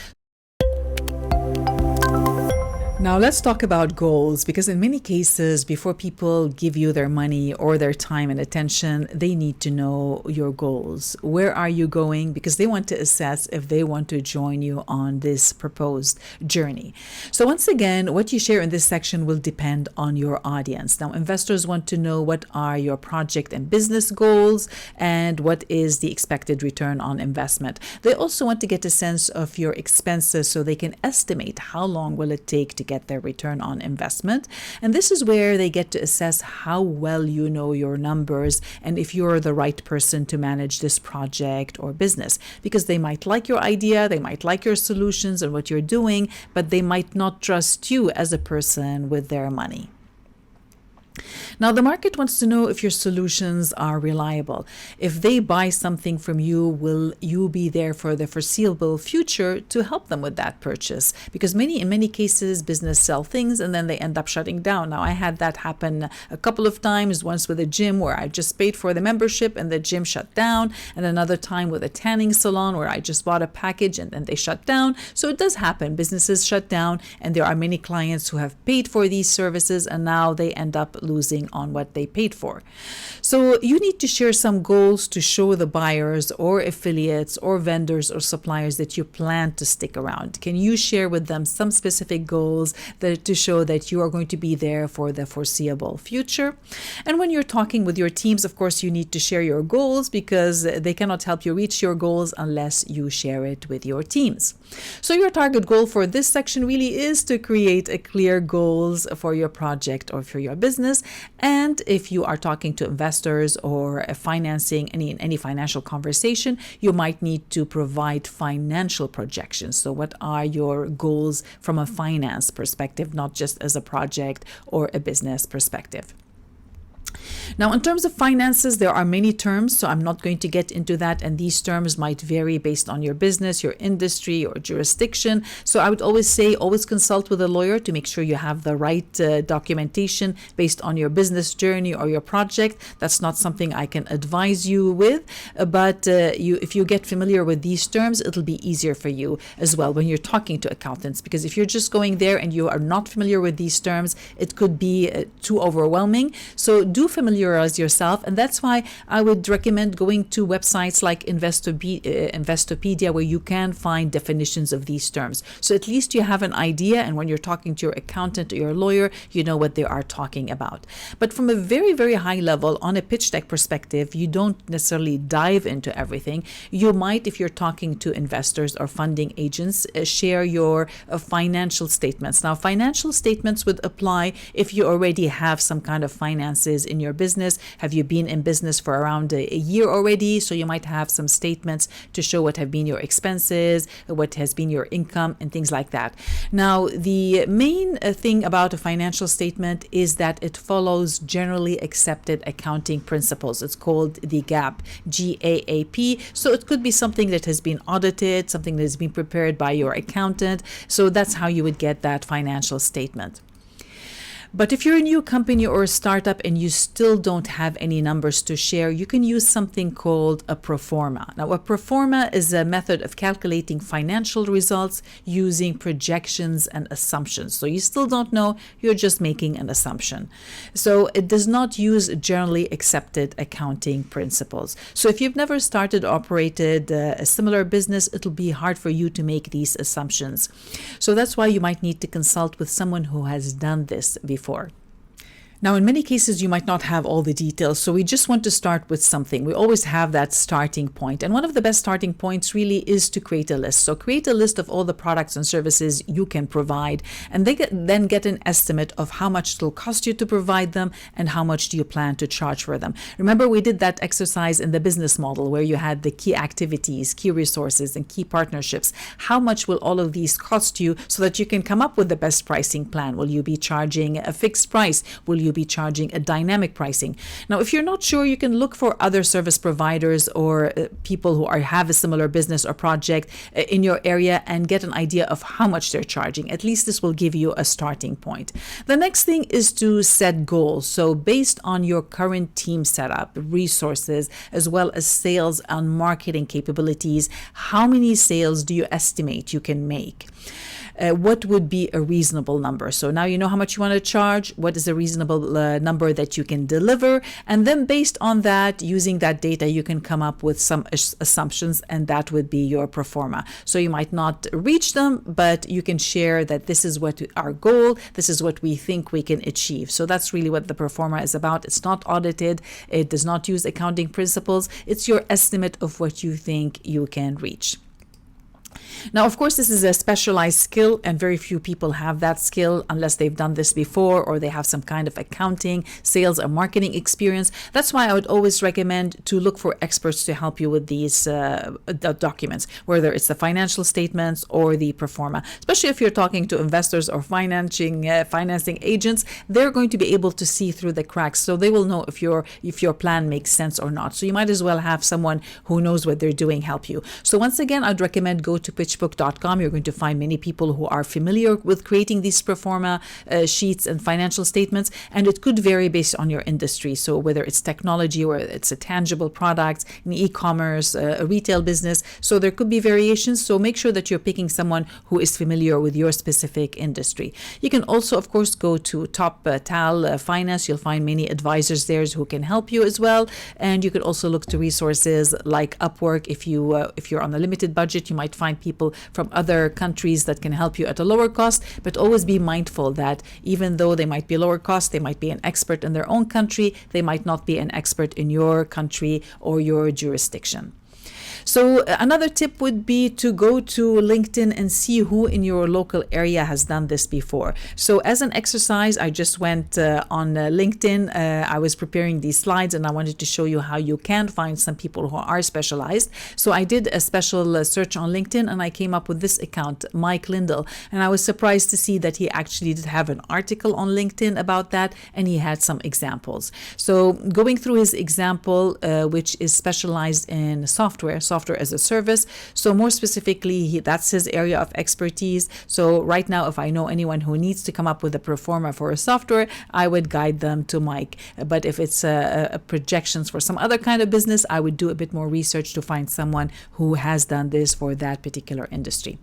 A: Now, let's talk about goals, because in many cases, before people give you their money or their time and attention, they need to know your goals. Where are you going? Because they want to assess if they want to join you on this proposed journey. So once again, what you share in this section will depend on your audience. Now, investors want to know what are your project and business goals and what is the expected return on investment. They also want to get a sense of your expenses so they can estimate how long will it take to get their return on investment. And this is where they get to assess how well you know your numbers and if you're the right person to manage this project or business, because they might like your idea, they might like your solutions and what you're doing, but they might not trust you as a person with their money. Now, the market wants to know if your solutions are reliable. If they buy something from you, will you be there for the foreseeable future to help them with that purchase? Because in many cases, business sell things and then they end up shutting down. Now, I had that happen a couple of times, once with a gym where I just paid for the membership and the gym shut down, and another time with a tanning salon where I just bought a package and then they shut down. So it does happen. Businesses shut down, and there are many clients who have paid for these services and now they end up losing on what they paid for. So you need to share some goals to show the buyers or affiliates or vendors or suppliers that you plan to stick around. Can you share with them some specific goals to show that you are going to be there for the foreseeable future? And when you're talking with your teams, of course, you need to share your goals, because they cannot help you reach your goals unless you share it with your teams. So your target goal for this section really is to create a clear goals for your project or for your business. And if you are talking to investors or financing any financial conversation, you might need to provide financial projections. So what are your goals from a finance perspective, not just as a project or a business perspective? Now, in terms of finances, there are many terms, so I'm not going to get into that. And these terms might vary based on your business, your industry, or jurisdiction. So I would always say, always consult with a lawyer to make sure you have the right documentation based on your business journey or your project. That's not something I can advise you with, but if you get familiar with these terms, it'll be easier for you as well when you're talking to accountants. Because if you're just going there and you are not familiar with these terms, it could be too overwhelming. So do familiarize yourself, and that's why I would recommend going to websites like Investopedia, where you can find definitions of these terms. So at least you have an idea, and when you're talking to your accountant or your lawyer, you know what they are talking about. But from a very, very high level, on a pitch deck perspective, you don't necessarily dive into everything. You might, if you're talking to investors or funding agents, share your financial statements. Now, financial statements would apply if you already have some kind of finances in your business. Have you been in business for around a year already? So you might have some statements to show what have been your expenses, what has been your income, and things like that. Now, the main thing about a financial statement is that it follows generally accepted accounting principles. It's called the GAAP, GAAP. So it could be something that has been audited, something that has been prepared by your accountant. So that's how you would get that financial statement. But if you're a new company or a startup and you still don't have any numbers to share, you can use something called a pro forma. Now, a pro forma is a method of calculating financial results using projections and assumptions. So you still don't know, you're just making an assumption. So it does not use generally accepted accounting principles. So if you've never started or operated a similar business, it'll be hard for you to make these assumptions. So that's why you might need to consult with someone who has done this before. Now, in many cases, you might not have all the details, so we just want to start with something. We always have that starting point. And one of the best starting points really is to create a list. So create a list of all the products and services you can provide, and then get an estimate of how much it will cost you to provide them and how much do you plan to charge for them. Remember, we did that exercise in the business model where you had the key activities, key resources, and key partnerships. How much will all of these cost you so that you can come up with the best pricing plan? Will you be charging a fixed price? Will you be charging a dynamic pricing? Now, if you're not sure, you can look for other service providers or people who have a similar business or project in your area and get an idea of how much they're charging. At least this will give you a starting point. The next thing is to set goals. So based on your current team setup, resources, as well as sales and marketing capabilities, how many sales do you estimate you can make? what would be a reasonable number. So now you know how much you want to charge, what is a reasonable number that you can deliver, and then based on that, using that data, you can come up with some assumptions, and that would be your pro forma. So you might not reach them, but you can share that this is what our goal, this is what we think we can achieve. So that's really what the pro forma is about. It's not audited, it does not use accounting principles, it's your estimate of what you think you can reach. Now, of course, this is a specialized skill, and very few people have that skill unless they've done this before or they have some kind of accounting, sales, or marketing experience. That's why I would always recommend to look for experts to help you with these documents, whether it's the financial statements or the pro forma. Especially if you're talking to investors or financing agents, they're going to be able to see through the cracks, so they will know if your plan makes sense or not. So you might as well have someone who knows what they're doing help you. So once again, I'd recommend go to pitchbook.com. You're going to find many people who are familiar with creating these pro forma sheets and financial statements, and it could vary based on your industry. So whether it's technology or it's a tangible product, an e-commerce, a retail business, so there could be variations. So make sure that you're picking someone who is familiar with your specific industry. You can also, of course, go to Top Tal Finance. You'll find many advisors there who can help you as well, and you could also look to resources like Upwork. If you're on a limited budget, you might find people from other countries that can help you at a lower cost, but always be mindful that even though they might be lower cost, they might be an expert in their own country, they might not be an expert in your country or your jurisdiction. So another tip would be to go to LinkedIn and see who in your local area has done this before. So as an exercise, I just went on LinkedIn. I was preparing these slides and I wanted to show you how you can find some people who are specialized. So I did a special search on LinkedIn and I came up with this account, Mike Lindell. And I was surprised to see that he actually did have an article on LinkedIn about that, and he had some examples. So going through his example, which is specialized in software as a service. So more specifically, that's his area of expertise. So right now, if I know anyone who needs to come up with a pro forma for a software, I would guide them to Mike. But if it's projections for some other kind of business, I would do a bit more research to find someone who has done this for that particular industry.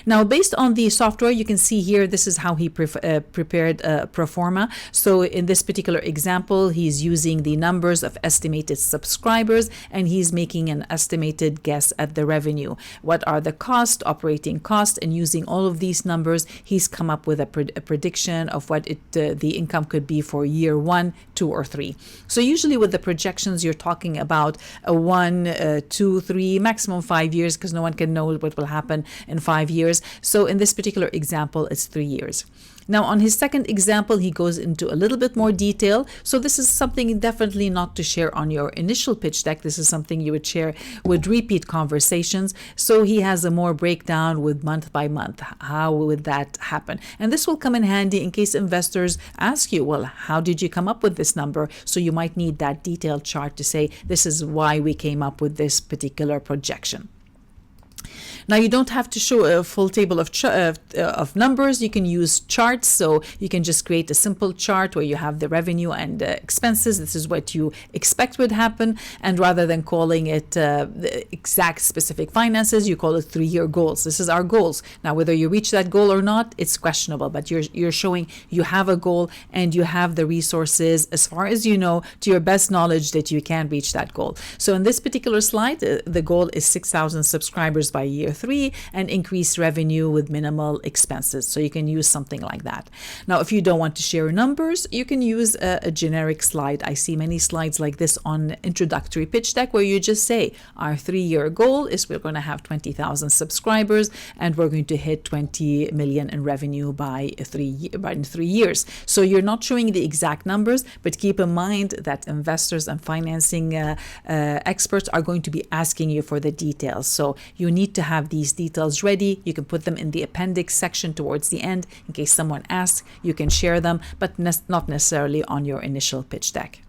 A: Now, based on the software, you can see here, this is how he prepared a pro forma. So in this particular example, he's using the numbers of estimated subscribers, and he's making an estimated guess at the revenue. What are the cost, operating cost, and using all of these numbers, he's come up with a prediction of what the income could be for year 1, 2, or 3. So usually with the projections, you're talking about a 1, 2, 3, maximum 5 years, because no one can know what will happen in 5 years. So in this particular example, it's 3 years. Now, on his second example, he goes into a little bit more detail. So this is something definitely not to share on your initial pitch deck. This is something you would share with repeat conversations. So he has a more breakdown with month by month. How would that happen? And this will come in handy in case investors ask you, well, how did you come up with this number? So you might need that detailed chart to say, this is why we came up with this particular projection. Now, you don't have to show a full table of numbers. You can use charts. So you can just create a simple chart where you have the revenue and expenses. This is what you expect would happen. And rather than calling it the exact specific finances, you call it 3-year goals. This is our goals. Now, whether you reach that goal or not, it's questionable. But you're showing you have a goal and you have the resources, as far as you know, to your best knowledge that you can reach that goal. So in this particular slide, the goal is 6,000 subscribers by year 3 and increase revenue with minimal expenses. So you can use something like that. Now, if you don't want to share numbers, you can use a generic slide. I see many slides like this on introductory pitch deck where you just say, our 3-year goal is we're going to have 20,000 subscribers and we're going to hit 20 million in revenue by 3 years. So you're not showing the exact numbers, but keep in mind that investors and financing experts are going to be asking you for the details. So you need to have these details ready. You can put them in the appendix section towards the end in case someone asks. You can share them, but not necessarily on your initial pitch deck.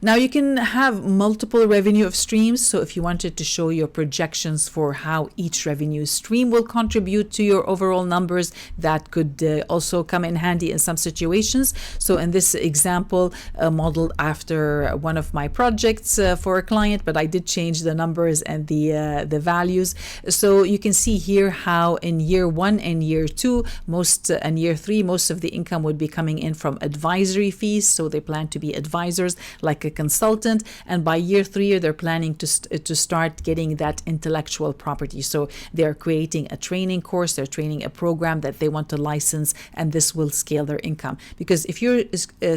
A: Now you can have multiple revenue streams. So if you wanted to show your projections for how each revenue stream will contribute to your overall numbers, that could also come in handy in some situations. So in this example, modeled after one of my projects for a client, but I did change the numbers and the values. So you can see here how in year 1 and year 2, and year 3, most of the income would be coming in from advisory fees. So they plan to be advisors like a consultant, and by year 3 they're planning to start getting that intellectual property. So they're creating a training course, they're training a program that they want to license, and this will scale their income. Because if you're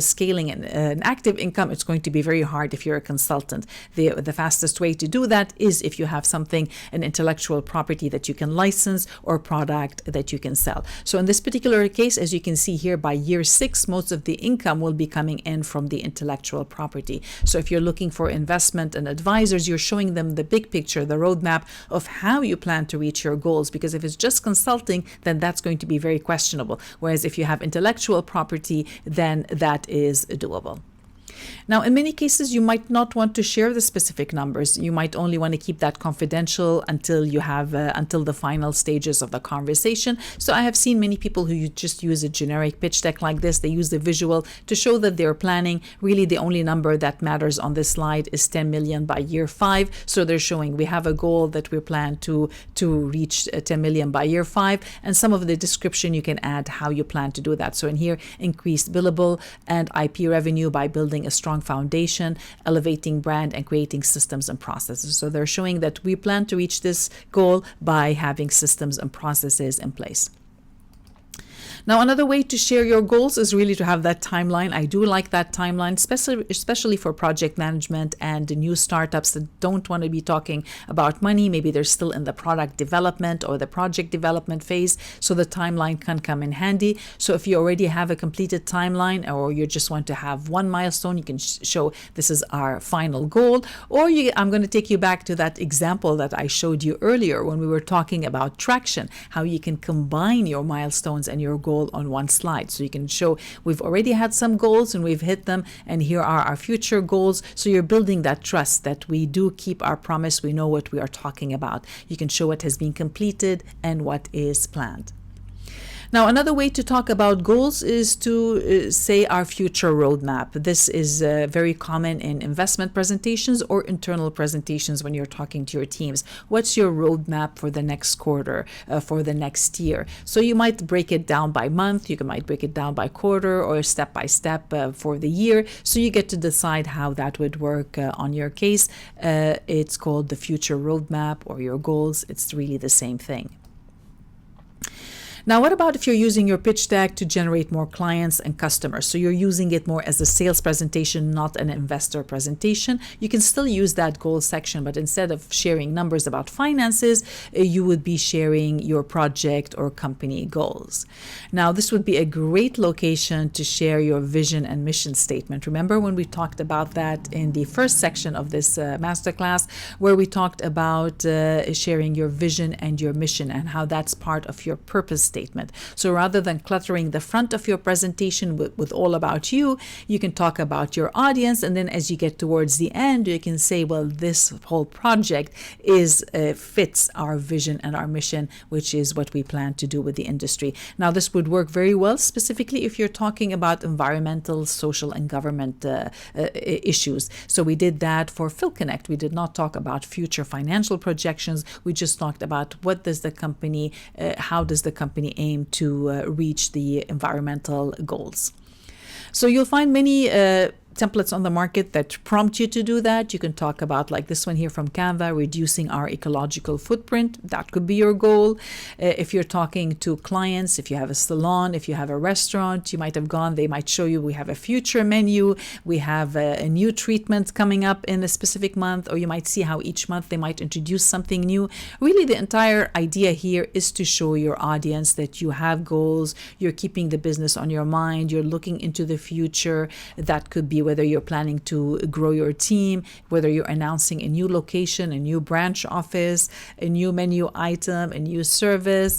A: scaling an active income, it's going to be very hard if you're a consultant. The fastest way to do that is if you have something, an intellectual property that you can license or product that you can sell. So in this particular case, as you can see here, by year 6, most of the income will be coming in from the intellectual property. So if you're looking for investment and advisors, you're showing them the big picture, the roadmap of how you plan to reach your goals. Because if it's just consulting, then that's going to be very questionable. Whereas if you have intellectual property, then that is doable. Now, in many cases, you might not want to share the specific numbers. You might only want to keep that confidential until you have until the final stages of the conversation. So I have seen many people who just use a generic pitch deck like this. They use the visual to show that they're planning. Really, the only number that matters on this slide is 10 million by year 5. So they're showing we have a goal that we plan to reach 10 million by year 5. And some of the description you can add how you plan to do that. So in here, increased billable and IP revenue by building a strong foundation, elevating brand, and creating systems and processes. So they're showing that we plan to reach this goal by having systems and processes in place. Now, another way to share your goals is really to have that timeline. I do like that timeline, especially for project management and new startups that don't want to be talking about money. Maybe they're still in the product development or the project development phase, so the timeline can come in handy. So if you already have a completed timeline, or you just want to have one milestone, you can show this is our final goal. Or I'm going to take you back to that example that I showed you earlier when we were talking about traction, how you can combine your milestones and your goal on one slide. So you can show we've already had some goals and we've hit them, and here are our future goals. So you're building that trust that we do keep our promise, we know what we are talking about. You can show what has been completed and what is planned. Now, another way to talk about goals is to say our future roadmap. This is very common in investment presentations or internal presentations when you're talking to your teams. What's your roadmap for the next quarter, for the next year? So you might break it down by month, you might break it down by quarter, or step by step for the year. So you get to decide how that would work on your case. It's called the future roadmap or your goals. It's really the same thing. Now, what about if you're using your pitch deck to generate more clients and customers? So you're using it more as a sales presentation, not an investor presentation. You can still use that goals section, but instead of sharing numbers about finances, you would be sharing your project or company goals. Now, this would be a great location to share your vision and mission statement. Remember when we talked about that in the first section of this masterclass, where we talked about sharing your vision and your mission and how that's part of your purpose statement. So rather than cluttering the front of your presentation with all about you, you can talk about your audience, and then as you get towards the end, you can say, well, this whole project fits our vision and our mission, which is what we plan to do with the industry. Now, this would work very well, specifically if you're talking about environmental, social, and government issues. So we did that for PhilConnect. We did not talk about future financial projections. We just talked about what does the company, how does the company aim to reach the environmental goals. So you'll find many templates on the market that prompt you to do that. You can talk about, like this one here from Canva, reducing our ecological footprint. That could be your goal. If you're talking to clients, if you have a salon, if you have a restaurant, you might have gone, they might show you, we have a future menu, we have a new treatment coming up in a specific month, or you might see how each month they might introduce something new. Really, the entire idea here is to show your audience that you have goals, you're keeping the business on your mind, you're looking into the future. That could be whether you're planning to grow your team, whether you're announcing a new location, a new branch office, a new menu item, a new service.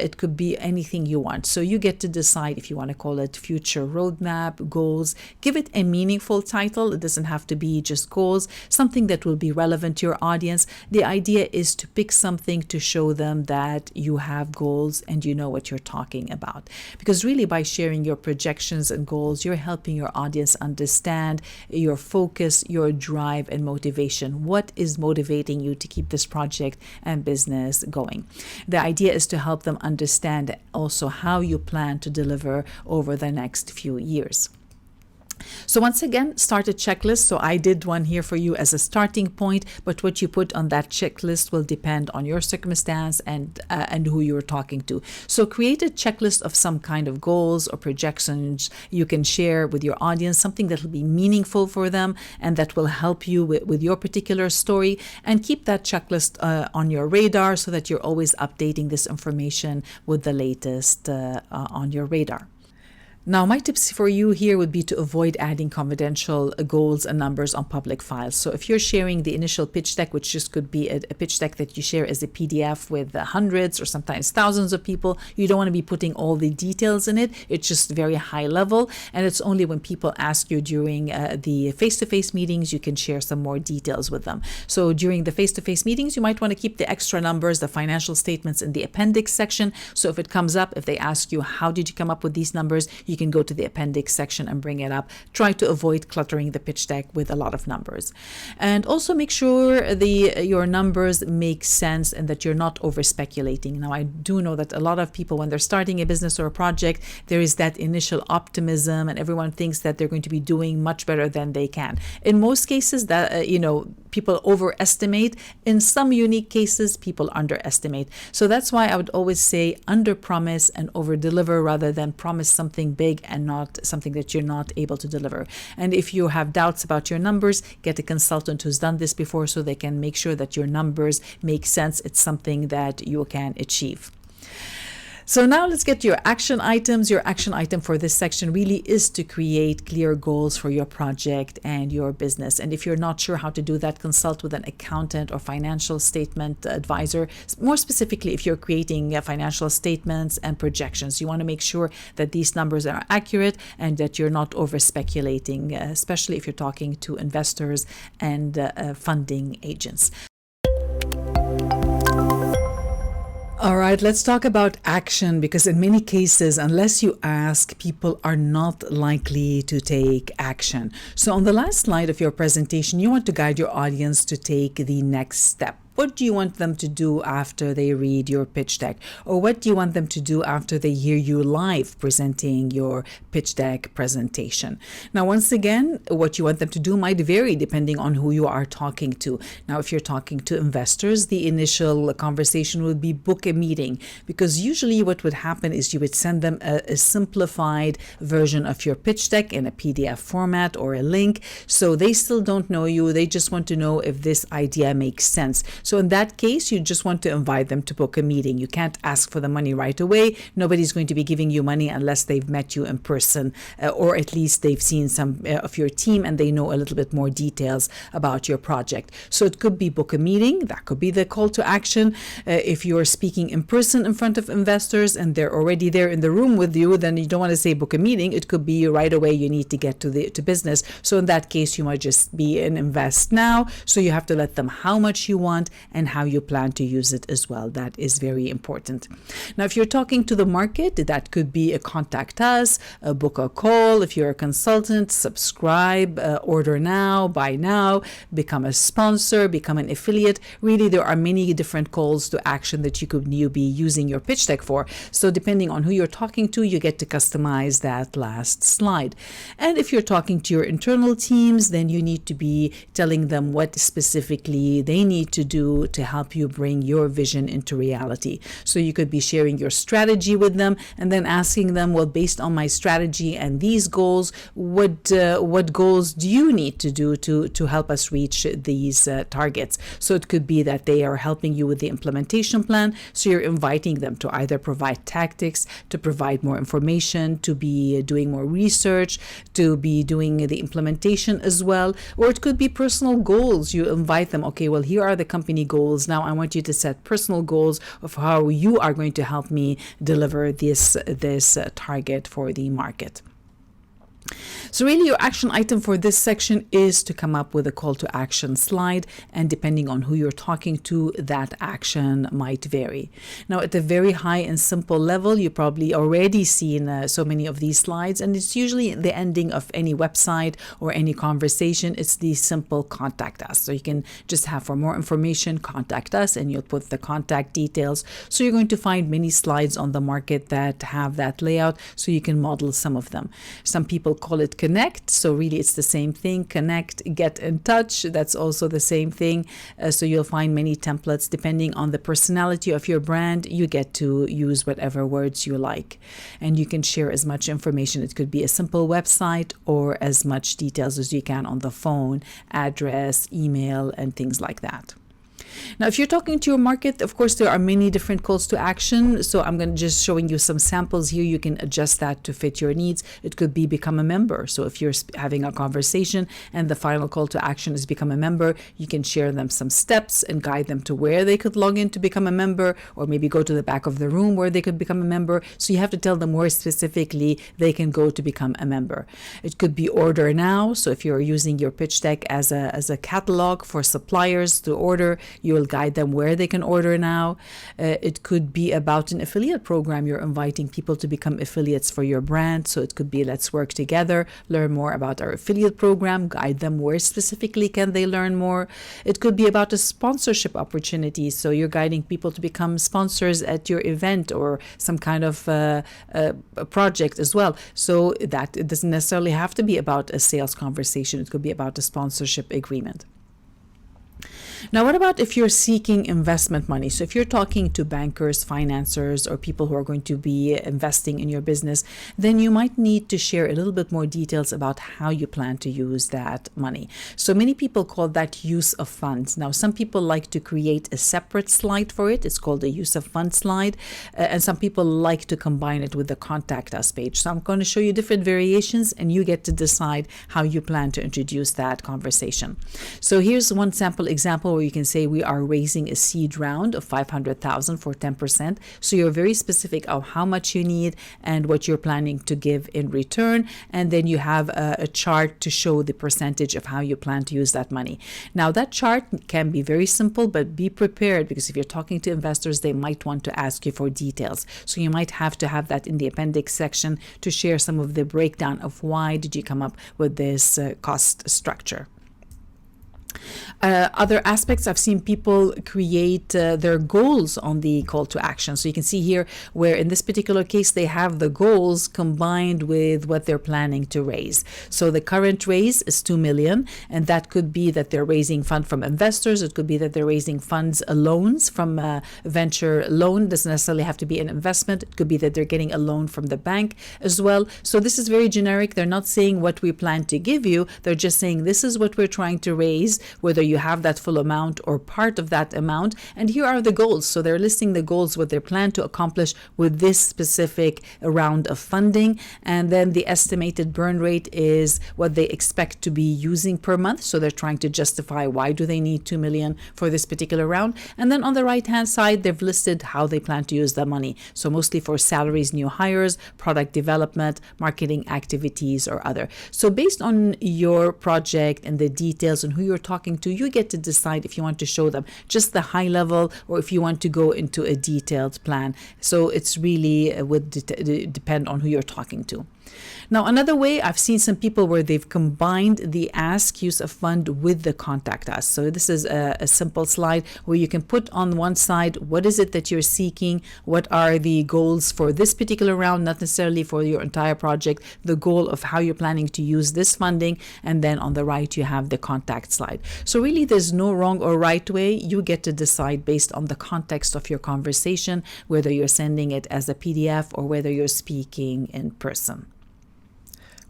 A: It could be anything you want. So you get to decide if you want to call it future roadmap, goals. Give it a meaningful title. It doesn't have to be just goals, something that will be relevant to your audience. The idea is to pick something to show them that you have goals and you know what you're talking about. Because really, by sharing your projections and goals, you're helping your audience understand your focus, your drive, and motivation. What is motivating you to keep this project and business going? The idea is to help them understand also how you plan to deliver over the next few years. So once again, start a checklist. So I did one here for you as a starting point, but what you put on that checklist will depend on your circumstance and who you're talking to. So create a checklist of some kind of goals or projections you can share with your audience, something that will be meaningful for them and that will help you with your particular story. And keep that checklist on your radar so that you're always updating this information with the latest on your radar. Now, my tips for you here would be to avoid adding confidential goals and numbers on public files. So if you're sharing the initial pitch deck, which just could be a pitch deck that you share as a PDF with hundreds or sometimes thousands of people, you don't want to be putting all the details in it. It's just very high level. And it's only when people ask you during the face-to-face meetings, you can share some more details with them. So during the face-to-face meetings, you might want to keep the extra numbers, the financial statements in the appendix section. So if it comes up, if they ask you, how did you come up with these numbers? You can go to the appendix section and bring it up. Try to avoid cluttering the pitch deck with a lot of numbers. And also make sure your numbers make sense and that you're not over speculating. Now, I do know that a lot of people, when they're starting a business or a project, there is that initial optimism and everyone thinks that they're going to be doing much better than they can. In most cases, that people overestimate. In some unique cases, people underestimate. So that's why I would always say under promise and over deliver rather than promise something big and not something that you're not able to deliver. And if you have doubts about your numbers, get a consultant who's done this before so they can make sure that your numbers make sense. It's something that you can achieve. So now let's get to your action items. Your action item for this section really is to create clear goals for your project and your business. And if you're not sure how to do that, consult with an accountant or financial statement advisor. More specifically, if you're creating financial statements and projections, you want to make sure that these numbers are accurate and that you're not over speculating, especially if you're talking to investors and funding agents. All right, let's talk about action, because in many cases, unless you ask, people are not likely to take action. So on the last slide of your presentation, you want to guide your audience to take the next step. What do you want them to do after they read your pitch deck? Or what do you want them to do after they hear you live presenting your pitch deck presentation? Now, once again, what you want them to do might vary depending on who you are talking to. Now, if you're talking to investors, the initial conversation would be book a meeting, because usually what would happen is you would send them a simplified version of your pitch deck in a PDF format or a link. So they still don't know you. They just want to know if this idea makes sense. So in that case, you just want to invite them to book a meeting. You can't ask for the money right away. Nobody's going to be giving you money unless they've met you in person, or at least they've seen some of your team and they know a little bit more details about your project. So it could be book a meeting. That could be the call to action. If you're speaking in person in front of investors and they're already there in the room with you, then you don't want to say book a meeting. It could be right away you need to get to business. So in that case, you might just be in invest now. So you have to let them how much you want and how you plan to use it as well. That is very important. Now, if you're talking to the market, that could be a contact us, a book a call. If you're a consultant, subscribe, order now, buy now, become a sponsor, become an affiliate. Really, there are many different calls to action that you be using your pitch deck for. So depending on who you're talking to, you get to customize that last slide. And if you're talking to your internal teams, then you need to be telling them what specifically they need to do do to help you bring your vision into reality. So you could be sharing your strategy with them and then asking them, well, based on my strategy and these goals, what goals do you need to do to help us reach these targets? So it could be that they are helping you with the implementation plan. So you're inviting them to either provide tactics, to provide more information, to be doing more research, to be doing the implementation as well. Or it could be personal goals. You invite them, okay, well, here are the company goals. Now I want you to set personal goals of how you are going to help me deliver this target for the market. So really your action item for this section is to come up with a call to action slide, and depending on who you're talking to, that action might vary. Now at a very high and simple level, you probably already seen so many of these slides, and it's usually the ending of any website or any conversation. It's the simple contact us. So you can just have, for more information, contact us, and you'll put the contact details. So you're going to find many slides on the market that have that layout, so you can model some of them. Some people call it connect, so really it's the same thing. Connect, get in touch, that's also the same thing. So you'll find many templates depending on the personality of your brand. You get to use whatever words you like, and you can share as much information. It could be a simple website or as much details as you can on the phone, address, email, and things like that. Now, if you're talking to your market, of course, there are many different calls to action. So I'm going to just showing you some samples here. You can adjust that to fit your needs. It could be become a member. So if you're having a conversation and the final call to action is become a member, you can share them some steps and guide them to where they could log in to become a member, or maybe go to the back of the room where they could become a member. So you have to tell them where specifically they can go to become a member. It could be order now. So if you're using your pitch deck as a catalog for suppliers to order, you will guide them where they can order now. It could be about an affiliate program. You're inviting people to become affiliates for your brand. So it could be, let's work together, learn more about our affiliate program, guide them where specifically can they learn more. It could be about a sponsorship opportunity. So you're guiding people to become sponsors at your event or some kind of a project as well. So that it doesn't necessarily have to be about a sales conversation. It could be about a sponsorship agreement. Now, what about if you're seeking investment money? So if you're talking to bankers, financiers, or people who are going to be investing in your business, then you might need to share a little bit more details about how you plan to use that money. So many people call that use of funds. Now, some people like to create a separate slide for it. It's called a use of funds slide. And some people like to combine it with the contact us page. So I'm going to show you different variations, and you get to decide how you plan to introduce that conversation. So here's one sample example where you can say we are raising a seed round of $500,000 for 10%. So you're very specific of how much you need and what you're planning to give in return. And then you have a chart to show the percentage of how you plan to use that money. Now that chart can be very simple, but be prepared, because if you're talking to investors, they might want to ask you for details. So you might have to have that in the appendix section to share some of the breakdown of why did you come up with this cost structure. Other aspects, I've seen people create their goals on the call to action. So you can see here where in this particular case, they have the goals combined with what they're planning to raise. So the current raise is $2 million, and that could be that they're raising funds from investors. It could be that they're raising funds, loans from a venture loan. It doesn't necessarily have to be an investment. It could be that they're getting a loan from the bank as well. So this is very generic. They're not saying what we plan to give you. They're just saying this is what we're trying to raise, whether you have that full amount or part of that amount, and here are the goals. So they're listing the goals, what they plan to accomplish with this specific round of funding, and then the estimated burn rate is what they expect to be using per month. So they're trying to justify why do they need $2 million for this particular round. And then on the right hand side, they've listed how they plan to use the money. So mostly for salaries, new hires, product development, marketing activities, or other. So based on your project and the details and who you're talking to, you get to decide if you want to show them just the high level or if you want to go into a detailed plan. So it's really would depend on who you're talking to. Now, another way, I've seen some people where they've combined the ask use of fund with the contact us. So this is a simple slide where you can put on one side, what is it that you're seeking? What are the goals for this particular round, not necessarily for your entire project, the goal of how you're planning to use this funding. And then on the right, you have the contact slide. So really, there's no wrong or right way. You get to decide based on the context of your conversation, whether you're sending it as a PDF or whether you're speaking in person.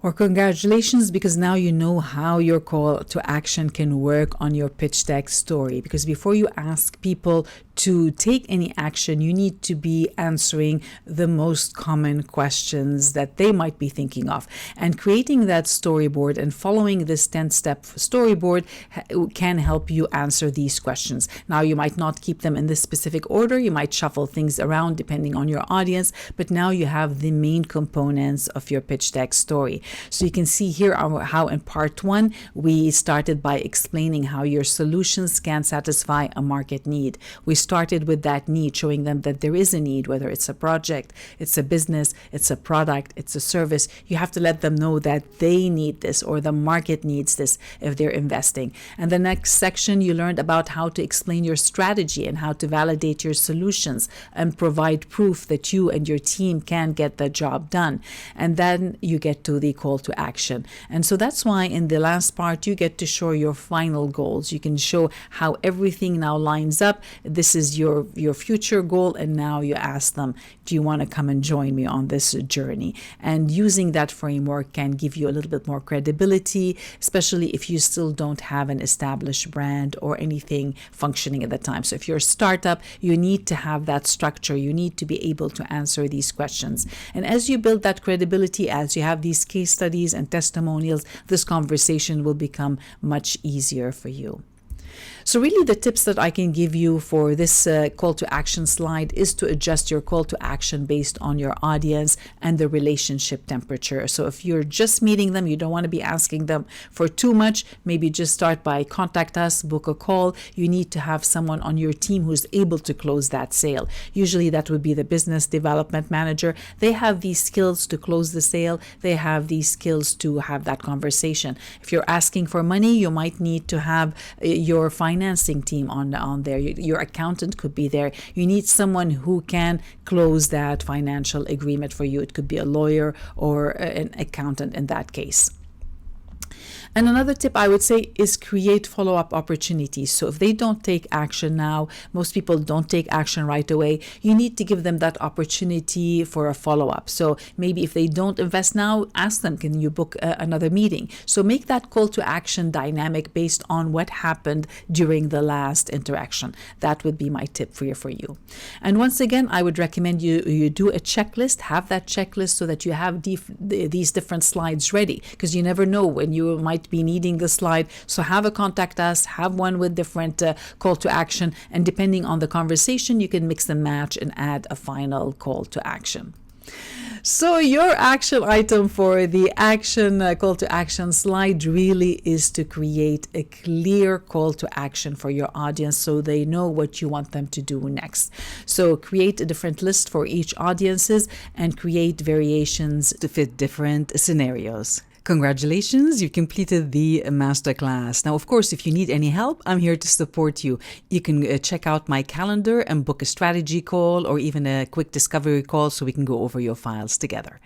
A: Or congratulations, because now you know how your call to action can work on your pitch deck story. Because before you ask people to take any action, you need to be answering the most common questions that they might be thinking of. And creating that storyboard and following this 10-step storyboard can help you answer these questions. Now, you might not keep them in this specific order. You might shuffle things around depending on your audience, but now you have the main components of your pitch deck story. So you can see here how in part 1, we started by explaining how your solutions can satisfy a market need. We started with that need, showing them that there is a need, whether it's a project, it's a business, it's a product, it's a service. You have to let them know that they need this or the market needs this if they're investing. And the next section, you learned about how to explain your strategy and how to validate your solutions and provide proof that you and your team can get the job done. And then you get to the call to action. And so that's why in the last part, you get to show your final goals. You can show how everything now lines up. This is your future goal. And now you ask them, do you want to come and join me on this journey? And using that framework can give you a little bit more credibility, especially if you still don't have an established brand or anything functioning at the time. So if you're a startup, you need to have that structure. You need to be able to answer these questions. And as you build that credibility, as you have these case studies and testimonials, this conversation will become much easier for you. So really the tips that I can give you for this call to action slide is to adjust your call to action based on your audience and the relationship temperature. So if you're just meeting them, you don't want to be asking them for too much. Maybe just start by contact us, book a call. You need to have someone on your team who's able to close that sale. Usually that would be the business development manager. They have these skills to close the sale. They have these skills to have that conversation. If you're asking for money, you might need to have your financing team on there. Your accountant could be there. You need someone who can close that financial agreement for you. It could be a lawyer or an accountant in that case. And another tip I would say is create follow-up opportunities. So if they don't take action now, most people don't take action right away, you need to give them that opportunity for a follow-up. So maybe if they don't invest now, ask them, can you book another meeting? So make that call to action dynamic based on what happened during the last interaction. That would be my tip for you. And once again, I would recommend you do a checklist, have that checklist so that you have these different slides ready, because you never know when you might be needing the slide. So have a contact us, have one with different call to action, and depending on the conversation, you can mix and match and add a final call to action. So your action item for the action call to action slide really is to create a clear call to action for your audience so they know what you want them to do next. So create a different list for each audiences and create variations to fit different scenarios. Congratulations, you completed the masterclass. Now, of course, if you need any help, I'm here to support you. You can check out my calendar and book a strategy call or even a quick discovery call so we can go over your files together.